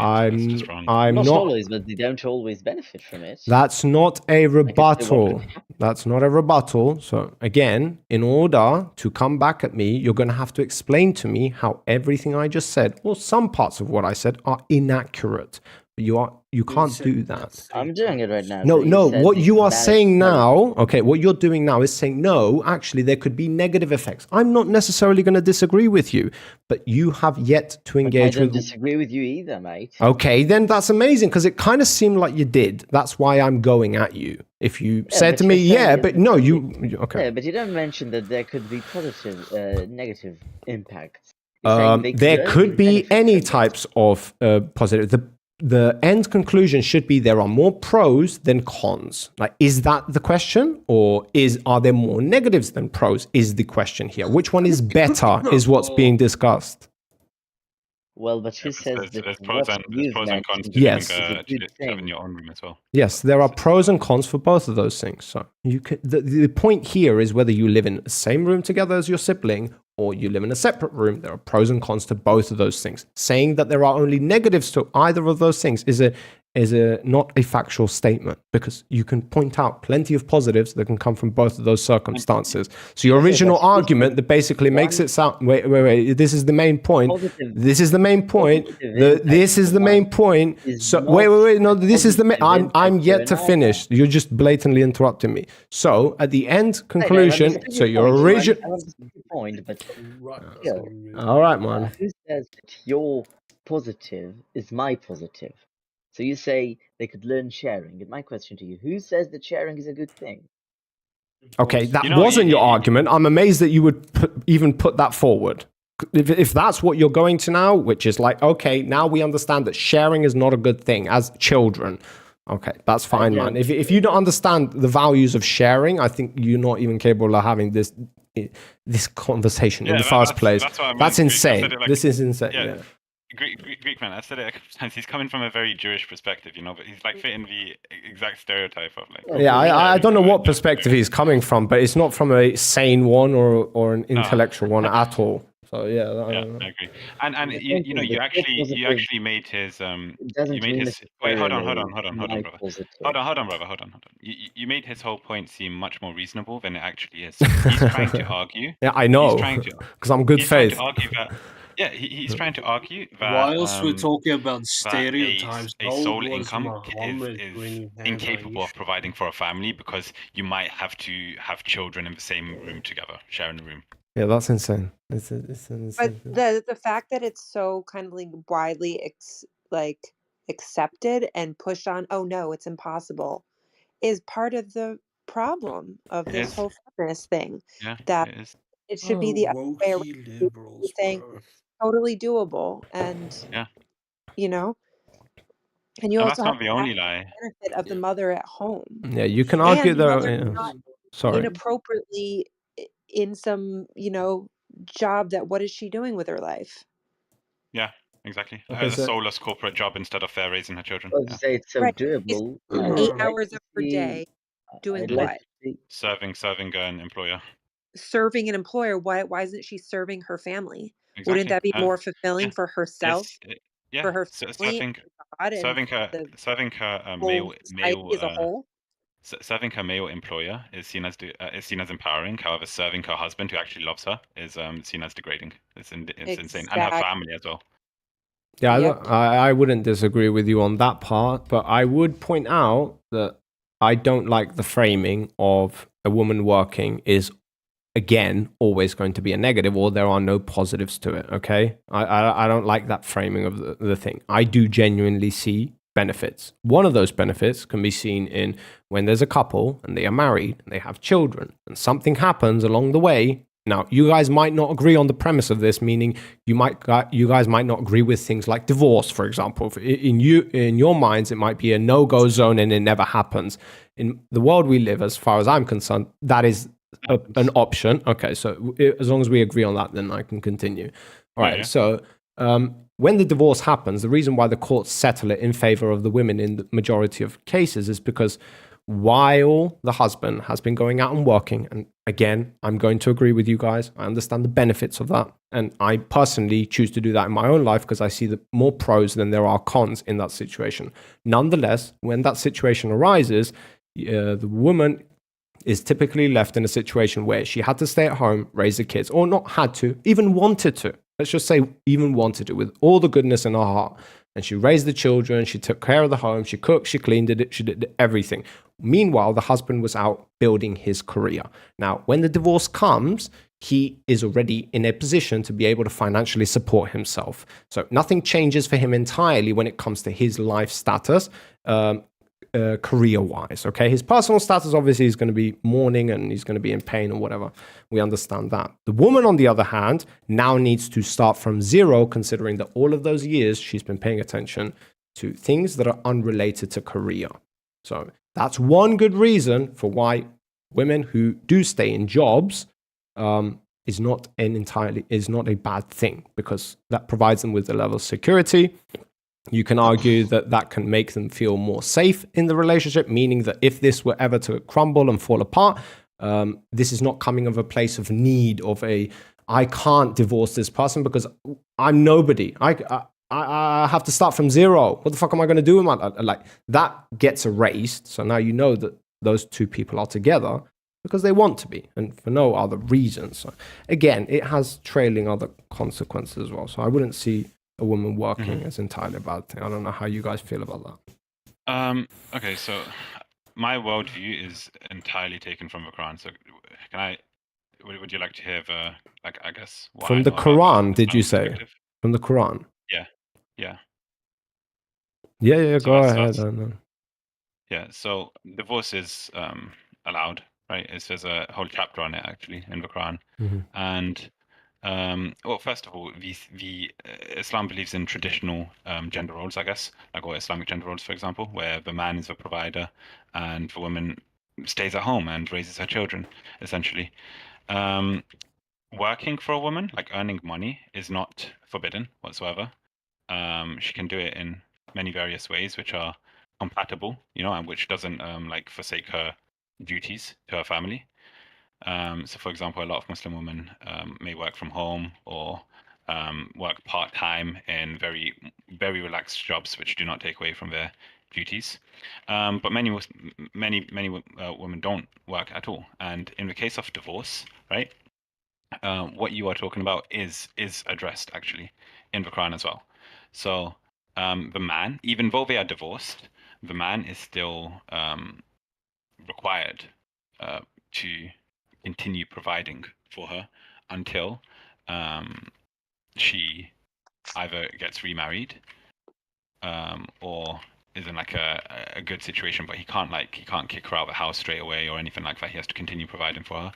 Speaker 4: I'm
Speaker 11: not
Speaker 4: not.
Speaker 11: always, but they don't always benefit from it.
Speaker 4: That's not a rebuttal. That's not a rebuttal. So again, in order to come back at me, you're going to have to explain to me how everything I just said, or some parts of what I said, are inaccurate. You can't do that.
Speaker 11: I'm doing it right now.
Speaker 4: No. What you are saying now, okay, what you're doing now is saying, no, actually, there could be negative effects. I'm not necessarily going to disagree with you, but you have yet to engage
Speaker 11: I don't
Speaker 4: with.
Speaker 11: disagree with you either, mate.
Speaker 4: Okay, then that's amazing because it kind of seemed like you did. That's why I'm going at you. If you said to me, yeah, but no, okay.
Speaker 11: Yeah, but you don't mention that there could be positive, negative impacts. You're saying they
Speaker 4: There
Speaker 11: only
Speaker 4: could be any types of positive. The end conclusion should be there are more pros than cons. Like, is that the question, or are there more negatives than pros? Is the question here? Which one is better? Is what's being discussed.
Speaker 11: Well, but who says that
Speaker 1: There's pros and cons to
Speaker 4: Yes.
Speaker 1: having your own room as well.
Speaker 4: Yes, there are pros and cons for both of those things. So you can, the point here is whether you live in the same room together as your sibling or you live in a separate room. There are pros and cons to both of those things. Saying that there are only negatives to either of those things is not a factual statement, because you can point out plenty of positives that can come from both of those circumstances. So your original argument that basically makes it sound, wait, this is the main point. This is the main point. This is the main point. So wait, no, this is the main. I'm yet to finish. You're just blatantly interrupting me. So at the end conclusion, so your original
Speaker 11: point, but
Speaker 4: all right, man.
Speaker 11: Who says that your positive is my positive? So you say they could learn sharing. And my question to you, who says that sharing is a good thing?
Speaker 4: Okay, that wasn't your argument. I'm amazed that you would even put that forward. If that's what you're going to now, which is like, okay, now we understand that sharing is not a good thing as children. Okay, that's fine, man. If you don't understand the values of sharing, I think you're not even capable of having this conversation in the first place. That's insane. This is insane. Yeah.
Speaker 1: Greek man, I said it a couple times. He's coming from a very Jewish perspective, but he's like fitting the exact stereotype of like.
Speaker 4: Yeah, I don't know what perspective he's coming from, but it's not from a sane one or an intellectual one at all. So I
Speaker 1: agree. And you actually made his wait, hold on, brother. You made his whole point seem much more reasonable than it actually is. He's trying to argue.
Speaker 4: Yeah, I know, because I'm good faith.
Speaker 1: He's trying to argue that
Speaker 12: whilst we're talking about stereotypes,
Speaker 1: a sole income is incapable of providing for a family because you might have to have children in the same room together, sharing a room.
Speaker 4: Yeah, that's insane. It's insane.
Speaker 13: But the fact that it's so kind of like widely accepted and pushed on, oh no, it's impossible, is part of the problem of this whole feminist thing.
Speaker 1: Yeah,
Speaker 13: that it should be the other way around, saying totally doable, and And you
Speaker 1: And
Speaker 13: also
Speaker 1: that's
Speaker 13: have
Speaker 1: not the
Speaker 13: the
Speaker 1: only
Speaker 13: added
Speaker 1: lie.
Speaker 13: benefit of the mother at home.
Speaker 4: Yeah, you can argue
Speaker 13: And the
Speaker 4: that.
Speaker 13: mother's
Speaker 4: Yeah.
Speaker 13: not
Speaker 4: Sorry.
Speaker 13: inappropriately in some, job that what is she doing with her life?
Speaker 1: Yeah, exactly.
Speaker 4: Okay,
Speaker 1: A
Speaker 4: so
Speaker 1: soulless corporate job instead of raising her children.
Speaker 11: I was
Speaker 1: Yeah.
Speaker 11: to say it's so
Speaker 13: Right. She's
Speaker 11: doable.
Speaker 13: 8
Speaker 11: I'd like
Speaker 13: hours
Speaker 11: to
Speaker 13: of her
Speaker 11: see.
Speaker 13: day doing
Speaker 11: I'd like
Speaker 13: what?
Speaker 11: to see.
Speaker 1: Serving an employer.
Speaker 13: Serving an employer. Why isn't she serving her family? Wouldn't
Speaker 1: Exactly.
Speaker 13: that be more
Speaker 1: Yeah.
Speaker 13: fulfilling for herself,
Speaker 1: Yeah.
Speaker 13: for her
Speaker 1: So
Speaker 13: family, and God, and
Speaker 1: serving her
Speaker 13: whole
Speaker 1: male
Speaker 13: society as a whole?
Speaker 1: serving her male employer is seen as empowering. However, serving her husband, who actually loves her, is seen as degrading. It's insane, and her
Speaker 13: Exact-
Speaker 1: family as well.
Speaker 4: Yeah,
Speaker 13: Yep.
Speaker 4: I wouldn't disagree with you on that part, but I would point out that I don't like the framing of a woman working is, again, always going to be a negative, or there are no positives to it. Okay, I don't like that framing of the thing. I do genuinely see benefits. One of those benefits can be seen in when there's a couple and they are married and they have children, and something happens along the way. Now, you guys might not agree on the premise of this, meaning you guys might not agree with things like divorce, for example. In your minds, it might be a no-go zone and it never happens. In the world we live, as far as I'm concerned, that is an option. Okay, so as long as we agree on that, then I can continue. All right,
Speaker 1: Yeah.
Speaker 4: so when the divorce happens, the reason why the courts settle it in favor of the women in the majority of cases is because while the husband has been going out and working, and again, I'm going to agree with you guys, I understand the benefits of that, and I personally choose to do that in my own life because I see the more pros than there are cons in that situation. Nonetheless, when that situation arises, the woman is typically left in a situation where she had to stay at home, raise the kids, or not had to, even wanted to. Let's just say even wanted to, with all the goodness in her heart. And she raised the children, she took care of the home, she cooked, she cleaned it, she did everything. Meanwhile, the husband was out building his career. Now, when the divorce comes, he is already in a position to be able to financially support himself. So nothing changes for him entirely when it comes to his life status, career-wise, okay? His personal status obviously is going to be mourning and he's going to be in pain or whatever. We understand that. The woman, on the other hand, now needs to start from zero, considering that all of those years she's been paying attention to things that are unrelated to career. So that's one good reason for why women who do stay in jobs is not a bad thing, because that provides them with a level of security. You can argue that that can make them feel more safe in the relationship, meaning that if this were ever to crumble and fall apart, this is not coming of a place of need, of I can't divorce this person because I'm nobody. I have to start from zero. What the fuck am I going to do with my life? Like, that gets erased. So now you know that those two people are together because they want to be and for no other reason. So again, it has trailing other consequences as well. So I wouldn't see a woman working as entirely a bad thing. I don't know how you guys feel about that.
Speaker 1: Okay, so my worldview is entirely taken from the Quran. So would you like to hear I guess what
Speaker 4: From
Speaker 1: I
Speaker 4: the
Speaker 1: know about
Speaker 4: Quran, did you
Speaker 1: Islamic
Speaker 4: say?
Speaker 1: perspective?
Speaker 4: From the Quran?
Speaker 1: Yeah.
Speaker 4: Yeah,
Speaker 1: So
Speaker 4: go
Speaker 1: that's-
Speaker 4: ahead.
Speaker 1: Yeah, so divorce is allowed, right? There's a whole chapter on it actually in the Quran.
Speaker 4: Mhm.
Speaker 1: And well, first of all, Islam believes in traditional gender roles, I guess, like or Islamic gender roles, for example, where the man is a provider and the woman stays at home and raises her children, essentially. Working for a woman, like earning money, is not forbidden whatsoever. She can do it in many various ways, which are compatible, and which doesn't like forsake her duties to her family. So, for example, a lot of Muslim women may work from home or work part-time in very, very relaxed jobs, which do not take away from their duties. But many women don't work at all. And in the case of divorce, right, what you are talking about is addressed actually in the Quran as well. So the man, even though they are divorced, the man is still required to continue providing for her until she either gets remarried or is in like a good situation, but he can't kick her out of the house straight away or anything like that. He has to continue providing for her.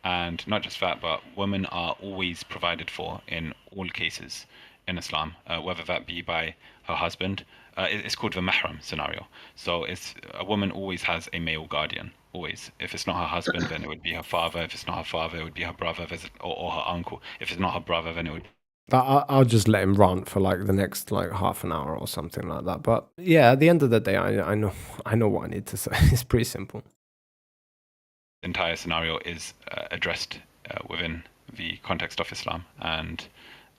Speaker 1: And not just that, but women are always provided for in all cases in Islam, whether that be by her husband, It's called the mahram scenario. So it's a woman always has a male guardian. Always. If it's not her husband, then it would be her father. If it's not her father, it would be her brother or her uncle. If it's not her brother, then it would.
Speaker 4: I'll just let him rant for like the next like half an hour or something like that. But yeah, at the end of the day, I know what I need to say. It's pretty simple.
Speaker 1: The entire scenario is addressed within the context of Islam, and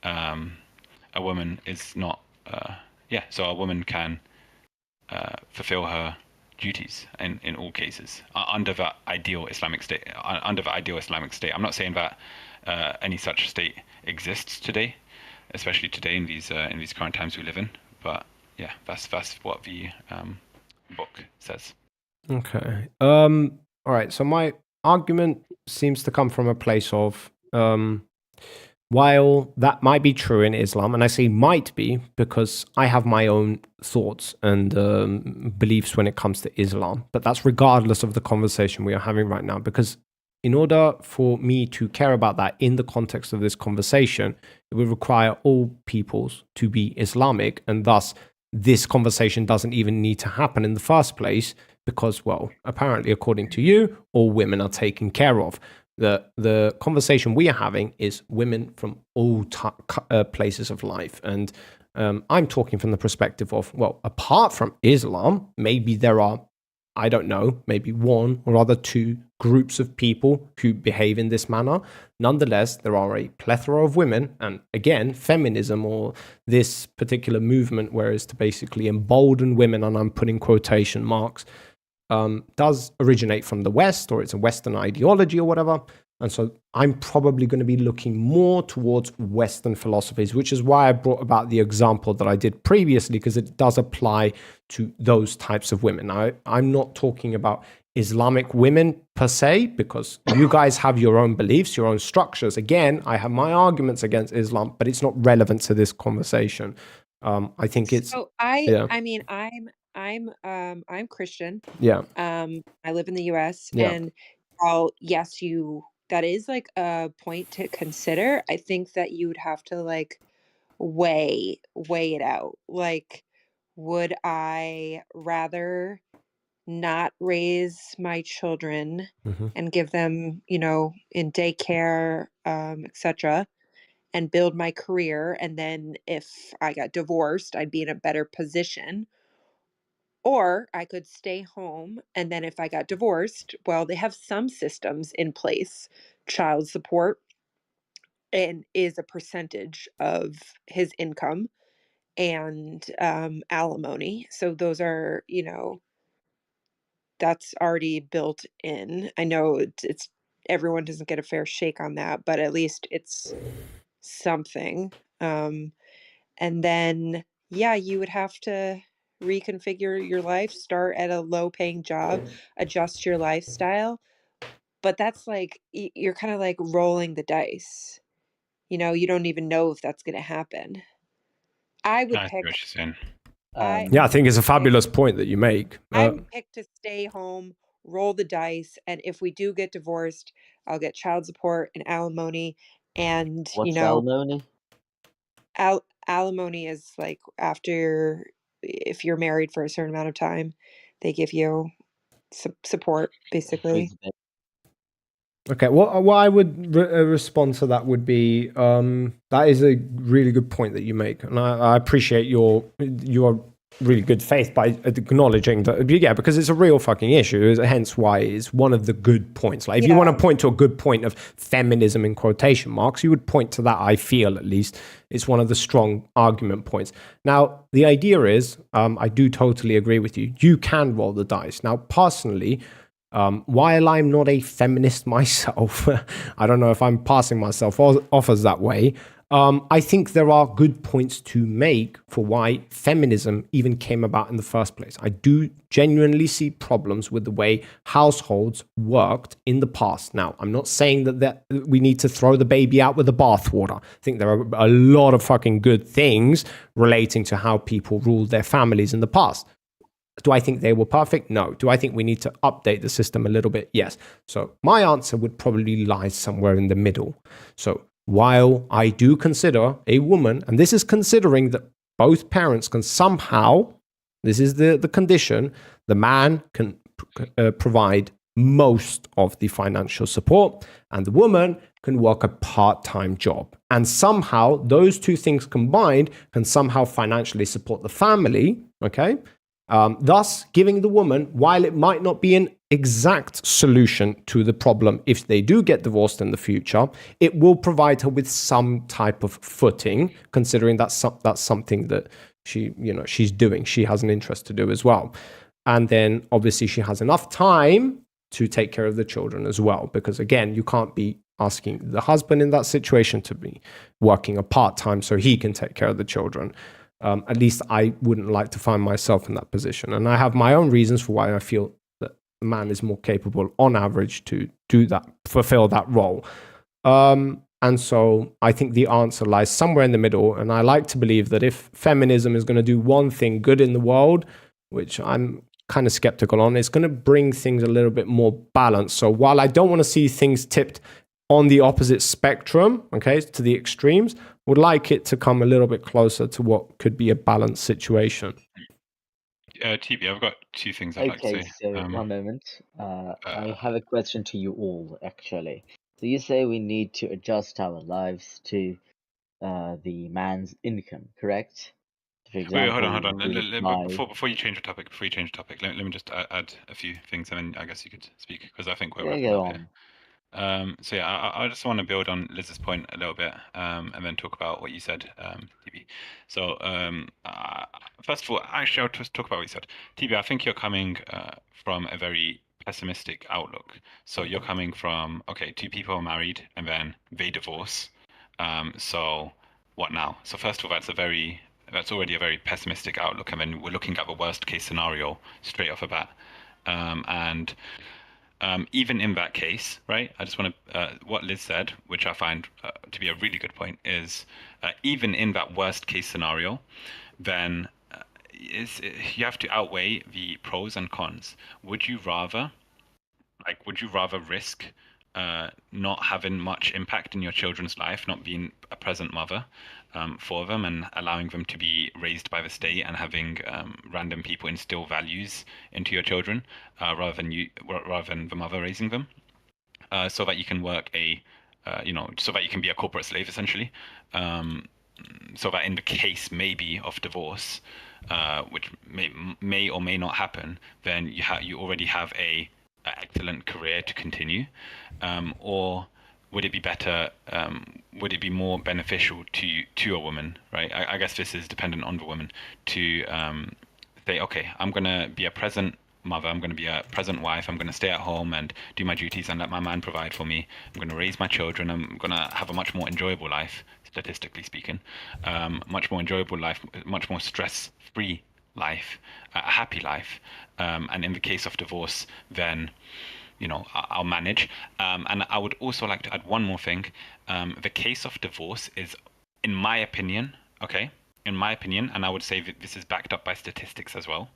Speaker 1: a woman is not. So a woman can fulfill her duties in all cases under the ideal Islamic state. I'm not saying that any such state exists today, especially today in these current times we live in. But yeah, that's what the book says.
Speaker 4: Okay. All right. So my argument seems to come from a place of while that might be true in Islam, and I say might be because I have my own thoughts and beliefs when it comes to Islam, but that's regardless of the conversation we are having right now, because in order for me to care about that in the context of this conversation, it would require all peoples to be Islamic, and thus this conversation doesn't even need to happen in the first place because, well, apparently according to you, all women are taken care of. The conversation we are having is women from all places of life. And I'm talking from the perspective of, well, apart from Islam, maybe there are, I don't know, maybe one or rather two groups of people who behave in this manner. Nonetheless, there are a plethora of women. And again, feminism or this particular movement, where it's to basically embolden women, and I'm putting quotation marks, does originate from the West, or it's a Western ideology or whatever. And so I'm probably going to be looking more towards Western philosophies, which is why I brought about the example that I did previously, because it does apply to those types of women. Now, I'm not talking about Islamic women per se, because you guys have your own beliefs, your own structures. Again, I have my arguments against Islam, but it's not relevant to this conversation. I think it's.
Speaker 13: So
Speaker 4: yeah.
Speaker 13: I mean, I'm Christian.
Speaker 4: Yeah.
Speaker 13: I live in the U.S.
Speaker 4: Yeah.
Speaker 13: and yes, that is like a point to consider. I think that you would have to like weigh it out. Like, would I rather not raise my children and give them, in daycare, etc., and build my career, and then if I got divorced, I'd be in a better position? Or I could stay home, and then if I got divorced, well, they have some systems in place. Child support and is a percentage of his income, and alimony. So those are, that's already built in. I know it's everyone doesn't get a fair shake on that, but at least it's something. And then, yeah, you would have to reconfigure your life, start at a low paying job, adjust your lifestyle. But that's like, you're kind of like rolling the dice. You don't even know if that's going to happen. I would
Speaker 1: I see
Speaker 13: pick,
Speaker 1: what you're saying.
Speaker 4: Yeah, I think it's a fabulous point that you make.
Speaker 13: I would pick to stay home, roll the dice. And if we do get divorced, I'll get child support and alimony. And,
Speaker 11: What's alimony?
Speaker 13: Alimony is like after, if you're married for a certain amount of time, they give you support, basically.
Speaker 4: Okay, what I would respond to that would be that is a really good point that you make, and I appreciate your really good faith by acknowledging that. Yeah, because it's a real fucking issue. Hence why it's one of the good points. Like if you want to point to a good point of feminism in quotation marks, you would point to that. I feel at least it's one of the strong argument points. Now the idea is, I do totally agree with you. You can roll the dice. Now personally. While I'm not a feminist myself, I don't know if I'm passing myself off as that way. I think there are good points to make for why feminism even came about in the first place. I do genuinely see problems with the way households worked in the past. Now, I'm not saying that we need to throw the baby out with the bathwater. I think there are a lot of fucking good things relating to how people ruled their families in the past. Do I think they were perfect? No. Do I think we need to update the system a little bit? Yes. So my answer would probably lie somewhere in the middle. So while I do consider a woman, and this is considering that both parents can somehow This is the condition. The man can provide most of the financial support, and the woman can work a part-time job. And somehow those two things combined can somehow financially support the family, okay? Thus giving the woman, while it might not be an exact solution to the problem if they do get divorced in the future, it will provide her with some type of footing, considering that's something that she's doing. She has an interest to do as well. And then obviously she has enough time to take care of the children as well, because again, you can't be asking the husband in that situation to be working a part-time so he can take care of the children. At least I wouldn't like to find myself in that position. And I have my own reasons for why I feel that a man is more capable on average to do that, fulfill that role. And so I think the answer lies somewhere in the middle. And I like to believe that if feminism is going to do one thing good in the world, which I'm kind of skeptical on, it's going to bring things a little bit more balanced. So while I don't want to see things tipped on the opposite spectrum, okay, to the extremes, would like it to come a little bit closer to what could be a balanced situation.
Speaker 1: TB, I've got two things I'd like to say.
Speaker 11: So one moment. I have a question to you all, actually. So you say we need to adjust our lives to the man's income, correct? For
Speaker 1: Wait,
Speaker 11: example,
Speaker 1: hold on.
Speaker 11: we buy-
Speaker 1: Before you change the topic, let me just add a few things, and then I guess you could speak, because I think we're
Speaker 11: Yeah,
Speaker 1: wrapping
Speaker 11: go
Speaker 1: up
Speaker 11: on.
Speaker 1: here. So yeah, I just want to build on Liz's point a little bit, and then talk about what you said, TB. So first of all, actually, I'll just talk about what you said. TB, I think you're coming from a very pessimistic outlook. So you're coming from, okay, two people are married and then they divorce. So what now? So first of all, that's already a very pessimistic outlook, and then we're looking at the worst case scenario straight off the bat. Even in that case, right? I just want to, what Liz said, which I find to be a really good point, is even in that worst case scenario, then you have to outweigh the pros and cons. Would you rather risk not having much impact in your children's life, not being a present mother for them, and allowing them to be raised by the state and having random people instill values into your children, rather than the mother raising them, so that you can work so that you can be a corporate slave essentially, so that in the case maybe of divorce, which may or may not happen, then you already have a excellent career to continue, or would it be better? Would it be more beneficial to a woman, right? I guess this is dependent on the woman to say, okay, I'm gonna be a present mother, I'm gonna be a present wife, I'm gonna stay at home and do my duties and let my man provide for me. I'm gonna raise my children. I'm gonna have a much more enjoyable life, statistically speaking, much more enjoyable life, much more stress-free life, a happy life. And in the case of divorce, then I'll manage. And I would also like to add one more thing. The case of divorce is, in my opinion, and I would say that this is backed up by statistics as well,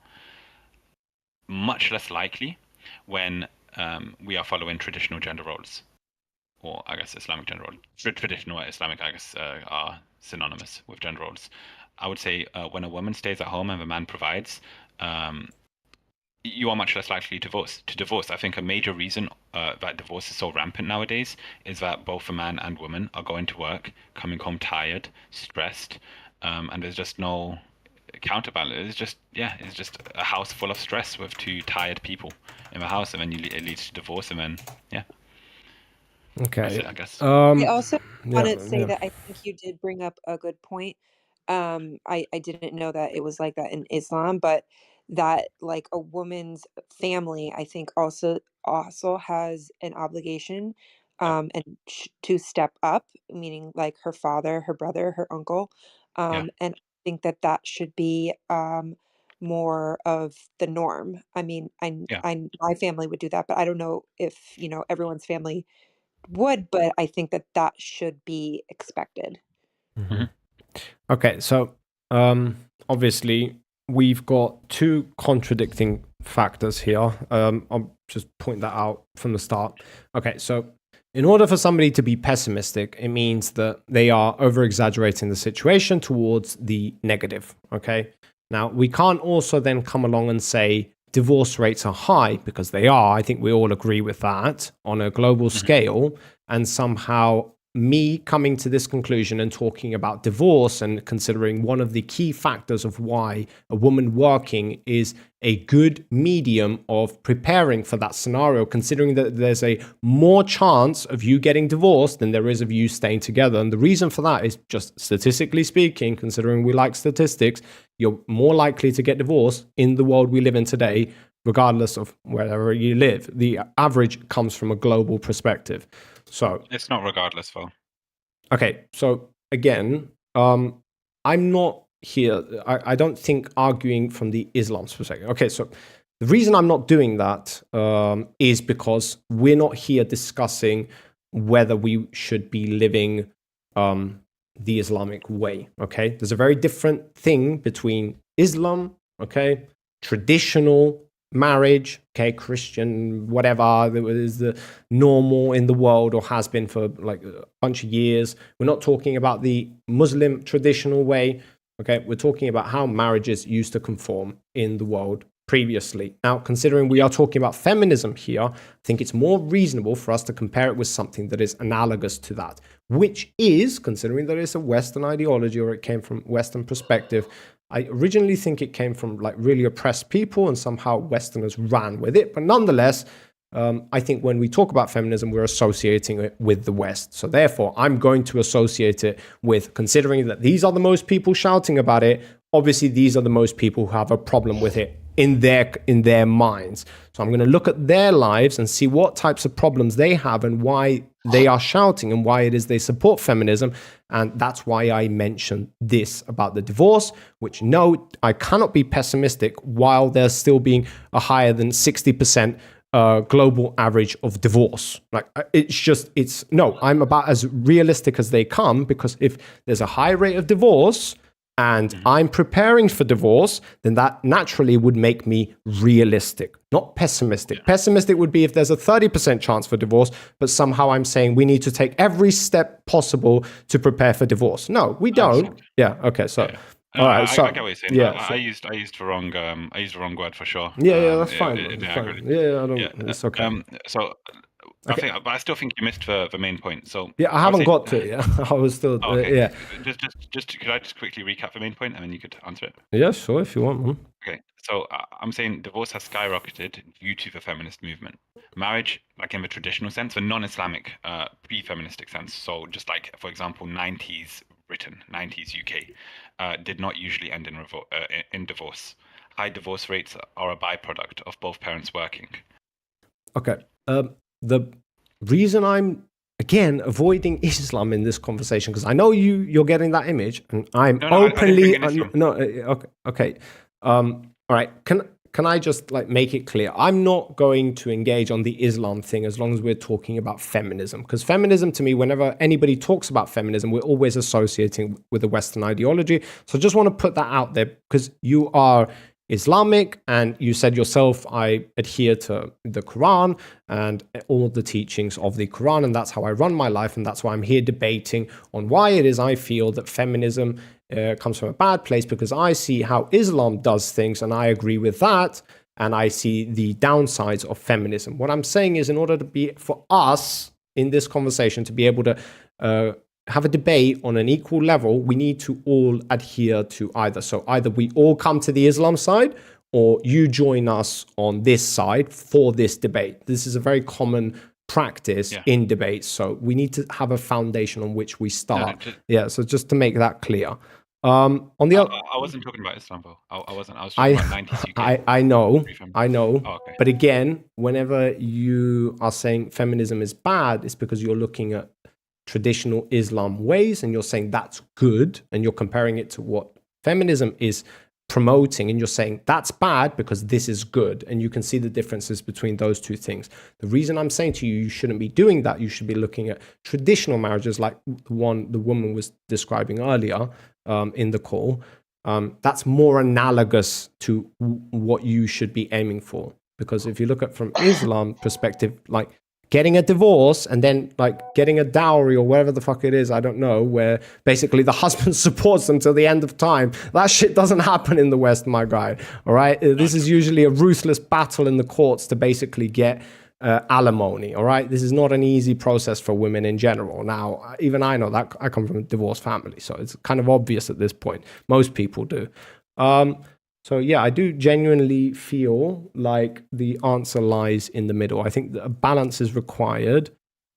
Speaker 1: much less likely when we are following traditional gender roles, or I guess Islamic gender roles. Traditional Islamic, I guess, are synonymous with gender roles. I would say when a woman stays at home and the man provides, you are much less likely to divorce. I think a major reason that divorce is so rampant nowadays is that both a man and woman are going to work, coming home tired, stressed, and there's just no counterbalance. It's just a house full of stress with two tired people in the house, and then it leads to divorce, and then
Speaker 4: Okay.
Speaker 1: That's it, I guess.
Speaker 13: I also want
Speaker 4: yeah,
Speaker 13: to say
Speaker 4: yeah.
Speaker 13: that I think you did bring up a good point. I didn't know that it was like that in Islam, but that like a woman's family, I think also has an obligation and to step up, meaning like her father, her brother, her uncle. And I think that should be more of the norm. I mean, my family would do that, but I don't know if, everyone's family would, but I think that should be expected.
Speaker 4: Okay, so obviously we've got two contradicting factors here. I'll just point that out from the start. Okay, so in order for somebody to be pessimistic, it means that they are over exaggerating the situation towards the negative. Okay, Now, we can't also then come along and say divorce rates are high, because they are. I think we all agree with that on a global scale. And somehow me coming to this conclusion and talking about divorce and considering one of the key factors of why a woman working is a good medium of preparing for that scenario, considering that there's a more chance of you getting divorced than there is of you staying together. And the reason for that is just statistically speaking, considering we like statistics, you're more likely to get divorced in the world we live in today, regardless of wherever you live. The average comes from a global perspective. So
Speaker 1: it's not regardless, Phil.
Speaker 4: Okay, so again, I'm not here. I don't think arguing from the Islam's perspective. Okay, so the reason I'm not doing that is because we're not here discussing whether we should be living the Islamic way. Okay, there's a very different thing between Islam, okay, traditional marriage, okay, Christian, whatever is the normal in the world or has been for like a bunch of years. We're not talking about the Muslim traditional way, okay? We're talking about how marriages used to conform in the world previously. Now, considering we are talking about feminism here, I think it's more reasonable for us to compare it with something that is analogous to that, which is, considering that it's a Western ideology or it came from Western perspective, I originally think it came from like really oppressed people and somehow Westerners ran with it. But nonetheless, I think when we talk about feminism, we're associating it with the West. So therefore, I'm going to associate it with, considering that these are the most people shouting about it, obviously these are the most people who have a problem with it in their minds. So I'm going to look at their lives and see what types of problems they have and why they are shouting and why it is they support feminism. And that's why I mentioned this about the divorce, which no, I cannot be pessimistic while there's still being a higher than 60% global average of divorce. Like I'm about as realistic as they come, because if there's a high rate of divorce and I'm preparing for divorce, then that naturally would make me realistic, not pessimistic. Pessimistic would be if there's a 30% chance for divorce, but somehow I'm saying we need to take every step possible to prepare for divorce. No, we don't. Yeah. Okay. So, all right. So,
Speaker 1: I get what you're saying.
Speaker 4: Yeah.
Speaker 1: I used the wrong word for sure.
Speaker 4: Yeah. That's fine.
Speaker 1: I
Speaker 4: Fine. Yeah. I don't. It's okay.
Speaker 1: So.
Speaker 4: Okay.
Speaker 1: But I still think you missed the main point. So
Speaker 4: yeah, I haven't got to it. Yeah, I was still. Yeah.
Speaker 1: Just could I just quickly recap the main point and then you could answer it?
Speaker 4: Yeah, sure, if you want, man.
Speaker 1: Okay, so I'm saying divorce has skyrocketed due to the feminist movement. Marriage, like in the traditional sense, the non-Islamic, pre-feministic sense. So just like, for example, 90s Britain, 90s UK, did not usually end in divorce. High divorce rates are a byproduct of both parents working.
Speaker 4: Okay. The reason I'm again avoiding Islam in this conversation, because I know you're getting that image, and I'm openly okay. All right. Can I just like make it clear? I'm not going to engage on the Islam thing as long as we're talking about feminism, because feminism to me, whenever anybody talks about feminism, we're always associating with the Western ideology. So I just want to put that out there, because you are Islamic, and you said yourself, I adhere to the Quran and all the teachings of the Quran, and that's how I run my life, and that's why I'm here debating on why it is I feel that feminism comes from a bad place, because I see how Islam does things, and I agree with that, and I see the downsides of feminism. What I'm saying is, in order to be, for us in this conversation to be able to have a debate on an equal level, we need to all adhere to either. So either we all come to the Islam side, or you join us on this side for this debate. This is a very common practice in debates. So we need to have a foundation on which we start. So just to make that clear. On the other,
Speaker 1: I wasn't talking about Islam, though. I wasn't. I was talking about 90s UK.
Speaker 4: I know.
Speaker 1: Oh, okay.
Speaker 4: But again, whenever you are saying feminism is bad, it's because you're looking at traditional Islam ways and you're saying that's good, and you're comparing it to what feminism is promoting, and you're saying that's bad because this is good, and you can see the differences between those two things. The reason I'm saying to you, you shouldn't be doing that. You should be looking at traditional marriages like the one the woman was describing earlier in the call. That's more analogous to what you should be aiming for, because if you look at from Islam perspective, like getting a divorce and then like getting a dowry or whatever the fuck it is, I don't know, where basically the husband supports them till the end of time. That shit doesn't happen in the West, my guy. All right, this is usually a ruthless battle in the courts to basically get alimony. All right, this is not an easy process for women in general. Now, even I know that. I come from a divorced family, so it's kind of obvious at this point. Most people do. So yeah, I do genuinely feel like the answer lies in the middle. I think that a balance is required.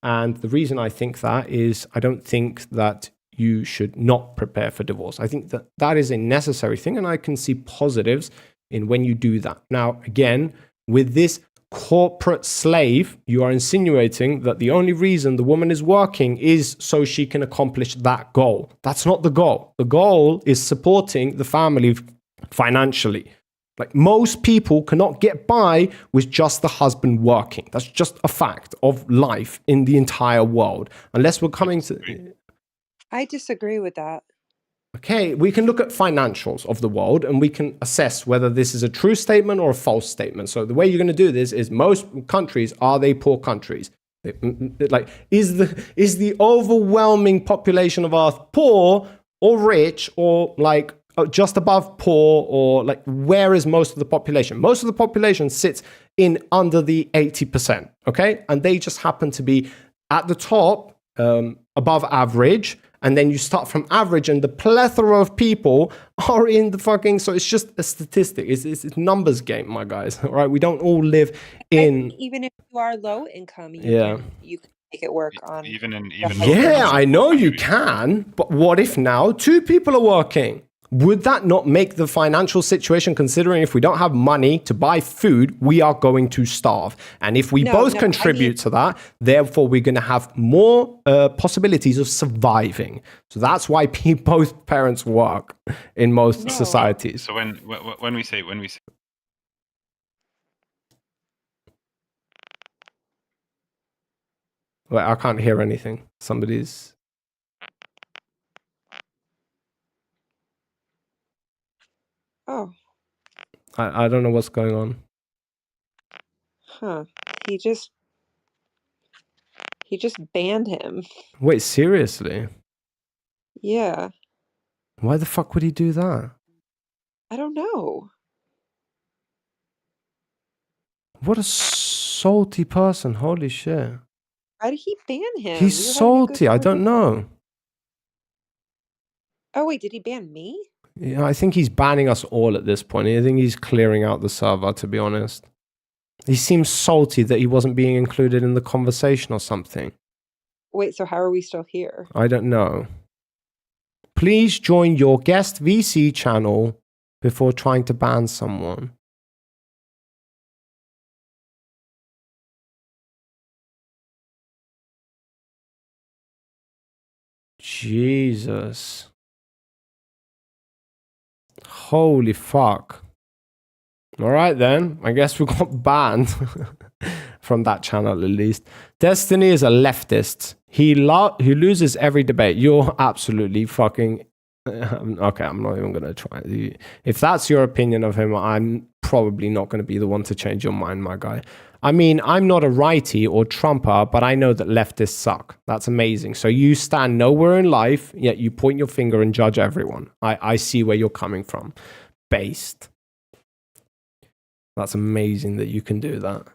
Speaker 4: And the reason I think that is I don't think that you should not prepare for divorce. I think that that is a necessary thing, and I can see positives in when you do that. Now, again, with this corporate slave, you are insinuating that the only reason the woman is working is so she can accomplish that goal. That's not the goal. The goal is supporting the family financially. Like, most people cannot get by with just the husband working. That's just a fact of life in the entire world. Unless we're coming to...
Speaker 13: I disagree with that.
Speaker 4: Okay, we can look at financials of the world and we can assess whether this is a true statement or a false statement. So the way you're going to do this is, most countries, are they poor countries? Like, is the overwhelming population of Earth poor or rich, or like just above poor, or like, where is most of the population? Most of the population sits in under the 80%, okay? And they just happen to be at the top, above average, and then you start from average, and the plethora of people are in the fucking... So it's just a statistic. It's a numbers game, my guys, all right? We don't all live in...
Speaker 13: Even if you are low income, you can make it work on...
Speaker 4: Yeah, I know you can, but what if now 2 people are working? Would that not make the financial situation, considering if we don't have money to buy food, we are going to starve? And if we both contribute to that, therefore we're going to have more possibilities of surviving. So that's why both parents work in most societies.
Speaker 1: So when we say
Speaker 4: Wait, I can't hear anything. Somebody's...
Speaker 13: Oh,
Speaker 4: I don't know what's going on.
Speaker 13: huh. He just banned him.
Speaker 4: Wait, seriously?
Speaker 13: Yeah,
Speaker 4: Why the fuck would he do that?
Speaker 13: I don't know.
Speaker 4: What a salty person. Holy shit.
Speaker 13: Why did he ban him?
Speaker 4: He's
Speaker 13: We were having a good
Speaker 4: salty. I don't know.
Speaker 13: Oh wait, did he ban me?
Speaker 4: Yeah, I think he's banning us all at this point. I think he's clearing out the server, to be honest. He seems salty that he wasn't being included in the conversation or something.
Speaker 13: Wait, so how are we still here?
Speaker 4: I don't know. Please join your guest VC channel before trying to ban someone. Jesus. Holy fuck. All right then. I guess we got banned from that channel at least. Destiny is a leftist. He loses every debate. You're absolutely fucking... Okay, I'm not even going to try. If that's your opinion of him, I'm probably not going to be the one to change your mind, my guy. I mean, I'm not a righty or Trumper, but I know that leftists suck. That's amazing. So you stand nowhere in life, yet you point your finger and judge everyone. I see where you're coming from. Based. That's amazing that you can do that.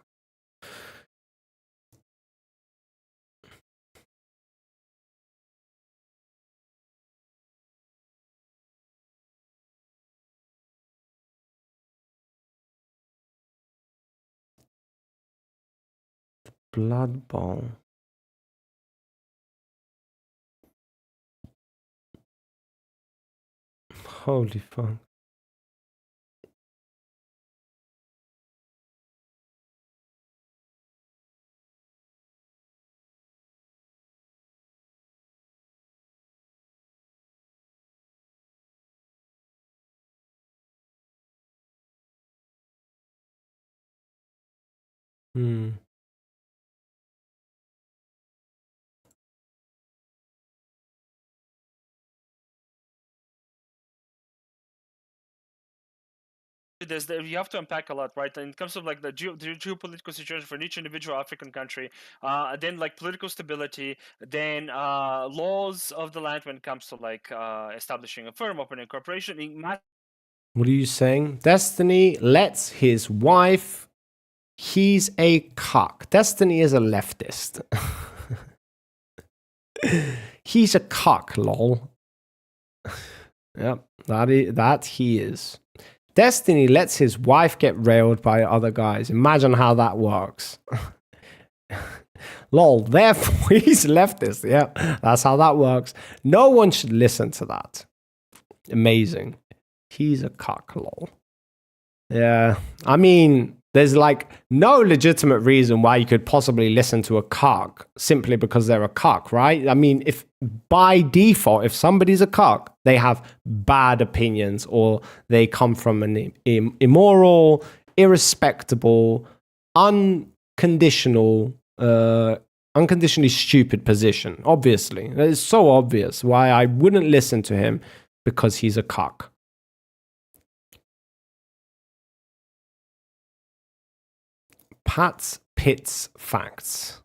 Speaker 4: Blood Bowl. Holy fuck.
Speaker 7: at this, you have to unpack a lot, right? In terms of like the geopolitical situation for each individual African country, then like political stability, then laws of the land when it comes to like establishing a firm, opening a corporation.
Speaker 4: What are you saying? Destiny lets his wife. He's a cock. Destiny is a leftist. He's a cock, lol. Yep, that he is. Destiny lets his wife get railed by other guys. Imagine how that works. Lol, therefore he's leftist. Yeah, that's how that works. No one should listen to that. Amazing. He's a cock, lol. Yeah, I mean, there's like no legitimate reason why you could possibly listen to a cock simply because they're a cock, right? I mean, if by default, if somebody's a cock, they have bad opinions or they come from an immoral, irrespectable, unconditionally stupid position. Obviously, it's so obvious why I wouldn't listen to him because he's a cock. Pat's Pits Facts.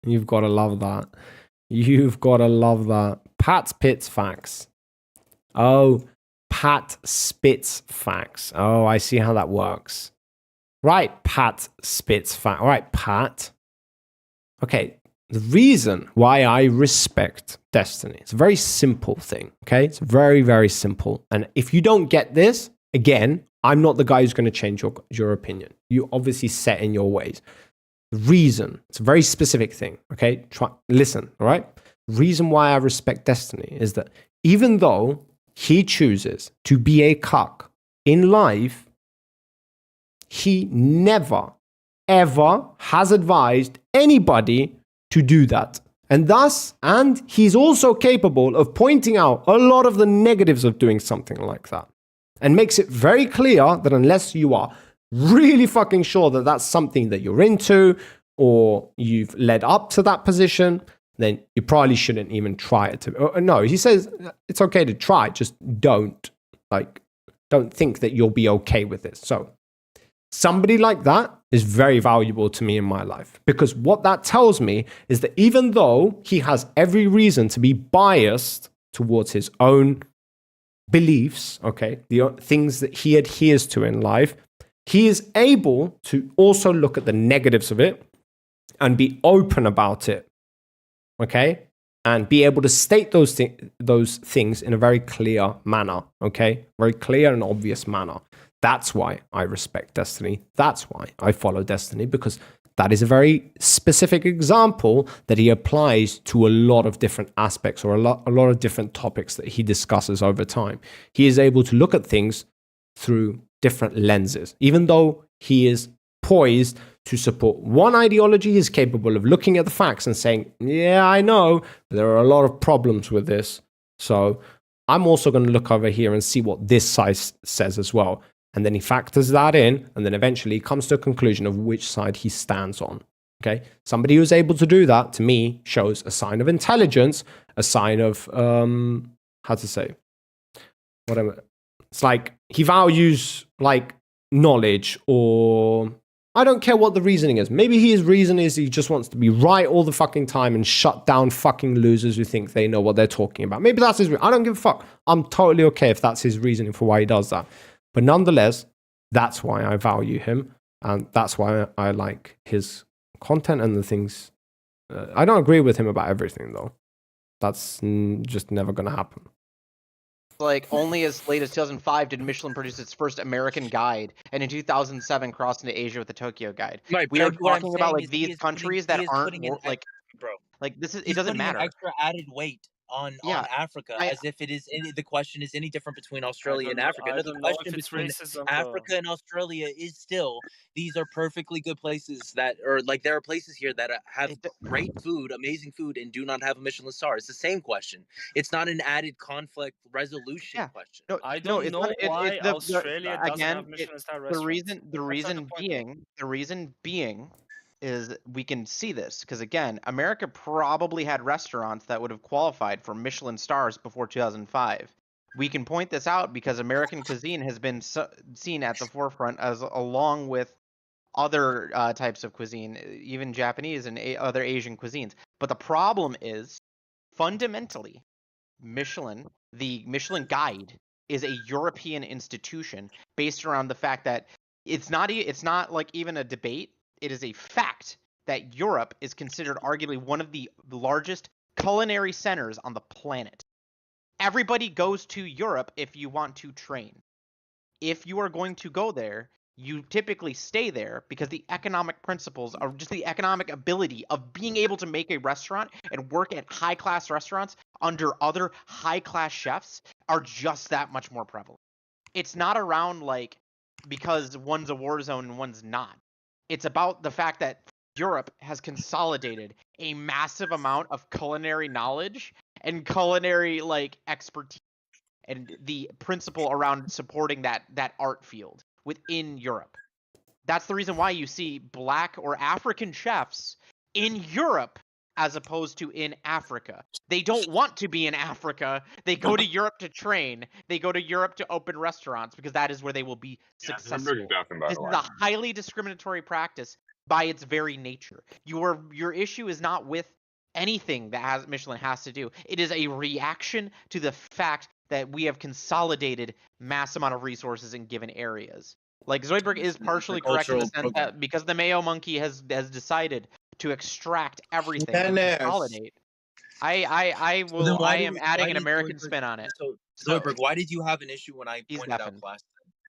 Speaker 4: You've got to love that. You've got to love that. Pat's Pits Facts. Oh, Pat Spits Facts. Oh, I see how that works. Right, Pat Spits Facts. All right, Pat. Okay, the reason why I respect Destiny, it's a very simple thing, okay? It's very, very simple. And if you don't get this, again, I'm not the guy who's going to change your opinion. You obviously set in your ways. The reason, it's a very specific thing, okay? Listen, all right? The reason why I respect Destiny is that even though he chooses to be a cuck in life, he never, ever has advised anybody to do that. And he's also capable of pointing out a lot of the negatives of doing something like that. And makes it very clear that unless you are really fucking sure that that's something that you're into or you've led up to that position, then you probably shouldn't even try it. No, he says it's okay to try, just don't think that you'll be okay with this. So somebody like that is very valuable to me in my life, because what that tells me is that even though he has every reason to be biased towards his own beliefs, okay, the things that he adheres to in life, he is able to also look at the negatives of it and be open about it, okay, and be able to state those things in a very clear manner, okay, very clear and obvious manner. That's why I respect Destiny. That's why I follow Destiny, because that is a very specific example that he applies to a lot of different aspects or a lot of different topics that he discusses over time. He is able to look at things through different lenses. Even though he is poised to support one ideology, he's capable of looking at the facts and saying, yeah, I know, there are a lot of problems with this. So I'm also going to look over here and see what this side says as well. And then he factors that in, and then eventually he comes to a conclusion of which side he stands on. Okay? Somebody who's able to do that, to me, shows a sign of intelligence, a sign of, whatever. It's like he values, like, knowledge, or I don't care what the reasoning is. Maybe his reason is he just wants to be right all the fucking time and shut down fucking losers who think they know what they're talking about. Maybe that's his reason. I don't give a fuck. I'm totally okay if that's his reasoning for why he does that. But nonetheless, that's why I value him, and that's why I like his content and the things. I don't agree with him about everything, though. That's just never going to happen.
Speaker 15: Like, only as late as 2005 did Michelin produce its first American guide, and in 2007 crossed into Asia with the Tokyo Guide.
Speaker 16: Right,
Speaker 15: We
Speaker 16: but
Speaker 15: are
Speaker 16: what I'm
Speaker 15: talking about
Speaker 16: saying
Speaker 15: like
Speaker 16: is he
Speaker 15: these
Speaker 16: is
Speaker 15: countries
Speaker 16: putting-
Speaker 15: that
Speaker 16: he is
Speaker 15: aren't
Speaker 16: putting an
Speaker 15: like,
Speaker 16: bro.
Speaker 15: like this is.
Speaker 16: He's
Speaker 15: It doesn't
Speaker 16: putting an
Speaker 15: matter.
Speaker 16: extra added weight on Africa, as if it is the question is any different between Australia and Africa.
Speaker 7: I
Speaker 16: No, the
Speaker 7: don't know if
Speaker 16: question
Speaker 7: it's
Speaker 16: between
Speaker 7: racism,
Speaker 16: Africa and Australia is still these are perfectly good places that, or like there are places here that have great food, amazing food, and do not have a Michelin star. It's the same question. It's not an added conflict resolution question.
Speaker 7: I don't
Speaker 15: it's
Speaker 7: know
Speaker 15: not,
Speaker 7: why Australia doesn't
Speaker 15: again,
Speaker 7: have Michelin star
Speaker 15: the
Speaker 7: restaurants.
Speaker 15: reason being is we can see this because again, America probably had restaurants that would have qualified for Michelin stars before 2005. We can point this out because American cuisine has been seen at the forefront as along with other types of cuisine, even Japanese and other Asian cuisines. But the problem is, fundamentally, Michelin, the Michelin Guide, is a European institution based around the fact that it's not like even a debate. It is a fact that Europe is considered arguably one of the largest culinary centers on the planet. Everybody goes to Europe if you want to train. If you are going to go there, you typically stay there because the economic principles are just the economic ability of being able to make a restaurant and work at high-class restaurants under other high-class chefs are just that much more prevalent. It's not around like because one's a war zone and one's not. It's about the fact that Europe has consolidated a massive amount of culinary knowledge and culinary like expertise and the principle around supporting that art field within Europe. That's the reason why you see Black or African chefs in Europe as opposed to in Africa. They don't want to be in Africa. They go to Europe to train. They go to Europe to open restaurants because that is where they will be successful. This is a highly discriminatory practice by its very nature. Your issue is not with anything that Michelin has to do. It is a reaction to the fact that we have consolidated mass amount of resources in given areas. Like Zoidberg is partially correct in the sense that because the Mayo Monkey has decided to extract everything and consolidate. I am adding an American spin on it.
Speaker 16: So Zoidberg, why did you have an issue when I pointed out class?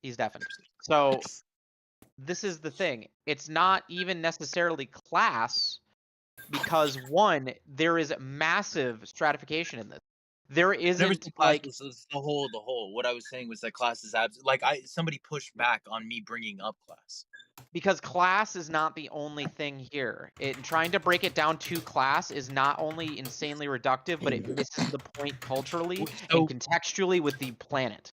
Speaker 15: He's deafened. So this is the thing. It's not even necessarily class because one, there is massive stratification in this. There isn't like
Speaker 16: the whole. What I was saying was that class is somebody pushed back on me bringing up class.
Speaker 15: Because class is not the only thing here. Trying to break it down to class is not only insanely reductive, but it misses the point culturally and contextually with the planet.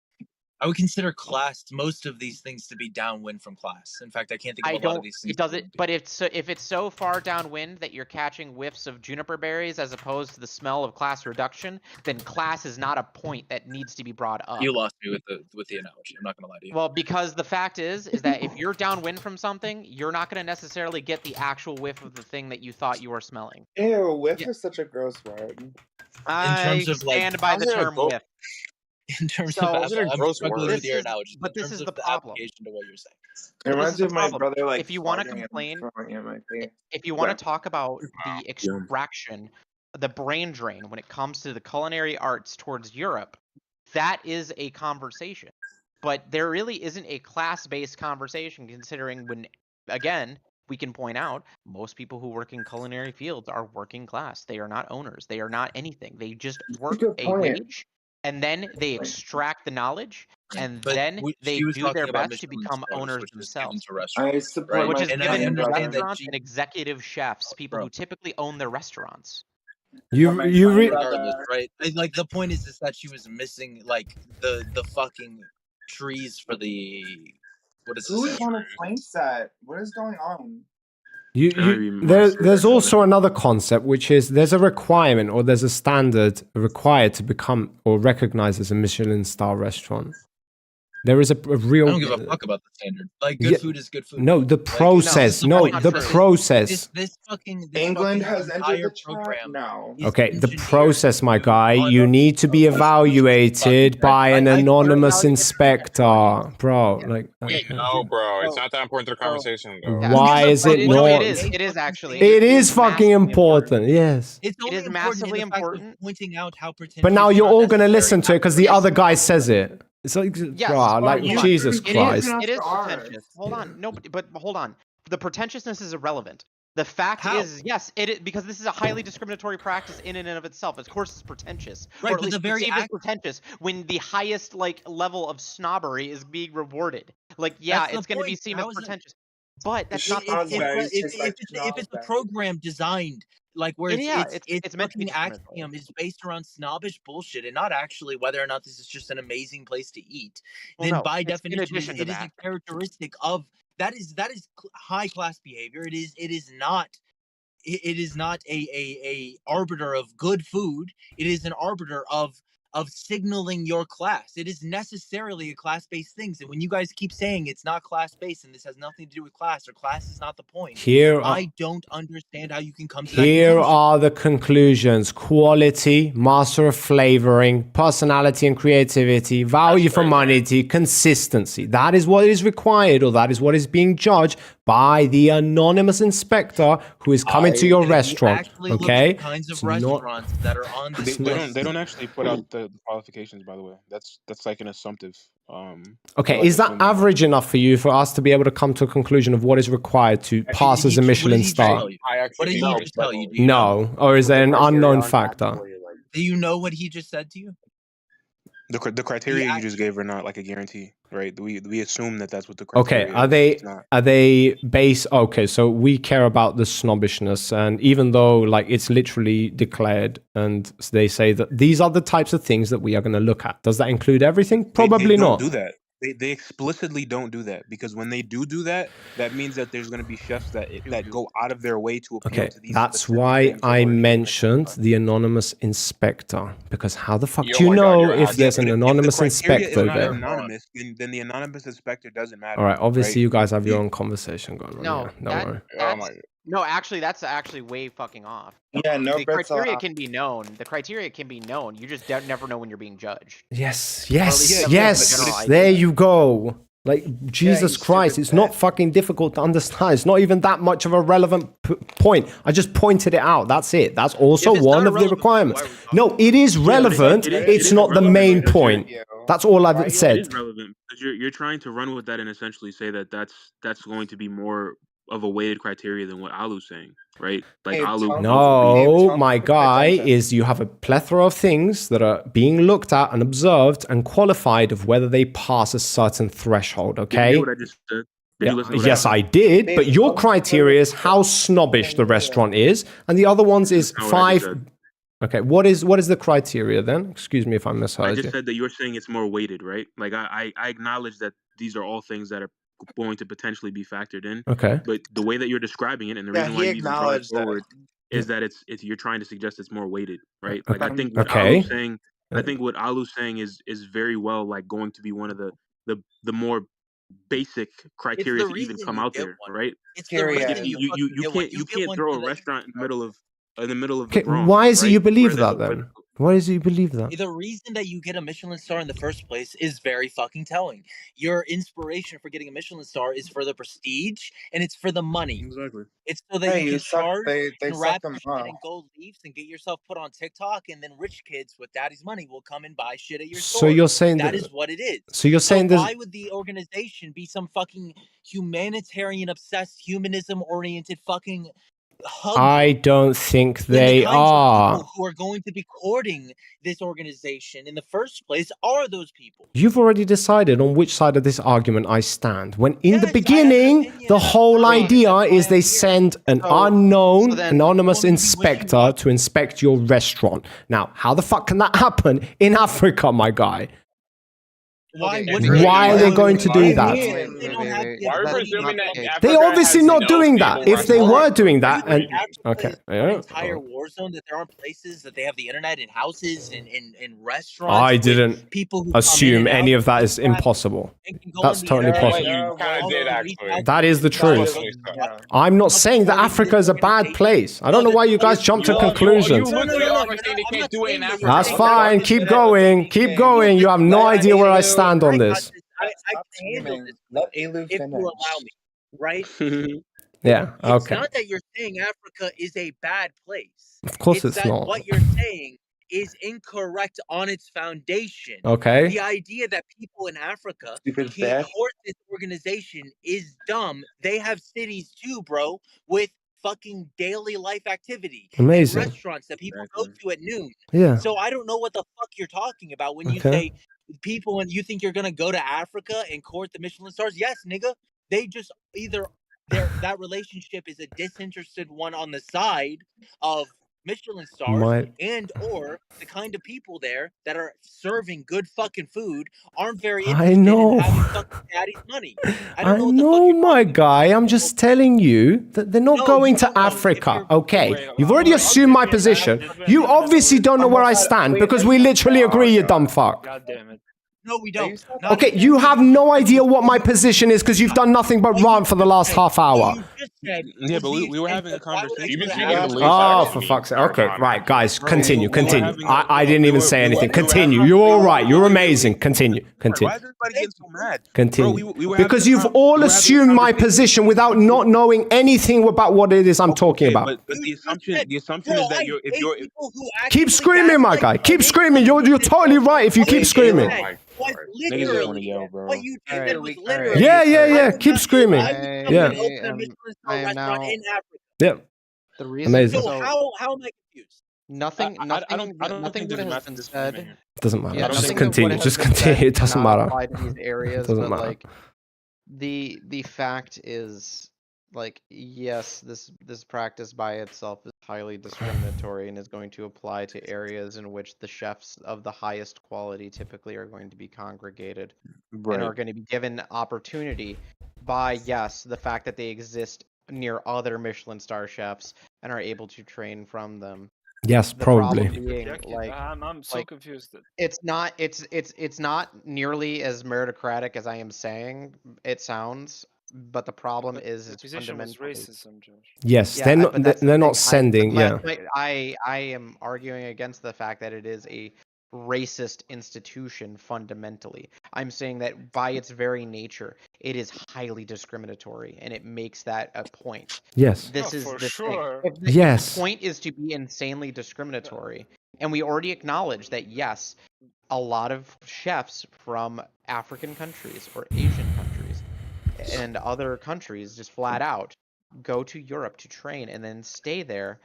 Speaker 16: I would consider class most of these things to be downwind from class. In fact, I can't think of a lot of these things.
Speaker 15: It doesn't. But if it's so far downwind that you're catching whiffs of juniper berries as opposed to the smell of class reduction, then class is not a point that needs to be brought up.
Speaker 16: You lost me with the analogy. I'm not gonna lie to you.
Speaker 15: Well, because the fact is that if you're downwind from something, you're not gonna necessarily get the actual whiff of the thing that you thought you were smelling.
Speaker 9: Ew, whiff is such a gross word.
Speaker 15: I stand by the term whiff.
Speaker 16: In terms
Speaker 15: So,
Speaker 16: of
Speaker 15: I'm
Speaker 16: struggling with your analogy,
Speaker 15: but this is the problem.
Speaker 16: application to what you're saying.
Speaker 9: It reminds me of my brother, like,
Speaker 15: if you want to
Speaker 9: farting and
Speaker 15: complain,
Speaker 9: throwing it in my face.
Speaker 15: if you want to talk about the extraction, the brain drain when it comes to the culinary arts towards Europe, that is a conversation. But there really isn't a class-based conversation considering when, again, we can point out most people who work in culinary fields are working class. They are not owners. They are not anything. They just work
Speaker 9: good
Speaker 15: a
Speaker 9: point.
Speaker 15: wage and then they extract the knowledge and then they
Speaker 16: she was
Speaker 15: do
Speaker 16: talking
Speaker 15: their
Speaker 16: about
Speaker 15: best to
Speaker 16: Michelin
Speaker 15: become
Speaker 16: stars,
Speaker 15: owners
Speaker 16: which is
Speaker 15: themselves.
Speaker 16: given to restaurants,
Speaker 9: I support
Speaker 15: Which
Speaker 9: my
Speaker 15: is
Speaker 16: And I
Speaker 15: given to
Speaker 16: understand that
Speaker 15: restaurants
Speaker 16: she-
Speaker 15: and executive chefs, people who typically own their restaurants.
Speaker 16: Regardless, right? Like the point is that she was missing like the fucking trees for the what is
Speaker 9: Who
Speaker 16: this?
Speaker 9: is on a plane set? What is going on?
Speaker 4: There's also another concept, which is there's a requirement or there's a standard required to become or recognized as a Michelin star restaurant. There is a real.
Speaker 16: I don't give a fuck about the standard. Like good
Speaker 4: Yeah,
Speaker 16: food is good food.
Speaker 4: No, the process. Process.
Speaker 16: This
Speaker 9: England
Speaker 16: fucking
Speaker 9: has entered
Speaker 16: entire
Speaker 9: the chat now.
Speaker 4: Okay, the process, my guy. You need to be evaluated by an anonymous inspector, bro. Like,
Speaker 10: No, bro, it's not that important to the conversation, though.
Speaker 4: why is it
Speaker 15: No,
Speaker 4: not?
Speaker 15: it is actually.
Speaker 4: It is fucking important. Yes.
Speaker 16: It's
Speaker 15: It is massively important.
Speaker 16: Pointing out how pretentious.
Speaker 4: But now you're all gonna listen to it because the other guy says it. It's like,
Speaker 15: Yes,
Speaker 4: bro, like
Speaker 15: hold on.
Speaker 4: Jesus Christ.
Speaker 15: It is pretentious. Hold on. No, but hold on. The pretentiousness is irrelevant. The fact is, yes, because this is a highly discriminatory practice in and of itself. Of course, it's pretentious.
Speaker 16: Right,
Speaker 15: or at
Speaker 16: but
Speaker 15: least
Speaker 16: the very
Speaker 15: perceived as
Speaker 16: act-
Speaker 15: pretentious when the highest level of snobbery is being rewarded. Like, yeah,
Speaker 16: That's the
Speaker 15: it's going to be
Speaker 16: point.
Speaker 15: seen
Speaker 16: How
Speaker 15: as
Speaker 16: is it-
Speaker 15: pretentious. But that's not
Speaker 16: If
Speaker 15: the point.
Speaker 16: it's a program designed like where
Speaker 15: Yeah,
Speaker 16: it's
Speaker 15: it's meant to be
Speaker 16: fucking axiom is based around snobbish bullshit and not actually whether or not this is just an amazing place to eat,
Speaker 15: Well,
Speaker 16: then
Speaker 15: no,
Speaker 16: by
Speaker 15: it's in
Speaker 16: definition
Speaker 15: addition to
Speaker 16: it is
Speaker 15: that.
Speaker 16: a characteristic of that is high class behavior. It is not a arbiter of good food. It is an arbiter of of signaling your class. It is necessarily a class-based thing. And when you guys keep saying it's not class-based and this has nothing to do with class or class is not the point, I don't understand how you can come to that
Speaker 4: Here
Speaker 16: conclusion.
Speaker 4: are the conclusions: quality, master of flavoring, personality and creativity, value for money, consistency. That is what is required, or that is what is being judged by the anonymous inspector who is coming to your restaurant. Okay,
Speaker 16: Kinds of
Speaker 4: It's not-
Speaker 16: restaurants that are on this list.
Speaker 10: They don't actually put out the qualifications, by the way. That's like an assumptive.
Speaker 4: Okay,
Speaker 10: like
Speaker 4: is that
Speaker 10: assuming-
Speaker 4: average enough for you for us to be able to come to a conclusion of what is required to pass as a Michelin star?
Speaker 16: What did he just tell you?
Speaker 4: No, or is there an unknown factor?
Speaker 16: Do you know what he just said to you?
Speaker 10: The criteria you just gave are not like a guarantee, right? We assume that that's what the criteria.
Speaker 4: Okay, are
Speaker 10: is.
Speaker 4: they
Speaker 10: It's not.
Speaker 4: base? Okay, so we care about the snobbishness, and even though like it's literally declared, and they say that these are the types of things that we are going to look at. Does that include everything? Probably
Speaker 10: they
Speaker 4: not.
Speaker 10: don't do that. They explicitly don't do that, because when they do that, that means that there's going to be chefs that go out of their way to appeal
Speaker 4: Okay,
Speaker 10: to these.
Speaker 4: that's why I mentioned the anonymous inspector, because how the fuck
Speaker 10: Oh
Speaker 4: do you
Speaker 10: my God,
Speaker 4: know
Speaker 10: you're
Speaker 4: if
Speaker 10: out.
Speaker 4: there's an
Speaker 10: If the
Speaker 4: anonymous
Speaker 10: criteria is
Speaker 4: inspector
Speaker 10: not
Speaker 4: there?
Speaker 10: anonymous, then the anonymous inspector doesn't matter.
Speaker 4: All right, obviously
Speaker 10: right?
Speaker 4: you guys have your own conversation going on.
Speaker 15: No,
Speaker 4: Yeah, don't worry.
Speaker 15: no, actually, that's actually way fucking off.
Speaker 9: Yeah, no
Speaker 15: The
Speaker 9: Brett's
Speaker 15: criteria
Speaker 9: allowed.
Speaker 15: can be known. The criteria can be known. You just never know when you're being judged.
Speaker 4: Yes,
Speaker 15: Or at least
Speaker 4: yes,
Speaker 15: you have a
Speaker 4: yes.
Speaker 15: general
Speaker 4: There
Speaker 15: idea.
Speaker 4: you go. Like Jesus Christ, it's not fucking difficult to understand. It's not even that much of a relevant point. I just pointed it out. That's it. That's also one of the requirements. No, it is relevant. It's not the main point. That's all I've
Speaker 10: It
Speaker 4: said.
Speaker 10: is relevant because you're trying to run with that and essentially say that that's going to be more of a weighted criteria than what Alu's saying, right? Like Alu.
Speaker 4: No, my guy is you have a plethora of things that are being looked at and observed and qualified of whether they pass a certain threshold,
Speaker 10: Did you
Speaker 4: okay?
Speaker 10: hear what I just said? Did you listen to what
Speaker 4: Yes,
Speaker 10: said?
Speaker 4: I did, but your criteria is how snobbish the restaurant is, and the other ones is
Speaker 10: Not what I just
Speaker 4: 5.
Speaker 10: said.
Speaker 4: Okay, what is the criteria then? Excuse me if I
Speaker 10: I
Speaker 4: misheard
Speaker 10: just
Speaker 4: you.
Speaker 10: said that you're saying it's more weighted, right? Like I acknowledge that these are all things that are going to potentially be factored in.
Speaker 4: Okay.
Speaker 10: But the way that you're describing it and the
Speaker 9: Yeah,
Speaker 10: reason why
Speaker 9: he
Speaker 10: you even brought it
Speaker 9: acknowledged that.
Speaker 10: forward is that it's you're trying to suggest it's more weighted, right? Like I think what
Speaker 4: Okay.
Speaker 10: Alu's saying, I think what Alu's saying is very well like going to be one of the more basic criteria to even
Speaker 16: reason
Speaker 10: come
Speaker 16: you
Speaker 10: out
Speaker 16: get
Speaker 10: there,
Speaker 16: one.
Speaker 10: right?
Speaker 16: It's the
Speaker 10: Like
Speaker 16: reason
Speaker 10: if
Speaker 16: you
Speaker 10: you
Speaker 16: fucking get one.
Speaker 10: can't
Speaker 16: You
Speaker 10: you
Speaker 16: get
Speaker 10: can't
Speaker 16: one
Speaker 10: throw
Speaker 16: so
Speaker 10: a
Speaker 16: that
Speaker 10: restaurant in the middle of the
Speaker 4: Okay,
Speaker 10: Bronx,
Speaker 4: why is it you
Speaker 10: right? Where
Speaker 4: believe
Speaker 10: there's
Speaker 4: that
Speaker 10: a
Speaker 4: then? Why is it you believe that?
Speaker 16: The reason that you get a Michelin star in the first place is very fucking telling. Your inspiration for getting a Michelin star is for the prestige and it's for the money.
Speaker 10: Exactly.
Speaker 16: It's so that
Speaker 9: Hey,
Speaker 16: you
Speaker 9: you
Speaker 16: can
Speaker 9: suck.
Speaker 16: charge
Speaker 9: They
Speaker 16: and
Speaker 9: suck
Speaker 16: wrap
Speaker 9: them
Speaker 16: your shit
Speaker 9: off.
Speaker 16: in gold leaves and get yourself put on TikTok, and then rich kids with daddy's money will come and buy shit at your store.
Speaker 4: So you're saying
Speaker 16: that
Speaker 4: that
Speaker 16: is what it is.
Speaker 4: So you're saying
Speaker 16: so
Speaker 4: there's
Speaker 16: why would the organization be some fucking humanitarian obsessed, humanism oriented fucking hub
Speaker 4: I don't think
Speaker 16: when the
Speaker 4: they
Speaker 16: kinds of
Speaker 4: are.
Speaker 16: people who are going to be courting this organization in the first place are those people?
Speaker 4: You've already decided on which side of this argument I stand. When in the beginning, the whole idea is they send an unknown, anonymous inspector to inspect your restaurant. Now, how the fuck can that happen in Africa, my guy?
Speaker 16: Why
Speaker 4: Why are they going to do that?
Speaker 10: Why are we presuming that Africa
Speaker 4: They're obviously
Speaker 10: has
Speaker 4: not
Speaker 10: no
Speaker 4: doing that.
Speaker 10: stable
Speaker 4: If they were
Speaker 10: restaurant?
Speaker 4: doing that, and okay, yeah.
Speaker 16: entire war zone that there aren't places that they have the internet in houses and in restaurants.
Speaker 4: I
Speaker 16: with
Speaker 4: didn't
Speaker 16: people who come in
Speaker 4: assume
Speaker 16: and out
Speaker 4: any of that
Speaker 16: and
Speaker 4: is
Speaker 16: crap
Speaker 4: impossible.
Speaker 16: and can go
Speaker 4: That's
Speaker 16: on the
Speaker 4: totally
Speaker 16: internet
Speaker 4: possible.
Speaker 10: You kind of did actually.
Speaker 4: That is the truth. I'm not saying that Africa is a bad place. I don't know why you guys jump to conclusions.
Speaker 10: You literally are saying they can't do it in Africa.
Speaker 4: That's fine. Keep going. Keep going. You have no idea where I stand on this.
Speaker 16: I can handle this
Speaker 9: Let Alu
Speaker 16: if you allow me, right?
Speaker 4: Yeah.
Speaker 16: It's
Speaker 4: Okay.
Speaker 16: not that you're saying Africa is a bad place.
Speaker 4: Of course it's
Speaker 16: that
Speaker 4: not.
Speaker 16: What you're saying is incorrect on its foundation.
Speaker 4: Okay.
Speaker 16: The idea that people in Africa
Speaker 9: Stupid
Speaker 16: can't
Speaker 9: bad.
Speaker 16: court this organization is dumb. They have cities too, bro, with fucking daily life activity. and
Speaker 4: Amazing.
Speaker 16: restaurants that people go to at noon.
Speaker 4: Yeah.
Speaker 16: So I don't know what the fuck you're talking about when you
Speaker 4: Okay.
Speaker 16: say people and you think you're gonna go to Africa and court the Michelin stars. Yes, nigga. They just either that relationship is a disinterested one on the side of Michelin stars
Speaker 4: My-
Speaker 16: and or the kind of people there that are serving good fucking food aren't very
Speaker 4: I
Speaker 16: interested
Speaker 4: know.
Speaker 16: in having fucking daddy's money. I
Speaker 4: I
Speaker 16: don't know what the fuck
Speaker 4: know,
Speaker 16: you're
Speaker 4: my guy. I'm just telling you that they're not going to Africa. Okay, you've already assumed my position. You obviously don't know where I stand because we literally agree, you dumb fuck.
Speaker 7: God damn it.
Speaker 16: No, we don't.
Speaker 4: Okay, you have no idea what my position is because you've done nothing but rant for the last half hour.
Speaker 10: Yeah, but we were having a conversation.
Speaker 2: You've been speaking in late
Speaker 4: Oh,
Speaker 2: facts.
Speaker 4: for fuck's sake. Okay, right, guys,
Speaker 10: Bro,
Speaker 4: continue,
Speaker 10: we were
Speaker 4: continue.
Speaker 10: having
Speaker 4: I didn't even say anything. Continue. You're all right. You're amazing. Continue, continue.
Speaker 10: Why is everybody getting so mad?
Speaker 4: Continue.
Speaker 10: we were
Speaker 4: Because
Speaker 10: having a
Speaker 4: you've
Speaker 10: con-
Speaker 4: all
Speaker 10: we were having a
Speaker 4: assumed my
Speaker 10: conversation.
Speaker 4: position without not knowing anything about what it is I'm talking about.
Speaker 10: But the assumption is that if you're
Speaker 4: Keep screaming, my guy. Keep screaming. You're totally right if you keep screaming.
Speaker 10: Niggas just want to yell, bro.
Speaker 16: What you just said was literally.
Speaker 4: Yeah. Keep screaming. Yeah.
Speaker 16: Open a Michelin star restaurant in Africa.
Speaker 4: Yeah.
Speaker 15: The reason
Speaker 4: Amazing.
Speaker 16: So how am I confused?
Speaker 15: Nothing
Speaker 10: I don't
Speaker 15: nothing
Speaker 10: think
Speaker 15: that
Speaker 10: there's
Speaker 15: has
Speaker 10: nothing
Speaker 15: been
Speaker 10: to defend
Speaker 15: said.
Speaker 10: here.
Speaker 4: Doesn't matter.
Speaker 15: Yeah,
Speaker 4: Just
Speaker 15: nothing of
Speaker 4: continue.
Speaker 15: what has
Speaker 4: Just
Speaker 15: been
Speaker 4: continue.
Speaker 15: said
Speaker 4: It doesn't
Speaker 15: cannot
Speaker 4: matter.
Speaker 15: apply to these areas,
Speaker 4: Doesn't
Speaker 15: but
Speaker 4: matter.
Speaker 15: like the fact is like yes, this practice by itself is highly discriminatory and is going to apply to areas in which the chefs of the highest quality typically are going to be congregated and are
Speaker 10: Right.
Speaker 15: going to be given opportunity by yes, the fact that they exist near other Michelin star chefs and are able to train from them.
Speaker 4: Yes,
Speaker 15: The problem
Speaker 4: probably.
Speaker 15: being
Speaker 7: Projected.
Speaker 15: like
Speaker 7: I'm so
Speaker 15: like,
Speaker 7: confused.
Speaker 15: it's not nearly as meritocratic as I am saying it sounds, but the problem is
Speaker 7: The
Speaker 15: it's
Speaker 7: position was
Speaker 15: fundamentally
Speaker 7: racism, Josh.
Speaker 4: Yes,
Speaker 15: yeah,
Speaker 4: they're not.
Speaker 15: but that's the
Speaker 4: They're
Speaker 15: thing.
Speaker 4: not sending. Yeah.
Speaker 15: I am arguing against the fact that it is a racist institution fundamentally. I'm saying that by its very nature, it is highly discriminatory, and it makes that a point.
Speaker 4: Yes.
Speaker 15: This
Speaker 7: Oh,
Speaker 15: is
Speaker 7: for
Speaker 15: the
Speaker 7: sure.
Speaker 15: thing. If
Speaker 4: Yes.
Speaker 15: the point is to be insanely discriminatory, and we already acknowledge that yes, a lot of chefs from African countries or Asian countries and other countries just flat out go to Europe to train and then stay there.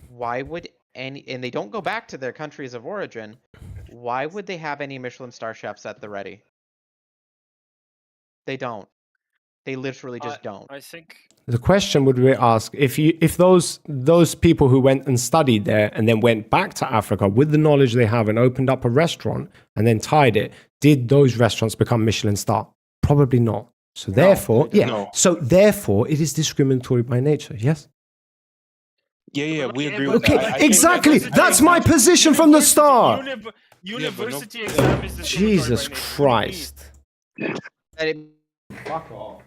Speaker 15: Why would and they don't go back to their countries of origin? Why would they have any Michelin star chefs at the ready? They don't. They literally just don't.
Speaker 7: I think
Speaker 4: The question would be asked if those people who went and studied there and then went back to Africa with the knowledge they have and opened up a restaurant and then tied it, did those restaurants become Michelin star? Probably not. So therefore, So therefore, it is discriminatory by nature. Yes.
Speaker 10: Yeah, we agree with
Speaker 4: Okay,
Speaker 10: that. I think
Speaker 4: exactly. That's my position from the start.
Speaker 7: University exam is discriminatory
Speaker 4: Jesus
Speaker 7: by nature.
Speaker 4: Christ.
Speaker 15: Fuck off.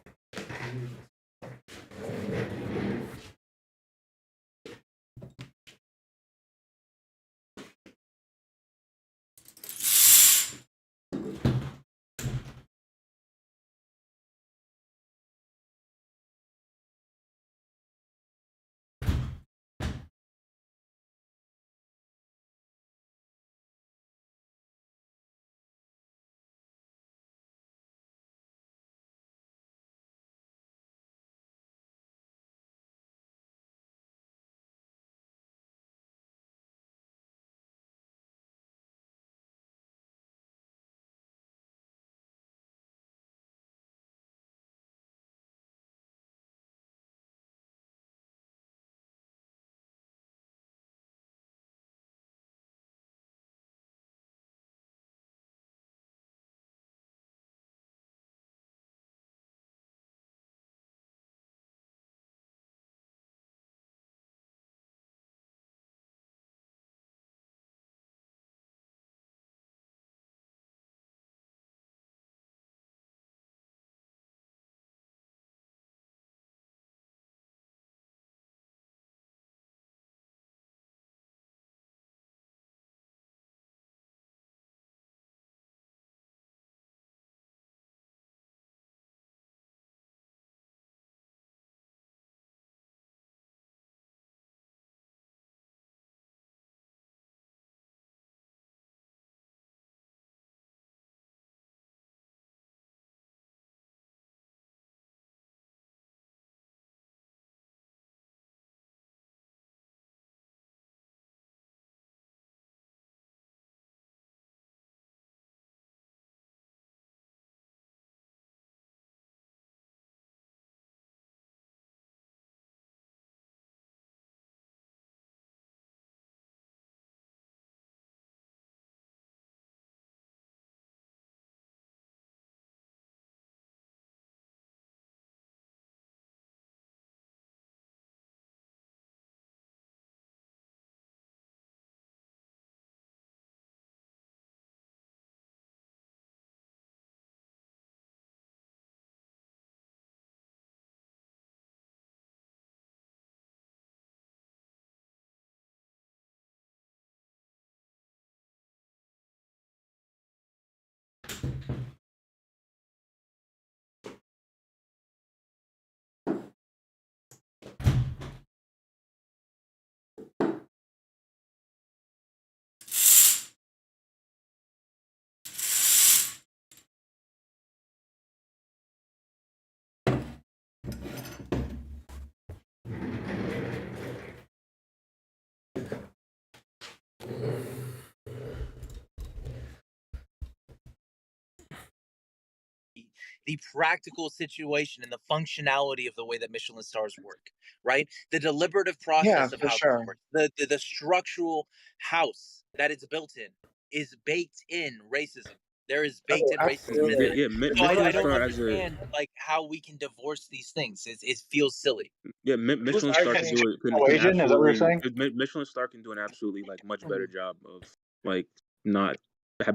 Speaker 16: the practical situation and the functionality of the way that Michelin stars work, right? The deliberative process of
Speaker 9: for
Speaker 16: how this
Speaker 9: sure.
Speaker 16: works, the structural house that it's built in is baked in racism. There is baked in racism in there.
Speaker 10: Yeah,
Speaker 16: So I
Speaker 10: Michelin
Speaker 16: don't
Speaker 10: star as a
Speaker 16: understand like how we can divorce these things. It feels silly.
Speaker 10: Michelin star can do it. Can
Speaker 14: Asian? Is that what you're saying?
Speaker 10: Michelin star can do an absolutely like much better job of like not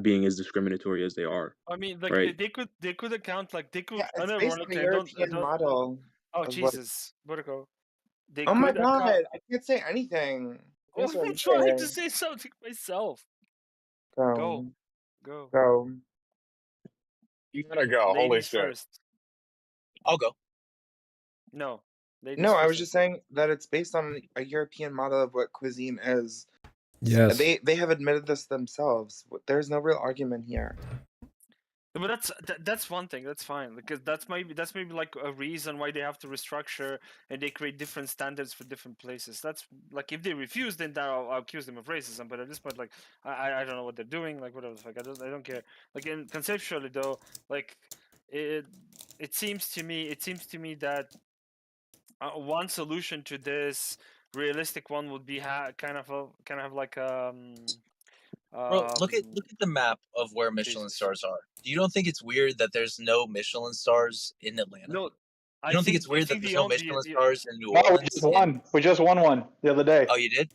Speaker 10: being as discriminatory as they are.
Speaker 7: I mean, like
Speaker 10: right?
Speaker 7: they could account like they could.
Speaker 9: Yeah, it's based on
Speaker 7: unironically,
Speaker 9: the
Speaker 7: I don't.
Speaker 9: European model.
Speaker 7: Oh
Speaker 9: of what-
Speaker 7: Jesus, Vertigo. They
Speaker 9: Oh my
Speaker 7: could account.
Speaker 9: god, I can't say anything.
Speaker 7: Oh,
Speaker 9: That's what
Speaker 7: I'm
Speaker 9: I'm
Speaker 7: trying to
Speaker 9: saying.
Speaker 7: say something myself.
Speaker 9: Go.
Speaker 7: Go.
Speaker 9: Go.
Speaker 19: You gotta go. Holy
Speaker 7: Ladies
Speaker 19: shit.
Speaker 7: first.
Speaker 16: I'll go.
Speaker 7: No. Ladies
Speaker 9: No, I
Speaker 7: first.
Speaker 9: was just saying that it's based on a European model of what cuisine is.
Speaker 4: Yes.
Speaker 9: They have admitted this themselves. There's no real argument here.
Speaker 7: But that's one thing. That's fine because that's maybe like a reason why they have to restructure and they create different standards for different places. That's like if they refuse, then I'll accuse them of racism. But at this point, like I don't know what they're doing. Like whatever the fuck, I don't care. Like conceptually though, like it seems to me that one solution to this realistic one would be kind of like
Speaker 16: Bro, look at the map of where Michelin stars are. You don't think it's weird that there's no Michelin stars in Atlanta?
Speaker 7: No,
Speaker 16: you don't think it's weird that there's no Michelin stars in New
Speaker 14: No,
Speaker 16: Orleans?
Speaker 14: we just won. We just won one the other day.
Speaker 16: Oh, you did?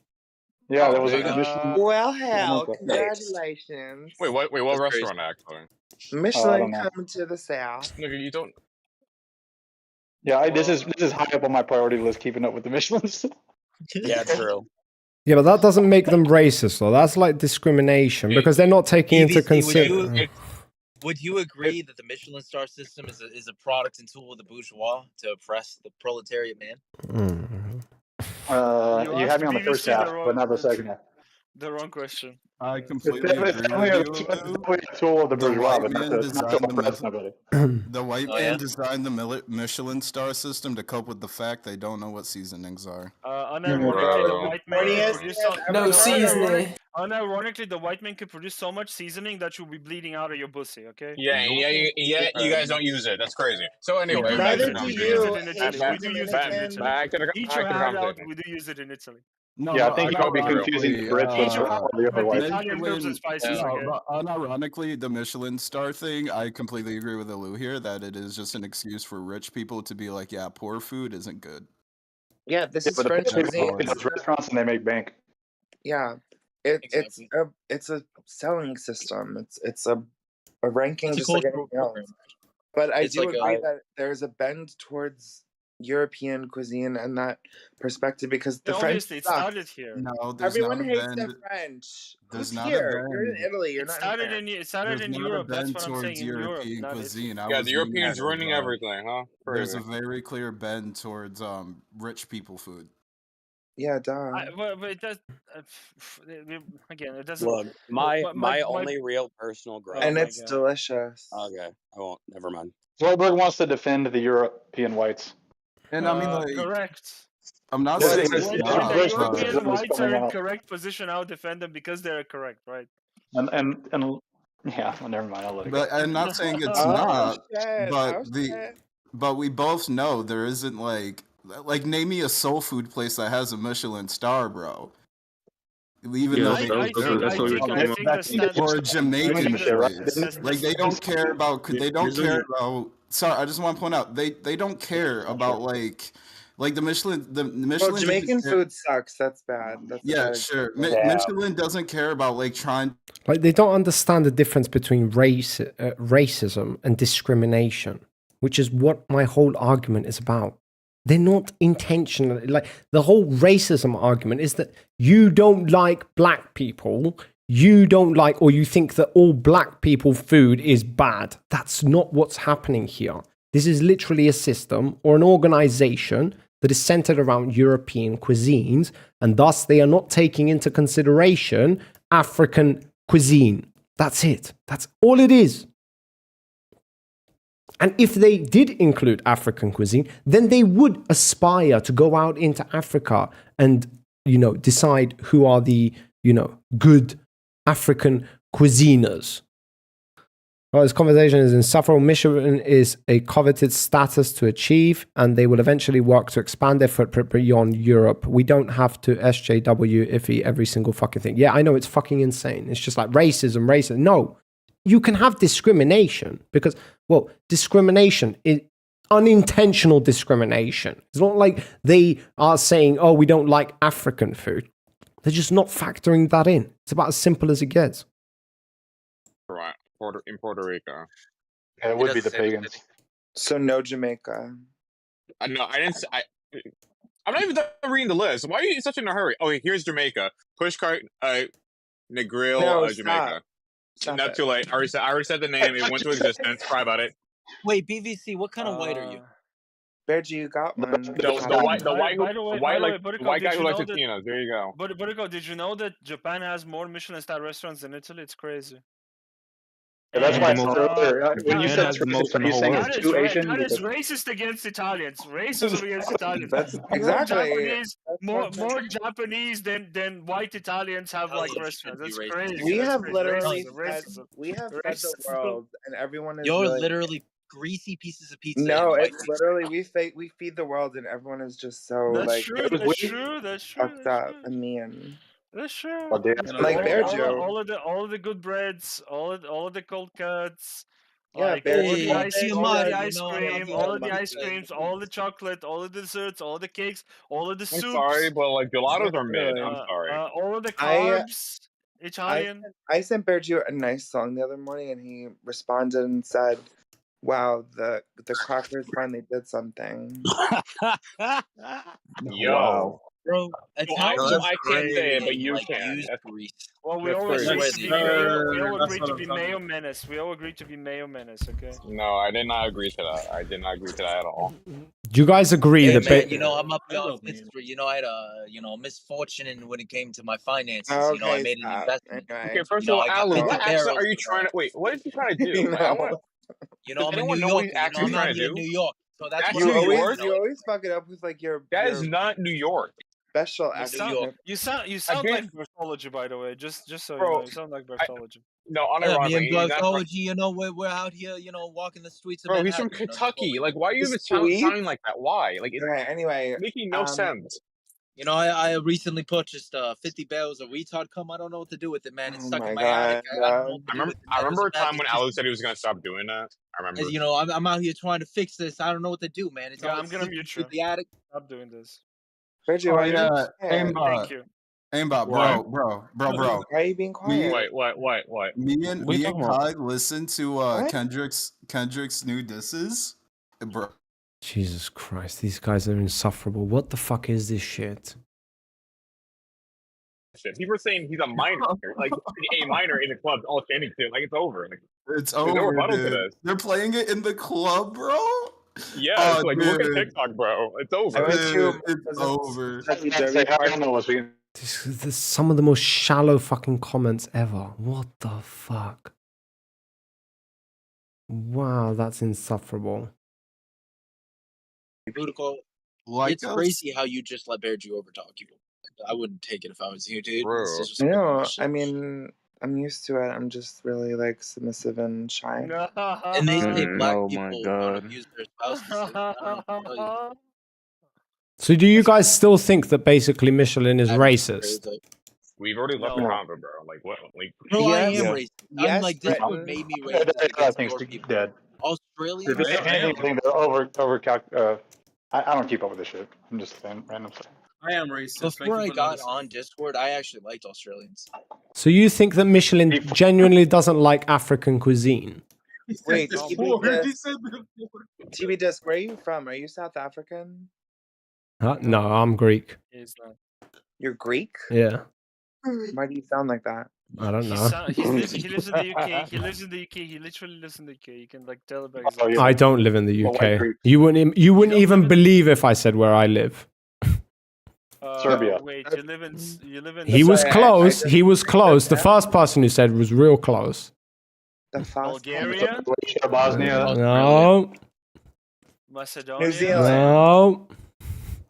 Speaker 14: Yeah,
Speaker 16: Oh,
Speaker 14: there was
Speaker 16: there you
Speaker 14: a
Speaker 16: go.
Speaker 14: Michelin.
Speaker 9: Well, hell,
Speaker 14: Nice.
Speaker 9: congratulations.
Speaker 19: Wait, what
Speaker 16: That's
Speaker 19: restaurant actually?
Speaker 9: Michelin
Speaker 14: know.
Speaker 9: coming to the south.
Speaker 19: Nigga, you don't.
Speaker 14: Yeah, this is high up on my priority list. Keeping up with the Michelins.
Speaker 19: Yeah, true.
Speaker 4: Yeah, but that doesn't make them racist, though. That's like discrimination because they're not taking into consideration.
Speaker 16: Would you agree that the Michelin star system is a product and tool of the bourgeois to oppress the proletariat man?
Speaker 14: You had me on the first half, but not the second half.
Speaker 7: The wrong question.
Speaker 20: I
Speaker 14: It's
Speaker 20: completely
Speaker 14: definitely
Speaker 20: agree with you.
Speaker 14: definitely a tool of the bourgeois, but
Speaker 20: white
Speaker 14: not
Speaker 20: man
Speaker 14: to
Speaker 20: designed the
Speaker 14: oppress nobody.
Speaker 20: The white
Speaker 16: Oh,
Speaker 20: man
Speaker 16: yeah?
Speaker 20: designed the Michelin star system to cope with the fact they don't know what seasonings are.
Speaker 7: Unironically, the white man can produce
Speaker 20: No seasoning.
Speaker 7: Unironically, the white man can produce so much seasoning that you'll be bleeding out of your pussy. Okay.
Speaker 19: Yeah, you guys don't use it. That's crazy. So
Speaker 7: We do
Speaker 19: anyway,
Speaker 7: use
Speaker 9: Neither
Speaker 7: it.
Speaker 9: do
Speaker 7: We do
Speaker 9: you,
Speaker 7: use it in Italy. We do use it in Italy.
Speaker 19: back to the
Speaker 7: Eat
Speaker 19: back
Speaker 7: your
Speaker 19: to the
Speaker 7: heart out.
Speaker 19: conversation.
Speaker 7: We do use it in Italy.
Speaker 20: No,
Speaker 14: Yeah, I
Speaker 20: but
Speaker 14: think you might be confusing the Brits
Speaker 7: Eat your
Speaker 14: with
Speaker 7: heart
Speaker 14: the other
Speaker 7: out.
Speaker 14: whites.
Speaker 7: Italian herbs and spices.
Speaker 20: No,
Speaker 7: Okay.
Speaker 20: but unironically, the Michelin star thing, I completely agree with Elu here that it is just an excuse for rich people to be like, yeah, poor food isn't good.
Speaker 9: Yeah, this
Speaker 14: Yeah,
Speaker 9: is
Speaker 14: but the
Speaker 9: French
Speaker 14: Brits
Speaker 9: cuisine.
Speaker 14: go in those restaurants and they make bank.
Speaker 9: Yeah, it's a selling system. It's a ranking
Speaker 16: It's a
Speaker 9: just like
Speaker 16: cultural
Speaker 9: anything else.
Speaker 16: program.
Speaker 9: But I
Speaker 16: It's
Speaker 9: do
Speaker 16: like
Speaker 9: agree that there's a bend towards European cuisine and that perspective because the
Speaker 7: Yeah,
Speaker 9: French
Speaker 7: obviously, it
Speaker 9: suck.
Speaker 7: started here.
Speaker 20: No, there's
Speaker 9: Everyone
Speaker 20: not a
Speaker 9: hates the
Speaker 20: bend.
Speaker 9: French.
Speaker 20: There's
Speaker 9: Who's
Speaker 20: not a
Speaker 9: here? You're in
Speaker 20: bend.
Speaker 9: Italy. You're
Speaker 7: It
Speaker 9: not
Speaker 7: started
Speaker 9: in
Speaker 7: in it started
Speaker 20: There's
Speaker 7: in
Speaker 20: not a
Speaker 7: Europe. That's
Speaker 20: bend
Speaker 7: what I'm
Speaker 20: towards
Speaker 7: saying. In Europe,
Speaker 20: European
Speaker 7: not Italy.
Speaker 20: cuisine. I
Speaker 19: Yeah,
Speaker 20: was
Speaker 19: the
Speaker 20: reading
Speaker 19: Europeans
Speaker 20: that,
Speaker 19: ruining everything, huh?
Speaker 20: There's
Speaker 19: Crazy.
Speaker 20: a very clear bend towards rich people food.
Speaker 9: Yeah, duh.
Speaker 7: But it does. Again, it doesn't.
Speaker 22: Look, my
Speaker 7: my
Speaker 22: only real personal gripe.
Speaker 9: And
Speaker 7: my
Speaker 9: it's
Speaker 7: God.
Speaker 9: delicious.
Speaker 22: Okay, I won't. Never mind.
Speaker 14: Zoidberg wants to defend the European whites.
Speaker 20: And I mean, like,
Speaker 7: correct.
Speaker 20: I'm not
Speaker 14: Well,
Speaker 20: saying
Speaker 14: it's-
Speaker 20: it's
Speaker 14: it's
Speaker 20: not,
Speaker 14: British
Speaker 20: but
Speaker 14: versus
Speaker 7: European whites
Speaker 14: coming
Speaker 7: are in
Speaker 14: out.
Speaker 7: correct position. I'll defend them because they're correct, right?
Speaker 14: And yeah, well, never mind. I'll let it go.
Speaker 20: But I'm not saying it's
Speaker 9: Oh,
Speaker 20: not.
Speaker 9: shit.
Speaker 20: But
Speaker 9: Oh, shit.
Speaker 20: but we both know there isn't like name me a soul food place that has a Michelin star, bro. Even though they
Speaker 10: that's what we came up with.
Speaker 20: or a Jamaican
Speaker 14: shit, right?
Speaker 20: place. Like they don't care about sorry, I just want to point out they don't care about like the Michelin
Speaker 9: Well,
Speaker 20: doesn't
Speaker 9: Jamaican
Speaker 20: care-
Speaker 9: food sucks. That's bad. That's
Speaker 20: Yeah,
Speaker 9: bad.
Speaker 20: sure.
Speaker 9: Yeah.
Speaker 20: Michelin doesn't care about like trying.
Speaker 4: Like they don't understand the difference between racism and discrimination, which is what my whole argument is about. They're not intentionally like the whole racism argument is that you don't like black people, you don't like or you think that all black people food is bad. That's not what's happening here. This is literally a system or an organization that is centered around European cuisines, and thus they are not taking into consideration African cuisine. That's it. That's all it is. And if they did include African cuisine, then they would aspire to go out into Africa and, decide who are the, good African cuisiners. Well, this conversation is insufferable. Michelin is a coveted status to achieve, and they will eventually work to expand their footprint beyond Europe. We don't have to SJW iffy every single fucking thing. Yeah, I know, it's fucking insane. It's just like racism. No, you can have discrimination because, well, discrimination is unintentional discrimination. It's not like they are saying, oh, we don't like African food. They're just not factoring that in. It's about as simple as it gets.
Speaker 19: Right. In Puerto Rico.
Speaker 14: Yeah, it would be the pagans.
Speaker 9: So no Jamaica.
Speaker 19: No, I didn't. I'm not even done reading the list. Why are you in such in a hurry? Oh, here's Jamaica. Pushcart, Negril,
Speaker 9: No,
Speaker 19: Jamaica.
Speaker 9: Stop
Speaker 19: Not
Speaker 9: it.
Speaker 19: too late. I already said the name. It went into existence. Cry about it.
Speaker 16: Wait, BVC, what kind of white are you?
Speaker 9: Bergie, you got one.
Speaker 19: The white guy who likes
Speaker 7: that,
Speaker 19: Latinos. There you go.
Speaker 7: But Borico, did you know that Japan has more Michelin star restaurants than Italy? It's crazy.
Speaker 14: Yeah, that's why I
Speaker 7: And,
Speaker 14: said earlier. When you said
Speaker 10: has the
Speaker 14: it's
Speaker 10: most
Speaker 14: racist,
Speaker 10: in
Speaker 14: are you
Speaker 10: the
Speaker 14: saying
Speaker 10: whole
Speaker 14: it's
Speaker 7: that
Speaker 14: too
Speaker 7: is,
Speaker 14: Asian?
Speaker 7: that is
Speaker 14: Because-
Speaker 7: racist against Italians. Racism against Italians.
Speaker 9: That's
Speaker 7: More
Speaker 9: exactly.
Speaker 7: Japanese, more Japanese than white Italians have like restaurants. That's crazy.
Speaker 9: We
Speaker 7: That's
Speaker 9: have
Speaker 7: crazy.
Speaker 9: literally
Speaker 7: Racism.
Speaker 9: fed,
Speaker 7: Racism.
Speaker 9: we have fed the
Speaker 7: Racism.
Speaker 9: world, and everyone is
Speaker 16: You're
Speaker 9: really...
Speaker 16: literally greasy pieces of pizza.
Speaker 9: No,
Speaker 16: and white
Speaker 9: it's literally we feed the world, and everyone is just so
Speaker 7: That's
Speaker 9: like
Speaker 7: true. That's true. That's true.
Speaker 9: fucked up and mean.
Speaker 7: That's true.
Speaker 14: Oh, damn.
Speaker 9: Like
Speaker 7: all of the good breads, all of the cold cuts.
Speaker 9: Yeah,
Speaker 7: Like
Speaker 9: Bear
Speaker 7: all of
Speaker 9: Jew.
Speaker 7: the ice,
Speaker 16: Hey,
Speaker 7: all of
Speaker 16: Amadi,
Speaker 7: the
Speaker 16: you
Speaker 7: ice
Speaker 16: know,
Speaker 7: cream,
Speaker 16: I'm
Speaker 7: all of the
Speaker 16: about
Speaker 7: ice
Speaker 16: to say,
Speaker 7: creams, all the chocolate, all of the desserts, all the cakes, all of the
Speaker 19: I'm
Speaker 7: soups.
Speaker 19: sorry, but like gelatos are mid. I'm
Speaker 7: uh,
Speaker 19: sorry.
Speaker 7: all of the
Speaker 9: I,
Speaker 7: carbs. Italian.
Speaker 9: I sent Bear Jew a nice song the other morning, and he responded and said, "Wow, the crackers finally did something."
Speaker 19: Yo.
Speaker 16: Bro,
Speaker 19: I can't say it, but you can.
Speaker 16: use
Speaker 19: That's-
Speaker 16: grease.
Speaker 7: Well, we
Speaker 19: That's
Speaker 7: all
Speaker 19: crazy.
Speaker 7: agreed to be we all
Speaker 12: That's
Speaker 7: agreed
Speaker 12: what
Speaker 7: to
Speaker 12: I'm
Speaker 7: be
Speaker 12: talking
Speaker 7: Mayo Menace. We all agreed to be Mayo Menace. Okay.
Speaker 19: No, I did not agree to that. I did not agree to that at all.
Speaker 4: Do you guys agree
Speaker 16: Hey,
Speaker 4: that
Speaker 16: man, you know, I'm up y'all's history. You know, I had a misfortune when it came to my finances. You know, I
Speaker 9: Okay,
Speaker 16: made an
Speaker 9: stop.
Speaker 16: investment.
Speaker 9: Anyway.
Speaker 19: Okay, first
Speaker 16: You know,
Speaker 19: of all,
Speaker 16: I got
Speaker 19: Alan,
Speaker 16: 50
Speaker 19: what accent
Speaker 16: barrels
Speaker 19: are you
Speaker 16: of
Speaker 19: trying to wait? What is he trying to do?
Speaker 9: You
Speaker 19: Like, I want.
Speaker 16: You know,
Speaker 19: Does
Speaker 16: I'm a
Speaker 19: anyone
Speaker 16: New
Speaker 19: know what
Speaker 16: Yorker.
Speaker 19: he's
Speaker 16: You know,
Speaker 19: actually
Speaker 16: I'm
Speaker 19: trying
Speaker 16: out
Speaker 19: to
Speaker 16: here in
Speaker 19: do?
Speaker 16: New York. So that's
Speaker 19: That's
Speaker 16: what
Speaker 9: You
Speaker 19: New
Speaker 16: it is,
Speaker 9: always
Speaker 19: York?
Speaker 16: you know?
Speaker 9: fuck it up with like your
Speaker 19: That is not New York.
Speaker 9: special
Speaker 7: You
Speaker 9: accent.
Speaker 7: sound
Speaker 19: Again-
Speaker 7: like Bertology, by the way. Just so you
Speaker 19: Bro,
Speaker 7: know, you sound like Bertology.
Speaker 19: No,
Speaker 16: Yeah, me
Speaker 19: unironically.
Speaker 16: and
Speaker 19: he's not from-
Speaker 16: Bertology, you know, we're out here, you know, walking the streets of
Speaker 19: Bro, he's from
Speaker 16: Manhattan. You know, that's what
Speaker 19: Kentucky.
Speaker 16: we
Speaker 19: Like,
Speaker 16: do.
Speaker 19: why are you even sounding like that? Why? Like, it's
Speaker 9: Okay, anyway,
Speaker 19: making no sense.
Speaker 16: You know, I recently purchased 50 barrels of retard cum. I don't know what to do with it, man. It's
Speaker 9: Oh
Speaker 16: stuck
Speaker 9: my
Speaker 16: in my attic.
Speaker 9: God,
Speaker 16: I don't know what to do with it.
Speaker 19: I
Speaker 16: man.
Speaker 19: remember a
Speaker 16: Doesn't matter.
Speaker 19: time when
Speaker 16: It's just-
Speaker 19: Alu said he was gonna stop doing that. I remember.
Speaker 16: You know, I'm out here trying to fix this. I don't know what to do, man. It's
Speaker 7: Yeah,
Speaker 16: all
Speaker 7: I'm gonna
Speaker 16: seeping
Speaker 7: mute
Speaker 16: through
Speaker 7: you.
Speaker 16: the attic.
Speaker 7: Stop doing this.
Speaker 9: Reggie,
Speaker 20: Oh
Speaker 9: why are you
Speaker 20: yeah,
Speaker 9: being quiet?
Speaker 20: aimbot,
Speaker 7: Thank you.
Speaker 20: aimbot,
Speaker 19: What?
Speaker 20: bro.
Speaker 9: Why are you being quiet?
Speaker 19: What?
Speaker 20: Me and
Speaker 10: What are you talking about?
Speaker 20: Kai listened to
Speaker 9: What?
Speaker 20: Kendrick's new disses, bro.
Speaker 4: Jesus Christ, these guys are insufferable. What the fuck is this shit?
Speaker 19: Shit. People are saying he's a minor, like a minor in the club, all standing to. Like, it's over. Like,
Speaker 20: It's
Speaker 19: there's no
Speaker 20: over,
Speaker 19: rebuttal to
Speaker 20: dude.
Speaker 19: this.
Speaker 20: They're playing it in the club, bro.
Speaker 19: Yeah,
Speaker 20: Oh,
Speaker 19: it's like look at
Speaker 20: dude.
Speaker 19: TikTok, bro. It's
Speaker 9: I
Speaker 19: over.
Speaker 9: went to
Speaker 20: Dude, it's over.
Speaker 4: This is some of the most shallow fucking comments ever. What the fuck? Wow, that's insufferable.
Speaker 16: Protocol.
Speaker 20: Like
Speaker 16: It's
Speaker 20: us?
Speaker 16: crazy how you just let Bear Jew overtalk you. I wouldn't take it if I was you, dude.
Speaker 19: Bro.
Speaker 16: It's just
Speaker 9: I know.
Speaker 16: shit.
Speaker 9: I mean, I'm used to it. I'm just really like submissive and shy.
Speaker 16: And they say black
Speaker 10: Oh my
Speaker 16: people
Speaker 10: God.
Speaker 16: don't abuse their spouses. I don't know what to tell you.
Speaker 4: So do you guys still think that basically Michelin is racist?
Speaker 19: We've already left the convo, bro. Like what? Like
Speaker 16: Bro, I
Speaker 9: Yes.
Speaker 16: am
Speaker 9: Yeah.
Speaker 16: racist.
Speaker 9: Yes,
Speaker 16: I'm like, this is what
Speaker 9: Britain.
Speaker 16: made me
Speaker 14: Yeah,
Speaker 16: racist
Speaker 14: I
Speaker 16: against
Speaker 14: think
Speaker 16: your
Speaker 14: Steve's
Speaker 16: people.
Speaker 14: dead.
Speaker 16: Australians.
Speaker 14: If anything, I don't keep up with this shit. I'm just saying random stuff.
Speaker 12: I am racist. Thank
Speaker 16: Before
Speaker 12: you
Speaker 16: I
Speaker 12: for
Speaker 16: got
Speaker 12: noticing.
Speaker 16: on Discord, I actually liked Australians.
Speaker 4: So you think that Michelin genuinely doesn't like African cuisine?
Speaker 9: Wait,
Speaker 12: He
Speaker 9: TB Disc,
Speaker 12: said before.
Speaker 9: TB Disc, where are you from? Are you South African?
Speaker 4: Huh? No, I'm Greek.
Speaker 7: He's not.
Speaker 9: You're Greek?
Speaker 4: Yeah,
Speaker 9: Why do you sound like that?
Speaker 4: I don't
Speaker 7: He
Speaker 4: know.
Speaker 7: lives in the UK. He lives in the UK. He literally lives in the UK. You can like tell by his
Speaker 14: Oh, yeah.
Speaker 4: I don't live in the
Speaker 14: Well, white
Speaker 4: UK.
Speaker 14: Greeks.
Speaker 4: You wouldn't even believe if I said where I live.
Speaker 14: Serbia.
Speaker 7: Wait, you live in.
Speaker 4: He was
Speaker 9: Sorry,
Speaker 4: close.
Speaker 9: I
Speaker 4: He was
Speaker 9: just-
Speaker 4: close. The first person who said was real close.
Speaker 9: The fast
Speaker 7: Bulgaria,
Speaker 14: Croatia, Bosnia.
Speaker 4: No,
Speaker 7: Macedonia,
Speaker 9: New Zealand.
Speaker 4: no.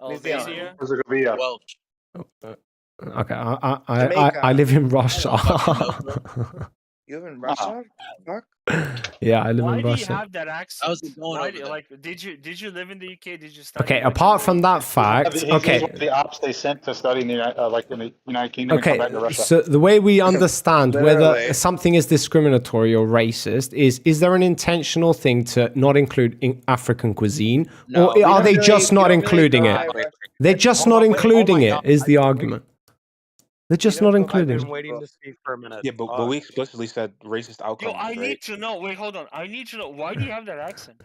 Speaker 9: New Zealand.
Speaker 7: Albania.
Speaker 14: Herzegovina.
Speaker 16: Welsh.
Speaker 4: Okay, I
Speaker 9: Jamaica.
Speaker 4: live in Russia.
Speaker 9: You live in Russia? Fuck.
Speaker 4: Yeah, I live
Speaker 7: Why
Speaker 4: in
Speaker 7: do you
Speaker 4: Russia.
Speaker 7: have that accent?
Speaker 16: How's it going
Speaker 7: Why
Speaker 16: over
Speaker 7: do,
Speaker 16: there?
Speaker 7: like, did you live in the UK? Did you study?
Speaker 4: Okay,
Speaker 7: like,
Speaker 4: apart from that
Speaker 14: He's
Speaker 4: fact,
Speaker 14: one
Speaker 4: okay,
Speaker 14: of the ops they sent to study in the United Kingdom and come
Speaker 4: okay.
Speaker 14: back to Russia.
Speaker 4: So the way we understand whether
Speaker 9: Literally.
Speaker 4: something is discriminatory or racist is there an intentional thing to not include in African cuisine,
Speaker 9: No,
Speaker 4: or
Speaker 9: we
Speaker 4: are
Speaker 9: don't
Speaker 4: they
Speaker 9: really-
Speaker 4: just
Speaker 9: we
Speaker 4: not
Speaker 9: don't really
Speaker 4: including
Speaker 9: go
Speaker 4: it?
Speaker 9: by Russia.
Speaker 4: They're just
Speaker 22: Hold
Speaker 4: not
Speaker 22: on, wait, oh
Speaker 4: including
Speaker 22: my
Speaker 4: it.
Speaker 22: God,
Speaker 4: Is the
Speaker 22: we-
Speaker 4: argument? They're just not
Speaker 22: I've
Speaker 4: including
Speaker 22: been
Speaker 4: it.
Speaker 22: waiting to speak for a minute.
Speaker 10: Yeah, but we explicitly said racist
Speaker 7: Yo,
Speaker 10: outcomes,
Speaker 7: I
Speaker 10: right?
Speaker 7: need to know. Wait, hold on. I need to know. Why do you have that accent?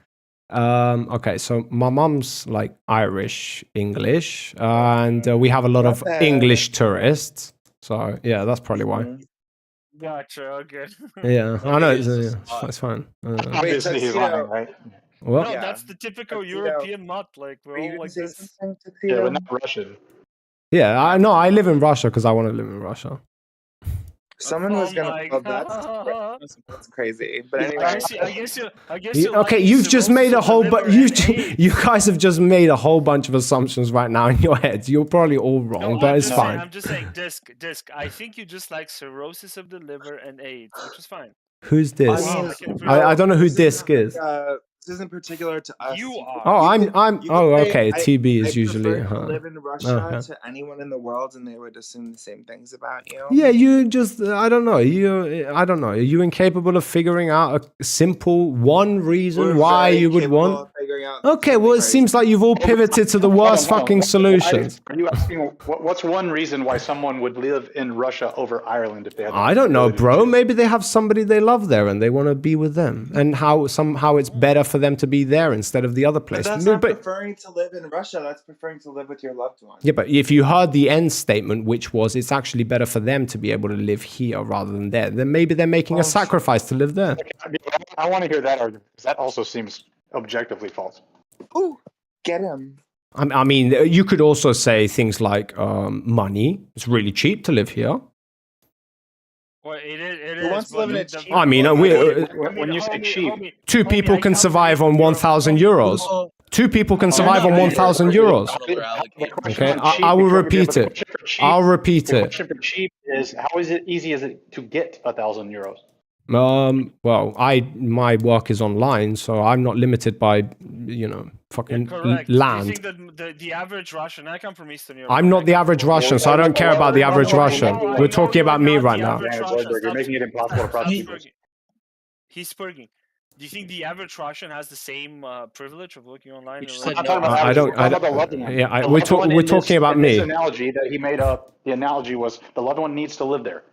Speaker 4: Okay, so my mom's like Irish English, and we have a lot of
Speaker 9: Not bad.
Speaker 4: English tourists. So yeah, that's probably why.
Speaker 9: Mhm.
Speaker 7: Gotcha. Okay.
Speaker 4: Yeah, I know it's,
Speaker 16: Maybe it's
Speaker 4: it's fine.
Speaker 9: Wait,
Speaker 14: Obviously, he's lying,
Speaker 9: Tuxedo.
Speaker 14: right?
Speaker 4: Well,
Speaker 7: No,
Speaker 9: Yeah.
Speaker 7: that's the typical
Speaker 9: Tuxedo.
Speaker 7: European mutt. Like we're
Speaker 9: Were you
Speaker 7: all
Speaker 9: gonna
Speaker 7: like
Speaker 9: say
Speaker 7: this.
Speaker 9: something,
Speaker 14: Yeah,
Speaker 9: Tuxedo?
Speaker 14: but not Russian.
Speaker 4: yeah, I know. I live in Russia because I want to live in Russia.
Speaker 9: Someone was
Speaker 7: Oh
Speaker 9: gonna.
Speaker 7: my
Speaker 9: Oh,
Speaker 7: god.
Speaker 9: that's crazy. But
Speaker 7: I
Speaker 9: anyway,
Speaker 7: guess you like
Speaker 4: Okay,
Speaker 7: the
Speaker 4: you've just
Speaker 7: cirrhosis
Speaker 4: made a
Speaker 7: of the
Speaker 4: whole,
Speaker 7: liver
Speaker 4: but you
Speaker 7: and AIDS.
Speaker 4: you guys have just made a whole bunch of assumptions right now in your heads. You're probably all wrong,
Speaker 7: No,
Speaker 4: but
Speaker 7: I'm
Speaker 4: it's
Speaker 7: just saying,
Speaker 4: fine.
Speaker 7: I'm just saying, disc. I think you just like cirrhosis of the liver and AIDS, which is fine.
Speaker 4: Who's this?
Speaker 9: I mean,
Speaker 7: I can
Speaker 4: I don't know who
Speaker 9: this
Speaker 4: Disc
Speaker 9: isn't,
Speaker 4: is.
Speaker 9: this isn't particular to us.
Speaker 7: You are.
Speaker 4: Oh,
Speaker 9: You
Speaker 4: I'm
Speaker 9: could-
Speaker 4: I'm.
Speaker 9: you could
Speaker 4: Oh,
Speaker 9: say,
Speaker 4: okay. TB is
Speaker 9: I
Speaker 4: usually.
Speaker 9: prefer to live in Russia
Speaker 4: okay.
Speaker 9: to anyone in the world, and they would assume the same things about you.
Speaker 4: Yeah, you just. I don't know. I don't know. Are you incapable of figuring out a simple one reason
Speaker 9: We're
Speaker 4: why
Speaker 9: very
Speaker 4: you would
Speaker 9: capable
Speaker 4: want?
Speaker 9: of figuring out
Speaker 4: Okay, well, it
Speaker 9: something
Speaker 4: seems like you've all pivoted to the worst
Speaker 14: Hold on.
Speaker 4: fucking solutions.
Speaker 14: Are you asking what's one reason why someone would live in Russia over Ireland if they had? the
Speaker 4: I don't know,
Speaker 14: ability to
Speaker 4: bro.
Speaker 14: choose?
Speaker 4: Maybe they have somebody they love there and they want to be with them, and how somehow it's better for them to be there instead of the other
Speaker 9: But
Speaker 4: place.
Speaker 9: that's
Speaker 4: No,
Speaker 9: not
Speaker 4: but
Speaker 9: preferring to live in Russia. That's preferring to live with your loved one.
Speaker 4: yeah, but if you heard the end statement, which was it's actually better for them to be able to live here rather than there, then maybe they're making a sacrifice to live there.
Speaker 14: I want to hear that argument because that also seems objectively false.
Speaker 9: Ooh, get him.
Speaker 4: I mean, you could also say things like money. It's really cheap to live here.
Speaker 7: Well, it
Speaker 9: Who
Speaker 7: is.
Speaker 9: wants to live in a
Speaker 7: but
Speaker 9: cheap
Speaker 4: I mean,
Speaker 14: When you say cheap,
Speaker 4: two people can survive on 1,000 euros. Two people can survive on 1,000 euros. Okay, I will repeat it. I'll repeat
Speaker 14: The
Speaker 4: it.
Speaker 14: question for cheap is how easy is it to get 1,000 euros?
Speaker 4: Well, my work is online, so I'm not limited by, fucking
Speaker 7: correct.
Speaker 4: land.
Speaker 7: Do you think that the average Russian? I come from Eastern Europe.
Speaker 4: I'm not the average Russian, so I don't care about the average Russian. We're talking about me right now.
Speaker 14: You're making it impossible to prosecute.
Speaker 7: He's spurging. Do you think the average Russian has the same privilege of working online?
Speaker 4: I don't. Yeah, we're talking about
Speaker 14: in
Speaker 4: me.
Speaker 14: This analogy that he made up. The analogy was the loved one needs to live there.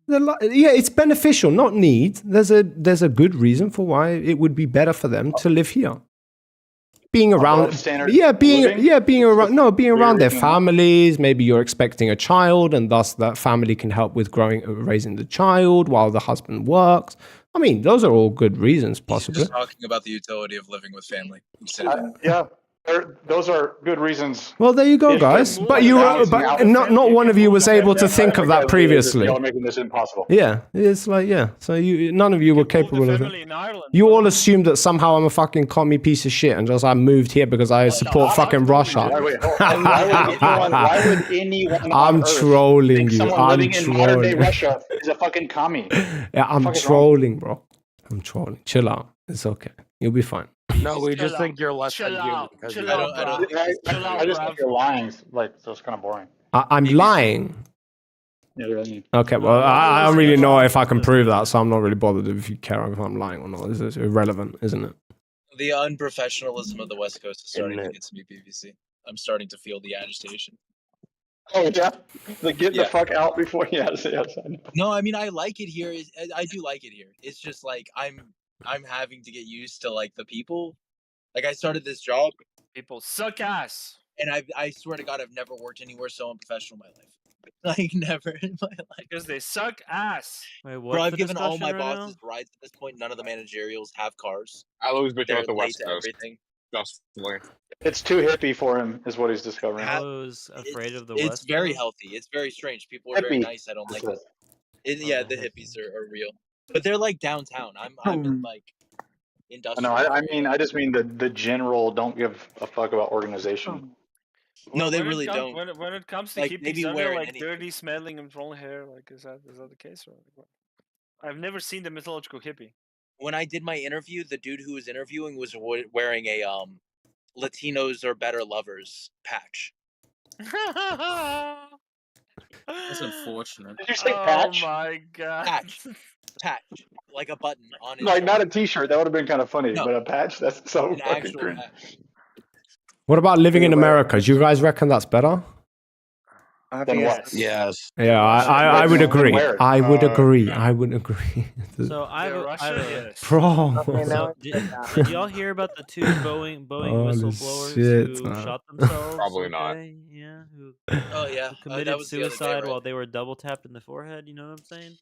Speaker 4: Yeah, it's beneficial, not need. There's a good reason for why it would be better for them to live here. Being around, being around their families. Maybe you're expecting a child, and thus that family can help with raising the child while the husband works. I mean, those are all good reasons, possibly.
Speaker 3: Just talking about the utility of living with family. Instead of
Speaker 14: Yeah, those are good reasons.
Speaker 4: Well, there you go, guys. But not one of you was able to think of that previously.
Speaker 14: Y'all making this impossible.
Speaker 4: Yeah, it's like So none of you were capable of it. You all assumed that somehow I'm a fucking commie piece of shit, and just I moved here because I support fucking Russia.
Speaker 14: Why would anyone?
Speaker 4: I'm trolling you.
Speaker 14: Someone
Speaker 4: I'm
Speaker 14: living in modern day
Speaker 4: trolling.
Speaker 14: Russia is a fucking commie.
Speaker 4: Yeah, I'm
Speaker 14: Fuck is
Speaker 4: trolling, bro. I'm trolling. Chill out. It's okay. You'll be fine.
Speaker 22: No, we just think you're less than human because you
Speaker 14: I just think you're lying. So it's kind of boring.
Speaker 4: I'm lying.
Speaker 14: Yeah, really.
Speaker 4: Okay, well, I don't really know if I can prove that, so I'm not really bothered if you care if I'm lying or not. This is irrelevant, isn't it?
Speaker 3: the unprofessionalism of the West Coast is starting to get to me, BBC. I'm starting to feel the agitation.
Speaker 14: Oh yeah, get
Speaker 3: Yeah.
Speaker 14: the fuck out before. Yes, I know.
Speaker 3: No, I mean I like it here. I do like it here. It's just like I'm having to get used to like the people. Like I started this job.
Speaker 7: People suck ass.
Speaker 3: And I swear to God, I've never worked anywhere so unprofessional in my life. Like never in my life.
Speaker 7: Because they suck ass.
Speaker 5: Wait,
Speaker 3: Bro, I've given all my bosses rides at this point. None of the managerials have cars.
Speaker 19: I always bitch
Speaker 3: They're
Speaker 19: about the
Speaker 3: late
Speaker 19: West
Speaker 3: to
Speaker 19: Coast.
Speaker 3: everything.
Speaker 19: Justly.
Speaker 14: It's too hippie for him, is what he's discovering.
Speaker 5: Who's afraid of the
Speaker 3: It's
Speaker 5: West?
Speaker 3: very
Speaker 5: Coast?
Speaker 3: healthy. It's very strange. People are very
Speaker 14: Hippie.
Speaker 3: nice. I don't like it. Yeah, the hippies are real. But they're like downtown. I'm in like industrial.
Speaker 14: No, I just mean the general don't give a fuck about organization.
Speaker 3: No, they
Speaker 7: When it
Speaker 3: really
Speaker 7: come-
Speaker 3: don't.
Speaker 7: When it comes to
Speaker 3: Like,
Speaker 7: hippies,
Speaker 3: maybe
Speaker 7: are they
Speaker 3: wearing
Speaker 7: like
Speaker 3: anything.
Speaker 7: dirty, smelling, and long hair? Like, is that the case? Or what? I've never seen the mythological hippie.
Speaker 16: When I did my interview, the dude who was interviewing was wearing a Latinos are better lovers patch.
Speaker 5: That's unfortunate.
Speaker 14: Did you say patch?
Speaker 7: Oh my god.
Speaker 16: Patch, like a button on his.
Speaker 14: Like not a T-shirt. That would have been kind of funny,
Speaker 16: No.
Speaker 14: but a patch. That's so
Speaker 16: An
Speaker 14: fucking
Speaker 16: actual
Speaker 14: cringe.
Speaker 16: patch.
Speaker 4: What about living in America? Do you guys reckon that's better?
Speaker 14: Then what?
Speaker 5: Yes.
Speaker 4: Yeah, I would
Speaker 14: Then
Speaker 4: agree.
Speaker 14: where?
Speaker 4: I would agree. I would agree.
Speaker 6: So I have a
Speaker 4: Bro.
Speaker 6: So, did y'all hear about the two Boeing
Speaker 4: Holy
Speaker 6: whistleblowers
Speaker 4: shit,
Speaker 6: who
Speaker 4: man.
Speaker 6: shot themselves?
Speaker 19: Probably not.
Speaker 6: Yeah, who,
Speaker 16: Oh yeah,
Speaker 6: who committed
Speaker 16: was the other day,
Speaker 6: suicide
Speaker 16: right?
Speaker 6: while they were double tapped in the forehead. You know what I'm saying?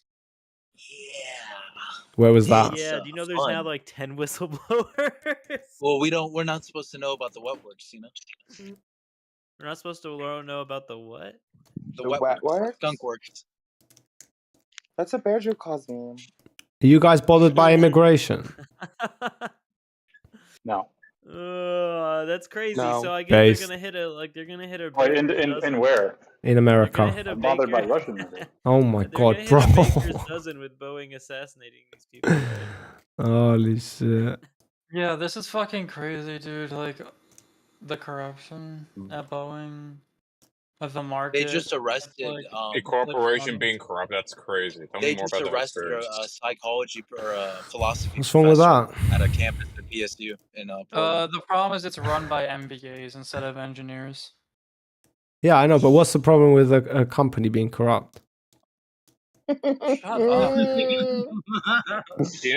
Speaker 4: Where was that?
Speaker 6: Yeah. Do you know there's
Speaker 16: fun.
Speaker 6: now like 10 whistleblowers?
Speaker 16: Well, we're not supposed to know about the wet works, you know.
Speaker 6: We're not supposed to know about the what?
Speaker 16: The wet works, skunk works.
Speaker 9: That's what Bear Drew calls me.
Speaker 4: Are you guys bothered by immigration?
Speaker 14: No.
Speaker 6: That's crazy.
Speaker 14: No.
Speaker 6: So I guess
Speaker 4: Based.
Speaker 6: they're gonna hit a.
Speaker 14: Wait,
Speaker 6: baker's
Speaker 14: in
Speaker 6: dozen.
Speaker 14: where?
Speaker 4: In America.
Speaker 14: I'm bothered by Russian.
Speaker 4: Oh my
Speaker 6: They're
Speaker 4: god,
Speaker 6: gonna
Speaker 4: bro.
Speaker 6: hit a baker's dozen with Boeing assassinating these people. Right?
Speaker 4: Holy shit.
Speaker 8: Yeah, this is fucking crazy, dude. Like, the corruption
Speaker 14: Hmm.
Speaker 8: at Boeing, of the market.
Speaker 16: They just arrested
Speaker 19: A corporation being corrupt. That's crazy. Tell me
Speaker 16: They
Speaker 19: more
Speaker 16: just
Speaker 19: about that
Speaker 16: arrested
Speaker 19: experience.
Speaker 16: a psychology or a philosophy
Speaker 4: What's wrong with
Speaker 16: professor
Speaker 4: that?
Speaker 16: at a campus at PSU in Portland.
Speaker 8: The problem is it's run by MBAs instead of engineers.
Speaker 4: Yeah, I know, but what's the problem with a company being corrupt?
Speaker 8: Shut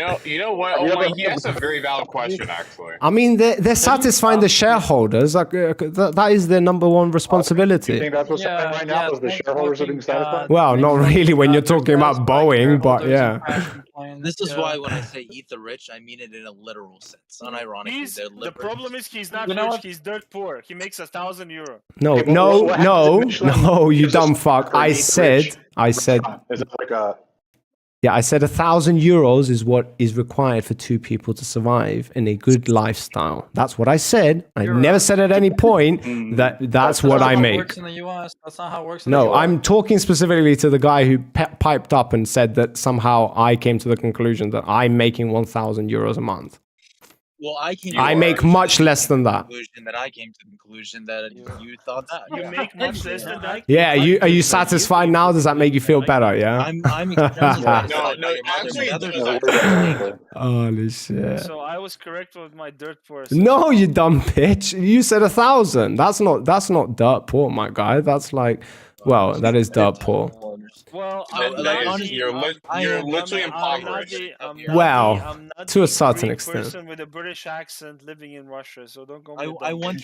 Speaker 8: up.
Speaker 19: You know what? Oh my, he asked a very valid question, actually.
Speaker 4: I mean, they're satisfying the shareholders. Like that is their number one responsibility.
Speaker 14: You think that's what's happening right now? Is the shareholders are being satisfied?
Speaker 4: Well, not really when you're talking about Boeing, but yeah.
Speaker 16: This is why when I say eat the rich, I mean it in a literal sense. Unironically, they're
Speaker 7: The
Speaker 16: liberal.
Speaker 7: problem is he's not
Speaker 8: You know
Speaker 7: rich.
Speaker 8: what?
Speaker 7: He's dirt poor. He makes €1,000.
Speaker 4: No,
Speaker 14: Okay, but
Speaker 4: no,
Speaker 14: what happens
Speaker 4: no,
Speaker 14: if Michelin
Speaker 4: no, you
Speaker 14: gives us
Speaker 4: dumb fuck. I
Speaker 14: rich
Speaker 4: said,
Speaker 14: restaurant? Is it like a
Speaker 4: yeah, I said €1,000 is what is required for two people to survive in a good lifestyle. That's what I said. I never said at any point that that's what I
Speaker 8: not how it
Speaker 4: make.
Speaker 8: works in the US. That's not how it works in the
Speaker 4: No,
Speaker 8: US.
Speaker 4: I'm talking specifically to the guy who piped up and said that somehow I came to the conclusion that I'm making €1,000 a month.
Speaker 16: Well,
Speaker 4: I make much less than that.
Speaker 16: conclusion that I came to the conclusion that you thought that.
Speaker 7: You make much less than that.
Speaker 4: Yeah, are you satisfied now? Does that make you feel better? Yeah.
Speaker 16: I'm extremely satisfied
Speaker 19: No,
Speaker 16: by your
Speaker 19: actually,
Speaker 16: mother.
Speaker 4: Holy shit.
Speaker 7: So I was correct with my dirt poor.
Speaker 4: No, you dumb bitch. You said 1,000. That's not dirt poor, my guy. That's like, well, that is dirt poor.
Speaker 7: Well,
Speaker 19: You're literally impoverished.
Speaker 4: Well, to a certain
Speaker 7: Greek
Speaker 4: extent.
Speaker 7: person with a British accent living in Russia, so don't go.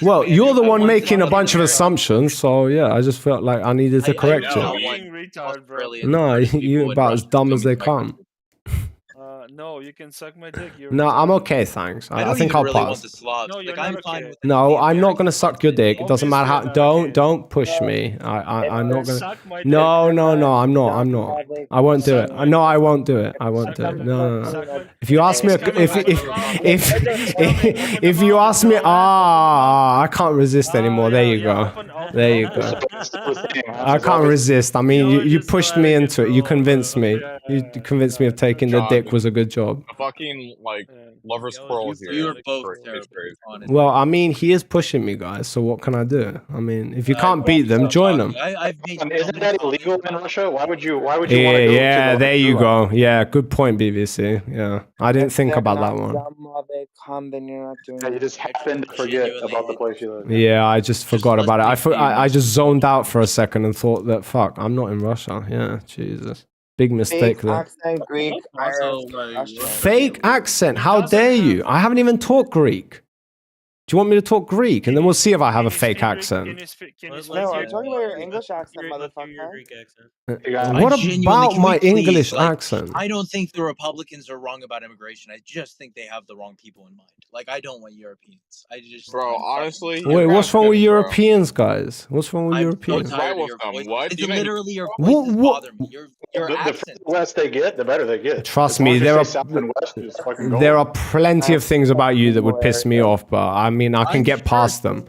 Speaker 4: Well, you're the one making a bunch of assumptions, so yeah, I just felt like I needed to correct you.
Speaker 7: Retard, bro.
Speaker 4: No, you're about as dumb as they come.
Speaker 7: No, you can suck my dick. You're
Speaker 4: No, I'm okay, thanks. I think I'll pass.
Speaker 7: No, you're not okay.
Speaker 4: No, I'm not gonna suck your dick. It doesn't matter how. Don't push me. I'm not gonna. No, I'm not. I won't do it. No, I won't do it. I won't do it. No. If you ask me, if you ask me, I can't resist anymore. There you go. There you go. I can't resist. I mean, you pushed me into it. You convinced me. You convinced me of taking the dick was a good job.
Speaker 19: A fucking like lover's quarrel here.
Speaker 16: You're both
Speaker 19: It's crazy.
Speaker 4: Well, I mean, he is pushing me, guys. So what can I do? I mean, if you can't beat them, join them.
Speaker 14: Isn't that illegal in Russia? Why would you? Why would you
Speaker 4: Yeah,
Speaker 14: want to go?
Speaker 4: yeah.
Speaker 14: to the
Speaker 4: There you go. Yeah, good point, BBC. Yeah, I didn't think about that one.
Speaker 9: While they come, then you're not doing
Speaker 14: Yeah, you just happen to forget about the place you live.
Speaker 4: Yeah, I just forgot about it. I just zoned out for a second and thought that fuck, I'm not in Russia. Yeah, Jesus, big mistake
Speaker 9: Fake
Speaker 4: there.
Speaker 9: accent, Greek, Irish, Russian.
Speaker 4: Fake accent. How dare you? I haven't even taught Greek. Do you want me to talk Greek? And then we'll see if I have a fake accent.
Speaker 9: No, I'm talking about your English accent, motherfucker.
Speaker 4: What
Speaker 16: genuinely,
Speaker 4: about
Speaker 16: can
Speaker 4: my
Speaker 16: we please,
Speaker 4: English
Speaker 16: like,
Speaker 4: accent?
Speaker 16: I don't think the Republicans are wrong about immigration. I just think they have the wrong people in mind. Like, I don't want Europeans. I just,
Speaker 19: Bro, honestly.
Speaker 4: Wait, what's wrong with Europeans, guys? What's wrong with Europeans?
Speaker 16: It's literally your
Speaker 4: What-
Speaker 16: voices
Speaker 4: what-
Speaker 16: bother me. Your
Speaker 14: The
Speaker 16: accent.
Speaker 14: less they get, the better they get.
Speaker 4: Trust
Speaker 14: As long
Speaker 4: me,
Speaker 14: as they
Speaker 4: there
Speaker 14: say
Speaker 4: are
Speaker 14: South and West is fucking gold.
Speaker 4: there are plenty of things about you that would piss me off, but I mean, I can get past them.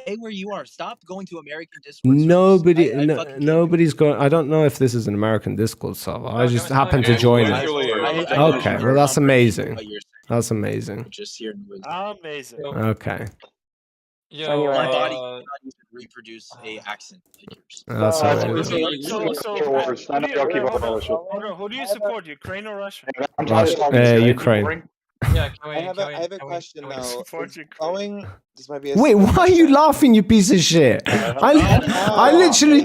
Speaker 3: stay where you are. Stop going to American Discord.
Speaker 4: Nobody,
Speaker 3: I fucking
Speaker 4: nobody's going. I don't know if this is an American Discord server. I just happened to join it. Okay, well that's amazing. That's amazing.
Speaker 3: Just hear noise.
Speaker 7: Amazing.
Speaker 4: Okay,
Speaker 8: Yo,
Speaker 3: My body cannot even reproduce a accent figures.
Speaker 4: that's amazing.
Speaker 7: Who do you support, Ukraine or Russia?
Speaker 4: Ukraine.
Speaker 8: Yeah,
Speaker 9: I have a question though.
Speaker 7: Support
Speaker 9: Is
Speaker 7: Ukraine.
Speaker 9: Boeing, this might be a
Speaker 4: Wait, why are you laughing, you piece of shit? I literally.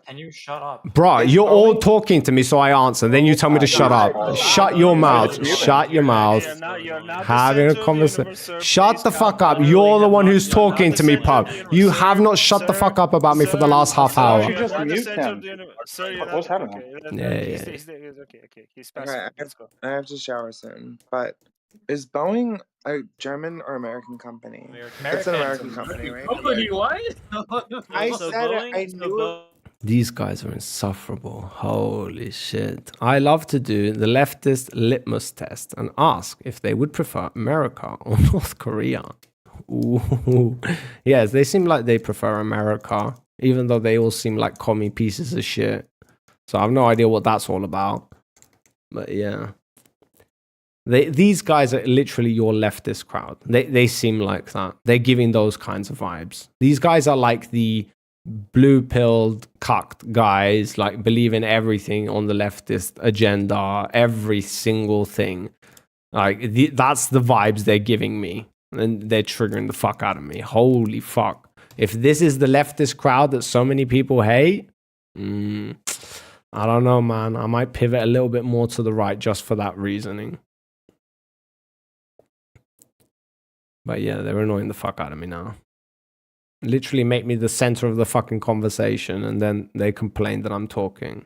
Speaker 8: Can you shut up?
Speaker 4: Bruh, you're all talking to me, so I answer. Then you tell me to shut up. Shut your mouth. Shut your mouth. Having a conversation. Shut the fuck up. You're the one who's talking to me, pub. You have not shut the fuck up about me for the last half hour.
Speaker 14: What's happening?
Speaker 4: Yeah.
Speaker 7: Okay. He's
Speaker 9: Okay,
Speaker 7: passing. Let's go.
Speaker 9: I have to shower soon. But is Boeing a German or American company? It's an American company, right?
Speaker 8: Company, what?
Speaker 9: I
Speaker 6: So
Speaker 9: said
Speaker 6: Boeing-
Speaker 9: I
Speaker 6: so
Speaker 9: knew it.
Speaker 4: These guys are insufferable. Holy shit. I love to do the leftist litmus test and ask if they would prefer America or North Korea. Ooh. Yes, they seem like they prefer America, even though they all seem like commie pieces of shit. So I have no idea what that's all about. But yeah. These guys are literally your leftist crowd. They seem like that. They're giving those kinds of vibes. These guys are like the blue-pilled, cucked guys, like believe in everything on the leftist agenda, every single thing. Like that's the vibes they're giving me. And they're triggering the fuck out of me. Holy fuck. If this is the leftist crowd that so many people hate, I don't know, man. I might pivot a little bit more to the right just for that reasoning. But yeah, they're annoying the fuck out of me now. Literally make me the center of the fucking conversation, and then they complain that I'm talking.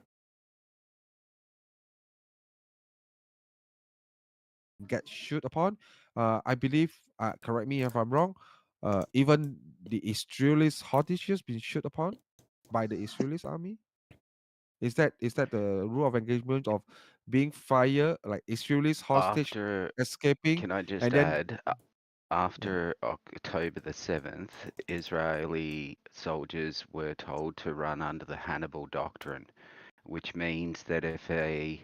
Speaker 17: Get shoot upon. I believe, correct me if I'm wrong, even the Israelis hostages been shoot upon by the Israelis army. Is that the rule of engagement of being fired, like Israelis hostage
Speaker 21: After,
Speaker 17: escaping?
Speaker 21: can I just
Speaker 17: and then
Speaker 21: add, after October the 7th, Israeli soldiers were told to run under the Hannibal Doctrine, which means that if a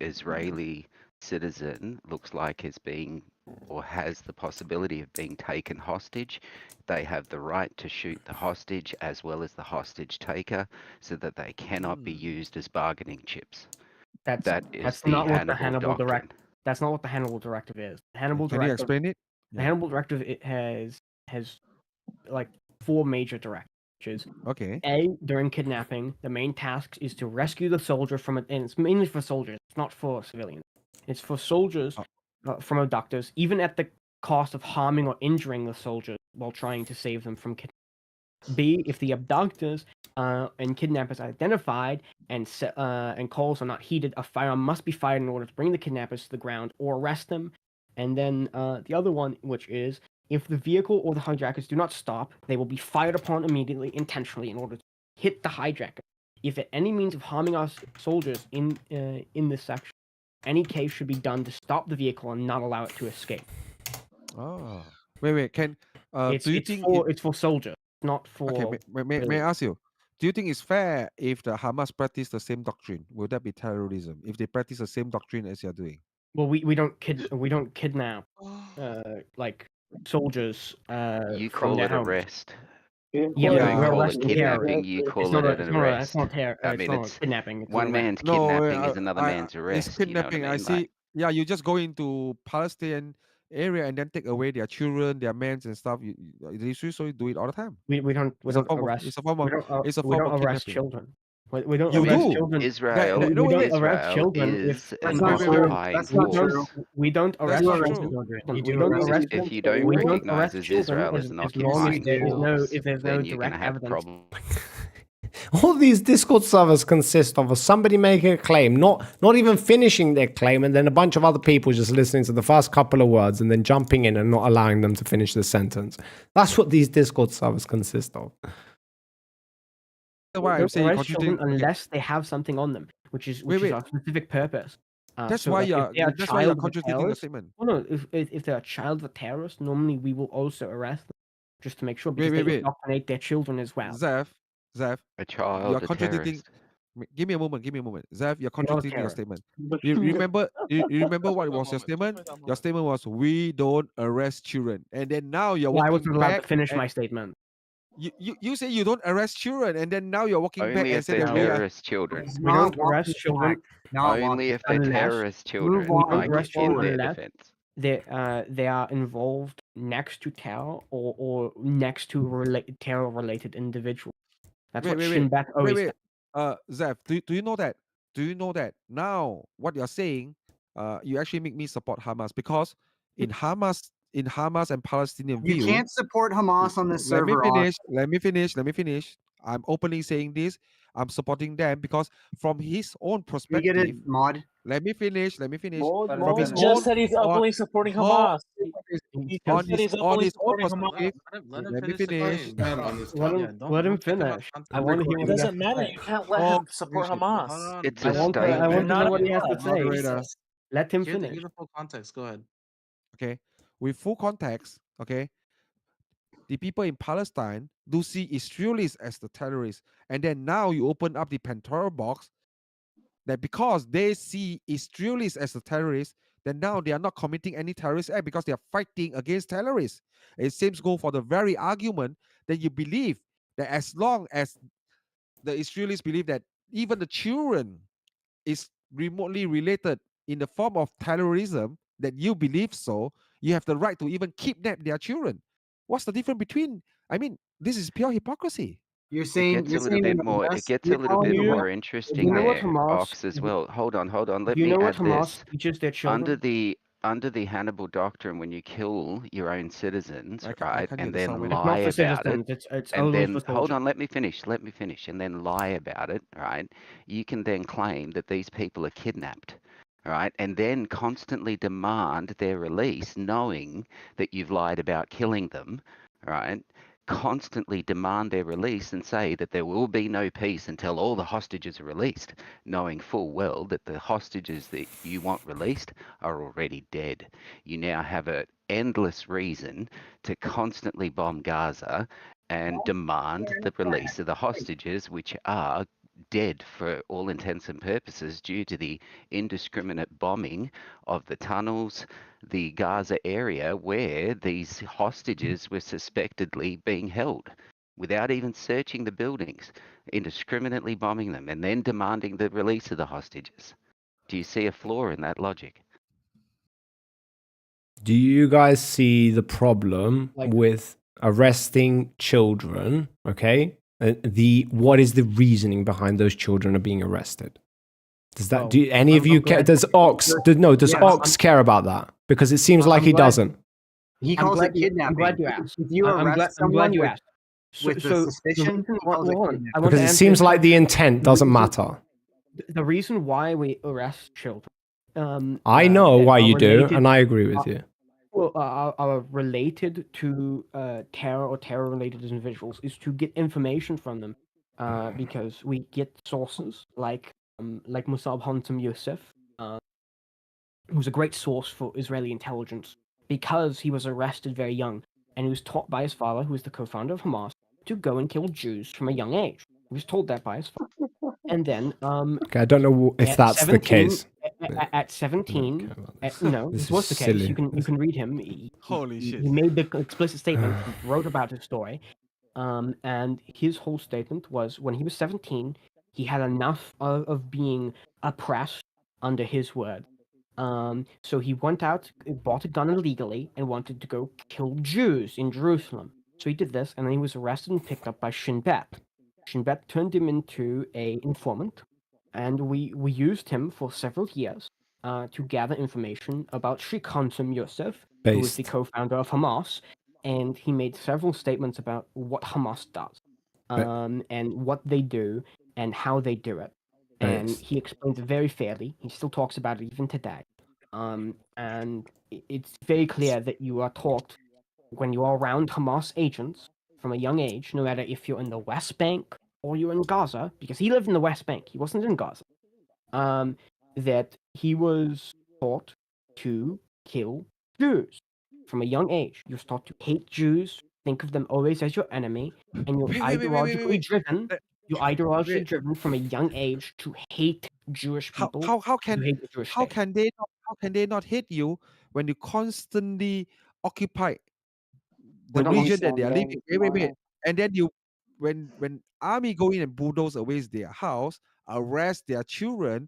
Speaker 21: Israeli citizen looks like is being or has the possibility of being taken hostage, they have the right to shoot the hostage as well as the hostage taker so that they cannot be used as bargaining chips. That is
Speaker 23: That's
Speaker 21: the
Speaker 23: not what the
Speaker 21: Hannibal
Speaker 23: Hannibal
Speaker 21: Doctrine.
Speaker 23: Directive. That's not what the Hannibal Directive is. The Hannibal
Speaker 17: Can you
Speaker 23: Directive.
Speaker 17: explain it?
Speaker 23: The Hannibal Directive it has like 4 major directives. Which is
Speaker 17: okay.
Speaker 23: A, during kidnapping, the main task is to rescue the soldier from it, and it's mainly for soldiers. It's not for civilians. It's for soldiers from abductors, even at the cost of harming or injuring the soldiers while trying to save them from kidnapping. B, if the abductors and kidnappers are identified and calls are not heeded, a firearm must be fired in order to bring the kidnappers to the ground or arrest them. And then the other one, which is, if the vehicle or the hijackers do not stop, they will be fired upon immediately, intentionally, in order to hit the hijacker. If at any means of harming our soldiers in this section, any case should be done to stop the vehicle and not allow it to escape.
Speaker 17: Oh, wait. Can do you think
Speaker 23: it's for soldiers, not for?
Speaker 17: Okay, may I ask you? Do you think it's fair if the Hamas practice the same doctrine? Will that be terrorism if they practice the same doctrine as you're doing?
Speaker 23: Well, we don't kidnap like soldiers.
Speaker 21: You
Speaker 23: from
Speaker 21: call
Speaker 23: their
Speaker 21: it
Speaker 23: homes.
Speaker 21: arrest.
Speaker 23: Yeah,
Speaker 21: You
Speaker 23: but
Speaker 21: don't
Speaker 23: we're
Speaker 21: call it
Speaker 23: arresting
Speaker 21: kidnapping,
Speaker 23: terrorists.
Speaker 21: you
Speaker 23: It's
Speaker 21: call
Speaker 23: not
Speaker 21: it
Speaker 23: a-
Speaker 21: an
Speaker 23: it's not a-
Speaker 21: arrest.
Speaker 23: it's not terror-
Speaker 21: I
Speaker 23: it's
Speaker 21: mean,
Speaker 23: not
Speaker 21: it's
Speaker 23: kidnapping, it's an
Speaker 21: one
Speaker 23: arrest.
Speaker 21: man's
Speaker 17: No,
Speaker 21: kidnapping is another man's
Speaker 17: It's
Speaker 21: arrest. You know what I
Speaker 17: kidnapping.
Speaker 21: mean?
Speaker 17: I see.
Speaker 21: Like,
Speaker 17: Yeah, you just go into Palestinian area and then take away their children, their men and stuff. The Israelis do it all the time.
Speaker 23: We don't arrest.
Speaker 17: It's a form of. It's a
Speaker 23: we
Speaker 17: form
Speaker 23: don't
Speaker 17: of
Speaker 23: arrest
Speaker 17: kidnapping.
Speaker 23: children. We don't
Speaker 17: You
Speaker 23: arrest
Speaker 17: do.
Speaker 23: children.
Speaker 21: Israel,
Speaker 23: we don't arrest
Speaker 21: Israel
Speaker 23: children
Speaker 21: is
Speaker 23: if
Speaker 21: an
Speaker 23: that's
Speaker 21: occupying force.
Speaker 23: we don't
Speaker 17: That's
Speaker 23: arrest
Speaker 17: not
Speaker 23: children.
Speaker 17: true.
Speaker 23: We don't arrest them.
Speaker 21: If you don't
Speaker 23: we don't
Speaker 21: recognize
Speaker 23: arrest
Speaker 21: as
Speaker 23: children
Speaker 21: Israel as an
Speaker 23: as long as
Speaker 21: occupying
Speaker 23: there is no
Speaker 21: force,
Speaker 23: if there's no
Speaker 21: then you're going
Speaker 23: direct
Speaker 21: to have
Speaker 23: evidence.
Speaker 21: problems.
Speaker 4: All these Discord servers consist of somebody making a claim, not even finishing their claim, and then a bunch of other people just listening to the first couple of words and then jumping in and not allowing them to finish the sentence. That's what these Discord servers consist of.
Speaker 17: That's why
Speaker 23: We
Speaker 17: I'm
Speaker 23: don't
Speaker 17: saying
Speaker 23: arrest children
Speaker 17: contradicting.
Speaker 23: unless they have something on them, which is
Speaker 17: Wait.
Speaker 23: a specific purpose.
Speaker 17: That's
Speaker 23: So,
Speaker 17: why
Speaker 23: like,
Speaker 17: you're.
Speaker 23: if they are
Speaker 17: That's why you're
Speaker 23: child of a
Speaker 17: contradicting the
Speaker 23: terrorist-
Speaker 17: statement.
Speaker 23: Oh no, if they're a child of a terrorist, normally we will also arrest them. just to make sure because they
Speaker 17: wait.
Speaker 23: indoctrinate their children as well.
Speaker 17: Zev,
Speaker 21: A child,
Speaker 17: you're
Speaker 21: a
Speaker 17: contradicting.
Speaker 21: terrorist.
Speaker 17: Give me a moment. Zev, you're
Speaker 23: You're not a
Speaker 17: contradicting your
Speaker 23: terrorist.
Speaker 17: statement. You remember? You remember what was your statement? Your statement was, "We don't arrest children," and then now you're
Speaker 23: Well, I
Speaker 17: walking
Speaker 23: wasn't allowed
Speaker 17: back.
Speaker 23: to finish
Speaker 17: and
Speaker 23: my statement.
Speaker 17: you say you don't arrest children, and then now you're walking back
Speaker 21: Only
Speaker 17: and
Speaker 21: if
Speaker 17: say
Speaker 21: they're
Speaker 17: that we are.
Speaker 21: terrorist children.
Speaker 23: We don't arrest children
Speaker 21: Only if they're
Speaker 23: unless
Speaker 21: terrorist children.
Speaker 23: we don't
Speaker 21: I
Speaker 23: arrest
Speaker 21: get in
Speaker 23: children
Speaker 21: their
Speaker 23: unless
Speaker 21: defense.
Speaker 23: they are involved next to terror or next to terror-related individuals. That's what Shin Bet always said.
Speaker 17: Zev, do you know that? Do you know that now what you're saying? You actually make me support Hamas because in Hamas and Palestinian view,
Speaker 1: You can't support Hamas on this server.
Speaker 17: Let me finish. I'm openly saying this. I'm supporting them because from his own
Speaker 1: You
Speaker 17: perspective.
Speaker 1: get it, Mod.
Speaker 17: Let me finish.
Speaker 1: Mod
Speaker 17: his
Speaker 1: just
Speaker 17: own-
Speaker 1: said he's openly supporting Hamas. He just said he's
Speaker 17: on
Speaker 1: openly
Speaker 17: his own
Speaker 1: supporting Hamas.
Speaker 17: perspective.
Speaker 8: Let him
Speaker 17: me
Speaker 8: finish
Speaker 17: finish.
Speaker 23: Let him finish. I want to hear
Speaker 1: It
Speaker 23: what he has
Speaker 1: doesn't
Speaker 23: to
Speaker 1: matter.
Speaker 23: say.
Speaker 1: You can't let him support Hamas.
Speaker 21: It's
Speaker 23: I
Speaker 21: a
Speaker 23: want to
Speaker 21: statement.
Speaker 23: know what he has to say.
Speaker 17: Moderator.
Speaker 23: Let him
Speaker 8: Hear
Speaker 23: finish.
Speaker 8: the full context. Go ahead.
Speaker 17: Okay, with full context, okay, the people in Palestine do see Israelis as the terrorists, and then now you open up the Pandora box that because they see Israelis as the terrorists, then now they are not committing any terrorist act because they are fighting against terrorists. It seems go for the very argument that you believe that as long as the Israelis believe that even the children is remotely related in the form of terrorism, that you believe so, you have the right to even kidnap their children. What's the difference between? I mean, this is pure hypocrisy.
Speaker 1: You're
Speaker 21: It
Speaker 1: saying
Speaker 21: gets a little bit more. It gets a little bit more interesting
Speaker 23: you know what
Speaker 21: there,
Speaker 23: Hamas-
Speaker 21: Ox, as well. Hold on. Let
Speaker 23: Do you
Speaker 21: me
Speaker 23: know what
Speaker 21: add
Speaker 23: Hamas
Speaker 21: this.
Speaker 23: teaches their children?
Speaker 21: Under the Hannibal Doctrine, when you kill your own citizens,
Speaker 17: I
Speaker 21: right,
Speaker 17: can't
Speaker 21: and
Speaker 17: get the
Speaker 21: then
Speaker 17: sound.
Speaker 23: It's not
Speaker 21: lie
Speaker 23: for
Speaker 21: about it,
Speaker 23: citizens. It's
Speaker 21: and
Speaker 23: only
Speaker 21: then
Speaker 23: for
Speaker 21: hold
Speaker 23: soldiers.
Speaker 21: on, let me finish, and then lie about it, right? You can then claim that these people are kidnapped, right, and then constantly demand their release, knowing that you've lied about killing them, right? Constantly demand their release and say that there will be no peace until all the hostages are released, knowing full well that the hostages that you want released are already dead. You now have an endless reason to constantly bomb Gaza and demand the release of the hostages, which are dead for all intents and purposes due to the indiscriminate bombing of the tunnels, the Gaza area where these hostages were suspectedly being held without even searching the buildings, indiscriminately bombing them and then demanding the release of the hostages. Do you see a flaw in that logic?
Speaker 4: Do you guys see the problem with arresting children? Okay, what is the reasoning behind those children are being arrested? Does that do any of you care? Does Ox? Does Ox care about that? Because it seems like he doesn't.
Speaker 1: He calls it kidnapping.
Speaker 23: I'm glad you asked.
Speaker 1: If you
Speaker 23: I'm
Speaker 1: arrest
Speaker 23: glad
Speaker 1: someone
Speaker 23: you
Speaker 1: with,
Speaker 23: asked.
Speaker 1: with the suspicion, he calls it kidnapping.
Speaker 4: Because it seems like the intent doesn't matter.
Speaker 23: The reason why we arrest children.
Speaker 4: I know
Speaker 23: that
Speaker 4: why
Speaker 23: are
Speaker 4: you do,
Speaker 23: related-
Speaker 4: and I agree with you.
Speaker 23: are related to terror or terror-related individuals is to get information from them, because we get sources like Musab Hantam Youssef, who's a great source for Israeli intelligence, because he was arrested very young and he was taught by his father, who is the co-founder of Hamas, to go and kill Jews from a young age. He was told that by his father, and then
Speaker 4: Okay, I don't know if
Speaker 23: at
Speaker 4: that's the
Speaker 23: 17
Speaker 4: case.
Speaker 23: At 17, no,
Speaker 4: This
Speaker 23: this was the
Speaker 4: is
Speaker 23: case.
Speaker 4: silly.
Speaker 23: You can read him.
Speaker 17: Holy shit.
Speaker 23: He made the explicit statement. He wrote about his story, and his whole statement was when he was 17, he had enough of being oppressed under his word. So he went out, bought a gun illegally, and wanted to go kill Jews in Jerusalem. So he did this, and then he was arrested and picked up by Shin Bet. Shin Bet turned him into an informant, and we used him for several years to gather information about Sheikh Hantam Youssef, who was the
Speaker 4: Based.
Speaker 23: co-founder of Hamas, and he made several statements about what Hamas does, and what they do, and how they do it. And
Speaker 4: Based.
Speaker 23: he explains it very fairly. He still talks about it even today. And it's very clear that you are taught when you are around Hamas agents from a young age, no matter if you're in the West Bank or you're in Gaza, because he lived in the West Bank, he wasn't in Gaza, that he was taught to kill Jews from a young age. You're taught to hate Jews think of them always as your enemy, and you're
Speaker 17: Wait.
Speaker 23: ideologically driven.
Speaker 17: Let-
Speaker 23: You're ideologically
Speaker 17: wait.
Speaker 23: driven from a young age to hate Jewish
Speaker 17: How
Speaker 23: people.
Speaker 17: how how
Speaker 23: to
Speaker 17: can
Speaker 23: hate the Jewish
Speaker 17: how
Speaker 23: state.
Speaker 17: can they not hate you when you constantly occupy the
Speaker 23: We're not
Speaker 17: region that they are
Speaker 23: occupying
Speaker 17: living? Wait. And then you when army go in and bulldoze away their house, arrest their children,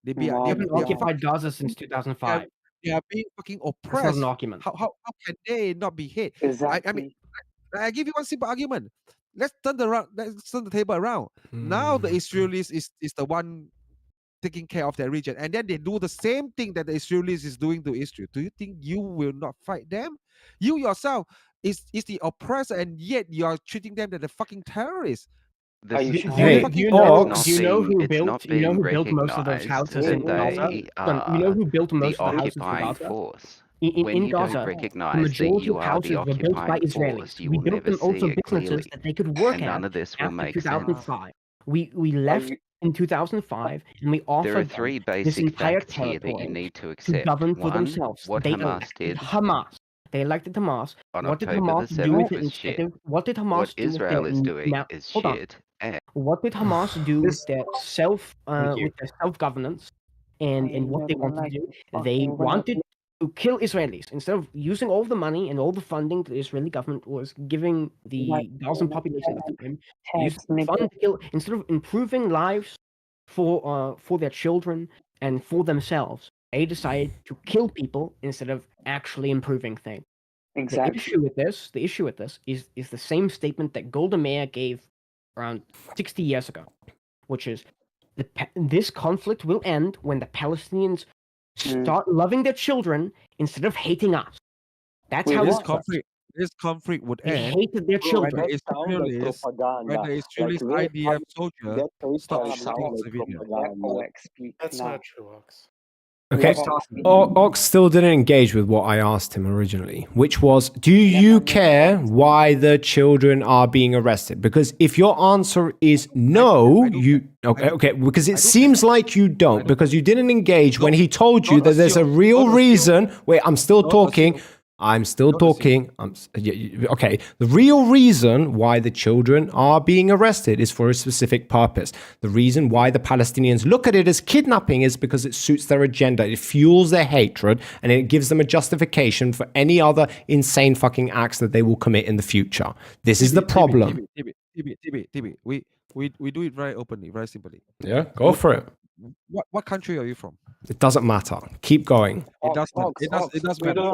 Speaker 17: they
Speaker 23: We haven't occupied Gaza since 2005.
Speaker 17: They are being fucking
Speaker 23: That's not
Speaker 17: oppressed.
Speaker 23: an argument.
Speaker 17: How can they not be hate? I mean, I give you one simple argument. Let's turn the table around. Now the Israelis is the one taking care of their region, and then they do the same thing that the Israelis is doing to Israel. Do you think you will not fight them? You yourself is the oppressor, and yet you are treating them as the fucking terrorists.
Speaker 23: Do you know who built most of those houses in Gaza? You know who built most of the houses in Gaza?
Speaker 21: Force.
Speaker 23: In
Speaker 21: When you
Speaker 23: Gaza,
Speaker 21: don't
Speaker 23: the
Speaker 21: recognize that
Speaker 23: majority
Speaker 21: you
Speaker 23: of
Speaker 21: are
Speaker 23: houses
Speaker 21: the
Speaker 23: were built by
Speaker 21: occupying
Speaker 23: Israelis.
Speaker 21: force, you
Speaker 23: We
Speaker 21: will
Speaker 23: built
Speaker 21: never
Speaker 23: them also
Speaker 21: see it
Speaker 23: businesses
Speaker 21: clearly.
Speaker 23: that they could work
Speaker 21: And none
Speaker 23: at
Speaker 21: of this will
Speaker 23: after
Speaker 21: make sense.
Speaker 23: 2005. We left in 2005 and we
Speaker 21: There are
Speaker 23: offered
Speaker 21: three
Speaker 23: them this
Speaker 21: basic
Speaker 23: entire
Speaker 21: facts here that you
Speaker 23: territory
Speaker 21: need to
Speaker 23: to
Speaker 21: accept.
Speaker 23: govern for
Speaker 21: One,
Speaker 23: themselves.
Speaker 21: what
Speaker 23: They
Speaker 21: Hamas
Speaker 23: elected
Speaker 21: did
Speaker 23: Hamas. They elected Hamas.
Speaker 21: on
Speaker 23: What did
Speaker 21: October
Speaker 23: Hamas
Speaker 21: the
Speaker 23: do with
Speaker 21: 7th
Speaker 23: it
Speaker 21: was
Speaker 23: instead
Speaker 21: shit.
Speaker 23: of what did Hamas
Speaker 21: What
Speaker 23: do with
Speaker 21: Israel
Speaker 23: their
Speaker 21: is doing
Speaker 23: now?
Speaker 21: is
Speaker 23: Hold on.
Speaker 21: shit. And
Speaker 23: What did Hamas do with their with their self-governance and what they wanted to do? They wanted to kill Israelis. Instead of using all the money and all the funding the Israeli government was giving the Gazan population at the time, they used the fund to kill instead of improving lives for their children and for themselves. They decided to kill people instead of actually improving things.
Speaker 11: Exactly.
Speaker 23: The issue with this is the same statement that Golda Meir gave around 60 years ago, which is this conflict will end when the Palestinians start loving their children instead of hating us. That's how
Speaker 17: this
Speaker 23: this works.
Speaker 17: conflict would
Speaker 23: They
Speaker 17: end
Speaker 23: hated their children.
Speaker 17: when the Israelis IDF soldiers stop shooting civilians.
Speaker 22: That's not true, Ox.
Speaker 4: Okay. Ox still didn't engage with what I asked him originally, which was, do you care why the children are being arrested? Because if your answer is no, okay, because it seems like you don't, because you didn't engage when he told you that there's a real reason. Wait, I'm still talking. Okay, the real reason why the children are being arrested is for a specific purpose. The reason why the Palestinians look at it as kidnapping is because it suits their agenda. It fuels their hatred and it gives them a justification for any other insane fucking acts that they will commit in the future. This is the problem.
Speaker 17: TB, we do it very openly, very simply.
Speaker 4: Yeah, go for it.
Speaker 17: What country are you from?
Speaker 4: It doesn't matter. Keep going.
Speaker 17: It does matter.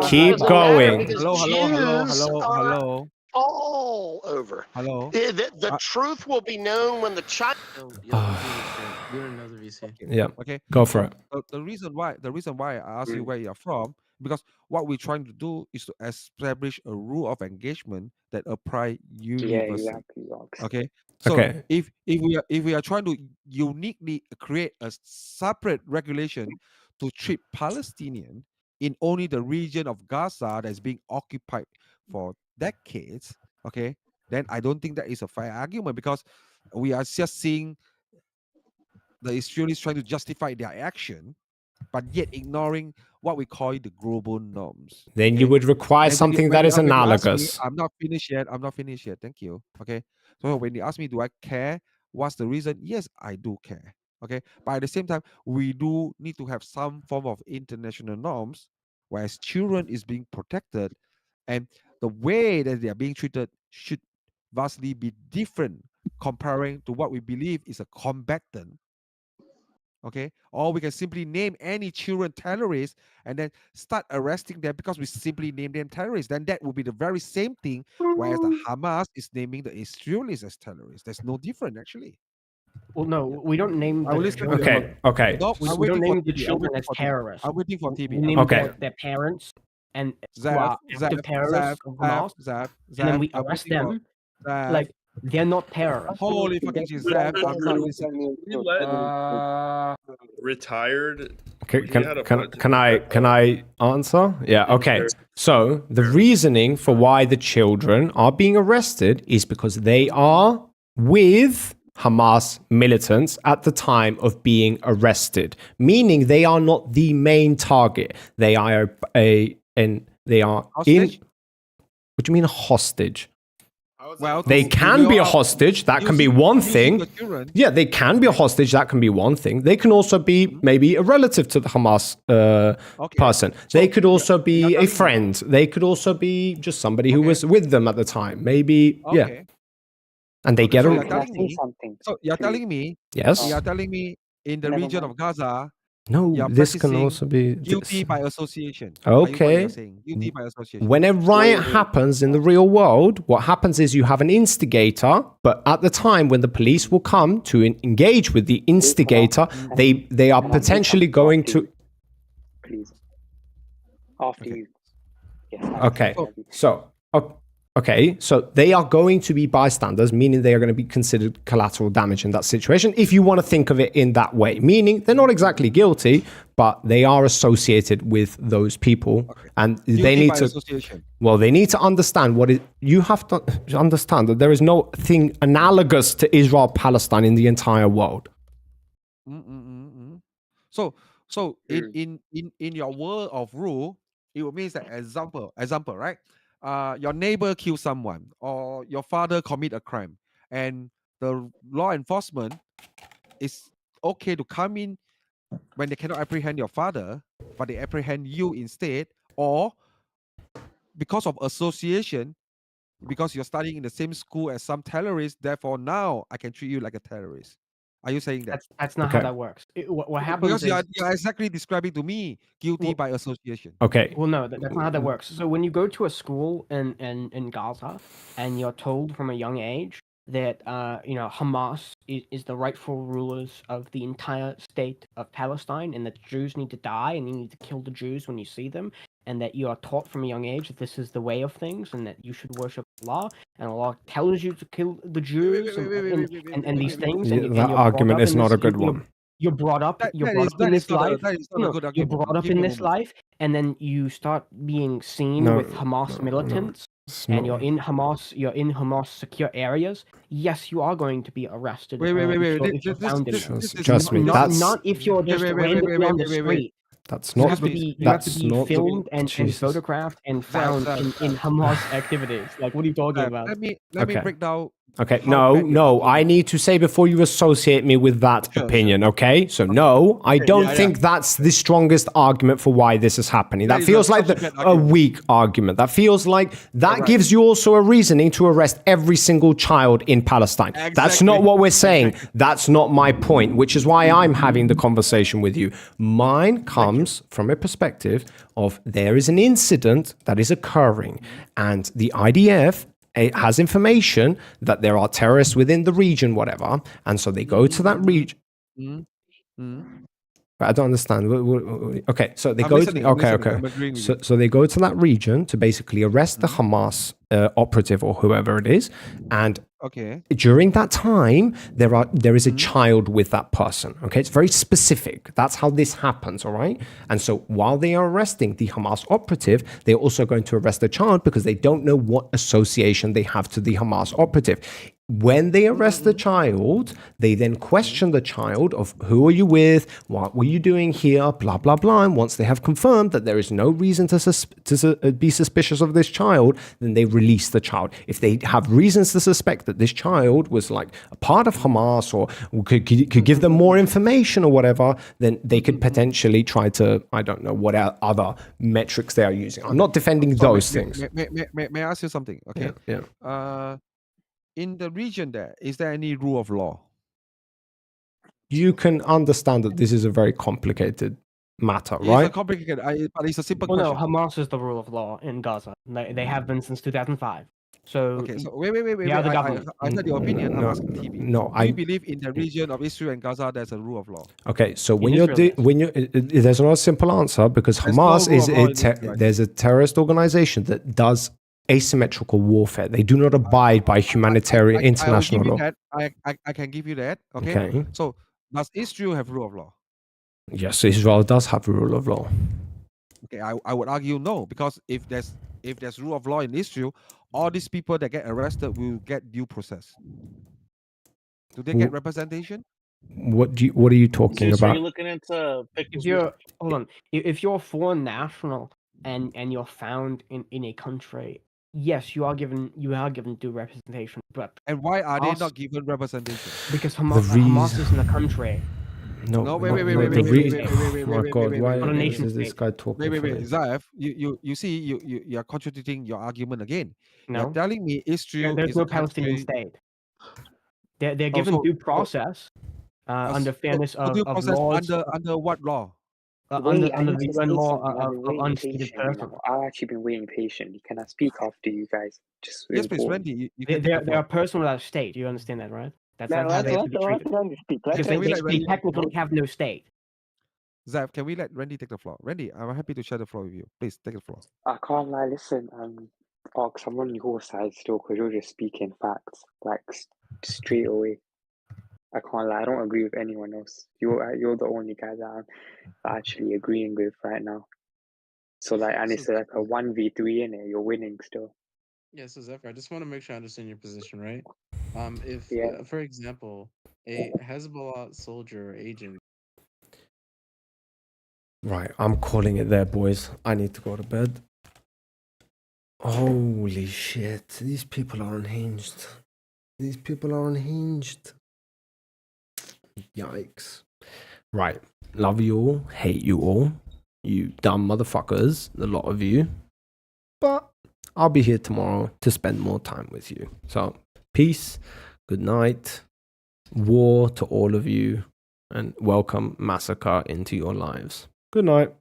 Speaker 4: Keep going.
Speaker 17: Hello.
Speaker 11: All over.
Speaker 17: Hello.
Speaker 11: The truth will be known when the child.
Speaker 5: You're another VC.
Speaker 4: Yeah.
Speaker 17: Okay.
Speaker 4: Go for it.
Speaker 17: The reason why I ask you where you're from, because what we're trying to do is to establish a rule of engagement that apply universally. Okay. So
Speaker 4: Okay.
Speaker 17: if we are trying to uniquely create a separate regulation to treat Palestinian in only the region of Gaza that's being occupied for decades, okay, then I don't think that is a fair argument, because we are just seeing the Israelis trying to justify their action, but yet ignoring what we call the global norms.
Speaker 4: Then you would require
Speaker 17: And
Speaker 4: something that is
Speaker 17: when you ask me,
Speaker 4: analogous.
Speaker 17: I'm not finished yet. Thank you. Okay. So when you ask me, do I care? What's the reason? Yes, I do care. Okay. But at the same time, we do need to have some form of international norms, whereas children is being protected, and the way that they are being treated should vastly be different comparing to what we believe is a combatant. Okay, or we can simply name any children terrorists and then start arresting them because we simply name them terrorists. Then that would be the very same thing, whereas the Hamas is naming the Israelis as terrorists. There's no different, actually.
Speaker 23: Well, no, we don't name the children.
Speaker 4: Okay.
Speaker 17: No,
Speaker 23: We
Speaker 17: I'm
Speaker 23: don't
Speaker 17: waiting for
Speaker 23: name the
Speaker 17: TB. I'm
Speaker 23: children
Speaker 17: waiting
Speaker 23: as
Speaker 17: for TB.
Speaker 23: terrorists.
Speaker 17: I'm waiting for
Speaker 23: We
Speaker 17: TB.
Speaker 23: name
Speaker 4: Okay.
Speaker 23: their parents and
Speaker 17: Zaf,
Speaker 23: active terrorists of Hamas,
Speaker 17: Zaf,
Speaker 23: and then we
Speaker 17: I'm
Speaker 23: arrest
Speaker 17: waiting for
Speaker 23: them.
Speaker 17: Zaf.
Speaker 23: Like they're not terrorists.
Speaker 17: Holy fucking Jesus, Zaf, I'm not listening.
Speaker 13: Retired.
Speaker 4: Can I answer? Yeah, okay. So the reasoning for why the children are being arrested is because they are with Hamas militants at the time of being arrested, meaning they are not the main target. They are they are in.
Speaker 17: Hostage?
Speaker 4: What do you mean a hostage?
Speaker 17: Well,
Speaker 4: They
Speaker 17: to
Speaker 4: can be a
Speaker 17: lure out-
Speaker 4: hostage. That can be
Speaker 17: using-
Speaker 4: one
Speaker 17: using
Speaker 4: thing.
Speaker 17: the children.
Speaker 4: Yeah, they can be a hostage. That can be one thing. They can also be maybe a relative to the Hamas person. They could also be a friend. They could also be just somebody who was with them at the time. Maybe, yeah.
Speaker 17: Okay.
Speaker 4: And they get
Speaker 17: So
Speaker 4: a.
Speaker 17: you're telling me. So you're telling me.
Speaker 4: Yes.
Speaker 17: You're telling me in the
Speaker 22: Never
Speaker 17: region
Speaker 22: mind.
Speaker 17: of Gaza.
Speaker 4: No,
Speaker 17: you're
Speaker 4: this can
Speaker 17: practicing
Speaker 4: also be
Speaker 17: guilty
Speaker 4: this.
Speaker 17: by association. Are you what
Speaker 4: Okay.
Speaker 17: you're saying? Guilty by association.
Speaker 4: When a riot happens in the real world, what happens is you have an instigator, but at the time when the police will come to engage with the instigator, they are potentially going to.
Speaker 22: Please. After you. Yes.
Speaker 4: Okay, so okay, so they are going to be bystanders, meaning they are going to be considered collateral damage in that situation. If you want to think of it in that way, meaning they're not exactly guilty, but they are associated with those people, and they
Speaker 17: Guilty
Speaker 4: need
Speaker 17: by
Speaker 4: to.
Speaker 17: association.
Speaker 4: Well, they need to understand what is. You have to understand that there is no thing analogous to Israel-Palestine in the entire world.
Speaker 17: So in your world of rule, it would mean that example, right? Your neighbor killed someone, or your father commit a crime, and the law enforcement is okay to come in when they cannot apprehend your father, but they apprehend you instead, or because of association, because you're studying in the same school as some terrorists, therefore now I can treat you like a terrorist. Are you saying that?
Speaker 23: That's not how that works. What happens
Speaker 17: Because
Speaker 23: is
Speaker 17: you're exactly describing to me guilty by association.
Speaker 4: Okay.
Speaker 23: Well, no, that's not how that works. So when you go to a school in Gaza and you're told from a young age that Hamas is the rightful rulers of the entire state of Palestine, and that Jews need to die and you need to kill the Jews when you see them, and that you are taught from a young age that this is the way of things and that you should worship Allah, and Allah tells you to kill the Jews and these things. And
Speaker 4: That argument is not a good one.
Speaker 23: You're brought up. You're brought up in this life. You're brought up in this life, and then you start being seen
Speaker 4: No,
Speaker 23: with Hamas militants,
Speaker 4: It's
Speaker 23: and
Speaker 4: not-
Speaker 23: you're in Hamas secure areas. Yes, you are going to be arrested.
Speaker 17: Wait.
Speaker 23: if you're found in them.
Speaker 4: Trust me,
Speaker 23: Not,
Speaker 4: that's
Speaker 23: not if you're just randomly on the street.
Speaker 4: that's
Speaker 23: You
Speaker 4: not.
Speaker 23: have to be, you have to
Speaker 4: That's
Speaker 23: be
Speaker 4: not.
Speaker 23: filmed and
Speaker 4: Jesus.
Speaker 23: photographed and found in Hamas activities. Like, what are you talking about?
Speaker 17: Let me
Speaker 4: Okay.
Speaker 17: break down.
Speaker 4: Okay,
Speaker 17: how bad
Speaker 4: no, I need to say before you associate me with that opinion, okay? So no, I don't think that's the strongest argument for why this is happening. That
Speaker 17: is
Speaker 4: feels
Speaker 17: not
Speaker 4: like
Speaker 17: such a bad
Speaker 4: a weak argument. That feels like that gives you also a reasoning to arrest every single child in Palestine. That's not what we're saying. That's not my point, which is why I'm having the conversation with you. Mine comes from a perspective of there is an incident that is occurring, and the IDF it has information that there are terrorists within the region, whatever, and so they go to that region. I don't understand. Okay, so they
Speaker 17: I'm
Speaker 4: go.
Speaker 17: listening, I'm
Speaker 4: Okay,
Speaker 17: listening, I'm agreeing with
Speaker 4: So they go to that region to basically arrest the Hamas operative or whoever it is, and
Speaker 17: Okay.
Speaker 4: during that time there is a child with that person. Okay, it's very specific. That's how this happens. All right, and so while they are arresting the Hamas operative, they're also going to arrest the child because they don't know what association they have to the Hamas operative. When they arrest the child, they then question the child of who are you with, what were you doing here, blah blah blah. And once they have confirmed that there is no reason to be suspicious of this child, then they release the child. If they have reasons to suspect that this child was like a part of Hamas or could give them more information or whatever, then they could potentially try to, I don't know what other metrics they are using. I'm not defending those things.
Speaker 17: May I ask you something? Okay.
Speaker 4: Yeah.
Speaker 17: In the region there, is there any rule of law?
Speaker 4: You can understand that this is a very complicated matter,
Speaker 17: It's
Speaker 4: right?
Speaker 17: a complicated, but it's a simple
Speaker 23: Well, no,
Speaker 17: question.
Speaker 23: Hamas is the rule of law in Gaza. They have been since 2005. So
Speaker 17: Okay, so wait.
Speaker 23: they are the government.
Speaker 17: I heard your opinion. I'm
Speaker 4: No,
Speaker 17: asking TV.
Speaker 4: no,
Speaker 17: Do you believe in the region of Israel and Gaza there's a rule of law?
Speaker 4: Okay, so when
Speaker 23: Israel,
Speaker 4: there's not a simple answer because
Speaker 17: There's no
Speaker 4: Hamas
Speaker 17: rule
Speaker 4: is
Speaker 17: of law in Israel.
Speaker 4: there's a terrorist organization that does asymmetrical warfare. They do not abide by humanitarian international law.
Speaker 17: I can give you that. Okay.
Speaker 4: Okay.
Speaker 17: So does Israel have rule of law?
Speaker 4: Yes, Israel does have a rule of law.
Speaker 17: Okay, I would argue no, because if there's rule of law in Israel, all these people that get arrested will get due process. Do they get representation?
Speaker 4: What are you talking
Speaker 1: Zeus, are
Speaker 4: about?
Speaker 1: you looking into
Speaker 23: if you're hold on, if you're a foreign national and you're found in a country yes, you are given due representation, but
Speaker 17: And why are they
Speaker 23: us-
Speaker 17: not given representation?
Speaker 23: because
Speaker 4: The
Speaker 23: Hamas
Speaker 4: reason-
Speaker 23: isn't a country.
Speaker 17: No, wait,
Speaker 4: not-
Speaker 17: wait, wait,
Speaker 4: not
Speaker 17: wait,
Speaker 4: the
Speaker 17: wait,
Speaker 4: re-
Speaker 17: wait, wait, wait, wait,
Speaker 4: My
Speaker 17: wait,
Speaker 4: God,
Speaker 17: wait,
Speaker 4: why
Speaker 23: Not a
Speaker 17: wait,
Speaker 23: nation
Speaker 4: is this
Speaker 23: state.
Speaker 4: guy talking
Speaker 17: wait, wait,
Speaker 4: for
Speaker 17: wait,
Speaker 4: me?
Speaker 17: Zaev, you see, you are contradicting your argument again.
Speaker 23: No.
Speaker 17: You're telling me Israel
Speaker 23: There's
Speaker 17: is
Speaker 23: no
Speaker 17: a
Speaker 23: Palestinian
Speaker 17: country.
Speaker 23: state. They're given
Speaker 17: so-
Speaker 23: due process under fairness
Speaker 17: so due
Speaker 23: of
Speaker 17: process
Speaker 23: laws.
Speaker 17: under what law?
Speaker 23: Under
Speaker 22: I need
Speaker 23: the
Speaker 22: to
Speaker 23: UN
Speaker 22: say
Speaker 23: law
Speaker 22: something. I've been
Speaker 23: of
Speaker 22: waiting
Speaker 23: unceded
Speaker 22: patiently
Speaker 23: person.
Speaker 22: now. I've actually been waiting patiently. Can I speak after you guys? Just
Speaker 17: Yes, please,
Speaker 22: important.
Speaker 17: Randy. You can take the
Speaker 23: They're
Speaker 17: floor.
Speaker 23: a person without a state. You understand that, right? That's
Speaker 22: Man,
Speaker 23: how
Speaker 22: let
Speaker 23: they have to be treated.
Speaker 22: Randy speak.
Speaker 23: Because
Speaker 17: Can we
Speaker 23: they
Speaker 17: let Randy take the
Speaker 23: technically
Speaker 17: floor?
Speaker 23: have no state.
Speaker 17: Zaev, can we let Randy take the floor? Randy, I'm happy to share the floor with you. Please take the floor.
Speaker 22: I can't lie. Listen, Ox, I'm on your side still because you're just speaking facts, like straight away. I can't lie. I don't agree with anyone else. You're the only guy that I'm actually agreeing with right now. So like, and it's like a 1v3 in it. You're winning still.
Speaker 5: Yeah, so Zephyr, I just want to make sure I understand your position, right? If,
Speaker 22: Yeah.
Speaker 5: for example, a Hezbollah soldier or agent.
Speaker 4: Right, I'm calling it there, boys. I need to go to bed. Holy shit. These people are unhinged. These people are unhinged. Yikes. Right. Love you all. Hate you all. You dumb motherfuckers. A lot of you. But I'll be here tomorrow to spend more time with you. So, peace. Good night. War to all of you. And welcome Massacre into your lives. Good night.